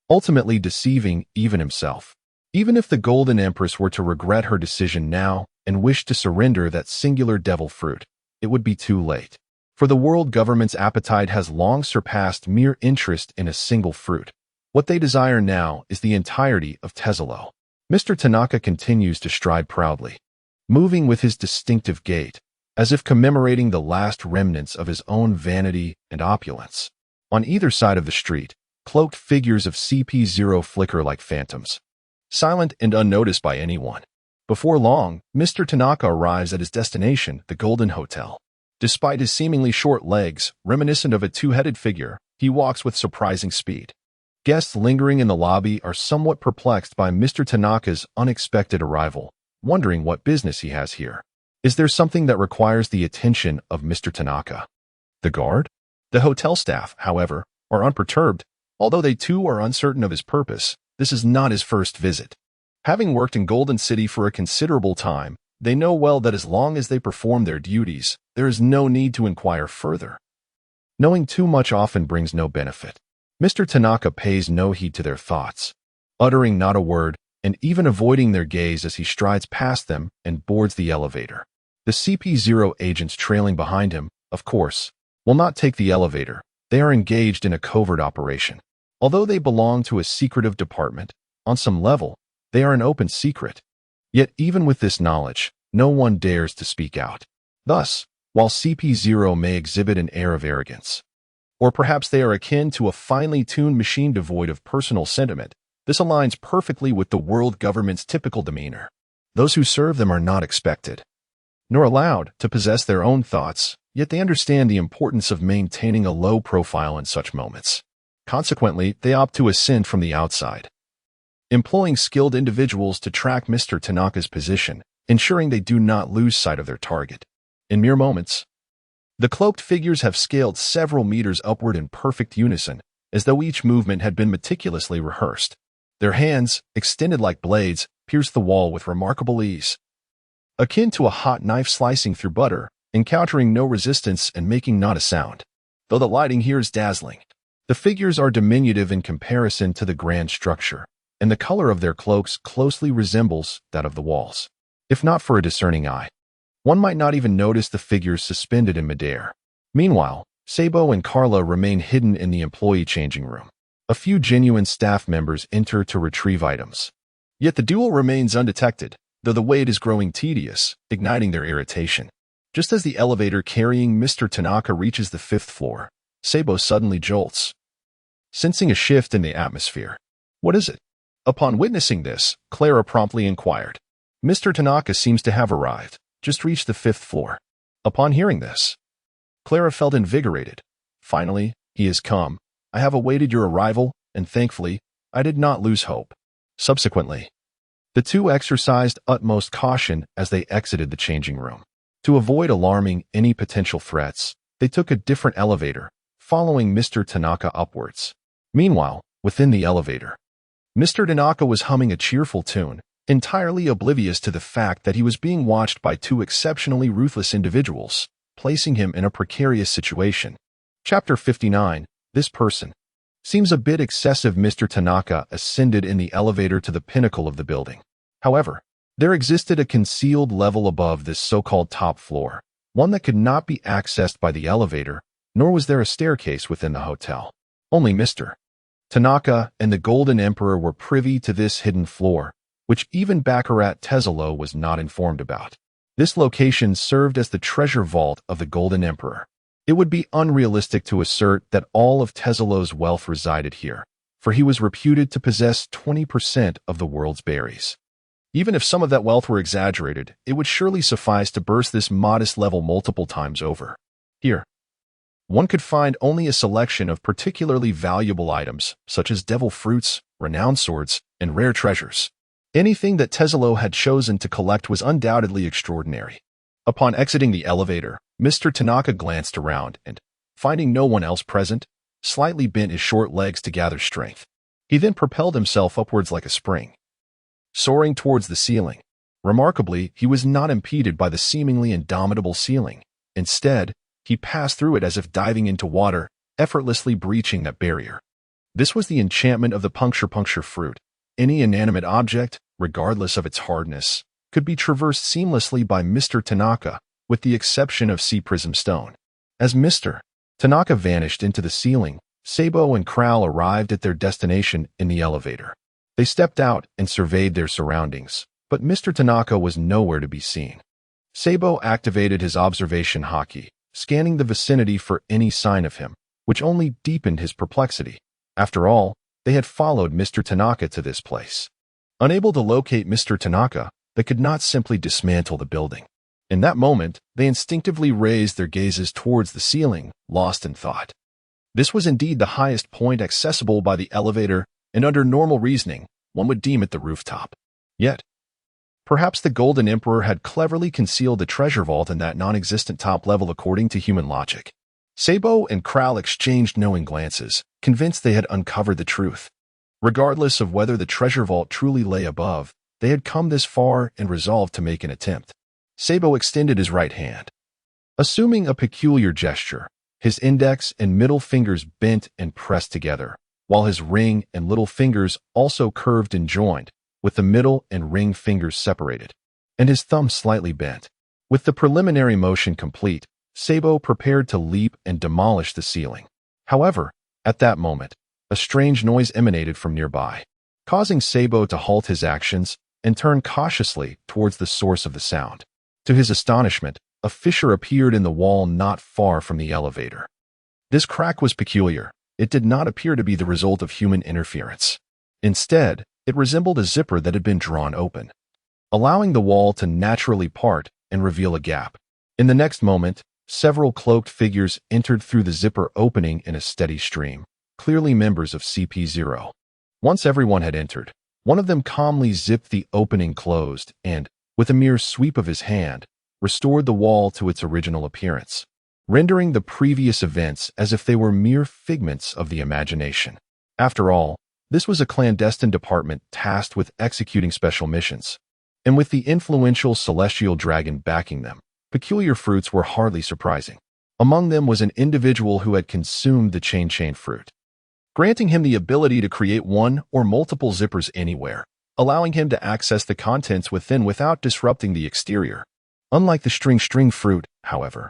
S1: ultimately deceiving even himself. Even if the Golden Empress were to regret her decision now and wish to surrender that singular devil fruit, it would be too late. For the world government's appetite has long surpassed mere interest in a single fruit. What they desire now is the entirety of Tesalo. Mr. Tanaka continues to stride proudly, moving with his distinctive gait, as if commemorating the last remnants of his own vanity and opulence. On either side of the street, cloaked figures of CP0 flicker like phantoms, silent and unnoticed by anyone. Before long, Mr. Tanaka arrives at his destination, the Golden Hotel. Despite his seemingly short legs, reminiscent of a two-headed figure, he walks with surprising speed. Guests lingering in the lobby are somewhat perplexed by Mr. Tanaka's unexpected arrival, wondering what business he has here. Is there something that requires the attention of Mr. Tanaka? The guard? The hotel staff, however, are unperturbed. Although they too are uncertain of his purpose, this is not his first visit. Having worked in Golden City for a considerable time, they know well that as long as they perform their duties, there is no need to inquire further. Knowing too much often brings no benefit. Mr. Tanaka pays no heed to their thoughts, uttering not a word and even avoiding their gaze as he strides past them and boards the elevator. The CP0 agents trailing behind him, of course, will not take the elevator. They are engaged in a covert operation. Although they belong to a secretive department, on some level, they are an open secret. Yet even with this knowledge, no one dares to speak out. Thus, while CP0 may exhibit an air of arrogance, or perhaps they are akin to a finely tuned machine devoid of personal sentiment, this aligns perfectly with the world government's typical demeanor. Those who serve them are not expected, nor allowed, to possess their own thoughts, yet they understand the importance of maintaining a low profile in such moments. Consequently, they opt to ascend from the outside, employing skilled individuals to track Mr. Tanaka's position, ensuring they do not lose sight of their target. In mere moments, the cloaked figures have scaled several meters upward in perfect unison, as though each movement had been meticulously rehearsed. Their hands, extended like blades, pierce the wall with remarkable ease, akin to a hot knife slicing through butter, encountering no resistance and making not a sound. Though the lighting here is dazzling, the figures are diminutive in comparison to the grand structure, and the color of their cloaks closely resembles that of the walls. If not for a discerning eye, one might not even notice the figures suspended in midair. Meanwhile, Sabo and Carla remain hidden in the employee changing room. A few genuine staff members enter to retrieve items. Yet the duel remains undetected, though the wait is growing tedious, igniting their irritation. Just as the elevator carrying Mr. Tanaka reaches the 5th floor, Sabo suddenly jolts, sensing a shift in the atmosphere. What is it? Upon witnessing this, Clara promptly inquired. Mr. Tanaka seems to have arrived, just reached the 5th floor. Upon hearing this, Clara felt invigorated. Finally, he has come. I have awaited your arrival, and thankfully, I did not lose hope. Subsequently, the two exercised utmost caution as they exited the changing room. To avoid alarming any potential threats, they took a different elevator, following Mr. Tanaka upwards. Meanwhile, within the elevator, Mr. Tanaka was humming a cheerful tune, entirely oblivious to the fact that he was being watched by two exceptionally ruthless individuals, placing him in a precarious situation. Chapter 59. This person. Seems a bit excessive. Mr. Tanaka ascended in the elevator to the pinnacle of the building. However, there existed a concealed level above this so-called top floor, one that could not be accessed by the elevator, nor was there a staircase within the hotel. Only Mr. Tanaka and the Golden Emperor were privy to this hidden floor, which even Baccarat Tesalo was not informed about. This location served as the treasure vault of the Golden Emperor. It would be unrealistic to assert that all of Tesalo's wealth resided here, for he was reputed to possess 20% of the world's berries. Even if some of that wealth were exaggerated, it would surely suffice to burst this modest level multiple times over. Here, one could find only a selection of particularly valuable items, such as devil fruits, renowned swords, and rare treasures. Anything that Tesalo had chosen to collect was undoubtedly extraordinary. Upon exiting the elevator, Mr. Tanaka glanced around and, finding no one else present, slightly bent his short legs to gather strength. He then propelled himself upwards like a spring, soaring towards the ceiling. Remarkably, he was not impeded by the seemingly indomitable ceiling. Instead, he passed through it as if diving into water, effortlessly breaching that barrier. This was the enchantment of the puncture fruit. Any inanimate object, regardless of its hardness, could be traversed seamlessly by Mr. Tanaka, with the exception of sea prism stone. As Mr. Tanaka vanished into the ceiling, Sabo and Krall arrived at their destination in the elevator. They stepped out and surveyed their surroundings, but Mr. Tanaka was nowhere to be seen. Sabo activated his observation hotkey, scanning the vicinity for any sign of him, which only deepened his perplexity. After all, they had followed Mr. Tanaka to this place. Unable to locate Mr. Tanaka, they could not simply dismantle the building. In that moment, they instinctively raised their gazes towards the ceiling, lost in thought. This was indeed the highest point accessible by the elevator, and under normal reasoning, one would deem it the rooftop. Yet, perhaps the Golden Emperor had cleverly concealed the treasure vault in that non-existent top level according to human logic. Sabo and Krall exchanged knowing glances, convinced they had uncovered the truth. Regardless of whether the treasure vault truly lay above, they had come this far and resolved to make an attempt. Sabo extended his right hand. Assuming a peculiar gesture, his index and middle fingers bent and pressed together, while his ring and little fingers also curved and joined, with the middle and ring fingers separated, and his thumb slightly bent. With the preliminary motion complete, Sabo prepared to leap and demolish the ceiling. However, at that moment, a strange noise emanated from nearby, causing Sabo to halt his actions and turn cautiously towards the source of the sound. To his astonishment, a fissure appeared in the wall not far from the elevator. This crack was peculiar. It did not appear to be the result of human interference. Instead, it resembled a zipper that had been drawn open, allowing the wall to naturally part and reveal a gap. In the next moment, several cloaked figures entered through the zipper opening in a steady stream, clearly members of CP0. Once everyone had entered, one of them calmly zipped the opening closed and, with a mere sweep of his hand, restored the wall to its original appearance, rendering the previous events as if they were mere figments of the imagination. After all, this was a clandestine department tasked with executing special missions, and with the influential celestial dragon backing them, peculiar fruits were hardly surprising. Among them was an individual who had consumed the chain fruit, granting him the ability to create one or multiple zippers anywhere, allowing him to access the contents within without disrupting the exterior. Unlike the string fruit, however,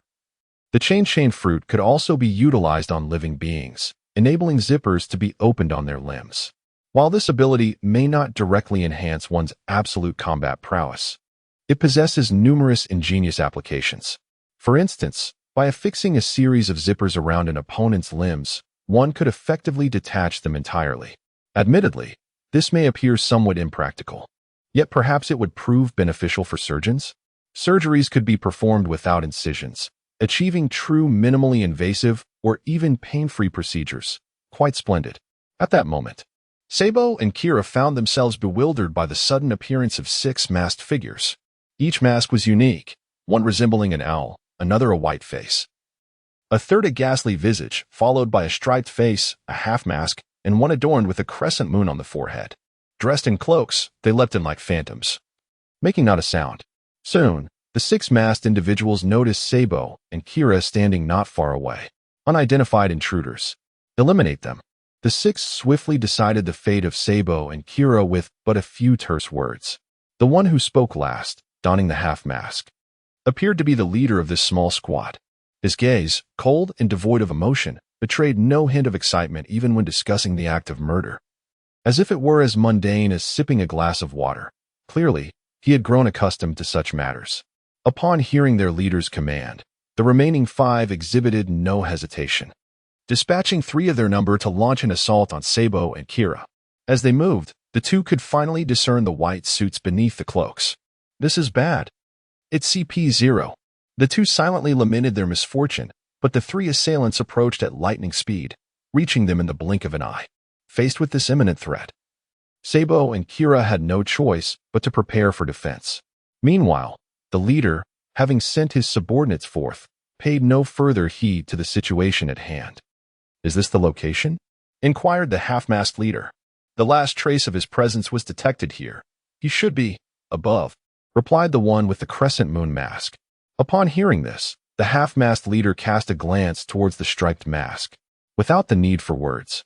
S1: the chain fruit could also be utilized on living beings, enabling zippers to be opened on their limbs. While this ability may not directly enhance one's absolute combat prowess, it possesses numerous ingenious applications. For instance, by affixing a series of zippers around an opponent's limbs, one could effectively detach them entirely. Admittedly, this may appear somewhat impractical, yet perhaps it would prove beneficial for surgeons. Surgeries could be performed without incisions, achieving true minimally invasive or even pain-free procedures. Quite splendid. At that moment, Sabo and Kira found themselves bewildered by the sudden appearance of 6 masked figures. Each mask was unique, one resembling an owl, another a white face, a third a ghastly visage, followed by a striped face, a half-mask, and one adorned with a crescent moon on the forehead. Dressed in cloaks, they leapt in like phantoms, making not a sound. Soon, the 6 masked individuals noticed Sabo and Kira standing not far away. Unidentified intruders. Eliminate them. The 6 swiftly decided the fate of Sabo and Kira with but a few terse words. The one who spoke last, donning the half-mask, appeared to be the leader of this small squad. His gaze, cold and devoid of emotion, betrayed no hint of excitement even when discussing the act of murder. As if it were as mundane as sipping a glass of water. Clearly, he had grown accustomed to such matters. Upon hearing their leader's command, the remaining 5 exhibited no hesitation, dispatching 3 of their number to launch an assault on Sabo and Kira. As they moved, the 2 could finally discern the white suits beneath the cloaks. This is bad. It's CP0. The 2 silently lamented their misfortune, but the 3 assailants approached at lightning speed, reaching them in the blink of an eye. Faced with this imminent threat, Sabo and Kira had no choice but to prepare for defense. Meanwhile, the leader, having sent his subordinates forth, paid no further heed to the situation at hand. "Is this the location?" inquired the half-masked leader. "The last trace of his presence was detected here. He should be above," replied the one with the crescent moon mask. Upon hearing this, the half-masked leader cast a glance towards the striped mask. Without the need for words,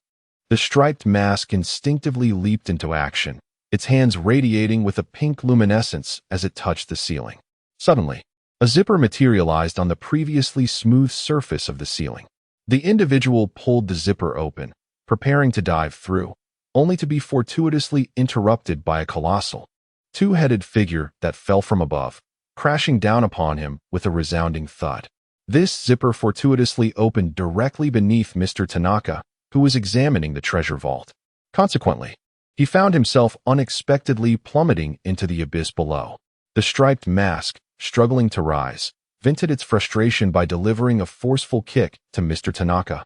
S1: the striped mask instinctively leaped into action, its hands radiating with a pink luminescence as it touched the ceiling. Suddenly, a zipper materialized on the previously smooth surface of the ceiling. The individual pulled the zipper open, preparing to dive through, only to be fortuitously interrupted by a colossal, two-headed figure that fell from above, crashing down upon him with a resounding thud. This zipper fortuitously opened directly beneath Mr. Tanaka, who was examining the treasure vault. Consequently, he found himself unexpectedly plummeting into the abyss below. The striped mask, struggling to rise, vented its frustration by delivering a forceful kick to Mr. Tanaka,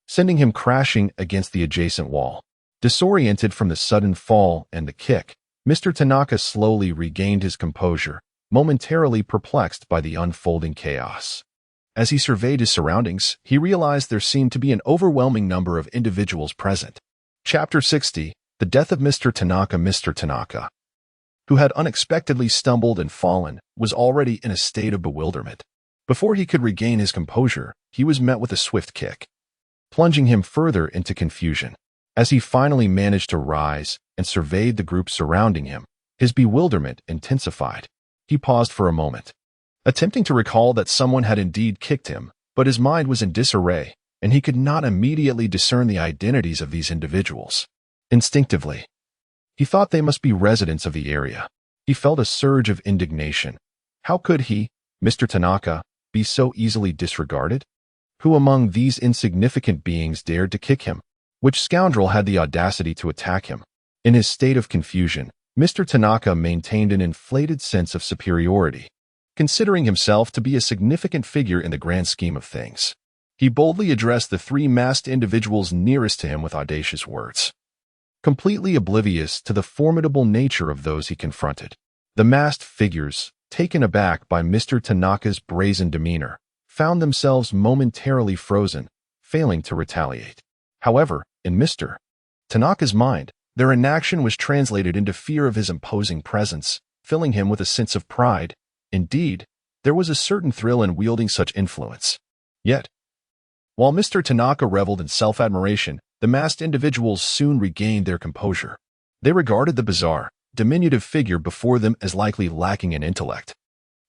S1: sending him crashing against the adjacent wall. Disoriented from the sudden fall and the kick, Mr. Tanaka slowly regained his composure, momentarily perplexed by the unfolding chaos. As he surveyed his surroundings, he realized there seemed to be an overwhelming number of individuals present. Chapter 60, The Death of Mr. Tanaka. Mr. Tanaka, who had unexpectedly stumbled and fallen, was already in a state of bewilderment. Before he could regain his composure, he was met with a swift kick, plunging him further into confusion. As he finally managed to rise and surveyed the group surrounding him, his bewilderment intensified. He paused for a moment, attempting to recall that someone had indeed kicked him, but his mind was in disarray, and he could not immediately discern the identities of these individuals. Instinctively, he thought they must be residents of the area. He felt a surge of indignation. How could he, Mr. Tanaka, be so easily disregarded? Who among these insignificant beings dared to kick him? Which scoundrel had the audacity to attack him? In his state of confusion, Mr. Tanaka maintained an inflated sense of superiority, considering himself to be a significant figure in the grand scheme of things. He boldly addressed the three masked individuals nearest to him with audacious words, completely oblivious to the formidable nature of those he confronted. The masked figures, taken aback by Mr. Tanaka's brazen demeanor, found themselves momentarily frozen, failing to retaliate. However, in Mr. Tanaka's mind, their inaction was translated into fear of his imposing presence, filling him with a sense of pride. Indeed, there was a certain thrill in wielding such influence. Yet, while Mr. Tanaka reveled in self-admiration, the masked individuals soon regained their composure. They regarded the bizarre, diminutive figure before them as likely lacking in intellect.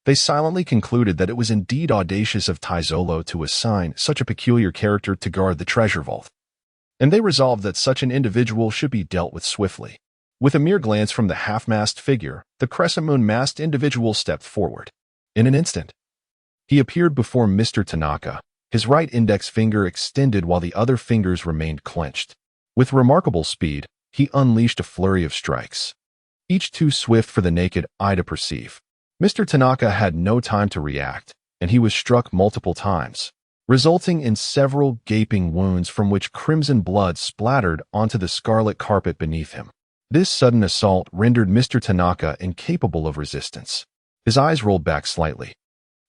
S1: They silently concluded that it was indeed audacious of Taizolo to assign such a peculiar character to guard the treasure vault, and they resolved that such an individual should be dealt with swiftly. With a mere glance from the half-masked figure, the crescent-moon masked individual stepped forward. In an instant, he appeared before Mr. Tanaka, his right index finger extended while the other fingers remained clenched. With remarkable speed, he unleashed a flurry of strikes, each too swift for the naked eye to perceive. Mr. Tanaka had no time to react, and he was struck multiple times, resulting in several gaping wounds from which crimson blood splattered onto the scarlet carpet beneath him. This sudden assault rendered Mr. Tanaka incapable of resistance. His eyes rolled back slightly,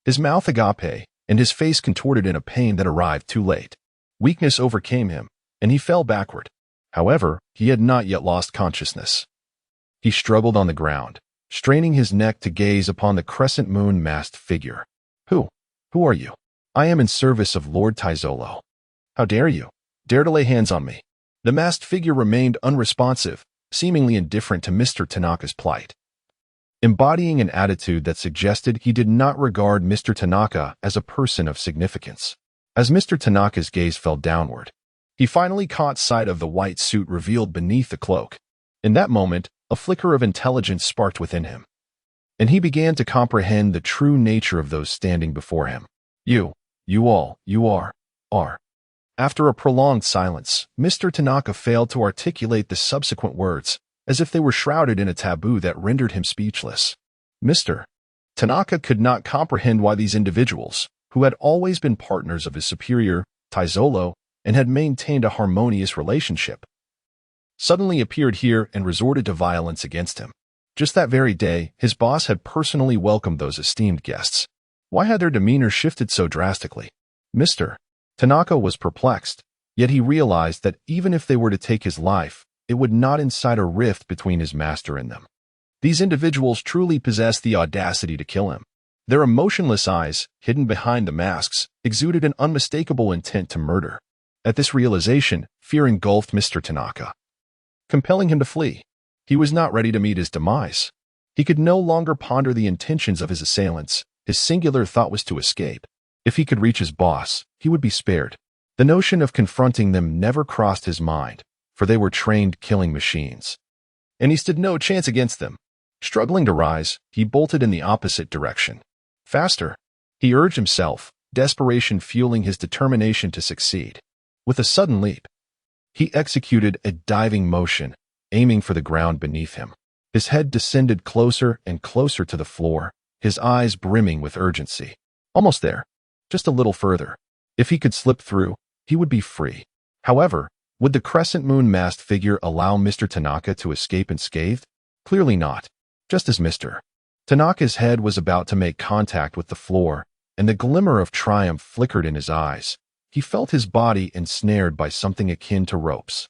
S1: his mouth agape, and his face contorted in a pain that arrived too late. Weakness overcame him, and he fell backward. However, he had not yet lost consciousness. He struggled on the ground, straining his neck to gaze upon the crescent moon masked figure. Who are you? I am in service of Lord Taizolo. How dare you? Dare to lay hands on me? The masked figure remained unresponsive, seemingly indifferent to Mr. Tanaka's plight, embodying an attitude that suggested he did not regard Mr. Tanaka as a person of significance. As Mr. Tanaka's gaze fell downward, he finally caught sight of the white suit revealed beneath the cloak. In that moment, a flicker of intelligence sparked within him, and he began to comprehend the true nature of those standing before him. You are. After a prolonged silence, Mr. Tanaka failed to articulate the subsequent words, as if they were shrouded in a taboo that rendered him speechless. Mr. Tanaka could not comprehend why these individuals, who had always been partners of his superior, Taizolo, and had maintained a harmonious relationship, suddenly appeared here and resorted to violence against him. Just that very day, his boss had personally welcomed those esteemed guests. Why had their demeanor shifted so drastically? Mr. Tanaka was perplexed, yet he realized that even if they were to take his life, it would not incite a rift between his master and them. These individuals truly possessed the audacity to kill him. Their emotionless eyes, hidden behind the masks, exuded an unmistakable intent to murder. At this realization, fear engulfed Mr. Tanaka, compelling him to flee. He was not ready to meet his demise. He could no longer ponder the intentions of his assailants. His singular thought was to escape. If he could reach his boss, he would be spared. The notion of confronting them never crossed his mind, for they were trained killing machines. And he stood no chance against them. Struggling to rise, he bolted in the opposite direction. Faster, he urged himself, desperation fueling his determination to succeed. With a sudden leap, he executed a diving motion, aiming for the ground beneath him. His head descended closer and closer to the floor, his eyes brimming with urgency. Almost there. Just a little further. If he could slip through, he would be free. However, would the crescent moon masked figure allow Mr. Tanaka to escape unscathed? Clearly not. Just as Mr. Tanaka's head was about to make contact with the floor, and the glimmer of triumph flickered in his eyes, he felt his body ensnared by something akin to ropes.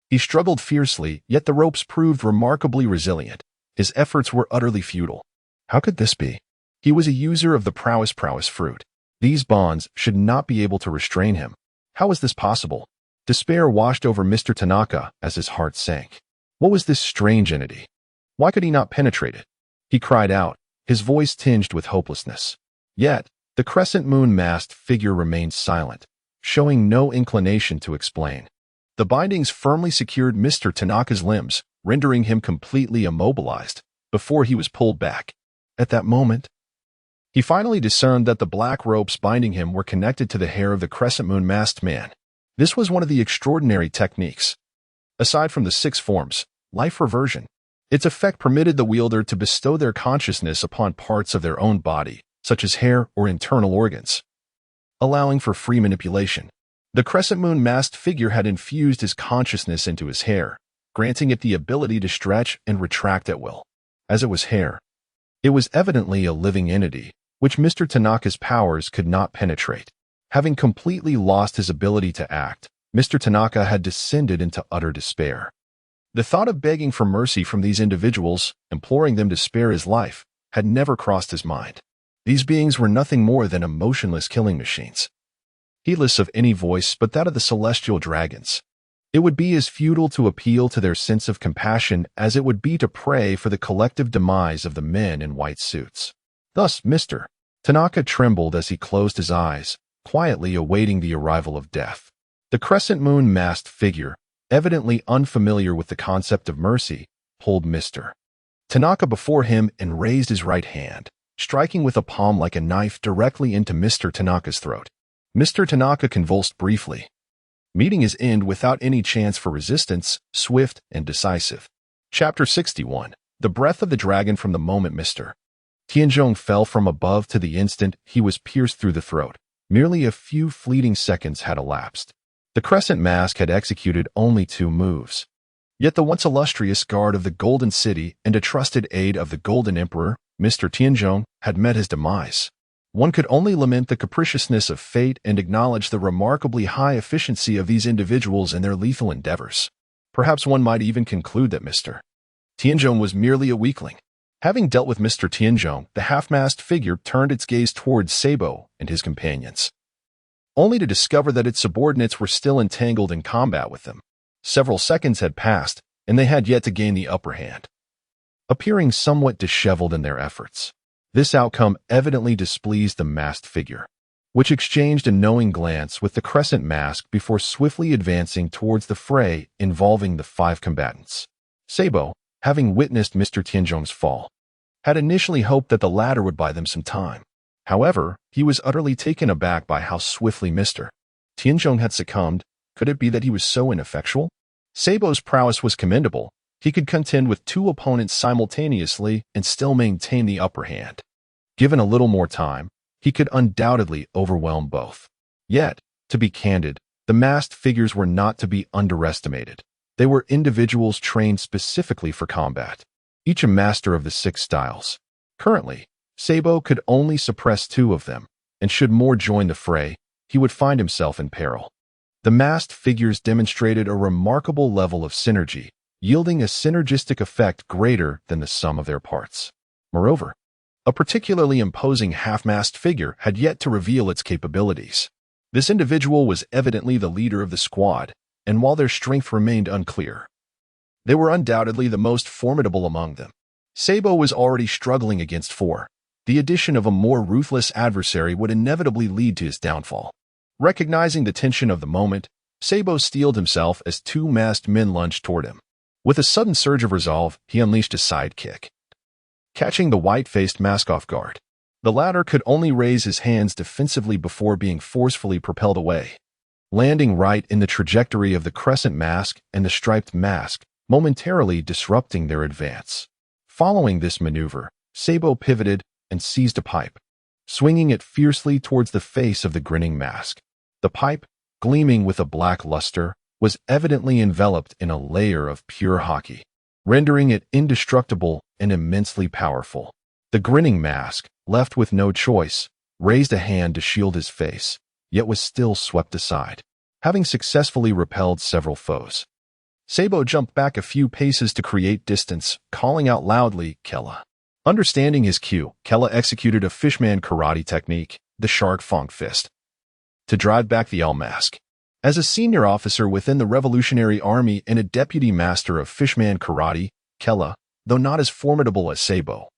S1: He struggled fiercely, yet the ropes proved remarkably resilient. His efforts were utterly futile. How could this be? He was a user of the prowess fruit. These bonds should not be able to restrain him. How was this possible? Despair washed over Mr. Tanaka as his heart sank. What was this strange entity? Why could he not penetrate it? He cried out, his voice tinged with hopelessness. Yet, the crescent moon masked figure remained silent, showing no inclination to explain. The bindings firmly secured Mr. Tanaka's limbs, rendering him completely immobilized, before he was pulled back. At that moment, he finally discerned that the black ropes binding him were connected to the hair of the crescent moon masked man. This was one of the extraordinary techniques. Aside from the 6 forms, life reversion, its effect permitted the wielder to bestow their consciousness upon parts of their own body, such as hair or internal organs, allowing for free manipulation. The crescent moon masked figure had infused his consciousness into his hair, granting it the ability to stretch and retract at will. As it was hair, it was evidently a living entity, which Mr. Tanaka's powers could not penetrate. Having completely lost his ability to act, Mr. Tanaka had descended into utter despair. The thought of begging for mercy from these individuals, imploring them to spare his life, had never crossed his mind. These beings were nothing more than emotionless killing machines, heedless of any voice but that of the celestial dragons. It would be as futile to appeal to their sense of compassion as it would be to pray for the collective demise of the men in white suits. Thus, Mr. Tanaka trembled as he closed his eyes, quietly awaiting the arrival of death. The crescent moon masked figure, evidently unfamiliar with the concept of mercy, pulled Mr. Tanaka before him and raised his right hand, striking with a palm like a knife directly into Mr. Tanaka's throat. Mr. Tanaka convulsed briefly, meeting his end without any chance for resistance, swift and decisive. Chapter 61. The Breath of the Dragon. From the moment Mr. Tianzhong fell from above to the instant he was pierced through the throat, merely a few fleeting seconds had elapsed. The crescent mask had executed only 2 moves. Yet the once illustrious guard of the Golden City and a trusted aide of the Golden Emperor, Mr. Tianzhong, had met his demise. One could only lament the capriciousness of fate and acknowledge the remarkably high efficiency of these individuals in their lethal endeavors. Perhaps one might even conclude that Mr. Tianzhong was merely a weakling. Having dealt with Mr. Tianzhong, the half-masked figure turned its gaze towards Sabo and his companions, only to discover that its subordinates were still entangled in combat with them. Several seconds had passed, and they had yet to gain the upper hand, appearing somewhat disheveled in their efforts. This outcome evidently displeased the masked figure, which exchanged a knowing glance with the crescent mask before swiftly advancing towards the fray involving the 5 combatants. Sabo, having witnessed Mr. Tianzhong's fall, had initially hoped that the latter would buy them some time. However, he was utterly taken aback by how swiftly Mr. Tianzhong had succumbed. Could it be that he was so ineffectual? Sabo's prowess was commendable. He could contend with 2 opponents simultaneously and still maintain the upper hand. Given a little more time, he could undoubtedly overwhelm both. Yet, to be candid, the masked figures were not to be underestimated. They were individuals trained specifically for combat, each a master of the 6 styles. Currently, Sabo could only suppress 2 of them, and should more join the fray, he would find himself in peril. The masked figures demonstrated a remarkable level of synergy, yielding a synergistic effect greater than the sum of their parts. Moreover, a particularly imposing half-masked figure had yet to reveal its capabilities. This individual was evidently the leader of the squad, and while their strength remained unclear, they were undoubtedly the most formidable among them. Sabo was already struggling against 4. The addition of a more ruthless adversary would inevitably lead to his downfall. Recognizing the tension of the moment, Sabo steeled himself as two masked men lunged toward him. With a sudden surge of resolve, he unleashed a sidekick, catching the white-faced mask off guard. The latter could only raise his hands defensively before being forcefully propelled away, landing right in the trajectory of the crescent mask and the striped mask, momentarily disrupting their advance. Following this maneuver, Sabo pivoted and seized a pipe, swinging it fiercely towards the face of the grinning mask. The pipe, gleaming with a black luster, was evidently enveloped in a layer of pure hockey, rendering it indestructible and immensely powerful. The grinning mask, left with no choice, raised a hand to shield his face, yet was still swept aside, having successfully repelled several foes. Sabo jumped back a few paces to create distance, calling out loudly, "Kella." Understanding his cue, Kella executed a fishman karate technique, the shark fang fist, to drive back the L-mask. As a senior officer within the Revolutionary Army and a deputy master of fishman karate, Kella, though not as formidable as Sabo,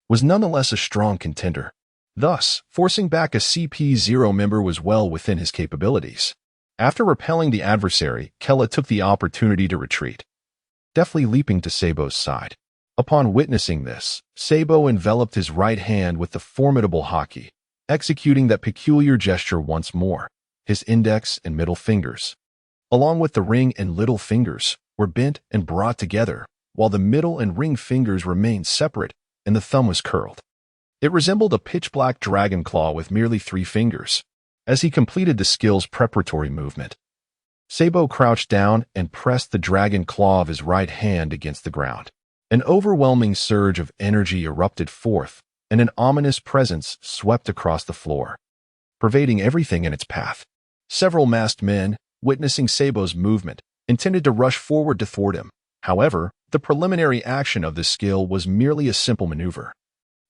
S1: was nonetheless a strong contender. Thus, forcing back a CP0 member was well within his capabilities. After repelling the adversary, Kella took the opportunity to retreat, deftly leaping to Sabo's side. Upon witnessing this, Sabo enveloped his right hand with the formidable hockey, executing that peculiar gesture once more. His index and middle fingers, along with the ring and little fingers, were bent and brought together, while the middle and ring fingers remained separate and the thumb was curled. It resembled a pitch-black dragon claw with merely 3 fingers. As he completed the skill's preparatory movement, Sabo crouched down and pressed the dragon claw of his right hand against the ground. An overwhelming surge of energy erupted forth, and an ominous presence swept across the floor, pervading everything in its path. Several masked men, witnessing Sabo's movement, intended to rush forward to thwart him. However, the preliminary action of this skill was merely a simple maneuver,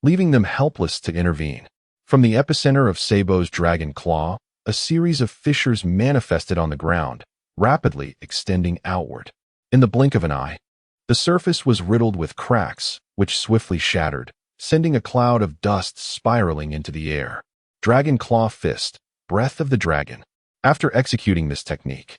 S1: leaving them helpless to intervene. From the epicenter of Sabo's dragon claw, a series of fissures manifested on the ground, rapidly extending outward. In the blink of an eye, the surface was riddled with cracks, which swiftly shattered, sending a cloud of dust spiraling into the air. Dragon Claw Fist, Breath of the Dragon. After executing this technique,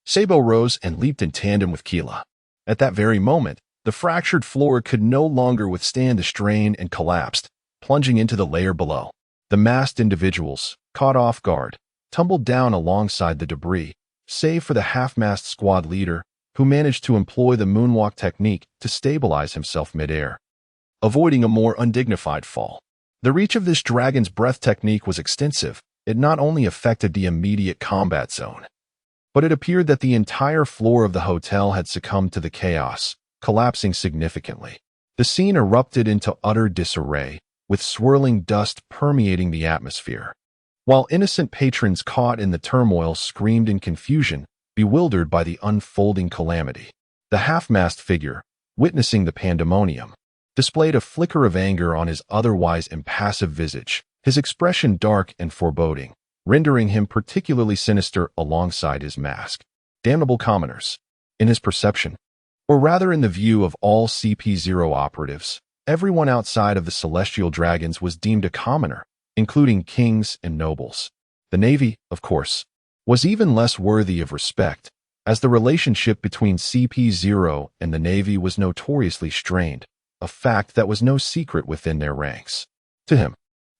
S1: Sabo rose and leaped in tandem with Killa. At that very moment, the fractured floor could no longer withstand the strain and collapsed, plunging into the layer below. The masked individuals, caught off guard, tumbled down alongside the debris, save for the half-mast squad leader, who managed to employ the moonwalk technique to stabilize himself midair, avoiding a more undignified fall. The reach of this dragon's breath technique was extensive. It not only affected the immediate combat zone, but it appeared that the entire floor of the hotel had succumbed to the chaos, collapsing significantly. The scene erupted into utter disarray, with swirling dust permeating the atmosphere, while innocent patrons caught in the turmoil screamed in confusion, bewildered by the unfolding calamity. The half-mast figure, witnessing the pandemonium, displayed a flicker of anger on his otherwise impassive visage, his expression dark and foreboding, rendering him particularly sinister alongside his mask. Damnable commoners. In his perception, or rather in the view of all CP0 operatives, everyone outside of the celestial dragons was deemed a commoner, including kings and nobles. The Navy, of course, was even less worthy of respect, as the relationship between CP0 and the Navy was notoriously strained, a fact that was no secret within their ranks. To him,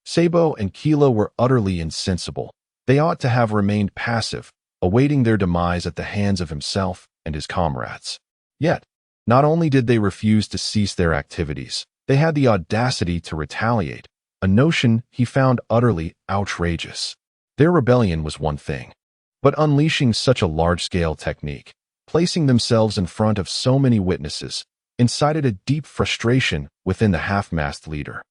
S1: Sabo and Kilo were utterly insensible. They ought to have remained passive, awaiting their demise at the hands of himself and his comrades. Yet, not only did they refuse to cease their activities, they had the audacity to retaliate, a notion he found utterly outrageous. Their rebellion was one thing, but unleashing such a large-scale technique, placing themselves in front of so many witnesses, incited a deep frustration within the half-mast leader.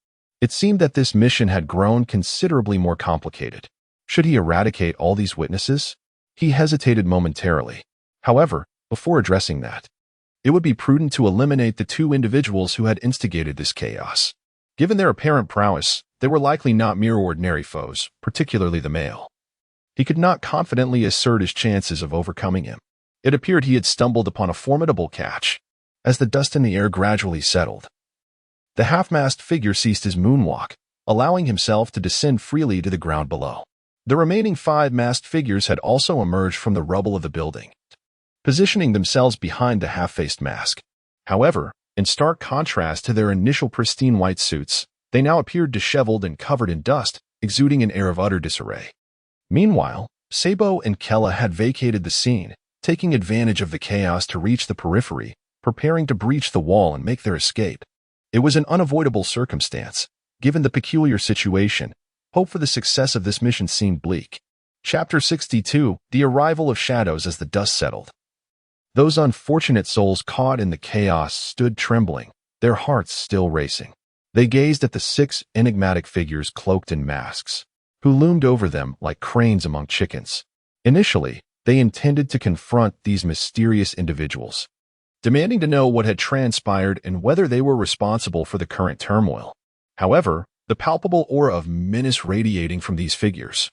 S1: It seemed that this mission had grown considerably more complicated. Should he eradicate all these witnesses? He hesitated momentarily. However, before addressing that, it would be prudent to eliminate the 2 individuals who had instigated this chaos. Given their apparent prowess, they were likely not mere ordinary foes, particularly the male. He could not confidently assert his chances of overcoming him. It appeared he had stumbled upon a formidable catch. As the dust in the air gradually settled, the half-mast figure ceased his moonwalk, allowing himself to descend freely to the ground below. The remaining 5 masked figures had also emerged from the rubble of the building, positioning themselves behind the half-faced mask. However, in stark contrast to their initial pristine white suits, they now appeared disheveled and covered in dust, exuding an air of utter disarray. Meanwhile, Sabo and Kella had vacated the scene, taking advantage of the chaos to reach the periphery, preparing to breach the wall and make their escape. It was an unavoidable circumstance. Given the peculiar situation, hope for the success of this mission seemed bleak. Chapter 62: The Arrival of Shadows. As the dust settled, those unfortunate souls caught in the chaos stood trembling, their hearts still racing. They gazed at the 6 enigmatic figures cloaked in masks, who loomed over them like cranes among chickens. Initially, they intended to confront these mysterious individuals, demanding to know what had transpired and whether they were responsible for the current turmoil. However, the palpable aura of menace radiating from these figures,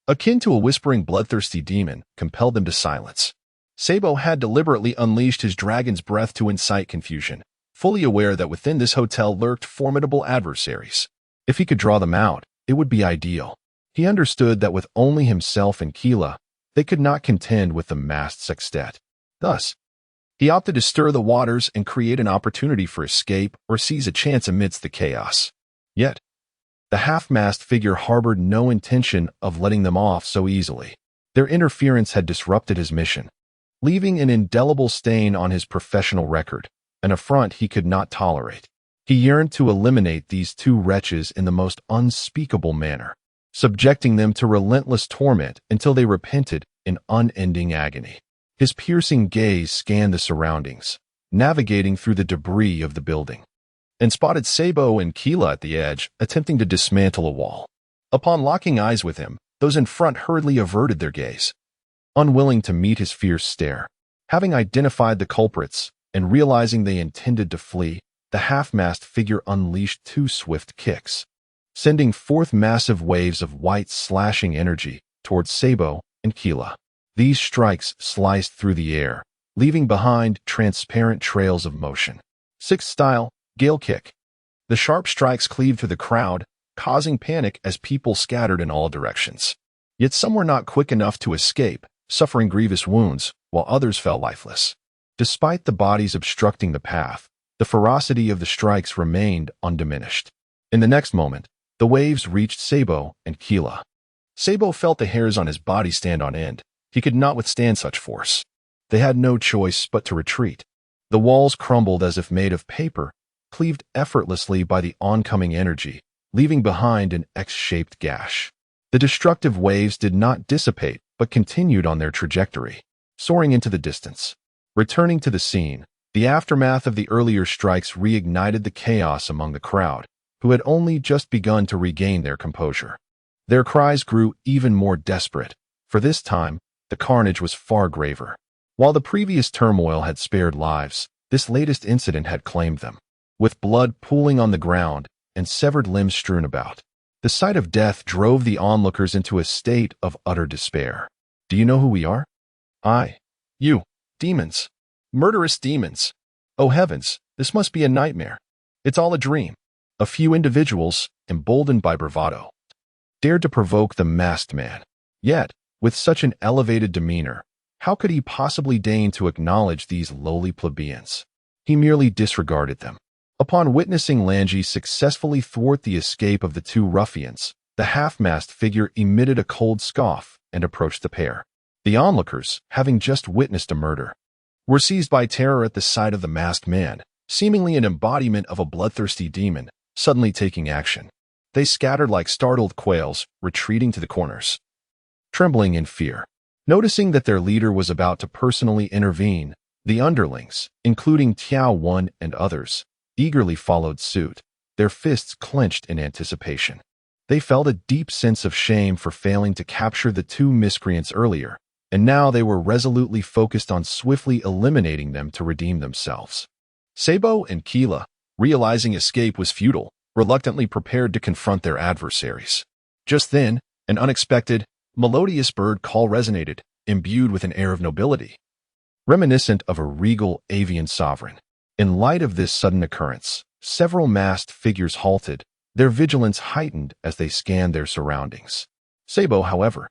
S1: akin to a whispering bloodthirsty demon, compelled them to silence. Sabo had deliberately unleashed his dragon's breath to incite confusion, fully aware that within this hotel lurked formidable adversaries. If he could draw them out, it would be ideal. He understood that with only himself and Keela, they could not contend with the masked sextet. Thus, he opted to stir the waters and create an opportunity for escape or seize a chance amidst the chaos. Yet, the half-masked figure harbored no intention of letting them off so easily. Their interference had disrupted his mission, leaving an indelible stain on his professional record, an affront he could not tolerate. He yearned to eliminate these 2 wretches in the most unspeakable manner, subjecting them to relentless torment until they repented in unending agony. His piercing gaze scanned the surroundings, navigating through the debris of the building, and spotted Sabo and Keela at the edge, attempting to dismantle a wall. Upon locking eyes with him, those in front hurriedly averted their gaze, unwilling to meet his fierce stare. Having identified the culprits and realizing they intended to flee, the half-masked figure unleashed 2 swift kicks, sending forth massive waves of white slashing energy towards Sabo and Keela. These strikes sliced through the air, leaving behind transparent trails of motion. 6th style, Gale Kick. The sharp strikes cleaved through the crowd, causing panic as people scattered in all directions. Yet some were not quick enough to escape, suffering grievous wounds, while others fell lifeless. Despite the bodies obstructing the path, the ferocity of the strikes remained undiminished. In the next moment, the waves reached Sabo and Keela. Sabo felt the hairs on his body stand on end. He could not withstand such force. They had no choice but to retreat. The walls crumbled as if made of paper, cleaved effortlessly by the oncoming energy, leaving behind an X-shaped gash. The destructive waves did not dissipate, but continued on their trajectory, soaring into the distance. Returning to the scene, the aftermath of the earlier strikes reignited the chaos among the crowd, who had only just begun to regain their composure. Their cries grew even more desperate, for this time, the carnage was far graver. While the previous turmoil had spared lives, this latest incident had claimed them, with blood pooling on the ground and severed limbs strewn about. The sight of death drove the onlookers into a state of utter despair. Do you know who we are? You, demons. Murderous demons. Oh heavens, this must be a nightmare. It's all a dream. A few individuals, emboldened by bravado, dared to provoke the masked man. Yet, with such an elevated demeanor, how could he possibly deign to acknowledge these lowly plebeians? He merely disregarded them. Upon witnessing Langi successfully thwart the escape of the 2 ruffians, the half-masked figure emitted a cold scoff and approached the pair. The onlookers, having just witnessed a murder, were seized by terror at the sight of the masked man, seemingly an embodiment of a bloodthirsty demon, suddenly taking action. They scattered like startled quails, retreating to the corners, trembling in fear. Noticing that their leader was about to personally intervene, the underlings, including Tiao Wen and others, eagerly followed suit, their fists clenched in anticipation. They felt a deep sense of shame for failing to capture the 2 miscreants earlier, and now they were resolutely focused on swiftly eliminating them to redeem themselves. Sabo and Keela, realizing escape was futile, reluctantly prepared to confront their adversaries. Just then, an unexpected, melodious bird call resonated, imbued with an air of nobility, reminiscent of a regal avian sovereign. In light of this sudden occurrence, several masked figures halted, their vigilance heightened as they scanned their surroundings. Sabo, however,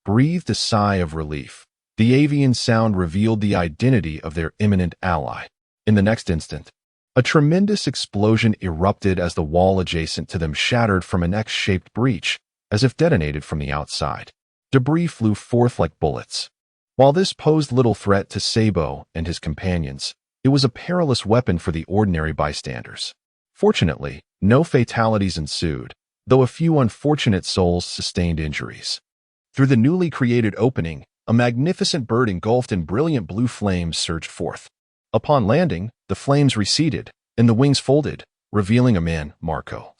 S1: breathed a sigh of relief. The avian sound revealed the identity of their imminent ally. In the next instant, a tremendous explosion erupted as the wall adjacent to them shattered from an X-shaped breach, as if detonated from the outside. Debris flew forth like bullets. While this posed little threat to Sabo and his companions, it was a perilous weapon for the ordinary bystanders. Fortunately, no fatalities ensued, though a few unfortunate souls sustained injuries. Through the newly created opening, a magnificent bird engulfed in brilliant blue flames surged forth. Upon landing, the flames receded, and the wings folded, revealing a man, Marco,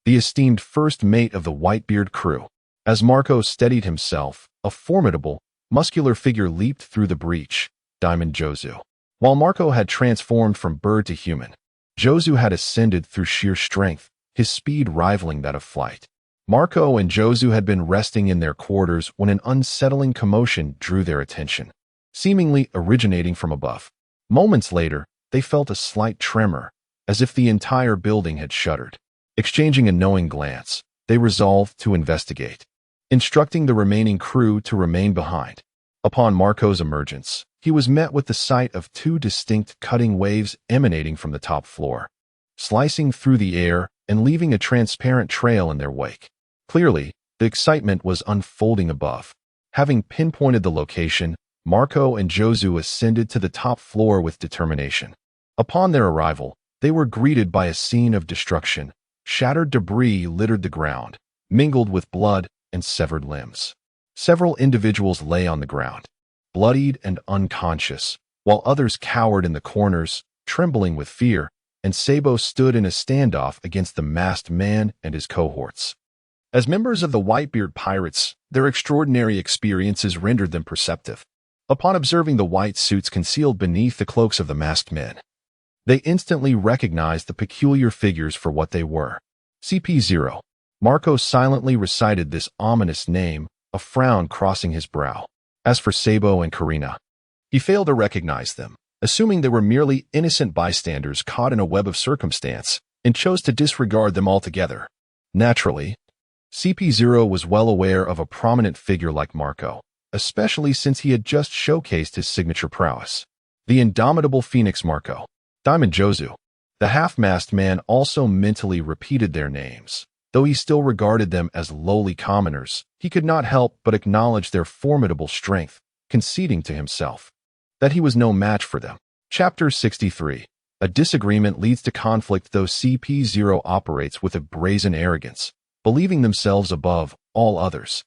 S1: the esteemed first mate of the Whitebeard crew. As Marco steadied himself, a formidable, muscular figure leaped through the breach, Diamond Jozu. While Marco had transformed from bird to human, Jozu had ascended through sheer strength, his speed rivaling that of flight. Marco and Jozu had been resting in their quarters when an unsettling commotion drew their attention, seemingly originating from above. Moments later, they felt a slight tremor, as if the entire building had shuddered. Exchanging a knowing glance, they resolved to investigate, instructing the remaining crew to remain behind. Upon Marco's emergence, he was met with the sight of two distinct cutting waves emanating from the top floor, slicing through the air and leaving a transparent trail in their wake. Clearly, the excitement was unfolding above. Having pinpointed the location, Marco and Jozu ascended to the top floor with determination. Upon their arrival, they were greeted by a scene of destruction. Shattered debris littered the ground, mingled with blood and severed limbs. Several individuals lay on the ground, bloodied and unconscious, while others cowered in the corners, trembling with fear, and Sabo stood in a standoff against the masked man and his cohorts. As members of the Whitebeard Pirates, their extraordinary experiences rendered them perceptive. Upon observing the white suits concealed beneath the cloaks of the masked men, they instantly recognized the peculiar figures for what they were. CP0. Marco silently recited this ominous name, a frown crossing his brow. As for Sabo and Karina, he failed to recognize them, assuming they were merely innocent bystanders caught in a web of circumstance, and chose to disregard them altogether. Naturally, CP0 was well aware of a prominent figure like Marco, especially since he had just showcased his signature prowess. The indomitable Phoenix Marco, Diamond Jozu. The half-masked man also mentally repeated their names. Though he still regarded them as lowly commoners, he could not help but acknowledge their formidable strength, conceding to himself that he was no match for them. Chapter 63. A disagreement leads to conflict. Though CP0 operates with a brazen arrogance, believing themselves above all others,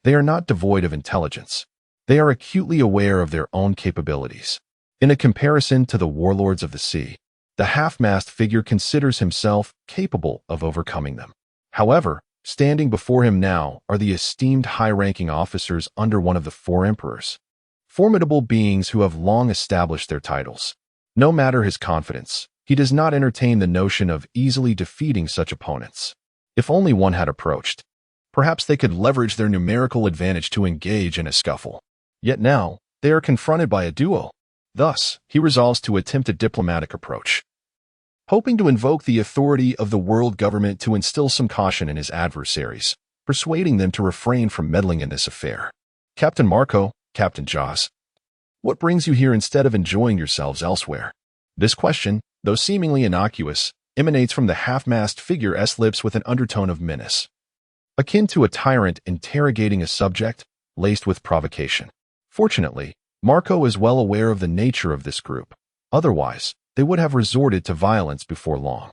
S1: they are not devoid of intelligence. They are acutely aware of their own capabilities. In a comparison to the warlords of the sea, the half-mast figure considers himself capable of overcoming them. However, standing before him now are the esteemed high-ranking officers under one of the four emperors, formidable beings who have long established their titles. No matter his confidence, he does not entertain the notion of easily defeating such opponents. If only one had approached, perhaps they could leverage their numerical advantage to engage in a scuffle. Yet now, they are confronted by a duo. Thus, he resolves to attempt a diplomatic approach, hoping to invoke the authority of the world government to instill some caution in his adversaries, persuading them to refrain from meddling in this affair. Captain Marco, Captain Jaws, what brings you here instead of enjoying yourselves elsewhere? This question, though seemingly innocuous, emanates from the half-mast figure's lips with an undertone of menace, akin to a tyrant interrogating a subject, laced with provocation. Fortunately, Marco is well aware of the nature of this group. Otherwise, they would have resorted to violence before long.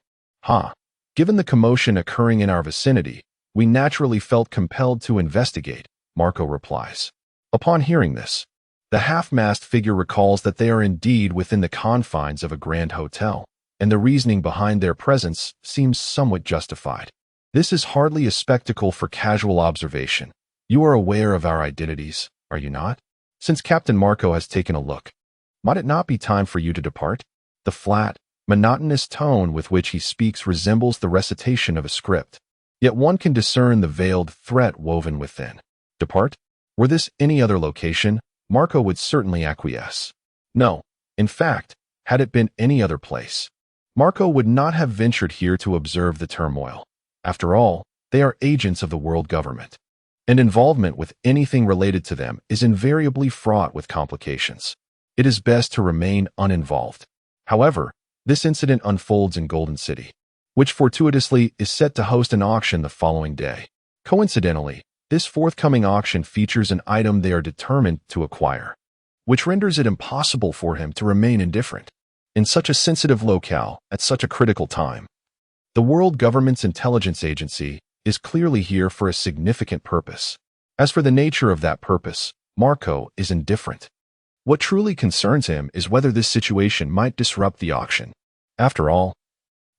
S1: Given the commotion occurring in our vicinity, we naturally felt compelled to investigate, Marco replies. Upon hearing this, the half-mast figure recalls that they are indeed within the confines of a grand hotel, and the reasoning behind their presence seems somewhat justified. This is hardly a spectacle for casual observation. You are aware of our identities, are you not? Since Captain Marco has taken a look, might it not be time for you to depart? The flat, monotonous tone with which he speaks resembles the recitation of a script, yet one can discern the veiled threat woven within. Depart? Were this any other location, Marco would certainly acquiesce. No, in fact, had it been any other place, Marco would not have ventured here to observe the turmoil. After all, they are agents of the world government. and involvement with anything related to them is invariably fraught with complications. It is best to remain uninvolved. However, this incident unfolds in Golden City, which fortuitously is set to host an auction the following day. Coincidentally, this forthcoming auction features an item they are determined to acquire, which renders it impossible for him to remain indifferent. In such a sensitive locale, at such a critical time, the world government's intelligence agency is clearly here for a significant purpose. As for the nature of that purpose, Marco is indifferent. What truly concerns him is whether this situation might disrupt the auction. After all,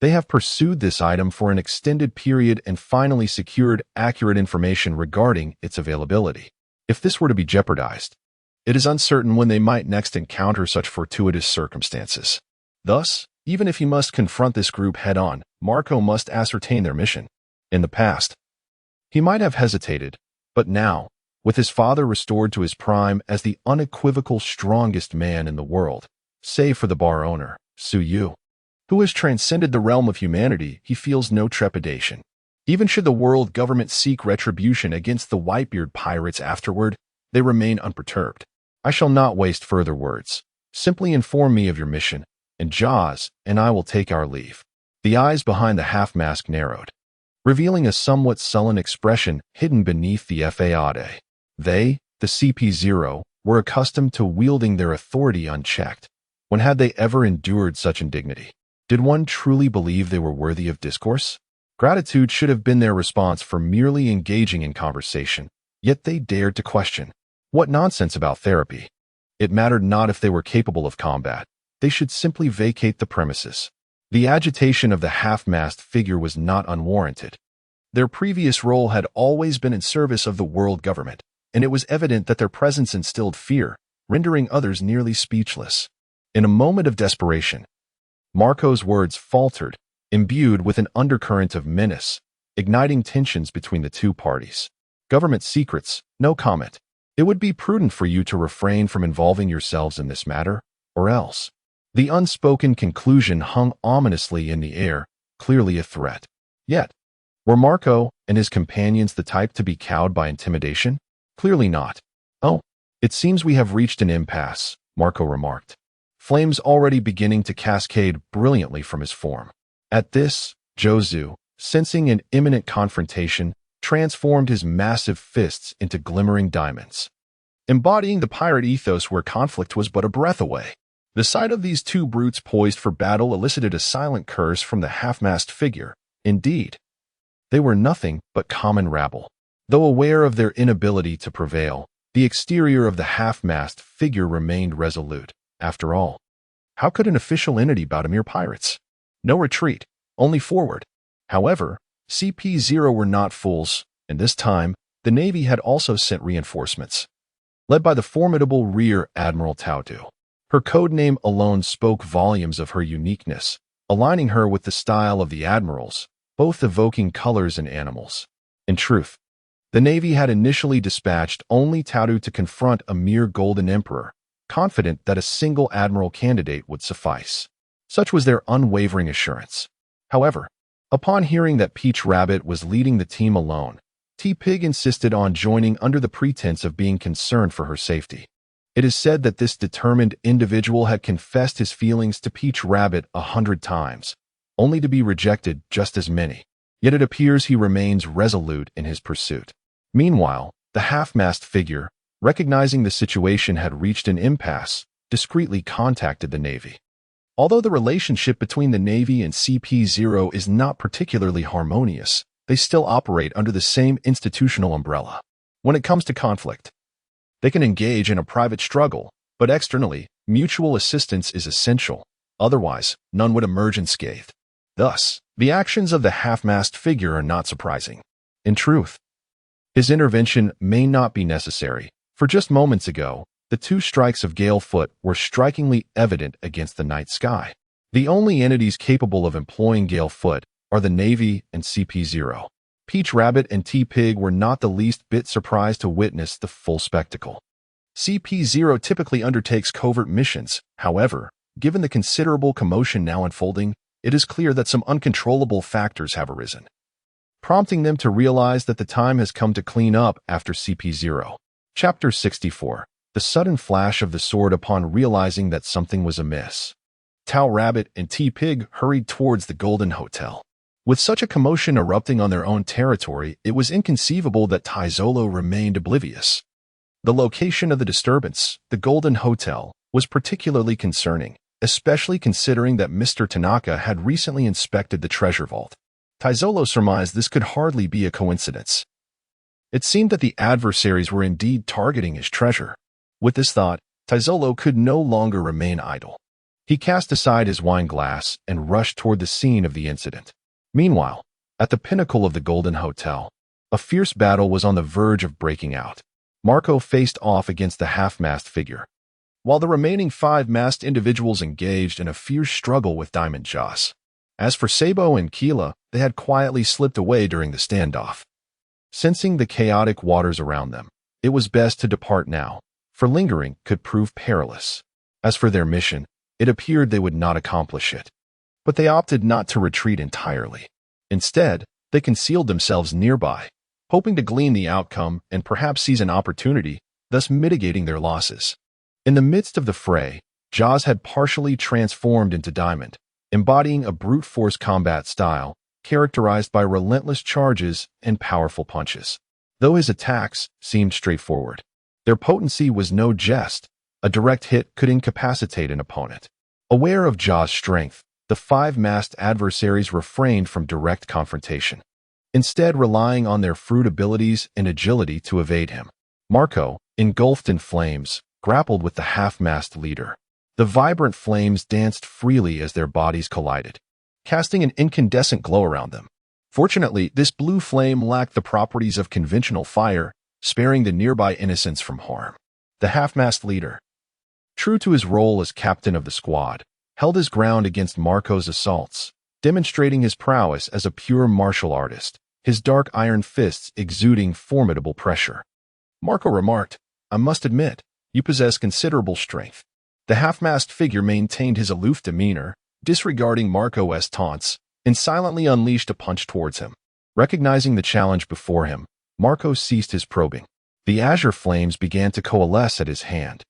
S1: they have pursued this item for an extended period and finally secured accurate information regarding its availability. If this were to be jeopardized, it is uncertain when they might next encounter such fortuitous circumstances. Thus, even if he must confront this group head-on, Marco must ascertain their mission. In the past, he might have hesitated, but now, with his father restored to his prime as the unequivocal strongest man in the world, save for the bar owner, Su Yu, who has transcended the realm of humanity, he feels no trepidation. Even should the world government seek retribution against the Whitebeard pirates afterward, they remain unperturbed. I shall not waste further words. Simply inform me of your mission, and Jaws and I will take our leave. The eyes behind the half-mask narrowed, revealing a somewhat sullen expression hidden beneath the facade. They, the CP0, were accustomed to wielding their authority unchecked. When had they ever endured such indignity? Did one truly believe they were worthy of discourse? Gratitude should have been their response for merely engaging in conversation, yet they dared to question. What nonsense about therapy? It mattered not if they were capable of combat. They should simply vacate the premises. The agitation of the half-mast figure was not unwarranted. Their previous role had always been in service of the world government, and it was evident that their presence instilled fear, rendering others nearly speechless. In a moment of desperation, Marco's words faltered, imbued with an undercurrent of menace, igniting tensions between the two parties. Government secrets, no comment. It would be prudent for you to refrain from involving yourselves in this matter, or else. The unspoken conclusion hung ominously in the air, clearly a threat. Yet, were Marco and his companions the type to be cowed by intimidation? Clearly not. Oh, it seems we have reached an impasse, Marco remarked, flames already beginning to cascade brilliantly from his form. At this, Jozu, sensing an imminent confrontation, transformed his massive fists into glimmering diamonds, embodying the pirate ethos where conflict was but a breath away. The sight of these two brutes poised for battle elicited a silent curse from the half-mast figure. Indeed, they were nothing but common rabble. Though aware of their inability to prevail, the exterior of the half-mast figure remained resolute. After all, how could an official entity bow to mere pirates? No retreat, only forward. However, CP0 were not fools, and this time, the Navy had also sent reinforcements, led by the formidable Rear Admiral Taudu. Her codename alone spoke volumes of her uniqueness, aligning her with the style of the admirals, both evoking colors and animals. In truth, the Navy had initially dispatched only Taudu to confront a mere Golden Emperor, confident that a single admiral candidate would suffice. Such was their unwavering assurance. However, upon hearing that Peach Rabbit was leading the team alone, T-Pig insisted on joining under the pretense of being concerned for her safety. It is said that this determined individual had confessed his feelings to Peach Rabbit 100 times, only to be rejected just as many. Yet it appears he remains resolute in his pursuit. Meanwhile, the half-mast figure, recognizing the situation had reached an impasse, discreetly contacted the Navy. Although the relationship between the Navy and CP0 is not particularly harmonious, they still operate under the same institutional umbrella. When it comes to conflict, they can engage in a private struggle, but externally, mutual assistance is essential. Otherwise, none would emerge unscathed. Thus, the actions of the half-mast figure are not surprising. In truth, his intervention may not be necessary, for just moments ago, the two strikes of gale foot were strikingly evident against the night sky. The only entities capable of employing gale foot are the Navy and CP0. Peach Rabbit and T-Pig were not the least bit surprised to witness the full spectacle. CP0 typically undertakes covert missions. However, given the considerable commotion now unfolding, it is clear that some uncontrollable factors have arisen, prompting them to realize that the time has come to clean up after CP0. Chapter 64. The sudden flash of the sword upon realizing that something was amiss. Tao Rabbit and T-Pig hurried towards the Golden Hotel. With such a commotion erupting on their own territory, it was inconceivable that Taizolo remained oblivious. The location of the disturbance, the Golden Hotel, was particularly concerning, especially considering that Mr. Tanaka had recently inspected the treasure vault. Taizolo surmised this could hardly be a coincidence. It seemed that the adversaries were indeed targeting his treasure. With this thought, Taizolo could no longer remain idle. He cast aside his wine glass and rushed toward the scene of the incident. Meanwhile, at the pinnacle of the Golden Hotel, a fierce battle was on the verge of breaking out. Marco faced off against the half-mast figure, while the remaining 5 masked individuals engaged in a fierce struggle with Diamond Jaws. As for Sabo and Keela, they had quietly slipped away during the standoff. Sensing the chaotic waters around them, it was best to depart now, for lingering could prove perilous. As for their mission, it appeared they would not accomplish it. But they opted not to retreat entirely. Instead, they concealed themselves nearby, hoping to glean the outcome and perhaps seize an opportunity, thus mitigating their losses. In the midst of the fray, Jaws had partially transformed into Diamond, embodying a brute force combat style characterized by relentless charges and powerful punches. Though his attacks seemed straightforward, their potency was no jest. A direct hit could incapacitate an opponent. Aware of Jaws' strength, the 5 masked adversaries refrained from direct confrontation, instead relying on their fruit abilities and agility to evade him. Marco, engulfed in flames, grappled with the half-mast leader. The vibrant flames danced freely as their bodies collided, casting an incandescent glow around them. Fortunately, this blue flame lacked the properties of conventional fire, sparing the nearby innocents from harm. The half-mast leader, true to his role as captain of the squad, held his ground against Marco's assaults, demonstrating his prowess as a pure martial artist, his dark iron fists exuding formidable pressure. Marco remarked, "I must admit, you possess considerable strength." The half-mast figure maintained his aloof demeanor, disregarding Marco's taunts, and silently unleashed a punch towards him. Recognizing the challenge before him, Marco ceased his probing. The azure flames began to coalesce at his hand,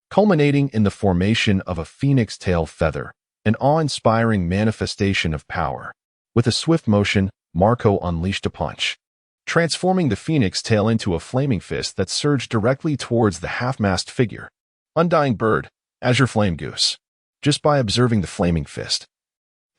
S1: culminating in the formation of a phoenix tail feather, an awe-inspiring manifestation of power. With a swift motion, Marco unleashed a punch, transforming the phoenix tail into a flaming fist that surged directly towards the half-mast figure. Undying bird, azure flame goose. Just by observing the flaming fist,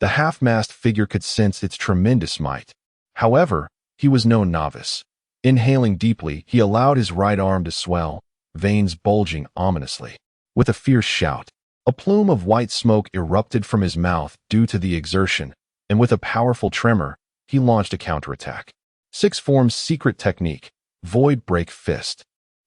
S1: the half-mast figure could sense its tremendous might. However, he was no novice. Inhaling deeply, he allowed his right arm to swell, veins bulging ominously. With a fierce shout, a plume of white smoke erupted from his mouth due to the exertion, and with a powerful tremor, he launched a counterattack. Six Form's secret technique, Void Break Fist.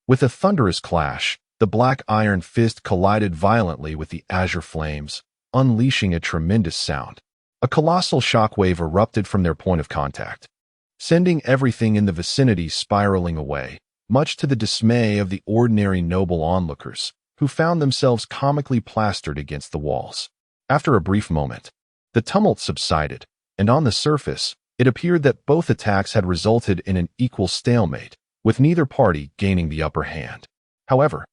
S1: With a thunderous clash, the black iron fist collided violently with the azure flames, unleashing a tremendous sound. A colossal shockwave erupted from their point of contact, sending everything in the vicinity spiraling away, much to the dismay of the ordinary noble onlookers, who found themselves comically plastered against the walls. After a brief moment, the tumult subsided, and on the surface, it appeared that both attacks had resulted in an equal stalemate, with neither party gaining the upper hand. However,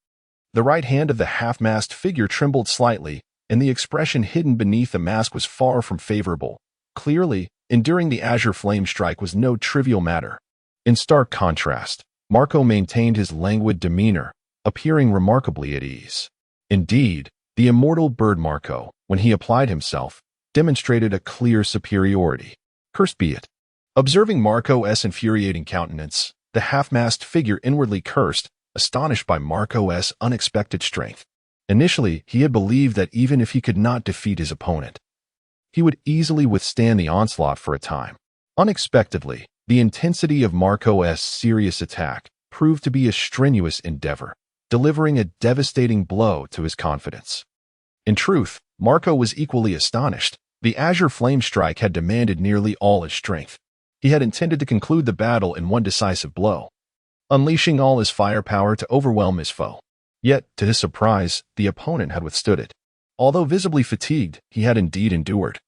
S1: the right hand of the half-mast figure trembled slightly, and the expression hidden beneath the mask was far from favorable. Clearly, enduring the azure flame strike was no trivial matter. In stark contrast, Marco maintained his languid demeanor, appearing remarkably at ease. Indeed, the immortal bird Marco, when he applied himself, demonstrated a clear superiority. Cursed be it. Observing Marco's infuriating countenance, the half-mast figure inwardly cursed, astonished by Marco's unexpected strength. Initially, he had believed that even if he could not defeat his opponent, he would easily withstand the onslaught for a time. Unexpectedly, the intensity of Marco's serious attack proved to be a strenuous endeavor, delivering a devastating blow to his confidence. In truth, Marco was equally astonished. The azure flame strike had demanded nearly all his strength. He had intended to conclude the battle in one decisive blow, unleashing all his firepower to overwhelm his foe. Yet, to his surprise, the opponent had withstood it. Although visibly fatigued, he had indeed endured.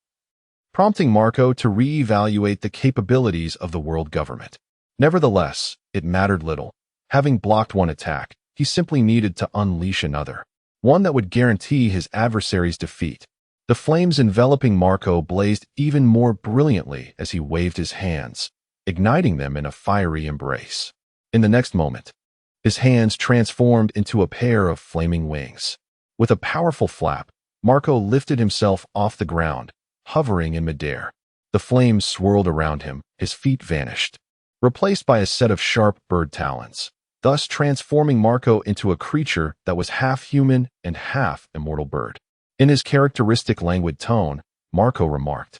S1: prompting Marco to re-evaluate the capabilities of the world government. Nevertheless, it mattered little. Having blocked one attack, he simply needed to unleash another, one that would guarantee his adversary's defeat. The flames enveloping Marco blazed even more brilliantly as he waved his hands, igniting them in a fiery embrace. In the next moment, his hands transformed into a pair of flaming wings. With a powerful flap, Marco lifted himself off the ground, hovering in midair. The flames swirled around him, his feet vanished, replaced by a set of sharp bird talons, thus transforming Marco into a creature that was half human and half immortal bird. In his characteristic languid tone, Marco remarked,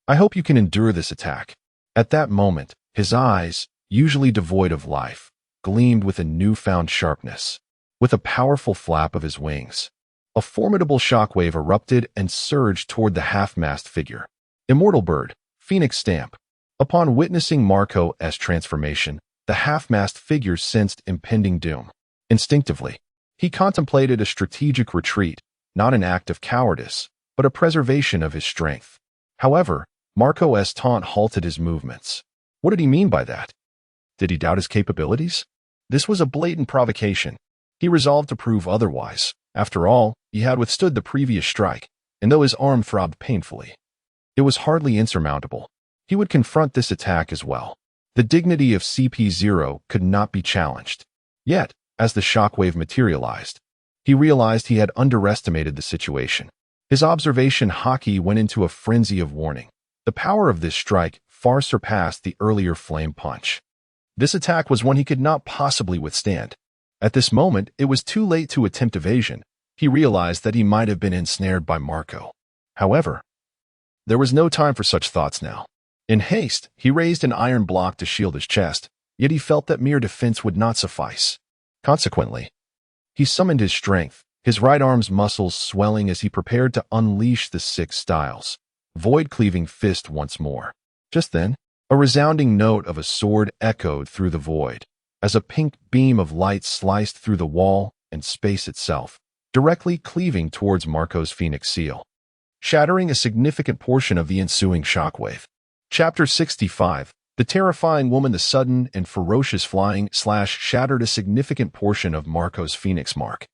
S1: "I hope you can endure this attack." At that moment, his eyes, usually devoid of life, gleamed with a newfound sharpness. With a powerful flap of his wings, a formidable shockwave erupted and surged toward the half-mast figure. Immortal bird, Phoenix stamp. Upon witnessing Marco's transformation, the half-mast figure sensed impending doom. Instinctively, he contemplated a strategic retreat, not an act of cowardice, but a preservation of his strength. However, Marco's taunt halted his movements. What did he mean by that? Did he doubt his capabilities? This was a blatant provocation. He resolved to prove otherwise. After all, he had withstood the previous strike, and though his arm throbbed painfully, it was hardly insurmountable. He would confront this attack as well. The dignity of CP0 could not be challenged. Yet, as the shockwave materialized, he realized he had underestimated the situation. His observation haki went into a frenzy of warning. The power of this strike far surpassed the earlier flame punch. This attack was one he could not possibly withstand. At this moment, it was too late to attempt evasion. He realized that he might have been ensnared by Marco. However, there was no time for such thoughts now. In haste, he raised an iron block to shield his chest, yet he felt that mere defense would not suffice. Consequently, he summoned his strength, his right arm's muscles swelling as he prepared to unleash the 6 styles, void-cleaving fist once more. Just then, a resounding note of a sword echoed through the void, as a pink beam of light sliced through the wall and space itself, directly cleaving towards Marco's Phoenix seal, shattering a significant portion of the ensuing shockwave. Chapter 65. The terrifying woman. The sudden and ferocious flying slash shattered a significant portion of Marco's Phoenix mark,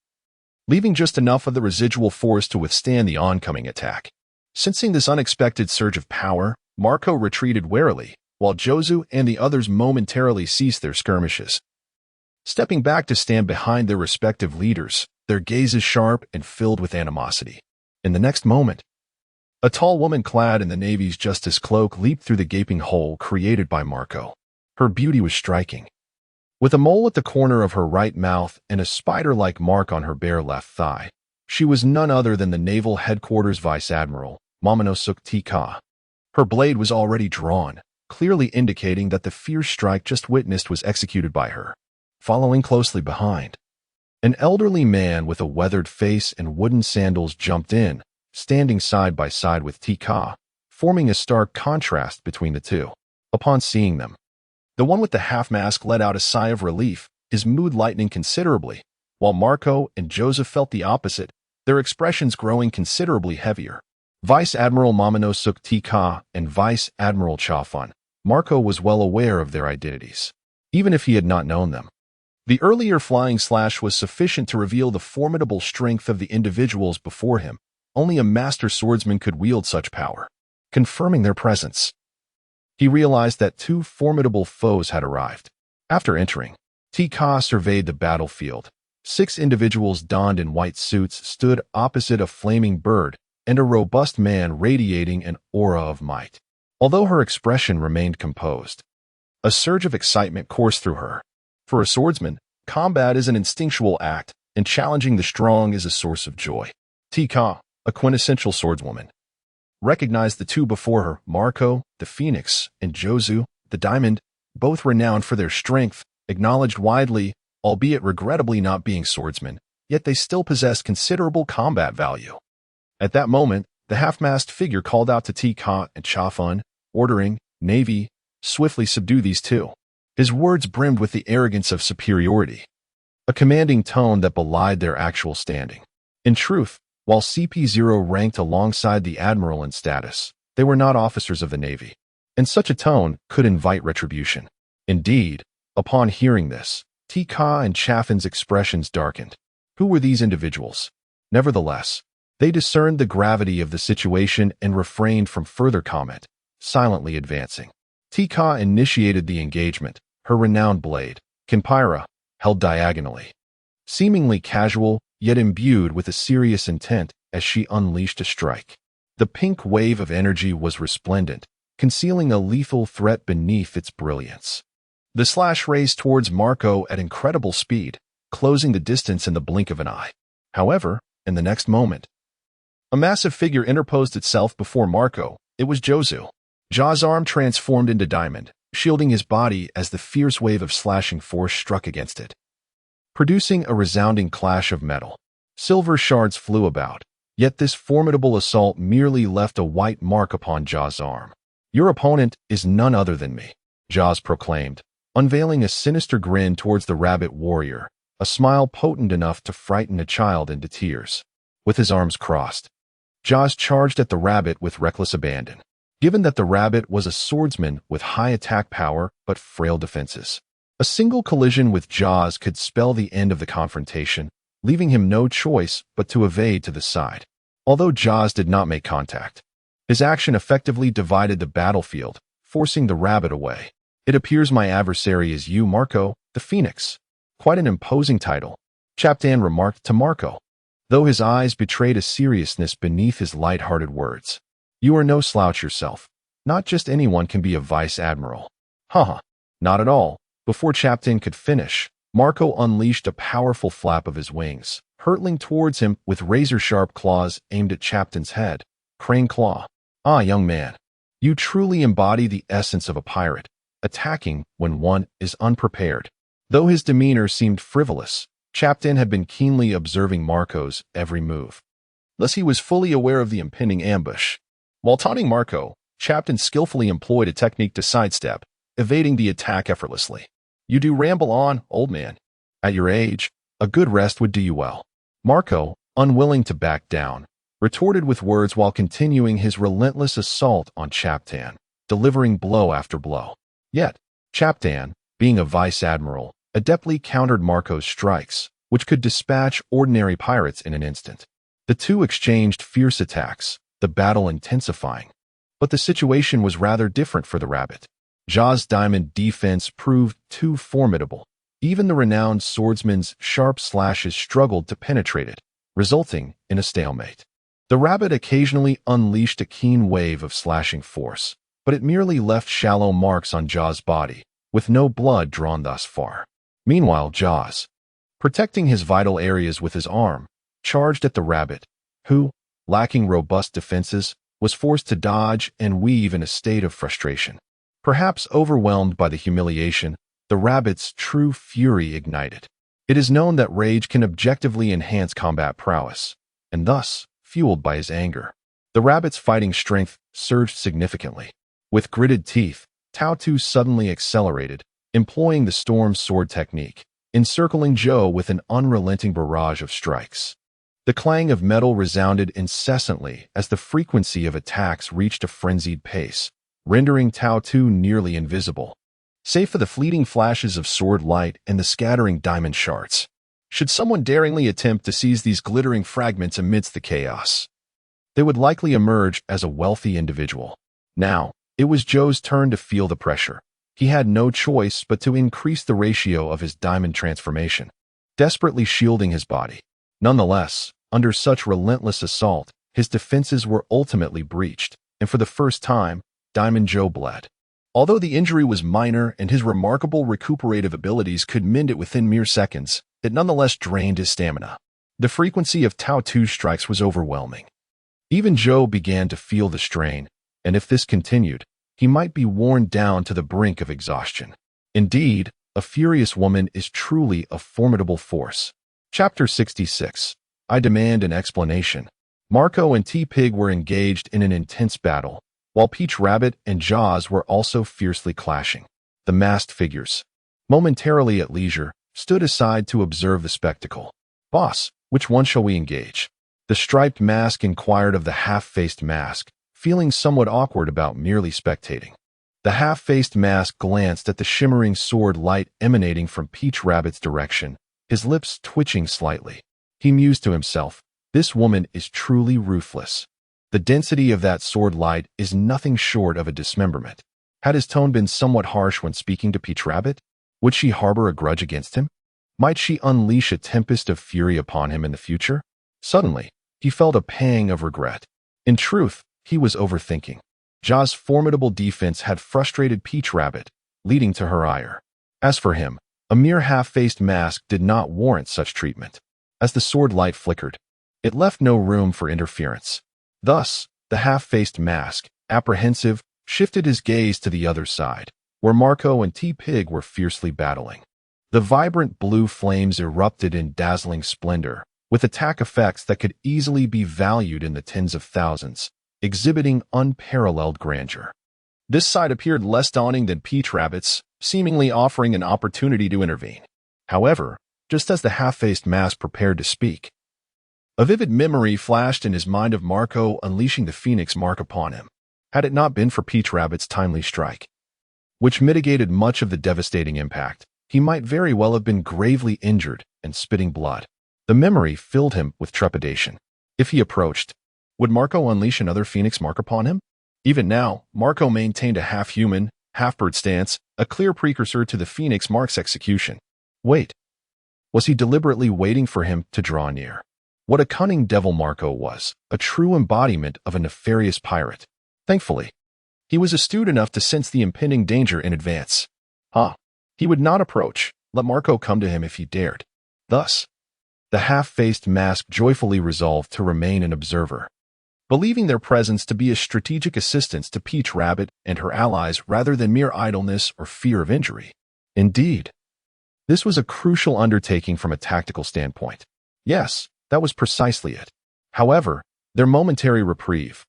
S1: leaving just enough of the residual force to withstand the oncoming attack. Sensing this unexpected surge of power, Marco retreated warily, while Jozu and the others momentarily ceased their skirmishes, stepping back to stand behind their respective leaders, their gazes sharp and filled with animosity. In the next moment, a tall woman clad in the Navy's Justice cloak leaped through the gaping hole created by Marco. Her beauty was striking. With a mole at the corner of her right mouth and a spider-like mark on her bare left thigh, she was none other than the Naval Headquarters Vice Admiral, Momonosuke Tika. Her blade was already drawn, clearly indicating that the fierce strike just witnessed was executed by her. Following closely behind, an elderly man with a weathered face and wooden sandals jumped in, standing side by side with Tika, forming a stark contrast between the two. Upon seeing them, the one with the half-mask let out a sigh of relief, his mood lightening considerably, while Marco and Joseph felt the opposite, their expressions growing considerably heavier. Vice Admiral Momonosuke Tika and Vice Admiral Chafun. Marco was well aware of their identities, even if he had not known them. The earlier flying slash was sufficient to reveal the formidable strength of the individuals before him. Only a master swordsman could wield such power. Confirming their presence, he realized that 2 formidable foes had arrived. After entering, Tika surveyed the battlefield. 6 individuals donned in white suits stood opposite a flaming bird and a robust man radiating an aura of might. Although her expression remained composed, a surge of excitement coursed through her. For a swordsman, combat is an instinctual act, and challenging the strong is a source of joy. Tika, a quintessential swordswoman, recognized the 2 before her, Marco, the Phoenix, and Jozu, the Diamond, both renowned for their strength, acknowledged widely, albeit regrettably not being swordsmen, yet they still possessed considerable combat value. At that moment, the half-mast figure called out to Tika and Chafun, ordering, "Navy, swiftly subdue these 2. His words brimmed with the arrogance of superiority, a commanding tone that belied their actual standing. In truth, while CP0 ranked alongside the Admiral in status, They were not officers of the Navy, and such a tone could invite retribution. Indeed, upon hearing this, Tika and Chaffin's expressions darkened. Who were these individuals? Nevertheless, they discerned the gravity of the situation and refrained from further comment, silently advancing. Tika initiated the engagement, her renowned blade, Kinpyra, held diagonally. Seemingly casual, yet imbued with a serious intent as she unleashed a strike. The pink wave of energy was resplendent, concealing a lethal threat beneath its brilliance. The slash raced towards Marco at incredible speed, closing the distance in the blink of an eye. However, in the next moment, a massive figure interposed itself before Marco. It was Jozu. Jaw's arm transformed into diamond, shielding his body as the fierce wave of slashing force struck against it, producing a resounding clash of metal. Silver shards flew about, yet this formidable assault merely left a white mark upon Jaw's arm. Your opponent is none other than me, Jaws proclaimed, unveiling a sinister grin towards the rabbit warrior, a smile potent enough to frighten a child into tears. With his arms crossed, Jaws charged at the rabbit with reckless abandon. Given that the rabbit was a swordsman with high attack power but frail defenses, a single collision with Jaws could spell the end of the confrontation, leaving him no choice but to evade to the side. Although Jaws did not make contact, his action effectively divided the battlefield, forcing the rabbit away. It appears my adversary is you, Marco, the Phoenix. Quite an imposing title, Chaptan remarked to Marco, though his eyes betrayed a seriousness beneath his light-hearted words. You are no slouch yourself. Not just anyone can be a vice admiral. Haha, not at all. Before Chaptan could finish, Marco unleashed a powerful flap of his wings, hurtling towards him with razor-sharp claws aimed at Chaptan's head. Crane claw. Ah, young man, you truly embody the essence of a pirate, attacking when one is unprepared. Though his demeanor seemed frivolous, Chaptan had been keenly observing Marco's every move. Thus he was fully aware of the impending ambush. While taunting Marco, Chaptan skillfully employed a technique to sidestep, evading the attack effortlessly. You do ramble on, old man. At your age, a good rest would do you well. Marco, unwilling to back down, retorted with words while continuing his relentless assault on Chaptan, delivering blow after blow. Yet, Chaptan, being a vice admiral, adeptly countered Marco's strikes, which could dispatch ordinary pirates in an instant. The two exchanged fierce attacks, the battle intensifying. But the situation was rather different for the rabbit. Jaw's diamond defense proved too formidable. Even the renowned swordsman's sharp slashes struggled to penetrate it, resulting in a stalemate. The rabbit occasionally unleashed a keen wave of slashing force, but it merely left shallow marks on Jaw's body, with no blood drawn thus far. Meanwhile, Jaws, protecting his vital areas with his arm, charged at the rabbit, who, lacking robust defenses, was forced to dodge and weave in a state of frustration. Perhaps overwhelmed by the humiliation, the rabbit's true fury ignited. It is known that rage can objectively enhance combat prowess, and thus, fueled by his anger, the rabbit's fighting strength surged significantly. With gritted teeth, Tao-Tu suddenly accelerated, employing the storm sword technique, encircling Joe with an unrelenting barrage of strikes. The clang of metal resounded incessantly as the frequency of attacks reached a frenzied pace, rendering Tao-Tu nearly invisible, save for the fleeting flashes of sword light and the scattering diamond shards. Should someone daringly attempt to seize these glittering fragments amidst the chaos, they would likely emerge as a wealthy individual. Now, it was Joe's turn to feel the pressure. He had no choice but to increase the ratio of his diamond transformation, desperately shielding his body. Nonetheless, under such relentless assault, his defenses were ultimately breached, and for the first time, Diamond Joe bled. Although the injury was minor and his remarkable recuperative abilities could mend it within mere seconds, it nonetheless drained his stamina. The frequency of Tao-Tu's strikes was overwhelming. Even Joe began to feel the strain, and if this continued, he might be worn down to the brink of exhaustion. Indeed, a furious woman is truly a formidable force. Chapter 66. I demand an explanation. Marco and T-Pig were engaged in an intense battle, while Peach Rabbit and Jaws were also fiercely clashing. The masked figures, momentarily at leisure, stood aside to observe the spectacle. Boss, which one shall we engage? The striped mask inquired of the half-faced mask, feeling somewhat awkward about merely spectating. The half-faced mask glanced at the shimmering sword light emanating from Peach Rabbit's direction, his lips twitching slightly. He mused to himself, "This woman is truly ruthless. The density of that sword light is nothing short of a dismemberment." Had his tone been somewhat harsh when speaking to Peach Rabbit? Would she harbor a grudge against him? Might she unleash a tempest of fury upon him in the future? Suddenly, he felt a pang of regret. In truth, he was overthinking. Ja's formidable defense had frustrated Peach Rabbit, leading to her ire. As for him, a mere half-faced mask did not warrant such treatment. As the sword light flickered, it left no room for interference. Thus, the half-faced mask, apprehensive, shifted his gaze to the other side, where Marco and T-Pig were fiercely battling. The vibrant blue flames erupted in dazzling splendor, with attack effects that could easily be valued in the tens of thousands, exhibiting unparalleled grandeur. This sight appeared less daunting than Peach Rabbit's, seemingly offering an opportunity to intervene. However, just as the half-faced mask prepared to speak, a vivid memory flashed in his mind of Marco unleashing the Phoenix mark upon him. Had it not been for Peach Rabbit's timely strike, which mitigated much of the devastating impact, he might very well have been gravely injured and spitting blood. The memory filled him with trepidation. If he approached, would Marco unleash another Phoenix mark upon him? Even now, Marco maintained a half-human, half-bird stance, a clear precursor to the Phoenix mark's execution. Wait. Was he deliberately waiting for him to draw near? What a cunning devil Marco was, a true embodiment of a nefarious pirate. Thankfully, he was astute enough to sense the impending danger in advance. He would not approach, let Marco come to him if he dared. Thus, the half-faced mask joyfully resolved to remain an observer, believing their presence to be a strategic assistance to Peach Rabbit and her allies rather than mere idleness or fear of injury. Indeed, this was a crucial undertaking from a tactical standpoint. Yes, that was precisely it. However, their momentary reprieve,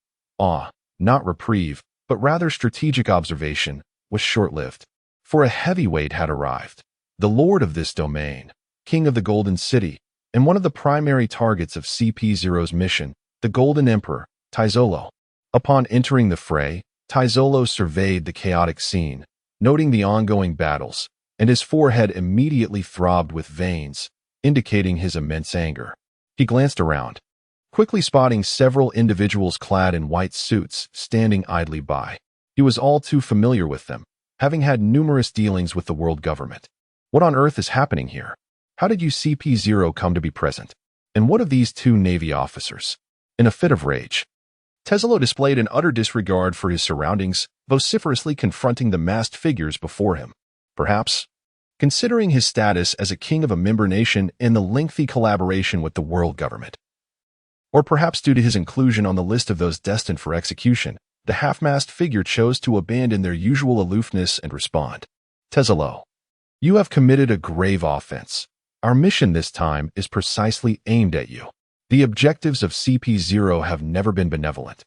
S1: not reprieve, but rather strategic observation, was short-lived. For a heavyweight had arrived, the lord of this domain, king of the Golden City, and one of the primary targets of CP0's mission, the Golden Emperor, Taizolo. Upon entering the fray, Taizolo surveyed the chaotic scene, noting the ongoing battles, and his forehead immediately throbbed with veins, indicating his immense anger. He glanced around, quickly spotting several individuals clad in white suits standing idly by. He was all too familiar with them, having had numerous dealings with the world government. What on earth is happening here? How did UCP-0 come to be present? And what of these two Navy officers? In a fit of rage, Taizolo displayed an utter disregard for his surroundings, vociferously confronting the masked figures before him. Perhaps, considering his status as a king of a member nation in the lengthy collaboration with the world government. Or perhaps due to his inclusion on the list of those destined for execution, the half-masked figure chose to abandon their usual aloofness and respond. Taizolo, you have committed a grave offense. Our mission this time is precisely aimed at you. The objectives of CP0 have never been benevolent.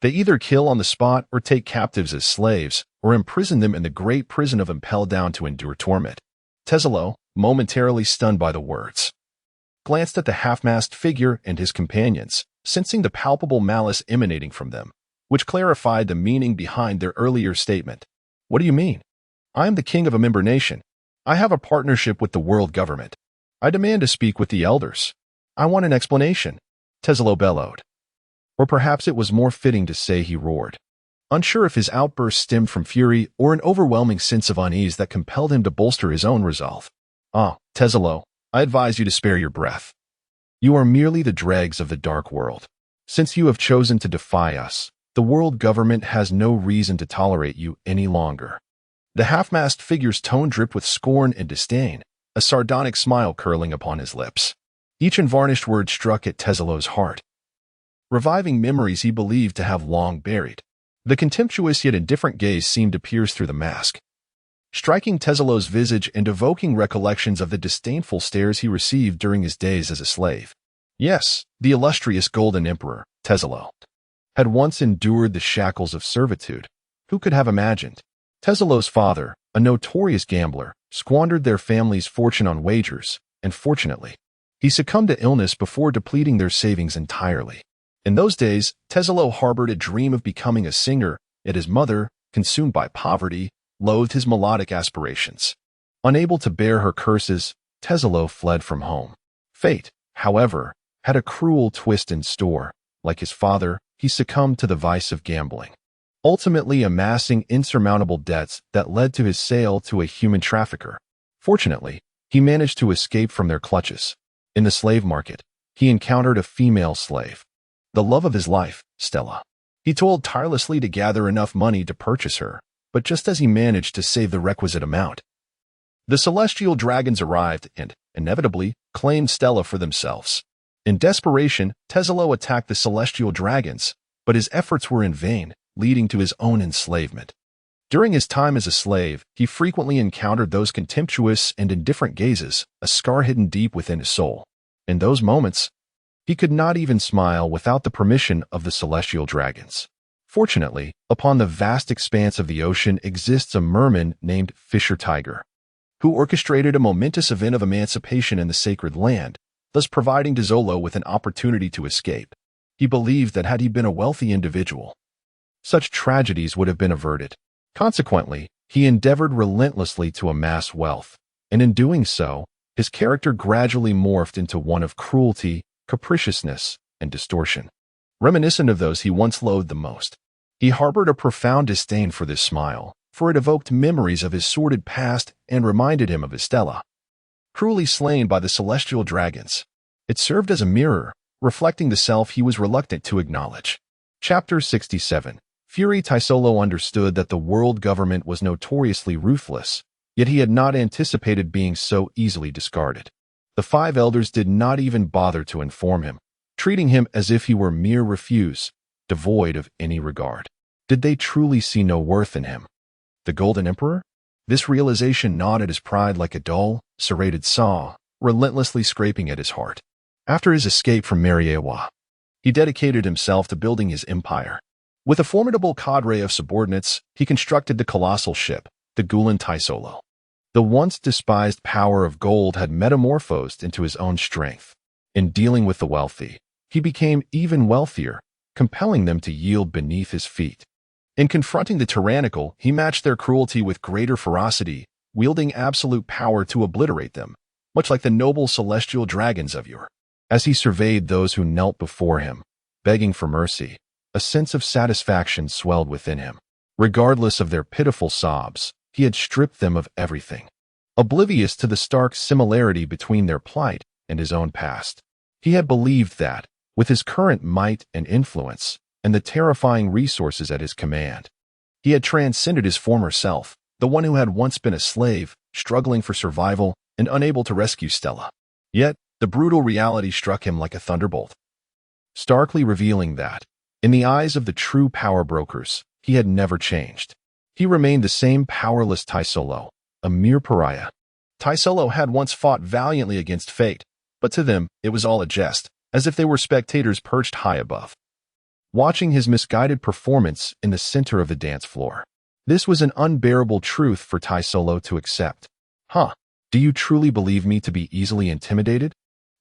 S1: They either kill on the spot or take captives as slaves, or imprison them in the great prison of Impel Down to endure torment. Taizolo, momentarily stunned by the words, glanced at the half-masked figure and his companions, sensing the palpable malice emanating from them, which clarified the meaning behind their earlier statement. What do you mean? I am the king of a member nation. I have a partnership with the world government. I demand to speak with the elders. I want an explanation, Taizolo bellowed. Or perhaps it was more fitting to say he roared, unsure if his outburst stemmed from fury or an overwhelming sense of unease that compelled him to bolster his own resolve. Taizolo, I advise you to spare your breath. You are merely the dregs of the dark world. Since you have chosen to defy us, the world government has no reason to tolerate you any longer. The half-masked figure's tone dripped with scorn and disdain, a sardonic smile curling upon his lips. Each unvarnished word struck at Taizolo's heart, reviving memories he believed to have long buried. The contemptuous yet indifferent gaze seemed to pierce through the mask, striking Taizolo's visage and evoking recollections of the disdainful stares he received during his days as a slave. Yes, the illustrious Golden Emperor, Taizolo, had once endured the shackles of servitude. Who could have imagined? Taizolo's father, a notorious gambler, squandered their family's fortune on wagers, and fortunately, he succumbed to illness before depleting their savings entirely. In those days, Tesolo harbored a dream of becoming a singer, yet his mother, consumed by poverty, loathed his melodic aspirations. Unable to bear her curses, Tesolo fled from home. Fate, however, had a cruel twist in store. Like his father, he succumbed to the vice of gambling, ultimately amassing insurmountable debts that led to his sale to a human trafficker. Fortunately, he managed to escape from their clutches. In the slave market, he encountered a female slave, the love of his life, Stella. He toiled tirelessly to gather enough money to purchase her, but just as he managed to save the requisite amount, the celestial dragons arrived and, inevitably, claimed Stella for themselves. In desperation, Tesolo attacked the celestial dragons, but his efforts were in vain, leading to his own enslavement. During his time as a slave, he frequently encountered those contemptuous and indifferent gazes, a scar hidden deep within his soul. In those moments, he could not even smile without the permission of the celestial dragons. Fortunately, upon the vast expanse of the ocean exists a merman named Fisher Tiger, who orchestrated a momentous event of emancipation in the sacred land, thus providing Tesolo with an opportunity to escape. He believed that had he been a wealthy individual, such tragedies would have been averted. Consequently, he endeavored relentlessly to amass wealth, and in doing so, his character gradually morphed into one of cruelty, capriciousness, and distortion. Reminiscent of those he once loathed the most, he harbored a profound disdain for this smile, for it evoked memories of his sordid past and reminded him of his Stella, cruelly slain by the celestial dragons. It served as a mirror, reflecting the self he was reluctant to acknowledge. Chapter 67. Fury. Tesolo understood that the world government was notoriously ruthless, yet he had not anticipated being so easily discarded. The five elders did not even bother to inform him, treating him as if he were mere refuse, devoid of any regard. Did they truly see no worth in him? The Golden Emperor? This realization gnawed at his pride like a dull, serrated saw, relentlessly scraping at his heart. After his escape from Mariewa, he dedicated himself to building his empire. With a formidable cadre of subordinates, he constructed the colossal ship, the Gulen Tesolo. The once despised power of gold had metamorphosed into his own strength. In dealing with the wealthy, he became even wealthier, compelling them to yield beneath his feet. In confronting the tyrannical, he matched their cruelty with greater ferocity, wielding absolute power to obliterate them, much like the noble celestial dragons of yore. As he surveyed those who knelt before him, begging for mercy, a sense of satisfaction swelled within him. Regardless of their pitiful sobs, he had stripped them of everything. Oblivious to the stark similarity between their plight and his own past, he had believed that, with his current might and influence, and the terrifying resources at his command, he had transcended his former self, the one who had once been a slave, struggling for survival and unable to rescue Stella. Yet, the brutal reality struck him like a thunderbolt, starkly revealing that, in the eyes of the true power brokers, he had never changed. He remained the same powerless Tesolo, a mere pariah. Tesolo had once fought valiantly against fate, but to them it was all a jest, as if they were spectators perched high above, watching his misguided performance in the center of the dance floor. This was an unbearable truth for Tesolo to accept. Do you truly believe me to be easily intimidated?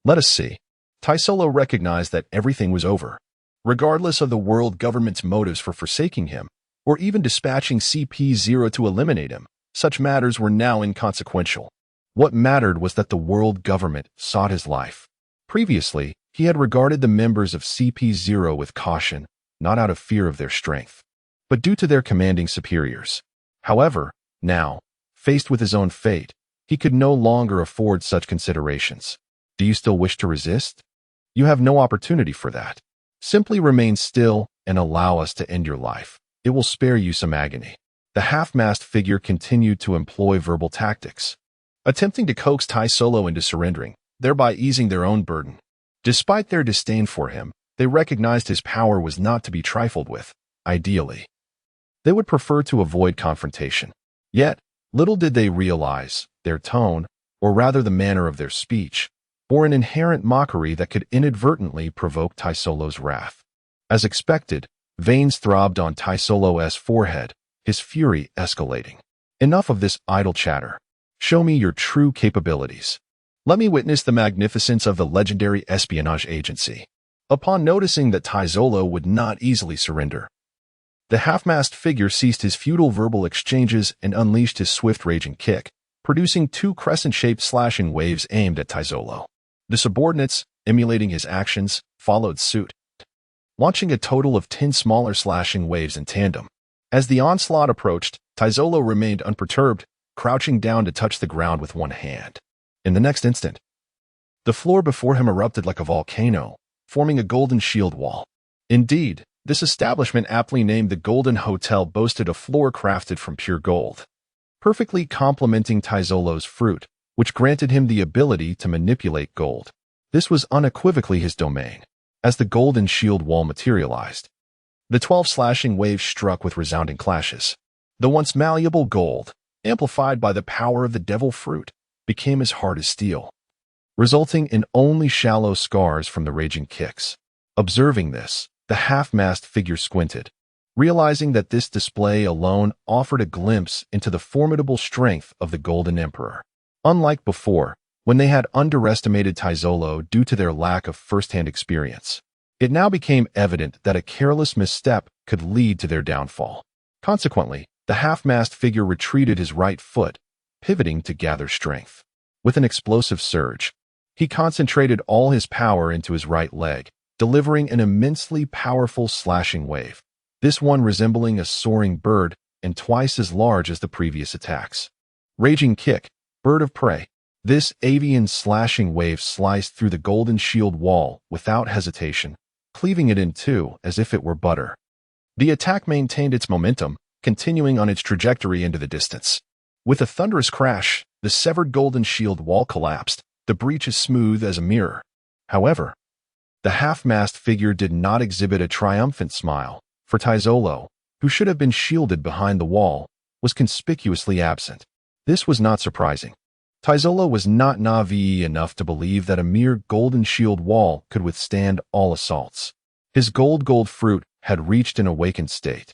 S1: Let us see. Tesolo recognized that everything was over. Regardless of the world government's motives for forsaking him, or even dispatching CP0 to eliminate him, such matters were now inconsequential. What mattered was that the world government sought his life. Previously, he had regarded the members of CP0 with caution, not out of fear of their strength, but due to their commanding superiors. However, now, faced with his own fate, he could no longer afford such considerations. Do you still wish to resist? You have no opportunity for that. Simply remain still and allow us to end your life. It will spare you some agony. The half-mast figure continued to employ verbal tactics, attempting to coax Tesolo into surrendering, thereby easing their own burden. Despite their disdain for him, they recognized his power was not to be trifled with. Ideally, they would prefer to avoid confrontation. Yet, little did they realize, their tone, or rather the manner of their speech, bore an inherent mockery that could inadvertently provoke Tesolo's wrath. As expected, veins throbbed on Tesolo's forehead, his fury escalating. Enough of this idle chatter. Show me your true capabilities. Let me witness the magnificence of the legendary espionage agency. Upon noticing that Taizolo would not easily surrender, the half-mast figure ceased his futile verbal exchanges and unleashed his swift raging kick, producing two crescent-shaped slashing waves aimed at Taizolo. The subordinates, emulating his actions, followed suit, launching a total of 10 smaller slashing waves in tandem. As the onslaught approached, Taizolo remained unperturbed, crouching down to touch the ground with one hand. In the next instant, the floor before him erupted like a volcano, forming a golden shield wall. Indeed, this establishment, aptly named the Golden Hotel, boasted a floor crafted from pure gold, perfectly complementing Taizolo's fruit, which granted him the ability to manipulate gold. This was unequivocally his domain. As the golden shield wall materialized, the 12 slashing waves struck with resounding clashes. The once malleable gold, amplified by the power of the devil fruit, became as hard as steel, resulting in only shallow scars from the raging kicks. Observing this, the half-mast figure squinted, realizing that this display alone offered a glimpse into the formidable strength of the Golden Emperor. Unlike before, when they had underestimated Taizolo due to their lack of first-hand experience, it now became evident that a careless misstep could lead to their downfall. Consequently, the half-mast figure retreated his right foot, pivoting to gather strength. With an explosive surge, he concentrated all his power into his right leg, delivering an immensely powerful slashing wave, this one resembling a soaring bird and twice as large as the previous attacks. Raging kick, bird of prey. This avian slashing wave sliced through the golden shield wall without hesitation, cleaving it in two as if it were butter. The attack maintained its momentum, continuing on its trajectory into the distance. With a thunderous crash, the severed golden shield wall collapsed, the breach as smooth as a mirror. However, the half-mast figure did not exhibit a triumphant smile, for Taizolo, who should have been shielded behind the wall, was conspicuously absent. This was not surprising. Taizolo was not naive enough to believe that a mere golden shield wall could withstand all assaults. His gold fruit had reached an awakened state,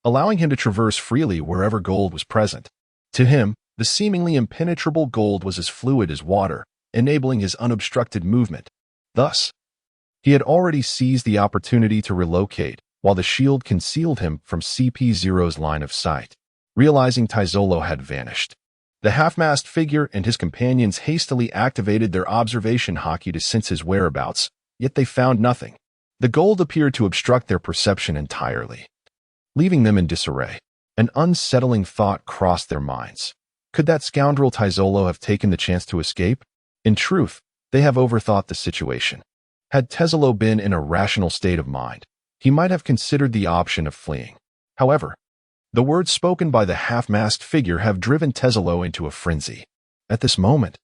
S1: allowing him to traverse freely wherever gold was present. To him, the seemingly impenetrable gold was as fluid as water, enabling his unobstructed movement. Thus, he had already seized the opportunity to relocate, while the shield concealed him from CP0's line of sight. Realizing Taizolo had vanished, the half-mast figure and his companions hastily activated their observation haki to sense his whereabouts, yet they found nothing. The gold appeared to obstruct their perception entirely, leaving them in disarray. An unsettling thought crossed their minds. Could that scoundrel Taizolo have taken the chance to escape? In truth, they have overthought the situation. Had Taizolo been in a rational state of mind, he might have considered the option of fleeing. However, the words spoken by the half-mast figure have driven Taizolo into a frenzy. At this moment,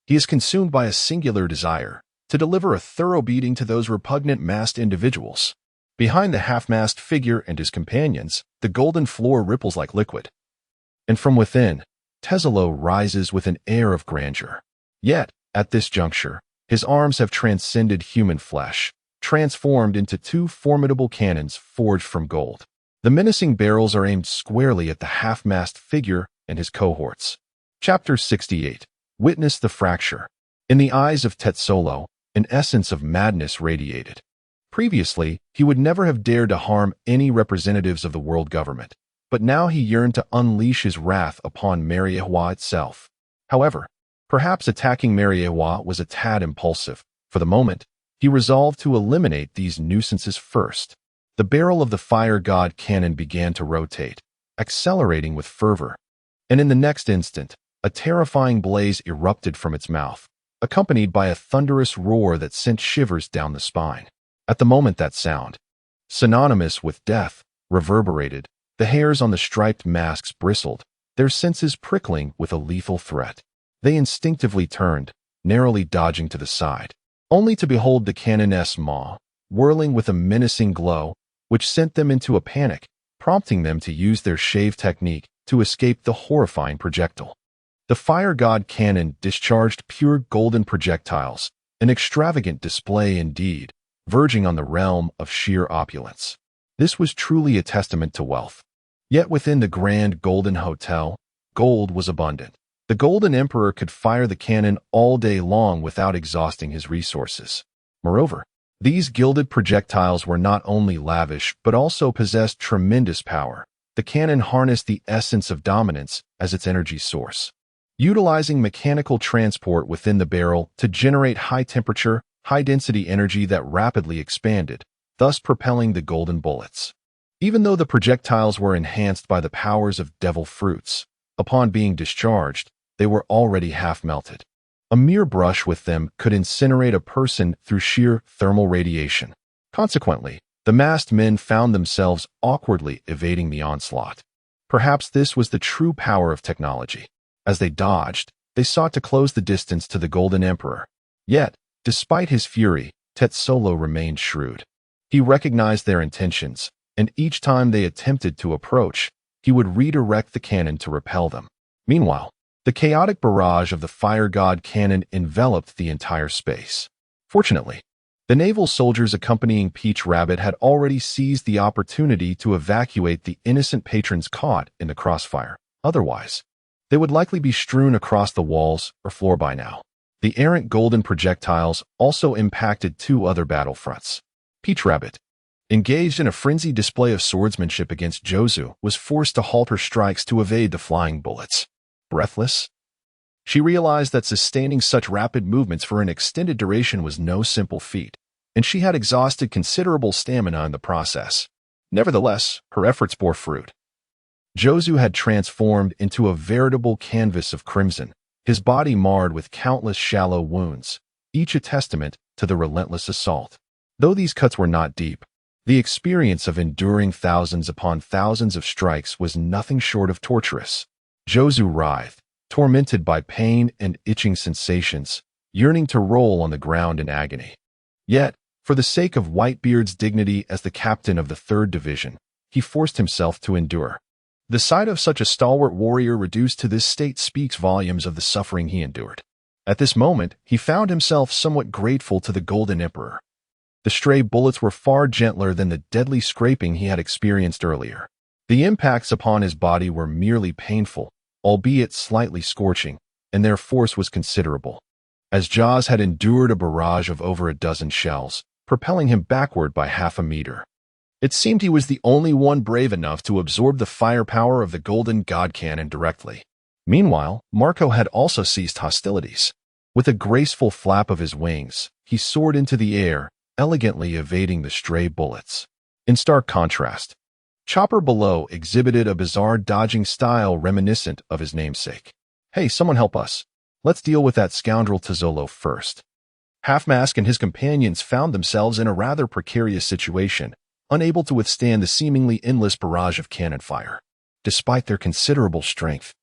S1: he is consumed by a singular desire to deliver a thorough beating to those repugnant masked individuals. Behind the half-mast figure and his companions, the golden floor ripples like liquid. And from within, Taizolo rises with an air of grandeur. Yet, at this juncture, his arms have transcended human flesh, transformed into two formidable cannons forged from gold. The menacing barrels are aimed squarely at the half-mast figure and his cohorts. Chapter 68. Witness the fracture. In the eyes of Taizolo, an essence of madness radiated. Previously, he would never have dared to harm any representatives of the world government, but now he yearned to unleash his wrath upon Mariewa itself. However, perhaps attacking Mariewa was a tad impulsive. For the moment, he resolved to eliminate these nuisances first. The barrel of the fire god cannon began to rotate, accelerating with fervor, and in the next instant, a terrifying blaze erupted from its mouth, accompanied by a thunderous roar that sent shivers down the spine. At the moment that sound, synonymous with death, reverberated, the hairs on the striped masks bristled, their senses prickling with a lethal threat. They instinctively turned, narrowly dodging to the side, only to behold the cannon's maw, whirling with a menacing glow, which sent them into a panic, prompting them to use their shave technique to escape the horrifying projectile. The fire god cannon discharged pure golden projectiles, an extravagant display indeed, verging on the realm of sheer opulence. This was truly a testament to wealth. Yet within the grand Golden Hotel, gold was abundant. The Golden Emperor could fire the cannon all day long without exhausting his resources. Moreover, These gilded projectiles were not only lavish but also possessed tremendous power. The cannon harnessed the essence of dominance as its energy source, utilizing mechanical transport within the barrel to generate high-temperature, high-density energy that rapidly expanded, thus propelling the golden bullets. Even though the projectiles were enhanced by the powers of devil fruits, upon being discharged, they were already half-melted. A mere brush with them could incinerate a person through sheer thermal radiation. Consequently, the masked men found themselves awkwardly evading the onslaught. Perhaps this was the true power of technology. As they dodged, they sought to close the distance to the Golden Emperor. Yet, despite his fury, Tetsolo remained shrewd. He recognized their intentions, and each time they attempted to approach, he would redirect the cannon to repel them. Meanwhile, the chaotic barrage of the fire god cannon enveloped the entire space. Fortunately, the naval soldiers accompanying Peach Rabbit had already seized the opportunity to evacuate the innocent patrons caught in the crossfire. Otherwise, they would likely be strewn across the walls or floor by now. The errant golden projectiles also impacted two other battlefronts. Peach Rabbit, engaged in a frenzied display of swordsmanship against Jozu, was forced to halt her strikes to evade the flying bullets. Breathless, she realized that sustaining such rapid movements for an extended duration was no simple feat, and she had exhausted considerable stamina in the process. Nevertheless, her efforts bore fruit. Jozu had transformed into a veritable canvas of crimson, his body marred with countless shallow wounds, each a testament to the relentless assault. Though these cuts were not deep, the experience of enduring thousands upon thousands of strikes was nothing short of torturous. Jozu writhed, tormented by pain and itching sensations, yearning to roll on the ground in agony. Yet, for the sake of Whitebeard's dignity as the captain of the 3rd Division, he forced himself to endure. The sight of such a stalwart warrior reduced to this state speaks volumes of the suffering he endured. At this moment, he found himself somewhat grateful to the Golden Emperor. The stray bullets were far gentler than the deadly scraping he had experienced earlier. The impacts upon his body were merely painful, albeit slightly scorching, and their force was considerable, as Jaws had endured a barrage of over a dozen shells, propelling him backward by half a meter. It seemed he was the only one brave enough to absorb the firepower of the Golden God Cannon directly. Meanwhile, Marco had also ceased hostilities. With a graceful flap of his wings, he soared into the air, elegantly evading the stray bullets. In stark contrast, Chopper below exhibited a bizarre dodging style reminiscent of his namesake. "Hey, someone help us. Let's deal with that scoundrel Tezolo first." Half-Mask and his companions found themselves in a rather precarious situation, unable to withstand the seemingly endless barrage of cannon fire. Despite their considerable strength,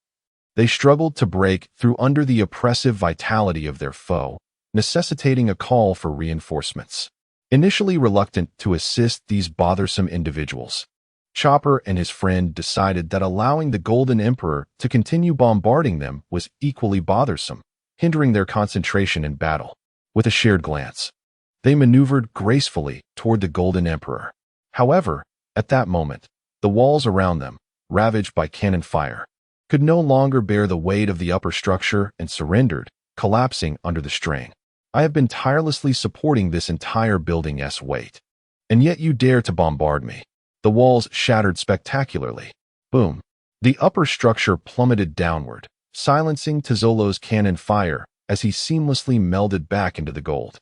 S1: they struggled to break through under the oppressive vitality of their foe, necessitating a call for reinforcements. Initially reluctant to assist these bothersome individuals, Chopper and his friend decided that allowing the Golden Emperor to continue bombarding them was equally bothersome, hindering their concentration in battle. With a shared glance, they maneuvered gracefully toward the Golden Emperor. However, at that moment, the walls around them, ravaged by cannon fire, could no longer bear the weight of the upper structure and surrendered, collapsing under the strain. "I have been tirelessly supporting this entire building's weight, and yet you dare to bombard me." The walls shattered spectacularly. Boom. The upper structure plummeted downward, silencing Tezolo's cannon fire as he seamlessly melded back into the gold,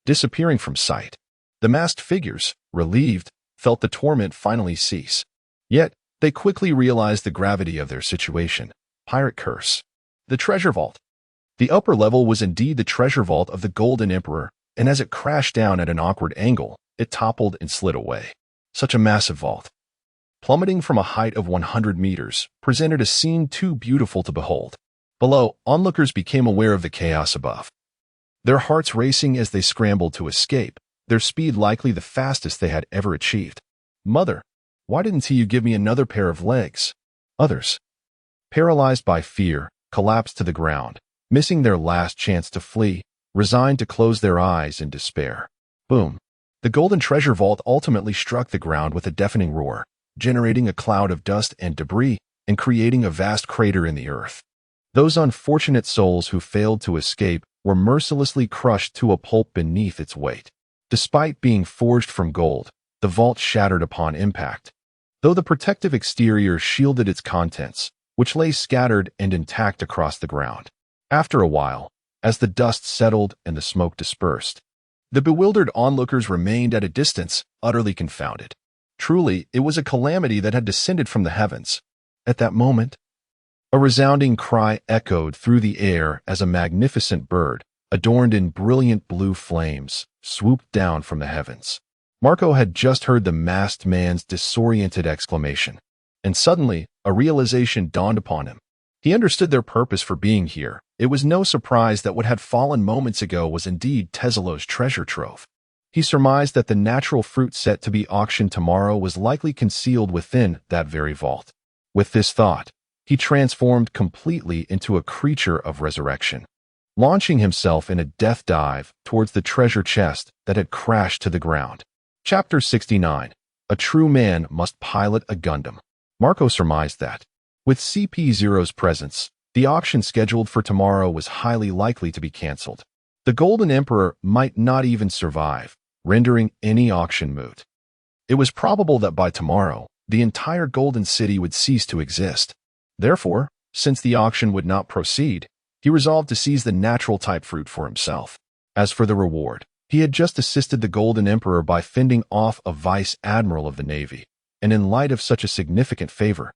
S1: disappearing from sight. The masked figures, relieved, felt the torment finally cease. Yet, they quickly realized the gravity of their situation. Pirate curse. The treasure vault. The upper level was indeed the treasure vault of the Golden Emperor, and as it crashed down at an awkward angle, it toppled and slid away. Such a massive vault, plummeting from a height of 100 meters, presented a scene too beautiful to behold. Below, onlookers became aware of the chaos above, their hearts racing as they scrambled to escape, their speed likely the fastest they had ever achieved. "Mother, why didn't you give me another pair of legs?" Others, paralyzed by fear, collapsed to the ground, missing their last chance to flee, resigned to close their eyes in despair. Boom. The golden treasure vault ultimately struck the ground with a deafening roar, generating a cloud of dust and debris and creating a vast crater in the earth. Those unfortunate souls who failed to escape were mercilessly crushed to a pulp beneath its weight. Despite being forged from gold, the vault shattered upon impact, though the protective exterior shielded its contents, which lay scattered and intact across the ground. After a while, as the dust settled and the smoke dispersed, the bewildered onlookers remained at a distance, utterly confounded. Truly, it was a calamity that had descended from the heavens. At that moment, a resounding cry echoed through the air as a magnificent bird, adorned in brilliant blue flames, swooped down from the heavens. Marco had just heard the masked man's disoriented exclamation, and suddenly a realization dawned upon him. He understood their purpose for being here. It was no surprise that what had fallen moments ago was indeed Teselo's treasure trove. He surmised that the natural fruit set to be auctioned tomorrow was likely concealed within that very vault. With this thought, he transformed completely into a creature of resurrection, launching himself in a death dive towards the treasure chest that had crashed to the ground. Chapter 69. A true man must pilot a Gundam. Marco surmised that, with CP0's presence, the auction scheduled for tomorrow was highly likely to be cancelled. The Golden Emperor might not even survive, rendering any auction moot. It was probable that by tomorrow, the entire Golden City would cease to exist. Therefore, since the auction would not proceed, he resolved to seize the natural type fruit for himself. As for the reward, he had just assisted the Golden Emperor by fending off a vice admiral of the Navy, and in light of such a significant favor,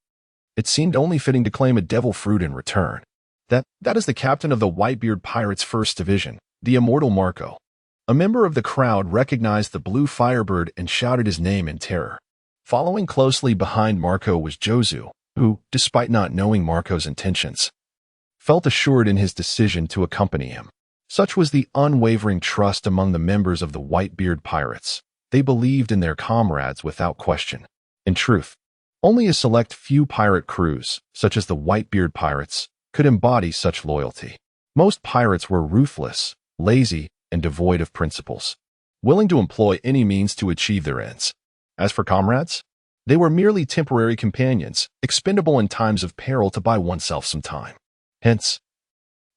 S1: it seemed only fitting to claim a devil fruit in return. That is the captain of the Whitebeard Pirates' 1st Division, the immortal Marco. A member of the crowd recognized the blue firebird and shouted his name in terror. Following closely behind Marco was Jozu, who, despite not knowing Marco's intentions, felt assured in his decision to accompany him. Such was the unwavering trust among the members of the Whitebeard Pirates. They believed in their comrades without question. In truth, only a select few pirate crews, such as the Whitebeard Pirates, could embody such loyalty. Most pirates were ruthless, lazy, and devoid of principles, willing to employ any means to achieve their ends. As for comrades, they were merely temporary companions, expendable in times of peril to buy oneself some time. Hence,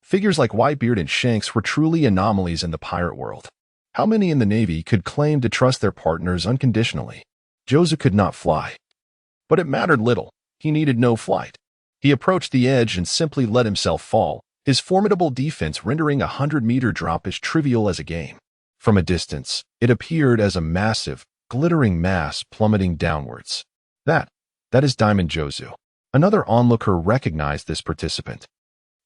S1: figures like Whitebeard and Shanks were truly anomalies in the pirate world. How many in the Navy could claim to trust their partners unconditionally? Jozu could not fly. But it mattered little. He needed no flight. He approached the edge and simply let himself fall, his formidable defense rendering a 100-meter drop as trivial as a game. From a distance, it appeared as a massive, glittering mass plummeting downwards. That is Diamond Jozu. Another onlooker recognized this participant,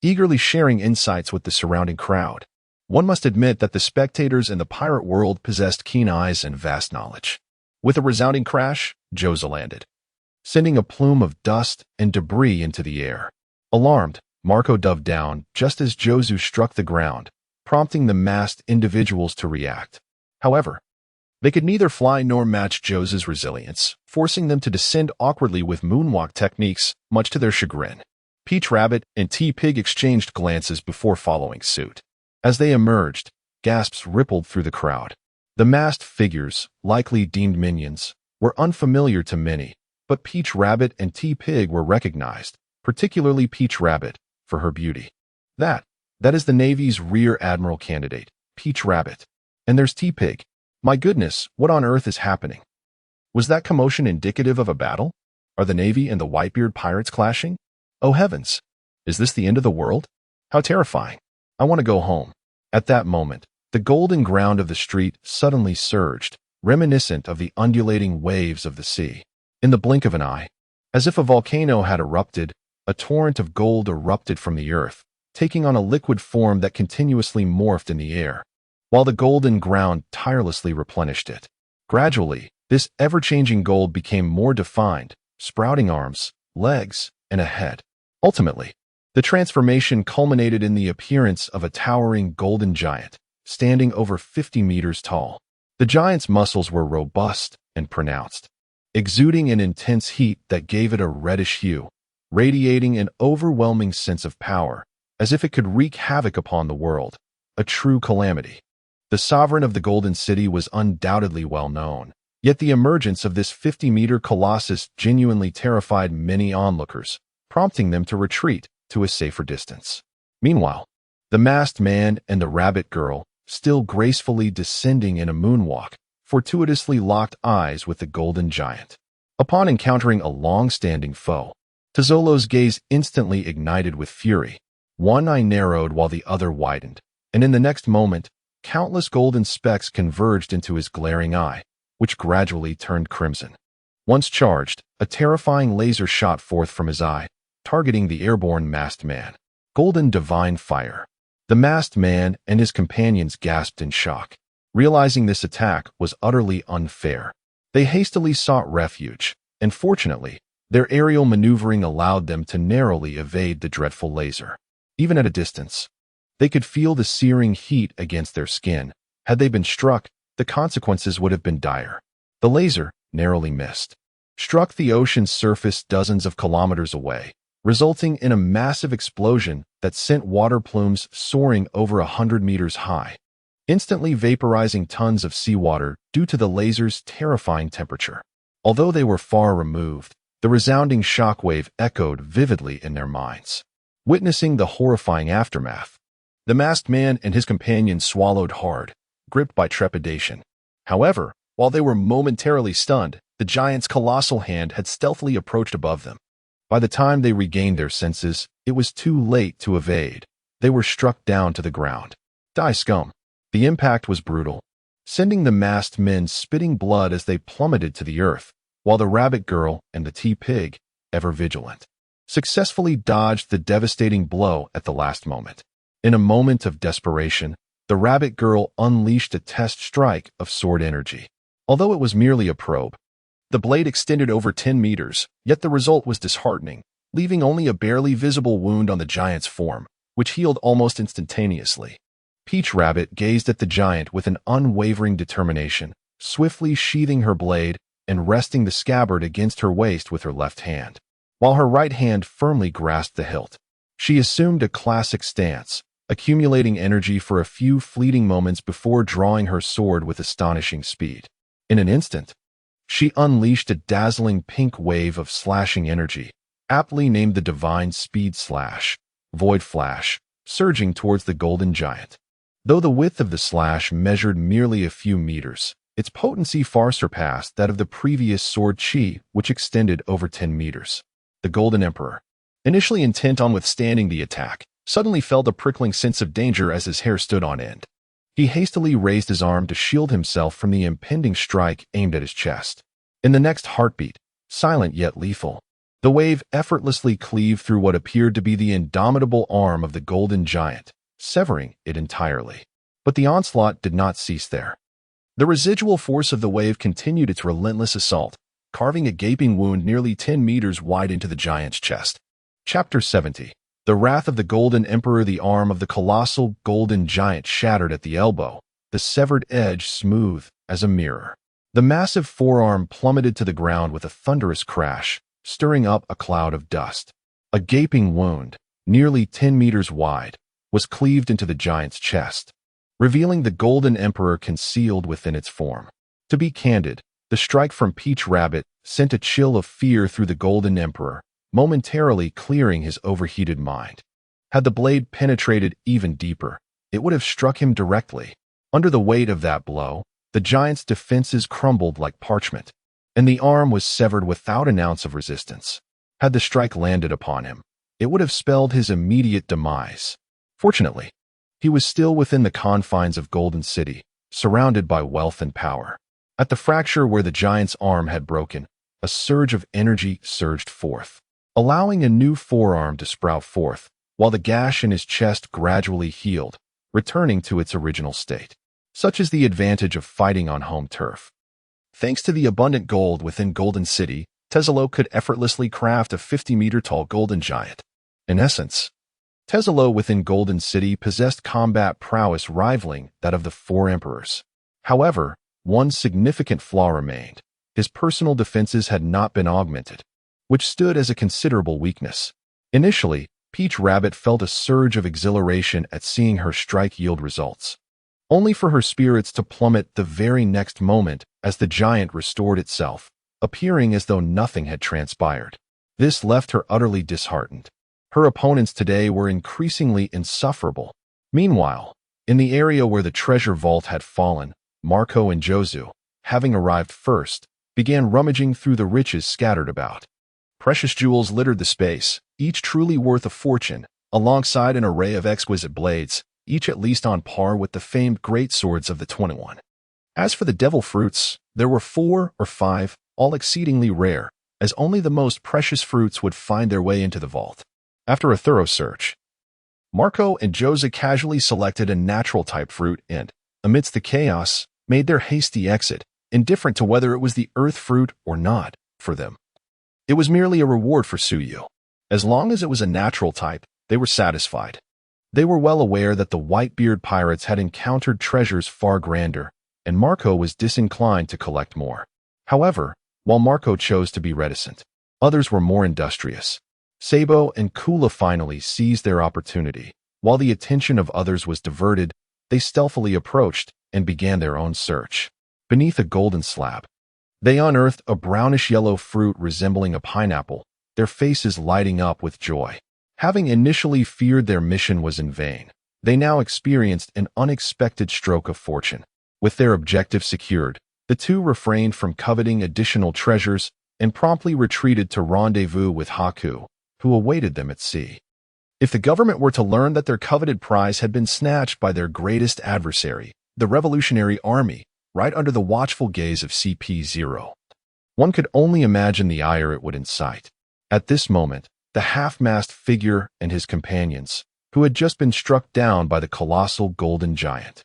S1: eagerly sharing insights with the surrounding crowd. One must admit that the spectators in the pirate world possessed keen eyes and vast knowledge. With a resounding crash, Jozu landed, sending a plume of dust and debris into the air. Alarmed, Marco dove down just as Jozu struck the ground, prompting the masked individuals to react. However, they could neither fly nor match Jozu's resilience, forcing them to descend awkwardly with moonwalk techniques, much to their chagrin. Peach Rabbit and T-Pig exchanged glances before following suit. As they emerged, gasps rippled through the crowd. The masked figures, likely deemed minions, were unfamiliar to many, but Peach Rabbit and T-Pig were recognized, particularly Peach Rabbit, for her beauty. That is the Navy's Rear Admiral candidate, Peach Rabbit. And there's T-Pig. My goodness, what on earth is happening? Was that commotion indicative of a battle? Are the Navy and the Whitebeard Pirates clashing? Oh heavens! Is this the end of the world? How terrifying. I want to go home. At that moment, the golden ground of the street suddenly surged, reminiscent of the undulating waves of the sea. In the blink of an eye, as if a volcano had erupted, a torrent of gold erupted from the earth, taking on a liquid form that continuously morphed in the air, while the golden ground tirelessly replenished it. Gradually, this ever-changing gold became more defined, sprouting arms, legs, and a head. Ultimately, the transformation culminated in the appearance of a towering golden giant, standing over 50 meters tall. The giant's muscles were robust and pronounced, exuding an intense heat that gave it a reddish hue, radiating an overwhelming sense of power, as if it could wreak havoc upon the world, a true calamity. The sovereign of the Golden City was undoubtedly well known, yet the emergence of this 50-meter colossus genuinely terrified many onlookers, prompting them to retreat to a safer distance. Meanwhile, the masked man and the rabbit girl, still gracefully descending in a moonwalk, fortuitously locked eyes with the golden giant. Upon encountering a long-standing foe, Tezzolo's gaze instantly ignited with fury. One eye narrowed while the other widened, and in the next moment, countless golden specks converged into his glaring eye, which gradually turned crimson. Once charged, a terrifying laser shot forth from his eye, targeting the airborne masked man. Golden divine fire. The masked man and his companions gasped in shock. Realizing this attack was utterly unfair, they hastily sought refuge, and fortunately, their aerial maneuvering allowed them to narrowly evade the dreadful laser. Even at a distance, they could feel the searing heat against their skin. Had they been struck, the consequences would have been dire. The laser, narrowly missed, struck the ocean's surface dozens of kilometers away, resulting in a massive explosion that sent water plumes soaring over 100 meters high, instantly vaporizing tons of seawater due to the laser's terrifying temperature. Although they were far removed, the resounding shockwave echoed vividly in their minds. Witnessing the horrifying aftermath, the masked man and his companions swallowed hard, gripped by trepidation. However, while they were momentarily stunned, the giant's colossal hand had stealthily approached above them. By the time they regained their senses, it was too late to evade. They were struck down to the ground. Die scum. The impact was brutal, sending the masked men spitting blood as they plummeted to the earth, while the rabbit girl and the tea-pig, ever vigilant, successfully dodged the devastating blow at the last moment. In a moment of desperation, the rabbit girl unleashed a test strike of sword energy. Although it was merely a probe, the blade extended over 10 meters, yet the result was disheartening, leaving only a barely visible wound on the giant's form, which healed almost instantaneously. Peach Rabbit gazed at the giant with an unwavering determination, swiftly sheathing her blade and resting the scabbard against her waist with her left hand, while her right hand firmly grasped the hilt. She assumed a classic stance, accumulating energy for a few fleeting moments before drawing her sword with astonishing speed. In an instant, she unleashed a dazzling pink wave of slashing energy, aptly named the Divine Speed Slash, Void Flash, surging towards the golden giant. Though the width of the slash measured merely a few meters, its potency far surpassed that of the previous sword chi, which extended over 10 meters. The Golden Emperor, initially intent on withstanding the attack, suddenly felt a prickling sense of danger as his hair stood on end. He hastily raised his arm to shield himself from the impending strike aimed at his chest. In the next heartbeat, silent yet lethal, the wave effortlessly cleaved through what appeared to be the indomitable arm of the golden giant, severing it entirely. But the onslaught did not cease there. The residual force of the wave continued its relentless assault, carving a gaping wound nearly 10 meters wide into the giant's chest. Chapter 70. The Wrath of the Golden Emperor. The arm of the colossal golden giant shattered at the elbow, the severed edge smooth as a mirror. The massive forearm plummeted to the ground with a thunderous crash, stirring up a cloud of dust. A gaping wound, nearly 10 meters wide, was cleaved into the giant's chest, revealing the Golden Emperor concealed within its form. To be candid, the strike from Peach Rabbit sent a chill of fear through the Golden Emperor, momentarily clearing his overheated mind. Had the blade penetrated even deeper, it would have struck him directly. Under the weight of that blow, the giant's defenses crumbled like parchment, and the arm was severed without an ounce of resistance. Had the strike landed upon him, it would have spelled his immediate demise. Fortunately, he was still within the confines of Golden City, surrounded by wealth and power. At the fracture where the giant's arm had broken, a surge of energy surged forth, allowing a new forearm to sprout forth, while the gash in his chest gradually healed, returning to its original state. Such is the advantage of fighting on home turf. Thanks to the abundant gold within Golden City, Tezzolo could effortlessly craft a 50-meter-tall golden giant. In essence, Tezzolo within Golden City possessed combat prowess rivaling that of the four emperors. However, one significant flaw remained. His personal defenses had not been augmented, which stood as a considerable weakness. Initially, Peach Rabbit felt a surge of exhilaration at seeing her strike yield results, only for her spirits to plummet the very next moment as the giant restored itself, appearing as though nothing had transpired. This left her utterly disheartened. Her opponents today were increasingly insufferable. Meanwhile, In the area where the treasure vault had fallen, Marco and Jozu, having arrived first, began rummaging through the riches scattered about. Precious jewels littered the space, each truly worth a fortune, alongside an array of exquisite blades, each at least on par with the famed great swords of the 21. As for the devil fruits, there were 4 or 5, all exceedingly rare, as only the most precious fruits would find their way into the vault. After a thorough search, Marco and Jozu casually selected a natural-type fruit and, amidst the chaos, made their hasty exit, indifferent to whether it was the earth fruit or not, for them. It was merely a reward for Suyu. As long as it was a natural type, they were satisfied. They were well aware that the Whitebeard pirates had encountered treasures far grander, and Marco was disinclined to collect more. However, while Marco chose to be reticent, others were more industrious. Sabo and Kula finally seized their opportunity. While the attention of others was diverted, they stealthily approached and began their own search. Beneath a golden slab, they unearthed a brownish-yellow fruit resembling a pineapple, their faces lighting up with joy. Having initially feared their mission was in vain, they now experienced an unexpected stroke of fortune. With their objective secured, the two refrained from coveting additional treasures and promptly retreated to rendezvous with Haku, who awaited them at sea. If the government were to learn that their coveted prize had been snatched by their greatest adversary, the Revolutionary Army, right under the watchful gaze of CP0, one could only imagine the ire it would incite. At this moment, the half-mast figure and his companions, who had just been struck down by the colossal golden giant,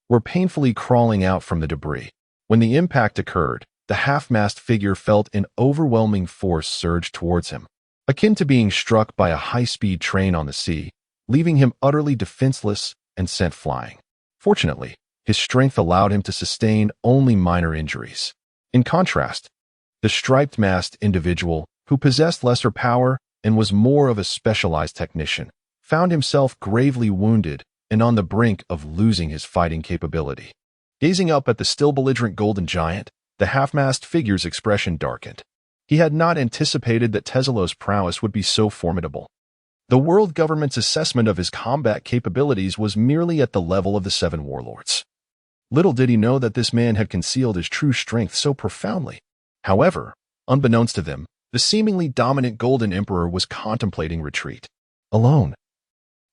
S1: were painfully crawling out from the debris. When the impact occurred, the half-mast figure felt an overwhelming force surge towards him, akin to being struck by a high-speed train on the sea, leaving him utterly defenseless and sent flying. Fortunately, his strength allowed him to sustain only minor injuries. In contrast, the striped-masked individual, who possessed lesser power and was more of a specialized technician, found himself gravely wounded and on the brink of losing his fighting capability. Gazing up at the still belligerent golden giant, the half-mast figure's expression darkened. He had not anticipated that Tezulo's prowess would be so formidable. The world government's assessment of his combat capabilities was merely at the level of the 7 warlords. Little did he know that this man had concealed his true strength so profoundly. However, unbeknownst to them, the seemingly dominant Golden Emperor was contemplating retreat. Alone.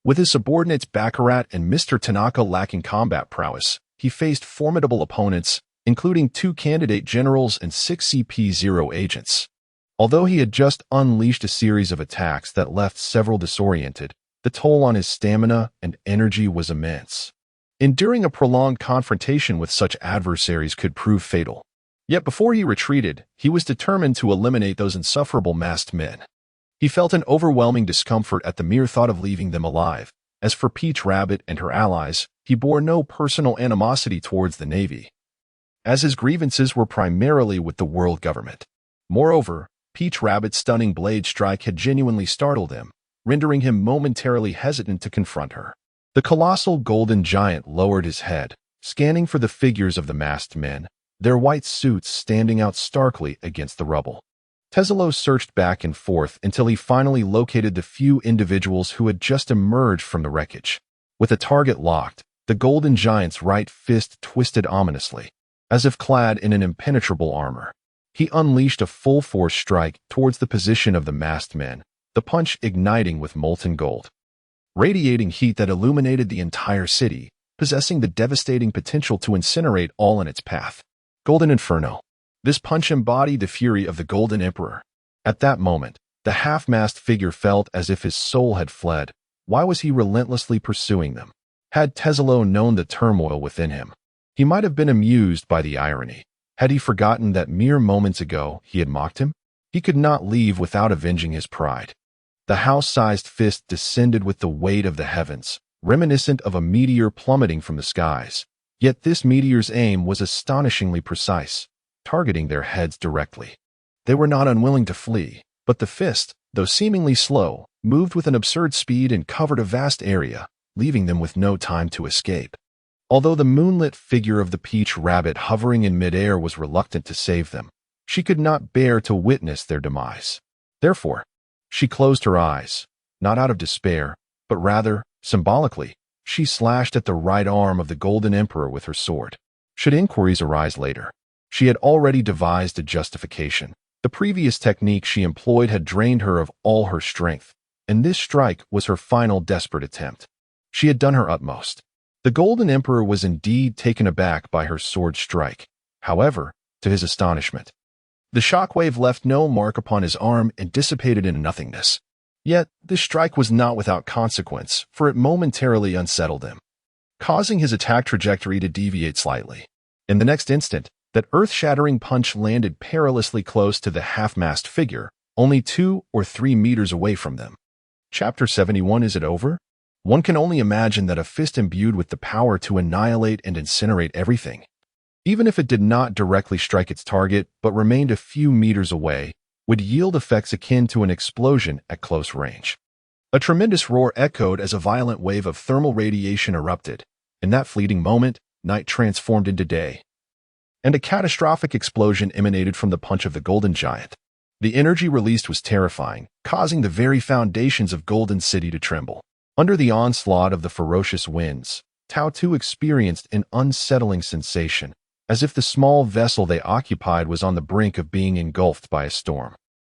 S1: With his subordinates Baccarat and Mr. Tanaka lacking combat prowess, he faced formidable opponents, including 2 candidate generals and 6 CP0 agents. Although he had just unleashed a series of attacks that left several disoriented, the toll on his stamina and energy was immense. Enduring a prolonged confrontation with such adversaries could prove fatal. Yet before he retreated, he was determined to eliminate those insufferable masked men. He felt an overwhelming discomfort at the mere thought of leaving them alive. As for Peach Rabbit and her allies, he bore no personal animosity towards the Navy, as his grievances were primarily with the world government. Moreover, Peach Rabbit's stunning blade strike had genuinely startled him, rendering him momentarily hesitant to confront her. The colossal golden giant lowered his head, scanning for the figures of the masked men, their white suits standing out starkly against the rubble. Tezulo searched back and forth until he finally located the few individuals who had just emerged from the wreckage. With a target locked, the golden giant's right fist twisted ominously, as if clad in an impenetrable armor. He unleashed a full-force strike towards the position of the masked men, the punch igniting with molten gold, radiating heat that illuminated the entire city, possessing the devastating potential to incinerate all in its path. Golden Inferno. This punch embodied the fury of the Golden Emperor. At that moment, the half-mast figure felt as if his soul had fled. Why was he relentlessly pursuing them? Had Tezulo known the turmoil within him, he might have been amused by the irony. Had he forgotten that mere moments ago he had mocked him? He could not leave without avenging his pride. The house-sized fist descended with the weight of the heavens, reminiscent of a meteor plummeting from the skies. Yet this meteor's aim was astonishingly precise, targeting their heads directly. They were not unwilling to flee, but the fist, though seemingly slow, moved with an absurd speed and covered a vast area, leaving them with no time to escape. Although the moonlit figure of the Peach Rabbit hovering in midair was reluctant to save them, she could not bear to witness their demise. Therefore, she closed her eyes, not out of despair, but rather, symbolically, She slashed at the right arm of the Golden Emperor with her sword. Should inquiries arise later, she had already devised a justification. The previous technique she employed had drained her of all her strength, and this strike was her final desperate attempt. She had done her utmost. The Golden Emperor was indeed taken aback by her sword strike. However, to his astonishment, the shockwave left no mark upon his arm and dissipated in nothingness. Yet, this strike was not without consequence, for it momentarily unsettled him, causing his attack trajectory to deviate slightly. In the next instant, that earth-shattering punch landed perilously close to the half-mast figure, only 2 or 3 meters away from them. Chapter 71. Is it over? One can only imagine that a fist imbued with the power to annihilate and incinerate everything, even if it did not directly strike its target but remained a few meters away, would yield effects akin to an explosion at close range. A tremendous roar echoed as a violent wave of thermal radiation erupted. In that fleeting moment, night transformed into day, and a catastrophic explosion emanated from the punch of the Golden Giant. The energy released was terrifying, causing the very foundations of Golden City to tremble. Under the onslaught of the ferocious winds, Tao Tu experienced an unsettling sensation, as if the small vessel they occupied was on the brink of being engulfed by a storm.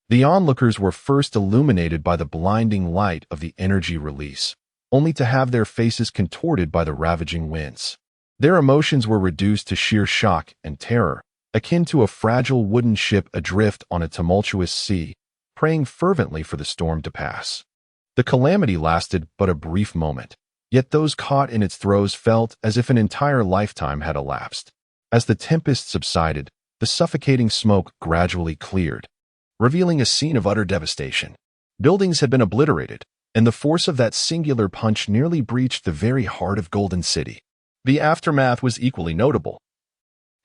S1: The onlookers were first illuminated by the blinding light of the energy release, only to have their faces contorted by the ravaging winds. Their emotions were reduced to sheer shock and terror, akin to a fragile wooden ship adrift on a tumultuous sea, praying fervently for the storm to pass. The calamity lasted but a brief moment, yet those caught in its throes felt as if an entire lifetime had elapsed. As the tempest subsided, the suffocating smoke gradually cleared, revealing a scene of utter devastation. Buildings had been obliterated, and the force of that singular punch nearly breached the very heart of Golden City. The aftermath was equally notable.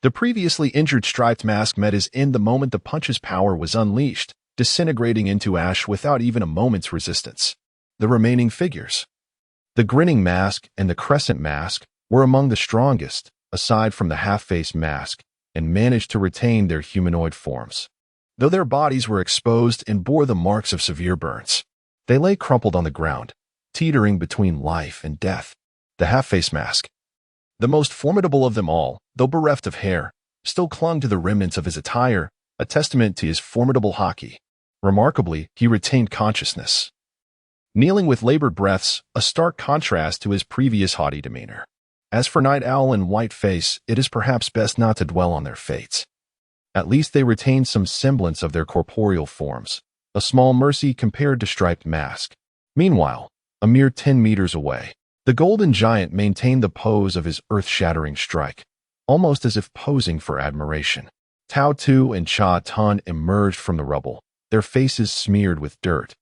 S1: The previously injured striped mask met his end the moment the punch's power was unleashed, disintegrating into ash without even a moment's resistance. The remaining figures, the grinning mask and the crescent mask, were among the strongest, aside from the half-face mask, and managed to retain their humanoid forms. Though their bodies were exposed and bore the marks of severe burns, they lay crumpled on the ground, teetering between life and death. The half-face mask, the most formidable of them all, though bereft of hair, still clung to the remnants of his attire, a testament to his formidable haki. Remarkably, he retained consciousness, kneeling with labored breaths, a stark contrast to his previous haughty demeanor. As for Night Owl and White Face, it is perhaps best not to dwell on their fates. At least they retained some semblance of their corporeal forms, a small mercy compared to Striped Mask. Meanwhile, a mere 10 meters away, the Golden Giant maintained the pose of his earth-shattering strike, almost as if posing for admiration. Tao Tu and Cha Tun emerged from the rubble, their faces smeared with dirt,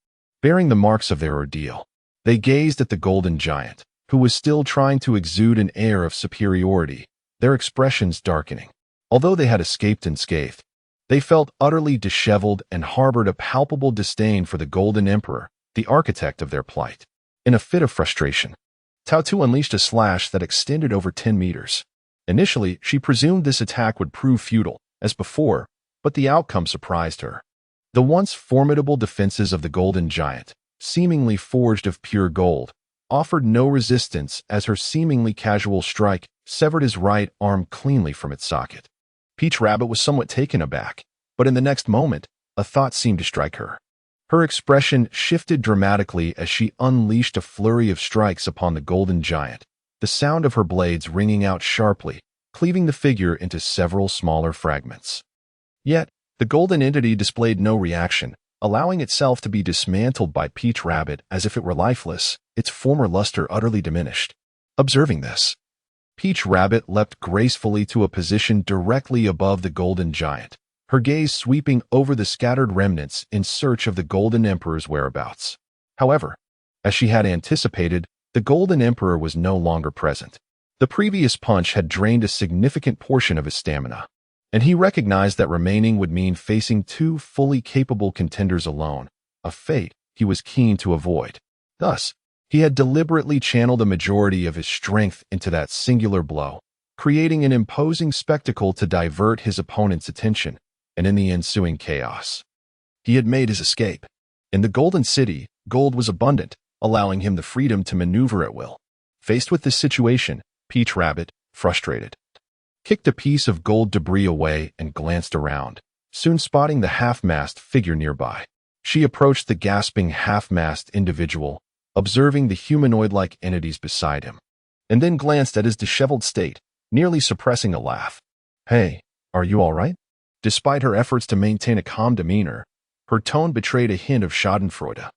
S1: bearing the marks of their ordeal. They gazed at the Golden Giant, who was still trying to exude an air of superiority, their expressions darkening. Although they had escaped unscathed, they felt utterly disheveled and harbored a palpable disdain for the Golden Emperor, the architect of their plight. In a fit of frustration, Tao Tu unleashed a slash that extended over 10 meters. Initially, she presumed this attack would prove futile, as before, but the outcome surprised her. The once formidable defenses of the Golden Giant, seemingly forged of pure gold, offered no resistance as her seemingly casual strike severed his right arm cleanly from its socket. Peach Rabbit was somewhat taken aback, but in the next moment, a thought seemed to strike her. Her expression shifted dramatically as she unleashed a flurry of strikes upon the Golden Giant, the sound of her blades ringing out sharply, cleaving the figure into several smaller fragments. Yet, the golden entity displayed no reaction, allowing itself to be dismantled by Peach Rabbit as if it were lifeless, its former luster utterly diminished. Observing this, Peach Rabbit leapt gracefully to a position directly above the Golden Giant, her gaze sweeping over the scattered remnants in search of the Golden Emperor's whereabouts. However, as she had anticipated, the Golden Emperor was no longer present. The previous punch had drained a significant portion of his stamina, and he recognized that remaining would mean facing 2 fully capable contenders alone, a fate he was keen to avoid. Thus, he had deliberately channeled a majority of his strength into that singular blow, creating an imposing spectacle to divert his opponent's attention, and in the ensuing chaos, he had made his escape. In the Golden City, gold was abundant, allowing him the freedom to maneuver at will. Faced with this situation, Peach Rabbit, frustrated, kicked a piece of gold debris away and glanced around, soon spotting the half-mast figure nearby. She approached the gasping half-mast individual, observing the humanoid-like entities beside him, and then glanced at his disheveled state, nearly suppressing a laugh. "Hey, are you all right?" Despite her efforts to maintain a calm demeanor, her tone betrayed a hint of schadenfreude.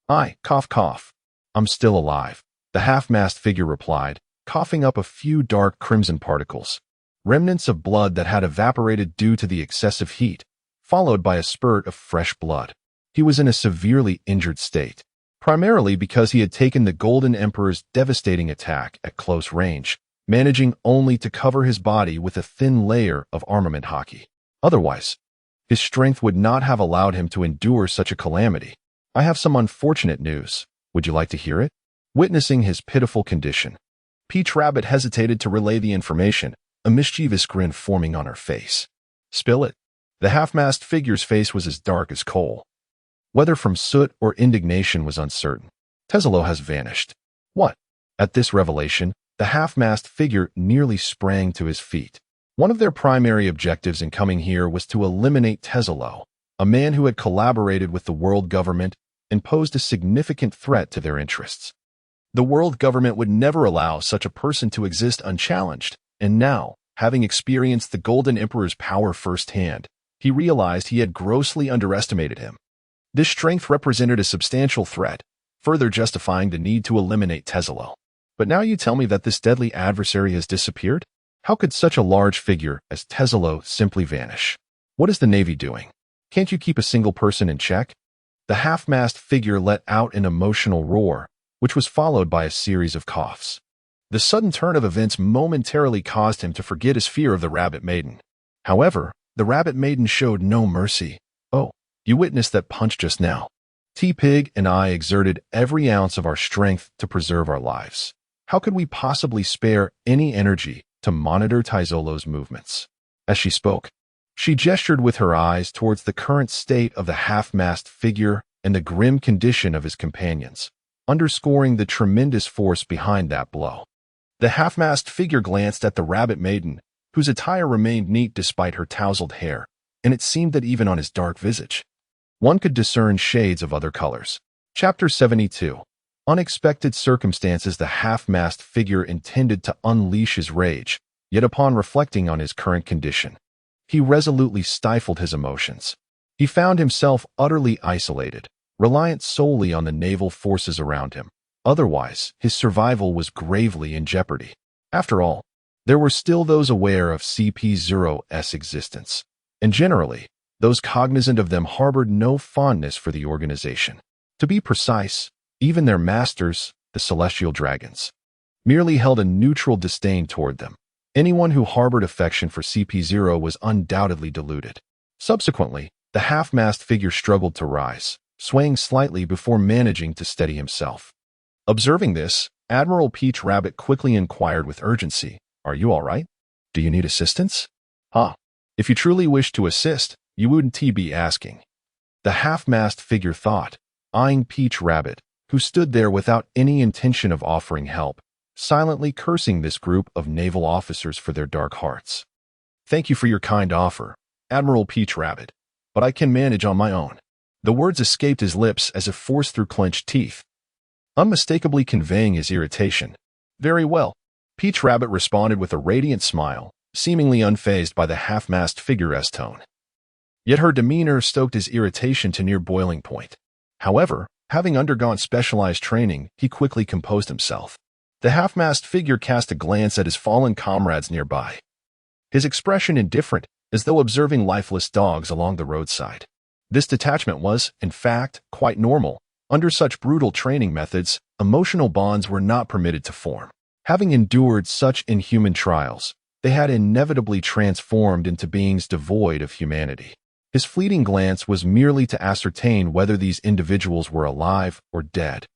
S1: "Aye, cough cough. I'm still alive," the half-mast figure replied, coughing up a few dark crimson particles, remnants of blood that had evaporated due to the excessive heat, followed by a spurt of fresh blood. He was in a severely injured state, primarily because he had taken the Golden Emperor's devastating attack at close range, managing only to cover his body with a thin layer of armament hockey. Otherwise, his strength would not have allowed him to endure such a calamity. "I have some unfortunate news. Would you like to hear it?" Witnessing his pitiful condition, Peach Rabbit hesitated to relay the information, a mischievous grin forming on her face. "Spill it." The half-mast figure's face was as dark as coal. Whether from soot or indignation was uncertain. "Tesalo has vanished." "What?" At this revelation, the half-mast figure nearly sprang to his feet. One of their primary objectives in coming here was to eliminate Tesalo, a man who had collaborated with the world government and posed a significant threat to their interests. The world government would never allow such a person to exist unchallenged, and now, having experienced the Golden Emperor's power firsthand, he realized he had grossly underestimated him. This strength represented a substantial threat, further justifying the need to eliminate Tesalo. "But now you tell me that this deadly adversary has disappeared? How could such a large figure as Tesalo simply vanish? What is the Navy doing? Can't you keep a single person in check?" The half-mast figure let out an emotional roar, which was followed by a series of coughs. The sudden turn of events momentarily caused him to forget his fear of the Rabbit Maiden. However, the Rabbit Maiden showed no mercy. "Oh, you witnessed that punch just now. T-Pig and I exerted every ounce of our strength to preserve our lives. How could we possibly spare any energy to monitor Taizolo's movements?" As she spoke, she gestured with her eyes towards the current state of the half-mast figure and the grim condition of his companions, underscoring the tremendous force behind that blow. The half-mast figure glanced at the Rabbit Maiden, whose attire remained neat despite her tousled hair, and it seemed that even on his dark visage, one could discern shades of other colors. Chapter 72. Unexpected circumstances. The half-mast figure intended to unleash his rage, yet upon reflecting on his current condition, he resolutely stifled his emotions. He found himself utterly isolated, reliant solely on the naval forces around him. Otherwise, his survival was gravely in jeopardy. After all, there were still those aware of CP0's existence, and generally, those cognizant of them harbored no fondness for the organization. To be precise, even their masters, the celestial dragons, merely held a neutral disdain toward them. Anyone who harbored affection for CP0 was undoubtedly deluded. Subsequently, the half-mast figure struggled to rise, swaying slightly before managing to steady himself. Observing this, Admiral Peach Rabbit quickly inquired with urgency, "Are you all right? Do you need assistance?" If you truly wish to assist, you wouldn't be asking." The half-mast figure thought, eyeing Peach Rabbit, who stood there without any intention of offering help, silently cursing this group of naval officers for their dark hearts. "Thank you for your kind offer, Admiral Peach Rabbit, but I can manage on my own." The words escaped his lips as if forced through clenched teeth, unmistakably conveying his irritation. "Very well," Peach Rabbit responded with a radiant smile, seemingly unfazed by the half-mast figure's tone. Yet her demeanor stoked his irritation to near boiling point. However, having undergone specialized training, he quickly composed himself. The half-mast figure cast a glance at his fallen comrades nearby, his expression indifferent, as though observing lifeless dogs along the roadside. This detachment was, in fact, quite normal. Under such brutal training methods, emotional bonds were not permitted to form. Having endured such inhuman trials, they had inevitably transformed into beings devoid of humanity. His fleeting glance was merely to ascertain whether these individuals were alive or dead.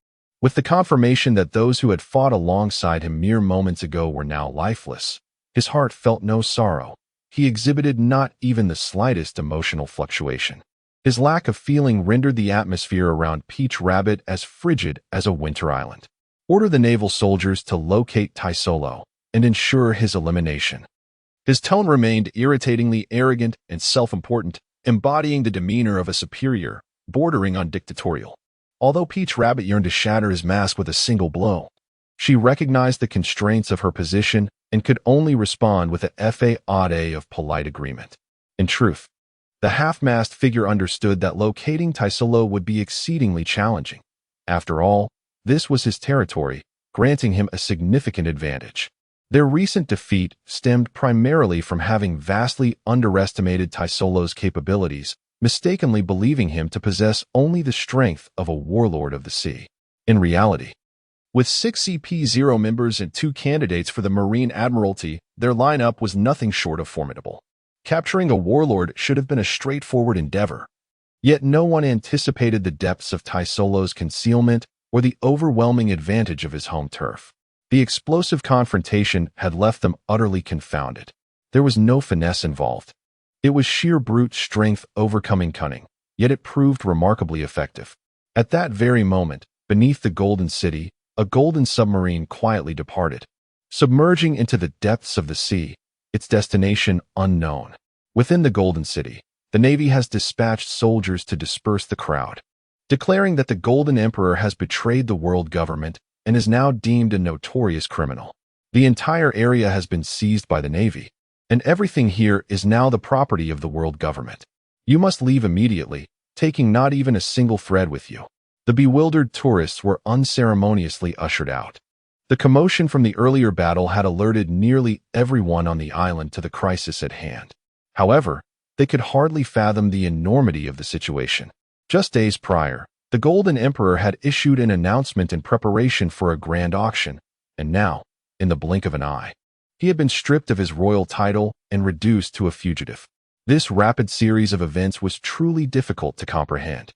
S1: With the confirmation that those who had fought alongside him mere moments ago were now lifeless, his heart felt no sorrow. He exhibited not even the slightest emotional fluctuation. His lack of feeling rendered the atmosphere around Peach Rabbit as frigid as a winter island. Order the naval soldiers to locate Taisolo and ensure his elimination. His tone remained irritatingly arrogant and self-important, embodying the demeanor of a superior, bordering on dictatorial. Although Peach Rabbit yearned to shatter his mask with a single blow, she recognized the constraints of her position and could only respond with a fa-ade of polite agreement. In truth, the half-mast figure understood that locating Taisolo would be exceedingly challenging. After all, this was his territory, granting him a significant advantage. Their recent defeat stemmed primarily from having vastly underestimated Taisolo's capabilities, mistakenly believing him to possess only the strength of a warlord of the sea. In reality, with 6 CP0 members and 2 candidates for the Marine Admiralty, their lineup was nothing short of formidable. Capturing a warlord should have been a straightforward endeavor. Yet no one anticipated the depths of Taisolo's concealment or the overwhelming advantage of his home turf. The explosive confrontation had left them utterly confounded. There was no finesse involved. It was sheer brute strength overcoming cunning, yet it proved remarkably effective. At that very moment, beneath the Golden City, a golden submarine quietly departed, submerging into the depths of the sea, its destination unknown. Within the Golden City, the Navy has dispatched soldiers to disperse the crowd, declaring that the Golden Emperor has betrayed the world government and is now deemed a notorious criminal. The entire area has been seized by the Navy, and everything here is now the property of the world government. You must leave immediately, taking not even a single thread with you. The bewildered tourists were unceremoniously ushered out. The commotion from the earlier battle had alerted nearly everyone on the island to the crisis at hand. However, they could hardly fathom the enormity of the situation. Just days prior, the Golden Emperor had issued an announcement in preparation for a grand auction, and now, in the blink of an eye, he had been stripped of his royal title and reduced to a fugitive. This rapid series of events was truly difficult to comprehend.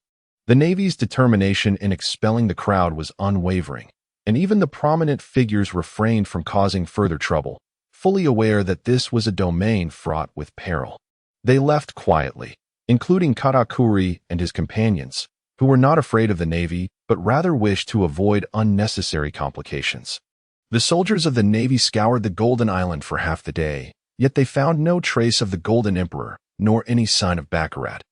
S1: The Navy's determination in expelling the crowd was unwavering, and even the prominent figures refrained from causing further trouble, fully aware that this was a domain fraught with peril. They left quietly, including Katakuri and his companions, who were not afraid of the Navy, but rather wished to avoid unnecessary complications. The soldiers of the Navy scoured the Golden Island for half the day, yet they found no trace of the Golden Emperor, nor any sign of Baccarat,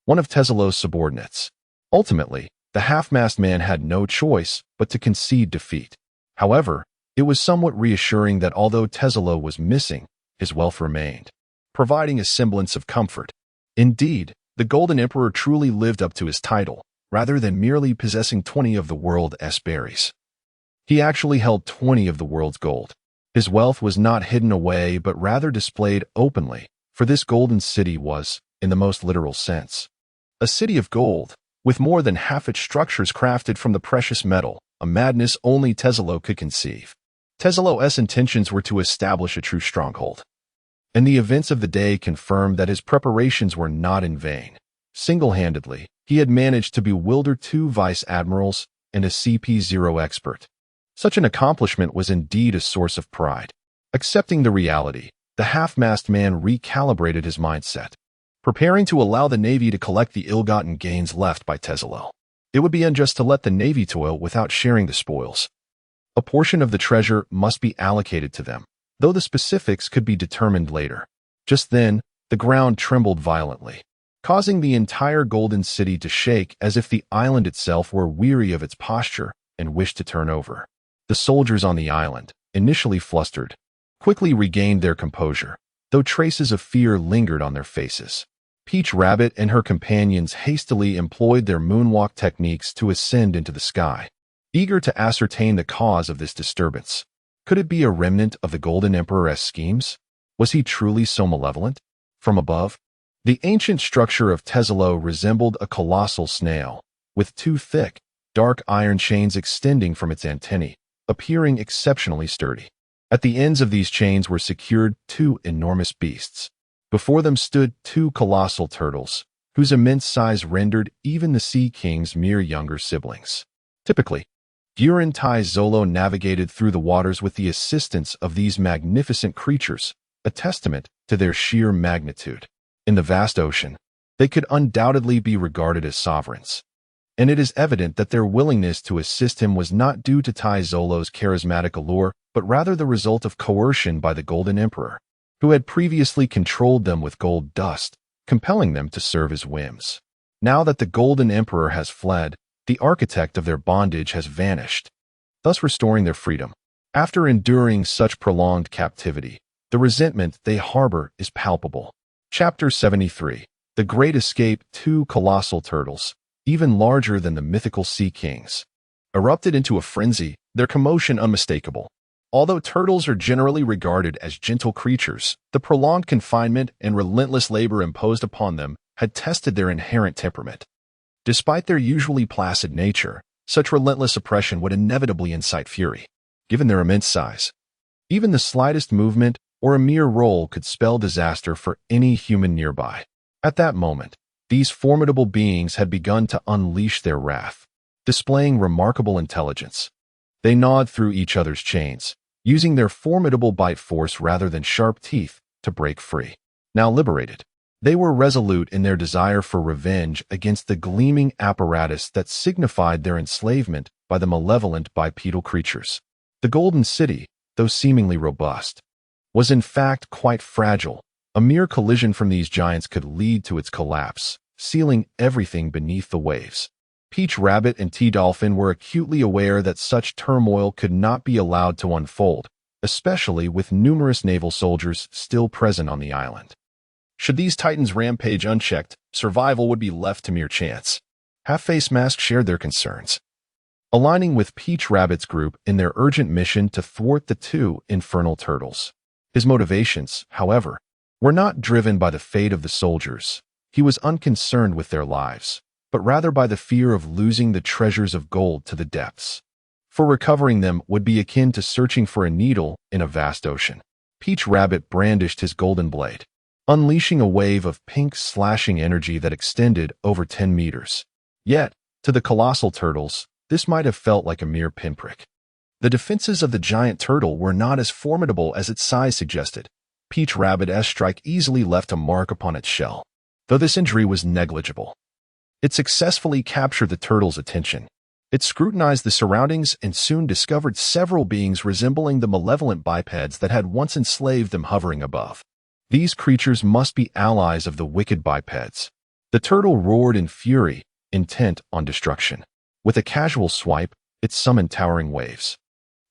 S1: one of Tesolo's subordinates. Ultimately, the half-mast man had no choice but to concede defeat. However, it was somewhat reassuring that although Tesolo was missing, his wealth remained, providing a semblance of comfort. Indeed, the Golden Emperor truly lived up to his title, rather than merely possessing 20 of the world's berries. He actually held 20 of the world's gold. His wealth was not hidden away, but rather displayed openly, for this golden city was, in the most literal sense, a city of gold, with more than half its structures crafted from the precious metal, a madness only Tesolo could conceive. Tesolo's intentions were to establish a true stronghold, and the events of the day confirmed that his preparations were not in vain. Single-handedly, he had managed to bewilder 2 vice admirals and a CP0 expert. Such an accomplishment was indeed a source of pride. Accepting the reality, the half-mast man recalibrated his mindset, preparing to allow the Navy to collect the ill-gotten gains left by Tesolo. It would be unjust to let the Navy toil without sharing the spoils. A portion of the treasure must be allocated to them, though the specifics could be determined later. Just then, the ground trembled violently, causing the entire Golden City to shake as if the island itself were weary of its posture and wished to turn over. The soldiers on the island, initially flustered, quickly regained their composure, though traces of fear lingered on their faces. Peach Rabbit and her companions hastily employed their moonwalk techniques to ascend into the sky, eager to ascertain the cause of this disturbance. Could it be a remnant of the Golden Emperor's schemes? Was he truly so malevolent? From above, the ancient structure of Tesolo resembled a colossal snail, with 2 thick, dark iron chains extending from its antennae, appearing exceptionally sturdy. At the ends of these chains were secured 2 enormous beasts. Before them stood 2 colossal turtles, whose immense size rendered even the Sea King's mere younger siblings. Typically, Guren Tai Zolo navigated through the waters with the assistance of these magnificent creatures, a testament to their sheer magnitude. In the vast ocean, they could undoubtedly be regarded as sovereigns. and it is evident that their willingness to assist him was not due to Tai Zolo's charismatic allure, but rather the result of coercion by the Golden Emperor, who had previously controlled them with gold dust, compelling them to serve his whims. Now that the Golden Emperor has fled, the architect of their bondage has vanished, thus restoring their freedom. After enduring such prolonged captivity, the resentment they harbor is palpable. Chapter 73. The Great Escape. Two colossal turtles, even larger than the mythical sea kings, erupted into a frenzy, their commotion unmistakable. Although turtles are generally regarded as gentle creatures, the prolonged confinement and relentless labor imposed upon them had tested their inherent temperament. Despite their usually placid nature, such relentless oppression would inevitably incite fury. Given their immense size, even the slightest movement or a mere roll could spell disaster for any human nearby. At that moment, these formidable beings had begun to unleash their wrath, displaying remarkable intelligence. They gnawed through each other's chains, using their formidable bite force rather than sharp teeth to break free. Now liberated, they were resolute in their desire for revenge against the gleaming apparatus that signified their enslavement by the malevolent bipedal creatures. The Golden City, though seemingly robust, was in fact quite fragile. A mere collision from these giants could lead to its collapse, sealing everything beneath the waves. Peach Rabbit and T-Dolphin were acutely aware that such turmoil could not be allowed to unfold, especially with numerous naval soldiers still present on the island. Should these titans rampage unchecked, survival would be left to mere chance. Half-Face Mask shared their concerns, aligning with Peach Rabbit's group in their urgent mission to thwart the two infernal turtles. His motivations, however, were not driven by the fate of the soldiers. He was unconcerned with their lives, but rather by the fear of losing the treasures of gold to the depths. For recovering them would be akin to searching for a needle in a vast ocean. Peach Rabbit brandished his golden blade, unleashing a wave of pink slashing energy that extended over 10 meters. Yet, to the colossal turtles, this might have felt like a mere pinprick. The defenses of the giant turtle were not as formidable as its size suggested. Peach Rabbit's strike easily left a mark upon its shell, though this injury was negligible. It successfully captured the turtle's attention. It scrutinized the surroundings and soon discovered several beings resembling the malevolent bipeds that had once enslaved them hovering above. These creatures must be allies of the wicked bipeds. The turtle roared in fury, intent on destruction. With a casual swipe, it summoned towering waves,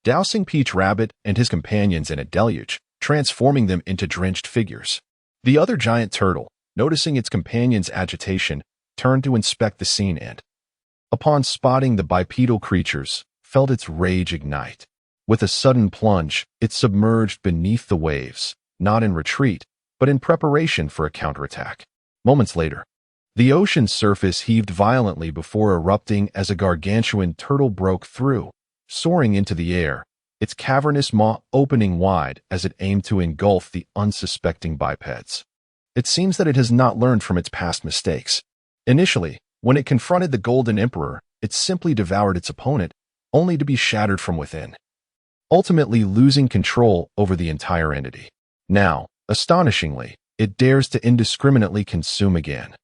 S1: dousing Peach Rabbit and his companions in a deluge, transforming them into drenched figures. The other giant turtle, noticing its companion's agitation, turned to inspect the scene and, upon spotting the bipedal creatures, felt its rage ignite. With a sudden plunge, it submerged beneath the waves, not in retreat, but in preparation for a counterattack. Moments later, the ocean's surface heaved violently before erupting as a gargantuan turtle broke through, soaring into the air, its cavernous maw opening wide as it aimed to engulf the unsuspecting bipeds. It seems that it has not learned from its past mistakes. Initially, when it confronted the Golden Emperor, it simply devoured its opponent, only to be shattered from within, ultimately losing control over the entire entity. Now, astonishingly, it dares to indiscriminately consume again.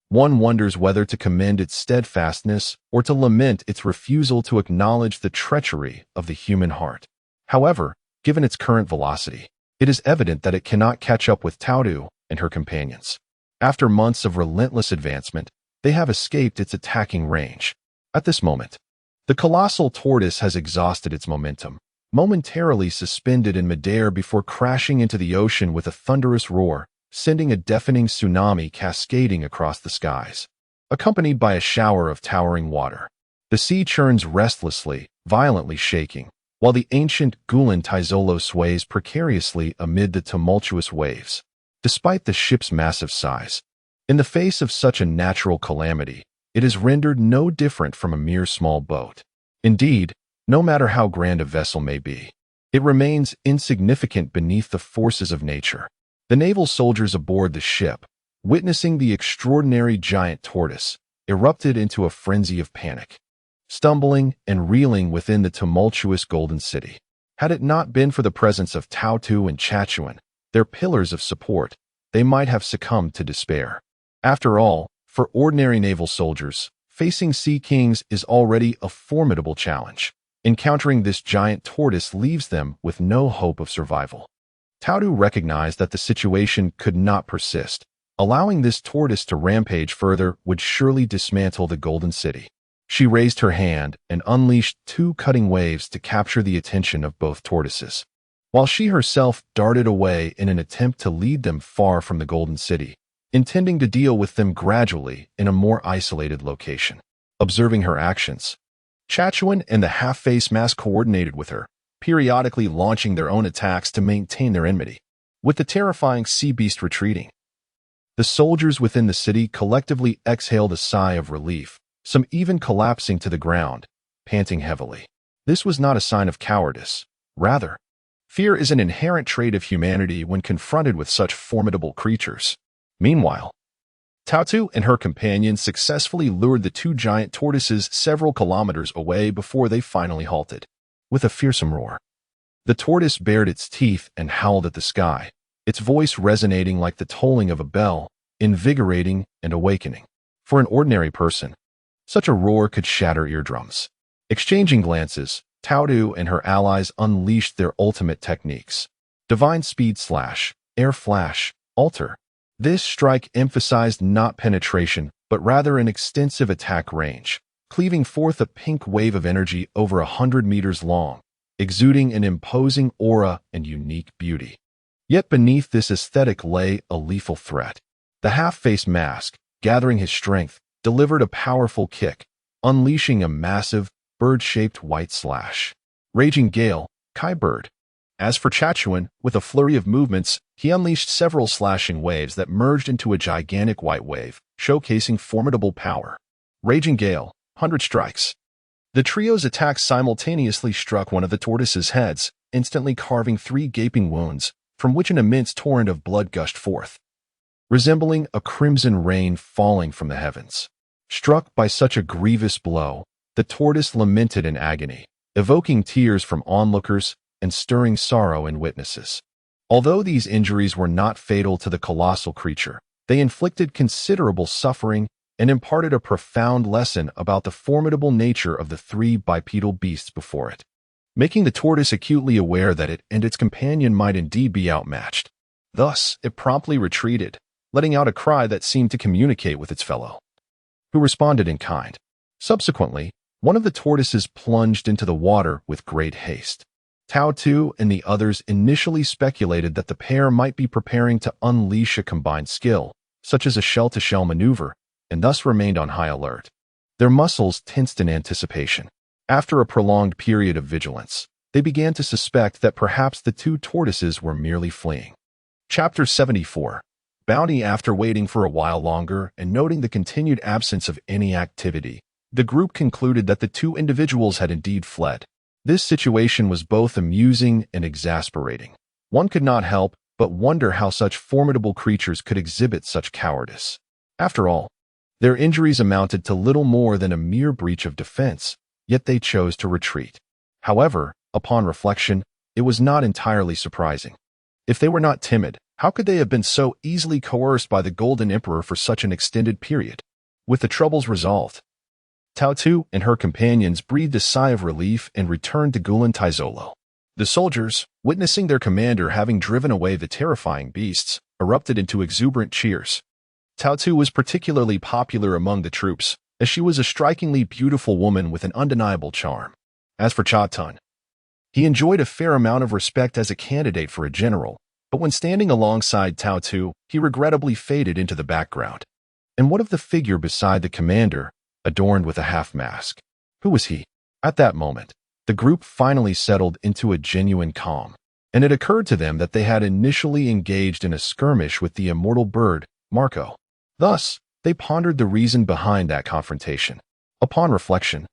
S1: One wonders whether to commend its steadfastness or to lament its refusal to acknowledge the treachery of the human heart. However, given its current velocity, it is evident that it cannot catch up with Taudu and her companions. After months of relentless advancement, they have escaped its attacking range. At this moment, the colossal tortoise has exhausted its momentum, momentarily suspended in midair before crashing into the ocean with a thunderous roar, sending a deafening tsunami cascading across the skies, accompanied by a shower of towering water. The sea churns restlessly, violently shaking, while the ancient Gulen Taizolo sways precariously amid the tumultuous waves. Despite the ship's massive size, in the face of such a natural calamity, it is rendered no different from a mere small boat. Indeed, no matter how grand a vessel may be, it remains insignificant beneath the forces of nature. The naval soldiers aboard the ship, witnessing the extraordinary giant tortoise, erupted into a frenzy of panic, stumbling and reeling within the tumultuous Golden City. Had it not been for the presence of Tautu and Chachuan, their pillars of support, they might have succumbed to despair. After all, for ordinary naval soldiers, facing Sea Kings is already a formidable challenge. Encountering this giant tortoise leaves them with no hope of survival. Taudu recognized that the situation could not persist. Allowing this tortoise to rampage further would surely dismantle the Golden City. She raised her hand and unleashed 2 cutting waves to capture the attention of both tortoises, while she herself darted away in an attempt to lead them far from the Golden City, intending to deal with them gradually in a more isolated location. Observing her actions, Chachuan and the half-face mask coordinated with her, periodically launching their own attacks to maintain their enmity. With the terrifying sea beast retreating, the soldiers within the city collectively exhaled a sigh of relief, some even collapsing to the ground, panting heavily. This was not a sign of cowardice. Rather, fear is an inherent trait of humanity when confronted with such formidable creatures. Meanwhile, Tautu and her companions successfully lured the 2 giant tortoises several kilometers away before they finally halted. With a fearsome roar, the tortoise bared its teeth and howled at the sky, its voice resonating like the tolling of a bell, invigorating and awakening. For an ordinary person, such a roar could shatter eardrums. Exchanging glances, Taudu and her allies unleashed their ultimate techniques. Divine Speed Slash, Air Flash, Alter. This strike emphasized not penetration, but rather an extensive attack range, cleaving forth a pink wave of energy over 100 meters long, exuding an imposing aura and unique beauty. Yet beneath this aesthetic lay a lethal threat. The half-face mask, gathering his strength, delivered a powerful kick, unleashing a massive, bird-shaped white slash. Raging Gale, Kai Bird. As for Chachuan, with a flurry of movements, he unleashed several slashing waves that merged into a gigantic white wave, showcasing formidable power. Raging Gale, 100 strikes. The trio's attacks simultaneously struck one of the tortoise's heads, instantly carving 3 gaping wounds, from which an immense torrent of blood gushed forth, resembling a crimson rain falling from the heavens. Struck by such a grievous blow, the tortoise lamented in agony, evoking tears from onlookers and stirring sorrow in witnesses. Although these injuries were not fatal to the colossal creature, they inflicted considerable suffering and imparted a profound lesson about the formidable nature of the 3 bipedal beasts before it, making the tortoise acutely aware that it and its companion might indeed be outmatched. Thus, it promptly retreated, letting out a cry that seemed to communicate with its fellow, who responded in kind. Subsequently, one of the tortoises plunged into the water with great haste. Tautu and the others initially speculated that the pair might be preparing to unleash a combined skill, such as a shell-to-shell maneuver, and thus remained on high alert. Their muscles tensed in anticipation. After a prolonged period of vigilance, they began to suspect that perhaps the 2 tortoises were merely fleeing. Chapter 74. Bounty. After waiting for a while longer and noting the continued absence of any activity, the group concluded that the 2 individuals had indeed fled. This situation was both amusing and exasperating. One could not help but wonder how such formidable creatures could exhibit such cowardice. After all, their injuries amounted to little more than a mere breach of defense, yet they chose to retreat. However, upon reflection, it was not entirely surprising. If they were not timid, how could they have been so easily coerced by the Golden Emperor for such an extended period? With the troubles resolved, Tautu and her companions breathed a sigh of relief and returned to Gulan Taizolo. The soldiers, witnessing their commander having driven away the terrifying beasts, erupted into exuberant cheers. Tautu was particularly popular among the troops, as she was a strikingly beautiful woman with an undeniable charm. As for Chatun, he enjoyed a fair amount of respect as a candidate for a general, but when standing alongside Tautu, he regrettably faded into the background. And what of the figure beside the commander, adorned with a half-mask? Who was he? At that moment, the group finally settled into a genuine calm, and it occurred to them that they had initially engaged in a skirmish with the immortal bird, Marco. Thus, they pondered the reason behind that confrontation. Upon reflection,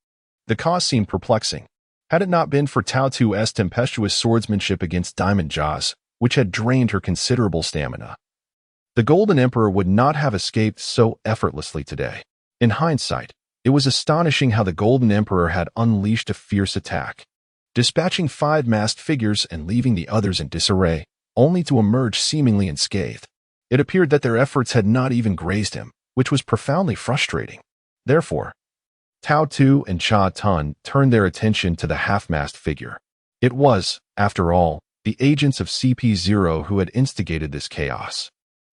S1: the cause seemed perplexing. Had it not been for Tautu's tempestuous swordsmanship against Diamond Jaws, which had drained her considerable stamina, the Golden Emperor would not have escaped so effortlessly today. In hindsight, it was astonishing how the Golden Emperor had unleashed a fierce attack, dispatching 5 masked figures and leaving the others in disarray, only to emerge seemingly unscathed. It appeared that their efforts had not even grazed him, which was profoundly frustrating. Therefore, Tao Tu and Cha Tun turned their attention to the half-mast figure. It was, after all, the agents of CP0 who had instigated this chaos,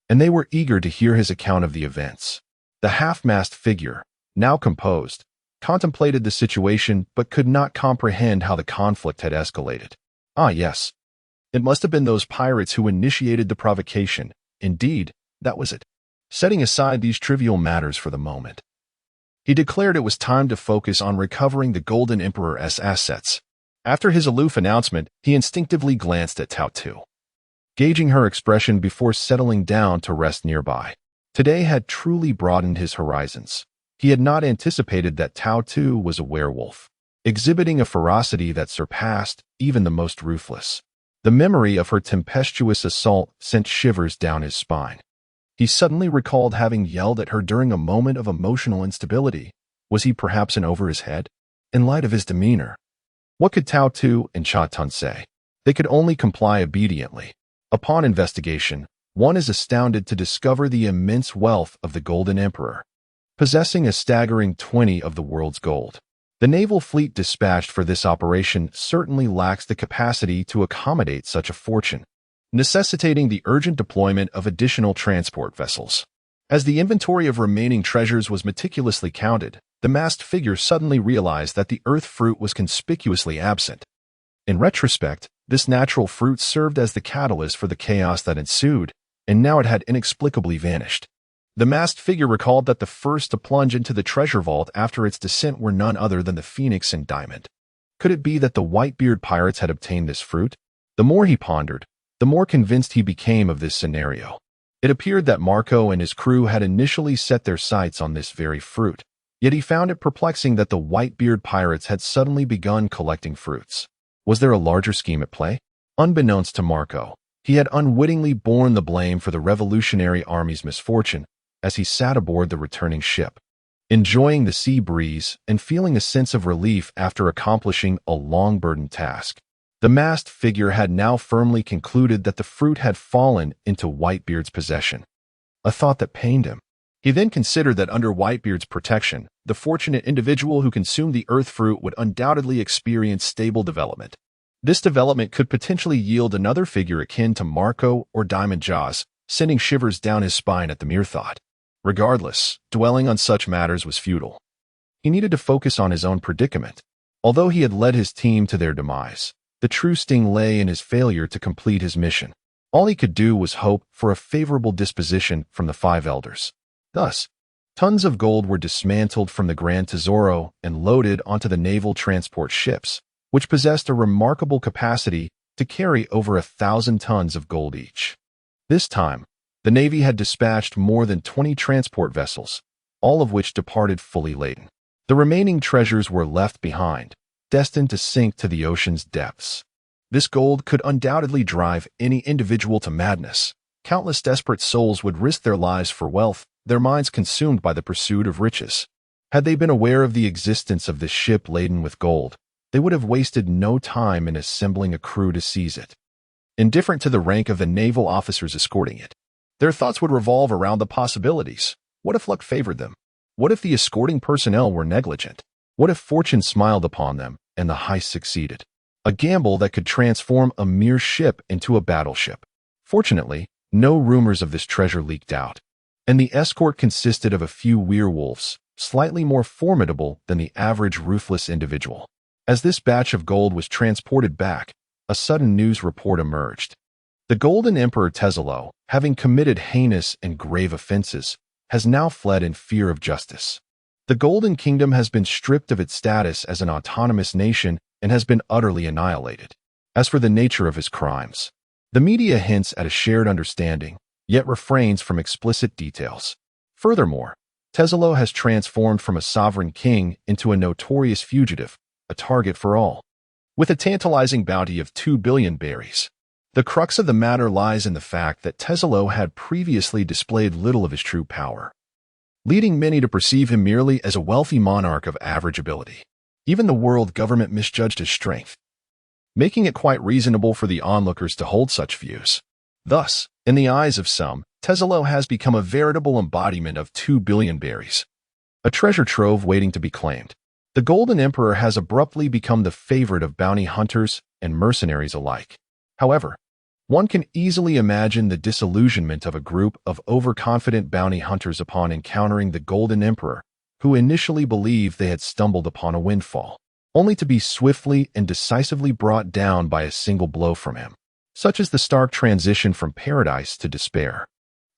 S1: and they were eager to hear his account of the events. The half-mast figure, now composed, contemplated the situation but could not comprehend how the conflict had escalated. Ah, yes. It must have been those pirates who initiated the provocation. Indeed, that was it. Setting aside these trivial matters for the moment, he declared it was time to focus on recovering the Golden Emperor's assets. After his aloof announcement, he instinctively glanced at Tao Tu, gauging her expression before settling down to rest nearby. Today had truly broadened his horizons. He had not anticipated that Tao Tu was a werewolf, exhibiting a ferocity that surpassed even the most ruthless. The memory of her tempestuous assault sent shivers down his spine. He suddenly recalled having yelled at her during a moment of emotional instability. Was he perhaps in over his head? In light of his demeanor, what could Tao Tu and Cha Tun say? They could only comply obediently. Upon investigation, one is astounded to discover the immense wealth of the Golden Emperor, possessing a staggering 20 of the world's gold. The naval fleet dispatched for this operation certainly lacks the capacity to accommodate such a fortune, necessitating the urgent deployment of additional transport vessels. As the inventory of remaining treasures was meticulously counted, the masked figure suddenly realized that the earth fruit was conspicuously absent. In retrospect, this natural fruit served as the catalyst for the chaos that ensued, and now it had inexplicably vanished. The masked figure recalled that the first to plunge into the treasure vault after its descent were none other than the Phoenix and Diamond. Could it be that the Whitebeard pirates had obtained this fruit? The more he pondered, the more convinced he became of this scenario. It appeared that Marco and his crew had initially set their sights on this very fruit, yet he found it perplexing that the Whitebeard pirates had suddenly begun collecting fruits. Was there a larger scheme at play? Unbeknownst to Marco, he had unwittingly borne the blame for the Revolutionary Army's misfortune as he sat aboard the returning ship, enjoying the sea breeze and feeling a sense of relief after accomplishing a long-burdened task. The masked figure had now firmly concluded that the fruit had fallen into Whitebeard's possession, a thought that pained him. He then considered that under Whitebeard's protection, the fortunate individual who consumed the earth fruit would undoubtedly experience stable development. This development could potentially yield another figure akin to Marco or Diamond Jaws, sending shivers down his spine at the mere thought. Regardless, dwelling on such matters was futile. He needed to focus on his own predicament. Although he had led his team to their demise, the true sting lay in his failure to complete his mission. All he could do was hope for a favorable disposition from the five elders. Thus, tons of gold were dismantled from the Grand Tesoro and loaded onto the naval transport ships, which possessed a remarkable capacity to carry over 1,000 tons of gold each. This time, the Navy had dispatched more than 20 transport vessels, all of which departed fully laden. The remaining treasures were left behind, destined to sink to the ocean's depths. This gold could undoubtedly drive any individual to madness. Countless desperate souls would risk their lives for wealth, their minds consumed by the pursuit of riches. Had they been aware of the existence of this ship laden with gold, they would have wasted no time in assembling a crew to seize it. Indifferent to the rank of the naval officers escorting it, their thoughts would revolve around the possibilities. What if luck favored them? What if the escorting personnel were negligent? What if fortune smiled upon them and the heist succeeded? A gamble that could transform a mere ship into a battleship. Fortunately, no rumors of this treasure leaked out, and the escort consisted of a few werewolves, slightly more formidable than the average ruthless individual. As this batch of gold was transported back, a sudden news report emerged. The Golden Emperor Tesalo, having committed heinous and grave offenses, has now fled in fear of justice. The Golden Kingdom has been stripped of its status as an autonomous nation and has been utterly annihilated. As for the nature of his crimes, the media hints at a shared understanding, yet refrains from explicit details. Furthermore, Tesalo has transformed from a sovereign king into a notorious fugitive, a target for all, with a tantalizing bounty of 2 billion berries. The crux of the matter lies in the fact that Tesalo had previously displayed little of his true power, leading many to perceive him merely as a wealthy monarch of average ability. Even the world government misjudged his strength, making it quite reasonable for the onlookers to hold such views. Thus, in the eyes of some, Tesalo has become a veritable embodiment of 2 billion berries, a treasure trove waiting to be claimed. The Golden Emperor has abruptly become the favorite of bounty hunters and mercenaries alike. However, one can easily imagine the disillusionment of a group of overconfident bounty hunters upon encountering the Golden Emperor, who initially believed they had stumbled upon a windfall, only to be swiftly and decisively brought down by a single blow from him. Such is the stark transition from paradise to despair.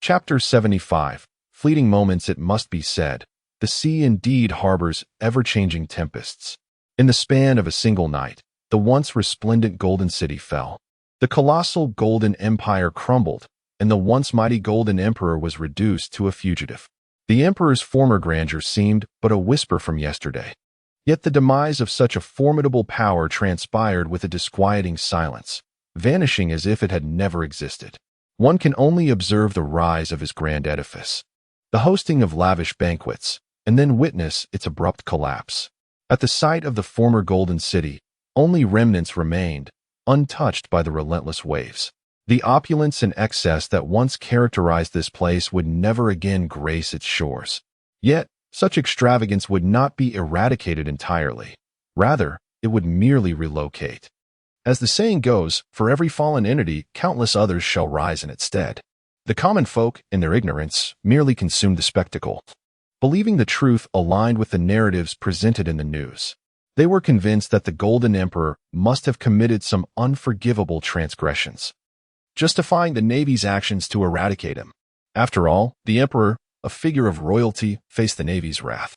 S1: Chapter 75. Fleeting moments. It must be said, the sea indeed harbors ever-changing tempests. In the span of a single night, the once resplendent Golden City fell. The colossal Golden Empire crumbled, and the once mighty Golden Emperor was reduced to a fugitive. The Emperor's former grandeur seemed but a whisper from yesterday. Yet the demise of such a formidable power transpired with a disquieting silence, vanishing as if it had never existed. One can only observe the rise of his grand edifice, the hosting of lavish banquets, and then witness its abrupt collapse. At the site of the former Golden City, only remnants remained, untouched by the relentless waves. The opulence and excess that once characterized this place would never again grace its shores. Yet, such extravagance would not be eradicated entirely. Rather, it would merely relocate. As the saying goes, for every fallen entity, countless others shall rise in its stead. The common folk, in their ignorance, merely consumed the spectacle, believing the truth aligned with the narratives presented in the news. They were convinced that the Golden Emperor must have committed some unforgivable transgressions, justifying the Navy's actions to eradicate him. After all, the Emperor, a figure of royalty, faced the Navy's wrath,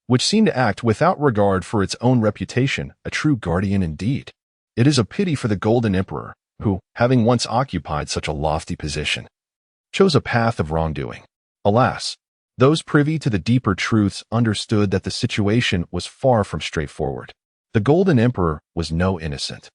S1: which seemed to act without regard for its own reputation, a true guardian indeed. It is a pity for the Golden Emperor, who, having once occupied such a lofty position, chose a path of wrongdoing. Alas, those privy to the deeper truths understood that the situation was far from straightforward. The Golden Emperor was no innocent.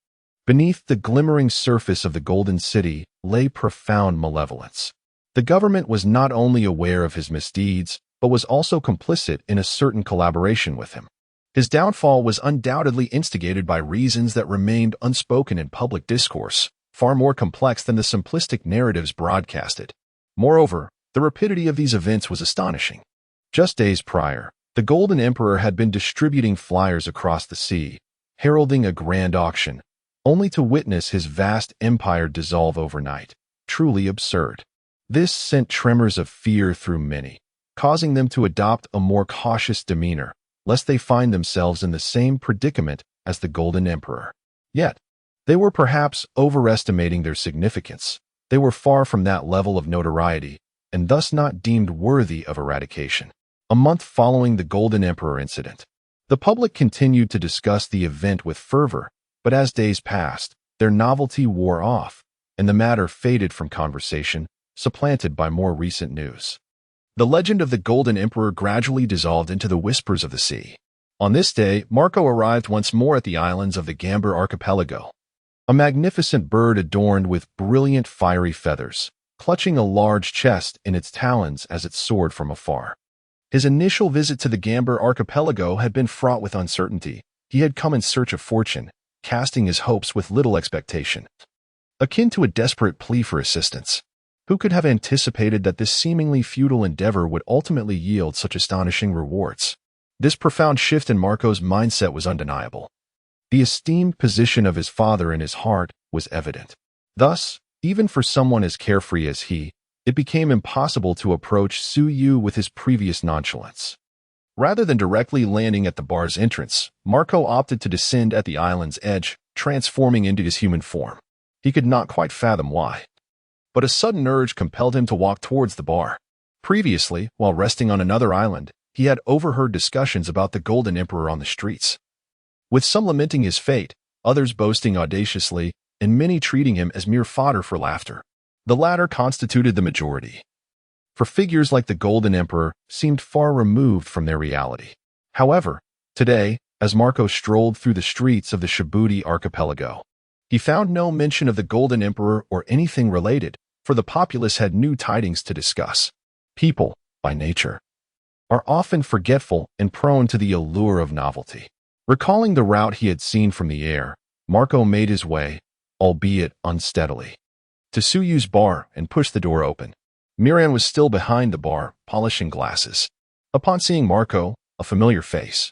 S1: Beneath the glimmering surface of the Golden City lay profound malevolence. The government was not only aware of his misdeeds, but was also complicit in a certain collaboration with him. His downfall was undoubtedly instigated by reasons that remained unspoken in public discourse, far more complex than the simplistic narratives broadcasted. Moreover, the rapidity of these events was astonishing. Just days prior, the Golden Emperor had been distributing flyers across the sea, heralding a grand auction, only to witness his vast empire dissolve overnight. Truly absurd. This sent tremors of fear through many, causing them to adopt a more cautious demeanor, lest they find themselves in the same predicament as the Golden Emperor. Yet, they were perhaps overestimating their significance. They were far from that level of notoriety, and thus not deemed worthy of eradication. A month following the Golden Emperor incident, the public continued to discuss the event with fervor, but as days passed, their novelty wore off, and the matter faded from conversation, supplanted by more recent news. The legend of the Golden Emperor gradually dissolved into the whispers of the sea. On this day, Marco arrived once more at the islands of the Gamber archipelago. A magnificent bird adorned with brilliant fiery feathers, clutching a large chest in its talons as it soared from afar. His initial visit to the Gamber archipelago had been fraught with uncertainty. He had come in search of fortune, casting his hopes with little expectation, akin to a desperate plea for assistance. Who could have anticipated that this seemingly futile endeavor would ultimately yield such astonishing rewards? This profound shift in Marco's mindset was undeniable. The esteemed position of his father in his heart was evident. Thus, even for someone as carefree as he, it became impossible to approach Su Yu with his previous nonchalance. Rather than directly landing at the bar's entrance, Marco opted to descend at the island's edge, transforming into his human form. He could not quite fathom why, but a sudden urge compelled him to walk towards the bar. Previously, while resting on another island, he had overheard discussions about the Golden Emperor on the streets, with some lamenting his fate, others boasting audaciously, and many treating him as mere fodder for laughter. The latter constituted the majority, for figures like the Golden Emperor seemed far removed from their reality. However, today, as Marco strolled through the streets of the Shibuti archipelago, he found no mention of the Golden Emperor or anything related, for the populace had new tidings to discuss. People, by nature, are often forgetful and prone to the allure of novelty. Recalling the route he had seen from the air, Marco made his way, albeit unsteadily, to Su Yu's bar and pushed the door open. Miriam was still behind the bar, polishing glasses. Upon seeing Marco, a familiar face,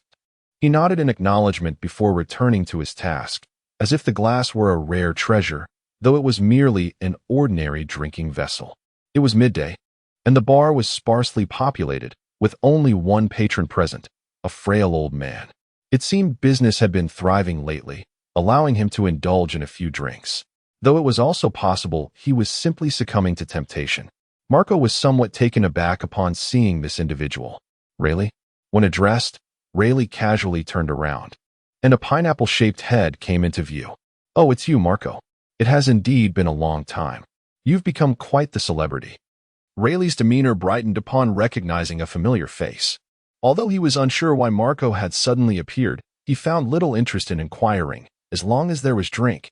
S1: He nodded in acknowledgement before returning to his task, as if the glass were a rare treasure, though it was merely an ordinary drinking vessel. It was midday, and the bar was sparsely populated, with only one patron present, a frail old man. It seemed business had been thriving lately, allowing him to indulge in a few drinks. Though it was also possible he was simply succumbing to temptation. Marco was somewhat taken aback upon seeing this individual. Really? When addressed, Rayleigh casually turned around, and a pineapple-shaped head came into view. "Oh, it's you, Marco. It has indeed been a long time. You've become quite the celebrity." Rayleigh's demeanor brightened upon recognizing a familiar face. Although he was unsure why Marco had suddenly appeared, he found little interest in inquiring, as long as there was drink.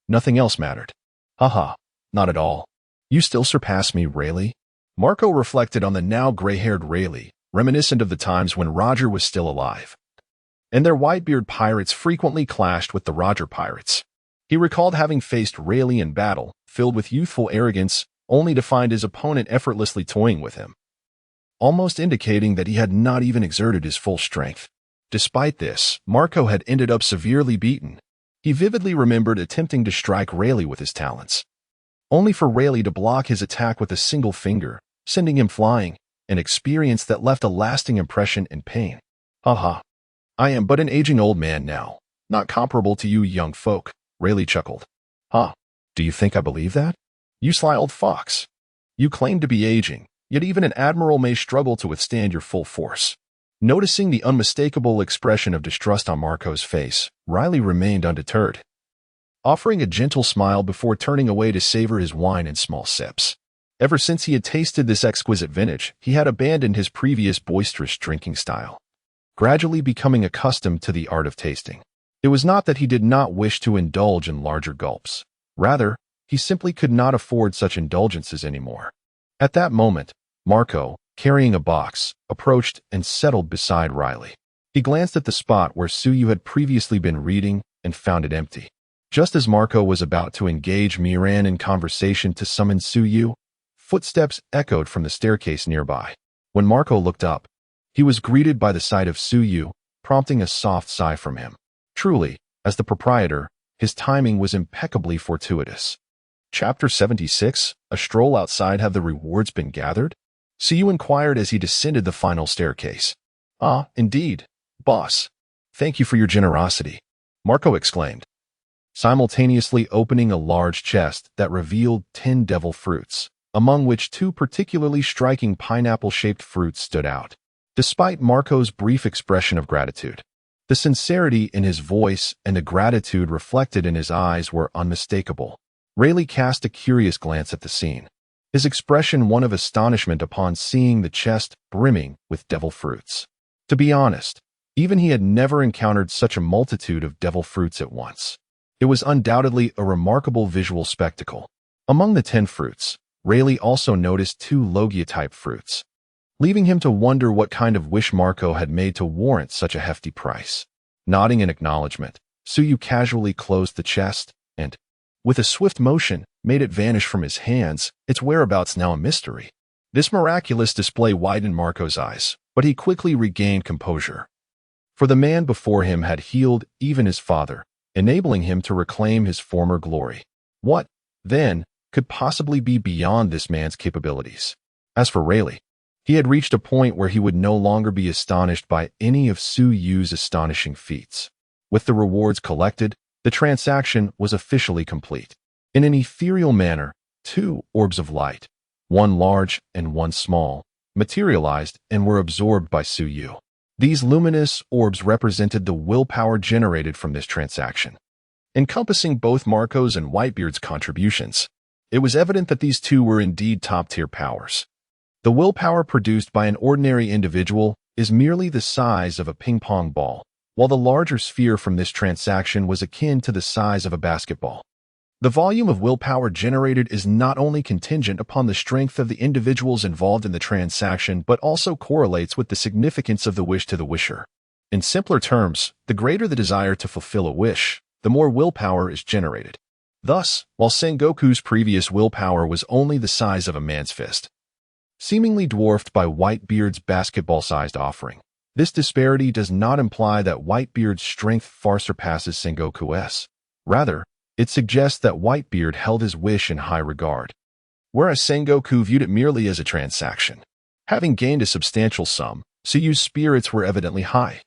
S1: Nothing else mattered. Haha, not at all. You still surpass me, Rayleigh. Marco reflected on the now gray-haired Rayleigh, reminiscent of the times when Roger was still alive. And their Whitebeard pirates frequently clashed with the Roger pirates. He recalled having faced Rayleigh in battle, filled with youthful arrogance, only to find his opponent effortlessly toying with him, almost indicating that he had not even exerted his full strength. Despite this, Marco had ended up severely beaten. He vividly remembered attempting to strike Rayleigh with his talons, only for Rayleigh to block his attack with a single finger, sending him flying, an experience that left a lasting impression and pain. Haha. I am but an aging old man now, not comparable to you young folk, Rayleigh chuckled. Huh, do you think I believe that? You sly old fox. You claim to be aging, yet even an admiral may struggle to withstand your full force. Noticing the unmistakable expression of distrust on Marco's face, Riley remained undeterred, offering a gentle smile before turning away to savor his wine in small sips. Ever since he had tasted this exquisite vintage, he had abandoned his previous boisterous drinking style, gradually becoming accustomed to the art of tasting. It was not that he did not wish to indulge in larger gulps. Rather, he simply could not afford such indulgences anymore. At that moment, Marco, carrying a box, approached and settled beside Riley. He glanced at the spot where Suyu had previously been reading and found it empty. Just as Marco was about to engage Miran in conversation to summon Suyu, footsteps echoed from the staircase nearby. When Marco looked up, he was greeted by the sight of Suyu, prompting a soft sigh from him. Truly, as the proprietor, his timing was impeccably fortuitous. Chapter 76, A Stroll Outside. Have the rewards been gathered? Suyu inquired as he descended the final staircase. Ah, indeed, boss. Thank you for your generosity, Marco exclaimed, simultaneously opening a large chest that revealed 10 devil fruits, among which 2 particularly striking pineapple-shaped fruits stood out. Despite Marco's brief expression of gratitude, the sincerity in his voice and the gratitude reflected in his eyes were unmistakable. Rayleigh cast a curious glance at the scene, his expression one of astonishment upon seeing the chest brimming with devil fruits. To be honest, even he had never encountered such a multitude of devil fruits at once. It was undoubtedly a remarkable visual spectacle. Among the 10 fruits, Rayleigh also noticed 2 Logia-type fruits, leaving him to wonder what kind of wish Marco had made to warrant such a hefty price. Nodding in acknowledgement, Suyu casually closed the chest and, with a swift motion, made it vanish from his hands, its whereabouts now a mystery. This miraculous display widened Marco's eyes, but he quickly regained composure. For the man before him had healed even his father, enabling him to reclaim his former glory. What, then, could possibly be beyond this man's capabilities? As for Rayleigh, he had reached a point where he would no longer be astonished by any of Suyu's astonishing feats. With the rewards collected, the transaction was officially complete. In an ethereal manner, 2 orbs of light, one large and one small, materialized and were absorbed by Suyu. These luminous orbs represented the willpower generated from this transaction, encompassing both Marco's and Whitebeard's contributions. It was evident that these 2 were indeed top-tier powers. The willpower produced by an ordinary individual is merely the size of a ping-pong ball, while the larger sphere from this transaction was akin to the size of a basketball. The volume of willpower generated is not only contingent upon the strength of the individuals involved in the transaction, but also correlates with the significance of the wish to the wisher. In simpler terms, the greater the desire to fulfill a wish, the more willpower is generated. Thus, while Sengoku's previous willpower was only the size of a man's fist, seemingly dwarfed by Whitebeard's basketball-sized offering, This disparity does not imply that Whitebeard's strength far surpasses Sengoku's. Rather, it suggests that Whitebeard held his wish in high regard, whereas Sengoku viewed it merely as a transaction. Having gained a substantial sum, Suyu's spirits were evidently high,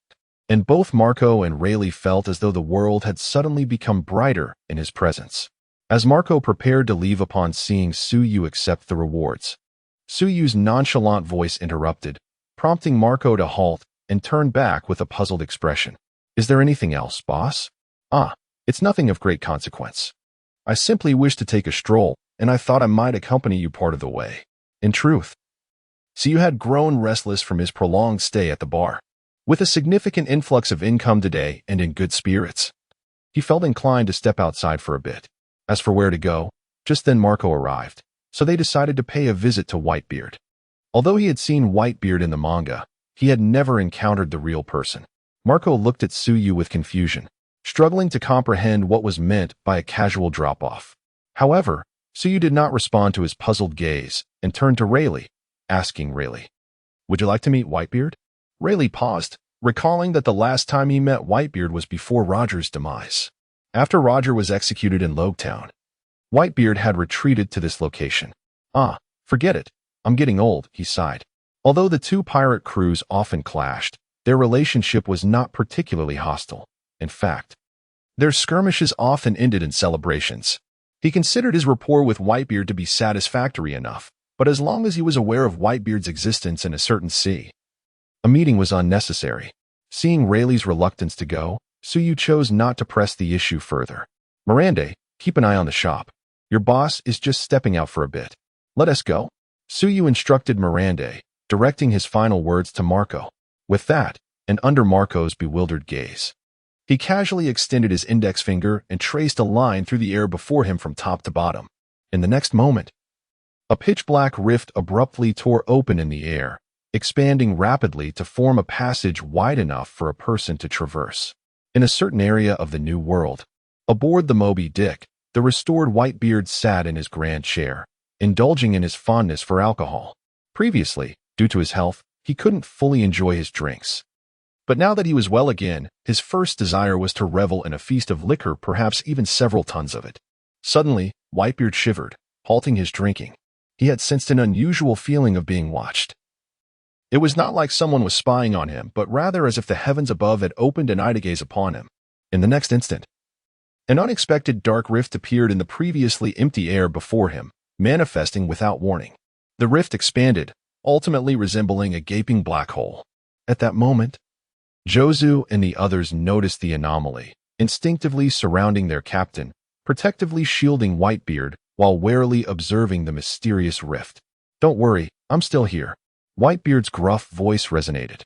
S1: and both Marco and Rayleigh felt as though the world had suddenly become brighter in his presence. As Marco prepared to leave upon seeing Suyu accept the rewards, Suyu's nonchalant voice interrupted, prompting Marco to halt and turn back with a puzzled expression. "Is there anything else, boss?" It's nothing of great consequence. I simply wish to take a stroll, and I thought I might accompany you part of the way." In truth, Suyu had grown restless from his prolonged stay at the bar. With a significant influx of income today and in good spirits, he felt inclined to step outside for a bit. As for where to go, just then Marco arrived, so they decided to pay a visit to Whitebeard. Although he had seen Whitebeard in the manga, he had never encountered the real person. Marco looked at Suyu with confusion, struggling to comprehend what was meant by a casual drop-off. However, Suyu did not respond to his puzzled gaze and turned to Rayleigh, asking Rayleigh, "Would you like to meet Whitebeard?" Rayleigh paused, recalling that the last time he met Whitebeard was before Roger's demise. After Roger was executed in Logetown, Whitebeard had retreated to this location. Forget it. I'm getting old," he sighed. Although the two pirate crews often clashed, their relationship was not particularly hostile. In fact, their skirmishes often ended in celebrations. He considered his rapport with Whitebeard to be satisfactory enough, but as long as he was aware of Whitebeard's existence in a certain sea, a meeting was unnecessary. Seeing Rayleigh's reluctance to go, Suyu chose not to press the issue further. "Miranda, keep an eye on the shop. Your boss is just stepping out for a bit. Let us go?" Suyu instructed Miranda, directing his final words to Marco. With that, and under Marco's bewildered gaze, he casually extended his index finger and traced a line through the air before him from top to bottom. In the next moment, a pitch-black rift abruptly tore open in the air, expanding rapidly to form a passage wide enough for a person to traverse. In a certain area of the New World, aboard the Moby Dick, the restored Whitebeard sat in his grand chair, indulging in his fondness for alcohol. Previously, due to his health, he couldn't fully enjoy his drinks. But now that he was well again, his first desire was to revel in a feast of liquor, perhaps even several tons of it. Suddenly, Whitebeard shivered, halting his drinking. He had sensed an unusual feeling of being watched. It was not like someone was spying on him, but rather as if the heavens above had opened an eye to gaze upon him. In the next instant, an unexpected dark rift appeared in the previously empty air before him, manifesting without warning. The rift expanded, ultimately resembling a gaping black hole. At that moment, Jozu and the others noticed the anomaly, instinctively surrounding their captain, protectively shielding Whitebeard while warily observing the mysterious rift. "Don't worry, I'm still here." Whitebeard's gruff voice resonated,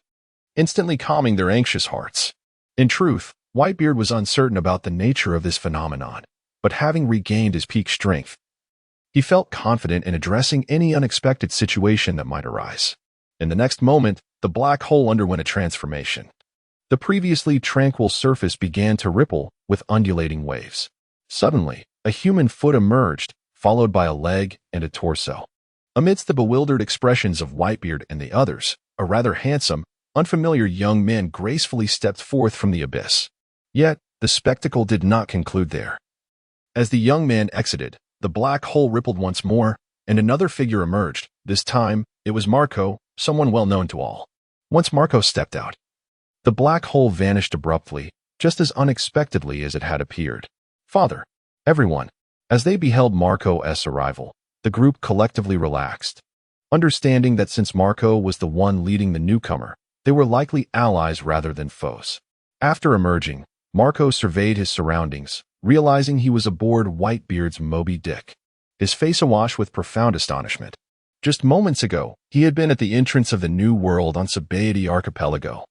S1: instantly calming their anxious hearts. In truth, Whitebeard was uncertain about the nature of this phenomenon, but having regained his peak strength, he felt confident in addressing any unexpected situation that might arise. In the next moment, the black hole underwent a transformation. The previously tranquil surface began to ripple with undulating waves. Suddenly, a human foot emerged, followed by a leg and a torso. Amidst the bewildered expressions of Whitebeard and the others, a rather handsome, unfamiliar young man gracefully stepped forth from the abyss. Yet, the spectacle did not conclude there. As the young man exited, the black hole rippled once more, and another figure emerged. This time, it was Marco, someone well known to all. Once Marco stepped out, the black hole vanished abruptly, just as unexpectedly as it had appeared. "Father, everyone." As they beheld Marco's arrival, the group collectively relaxed, understanding that since Marco was the one leading the newcomer, they were likely allies rather than foes. After emerging, Marco surveyed his surroundings, realizing he was aboard Whitebeard's Moby Dick, his face awash with profound astonishment. Just moments ago, he had been at the entrance of the New World on Sabaody Archipelago,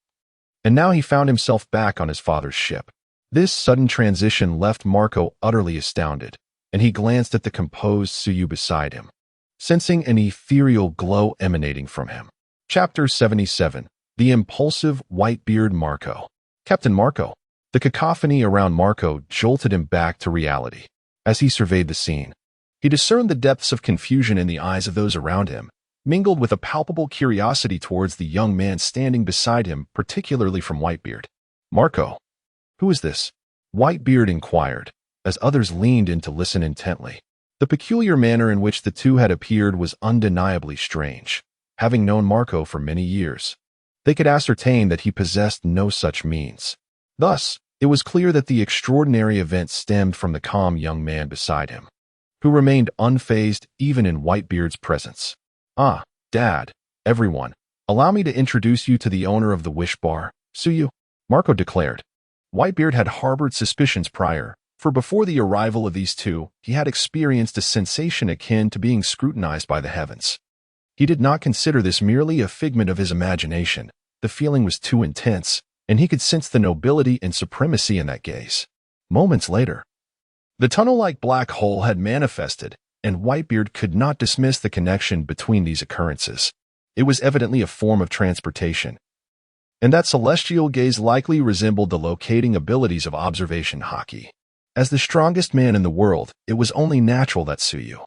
S1: and now he found himself back on his father's ship. This sudden transition left Marco utterly astounded, and he glanced at the composed Suyu beside him, sensing an ethereal glow emanating from him. Chapter 77. The Impulsive Whitebeard Marco. Captain Marco. The cacophony around Marco jolted him back to reality. As he surveyed the scene, he discerned the depths of confusion in the eyes of those around him, mingled with a palpable curiosity towards the young man standing beside him, particularly from Whitebeard. "Marco, who is this?" Whitebeard inquired, as others leaned in to listen intently. The peculiar manner in which the two had appeared was undeniably strange. Having known Marco for many years, they could ascertain that he possessed no such means. Thus, it was clear that the extraordinary event stemmed from the calm young man beside him, who remained unfazed even in Whitebeard's presence. "Ah, Dad, everyone, allow me to introduce you to the owner of the Wish Bar, Suyu," Marco declared. Whitebeard had harbored suspicions prior, for before the arrival of these two, he had experienced a sensation akin to being scrutinized by the heavens. He did not consider this merely a figment of his imagination. The feeling was too intense, and he could sense the nobility and supremacy in that gaze. Moments later, the tunnel-like black hole had manifested, and Whitebeard could not dismiss the connection between these occurrences. It was evidently a form of transportation, and that celestial gaze likely resembled the locating abilities of observation hockey. As the strongest man in the world, it was only natural that Suyu,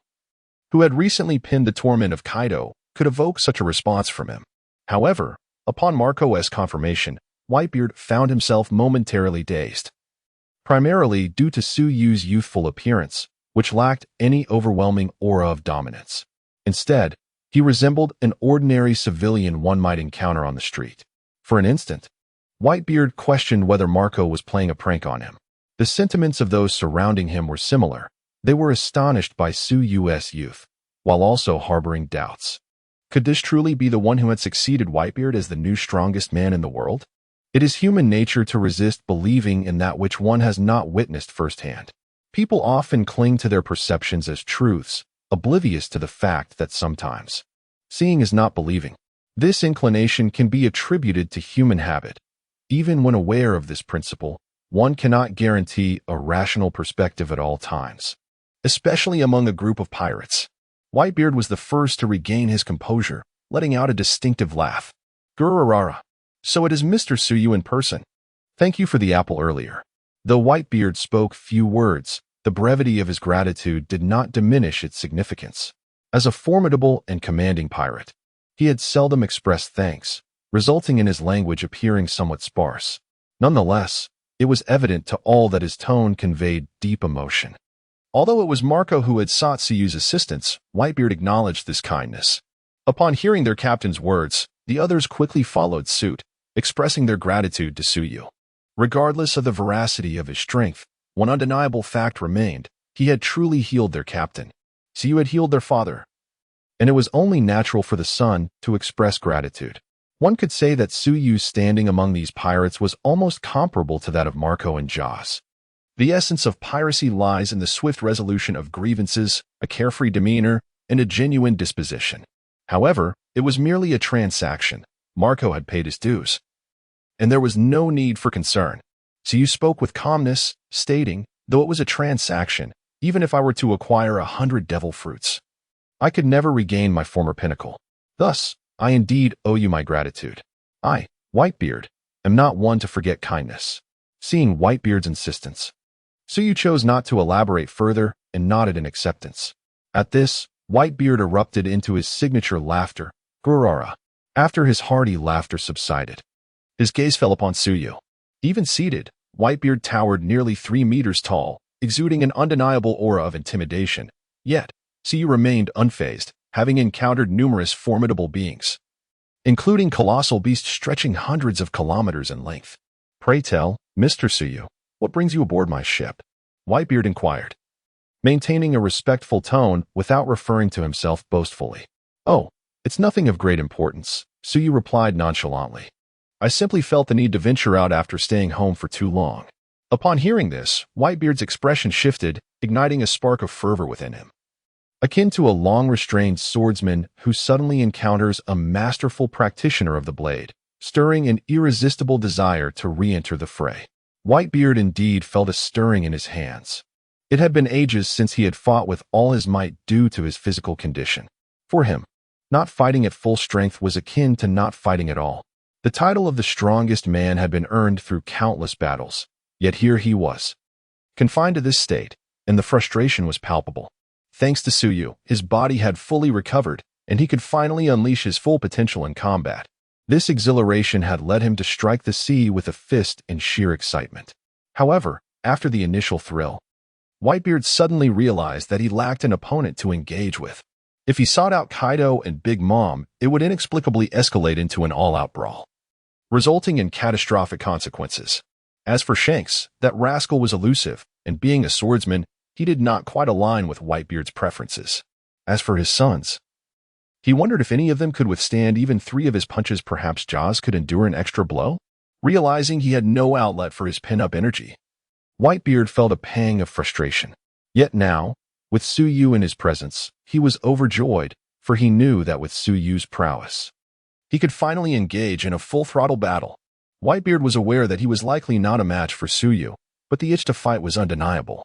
S1: who had recently pinned the torment of Kaido, could evoke such a response from him. However, upon Marco's confirmation, Whitebeard found himself momentarily dazed, primarily due to Suyu's youthful appearance, which lacked any overwhelming aura of dominance. Instead, he resembled an ordinary civilian one might encounter on the street. For an instant, Whitebeard questioned whether Marco was playing a prank on him. The sentiments of those surrounding him were similar. They were astonished by Suyu's youth, while also harboring doubts. Could this truly be the one who had succeeded Whitebeard as the new strongest man in the world? It is human nature to resist believing in that which one has not witnessed firsthand. People often cling to their perceptions as truths, oblivious to the fact that sometimes seeing is not believing. This inclination can be attributed to human habit. Even when aware of this principle, one cannot guarantee a rational perspective at all times, especially among a group of pirates. Whitebeard was the first to regain his composure, letting out a distinctive laugh. "Gururara. So it is Mr. Suyu in person. Thank you for the apple earlier." Though Whitebeard spoke few words, the brevity of his gratitude did not diminish its significance. As a formidable and commanding pirate, he had seldom expressed thanks, resulting in his language appearing somewhat sparse. Nonetheless, it was evident to all that his tone conveyed deep emotion. Although it was Marco who had sought Suyu's assistance, Whitebeard acknowledged this kindness. Upon hearing their captain's words, the others quickly followed suit, expressing their gratitude to Suyu. Regardless of the veracity of his strength, one undeniable fact remained: he had truly healed their captain. Suyu had healed their father, and it was only natural for the son to express gratitude. One could say that Suyu's standing among these pirates was almost comparable to that of Marco and Jaws. The essence of piracy lies in the swift resolution of grievances, a carefree demeanor, and a genuine disposition. However, it was merely a transaction. Marco had paid his dues, and there was no need for concern. Suyu spoke with calmness, stating, "Though it was a transaction, even if I were to acquire 100 devil fruits, I could never regain my former pinnacle. Thus, I indeed owe you my gratitude. I, Whitebeard, am not one to forget kindness." Seeing Whitebeard's insistence, Suyu chose not to elaborate further and nodded in acceptance. At this, Whitebeard erupted into his signature laughter, Gurara. After his hearty laughter subsided, his gaze fell upon Suyu. Even seated, Whitebeard towered nearly 3 meters tall, exuding an undeniable aura of intimidation. Yet, Suyu remained unfazed, having encountered numerous formidable beings, including colossal beasts stretching hundreds of kilometers in length. "Pray tell, Mr. Suyu, what brings you aboard my ship?" Whitebeard inquired, maintaining a respectful tone without referring to himself boastfully. "Oh, it's nothing of great importance," Suyu replied nonchalantly. "I simply felt the need to venture out after staying home for too long." Upon hearing this, Whitebeard's expression shifted, igniting a spark of fervor within him, akin to a long-restrained swordsman who suddenly encounters a masterful practitioner of the blade, stirring an irresistible desire to re-enter the fray. Whitebeard indeed felt a stirring in his hands. It had been ages since he had fought with all his might due to his physical condition. For him, not fighting at full strength was akin to not fighting at all. The title of the strongest man had been earned through countless battles, yet here he was, confined to this state, and the frustration was palpable. Thanks to Suyu, his body had fully recovered, and he could finally unleash his full potential in combat. This exhilaration had led him to strike the sea with a fist in sheer excitement. However, after the initial thrill, Whitebeard suddenly realized that he lacked an opponent to engage with. If he sought out Kaido and Big Mom, it would inexplicably escalate into an all-out brawl, resulting in catastrophic consequences. As for Shanks, that rascal was elusive, and being a swordsman, he did not quite align with Whitebeard's preferences. As for his sons, he wondered if any of them could withstand even 3 of his punches. Perhaps Jaws could endure an extra blow? Realizing he had no outlet for his pent-up energy, Whitebeard felt a pang of frustration. Yet now, with Suyu in his presence, he was overjoyed, for he knew that with Suyu's prowess, he could finally engage in a full-throttle battle. Whitebeard was aware that he was likely not a match for Suyu, but the itch to fight was undeniable.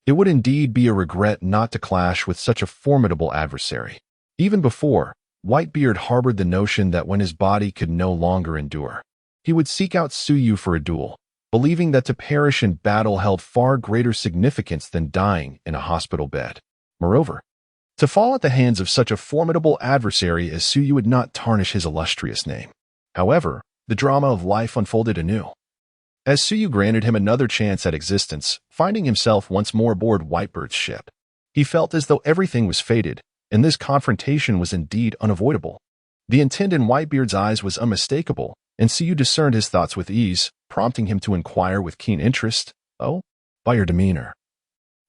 S1: It would indeed be a regret not to clash with such a formidable adversary. Even before, Whitebeard harbored the notion that when his body could no longer endure, he would seek out Suyu for a duel, believing that to perish in battle held far greater significance than dying in a hospital bed. Moreover, to fall at the hands of such a formidable adversary as Suyu would not tarnish his illustrious name. However, the drama of life unfolded anew, as Suyu granted him another chance at existence, finding himself once more aboard Whitebeard's ship. He felt as though everything was fated, and this confrontation was indeed unavoidable. The intent in Whitebeard's eyes was unmistakable, and Suyu discerned his thoughts with ease, prompting him to inquire with keen interest, "Oh, by your demeanor,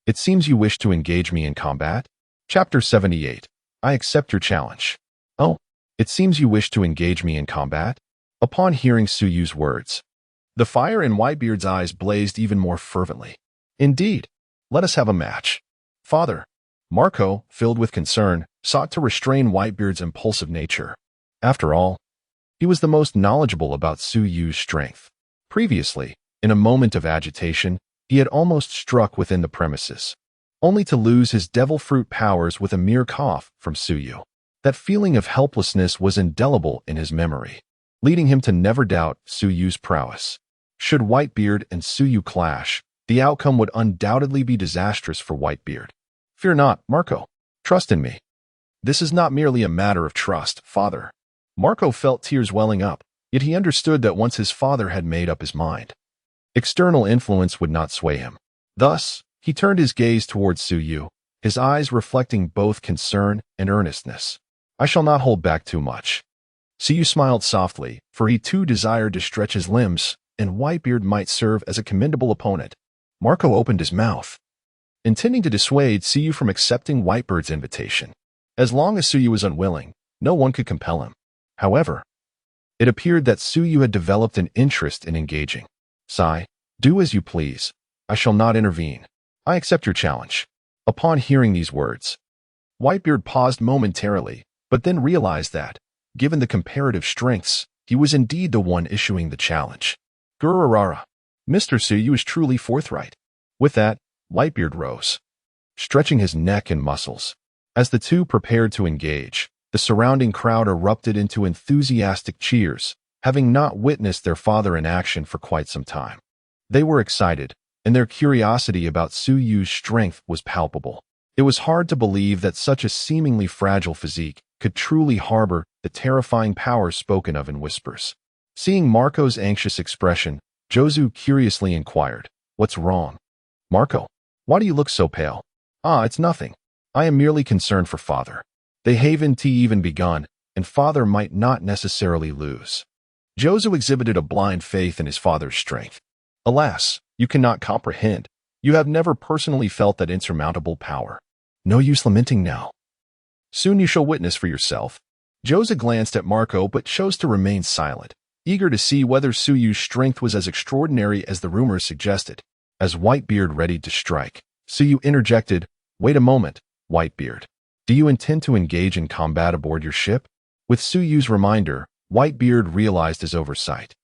S1: it seems you wish to engage me in combat?" Chapter 78. I accept your challenge. Oh, it seems you wish to engage me in combat? Upon hearing Suyu's words, the fire in Whitebeard's eyes blazed even more fervently. Indeed, let us have a match. Father, Marco, filled with concern, sought to restrain Whitebeard's impulsive nature. After all, he was the most knowledgeable about Suyu's strength. Previously, in a moment of agitation, he had almost struck within the premises, only to lose his devil fruit powers with a mere cough from Suyu. That feeling of helplessness was indelible in his memory, leading him to never doubt Suyu's prowess. Should Whitebeard and Suyu clash, the outcome would undoubtedly be disastrous for Whitebeard. Fear not, Marco. Trust in me. This is not merely a matter of trust, father. Marco felt tears welling up, yet he understood that once his father had made up his mind, external influence would not sway him. Thus, he turned his gaze towards Suyu, his eyes reflecting both concern and earnestness. I shall not hold back too much. Suyu smiled softly, for he too desired to stretch his limbs, and Whitebeard might serve as a commendable opponent. Marco opened his mouth, intending to dissuade Suyu from accepting Whitebeard's invitation. As long as Suyu was unwilling, no one could compel him. However, it appeared that Suyu had developed an interest in engaging. Sai, do as you please. I shall not intervene. I accept your challenge. Upon hearing these words, Whitebeard paused momentarily, but then realized that, given the comparative strengths, he was indeed the one issuing the challenge. Gururara. Mr. Suyu is truly forthright. With that, Whitebeard rose, stretching his neck and muscles. As the two prepared to engage, the surrounding crowd erupted into enthusiastic cheers, having not witnessed their father in action for quite some time. They were excited, and their curiosity about Suyu's strength was palpable. It was hard to believe that such a seemingly fragile physique could truly harbor the terrifying power spoken of in whispers. Seeing Marco's anxious expression, Jozu curiously inquired, "What's wrong? Marco, why do you look so pale?" "Ah, it's nothing. I am merely concerned for father. They haven't even begun, and father might not necessarily lose." Jozu exhibited a blind faith in his father's strength. "Alas, you cannot comprehend. You have never personally felt that insurmountable power. No use lamenting now. Soon you shall witness for yourself." Jozu glanced at Marco but chose to remain silent, eager to see whether Suyu's strength was as extraordinary as the rumors suggested. As Whitebeard readied to strike, Suyu interjected, "Wait a moment, Whitebeard. Do you intend to engage in combat aboard your ship?" With Suyu's reminder, Whitebeard realized his oversight.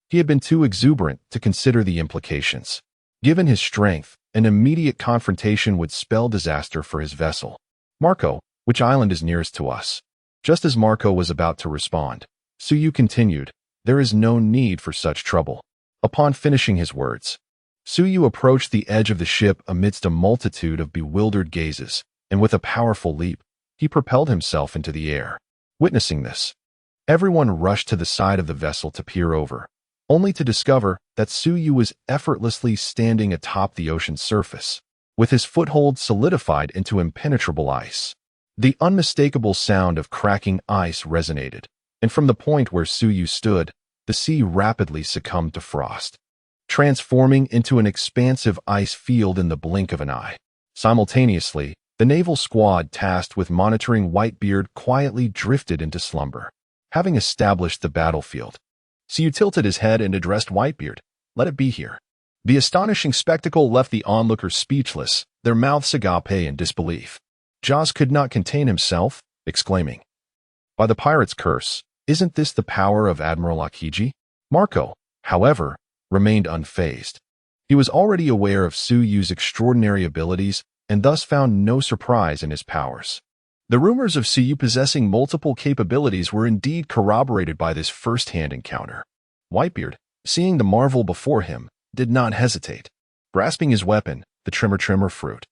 S1: He had been too exuberant to consider the implications. Given his strength, an immediate confrontation would spell disaster for his vessel. "Marco, which island is nearest to us?" Just as Marco was about to respond, Suyu continued, "There is no need for such trouble." Upon finishing his words, Suyu approached the edge of the ship amidst a multitude of bewildered gazes, and with a powerful leap, he propelled himself into the air. Witnessing this, everyone rushed to the side of the vessel to peer over, only to discover that Suyu was effortlessly standing atop the ocean's surface, with his foothold solidified into impenetrable ice. The unmistakable sound of cracking ice resonated, and from the point where Suyu stood, the sea rapidly succumbed to frost, transforming into an expansive ice field in the blink of an eye. Simultaneously, the naval squad tasked with monitoring Whitebeard quietly drifted into slumber. Having established the battlefield, Suyu tilted his head and addressed Whitebeard. "Let it be here." The astonishing spectacle left the onlookers speechless, their mouths agape in disbelief. Jaws could not contain himself, exclaiming, "By the pirate's curse, isn't this the power of Admiral Akiji?" Marco, however, remained unfazed. He was already aware of Suyu's extraordinary abilities and thus found no surprise in his powers. The rumors of Suyu possessing multiple capabilities were indeed corroborated by this first-hand encounter. Whitebeard, seeing the marvel before him, did not hesitate. Grasping his weapon, the trimmer fruit,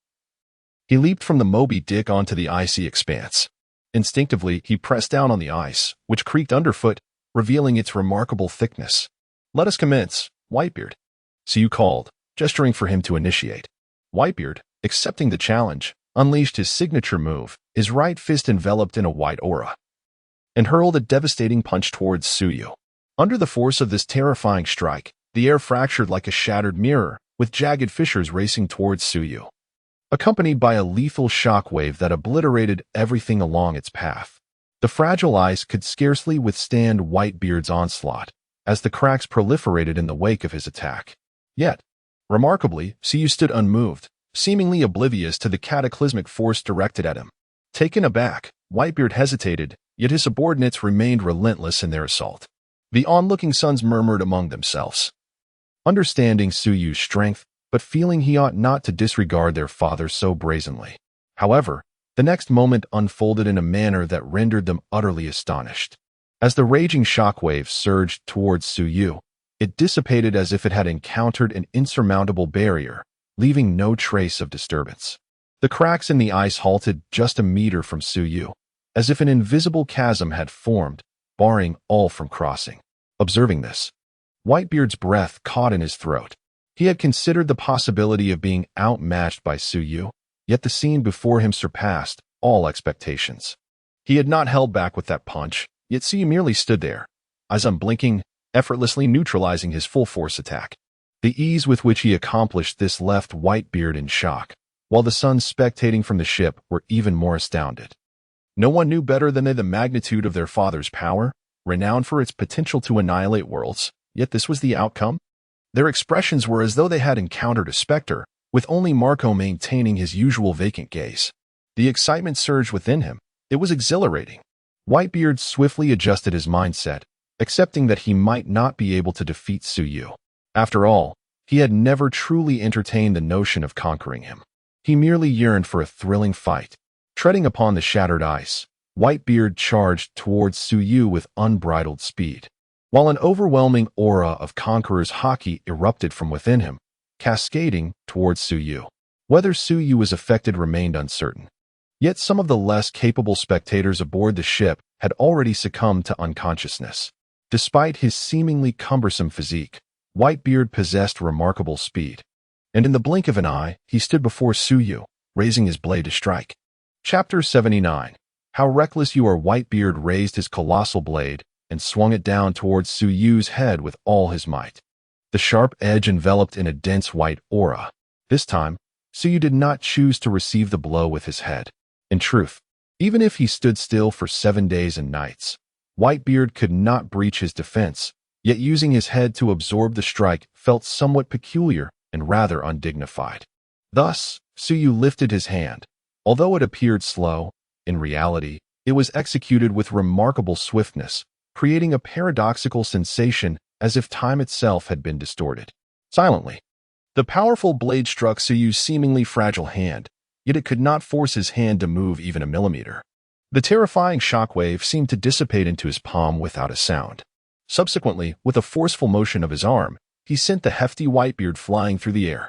S1: he leaped from the Moby Dick onto the icy expanse. Instinctively, he pressed down on the ice, which creaked underfoot, revealing its remarkable thickness. "Let us commence, Whitebeard," Suyu called, gesturing for him to initiate. Whitebeard, accepting the challenge, unleashed his signature move, his right fist enveloped in a white aura, and hurled a devastating punch towards Suyu. Under the force of this terrifying strike, the air fractured like a shattered mirror, with jagged fissures racing towards Suyu, accompanied by a lethal shockwave that obliterated everything along its path. The fragile ice could scarcely withstand Whitebeard's onslaught, as the cracks proliferated in the wake of his attack. Yet, remarkably, Suyu stood unmoved, seemingly oblivious to the cataclysmic force directed at him. Taken aback, Whitebeard hesitated, yet his subordinates remained relentless in their assault. The onlooking sons murmured among themselves, understanding Suyu's strength, but feeling he ought not to disregard their father so brazenly. However, the next moment unfolded in a manner that rendered them utterly astonished. As the raging shockwave surged towards Suyu, it dissipated as if it had encountered an insurmountable barrier, leaving no trace of disturbance. The cracks in the ice halted just a meter from Suyu, as if an invisible chasm had formed, barring all from crossing. Observing this, Whitebeard's breath caught in his throat. He had considered the possibility of being outmatched by Suyu, yet the scene before him surpassed all expectations. He had not held back with that punch, yet Suyu merely stood there, eyes unblinking, effortlessly neutralizing his full-force attack. The ease with which he accomplished this left Whitebeard in shock, while the sons spectating from the ship were even more astounded. No one knew better than they the magnitude of their father's power, renowned for its potential to annihilate worlds, yet this was the outcome. Their expressions were as though they had encountered a specter, with only Marco maintaining his usual vacant gaze. The excitement surged within him. It was exhilarating. Whitebeard swiftly adjusted his mindset, accepting that he might not be able to defeat Suyu. After all, he had never truly entertained the notion of conquering him. He merely yearned for a thrilling fight. Treading upon the shattered ice, Whitebeard charged towards Suyu with unbridled speed, while an overwhelming aura of conqueror's haki erupted from within him, cascading towards Suyu. Whether Suyu was affected remained uncertain. Yet some of the less capable spectators aboard the ship had already succumbed to unconsciousness. Despite his seemingly cumbersome physique, Whitebeard possessed remarkable speed, and in the blink of an eye, he stood before Suyu, raising his blade to strike. Chapter 79. How reckless you are! Whitebeard raised his colossal blade and swung it down towards Suyu's head with all his might. The sharp edge enveloped in a dense white aura. This time, Suyu did not choose to receive the blow with his head. In truth, even if he stood still for 7 days and nights, Whitebeard could not breach his defense, yet using his head to absorb the strike felt somewhat peculiar and rather undignified. Thus, Suyu lifted his hand. Although it appeared slow, in reality, it was executed with remarkable swiftness, creating a paradoxical sensation as if time itself had been distorted. Silently, the powerful blade struck Suyu's seemingly fragile hand, yet it could not force his hand to move even a millimeter. The terrifying shockwave seemed to dissipate into his palm without a sound. Subsequently, with a forceful motion of his arm, he sent the hefty Whitebeard flying through the air.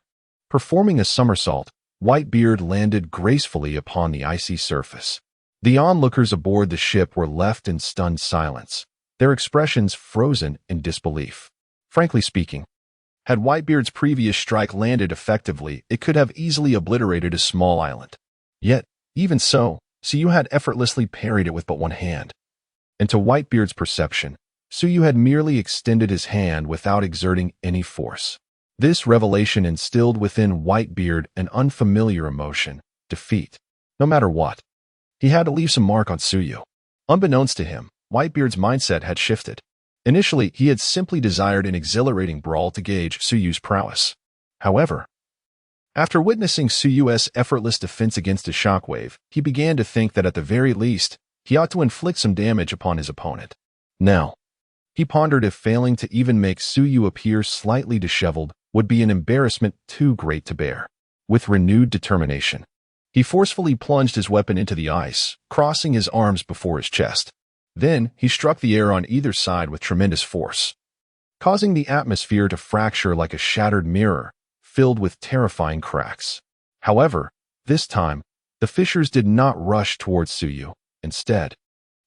S1: Performing a somersault, Whitebeard landed gracefully upon the icy surface. The onlookers aboard the ship were left in stunned silence, their expressions frozen in disbelief. Frankly speaking, had Whitebeard's previous strike landed effectively, it could have easily obliterated a small island. Yet, even so, Suyu had effortlessly parried it with but one hand. And to Whitebeard's perception, Suyu had merely extended his hand without exerting any force. This revelation instilled within Whitebeard an unfamiliar emotion: defeat. No matter what, he had to leave some mark on Suyu. Unbeknownst to him, Whitebeard's mindset had shifted. Initially, he had simply desired an exhilarating brawl to gauge Suyu's prowess. However, after witnessing Suyu's effortless defense against a shockwave, he began to think that at the very least, he ought to inflict some damage upon his opponent. Now, he pondered if failing to even make Suyu appear slightly disheveled would be an embarrassment too great to bear. With renewed determination, he forcefully plunged his weapon into the ice, crossing his arms before his chest. Then, he struck the air on either side with tremendous force, causing the atmosphere to fracture like a shattered mirror, filled with terrifying cracks. However, this time, the fissures did not rush towards Suyu. Instead,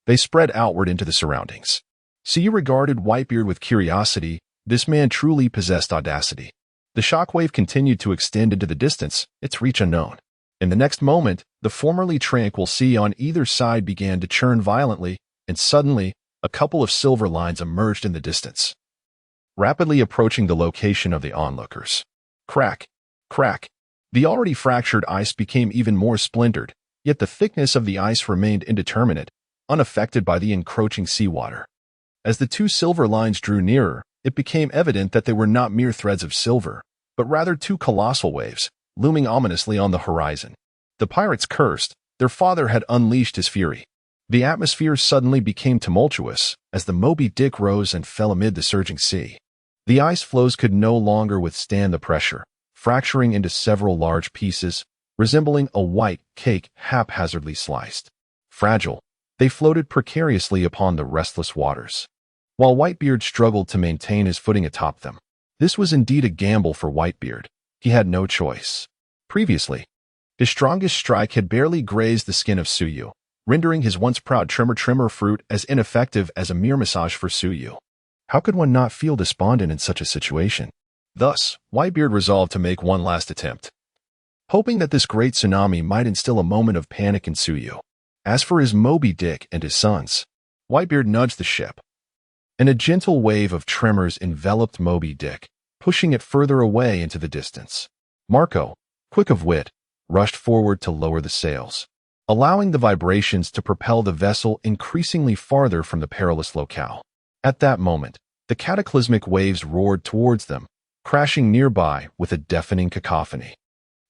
S1: they spread outward into the surroundings. Suyu regarded Whitebeard with curiosity. This man truly possessed audacity. The shockwave continued to extend into the distance, its reach unknown. In the next moment, the formerly tranquil sea on either side began to churn violently, and suddenly, a couple of silver lines emerged in the distance, rapidly approaching the location of the onlookers. Crack, crack. The already fractured ice became even more splintered, yet the thickness of the ice remained indeterminate, unaffected by the encroaching seawater. As the two silver lines drew nearer, it became evident that they were not mere threads of silver, but rather two colossal waves, looming ominously on the horizon. The pirates cursed. Their father had unleashed his fury. The atmosphere suddenly became tumultuous as the Moby Dick rose and fell amid the surging sea. The ice floes could no longer withstand the pressure, fracturing into several large pieces, resembling a white cake haphazardly sliced. Fragile, they floated precariously upon the restless waters, while Whitebeard struggled to maintain his footing atop them. This was indeed a gamble for Whitebeard. He had no choice. Previously, his strongest strike had barely grazed the skin of Suyu, rendering his once proud trimmer fruit as ineffective as a mere massage for Suyu. How could one not feel despondent in such a situation? Thus, Whitebeard resolved to make one last attempt, hoping that this great tsunami might instill a moment of panic in Suyu. As for his Moby Dick and his sons, Whitebeard nudged the ship, and a gentle wave of tremors enveloped Moby Dick, pushing it further away into the distance. Marco, quick of wit, rushed forward to lower the sails, allowing the vibrations to propel the vessel increasingly farther from the perilous locale. At that moment, the cataclysmic waves roared towards them, crashing nearby with a deafening cacophony,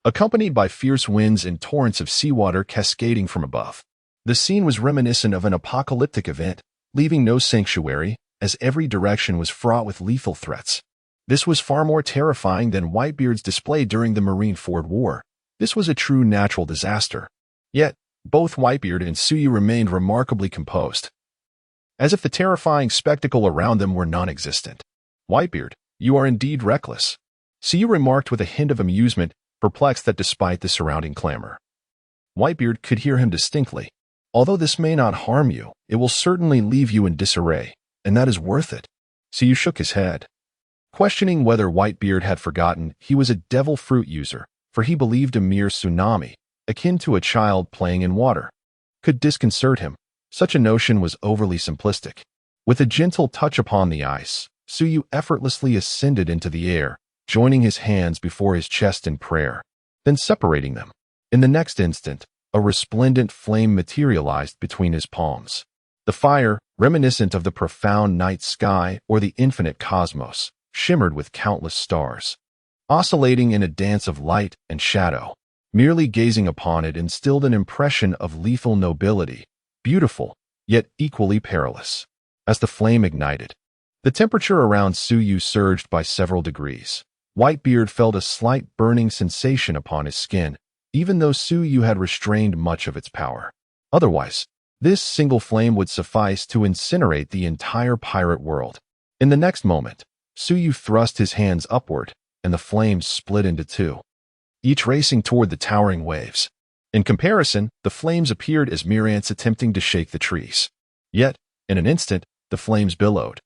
S1: accompanied by fierce winds and torrents of seawater cascading from above. The scene was reminiscent of an apocalyptic event, leaving no sanctuary, as every direction was fraught with lethal threats. This was far more terrifying than Whitebeard's display during the Marineford War. This was a true natural disaster. Yet, both Whitebeard and Suyu remained remarkably composed, as if the terrifying spectacle around them were non-existent. "Whitebeard, you are indeed reckless," Suyu remarked with a hint of amusement, perplexed that despite the surrounding clamor, Whitebeard could hear him distinctly. "Although this may not harm you, it will certainly leave you in disarray, and that is worth it." Suyu shook his head, questioning whether Whitebeard had forgotten he was a devil fruit user, for he believed a mere tsunami, akin to a child playing in water, could disconcert him. Such a notion was overly simplistic. With a gentle touch upon the ice, Suyu effortlessly ascended into the air, joining his hands before his chest in prayer, then separating them. In the next instant, a resplendent flame materialized between his palms. The fire, reminiscent of the profound night sky or the infinite cosmos, shimmered with countless stars, oscillating in a dance of light and shadow. Merely gazing upon it instilled an impression of lethal nobility, beautiful, yet equally perilous. As the flame ignited, the temperature around Suyu surged by several degrees. Whitebeard felt a slight burning sensation upon his skin, even though Suyu had restrained much of its power. Otherwise, this single flame would suffice to incinerate the entire pirate world. In the next moment, Suyu thrust his hands upward, and the flames split into two, each racing toward the towering waves. In comparison, the flames appeared as mere ants attempting to shake the trees. Yet, in an instant, the flames billowed,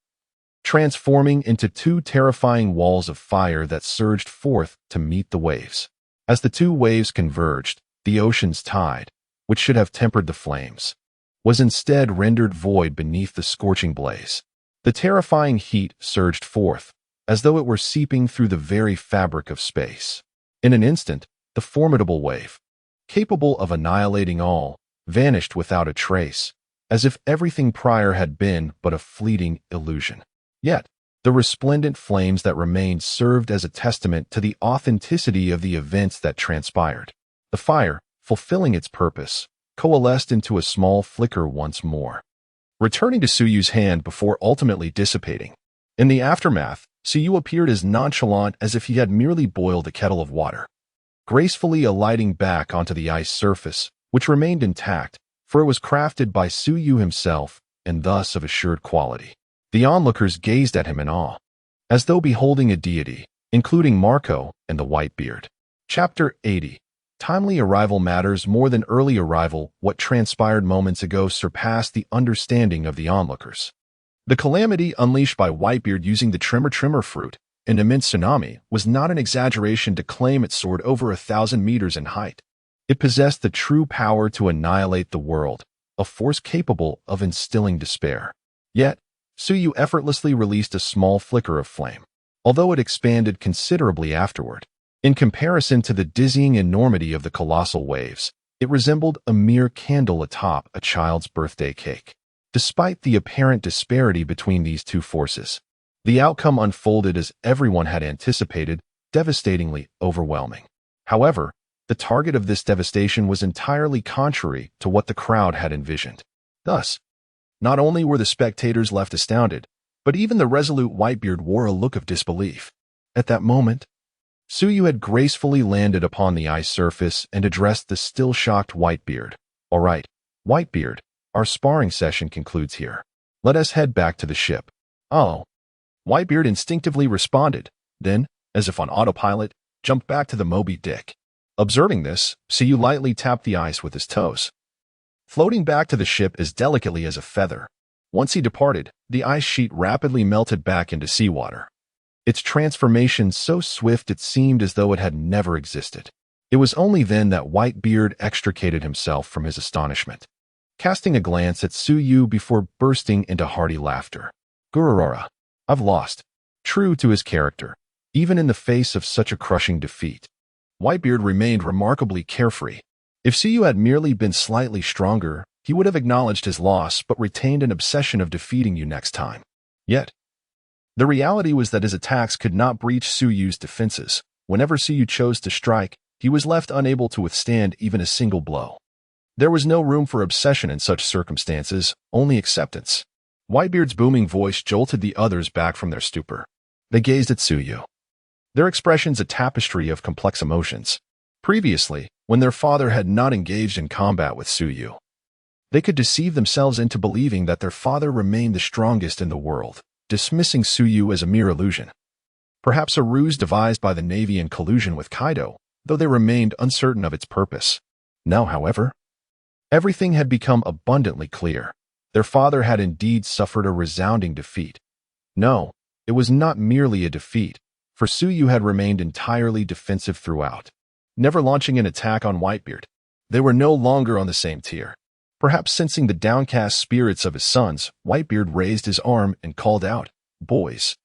S1: transforming into two terrifying walls of fire that surged forth to meet the waves. As the two waves converged, the ocean's tide, which should have tempered the flames, was instead rendered void beneath the scorching blaze. The terrifying heat surged forth, as though it were seeping through the very fabric of space. In an instant, the formidable wave, capable of annihilating all, vanished without a trace, as if everything prior had been but a fleeting illusion. Yet, the resplendent flames that remained served as a testament to the authenticity of the events that transpired. The fire, fulfilling its purpose, coalesced into a small flicker once more, returning to Suyu's hand before ultimately dissipating. In the aftermath, Suyu appeared as nonchalant as if he had merely boiled a kettle of water, gracefully alighting back onto the ice surface, which remained intact, for it was crafted by Suyu himself and thus of assured quality. The onlookers gazed at him in awe, as though beholding a deity, including Marco and the Whitebeard. Chapter 80. Timely arrival matters more than early arrival. What transpired moments ago surpassed the understanding of the onlookers. The calamity unleashed by Whitebeard using the Tremor fruit, an immense tsunami, was not an exaggeration to claim it soared over 1,000 meters in height. It possessed the true power to annihilate the world, a force capable of instilling despair. Yet, Suyu effortlessly released a small flicker of flame, although it expanded considerably afterward. In comparison to the dizzying enormity of the colossal waves, it resembled a mere candle atop a child's birthday cake. Despite the apparent disparity between these two forces, the outcome unfolded as everyone had anticipated, devastatingly overwhelming. However, the target of this devastation was entirely contrary to what the crowd had envisioned. Thus, not only were the spectators left astounded, but even the resolute Whitebeard wore a look of disbelief. At that moment, Suyu had gracefully landed upon the ice surface and addressed the still shocked Whitebeard. "All right, Whitebeard, our sparring session concludes here. Let us head back to the ship." "Oh." Whitebeard instinctively responded, then, as if on autopilot, jumped back to the Moby Dick. Observing this, Suyu lightly tapped the ice with his toes, floating back to the ship as delicately as a feather. Once he departed, the ice sheet rapidly melted back into seawater, its transformation so swift it seemed as though it had never existed. It was only then that Whitebeard extricated himself from his astonishment, casting a glance at Suyu before bursting into hearty laughter. "Gururara, I've lost." True to his character, even in the face of such a crushing defeat, Whitebeard remained remarkably carefree. If Suyu had merely been slightly stronger, he would have acknowledged his loss but retained an obsession of defeating you next time. Yet, the reality was that his attacks could not breach Suyu's defenses. Whenever Suyu chose to strike, he was left unable to withstand even a single blow. There was no room for obsession in such circumstances, only acceptance. Whitebeard's booming voice jolted the others back from their stupor. They gazed at Suyu, their expressions a tapestry of complex emotions. Previously, when their father had not engaged in combat with Suyu, they could deceive themselves into believing that their father remained the strongest in the world, dismissing Suyu as a mere illusion. Perhaps a ruse devised by the Navy in collusion with Kaido, though they remained uncertain of its purpose. Now, however, everything had become abundantly clear. Their father had indeed suffered a resounding defeat. No, it was not merely a defeat, for Suyu had remained entirely defensive throughout, never launching an attack on Whitebeard. They were no longer on the same tier. Perhaps sensing the downcast spirits of his sons, Whitebeard raised his arm and called out, "Boys,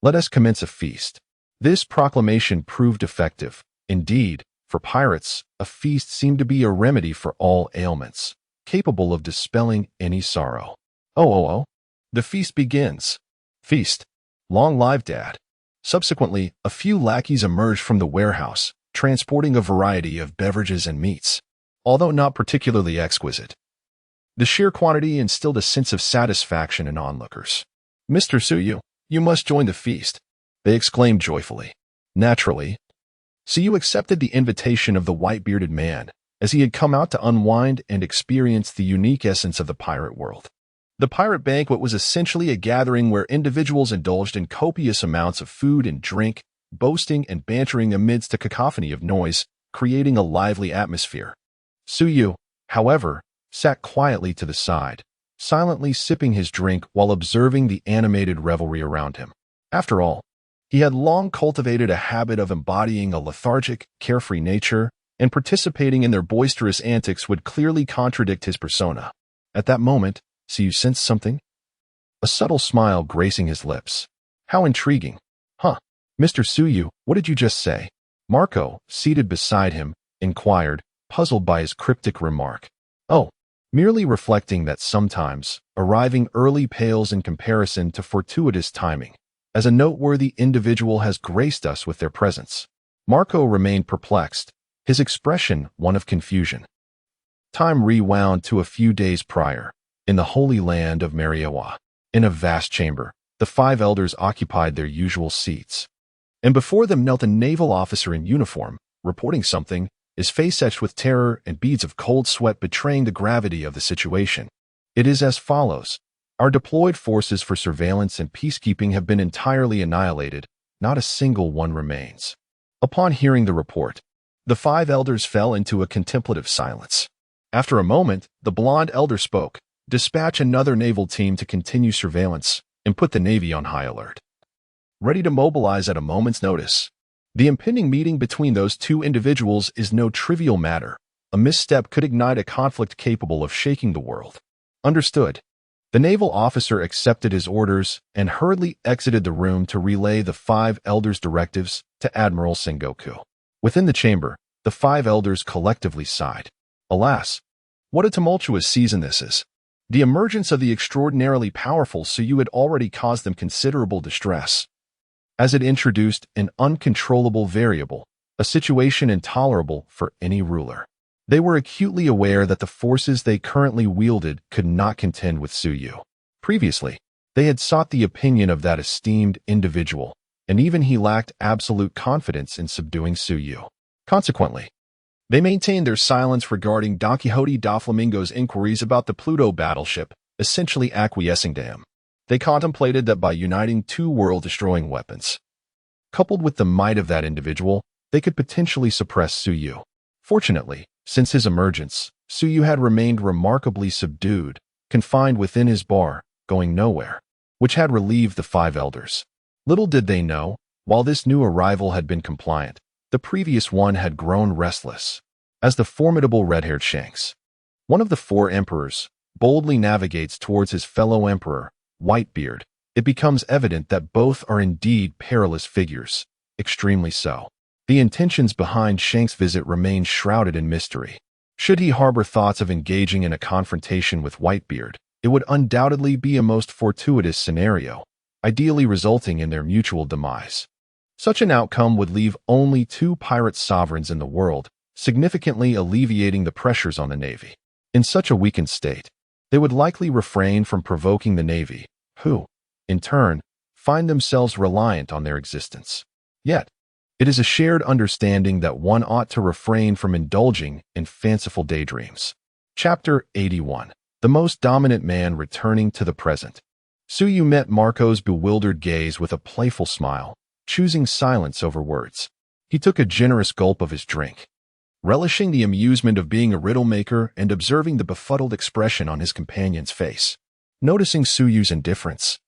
S1: let us commence a feast." This proclamation proved effective. Indeed, for pirates, a feast seemed to be a remedy for all ailments, capable of dispelling any sorrow. Oh, the feast begins. Feast. Long live Dad. Subsequently, a few lackeys emerged from the warehouse, transporting a variety of beverages and meats, although not particularly exquisite. The sheer quantity instilled a sense of satisfaction in onlookers. "Mr. Suyu, you must join the feast," they exclaimed joyfully. Naturally, Suyu accepted the invitation of the white-bearded man, as he had come out to unwind and experience the unique essence of the pirate world. The pirate banquet was essentially a gathering where individuals indulged in copious amounts of food and drink, boasting and bantering amidst a cacophony of noise, creating a lively atmosphere. Suyu, however, sat quietly to the side, silently sipping his drink while observing the animated revelry around him. After all, he had long cultivated a habit of embodying a lethargic, carefree nature, and participating in their boisterous antics would clearly contradict his persona. At that moment, Suyu sensed something? A subtle smile gracing his lips. How intriguing. Huh. Mr. Suyu, what did you just say? Marco, seated beside him, inquired, puzzled by his cryptic remark. Oh, merely reflecting that sometimes, arriving early pales in comparison to fortuitous timing, as a noteworthy individual has graced us with their presence. Marco remained perplexed, his expression one of confusion. Time rewound to a few days prior, in the Holy Land of Mariewa. In a vast chamber, the 5 elders occupied their usual seats. And before them knelt a naval officer in uniform, reporting something, his face etched with terror and beads of cold sweat betraying the gravity of the situation. It is as follows. Our deployed forces for surveillance and peacekeeping have been entirely annihilated. Not a single one remains. Upon hearing the report, the 5 elders fell into a contemplative silence. After a moment, the blonde elder spoke. Dispatch another naval team to continue surveillance and put the Navy on high alert. Ready to mobilize at a moment's notice. The impending meeting between those 2 individuals is no trivial matter. A misstep could ignite a conflict capable of shaking the world. Understood. The naval officer accepted his orders and hurriedly exited the room to relay the 5 elders' directives to Admiral Sengoku. Within the chamber, the 5 elders collectively sighed. Alas, what a tumultuous season this is. The emergence of the extraordinarily powerful Suyu had already caused them considerable distress, as it introduced an uncontrollable variable, a situation intolerable for any ruler. They were acutely aware that the forces they currently wielded could not contend with Suyu. Previously, they had sought the opinion of that esteemed individual, and even he lacked absolute confidence in subduing Suyu. Consequently, they maintained their silence regarding Don Quixote Doflamingo's inquiries about the Pluto battleship, essentially acquiescing to him. They contemplated that by uniting 2 world-destroying weapons, coupled with the might of that individual, they could potentially suppress Suyu. Fortunately, since his emergence, Suyu had remained remarkably subdued, confined within his bar, going nowhere, which had relieved the 5 elders. Little did they know, while this new arrival had been compliant, the previous one had grown restless. As the formidable red-haired Shanks, one of the 4 emperors, boldly navigates towards his fellow emperor, Whitebeard, it becomes evident that both are indeed perilous figures, extremely so. The intentions behind Shank's visit remain shrouded in mystery. Should he harbor thoughts of engaging in a confrontation with Whitebeard, it would undoubtedly be a most fortuitous scenario, ideally resulting in their mutual demise. Such an outcome would leave only 2 pirate sovereigns in the world, significantly alleviating the pressures on the Navy. In such a weakened state, they would likely refrain from provoking the Navy, who, in turn, find themselves reliant on their existence. Yet, it is a shared understanding that one ought to refrain from indulging in fanciful daydreams. Chapter 81. The Most Dominant Man Returning to the Present. Suyu met Marco's bewildered gaze with a playful smile, choosing silence over words. He took a generous gulp of his drink, relishing the amusement of being a riddle maker and observing the befuddled expression on his companion's face. Noticing Suyu's indifference,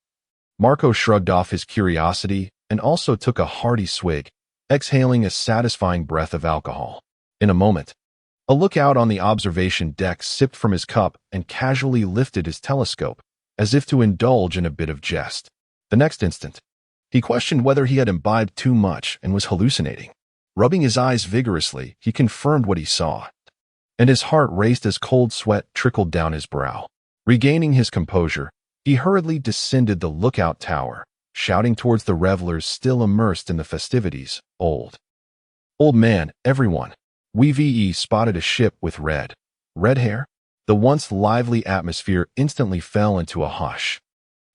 S1: Marco shrugged off his curiosity and also took a hearty swig, exhaling a satisfying breath of alcohol. In a moment, a lookout on the observation deck sipped from his cup and casually lifted his telescope, as if to indulge in a bit of jest. The next instant, he questioned whether he had imbibed too much and was hallucinating. Rubbing his eyes vigorously, he confirmed what he saw, and his heart raced as cold sweat trickled down his brow. Regaining his composure, he hurriedly descended the lookout tower, shouting towards the revelers still immersed in the festivities, Old man, everyone. We spotted a ship with red hair. The once lively atmosphere instantly fell into a hush,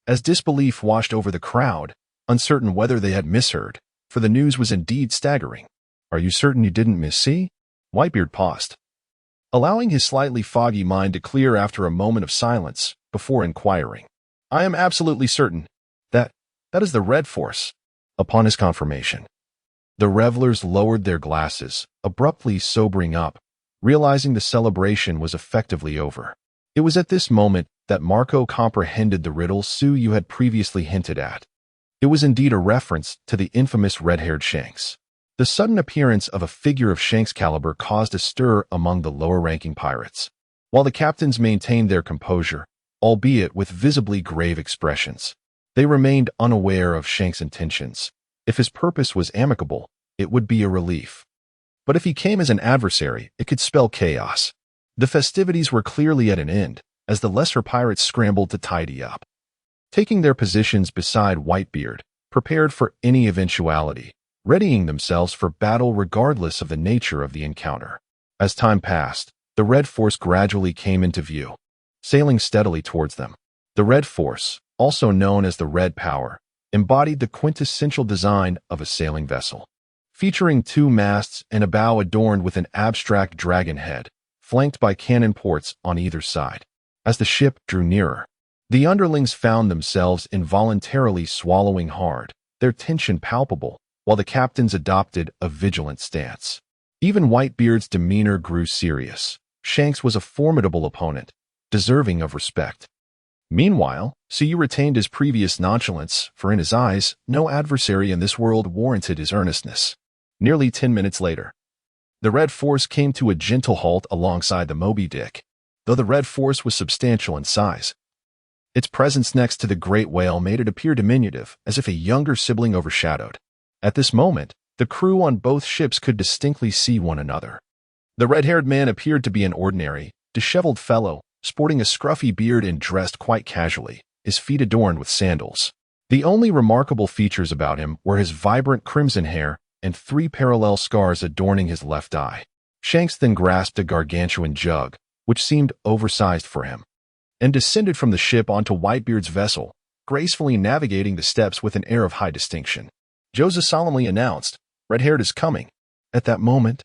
S1: as disbelief washed over the crowd, uncertain whether they had misheard, for the news was indeed staggering. Are you certain you didn't miss-see? Whitebeard paused, allowing his slightly foggy mind to clear after a moment of silence before inquiring. I am absolutely certain that is the Red Force. Upon his confirmation, the revelers lowered their glasses, abruptly sobering up, realizing the celebration was effectively over. It was at this moment that Marco comprehended the riddle Su had previously hinted at. It was indeed a reference to the infamous red-haired Shanks. The sudden appearance of a figure of Shanks' caliber caused a stir among the lower-ranking pirates, while the captains maintained their composure, albeit with visibly grave expressions. They remained unaware of Shanks' intentions. If his purpose was amicable, it would be a relief. But if he came as an adversary, it could spell chaos. The festivities were clearly at an end, as the lesser pirates scrambled to tidy up. Taking their positions beside Whitebeard, prepared for any eventuality, readying themselves for battle regardless of the nature of the encounter. As time passed, the Red Force gradually came into view, sailing steadily towards them. The Red Force, also known as the Red Power, embodied the quintessential design of a sailing vessel, featuring 2 masts and a bow adorned with an abstract dragon head, flanked by cannon ports on either side. As the ship drew nearer, the underlings found themselves involuntarily swallowing hard, their tension palpable, while the captains adopted a vigilant stance. Even Whitebeard's demeanor grew serious. Shanks was a formidable opponent, deserving of respect. Meanwhile, Su retained his previous nonchalance, for in his eyes, no adversary in this world warranted his earnestness. Nearly 10 minutes later, the Red Force came to a gentle halt alongside the Moby Dick, though the Red Force was substantial in size. Its presence next to the great whale made it appear diminutive, as if a younger sibling overshadowed. At this moment, the crew on both ships could distinctly see one another. The red-haired man appeared to be an ordinary, disheveled fellow, sporting a scruffy beard and dressed quite casually, his feet adorned with sandals. The only remarkable features about him were his vibrant crimson hair and 3 parallel scars adorning his left eye. Shanks then grasped a gargantuan jug, which seemed oversized for him, and descended from the ship onto Whitebeard's vessel, gracefully navigating the steps with an air of high distinction. Joseph solemnly announced, "Red-haired is coming." At that moment,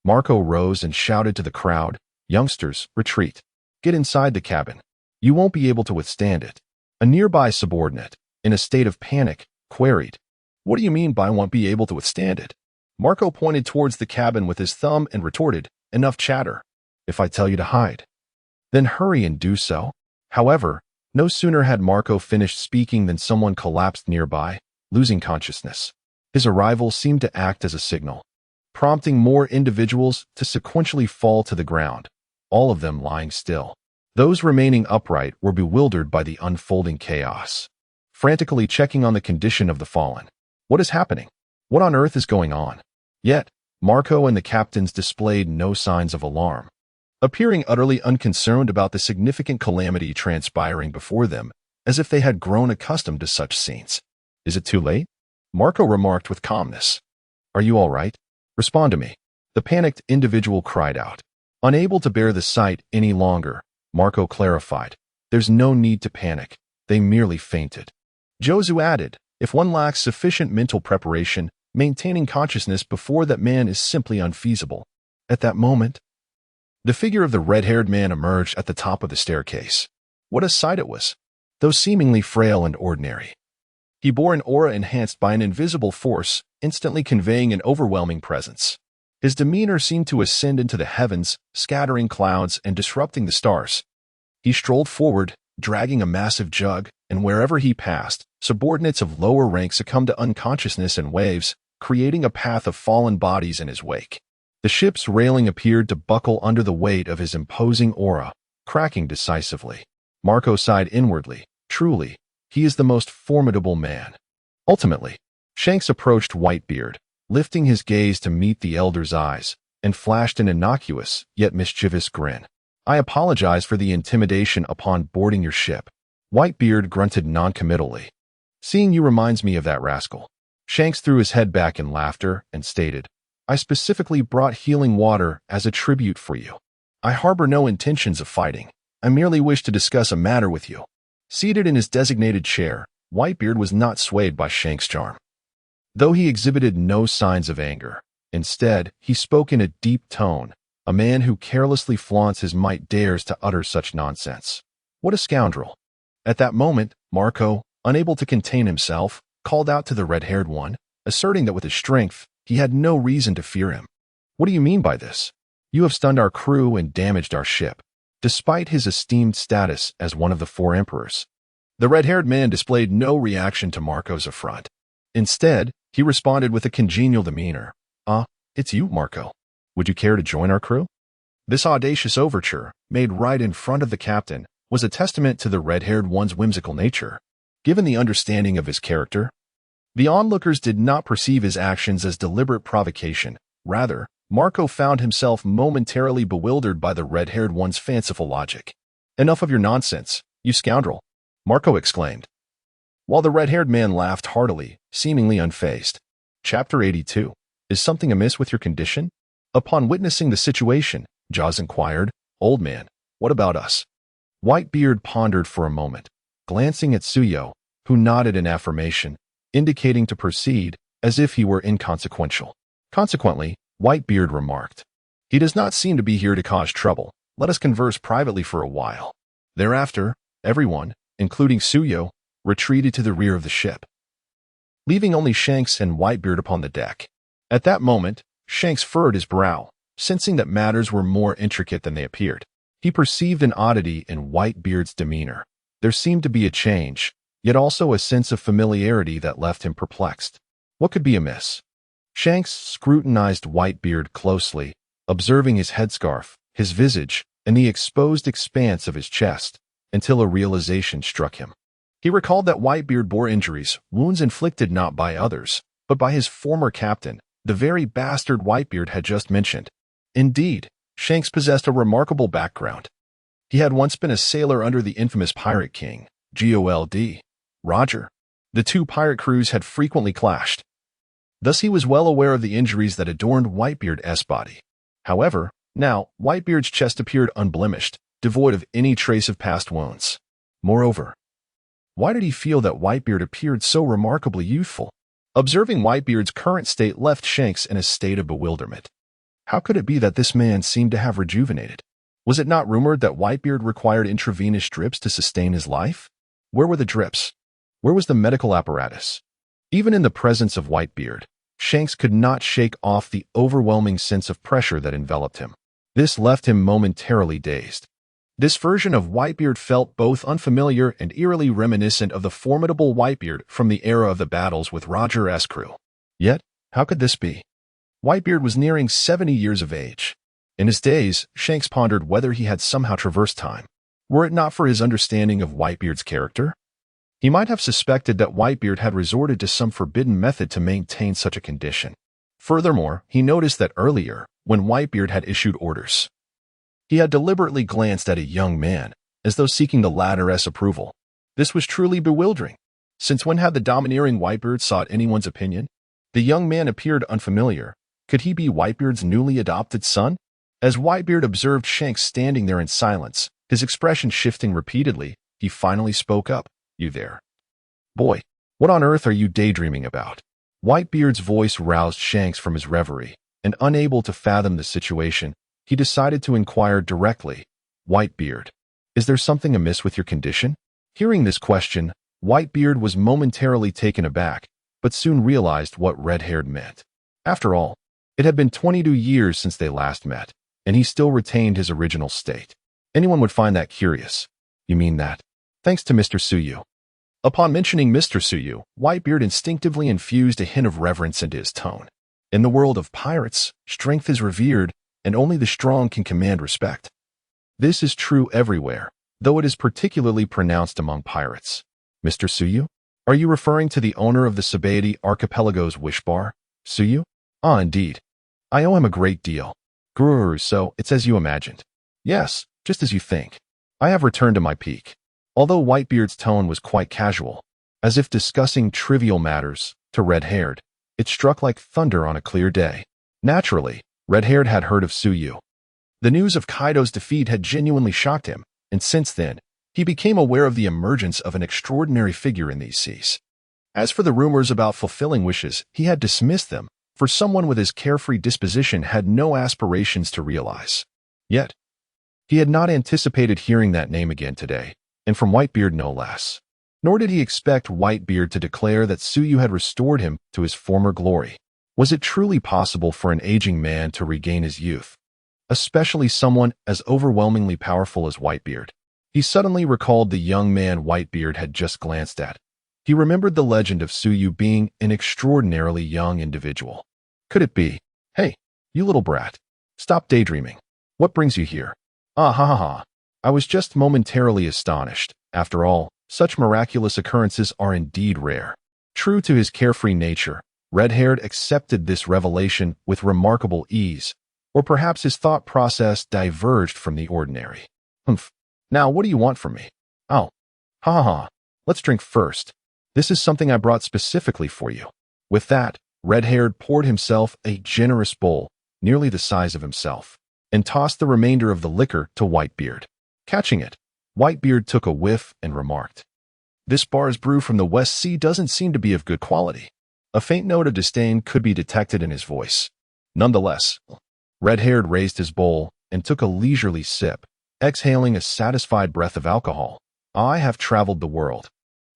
S1: Marco rose and shouted to the crowd, "Youngsters, retreat. Get inside the cabin. You won't be able to withstand it." A nearby subordinate, in a state of panic, queried, "What do you mean by won't be able to withstand it?" Marco pointed towards the cabin with his thumb and retorted, "Enough chatter. If I tell you to hide, then hurry and do so." However, no sooner had Marco finished speaking than someone collapsed nearby, losing consciousness. His arrival seemed to act as a signal, prompting more individuals to sequentially fall to the ground, all of them lying still. Those remaining upright were bewildered by the unfolding chaos, frantically checking on the condition of the fallen. What is happening? What on earth is going on? Yet, Marco and the captains displayed no signs of alarm, appearing utterly unconcerned about the significant calamity transpiring before them, as if they had grown accustomed to such scenes. "Is it too late?" Marco remarked with calmness. "Are you all right? Respond to me." The panicked individual cried out. Unable to bear the sight any longer, Marco clarified, "There's no need to panic. They merely fainted." Josu added, "If one lacks sufficient mental preparation, maintaining consciousness before that man is simply unfeasible." At that moment, the figure of the red-haired man emerged at the top of the staircase. What a sight it was, though seemingly frail and ordinary. He bore an aura enhanced by an invisible force, instantly conveying an overwhelming presence. His demeanor seemed to ascend into the heavens, scattering clouds and disrupting the stars. He strolled forward, dragging a massive jug, and wherever he passed, subordinates of lower rank succumbed to unconsciousness in waves, creating a path of fallen bodies in his wake. The ship's railing appeared to buckle under the weight of his imposing aura, cracking decisively. Marco sighed inwardly. Truly, he is the most formidable man. Ultimately, Shanks approached Whitebeard, lifting his gaze to meet the elder's eyes, and flashed an innocuous, yet mischievous grin. "I apologize for the intimidation upon boarding your ship." Whitebeard grunted noncommittally. "Seeing you reminds me of that rascal." Shanks threw his head back in laughter and stated, "I specifically brought healing water as a tribute for you. I harbor no intentions of fighting. I merely wish to discuss a matter with you." Seated in his designated chair, Whitebeard was not swayed by Shanks' charm, though he exhibited no signs of anger. Instead, he spoke in a deep tone. A man who carelessly flaunts his might dares to utter such nonsense. What a scoundrel. At that moment, Marco, unable to contain himself, called out to the red-haired one, asserting that with his strength, he had no reason to fear him. "What do you mean by this?" You have stunned our crew and damaged our ship, despite his esteemed status as one of the four emperors. The red-haired man displayed no reaction to Marco's affront. Instead, he responded with a congenial demeanor. It's you, Marco. Would you care to join our crew? This audacious overture, made right in front of the captain, was a testament to the red-haired one's whimsical nature. Given the understanding of his character, the onlookers did not perceive his actions as deliberate provocation. Rather, Marco found himself momentarily bewildered by the red-haired one's fanciful logic. "Enough of your nonsense, you scoundrel," Marco exclaimed, while the red-haired man laughed heartily, seemingly unfazed. Chapter 82. Is something amiss with your condition? Upon witnessing the situation, Jaws inquired, "Old man, what about us?" Whitebeard pondered for a moment, glancing at Tsuyo, who nodded in affirmation, indicating to proceed, as if he were inconsequential. Consequently, Whitebeard remarked, "He does not seem to be here to cause trouble. Let us converse privately for a while." Thereafter, everyone, including Tsuyo, retreated to the rear of the ship, leaving only Shanks and Whitebeard upon the deck. At that moment, Shanks furrowed his brow, sensing that matters were more intricate than they appeared. He perceived an oddity in Whitebeard's demeanor. There seemed to be a change, yet also a sense of familiarity that left him perplexed. What could be amiss? Shanks scrutinized Whitebeard closely, observing his headscarf, his visage, and the exposed expanse of his chest, until a realization struck him. He recalled that Whitebeard bore injuries, wounds inflicted not by others, but by his former captain, the very bastard Whitebeard had just mentioned. Indeed, Shanks possessed a remarkable background. He had once been a sailor under the infamous pirate king, Gold. Roger. The two pirate crews had frequently clashed. Thus he was well aware of the injuries that adorned Whitebeard's body. However, now, Whitebeard's chest appeared unblemished, devoid of any trace of past wounds. Moreover, why did he feel that Whitebeard appeared so remarkably youthful? Observing Whitebeard's current state left Shanks in a state of bewilderment. How could it be that this man seemed to have rejuvenated? Was it not rumored that Whitebeard required intravenous drips to sustain his life? Where were the drips? Where was the medical apparatus? Even in the presence of Whitebeard, Shanks could not shake off the overwhelming sense of pressure that enveloped him. This left him momentarily dazed. This version of Whitebeard felt both unfamiliar and eerily reminiscent of the formidable Whitebeard from the era of the battles with Roger's crew. Yet, how could this be? Whitebeard was nearing 70 years of age. In his days, Shanks pondered whether he had somehow traversed time. Were it not for his understanding of Whitebeard's character, he might have suspected that Whitebeard had resorted to some forbidden method to maintain such a condition. Furthermore, he noticed that earlier, when Whitebeard had issued orders, he had deliberately glanced at a young man, as though seeking the latter's approval. This was truly bewildering. Since when had the domineering Whitebeard sought anyone's opinion? The young man appeared unfamiliar. Could he be Whitebeard's newly adopted son? As Whitebeard observed Shanks standing there in silence, his expression shifting repeatedly, he finally spoke up. "You there? Boy, what on earth are you daydreaming about?" Whitebeard's voice roused Shanks from his reverie, and unable to fathom the situation, he decided to inquire directly, "Whitebeard, is there something amiss with your condition?" Hearing this question, Whitebeard was momentarily taken aback, but soon realized what red-haired meant. After all, it had been 22 years since they last met, and he still retained his original state. Anyone would find that curious. "You mean that? Thanks to Mr. Tsuyu." Upon mentioning Mr. Tsuyu, Whitebeard instinctively infused a hint of reverence into his tone. In the world of pirates, strength is revered, and only the strong can command respect. This is true everywhere, though it is particularly pronounced among pirates. "Mr. Tsuyu? Are you referring to the owner of the Sabaody Archipelago's wish bar, Tsuyu?" "Ah, indeed. I owe him a great deal. Grrr, so it's as you imagined." "Yes, just as you think. I have returned to my peak." Although Whitebeard's tone was quite casual, as if discussing trivial matters, to red-haired, it struck like thunder on a clear day. Naturally, red-haired had heard of Tsuyu. The news of Kaido's defeat had genuinely shocked him, and since then, he became aware of the emergence of an extraordinary figure in these seas. As for the rumors about fulfilling wishes, he had dismissed them, for someone with his carefree disposition had no aspirations to realize. Yet, he had not anticipated hearing that name again today, and from Whitebeard no less. Nor did he expect Whitebeard to declare that Tsuyu had restored him to his former glory. Was it truly possible for an aging man to regain his youth? especially someone as overwhelmingly powerful as Whitebeard. He suddenly recalled the young man Whitebeard had just glanced at. He remembered the legend of Suyu being an extraordinarily young individual. Could it be? Hey, you little brat. Stop daydreaming. What brings you here? Ah ha ha ha. I was just momentarily astonished. After all, such miraculous occurrences are indeed rare. True to his carefree nature, Red-Haired accepted this revelation with remarkable ease, or perhaps his thought process diverged from the ordinary. Humph. Now, what do you want from me? Oh. Ha ha ha. Let's drink first. This is something I brought specifically for you. With that, Red-Haired poured himself a generous bowl, nearly the size of himself, and tossed the remainder of the liquor to Whitebeard. Catching it, Whitebeard took a whiff and remarked, "This bar's brew from the West Sea doesn't seem to be of good quality." A faint note of disdain could be detected in his voice. Nonetheless, Red-Haired raised his bowl and took a leisurely sip, exhaling a satisfied breath of alcohol. I have traveled the world,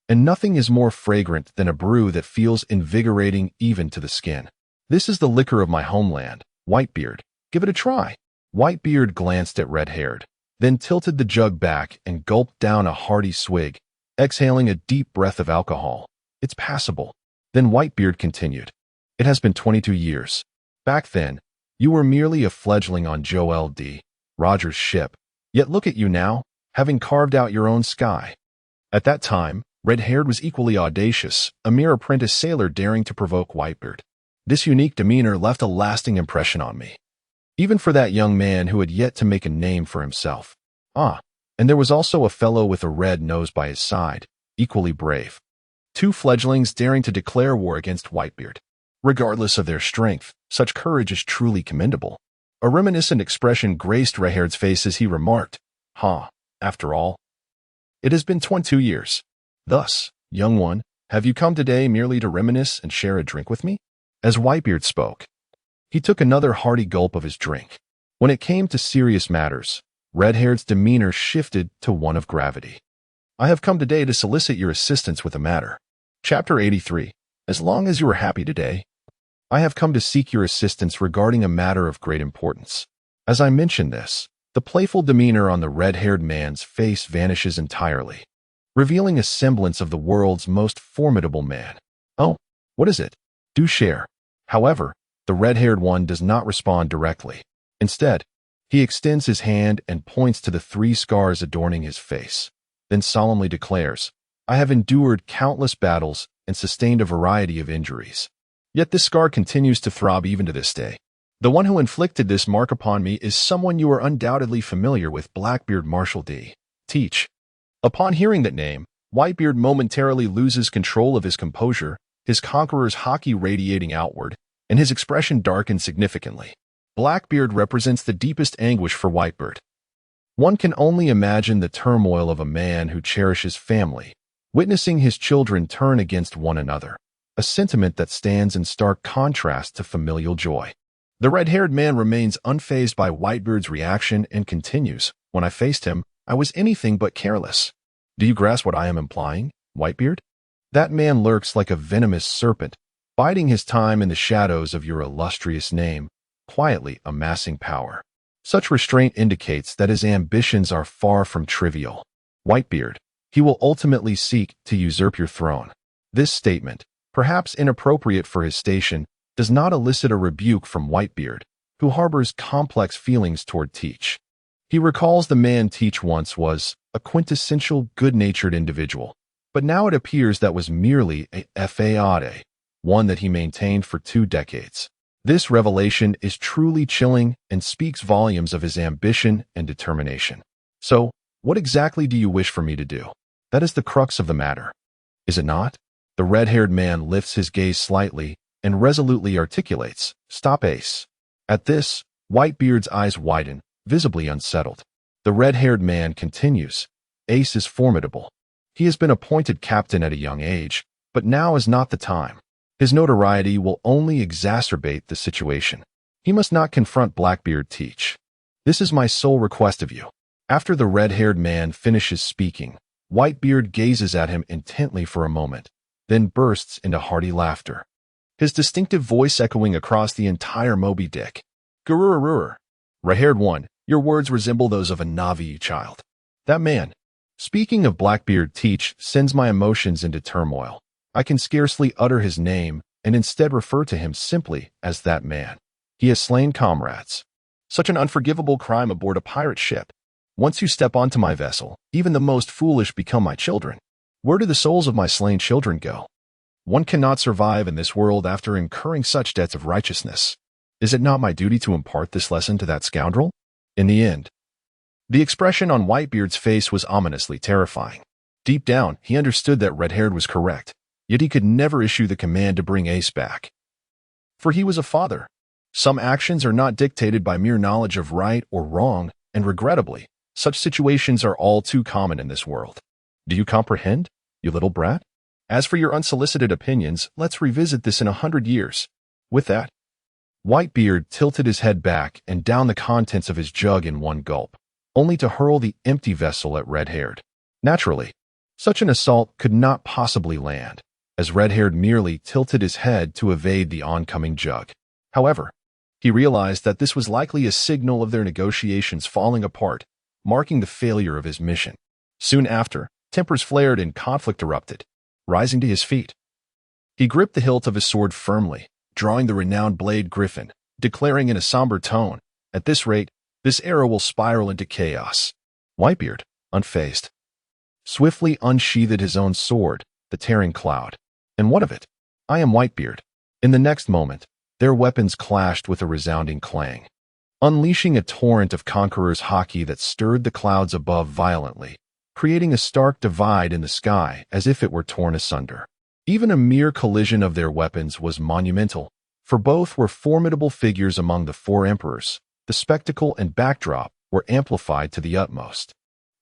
S1: and nothing is more fragrant than a brew that feels invigorating even to the skin. This is the liquor of my homeland, Whitebeard. Give it a try. Whitebeard glanced at Red-Haired, then tilted the jug back and gulped down a hearty swig, exhaling a deep breath of alcohol. It's passable. Then Whitebeard continued, "It has been 22 years. Back then, you were merely a fledgling on Joel D. Rogers' ship, yet look at you now, having carved out your own sky." At that time, Red-Haired was equally audacious, a mere apprentice sailor daring to provoke Whitebeard. This unique demeanor left a lasting impression on me, even for that young man who had yet to make a name for himself. Ah, and there was also a fellow with a red nose by his side, equally brave. Two fledglings daring to declare war against Whitebeard. Regardless of their strength, such courage is truly commendable. A reminiscent expression graced Red-Haired's face as he remarked, After all, it has been 22 years. Thus, young one, have you come today merely to reminisce and share a drink with me?" As Whitebeard spoke, he took another hearty gulp of his drink. When it came to serious matters, Red-Haired's demeanor shifted to one of gravity. "I have come today to solicit your assistance with a matter." Chapter 83. As long as you are happy today, I have come to seek your assistance regarding a matter of great importance. As I mention this, the playful demeanor on the red-haired man's face vanishes entirely, revealing a semblance of the world's most formidable man. "Oh, what is it? Do share." However, the red-haired one does not respond directly. Instead, he extends his hand and points to the 3 scars adorning his face, then solemnly declares, "I have endured countless battles and sustained a variety of injuries. Yet this scar continues to throb even to this day. The one who inflicted this mark upon me is someone you are undoubtedly familiar with, Blackbeard Marshall D. Teach." Upon hearing that name, Whitebeard momentarily loses control of his composure, his conqueror's hockey radiating outward, and his expression darkens significantly. Blackbeard represents the deepest anguish for Whitebeard. One can only imagine the turmoil of a man who cherishes family, witnessing his children turn against one another, a sentiment that stands in stark contrast to familial joy. The red-haired man remains unfazed by Whitebeard's reaction and continues, "When I faced him, I was anything but careless." Do you grasp what I am implying, Whitebeard? That man lurks like a venomous serpent, biding his time in the shadows of your illustrious name, quietly amassing power. Such restraint indicates that his ambitions are far from trivial. Whitebeard, he will ultimately seek to usurp your throne. This statement, perhaps inappropriate for his station, does not elicit a rebuke from Whitebeard, who harbors complex feelings toward Teach. He recalls the man Teach once was, a quintessential good-natured individual, but now it appears that was merely a fade, one that he maintained for 2 decades. This revelation is truly chilling and speaks volumes of his ambition and determination. So, what exactly do you wish for me to do? That is the crux of the matter, is it not? The red-haired man lifts his gaze slightly and resolutely articulates, "Stop, Ace." At this, Whitebeard's eyes widen, visibly unsettled. The red-haired man continues, "Ace is formidable. He has been appointed captain at a young age, but now is not the time. His notoriety will only exacerbate the situation. He must not confront Blackbeard Teach. This is my sole request of you." After the red-haired man finishes speaking, Whitebeard gazes at him intently for a moment, then bursts into hearty laughter, his distinctive voice echoing across the entire Moby Dick. "Gurururur. Red-haired one, your words resemble those of a Navi child. That man. Speaking of Blackbeard Teach sends my emotions into turmoil. I can scarcely utter his name and instead refer to him simply as that man. He has slain comrades. Such an unforgivable crime aboard a pirate ship. Once you step onto my vessel, even the most foolish become my children. Where do the souls of my slain children go? One cannot survive in this world after incurring such debts of righteousness. Is it not my duty to impart this lesson to that scoundrel? In the end, the expression on Whitebeard's face was ominously terrifying. Deep down, he understood that Red-haired was correct, yet he could never issue the command to bring Ace back. For he was a father. Some actions are not dictated by mere knowledge of right or wrong, and regrettably, such situations are all too common in this world. Do you comprehend, you little brat? As for your unsolicited opinions, let's revisit this in 100 years. With that, Whitebeard tilted his head back and down the contents of his jug in one gulp, only to hurl the empty vessel at Red-haired. Naturally, such an assault could not possibly land, as Red-haired merely tilted his head to evade the oncoming jug. However, he realized that this was likely a signal of their negotiations falling apart, marking the failure of his mission. Soon after, tempers flared and conflict erupted. Rising to his feet, he gripped the hilt of his sword firmly, drawing the renowned blade Griffin, declaring in a somber tone, "At this rate, this era will spiral into chaos." Whitebeard, unfazed, swiftly unsheathed his own sword, the tearing cloud. And what of it? I am Whitebeard. In the next moment, their weapons clashed with a resounding clang, unleashing a torrent of conqueror's haki that stirred the clouds above violently, creating a stark divide in the sky as if it were torn asunder. Even a mere collision of their weapons was monumental, for both were formidable figures among the four emperors. The spectacle and backdrop were amplified to the utmost,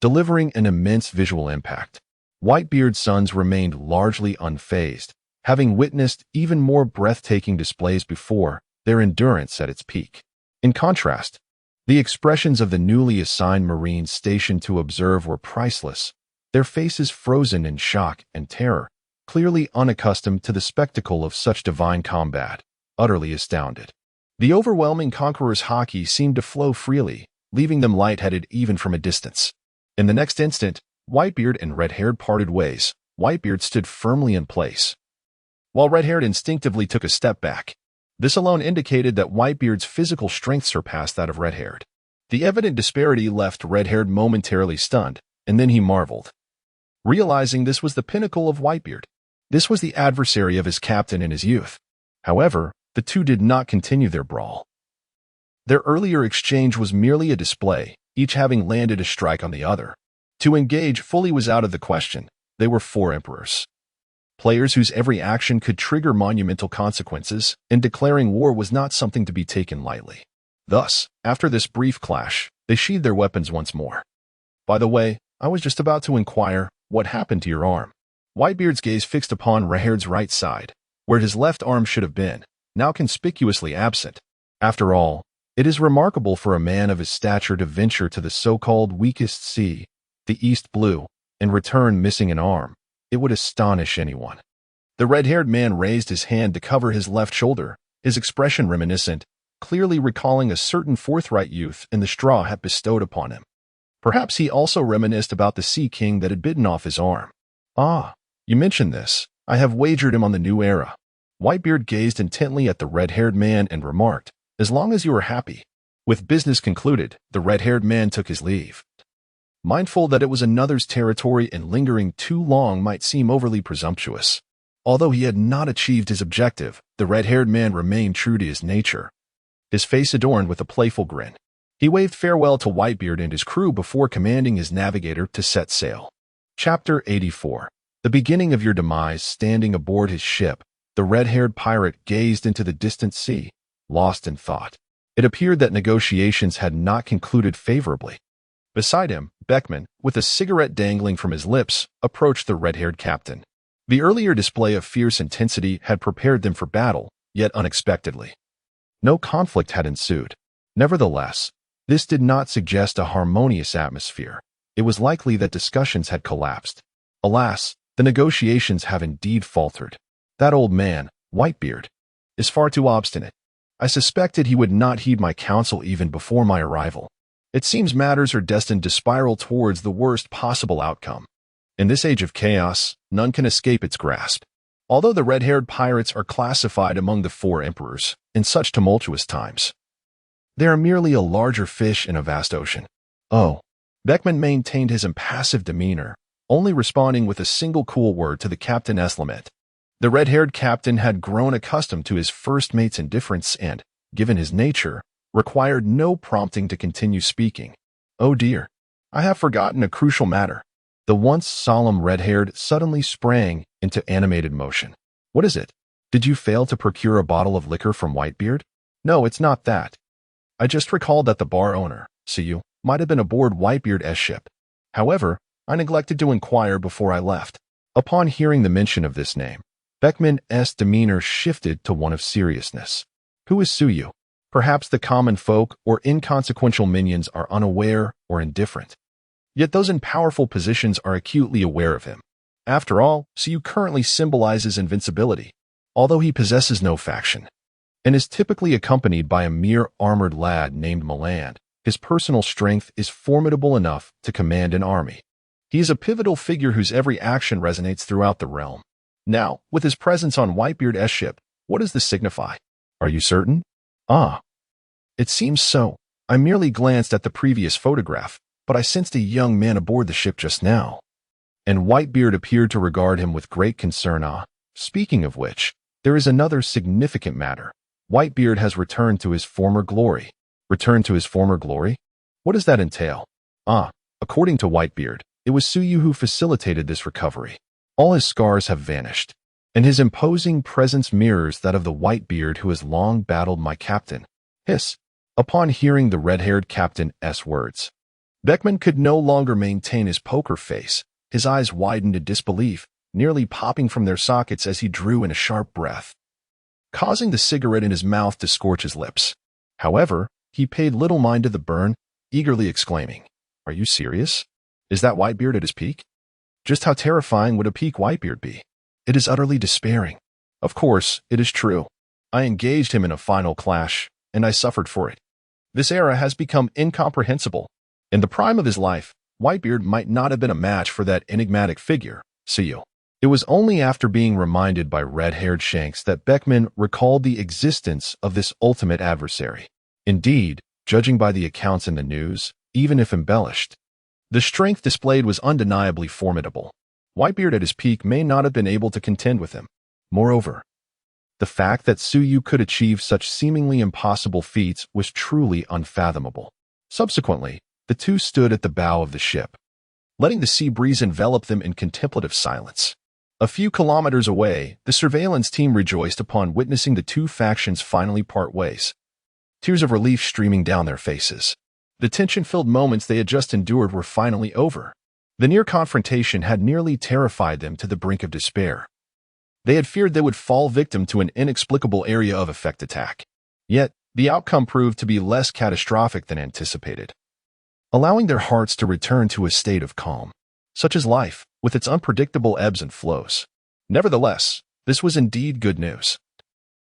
S1: delivering an immense visual impact. Whitebeard's sons remained largely unfazed, having witnessed even more breathtaking displays before, their endurance at its peak. In contrast, the expressions of the newly assigned Marines stationed to observe were priceless, their faces frozen in shock and terror, clearly unaccustomed to the spectacle of such divine combat, utterly astounded. The overwhelming conqueror's haki seemed to flow freely, leaving them lightheaded even from a distance. In the next instant, Whitebeard and Red-haired parted ways. Whitebeard stood firmly in place, while Red-haired instinctively took a step back. This alone indicated that Whitebeard's physical strength surpassed that of Red-haired. The evident disparity left Red-haired momentarily stunned, and then he marveled, realizing this was the pinnacle of Whitebeard. This was the adversary of his captain in his youth. However, the two did not continue their brawl. Their earlier exchange was merely a display, each having landed a strike on the other. To engage fully was out of the question. They were four emperors, players whose every action could trigger monumental consequences, and declaring war was not something to be taken lightly. Thus, after this brief clash, they sheathed their weapons once more. By the way, I was just about to inquire, what happened to your arm? Whitebeard's gaze fixed upon Red-haired's right side, where his left arm should have been, now conspicuously absent. After all, it is remarkable for a man of his stature to venture to the so-called weakest sea, the East Blue, and return missing an arm. It would astonish anyone. The red-haired man raised his hand to cover his left shoulder, his expression reminiscent, clearly recalling a certain forthright youth in the straw had bestowed upon him. Perhaps he also reminisced about the Sea King that had bitten off his arm. Ah, you mentioned this. I have wagered him on the new era. Whitebeard gazed intently at the red-haired man and remarked, "As long as you are happy." With business concluded, the red-haired man took his leave, mindful that it was another's territory and lingering too long might seem overly presumptuous. Although he had not achieved his objective, the red-haired man remained true to his nature, his face adorned with a playful grin. He waved farewell to Whitebeard and his crew before commanding his navigator to set sail. Chapter 84. The beginning of your demise. Standing aboard his ship, the red-haired pirate gazed into the distant sea, lost in thought. It appeared that negotiations had not concluded favorably. Beside him, Beckman, with a cigarette dangling from his lips, approached the red-haired captain. The earlier display of fierce intensity had prepared them for battle, yet unexpectedly. No conflict had ensued. Nevertheless, this did not suggest a harmonious atmosphere. It was likely that discussions had collapsed. Alas, the negotiations have indeed faltered. That old man, Whitebeard, is far too obstinate. I suspected he would not heed my counsel even before my arrival. It seems matters are destined to spiral towards the worst possible outcome. In this age of chaos, none can escape its grasp. Although the red-haired pirates are classified among the four emperors in such tumultuous times, they are merely a larger fish in a vast ocean. Oh. Beckman maintained his impassive demeanor, only responding with a single cool word to the captain's lament. The red-haired captain had grown accustomed to his first mate's indifference and, given his nature, required no prompting to continue speaking. Oh dear, I have forgotten a crucial matter. The once solemn red-haired suddenly sprang into animated motion. What is it? Did you fail to procure a bottle of liquor from Whitebeard? No, it's not that. I just recalled that the bar owner, see you, might have been aboard Whitebeard's ship. However, I neglected to inquire before I left. Upon hearing the mention of this name, Beckman's demeanor shifted to one of seriousness. Who is Suyu? Perhaps the common folk or inconsequential minions are unaware or indifferent. Yet those in powerful positions are acutely aware of him. After all, Suyu currently symbolizes invincibility, although he possesses no faction, and is typically accompanied by a mere armored lad named Milan. His personal strength is formidable enough to command an army. He is a pivotal figure whose every action resonates throughout the realm. Now, with his presence on Whitebeard's ship, what does this signify? Are you certain? Ah. It seems so. I merely glanced at the previous photograph, but I sensed a young man aboard the ship just now. And Whitebeard appeared to regard him with great concern. Speaking of which, there is another significant matter. Whitebeard has returned to his former glory. Returned to his former glory? What does that entail? According to Whitebeard, it was Suyu who facilitated this recovery. All his scars have vanished, and his imposing presence mirrors that of the Whitebeard who has long battled my captain. Hiss. Upon hearing the red-haired captain's words, Beckman could no longer maintain his poker face. His eyes widened in disbelief, nearly popping from their sockets as he drew in a sharp breath, causing the cigarette in his mouth to scorch his lips. However, he paid little mind to the burn, eagerly exclaiming, "Are you serious? Is that Whitebeard at his peak? Just how terrifying would a peak Whitebeard be? It is utterly despairing. Of course, it is true. I engaged him in a final clash, and I suffered for it. This era has become incomprehensible. In the prime of his life, Whitebeard might not have been a match for that enigmatic figure, Suyu." It was only after being reminded by red-haired Shanks that Beckman recalled the existence of this ultimate adversary. Indeed, judging by the accounts in the news, even if embellished, the strength displayed was undeniably formidable. Whitebeard at his peak may not have been able to contend with him. Moreover, the fact that Suyu could achieve such seemingly impossible feats was truly unfathomable. Subsequently, the two stood at the bow of the ship, letting the sea breeze envelop them in contemplative silence. A few kilometers away, the surveillance team rejoiced upon witnessing the two factions finally part ways, tears of relief streaming down their faces. The tension-filled moments they had just endured were finally over. The near confrontation had nearly terrified them to the brink of despair. They had feared they would fall victim to an inexplicable area of effect attack. Yet, the outcome proved to be less catastrophic than anticipated, allowing their hearts to return to a state of calm. Such is life, with its unpredictable ebbs and flows. Nevertheless, this was indeed good news.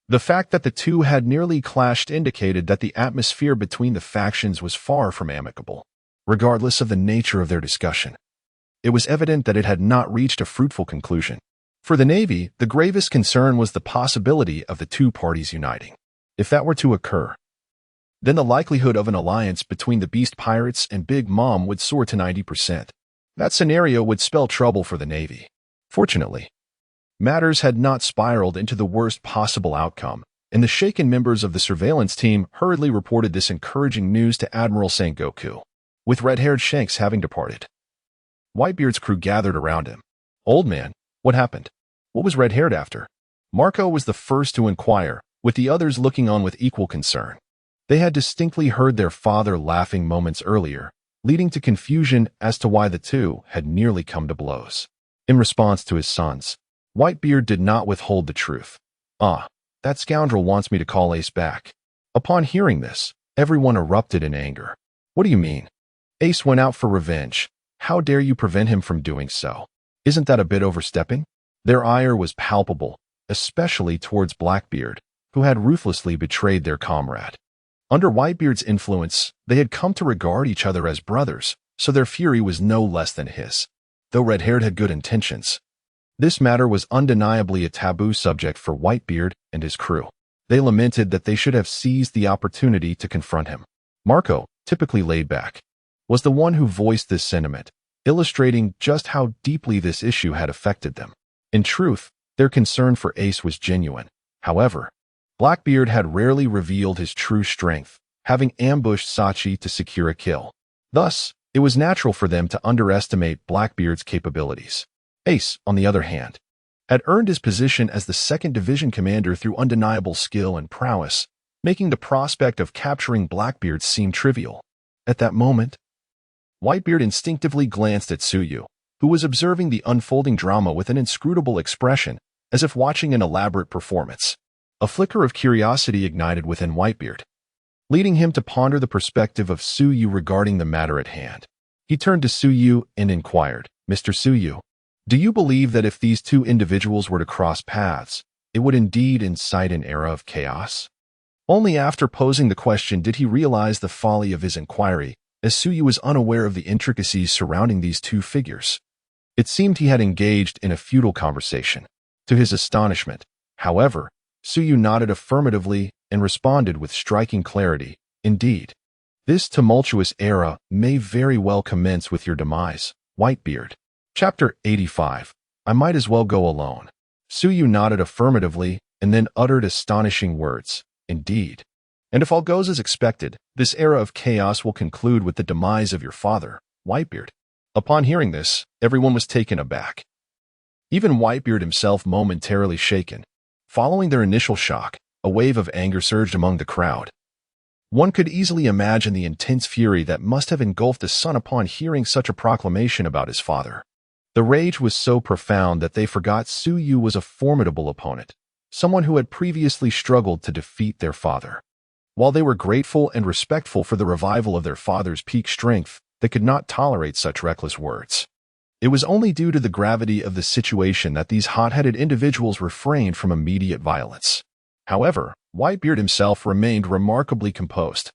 S1: The fact that the two had nearly clashed indicated that the atmosphere between the factions was far from amicable, regardless of the nature of their discussion. It was evident that it had not reached a fruitful conclusion. For the Navy, the gravest concern was the possibility of the two parties uniting. If that were to occur, then the likelihood of an alliance between the Beast Pirates and Big Mom would soar to 90%. That scenario would spell trouble for the Navy. Fortunately, matters had not spiraled into the worst possible outcome, and the shaken members of the surveillance team hurriedly reported this encouraging news to Admiral Sengoku, with red-haired Shanks having departed. Whitebeard's crew gathered around him. "Old man, what happened? What was red-haired after?" Marco was the first to inquire, with the others looking on with equal concern. They had distinctly heard their father laughing moments earlier, leading to confusion as to why the two had nearly come to blows. In response to his sons, Whitebeard did not withhold the truth. That scoundrel wants me to call Ace back." Upon hearing this, everyone erupted in anger. "What do you mean? Ace went out for revenge. How dare you prevent him from doing so? Isn't that a bit overstepping?" Their ire was palpable, especially towards Blackbeard, who had ruthlessly betrayed their comrade. Under Whitebeard's influence, they had come to regard each other as brothers, so their fury was no less than his. Though Red-Haired had good intentions, this matter was undeniably a taboo subject for Whitebeard and his crew. They lamented that they should have seized the opportunity to confront him. Marco, typically laid back, was the one who voiced this sentiment, illustrating just how deeply this issue had affected them. In truth, their concern for Ace was genuine. However, Blackbeard had rarely revealed his true strength, having ambushed Sachi to secure a kill. Thus, it was natural for them to underestimate Blackbeard's capabilities. Ace, on the other hand, had earned his position as the 2nd Division commander through undeniable skill and prowess, making the prospect of capturing Blackbeard seem trivial. At that moment, Whitebeard instinctively glanced at Suyu, who was observing the unfolding drama with an inscrutable expression, as if watching an elaborate performance. A flicker of curiosity ignited within Whitebeard, leading him to ponder the perspective of Suyu regarding the matter at hand. He turned to Suyu and inquired, "Mr. Suyu, do you believe that if these two individuals were to cross paths, it would indeed incite an era of chaos?" Only after posing the question did he realize the folly of his inquiry, as Suyu was unaware of the intricacies surrounding these two figures. It seemed he had engaged in a futile conversation. To his astonishment, however, Suyu nodded affirmatively and responded with striking clarity, "Indeed. This tumultuous era may very well commence with your demise, Whitebeard." Chapter 85. I might as well go alone. Suyu nodded affirmatively and then uttered astonishing words, "Indeed. And if all goes as expected, this era of chaos will conclude with the demise of your father, Whitebeard." Upon hearing this, everyone was taken aback. Even Whitebeard himself momentarily shaken. Following their initial shock, a wave of anger surged among the crowd. One could easily imagine the intense fury that must have engulfed the son upon hearing such a proclamation about his father. The rage was so profound that they forgot Suyu was a formidable opponent, someone who had previously struggled to defeat their father. While they were grateful and respectful for the revival of their father's peak strength, they could not tolerate such reckless words. It was only due to the gravity of the situation that these hot-headed individuals refrained from immediate violence. However, Whitebeard himself remained remarkably composed,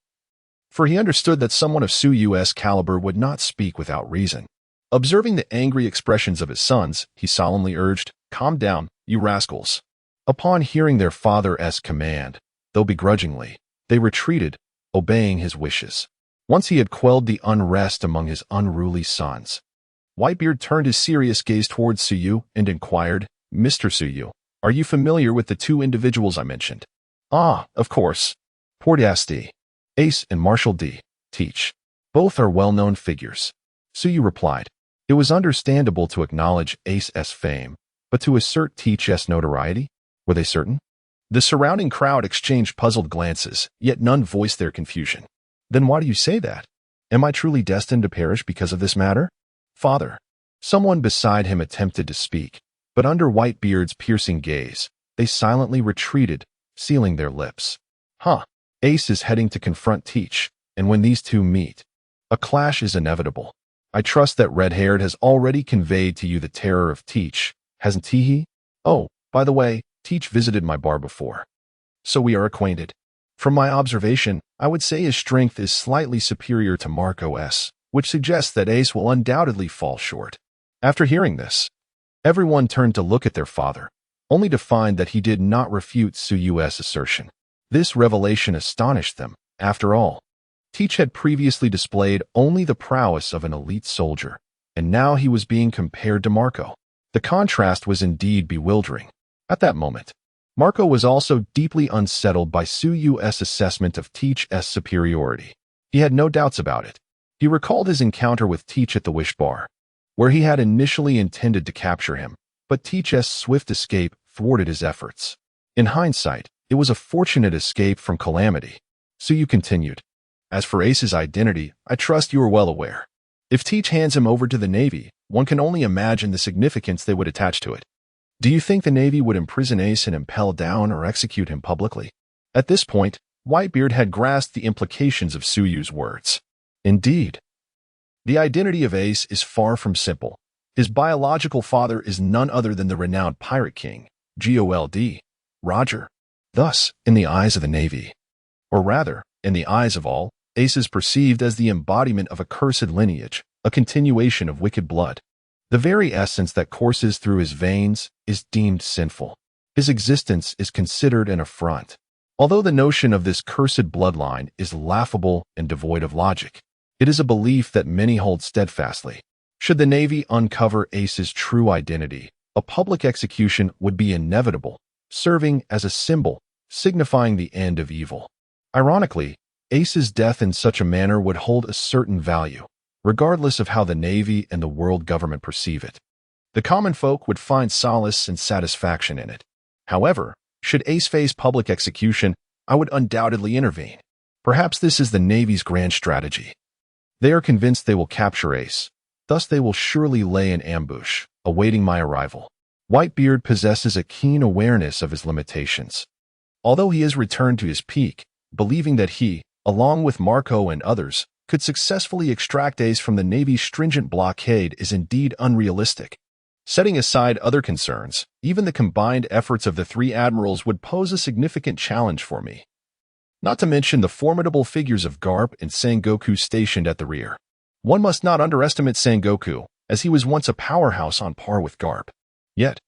S1: for he understood that someone of Suyu's caliber would not speak without reason. Observing the angry expressions of his sons, he solemnly urged, "Calm down, you rascals." Upon hearing their father's command, though begrudgingly, they retreated, obeying his wishes. Once he had quelled the unrest among his unruly sons, Whitebeard turned his serious gaze towards Suyu and inquired, "Mr. Suyu, are you familiar with the two individuals I mentioned?" "Ah, of course. Portas D. Ace and Marshal D. Teach. Both are well-known figures," Suyu replied. It was understandable to acknowledge Ace's fame, but to assert Teach's notoriety? Were they certain? The surrounding crowd exchanged puzzled glances, yet none voiced their confusion. "Then why do you say that? Am I truly destined to perish because of this matter?" "Father." Someone beside him attempted to speak, but under Whitebeard's piercing gaze, they silently retreated, sealing their lips. Ace is heading to confront Teach, and when these two meet, a clash is inevitable. I trust that Red-Haired has already conveyed to you the terror of Teach, hasn't he? Oh, by the way, Teach visited my bar before, so we are acquainted. From my observation, I would say his strength is slightly superior to Marco's, which suggests that Ace will undoubtedly fall short. After hearing this, everyone turned to look at their father, only to find that he did not refute Suyu's assertion. This revelation astonished them. After all, Teach had previously displayed only the prowess of an elite soldier, and now he was being compared to Marco. The contrast was indeed bewildering. At that moment, Marco was also deeply unsettled by Suyu's assessment of Teach's superiority. He had no doubts about it. He recalled his encounter with Teach at the Wish Bar, where he had initially intended to capture him, but Teach's swift escape thwarted his efforts. In hindsight, it was a fortunate escape from calamity. Suyu continued, "As for Ace's identity, I trust you are well aware. If Teach hands him over to the Navy, one can only imagine the significance they would attach to it. Do you think the Navy would imprison Ace and impel down or execute him publicly?" At this point, Whitebeard had grasped the implications of Suyu's words. Indeed, the identity of Ace is far from simple. His biological father is none other than the renowned pirate king, Gold, Roger. Thus, in the eyes of the Navy, or rather, in the eyes of all, Ace is perceived as the embodiment of a cursed lineage, a continuation of wicked blood. The very essence that courses through his veins is deemed sinful. His existence is considered an affront. Although the notion of this cursed bloodline is laughable and devoid of logic, it is a belief that many hold steadfastly. Should the Navy uncover Ace's true identity, a public execution would be inevitable, serving as a symbol, signifying the end of evil. Ironically, Ace's death in such a manner would hold a certain value, regardless of how the Navy and the world government perceive it. The common folk would find solace and satisfaction in it. However, should Ace face public execution, I would undoubtedly intervene. Perhaps this is the Navy's grand strategy. They are convinced they will capture Ace. Thus they will surely lay an ambush, awaiting my arrival. Whitebeard possesses a keen awareness of his limitations. Although he has returned to his peak, believing that he, along with Marco and others, could successfully extract Ace from the Navy's stringent blockade is indeed unrealistic. Setting aside other concerns, even the combined efforts of the three admirals would pose a significant challenge for me. Not to mention the formidable figures of Garp and Sengoku stationed at the rear. One must not underestimate Sengoku, as he was once a powerhouse on par with Garp. Yet,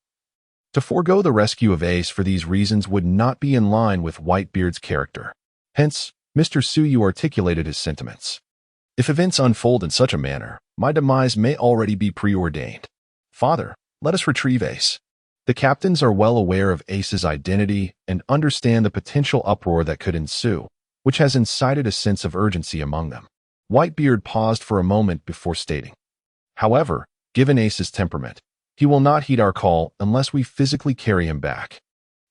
S1: to forego the rescue of Ace for these reasons would not be in line with Whitebeard's character. Hence, Mr. Tsuyu articulated his sentiments. If events unfold in such a manner, my demise may already be preordained. Father, let us retrieve Ace. The captains are well aware of Ace's identity and understand the potential uproar that could ensue, which has incited a sense of urgency among them. Whitebeard paused for a moment before stating, however, given Ace's temperament, he will not heed our call unless we physically carry him back.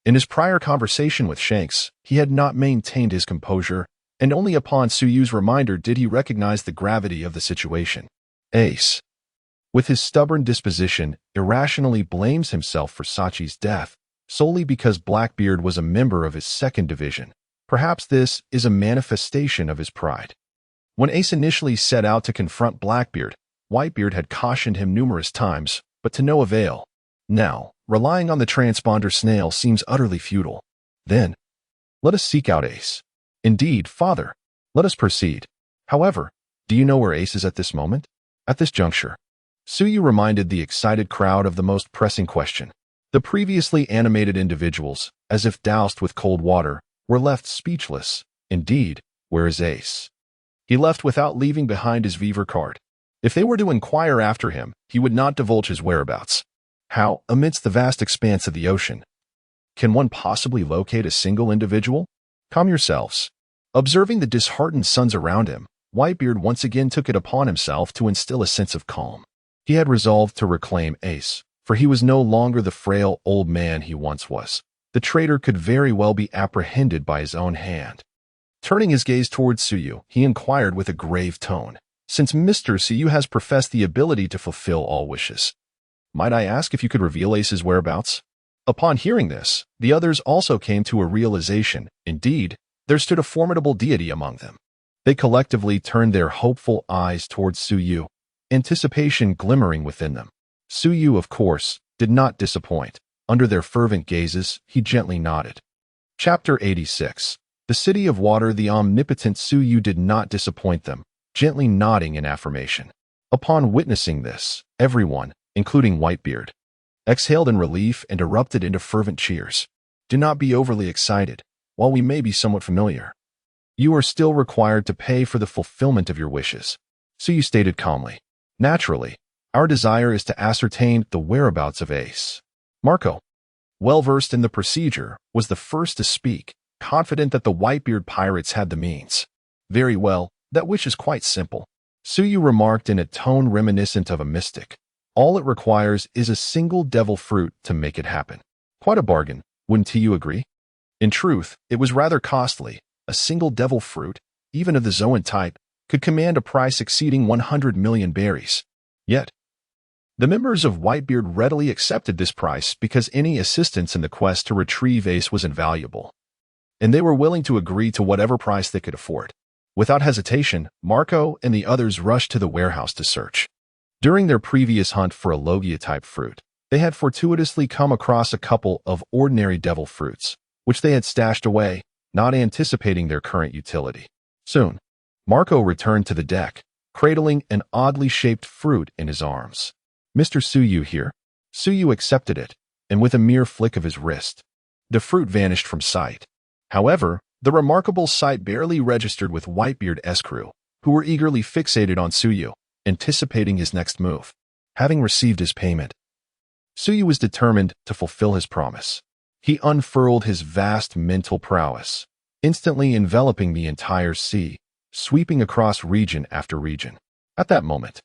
S1: In his prior conversation with Shanks, he had not maintained his composure, and only upon Tsuyu's reminder did he recognize the gravity of the situation. Ace, with his stubborn disposition, irrationally blames himself for Sachi's death, solely because Blackbeard was a member of his second division. Perhaps this is a manifestation of his pride. When Ace initially set out to confront Blackbeard, Whitebeard had cautioned him numerous times, but to no avail. Now, relying on the transponder snail seems utterly futile. Then, let us seek out Ace. Indeed, Father, let us proceed. However, do you know where Ace is at this moment? At this juncture, Tsuyu reminded the excited crowd of the most pressing question. The previously animated individuals, as if doused with cold water, were left speechless. Indeed, where is Ace? He left without leaving behind his Viver card. If they were to inquire after him, he would not divulge his whereabouts. How, amidst the vast expanse of the ocean, can one possibly locate a single individual? Calm yourselves. Observing the disheartened sons around him, Whitebeard once again took it upon himself to instill a sense of calm. He had resolved to reclaim Ace, for he was no longer the frail old man he once was. The traitor could very well be apprehended by his own hand. Turning his gaze towards Tsuyu, he inquired with a grave tone, since Mr. Tsuyu has professed the ability to fulfill all wishes, might I ask if you could reveal Ace's whereabouts? Upon hearing this, the others also came to a realization. Indeed, there stood a formidable deity among them. They collectively turned their hopeful eyes towards Tsuyu, anticipation glimmering within them. Tsuyu, of course, did not disappoint. Under their fervent gazes, he gently nodded. Chapter 86. The City of Water. The omnipotent Tsuyu did not disappoint them, gently nodding in affirmation. Upon witnessing this, everyone, including Whitebeard, exhaled in relief and erupted into fervent cheers. Do not be overly excited. While we may be somewhat familiar, you are still required to pay for the fulfillment of your wishes. Tsuyu stated calmly. Naturally, our desire is to ascertain the whereabouts of Ace. Marco, well versed in the procedure, was the first to speak, confident that the Whitebeard pirates had the means. Very well, that wish is quite simple, Tsuyu remarked in a tone reminiscent of a mystic. All it requires is a single devil fruit to make it happen. Quite a bargain, wouldn't you agree? In truth, it was rather costly. A single devil fruit, even of the Zoan type, could command a price exceeding 100 million berries. Yet, the members of Whitebeard readily accepted this price because any assistance in the quest to retrieve Ace was invaluable, and they were willing to agree to whatever price they could afford. Without hesitation, Marco and the others rushed to the warehouse to search. During their previous hunt for a Logia-type fruit, they had fortuitously come across a couple of ordinary devil fruits, which they had stashed away, not anticipating their current utility. Soon, Marco returned to the deck, cradling an oddly shaped fruit in his arms. "Mr. Suyu here." Suyu accepted it, and with a mere flick of his wrist, the fruit vanished from sight. However, the remarkable sight barely registered with Whitebeard's crew, who were eagerly fixated on Suyu, anticipating his next move. Having received his payment, Suyu was determined to fulfill his promise. He unfurled his vast mental prowess, instantly enveloping the entire sea, sweeping across region after region. At that moment,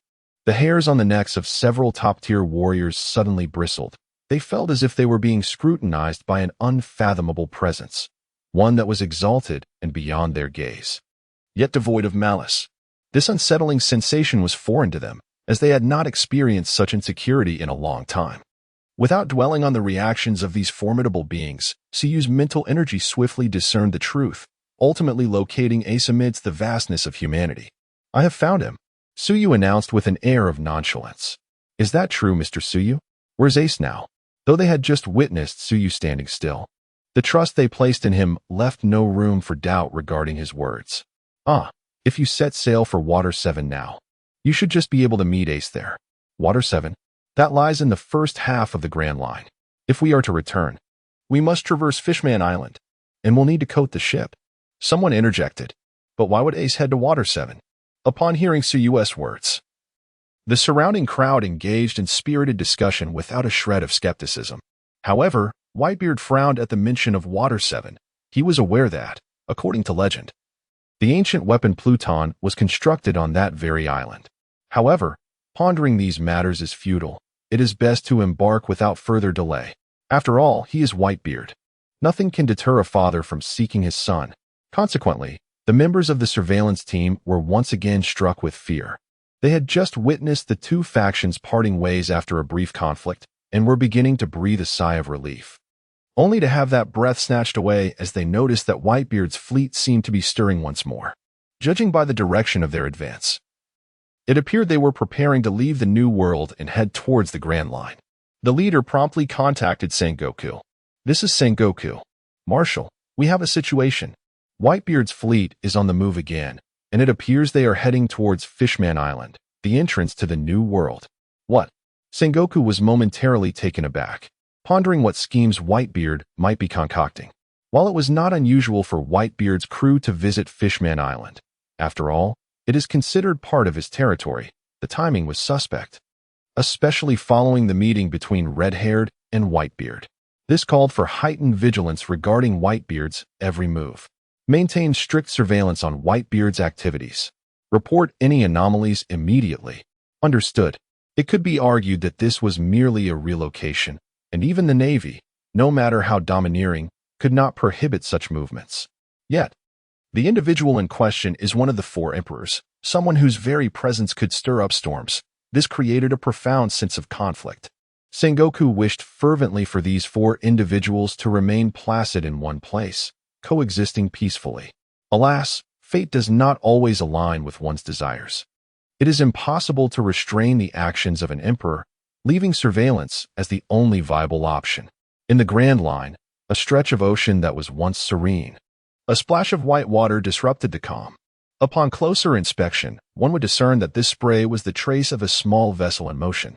S1: the hairs on the necks of several top-tier warriors suddenly bristled. They felt as if they were being scrutinized by an unfathomable presence, one that was exalted and beyond their gaze, yet devoid of malice. This unsettling sensation was foreign to them, as they had not experienced such insecurity in a long time. Without dwelling on the reactions of these formidable beings, Suyu's mental energy swiftly discerned the truth, ultimately locating Ace amidst the vastness of humanity. "I have found him," Suyu announced with an air of nonchalance. "Is that true, Mr. Suyu? Where's Ace now?" Though they had just witnessed Suyu standing still, the trust they placed in him left no room for doubt regarding his words. If you set sail for Water 7 now, you should just be able to meet Ace there." "Water 7? That lies in the first half of the Grand Line. If we are to return, we must traverse Fishman Island, and we'll need to coat the ship." Someone interjected. "But why would Ace head to Water 7? Upon hearing Suyu's words, the surrounding crowd engaged in spirited discussion without a shred of skepticism. However, Whitebeard frowned at the mention of Water 7. He was aware that, according to legend, the ancient weapon Pluton was constructed on that very island. However, pondering these matters is futile. It is best to embark without further delay. After all, he is Whitebeard. Nothing can deter a father from seeking his son. Consequently, the members of the surveillance team were once again struck with fear. They had just witnessed the two factions parting ways after a brief conflict and were beginning to breathe a sigh of relief, only to have that breath snatched away as they noticed that Whitebeard's fleet seemed to be stirring once more. Judging by the direction of their advance, it appeared they were preparing to leave the New World and head towards the Grand Line. The leader promptly contacted Sengoku. "This is Sengoku. Marshal, we have a situation. Whitebeard's fleet is on the move again, and it appears they are heading towards Fishman Island, the entrance to the New World." "What?" Sengoku was momentarily taken aback, pondering what schemes Whitebeard might be concocting. While it was not unusual for Whitebeard's crew to visit Fishman Island, after all, it is considered part of his territory, the timing was suspect, especially following the meeting between Red-Haired and Whitebeard. This called for heightened vigilance regarding Whitebeard's every move. Maintain strict surveillance on Whitebeard's activities. Report any anomalies immediately. Understood. It could be argued that this was merely a relocation, and even the Navy, no matter how domineering, could not prohibit such movements. Yet, the individual in question is one of the four emperors, someone whose very presence could stir up storms. This created a profound sense of conflict. Sengoku wished fervently for these four individuals to remain placid in one place, coexisting peacefully. Alas, fate does not always align with one's desires. It is impossible to restrain the actions of an emperor, leaving surveillance as the only viable option. In the Grand Line, a stretch of ocean that was once serene, a splash of white water disrupted the calm. Upon closer inspection, one would discern that this spray was the trace of a small vessel in motion.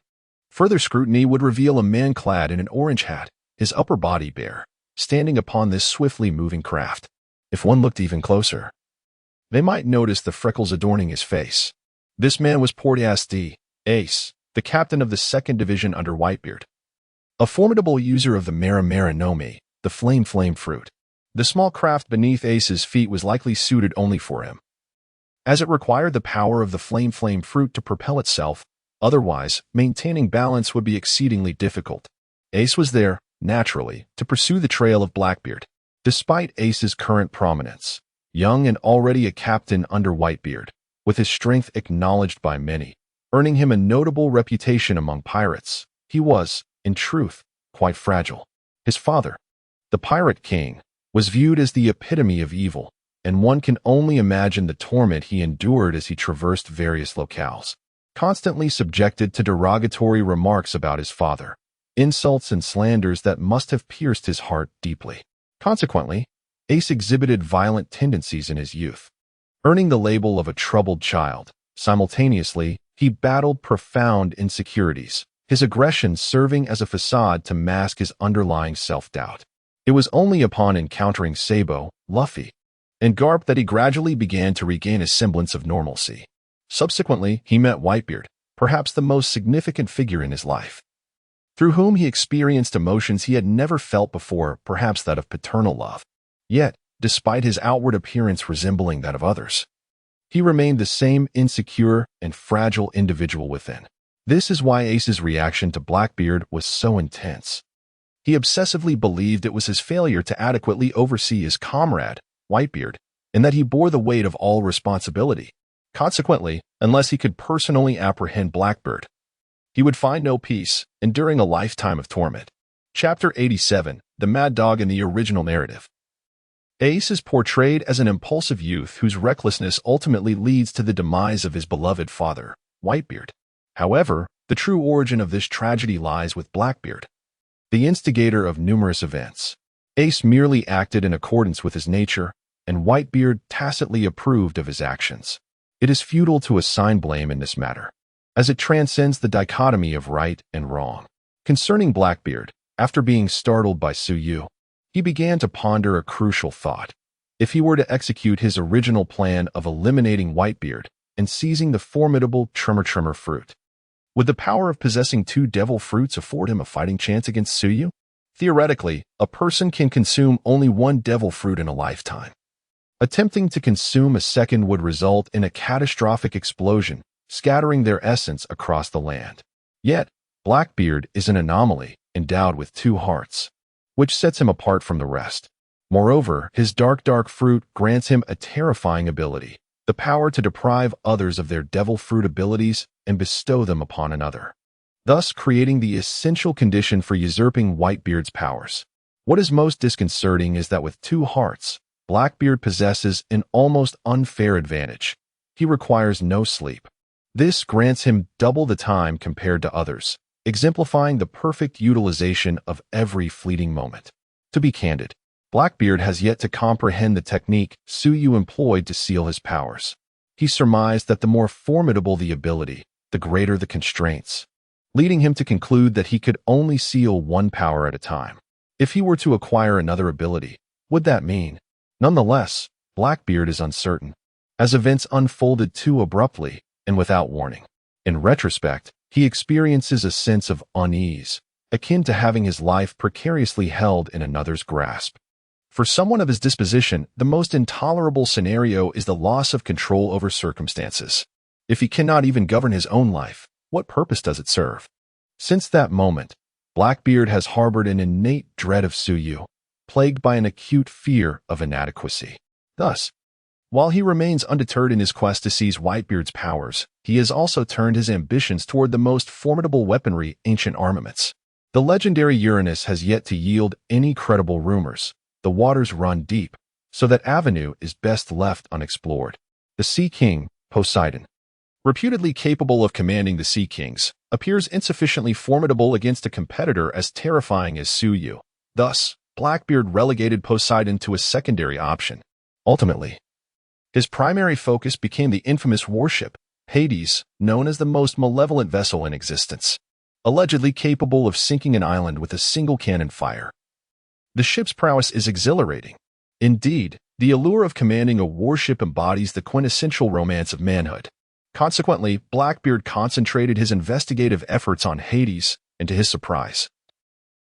S1: Further scrutiny would reveal a man clad in an orange hat, his upper body bare, standing upon this swiftly moving craft. If one looked even closer, they might notice the freckles adorning his face. This man was Portias D. Ace, the captain of the 2nd Division under Whitebeard, a formidable user of the Mara Nomi, the flame fruit. The small craft beneath Ace's feet was likely suited only for him, as it required the power of the flame fruit to propel itself. Otherwise, maintaining balance would be exceedingly difficult. Ace was there, naturally, to pursue the trail of Blackbeard. Despite Ace's current prominence, young and already a captain under Whitebeard, with his strength acknowledged by many, earning him a notable reputation among pirates, he was, in truth, quite fragile. His father, the Pirate King, was viewed as the epitome of evil, and one can only imagine the torment he endured as he traversed various locales, constantly subjected to derogatory remarks about his father, insults and slanders that must have pierced his heart deeply. Consequently, Ace exhibited violent tendencies in his youth, earning the label of a troubled child. Simultaneously, he battled profound insecurities, his aggression serving as a facade to mask his underlying self-doubt. It was only upon encountering Sabo, Luffy, and Garp that he gradually began to regain a semblance of normalcy. Subsequently, he met Whitebeard, perhaps the most significant figure in his life, through whom he experienced emotions he had never felt before, perhaps that of paternal love. Yet, despite his outward appearance resembling that of others, he remained the same insecure and fragile individual within. This is why Ace's reaction to Blackbeard was so intense. He obsessively believed it was his failure to adequately oversee his comrade, Whitebeard, and that he bore the weight of all responsibility. Consequently, unless he could personally apprehend Blackbeard, he would find no peace, enduring a lifetime of torment. Chapter 87, The Mad Dog in the Original Narrative. Ace is portrayed as an impulsive youth whose recklessness ultimately leads to the demise of his beloved father, Whitebeard. However, the true origin of this tragedy lies with Blackbeard, the instigator of numerous events. Ace merely acted in accordance with his nature, and Whitebeard tacitly approved of his actions. It is futile to assign blame in this matter, as it transcends the dichotomy of right and wrong. Concerning Blackbeard, after being startled by Suyu, he began to ponder a crucial thought. If he were to execute his original plan of eliminating Whitebeard and seizing the formidable Tremor fruit, would the power of possessing 2 devil fruits afford him a fighting chance against Suyu? Theoretically, a person can consume only 1 devil fruit in a lifetime. Attempting to consume a second would result in a catastrophic explosion, scattering their essence across the land. Yet, Blackbeard is an anomaly, endowed with 2 hearts, which sets him apart from the rest. Moreover, his dark fruit grants him a terrifying ability, the power to deprive others of their devil fruit abilities and bestow them upon another, thus creating the essential condition for usurping Whitebeard's powers. What is most disconcerting is that with 2 hearts, Blackbeard possesses an almost unfair advantage. He requires no sleep. This grants him double the time compared to others, exemplifying the perfect utilization of every fleeting moment. To be candid, Blackbeard has yet to comprehend the technique Suyu employed to seal his powers. He surmised that the more formidable the ability, the greater the constraints, leading him to conclude that he could only seal 1 power at a time. If he were to acquire another ability, would that mean? Nonetheless, Blackbeard is uncertain, as events unfolded too abruptly and without warning. In retrospect, he experiences a sense of unease, akin to having his life precariously held in another's grasp. For someone of his disposition, the most intolerable scenario is the loss of control over circumstances. If he cannot even govern his own life, what purpose does it serve? Since that moment, Blackbeard has harbored an innate dread of Suyu, plagued by an acute fear of inadequacy. Thus, while he remains undeterred in his quest to seize Whitebeard's powers, he has also turned his ambitions toward the most formidable weaponry, ancient armaments. The legendary Uranus has yet to yield any credible rumors. The waters run deep, so that avenue is best left unexplored. The Sea King, Poseidon, reputedly capable of commanding the Sea Kings, appears insufficiently formidable against a competitor as terrifying as Suyu. Thus, Blackbeard relegated Poseidon to a secondary option. Ultimately, his primary focus became the infamous warship, Hades, known as the most malevolent vessel in existence, allegedly capable of sinking an island with a single cannon fire. The ship's prowess is exhilarating. Indeed, the allure of commanding a warship embodies the quintessential romance of manhood. Consequently, Blackbeard concentrated his investigative efforts on Hades, and to his surprise,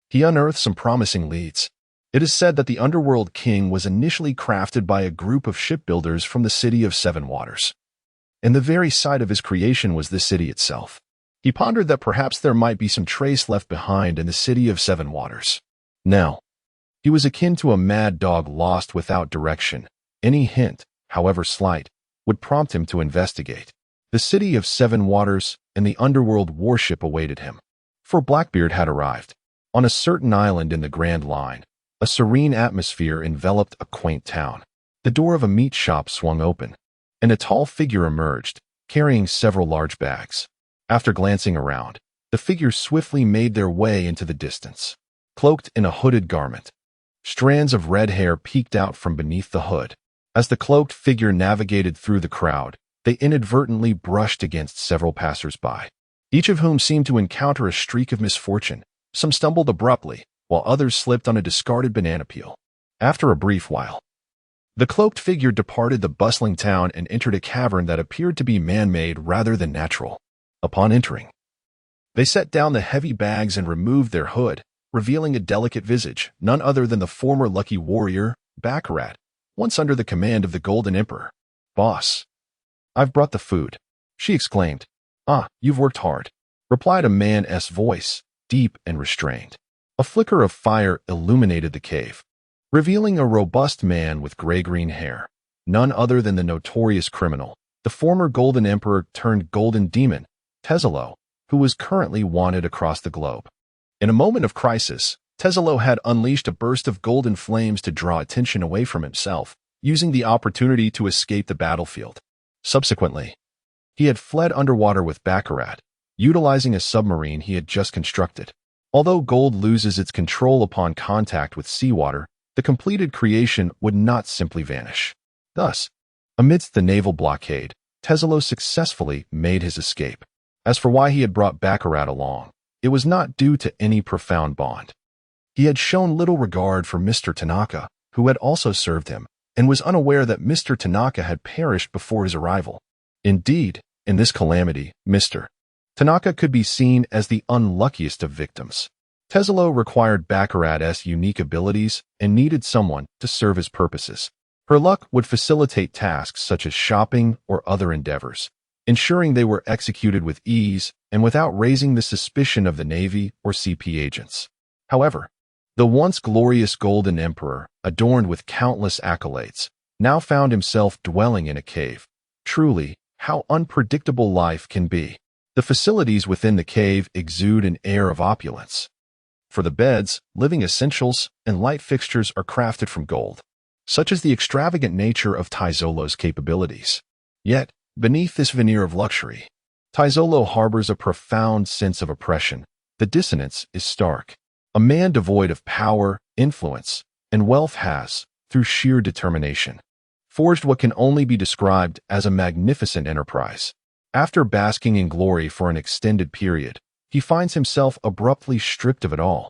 S1: he unearthed some promising leads. It is said that the Underworld King was initially crafted by a group of shipbuilders from the city of 7 Waters, and the very site of his creation was the city itself. He pondered that perhaps there might be some trace left behind in the city of 7 Waters. Now, he was akin to a mad dog lost without direction. Any hint, however slight, would prompt him to investigate. The city of 7 Waters and the underworld warship awaited him. For Blackbeard had arrived. On a certain island in the Grand Line, a serene atmosphere enveloped a quaint town. The door of a meat shop swung open, and a tall figure emerged, carrying several large bags. After glancing around, the figures swiftly made their way into the distance. Cloaked in a hooded garment, Strands of red hair peeked out from beneath the hood. As the cloaked figure navigated through the crowd, they inadvertently brushed against several passers-by, each of whom seemed to encounter a streak of misfortune. Some stumbled abruptly, while others slipped on a discarded banana peel. After a brief while, the cloaked figure departed the bustling town and entered a cavern that appeared to be man-made rather than natural. Upon entering, they set down the heavy bags and removed their hood, revealing a delicate visage, none other than the former lucky warrior, Baccarat, once under the command of the Golden Emperor. "Boss, I've brought the food," she exclaimed. "Ah, you've worked hard," replied a man's voice, deep and restrained. A flicker of fire illuminated the cave, revealing a robust man with gray-green hair, none other than the notorious criminal, the former Golden Emperor turned Golden Demon, Tezzalo, who was currently wanted across the globe. In a moment of crisis, Tezzalo had unleashed a burst of golden flames to draw attention away from himself, using the opportunity to escape the battlefield. Subsequently, he had fled underwater with Baccarat, utilizing a submarine he had just constructed. Although gold loses its control upon contact with seawater, the completed creation would not simply vanish. Thus, amidst the naval blockade, Tezzalo successfully made his escape. As for why he had brought Baccarat along, it was not due to any profound bond. He had shown little regard for Mr. Tanaka, who had also served him, and was unaware that Mr. Tanaka had perished before his arrival. Indeed, in this calamity, Mr. Tanaka could be seen as the unluckiest of victims. Tezzalo required Baccarat's unique abilities and needed someone to serve his purposes. Her luck would facilitate tasks such as shopping or other endeavors, ensuring they were executed with ease and without raising the suspicion of the Navy or CP agents. However, the once glorious Golden Emperor, adorned with countless accolades, now found himself dwelling in a cave. Truly, how unpredictable life can be. The facilities within the cave exude an air of opulence. For the beds, living essentials, and light fixtures are crafted from gold. Such is the extravagant nature of Tezzalo's capabilities. Yet, beneath this veneer of luxury, Tezzalo harbors a profound sense of oppression. The dissonance is stark. A man devoid of power, influence, and wealth has, through sheer determination, forged what can only be described as a magnificent enterprise. After basking in glory for an extended period, he finds himself abruptly stripped of it all.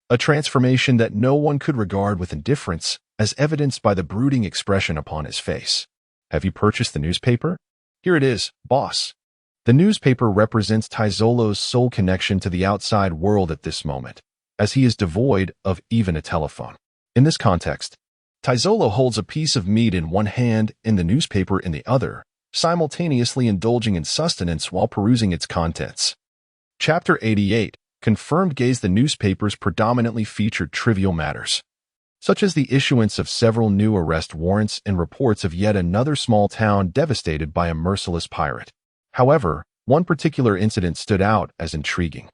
S1: A transformation that no one could regard with indifference, as evidenced by the brooding expression upon his face. "Have you purchased the newspaper?" "Here it is, boss." The newspaper represents Tezzalo's sole connection to the outside world at this moment, as he is devoid of even a telephone. In this context, Tezzalo holds a piece of meat in one hand and the newspaper in the other, simultaneously indulging in sustenance while perusing its contents. Chapter 88, Confirmed Gaze. The newspapers predominantly featured trivial matters, such as the issuance of several new arrest warrants and reports of yet another small town devastated by a merciless pirate. However, one particular incident stood out as intriguing.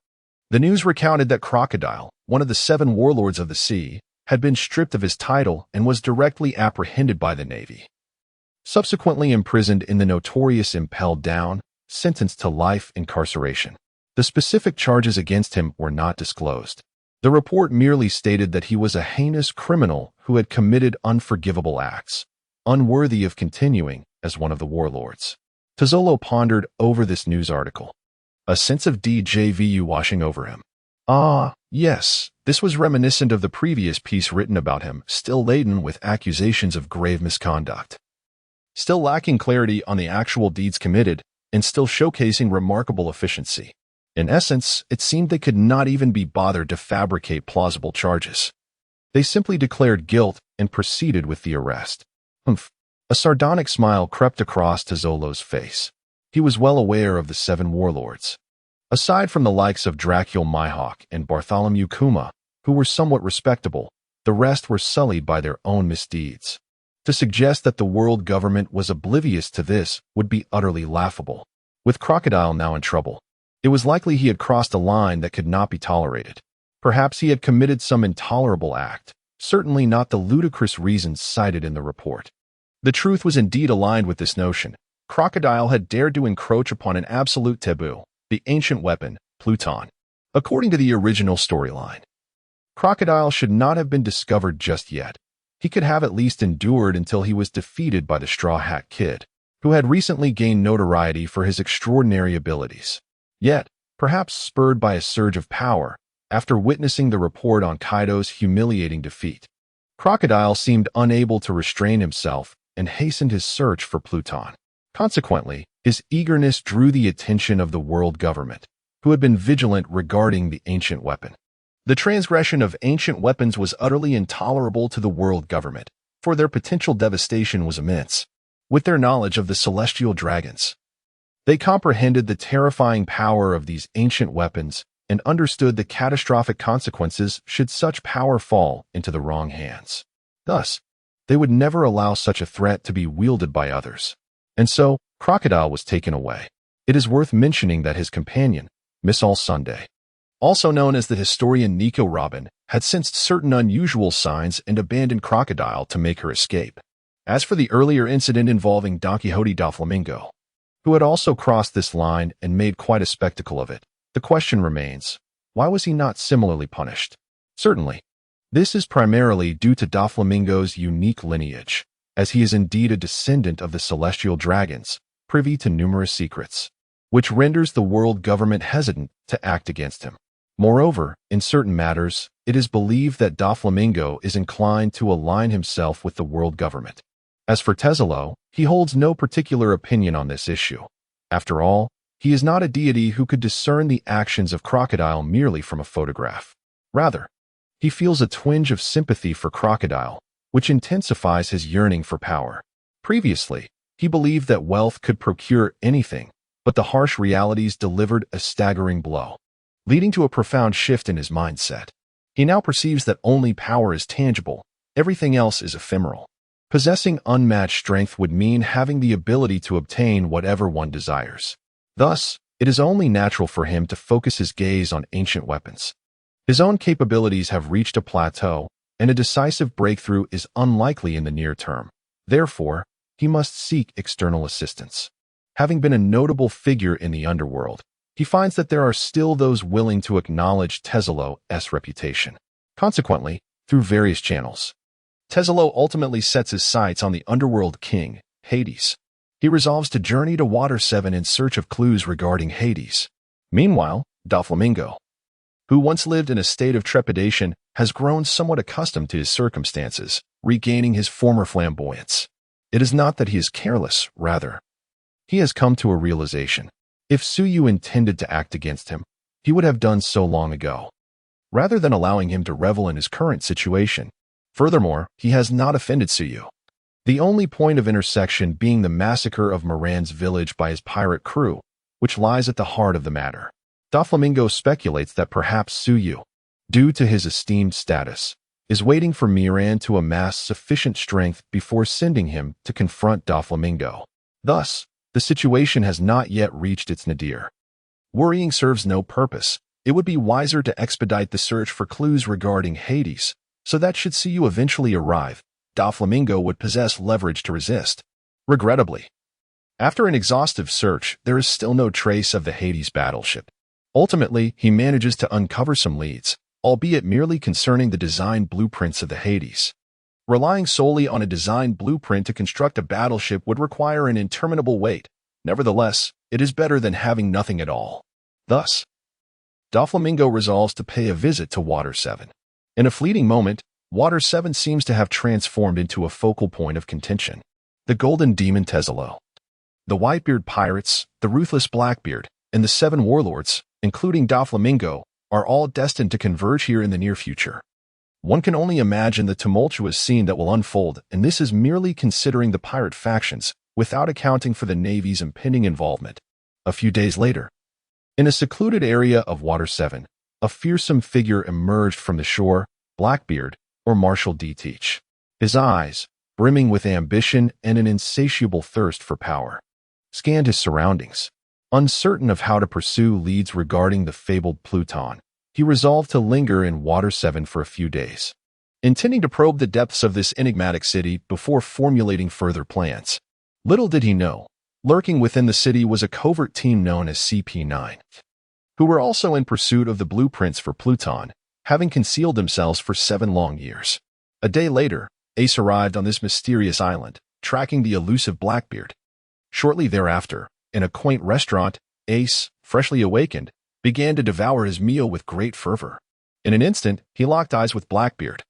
S1: The news recounted that Crocodile, one of the 7 warlords of the sea, had been stripped of his title and was directly apprehended by the Navy. Subsequently imprisoned in the notorious Impelled Down, sentenced to life incarceration. The specific charges against him were not disclosed. The report merely stated that he was a heinous criminal who had committed unforgivable acts, unworthy of continuing as one of the warlords. Tezzalo pondered over this news article, a sense of deja vu washing over him. Ah, yes, this was reminiscent of the previous piece written about him, still laden with accusations of grave misconduct. Still lacking clarity on the actual deeds committed, and still showcasing remarkable efficiency. In essence, it seemed they could not even be bothered to fabricate plausible charges. They simply declared guilt and proceeded with the arrest. Humph. A sardonic smile crept across Tezzalo's face. He was well aware of the 7 warlords. Aside from the likes of Dracul Mihawk and Bartholomew Kuma, who were somewhat respectable, the rest were sullied by their own misdeeds. To suggest that the world government was oblivious to this would be utterly laughable. With Crocodile now in trouble, it was likely he had crossed a line that could not be tolerated. Perhaps he had committed some intolerable act, certainly not the ludicrous reasons cited in the report. The truth was indeed aligned with this notion. Crocodile had dared to encroach upon an absolute taboo, the ancient weapon, Pluton. According to the original storyline, Crocodile should not have been discovered just yet. He could have at least endured until he was defeated by the Straw Hat Kid, who had recently gained notoriety for his extraordinary abilities. Yet, perhaps spurred by a surge of power, after witnessing the report on Kaido's humiliating defeat, Crocodile seemed unable to restrain himself and hastened his search for Pluton. Consequently, his eagerness drew the attention of the world government, who had been vigilant regarding the ancient weapon. The transgression of ancient weapons was utterly intolerable to the world government, for their potential devastation was immense. With their knowledge of the celestial dragons, they comprehended the terrifying power of these ancient weapons and understood the catastrophic consequences should such power fall into the wrong hands. Thus, they would never allow such a threat to be wielded by others. And so, Crocodile was taken away. It is worth mentioning that his companion, Miss All Sunday, also known as the historian Nico Robin, had sensed certain unusual signs and abandoned Crocodile to make her escape. As for the earlier incident involving Don Quixote da Flamingo, who had also crossed this line and made quite a spectacle of it, the question remains, why was he not similarly punished? Certainly, this is primarily due to Doflamingo's unique lineage, as he is indeed a descendant of the celestial dragons, privy to numerous secrets, which renders the world government hesitant to act against him. Moreover, in certain matters, it is believed that Doflamingo is inclined to align himself with the world government. As for Tesalo, he holds no particular opinion on this issue. After all, he is not a deity who could discern the actions of Crocodile merely from a photograph. Rather, he feels a twinge of sympathy for Crocodile, which intensifies his yearning for power. Previously, he believed that wealth could procure anything, but the harsh realities delivered a staggering blow, leading to a profound shift in his mindset. He now perceives that only power is tangible, everything else is ephemeral. Possessing unmatched strength would mean having the ability to obtain whatever one desires. Thus, it is only natural for him to focus his gaze on ancient weapons. His own capabilities have reached a plateau, and a decisive breakthrough is unlikely in the near term. Therefore, he must seek external assistance. Having been a notable figure in the underworld, he finds that there are still those willing to acknowledge Tesalo's reputation. Consequently, through various channels, Tesalo ultimately sets his sights on the underworld king, Hades. He resolves to journey to Water 7 in search of clues regarding Hades. Meanwhile, Doflamingo, who once lived in a state of trepidation, has grown somewhat accustomed to his circumstances, regaining his former flamboyance. It is not that he is careless, rather, he has come to a realization. If Suyu intended to act against him, he would have done so long ago, rather than allowing him to revel in his current situation. Furthermore, he has not offended Suyu, the only point of intersection being the massacre of Moran's village by his pirate crew, which lies at the heart of the matter. Doflamingo speculates that perhaps Suyu, due to his esteemed status, is waiting for Moran to amass sufficient strength before sending him to confront Doflamingo. Thus, the situation has not yet reached its nadir. Worrying serves no purpose. It would be wiser to expedite the search for clues regarding Hades, so that should Suyu eventually arrive, Doflamingo would possess leverage to resist. Regrettably, after an exhaustive search, there is still no trace of the Hades battleship. Ultimately, he manages to uncover some leads, albeit merely concerning the design blueprints of the Hades. Relying solely on a design blueprint to construct a battleship would require an interminable wait. Nevertheless, it is better than having nothing at all. Thus, Doflamingo resolves to pay a visit to Water 7. In a fleeting moment, Water 7 seems to have transformed into a focal point of contention. The Golden Demon Tesalo, the Whitebeard Pirates, the Ruthless Blackbeard, and the 7 Warlords, including Doflamingo, are all destined to converge here in the near future. One can only imagine the tumultuous scene that will unfold, and this is merely considering the pirate factions, without accounting for the Navy's impending involvement. A few days later, in a secluded area of Water 7, a fearsome figure emerged from the shore, Blackbeard, or Marshal D. Teach. His eyes, brimming with ambition and an insatiable thirst for power, scanned his surroundings. Uncertain of how to pursue leads regarding the fabled Pluton, he resolved to linger in Water 7 for a few days, intending to probe the depths of this enigmatic city before formulating further plans. Little did he know, lurking within the city was a covert team known as CP9, who were also in pursuit of the blueprints for Pluton, having concealed themselves for 7 long years. A day later, Ace arrived on this mysterious island, tracking the elusive Blackbeard. Shortly thereafter, in a quaint restaurant, Ace, freshly awakened, began to devour his meal with great fervor. In an instant, he locked eyes with Blackbeard,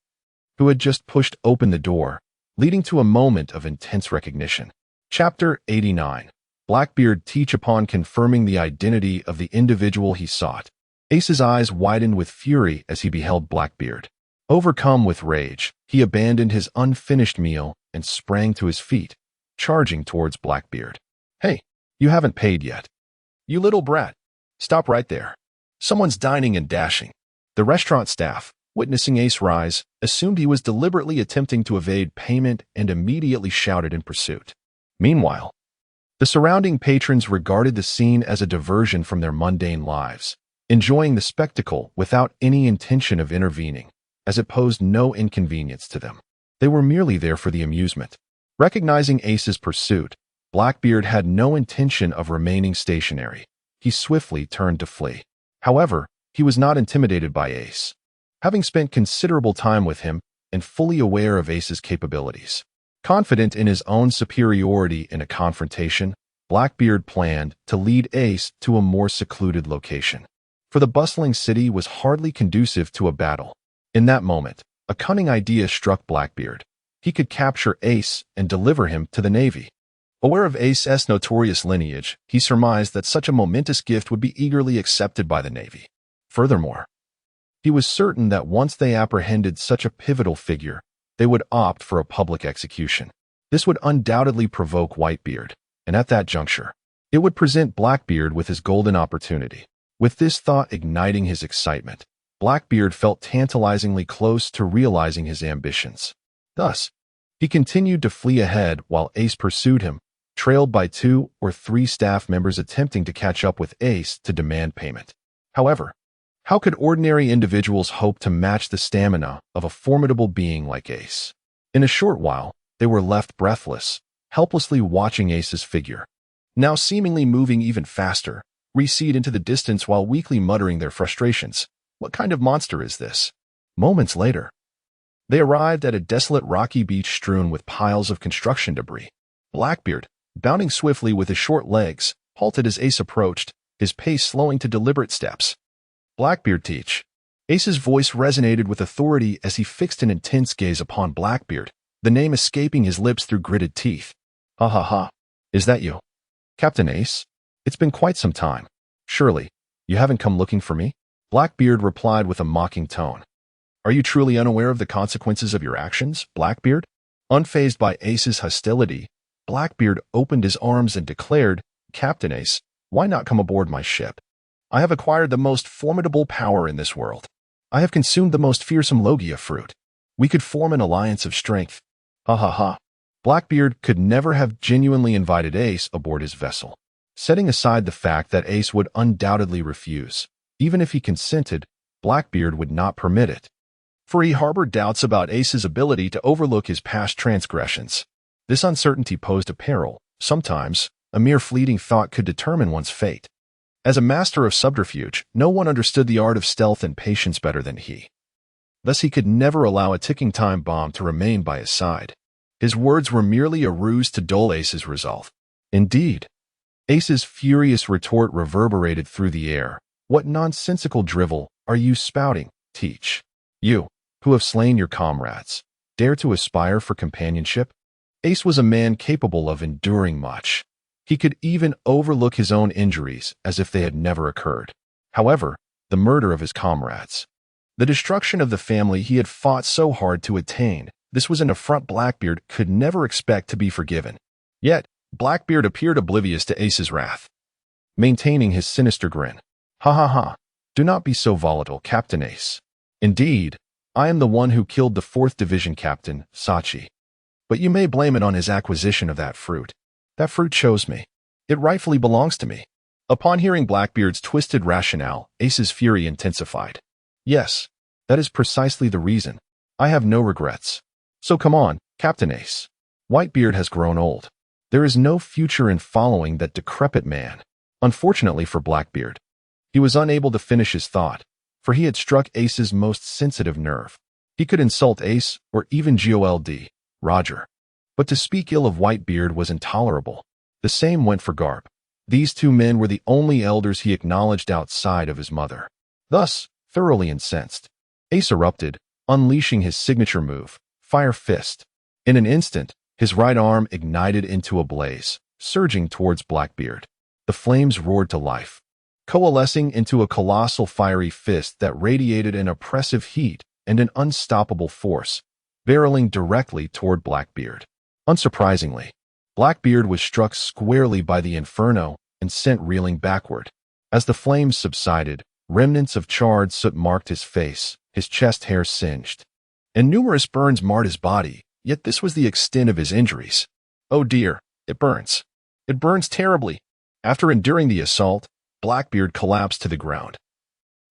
S1: who had just pushed open the door, leading to a moment of intense recognition. Chapter 89. Blackbeard teach upon confirming the identity of the individual he sought. Ace's eyes widened with fury as he beheld Blackbeard. Overcome with rage, he abandoned his unfinished meal and sprang to his feet, charging towards Blackbeard. "Hey, you haven't paid yet. You little brat. Stop right there. Someone's dining and dashing." The restaurant staff, witnessing Ace rise, assumed he was deliberately attempting to evade payment and immediately shouted in pursuit. Meanwhile, the surrounding patrons regarded the scene as a diversion from their mundane lives, enjoying the spectacle without any intention of intervening, as it posed no inconvenience to them. They were merely there for the amusement. Recognizing Ace's pursuit, Blackbeard had no intention of remaining stationary. He swiftly turned to flee. However, he was not intimidated by Ace. Having spent considerable time with him and fully aware of Ace's capabilities, confident in his own superiority in a confrontation, Blackbeard planned to lead Ace to a more secluded location. For the bustling city was hardly conducive to a battle. In that moment, a cunning idea struck Blackbeard. He could capture Ace and deliver him to the Navy. Aware of Ace's notorious lineage, he surmised that such a momentous gift would be eagerly accepted by the Navy. Furthermore, he was certain that once they apprehended such a pivotal figure, they would opt for a public execution. This would undoubtedly provoke Whitebeard, and at that juncture, it would present Blackbeard with his golden opportunity. With this thought igniting his excitement, Blackbeard felt tantalizingly close to realizing his ambitions. Thus, he continued to flee ahead while Ace pursued him, trailed by 2 or 3 staff members attempting to catch up with Ace to demand payment. However, how could ordinary individuals hope to match the stamina of a formidable being like Ace? In a short while, they were left breathless, helplessly watching Ace's figure, now seemingly moving even faster, recede into the distance while weakly muttering their frustrations. What kind of monster is this? Moments later, they arrived at a desolate rocky beach strewn with piles of construction debris. Blackbeard, bounding swiftly with his short legs, halted as Ace approached, his pace slowing to deliberate steps. "Blackbeard teach." Ace's voice resonated with authority as he fixed an intense gaze upon Blackbeard, the name escaping his lips through gritted teeth. "Ha ha ha. Is that you, Captain Ace? It's been quite some time. Surely, you haven't come looking for me?" Blackbeard replied with a mocking tone. "Are you truly unaware of the consequences of your actions, Blackbeard?" Unfazed by Ace's hostility, Blackbeard opened his arms and declared, "Captain Ace, why not come aboard my ship? I have acquired the most formidable power in this world. I have consumed the most fearsome Logia fruit. We could form an alliance of strength." Ha ha ha. Blackbeard could never have genuinely invited Ace aboard his vessel. Setting aside the fact that Ace would undoubtedly refuse, even if he consented, Blackbeard would not permit it. For he harbored doubts about Ace's ability to overlook his past transgressions. This uncertainty posed a peril. Sometimes, a mere fleeting thought could determine one's fate. As a master of subterfuge, no one understood the art of stealth and patience better than he. Thus he could never allow a ticking time bomb to remain by his side. His words were merely a ruse to dull Ace's resolve. Indeed, Ace's furious retort reverberated through the air. "What nonsensical drivel are you spouting, Teach? You, who have slain your comrades, dare to aspire for companionship?" Ace was a man capable of enduring much. He could even overlook his own injuries as if they had never occurred. However, the murder of his comrades, the destruction of the family he had fought so hard to attain, this was an affront Blackbeard could never expect to be forgiven. Yet, Blackbeard appeared oblivious to Ace's wrath, maintaining his sinister grin. "Ha ha ha. Do not be so volatile, Captain Ace. Indeed, I am the one who killed the 4th Division Captain, Sachi. But you may blame it on his acquisition of that fruit. That fruit chose me. It rightfully belongs to me." Upon hearing Blackbeard's twisted rationale, Ace's fury intensified. "Yes, that is precisely the reason. I have no regrets. So come on, Captain Ace. Whitebeard has grown old. There is no future in following that decrepit man." Unfortunately for Blackbeard, he was unable to finish his thought, for he had struck Ace's most sensitive nerve. He could insult Ace or even Gold, Roger. But to speak ill of Whitebeard was intolerable. The same went for Garp. These two men were the only elders he acknowledged outside of his mother. Thus, thoroughly incensed, Ace erupted, unleashing his signature move, Fire Fist. In an instant, his right arm ignited into a blaze, surging towards Blackbeard. The flames roared to life, coalescing into a colossal fiery fist that radiated an oppressive heat and an unstoppable force, barreling directly toward Blackbeard. Unsurprisingly, Blackbeard was struck squarely by the inferno and sent reeling backward. As the flames subsided, remnants of charred soot marked his face, his chest hair singed, and numerous burns marred his body, yet this was the extent of his injuries. Oh dear, it burns. It burns terribly. After enduring the assault, Blackbeard collapsed to the ground,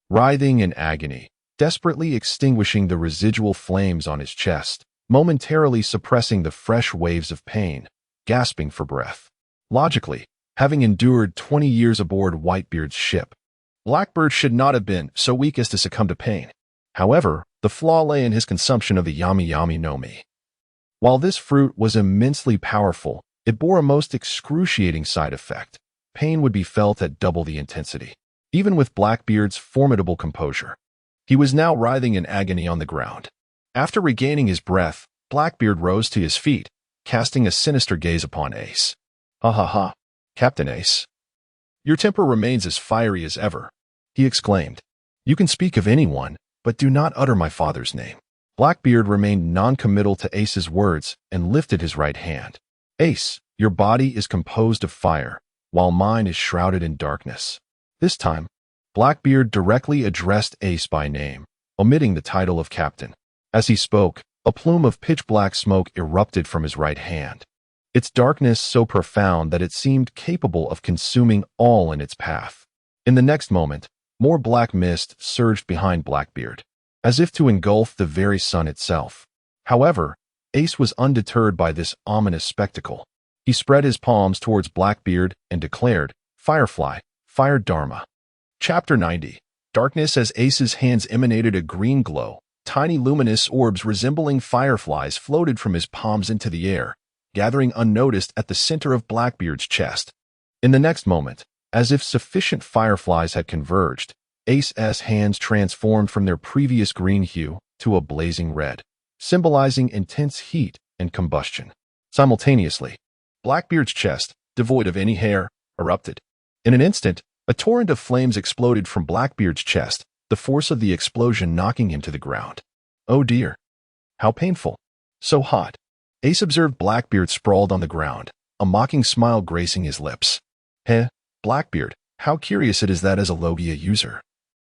S1: writhing in agony, desperately extinguishing the residual flames on his chest, momentarily suppressing the fresh waves of pain, gasping for breath. Logically, having endured 20 years aboard Whitebeard's ship, Blackbeard should not have been so weak as to succumb to pain. However, the flaw lay in his consumption of the Yami Yami no Mi. While this fruit was immensely powerful, it bore a most excruciating side effect. Pain would be felt at double the intensity. Even with Blackbeard's formidable composure, he was now writhing in agony on the ground. After regaining his breath, Blackbeard rose to his feet, casting a sinister gaze upon Ace. "Ha ha ha, Captain Ace. Your temper remains as fiery as ever," he exclaimed. "You can speak of anyone, but do not utter my father's name." Blackbeard remained non-committal to Ace's words and lifted his right hand. "Ace, your body is composed of fire, while mine is shrouded in darkness." This time, Blackbeard directly addressed Ace by name, omitting the title of captain. As he spoke, a plume of pitch-black smoke erupted from his right hand, its darkness so profound that it seemed capable of consuming all in its path. In the next moment, more black mist surged behind Blackbeard, as if to engulf the very sun itself. However, Ace was undeterred by this ominous spectacle. He spread his palms towards Blackbeard and declared, "Firefly, Fire Dharma." Chapter 90. Darkness. As Ace's hands emanated a green glow, tiny luminous orbs resembling fireflies floated from his palms into the air, gathering unnoticed at the center of Blackbeard's chest. In the next moment, as if sufficient fireflies had converged, Ace's hands transformed from their previous green hue to a blazing red, symbolizing intense heat and combustion. Simultaneously, Blackbeard's chest, devoid of any hair, erupted. In an instant, a torrent of flames exploded from Blackbeard's chest, the force of the explosion knocking him to the ground. Oh dear. How painful. So hot. Ace observed Blackbeard sprawled on the ground, a mocking smile gracing his lips. "Heh, Blackbeard, how curious it is that as a Logia user,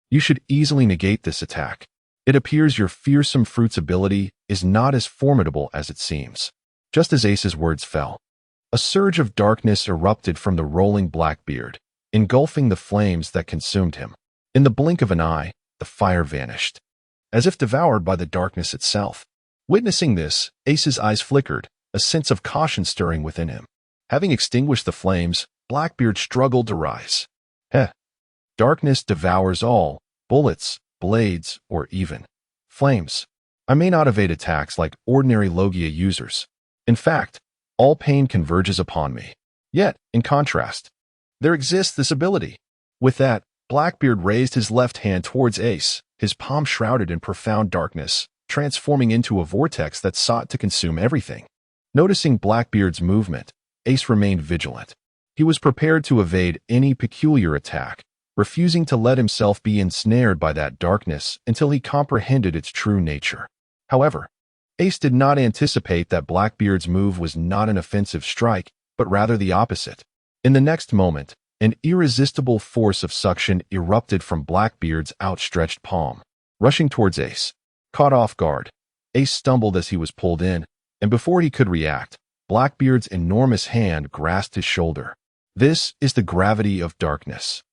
S1: you should easily negate this attack. It appears your fearsome fruit's ability is not as formidable as it seems." Just as Ace's words fell, a surge of darkness erupted from the rolling Blackbeard, engulfing the flames that consumed him. In the blink of an eye, the fire vanished, as if devoured by the darkness itself. Witnessing this, Ace's eyes flickered, a sense of caution stirring within him. Having extinguished the flames, Blackbeard struggled to rise. "Heh. Darkness devours all, bullets, blades, or even flames. I may not evade attacks like ordinary Logia users. In fact, all pain converges upon me. Yet, in contrast, there exists this ability." With that, Blackbeard raised his left hand towards Ace, his palm shrouded in profound darkness, transforming into a vortex that sought to consume everything. Noticing Blackbeard's movement, Ace remained vigilant. He was prepared to evade any peculiar attack, refusing to let himself be ensnared by that darkness until he comprehended its true nature. However, Ace did not anticipate that Blackbeard's move was not an offensive strike, but rather the opposite. In the next moment, an irresistible force of suction erupted from Blackbeard's outstretched palm, rushing towards Ace. Caught off guard, Ace stumbled as he was pulled in, and before he could react, Blackbeard's enormous hand grasped his shoulder. This is the gravity of darkness.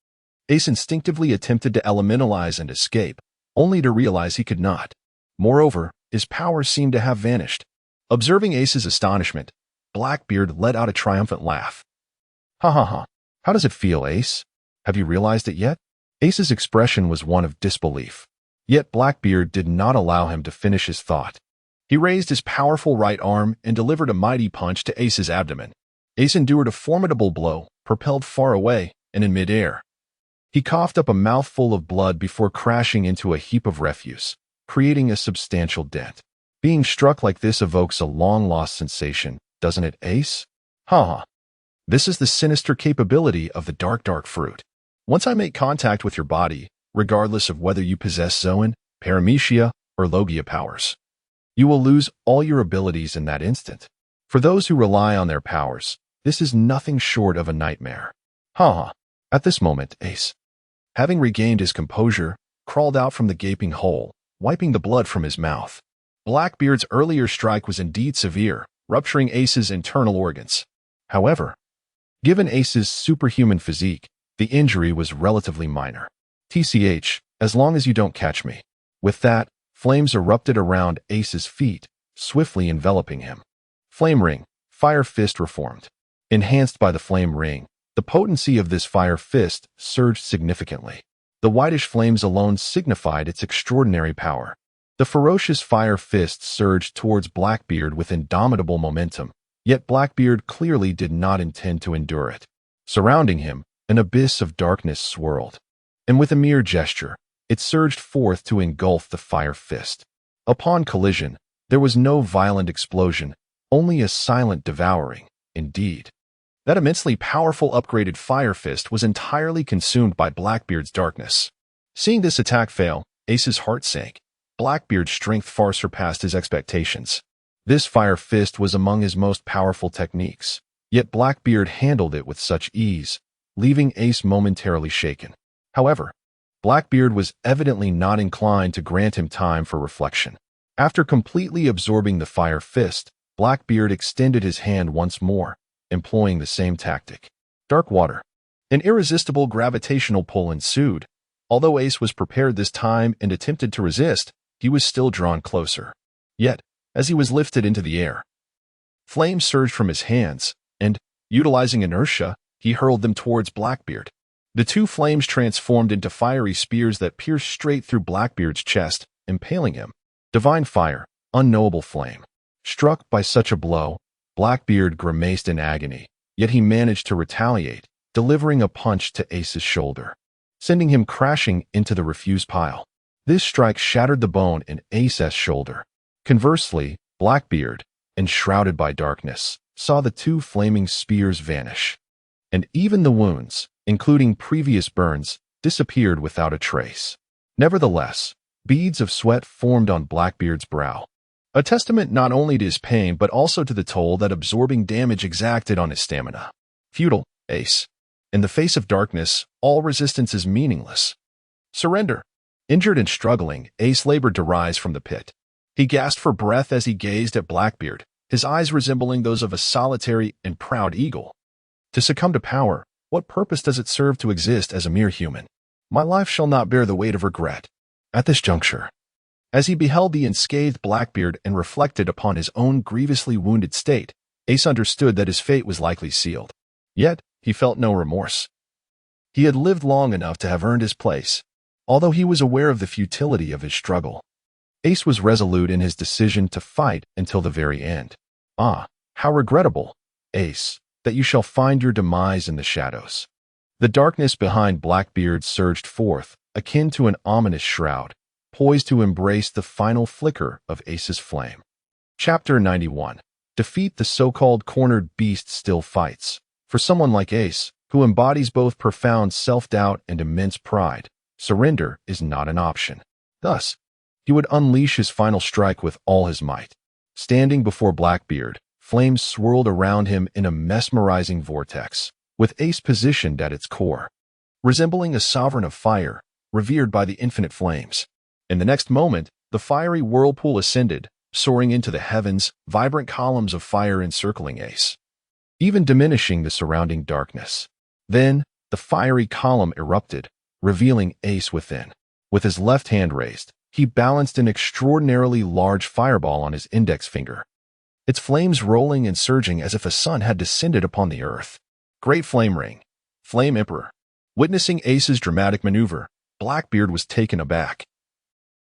S1: Ace instinctively attempted to elementalize and escape, only to realize he could not. Moreover, his power seemed to have vanished. Observing Ace's astonishment, Blackbeard let out a triumphant laugh. "Ha ha ha. How does it feel, Ace? Have you realized it yet?" Ace's expression was one of disbelief. Yet Blackbeard did not allow him to finish his thought. He raised his powerful right arm and delivered a mighty punch to Ace's abdomen. Ace endured a formidable blow, propelled far away and in midair. He coughed up a mouthful of blood before crashing into a heap of refuse, creating a substantial dent. Being struck like this evokes a long-lost sensation, doesn't it, Ace? Haha. This is the sinister capability of the dark fruit. Once I make contact with your body, regardless of whether you possess Zoan, Paramecia, or Logia powers, you will lose all your abilities in that instant. For those who rely on their powers, this is nothing short of a nightmare. Haha. At this moment, Ace, having regained his composure, crawled out from the gaping hole, wiping the blood from his mouth. Blackbeard's earlier strike was indeed severe, rupturing Ace's internal organs. However, given Ace's superhuman physique, the injury was relatively minor. TCH, as long as you don't catch me. With that, flames erupted around Ace's feet, swiftly enveloping him. Flame Ring, Fire Fist reformed. Enhanced by the Flame Ring, the potency of this Fire Fist surged significantly. The whitish flames alone signified its extraordinary power. The ferocious Fire Fist surged towards Blackbeard with indomitable momentum, yet Blackbeard clearly did not intend to endure it. Surrounding him, an abyss of darkness swirled, and with a mere gesture, it surged forth to engulf the Fire Fist. Upon collision, there was no violent explosion, only a silent devouring, indeed. That immensely powerful upgraded Fire Fist was entirely consumed by Blackbeard's darkness. Seeing this attack fail, Ace's heart sank. Blackbeard's strength far surpassed his expectations. This Fire Fist was among his most powerful techniques, yet Blackbeard handled it with such ease, leaving Ace momentarily shaken. However, Blackbeard was evidently not inclined to grant him time for reflection. After completely absorbing the Fire Fist, Blackbeard extended his hand once more, employing the same tactic. Dark Water. An irresistible gravitational pull ensued. Although Ace was prepared this time and attempted to resist, he was still drawn closer. Yet, as he was lifted into the air, flames surged from his hands, and, utilizing inertia, he hurled them towards Blackbeard. The two flames transformed into fiery spears that pierced straight through Blackbeard's chest, impaling him. Divine Fire, Unknowable Flame. Struck by such a blow, Blackbeard grimaced in agony, yet he managed to retaliate, delivering a punch to Ace's shoulder, sending him crashing into the refuse pile. This strike shattered the bone in Ace's shoulder. Conversely, Blackbeard, enshrouded by darkness, saw the two flaming spears vanish, and even the wounds, including previous burns, disappeared without a trace. Nevertheless, beads of sweat formed on Blackbeard's brow, a testament not only to his pain but also to the toll that absorbing damage exacted on his stamina. Futile, Ace. In the face of darkness, all resistance is meaningless. Surrender. Injured and struggling, Ace labored to rise from the pit. He gasped for breath as he gazed at Blackbeard, his eyes resembling those of a solitary and proud eagle. To succumb to power, what purpose does it serve to exist as a mere human? My life shall not bear the weight of regret. At this juncture, as he beheld the unscathed Blackbeard and reflected upon his own grievously wounded state, Ace understood that his fate was likely sealed. Yet, he felt no remorse. He had lived long enough to have earned his place. Although he was aware of the futility of his struggle, Ace was resolute in his decision to fight until the very end. Ah, how regrettable, Ace, that you shall find your demise in the shadows. The darkness behind Blackbeard surged forth, akin to an ominous shroud, poised to embrace the final flicker of Ace's flame. Chapter 91. Defeat the so-called cornered beast still fights. For someone like Ace, who embodies both profound self-doubt and immense pride, surrender is not an option. Thus, he would unleash his final strike with all his might. Standing before Blackbeard, flames swirled around him in a mesmerizing vortex, with Ace positioned at its core, resembling a sovereign of fire, revered by the infinite flames. In the next moment, the fiery whirlpool ascended, soaring into the heavens, vibrant columns of fire encircling Ace, even diminishing the surrounding darkness. Then, the fiery column erupted, revealing Ace within. With his left hand raised, he balanced an extraordinarily large fireball on his index finger, its flames rolling and surging as if a sun had descended upon the earth. Great Flame Ring. Flame Emperor. Witnessing Ace's dramatic maneuver, Blackbeard was taken aback.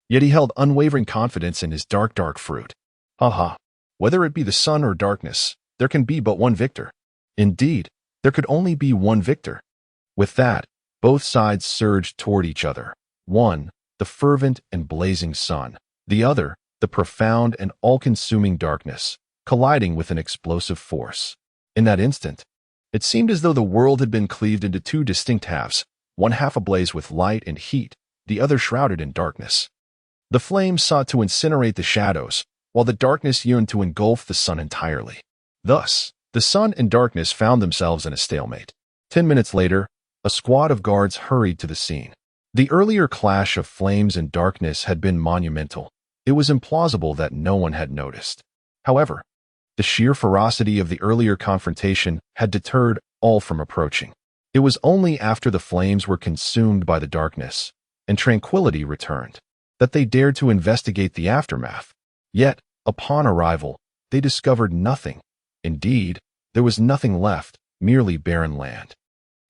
S1: Yet he held unwavering confidence in his dark fruit. Haha. Whether it be the sun or darkness, there can be but one victor. Indeed, there could only be one victor. With that, both sides surged toward each other. One, the fervent and blazing sun. The other, the profound and all-consuming darkness, colliding with an explosive force. In that instant, it seemed as though the world had been cleaved into two distinct halves, one half ablaze with light and heat, the other shrouded in darkness. The flames sought to incinerate the shadows, while the darkness yearned to engulf the sun entirely. Thus, the sun and darkness found themselves in a stalemate. 10 minutes later, a squad of guards hurried to the scene. The earlier clash of flames and darkness had been monumental. It was implausible that no one had noticed. However, the sheer ferocity of the earlier confrontation had deterred all from approaching. It was only after the flames were consumed by the darkness, and tranquility returned, that they dared to investigate the aftermath. Yet, upon arrival, they discovered nothing. Indeed, there was nothing left, merely barren land.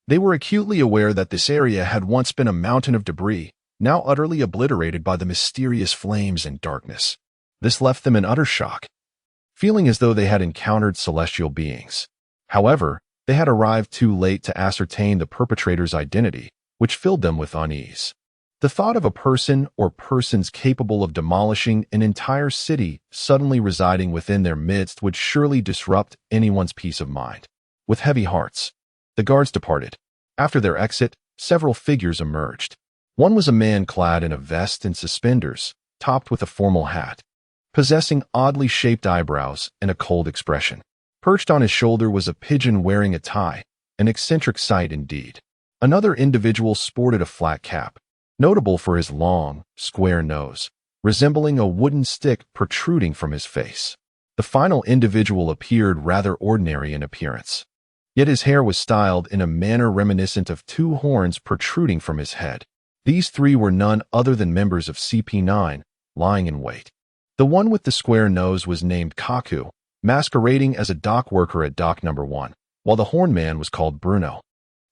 S1: They were acutely aware that this area had once been a mountain of debris, now utterly obliterated by the mysterious flames and darkness. This left them in utter shock, feeling as though they had encountered celestial beings. However, they had arrived too late to ascertain the perpetrator's identity, which filled them with unease. The thought of a person or persons capable of demolishing an entire city suddenly residing within their midst would surely disrupt anyone's peace of mind. With heavy hearts, the guards departed. After their exit, several figures emerged. One was a man clad in a vest and suspenders, topped with a formal hat, possessing oddly shaped eyebrows and a cold expression. Perched on his shoulder was a pigeon wearing a tie, an eccentric sight indeed. Another individual sported a flat cap, notable for his long, square nose, resembling a wooden stick protruding from his face. The final individual appeared rather ordinary in appearance, yet his hair was styled in a manner reminiscent of two horns protruding from his head. These three were none other than members of CP9, lying in wait. The one with the square nose was named Kaku, masquerading as a dock worker at dock number 1, while the horn man was called Bruno,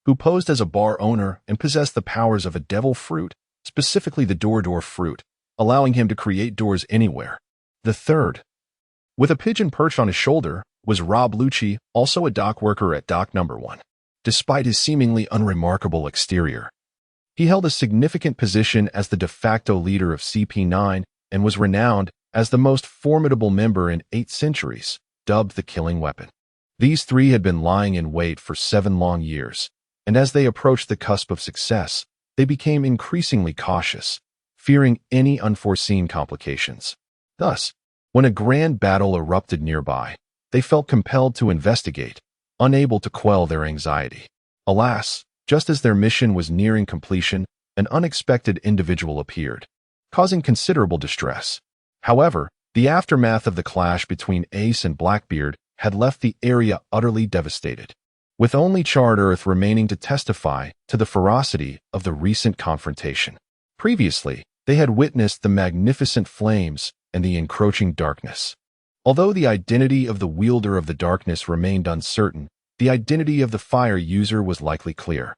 S1: who posed as a bar owner and possessed the powers of a devil fruit, specifically the door fruit, allowing him to create doors anywhere. The third, with a pigeon perched on his shoulder, was Rob Lucci, also a dock worker at dock number 1. Despite his seemingly unremarkable exterior, he held a significant position as the de facto leader of CP9 and was renowned as the most formidable member in 8 centuries, dubbed the Killing Weapon. These three had been lying in wait for 7 long years, and as they approached the cusp of success, they became increasingly cautious, fearing any unforeseen complications. Thus, when a grand battle erupted nearby, they felt compelled to investigate, unable to quell their anxiety. Alas, just as their mission was nearing completion, an unexpected individual appeared, causing considerable distress. However, the aftermath of the clash between Ace and Blackbeard had left the area utterly devastated, with only Charred Earth remaining to testify to the ferocity of the recent confrontation. Previously, they had witnessed the magnificent flames and the encroaching darkness. Although the identity of the wielder of the darkness remained uncertain, the identity of the fire user was likely clear.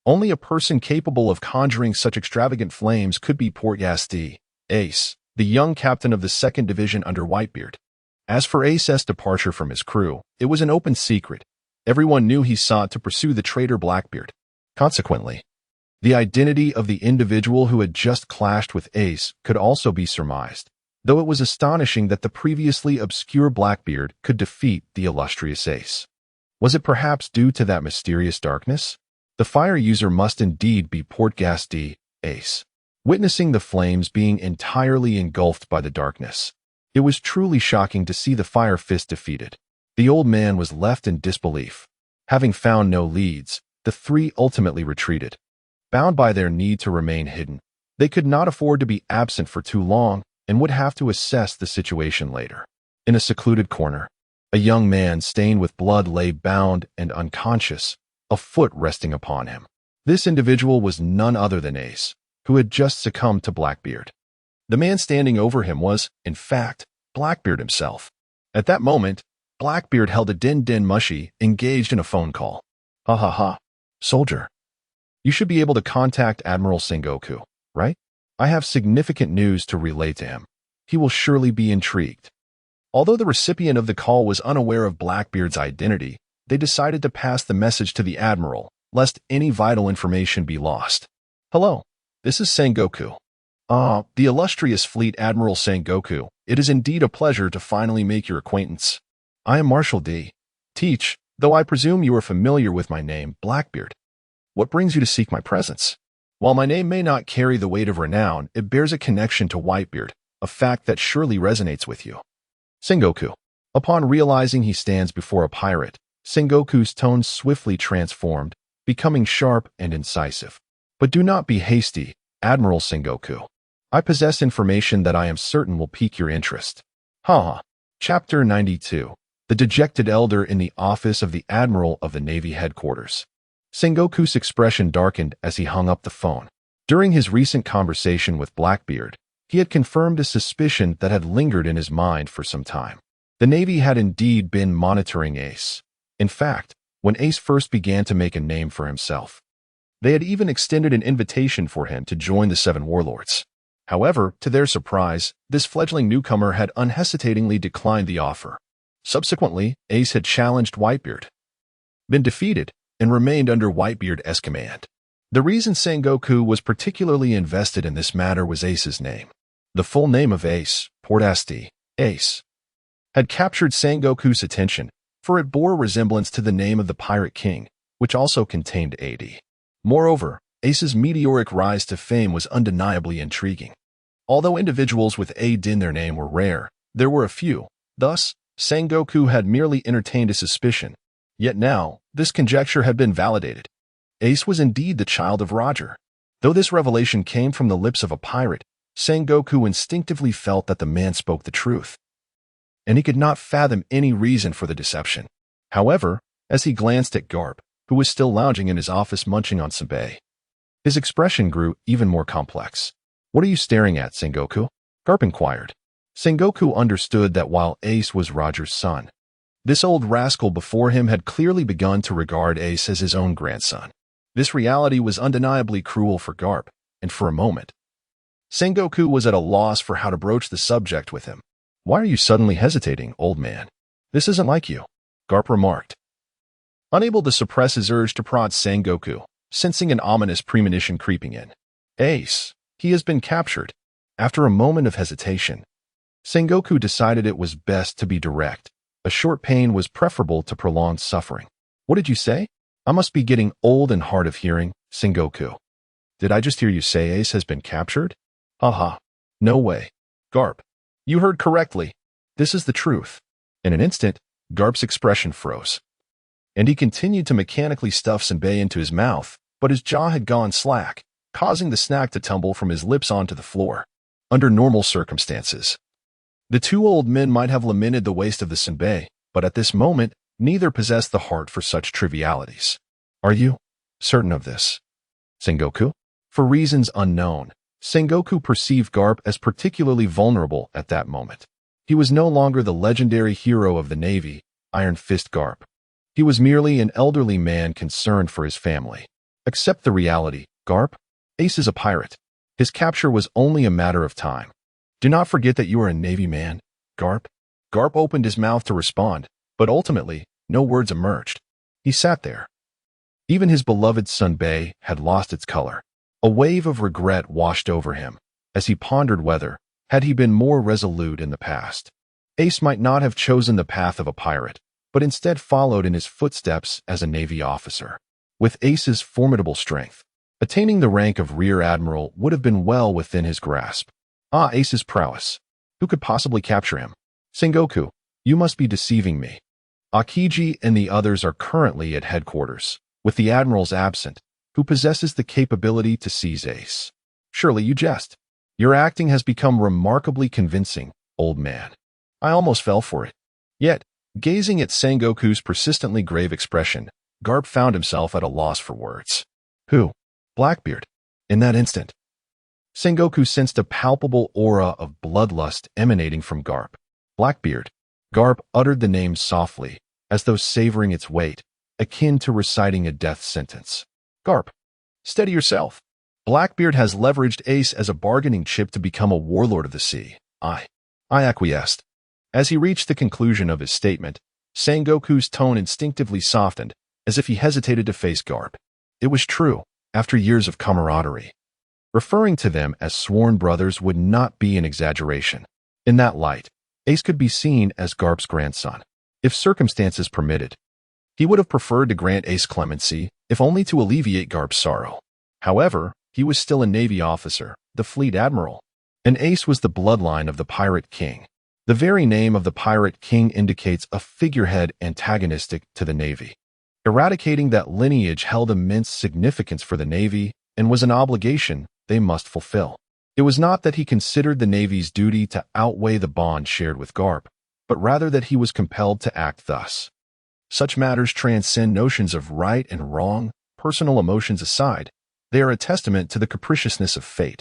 S1: Only a person capable of conjuring such extravagant flames could be Portghast Ace, the young captain of the 2nd Division under Whitebeard. As for Ace's departure from his crew, it was an open secret. Everyone knew he sought to pursue the traitor Blackbeard. Consequently, the identity of the individual who had just clashed with Ace could also be surmised, though it was astonishing that the previously obscure Blackbeard could defeat the illustrious Ace. Was it perhaps due to that mysterious darkness? The fire user must indeed be Portghast Ace. Witnessing the flames being entirely engulfed by the darkness, it was truly shocking to see the Fire Fist defeated. The old man was left in disbelief. Having found no leads, the three ultimately retreated. Bound by their need to remain hidden, they could not afford to be absent for too long and would have to assess the situation later. In a secluded corner, a young man stained with blood lay bound and unconscious, a foot resting upon him. This individual was none other than Ace, who had just succumbed to Blackbeard. The man standing over him was, in fact, Blackbeard himself. At that moment, Blackbeard held a din mushy, engaged in a phone call. Ha ha ha. Soldier. You should be able to contact Admiral Sengoku, right? I have significant news to relay to him. He will surely be intrigued. Although the recipient of the call was unaware of Blackbeard's identity, they decided to pass the message to the Admiral, lest any vital information be lost. Hello, this is Sengoku. The illustrious Fleet Admiral Sengoku. It is indeed a pleasure to finally make your acquaintance. I am Marshal D. Teach, though I presume you are familiar with my name, Blackbeard. What brings you to seek my presence? While my name may not carry the weight of renown, it bears a connection to Whitebeard, a fact that surely resonates with you. Sengoku. Upon realizing he stands before a pirate, Sengoku's tone swiftly transformed, becoming sharp and incisive. But do not be hasty, Admiral Sengoku. I possess information that I am certain will pique your interest. Chapter 92. The Dejected Elder in the Office of the Admiral of the Navy Headquarters. Sengoku's expression darkened as he hung up the phone. During his recent conversation with Blackbeard, he had confirmed a suspicion that had lingered in his mind for some time. The Navy had indeed been monitoring Ace. In fact, when Ace first began to make a name for himself, they had even extended an invitation for him to join the Seven Warlords. However, to their surprise, this fledgling newcomer had unhesitatingly declined the offer. Subsequently, Ace had challenged Whitebeard, been defeated, and remained under Whitebeard's command. The reason Sengoku was particularly invested in this matter was Ace's name. The full name of Ace, Portasti, Ace, had captured Sengoku's attention, for it bore resemblance to the name of the Pirate King, which also contained AD. Moreover, Ace's meteoric rise to fame was undeniably intriguing. Although individuals with AD in their name were rare, there were a few. Thus, Sengoku had merely entertained a suspicion. Yet now, this conjecture had been validated. Ace was indeed the child of Roger. Though this revelation came from the lips of a pirate, Sengoku instinctively felt that the man spoke the truth, and he could not fathom any reason for the deception. However, as he glanced at Garp, who was still lounging in his office munching on senbei, his expression grew even more complex. What are you staring at, Sengoku? Garp inquired. Sengoku understood that while Ace was Roger's son, this old rascal before him had clearly begun to regard Ace as his own grandson. This reality was undeniably cruel for Garp, and for a moment, Sengoku was at a loss for how to broach the subject with him. Why are you suddenly hesitating, old man? This isn't like you, Garp remarked, unable to suppress his urge to prod Sengoku, sensing an ominous premonition creeping in. Ace, he has been captured. After a moment of hesitation, Sengoku decided it was best to be direct. A short pain was preferable to prolonged suffering. What did you say? I must be getting old and hard of hearing, Sengoku. Did I just hear you say Ace has been captured? No way. Garp, you heard correctly. This is the truth. In an instant, Garp's expression froze, and he continued to mechanically stuff senbei into his mouth, but his jaw had gone slack, causing the snack to tumble from his lips onto the floor. Under normal circumstances, the two old men might have lamented the waste of the senbei, but at this moment, neither possessed the heart for such trivialities. Are you certain of this, Sengoku? For reasons unknown, Sengoku perceived Garp as particularly vulnerable at that moment. He was no longer the legendary hero of the Navy, Iron Fist Garp. He was merely an elderly man concerned for his family. Accept the reality, Garp. Ace is a pirate. His capture was only a matter of time. Do not forget that you are a Navy man, Garp. Garp opened his mouth to respond, but ultimately, no words emerged. He sat there. Even his beloved senbei had lost its color. A wave of regret washed over him, as he pondered whether, had he been more resolute in the past, Ace might not have chosen the path of a pirate, but instead followed in his footsteps as a Navy officer. With Ace's formidable strength, attaining the rank of Rear Admiral would have been well within his grasp. Ace's prowess. Who could possibly capture him? Sengoku, you must be deceiving me. Akiji and the others are currently at headquarters, with the Admirals absent, who possesses the capability to seize Ace. Surely you jest. Your acting has become remarkably convincing, old man. I almost fell for it. Yet, gazing at Sengoku's persistently grave expression, Garp found himself at a loss for words. Who? Blackbeard. In that instant, Sengoku sensed a palpable aura of bloodlust emanating from Garp. Blackbeard. Garp uttered the name softly, as though savoring its weight, akin to reciting a death sentence. Garp. Steady yourself. Blackbeard has leveraged Ace as a bargaining chip to become a warlord of the sea. I acquiesced. As he reached the conclusion of his statement, Sengoku's tone instinctively softened, as if he hesitated to face Garp. It was true, after years of camaraderie. Referring to them as sworn brothers would not be an exaggeration. In that light, Ace could be seen as Garp's grandson. If circumstances permitted, he would have preferred to grant Ace clemency, if only to alleviate Garp's sorrow. However, he was still a Navy officer, the fleet admiral, and Ace was the bloodline of the Pirate King. The very name of the Pirate King indicates a figurehead antagonistic to the Navy. Eradicating that lineage held immense significance for the Navy and was an obligation they must fulfill. It was not that he considered the Navy's duty to outweigh the bond shared with Garp, but rather that he was compelled to act thus. Such matters transcend notions of right and wrong, personal emotions aside. They are a testament to the capriciousness of fate,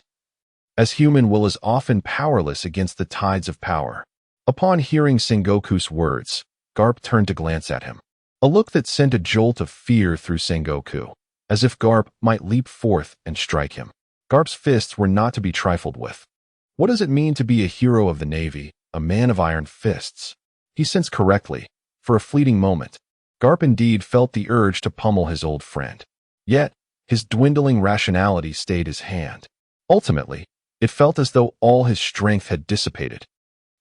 S1: as human will is often powerless against the tides of power. Upon hearing Sengoku's words, Garp turned to glance at him, a look that sent a jolt of fear through Sengoku, as if Garp might leap forth and strike him. Garp's fists were not to be trifled with. What does it mean to be a hero of the Navy, a man of iron fists? He sensed correctly. For a fleeting moment, Garp indeed felt the urge to pummel his old friend. Yet, his dwindling rationality stayed his hand. Ultimately, it felt as though all his strength had dissipated,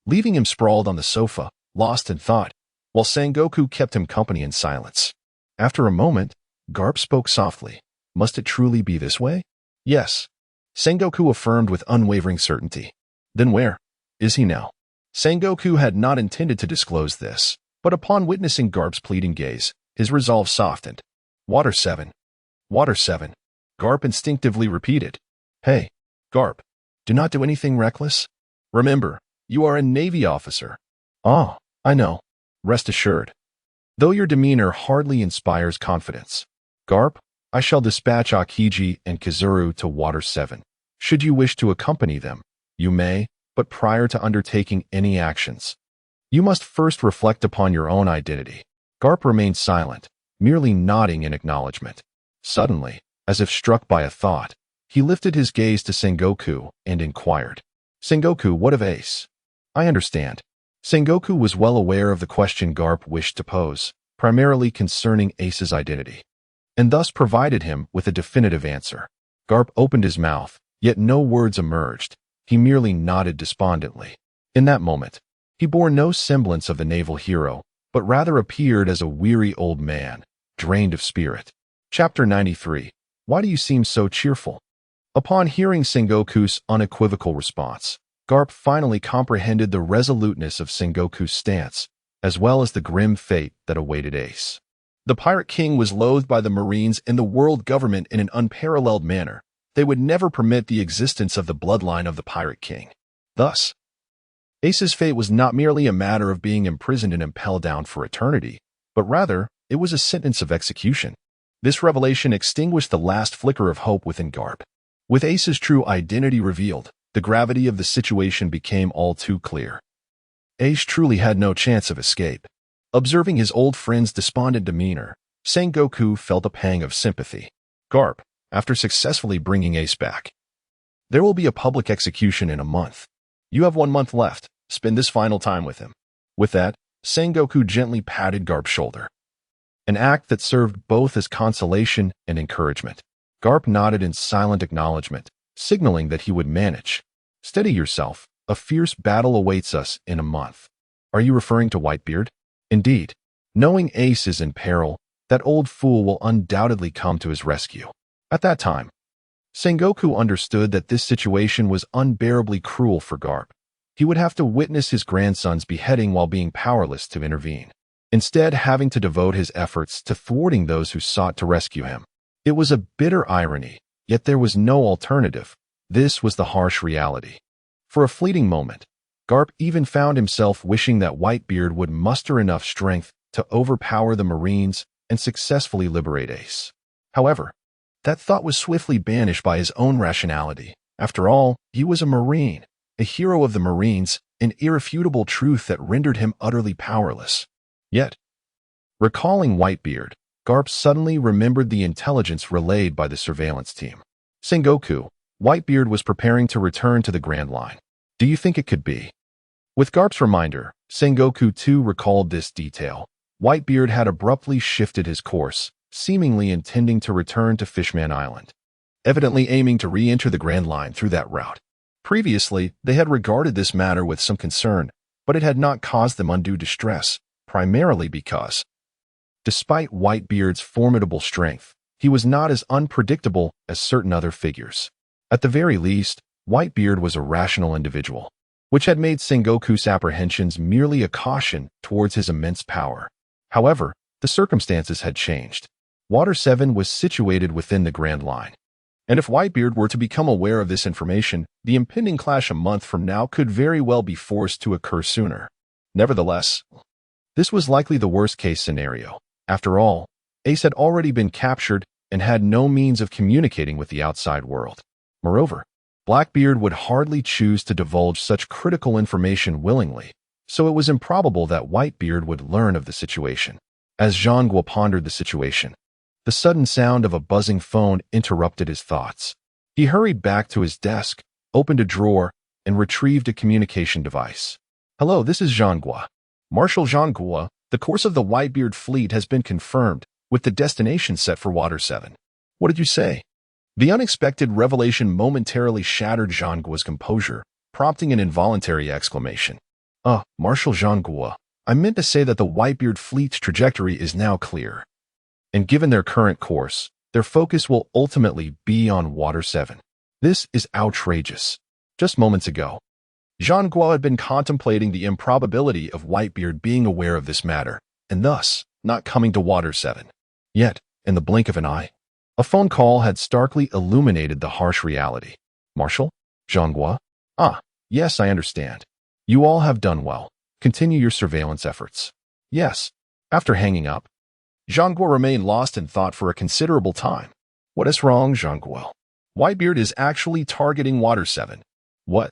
S1: leaving him sprawled on the sofa, lost in thought, while Sengoku kept him company in silence. After a moment, Garp spoke softly. Must it truly be this way? Yes, Sengoku affirmed with unwavering certainty. Then where is he now? Sengoku had not intended to disclose this, but upon witnessing Garp's pleading gaze, his resolve softened. Water 7. Water 7. Garp instinctively repeated. Hey, Garp, do not do anything reckless. Remember, you are a Navy officer. Ah, I know. Rest assured. Though your demeanor hardly inspires confidence. Garp, I shall dispatch Akiji and Kizuru to Water 7. Should you wish to accompany them, you may, but prior to undertaking any actions, you must first reflect upon your own identity. Garp remained silent, merely nodding in acknowledgement. Suddenly, as if struck by a thought, he lifted his gaze to Sengoku and inquired. Sengoku, what of Ace? I understand. Sengoku was well aware of the question Garp wished to pose, primarily concerning Ace's identity, and thus provided him with a definitive answer. Garp opened his mouth, yet no words emerged. He merely nodded despondently. In that moment, he bore no semblance of the naval hero, but rather appeared as a weary old man, drained of spirit. Chapter 93. Why do you seem so cheerful? Upon hearing Sengoku's unequivocal response, Garp finally comprehended the resoluteness of Sengoku's stance, as well as the grim fate that awaited Ace. The Pirate King was loathed by the Marines and the world government in an unparalleled manner. They would never permit the existence of the bloodline of the Pirate King. Thus, Ace's fate was not merely a matter of being imprisoned and impelled down for eternity, but rather, it was a sentence of execution. This revelation extinguished the last flicker of hope within Garp. With Ace's true identity revealed, the gravity of the situation became all too clear. Ace truly had no chance of escape. Observing his old friend's despondent demeanor, Sengoku felt a pang of sympathy. Garp, after successfully bringing Ace back, there will be a public execution in a month. You have 1 month left. Spend this final time with him. With that, Sengoku gently patted Garp's shoulder, an act that served both as consolation and encouragement. Garp nodded in silent acknowledgement, signaling that he would manage. Steady yourself. A fierce battle awaits us in a month. Are you referring to Whitebeard? Indeed. Knowing Ace is in peril, that old fool will undoubtedly come to his rescue. At that time, Sengoku understood that this situation was unbearably cruel for Garp. He would have to witness his grandson's beheading while being powerless to intervene, instead having to devote his efforts to thwarting those who sought to rescue him. It was a bitter irony, yet there was no alternative. This was the harsh reality. For a fleeting moment, Garp even found himself wishing that Whitebeard would muster enough strength to overpower the Marines and successfully liberate Ace. However, that thought was swiftly banished by his own rationality. After all, he was a Marine, a hero of the Marines, an irrefutable truth that rendered him utterly powerless. Yet, recalling Whitebeard, Garp suddenly remembered the intelligence relayed by the surveillance team. Sengoku, Whitebeard was preparing to return to the Grand Line. Do you think it could be? With Garp's reminder, Sengoku too recalled this detail. Whitebeard had abruptly shifted his course, seemingly intending to return to Fishman Island, evidently aiming to re-enter the Grand Line through that route. Previously, they had regarded this matter with some concern, but it had not caused them undue distress, primarily because, despite Whitebeard's formidable strength, he was not as unpredictable as certain other figures. At the very least, Whitebeard was a rational individual, which had made Sengoku's apprehensions merely a caution towards his immense power. However, the circumstances had changed. Water 7 was situated within the Grand Line, and if Whitebeard were to become aware of this information, the impending clash a month from now could very well be forced to occur sooner. Nevertheless, this was likely the worst-case scenario. After all, Ace had already been captured and had no means of communicating with the outside world. Moreover, Blackbeard would hardly choose to divulge such critical information willingly, so it was improbable that Whitebeard would learn of the situation. As Zhangguo pondered the situation, the sudden sound of a buzzing phone interrupted his thoughts. He hurried back to his desk, opened a drawer, and retrieved a communication device. Hello, this is Zhangguo. Marshal Zhangguo, the course of the Whitebeard fleet has been confirmed, with the destination set for Water 7. What did you say? The unexpected revelation momentarily shattered Zhangguo's composure, prompting an involuntary exclamation. Marshal Zhangguo, I meant to say that the Whitebeard fleet's trajectory is now clear. And given their current course, their focus will ultimately be on Water 7. This is outrageous. Just moments ago, Zhangguo had been contemplating the improbability of Whitebeard being aware of this matter, and thus not coming to Water 7. Yet, in the blink of an eye, a phone call had starkly illuminated the harsh reality. Marshal? Zhangguo? Yes, I understand. You all have done well. Continue your surveillance efforts. Yes. After hanging up, Zhangguo remained lost in thought for a considerable time. What is wrong, Zhangguo? Whitebeard is actually targeting Water 7. What?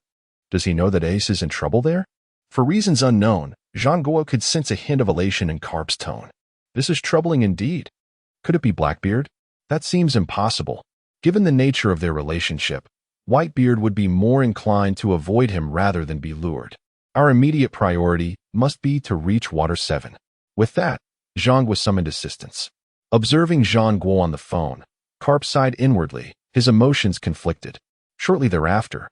S1: Does he know that Ace is in trouble there? For reasons unknown, Zhangguo could sense a hint of elation in Karp's tone. This is troubling indeed. Could it be Blackbeard? That seems impossible. Given the nature of their relationship, Whitebeard would be more inclined to avoid him rather than be lured. Our immediate priority must be to reach Water 7. With that, Zhangguo summoned assistance. Observing Zhangguo on the phone, Karp sighed inwardly, his emotions conflicted. Shortly thereafter,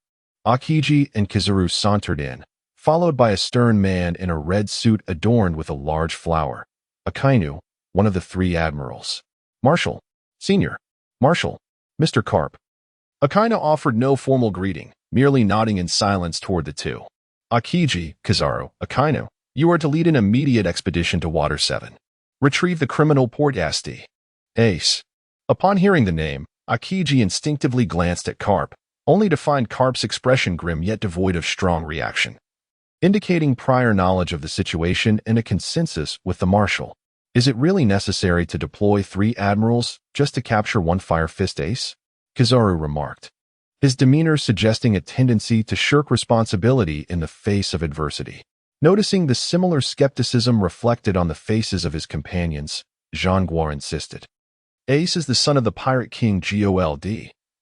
S1: Akiji and Kizuru sauntered in, followed by a stern man in a red suit adorned with a large flower. Akainu, one of the three admirals. Marshal, Senior, Marshal, Mr. Karp. Akainu offered no formal greeting, merely nodding in silence toward the two. Akiji, Kizaru, Akainu, you are to lead an immediate expedition to Water 7. Retrieve the criminal Portasti. Ace. Upon hearing the name, Akiji instinctively glanced at Karp, only to find Karp's expression grim yet devoid of strong reaction, indicating prior knowledge of the situation and a consensus with the Marshal. Is it really necessary to deploy 3 admirals just to capture one Fire Fist Ace? Kizaru remarked, his demeanor suggesting a tendency to shirk responsibility in the face of adversity. Noticing the similar skepticism reflected on the faces of his companions, Zhangguo insisted. Ace is the son of the pirate king Gold.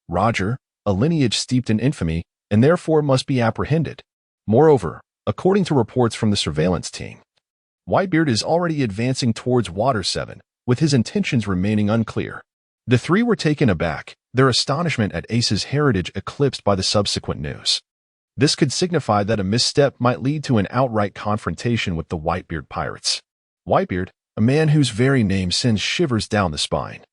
S1: Roger, a lineage steeped in infamy, and therefore must be apprehended. Moreover, according to reports from the surveillance team, Whitebeard is already advancing towards Water 7, with his intentions remaining unclear. The 3 were taken aback, their astonishment at Ace's heritage eclipsed by the subsequent news. This could signify that a misstep might lead to an outright confrontation with the Whitebeard pirates. Whitebeard, a man whose very name sends shivers down the spine,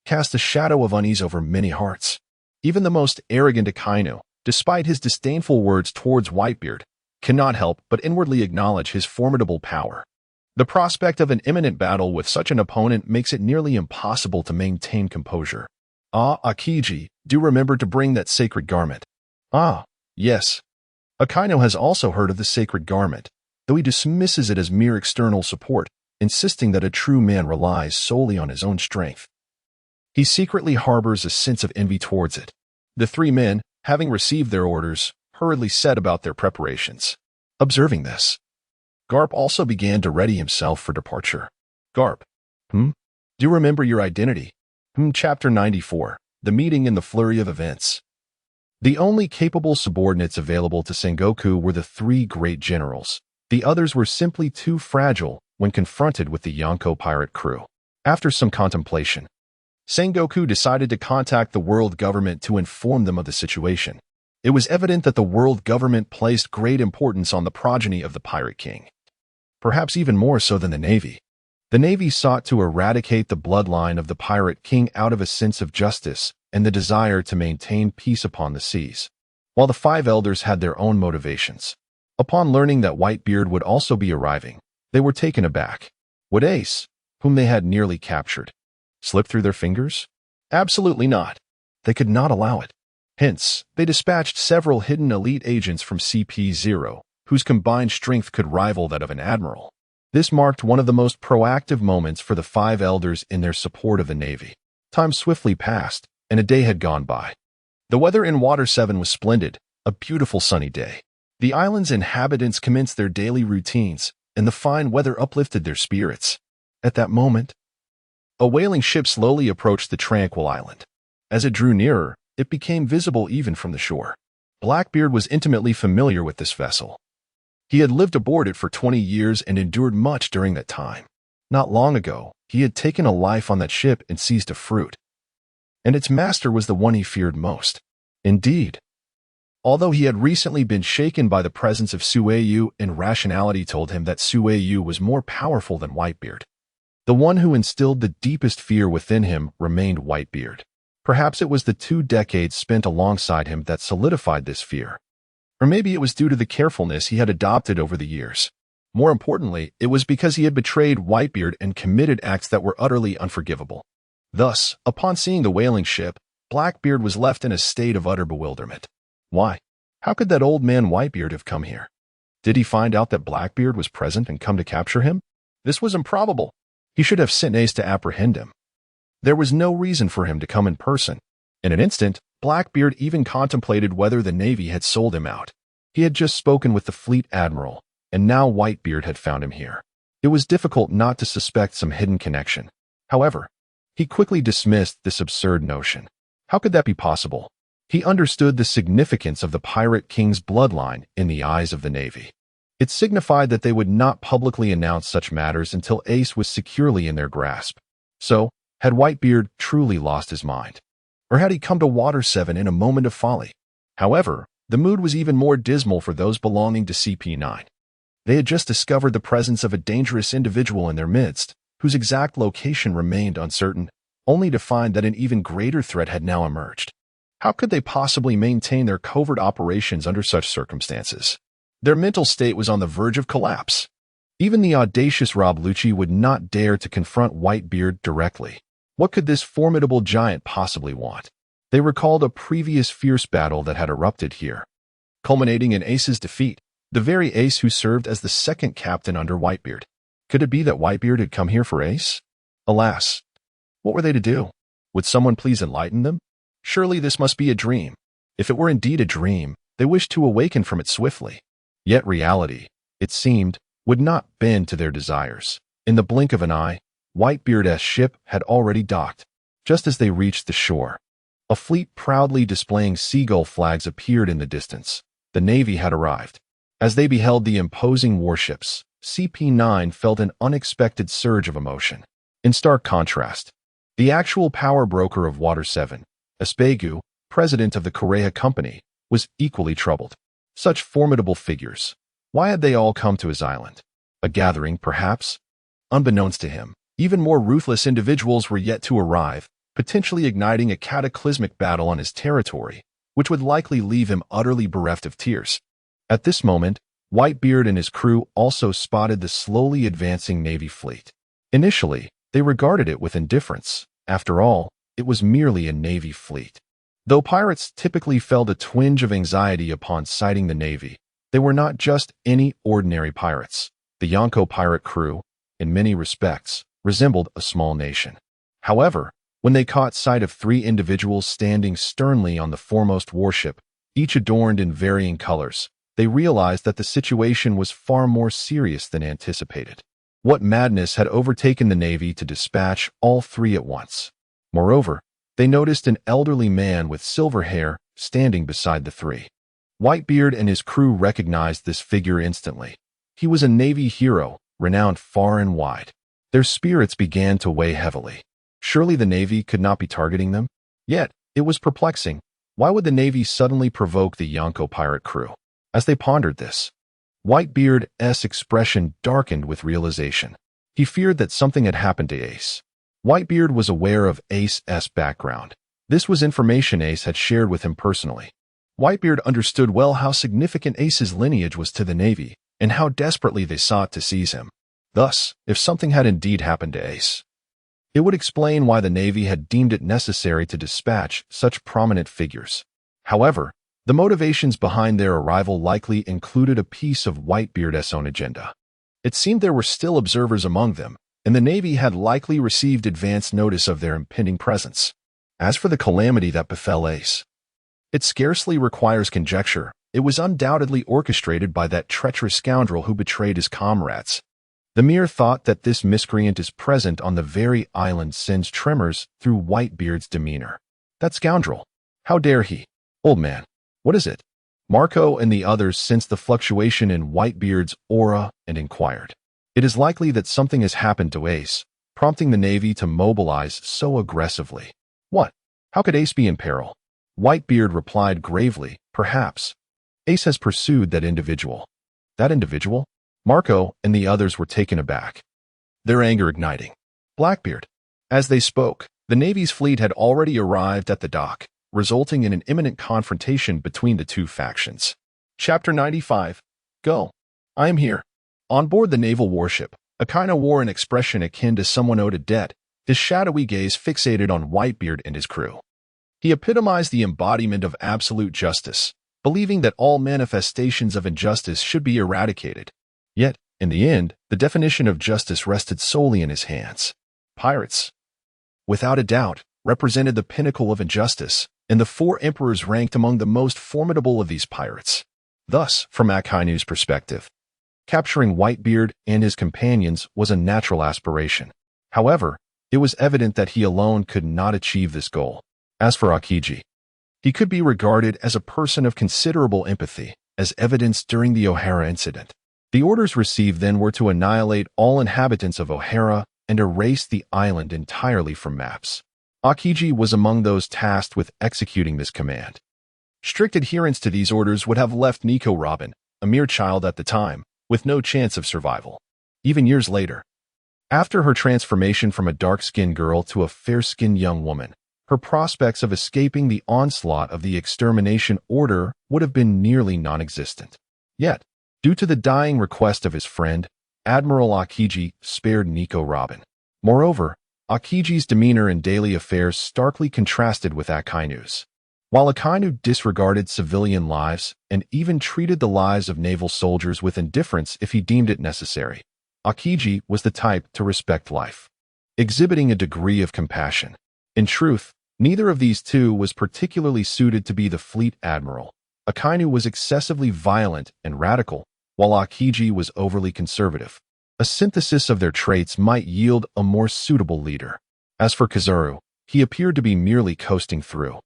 S1: cast a shadow of unease over many hearts. Even the most arrogant Akainu, despite his disdainful words towards Whitebeard, cannot help but inwardly acknowledge his formidable power. The prospect of an imminent battle with such an opponent makes it nearly impossible to maintain composure. Akiji, do remember to bring that sacred garment. Yes. Akainu has also heard of the sacred garment, though he dismisses it as mere external support, insisting that a true man relies solely on his own strength. He secretly harbors a sense of envy towards it. The 3 men, having received their orders, hurriedly set about their preparations. Observing this, Garp also began to ready himself for departure. Garp. Do you remember your identity? Chapter 94. The Meeting in the Flurry of Events. The only capable subordinates available to Sengoku were the three great generals. The others were simply too fragile when confronted with the Yonko pirate crew. After some contemplation, Sengoku decided to contact the world government to inform them of the situation. It was evident that the world government placed great importance on the progeny of the Pirate King, perhaps even more so than the Navy. The Navy sought to eradicate the bloodline of the Pirate King out of a sense of justice and the desire to maintain peace upon the seas, while the five elders had their own motivations. Upon learning that Whitebeard would also be arriving, they were taken aback. Would Ace, whom they had nearly captured, slip through their fingers? Absolutely not. They could not allow it. Hence, they dispatched several hidden elite agents from CP0, whose combined strength could rival that of an admiral. This marked one of the most proactive moments for the five elders in their support of the Navy. Time swiftly passed, and a day had gone by. The weather in Water 7 was splendid, a beautiful sunny day. The island's inhabitants commenced their daily routines, and the fine weather uplifted their spirits. At that moment, a whaling ship slowly approached the tranquil island. As it drew nearer, it became visible even from the shore. Blackbeard was intimately familiar with this vessel. He had lived aboard it for 20 years and endured much during that time. Not long ago, he had taken a life on that ship and seized a fruit. And its master was the one he feared most. Indeed, although he had recently been shaken by the presence of Sueyu, and rationality told him that Sueyu was more powerful than Whitebeard, the one who instilled the deepest fear within him remained Whitebeard. Perhaps it was the 2 decades spent alongside him that solidified this fear. Or maybe it was due to the carefulness he had adopted over the years. More importantly, it was because he had betrayed Whitebeard and committed acts that were utterly unforgivable. Thus, upon seeing the whaling ship, Blackbeard was left in a state of utter bewilderment. Why? How could that old man Whitebeard have come here? Did he find out that Blackbeard was present and come to capture him? This was improbable. He should have sent Ace to apprehend him. There was no reason for him to come in person. In an instant, Blackbeard even contemplated whether the Navy had sold him out. He had just spoken with the fleet admiral, and now Whitebeard had found him here. It was difficult not to suspect some hidden connection. However, he quickly dismissed this absurd notion. How could that be possible? He understood the significance of the Pirate King's bloodline in the eyes of the Navy. It signified that they would not publicly announce such matters until Ace was securely in their grasp. So, had Whitebeard truly lost his mind? Or had he come to Water 7 in a moment of folly? However, the mood was even more dismal for those belonging to CP9. They had just discovered the presence of a dangerous individual in their midst, whose exact location remained uncertain, only to find that an even greater threat had now emerged. How could they possibly maintain their covert operations under such circumstances? Their mental state was on the verge of collapse. Even the audacious Rob Lucci would not dare to confront Whitebeard directly. What could this formidable giant possibly want? They recalled a previous fierce battle that had erupted here, culminating in Ace's defeat, the very Ace who served as the second captain under Whitebeard. Could it be that Whitebeard had come here for Ace? Alas, what were they to do? Would someone please enlighten them? Surely this must be a dream. If it were indeed a dream, they wished to awaken from it swiftly. Yet reality, it seemed, would not bend to their desires. In the blink of an eye, Whitebeard's ship had already docked. Just as they reached the shore, a fleet proudly displaying seagull flags appeared in the distance. The Navy had arrived. As they beheld the imposing warships, CP9 felt an unexpected surge of emotion. In stark contrast, the actual power broker of Water 7, Espegu, president of the Korea Company, was equally troubled. Such formidable figures. Why had they all come to his island? A gathering, perhaps? Unbeknownst to him, even more ruthless individuals were yet to arrive, potentially igniting a cataclysmic battle on his territory, which would likely leave him utterly bereft of tears. At this moment, Whitebeard and his crew also spotted the slowly advancing Navy fleet. Initially, they regarded it with indifference. After all, it was merely a Navy fleet. Though pirates typically felt a twinge of anxiety upon sighting the Navy, they were not just any ordinary pirates. The Yonko pirate crew, in many respects, resembled a small nation. However, when they caught sight of 3 individuals standing sternly on the foremost warship, each adorned in varying colors, they realized that the situation was far more serious than anticipated. What madness had overtaken the Navy to dispatch all three at once? Moreover, they noticed an elderly man with silver hair standing beside the three. Whitebeard and his crew recognized this figure instantly. He was a Navy hero, renowned far and wide. Their spirits began to weigh heavily. Surely the Navy could not be targeting them? Yet, it was perplexing. Why would the Navy suddenly provoke the Yonko pirate crew? As they pondered this, Whitebeard's expression darkened with realization. He feared that something had happened to Ace. Whitebeard was aware of Ace's background. This was information Ace had shared with him personally. Whitebeard understood well how significant Ace's lineage was to the Navy and how desperately they sought to seize him. Thus, if something had indeed happened to Ace, it would explain why the Navy had deemed it necessary to dispatch such prominent figures. However, the motivations behind their arrival likely included a piece of Whitebeard's own agenda. It seemed there were still observers among them, and the Navy had likely received advance notice of their impending presence. As for the calamity that befell Ace, it scarcely requires conjecture. It was undoubtedly orchestrated by that treacherous scoundrel who betrayed his comrades. The mere thought that this miscreant is present on the very island sends tremors through Whitebeard's demeanor. That scoundrel! How dare he? Old man, what is it? Marco and the others sensed the fluctuation in Whitebeard's aura and inquired. It is likely that something has happened to Ace, prompting the Navy to mobilize so aggressively. What? How could Ace be in peril? Whitebeard replied gravely, perhaps. Ace has pursued that individual. That individual? Marco and the others were taken aback, their anger igniting. Blackbeard. As they spoke, the Navy's fleet had already arrived at the dock, resulting in an imminent confrontation between the two factions. Chapter 95. Go. I am here. On board the naval warship, Akainu wore an expression akin to someone owed a debt, his shadowy gaze fixated on Whitebeard and his crew. He epitomized the embodiment of absolute justice, believing that all manifestations of injustice should be eradicated. Yet, in the end, the definition of justice rested solely in his hands. Pirates, without a doubt, represented the pinnacle of injustice, and the four emperors ranked among the most formidable of these pirates. Thus, from Akainu's perspective, capturing Whitebeard and his companions was a natural aspiration. However, it was evident that he alone could not achieve this goal. As for Akiji, he could be regarded as a person of considerable empathy, as evidenced during the O'Hara incident. The orders received then were to annihilate all inhabitants of O'Hara and erase the island entirely from maps. Akiji was among those tasked with executing this command. Strict adherence to these orders would have left Nico Robin, a mere child at the time, with no chance of survival. Even years later, after her transformation from a dark-skinned girl to a fair-skinned young woman, her prospects of escaping the onslaught of the extermination order would have been nearly non-existent. Yet, due to the dying request of his friend, Admiral Akiji spared Nico Robin. Moreover, Akiji's demeanor in daily affairs starkly contrasted with Akainu's. While Akainu disregarded civilian lives and even treated the lives of naval soldiers with indifference if he deemed it necessary, Akiji was the type to respect life, exhibiting a degree of compassion. In truth, neither of these two was particularly suited to be the fleet admiral. Akainu was excessively violent and radical, while Akiji was overly conservative. A synthesis of their traits might yield a more suitable leader. As for Kizaru, he appeared to be merely coasting through,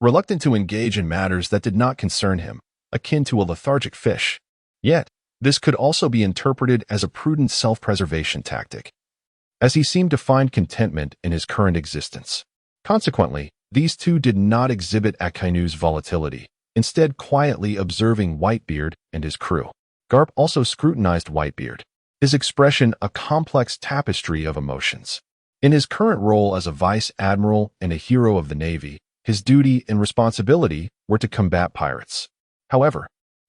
S1: reluctant to engage in matters that did not concern him, akin to a lethargic fish. Yet, this could also be interpreted as a prudent self-preservation tactic, as he seemed to find contentment in his current existence. Consequently, these two did not exhibit Akainu's volatility, instead quietly observing Whitebeard and his crew. Garp also scrutinized Whitebeard, his expression a complex tapestry of emotions. In his current role as a vice admiral and a hero of the Navy, his duty and responsibility were to combat pirates. However,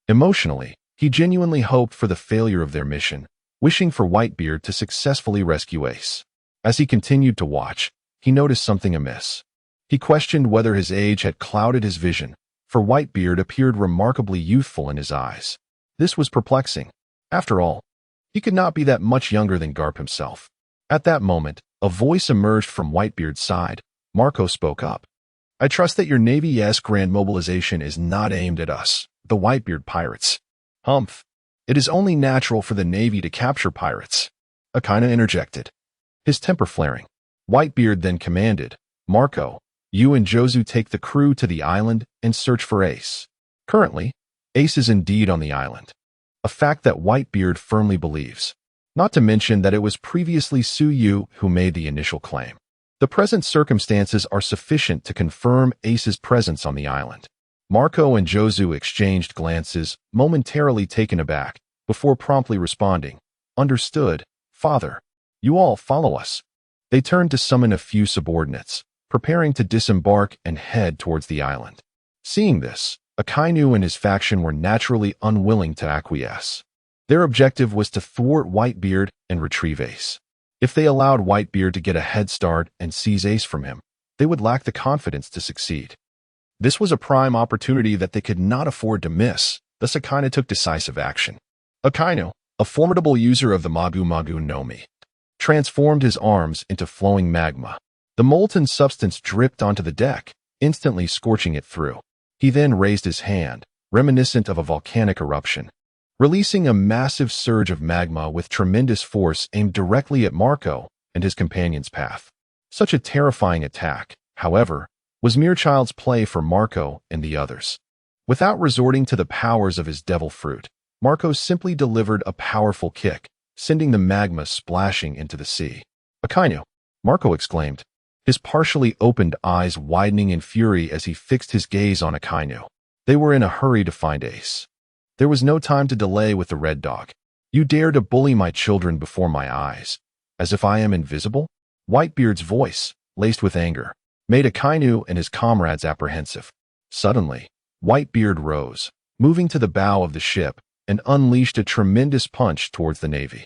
S1: emotionally, he genuinely hoped for the failure of their mission, wishing for Whitebeard to successfully rescue Ace. As he continued to watch, he noticed something amiss. He questioned whether his age had clouded his vision, for Whitebeard appeared remarkably youthful in his eyes. This was perplexing. After all, he could not be that much younger than Garp himself. At that moment, a voice emerged from Whitebeard's side. Marco spoke up. I trust that your Navy-esque grand mobilization is not aimed at us, the Whitebeard pirates. Humph. It is only natural for the Navy to capture pirates. Akainu interjected, his temper flaring. Whitebeard then commanded, Marco, you and Jozu take the crew to the island and search for Ace. Currently, Ace is indeed on the island, a fact that Whitebeard firmly believes. Not to mention that it was previously Suyu who made the initial claim. The present circumstances are sufficient to confirm Ace's presence on the island. Marco and Jozu exchanged glances, momentarily taken aback, before promptly responding, Understood, Father. You all follow us. They turned to summon a few subordinates, preparing to disembark and head towards the island. Seeing this, Akainu and his faction were naturally unwilling to acquiesce. Their objective was to thwart Whitebeard and retrieve Ace. If they allowed Whitebeard to get a head start and seize Ace from him, they would lack the confidence to succeed. This was a prime opportunity that they could not afford to miss, thus Akainu took decisive action. Akainu, a formidable user of the Magu Magu no Mi, transformed his arms into flowing magma. The molten substance dripped onto the deck, instantly scorching it through. He then raised his hand, reminiscent of a volcanic eruption, releasing a massive surge of magma with tremendous force aimed directly at Marco and his companion's path. Such a terrifying attack, however, was mere child's play for Marco and the others. Without resorting to the powers of his devil fruit, Marco simply delivered a powerful kick, sending the magma splashing into the sea. Akainu, Marco exclaimed, his partially opened eyes widening in fury as he fixed his gaze on Akainu. They were in a hurry to find Ace. There was no time to delay with the red dog. You dare to bully my children before my eyes, as if I am invisible? Whitebeard's voice, laced with anger, made Akainu and his comrades apprehensive. Suddenly, Whitebeard rose, moving to the bow of the ship, and unleashed a tremendous punch towards the Navy.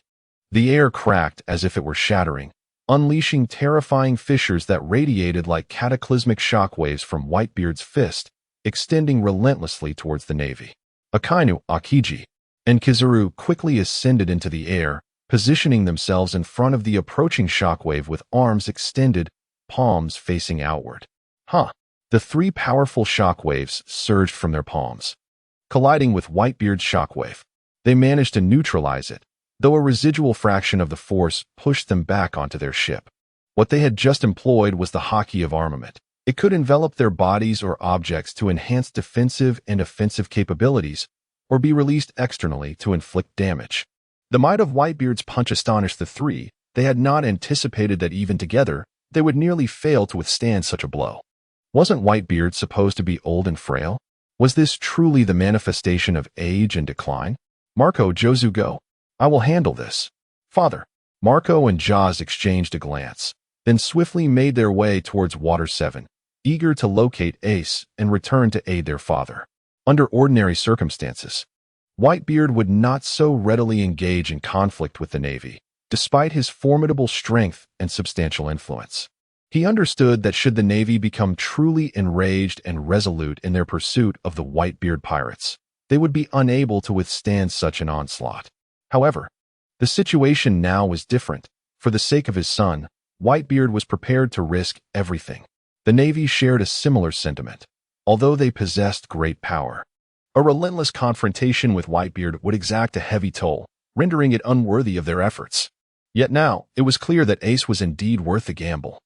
S1: The air cracked as if it were shattering, unleashing terrifying fissures that radiated like cataclysmic shockwaves from Whitebeard's fist, extending relentlessly towards the Navy. Akainu, Akiji, and Kizaru quickly ascended into the air, positioning themselves in front of the approaching shockwave with arms extended, palms facing outward. The three powerful shockwaves surged from their palms. Colliding with Whitebeard's shockwave, they managed to neutralize it, though a residual fraction of the force pushed them back onto their ship. What they had just employed was the hockey of armament. It could envelop their bodies or objects to enhance defensive and offensive capabilities, or be released externally to inflict damage. The might of Whitebeard's punch astonished the three. They had not anticipated that even together, they would nearly fail to withstand such a blow. Wasn't Whitebeard supposed to be old and frail? Was this truly the manifestation of age and decline? Marco, Jozu, go. I will handle this. Father. Marco and Jaws exchanged a glance, then swiftly made their way towards Water 7, eager to locate Ace and return to aid their father. Under ordinary circumstances, Whitebeard would not so readily engage in conflict with the Navy, despite his formidable strength and substantial influence. He understood that should the Navy become truly enraged and resolute in their pursuit of the Whitebeard pirates, they would be unable to withstand such an onslaught. However, the situation now was different. For the sake of his son, Whitebeard was prepared to risk everything. The Navy shared a similar sentiment, although they possessed great power. A relentless confrontation with Whitebeard would exact a heavy toll, rendering it unworthy of their efforts. Yet now, it was clear that Ace was indeed worth the gamble.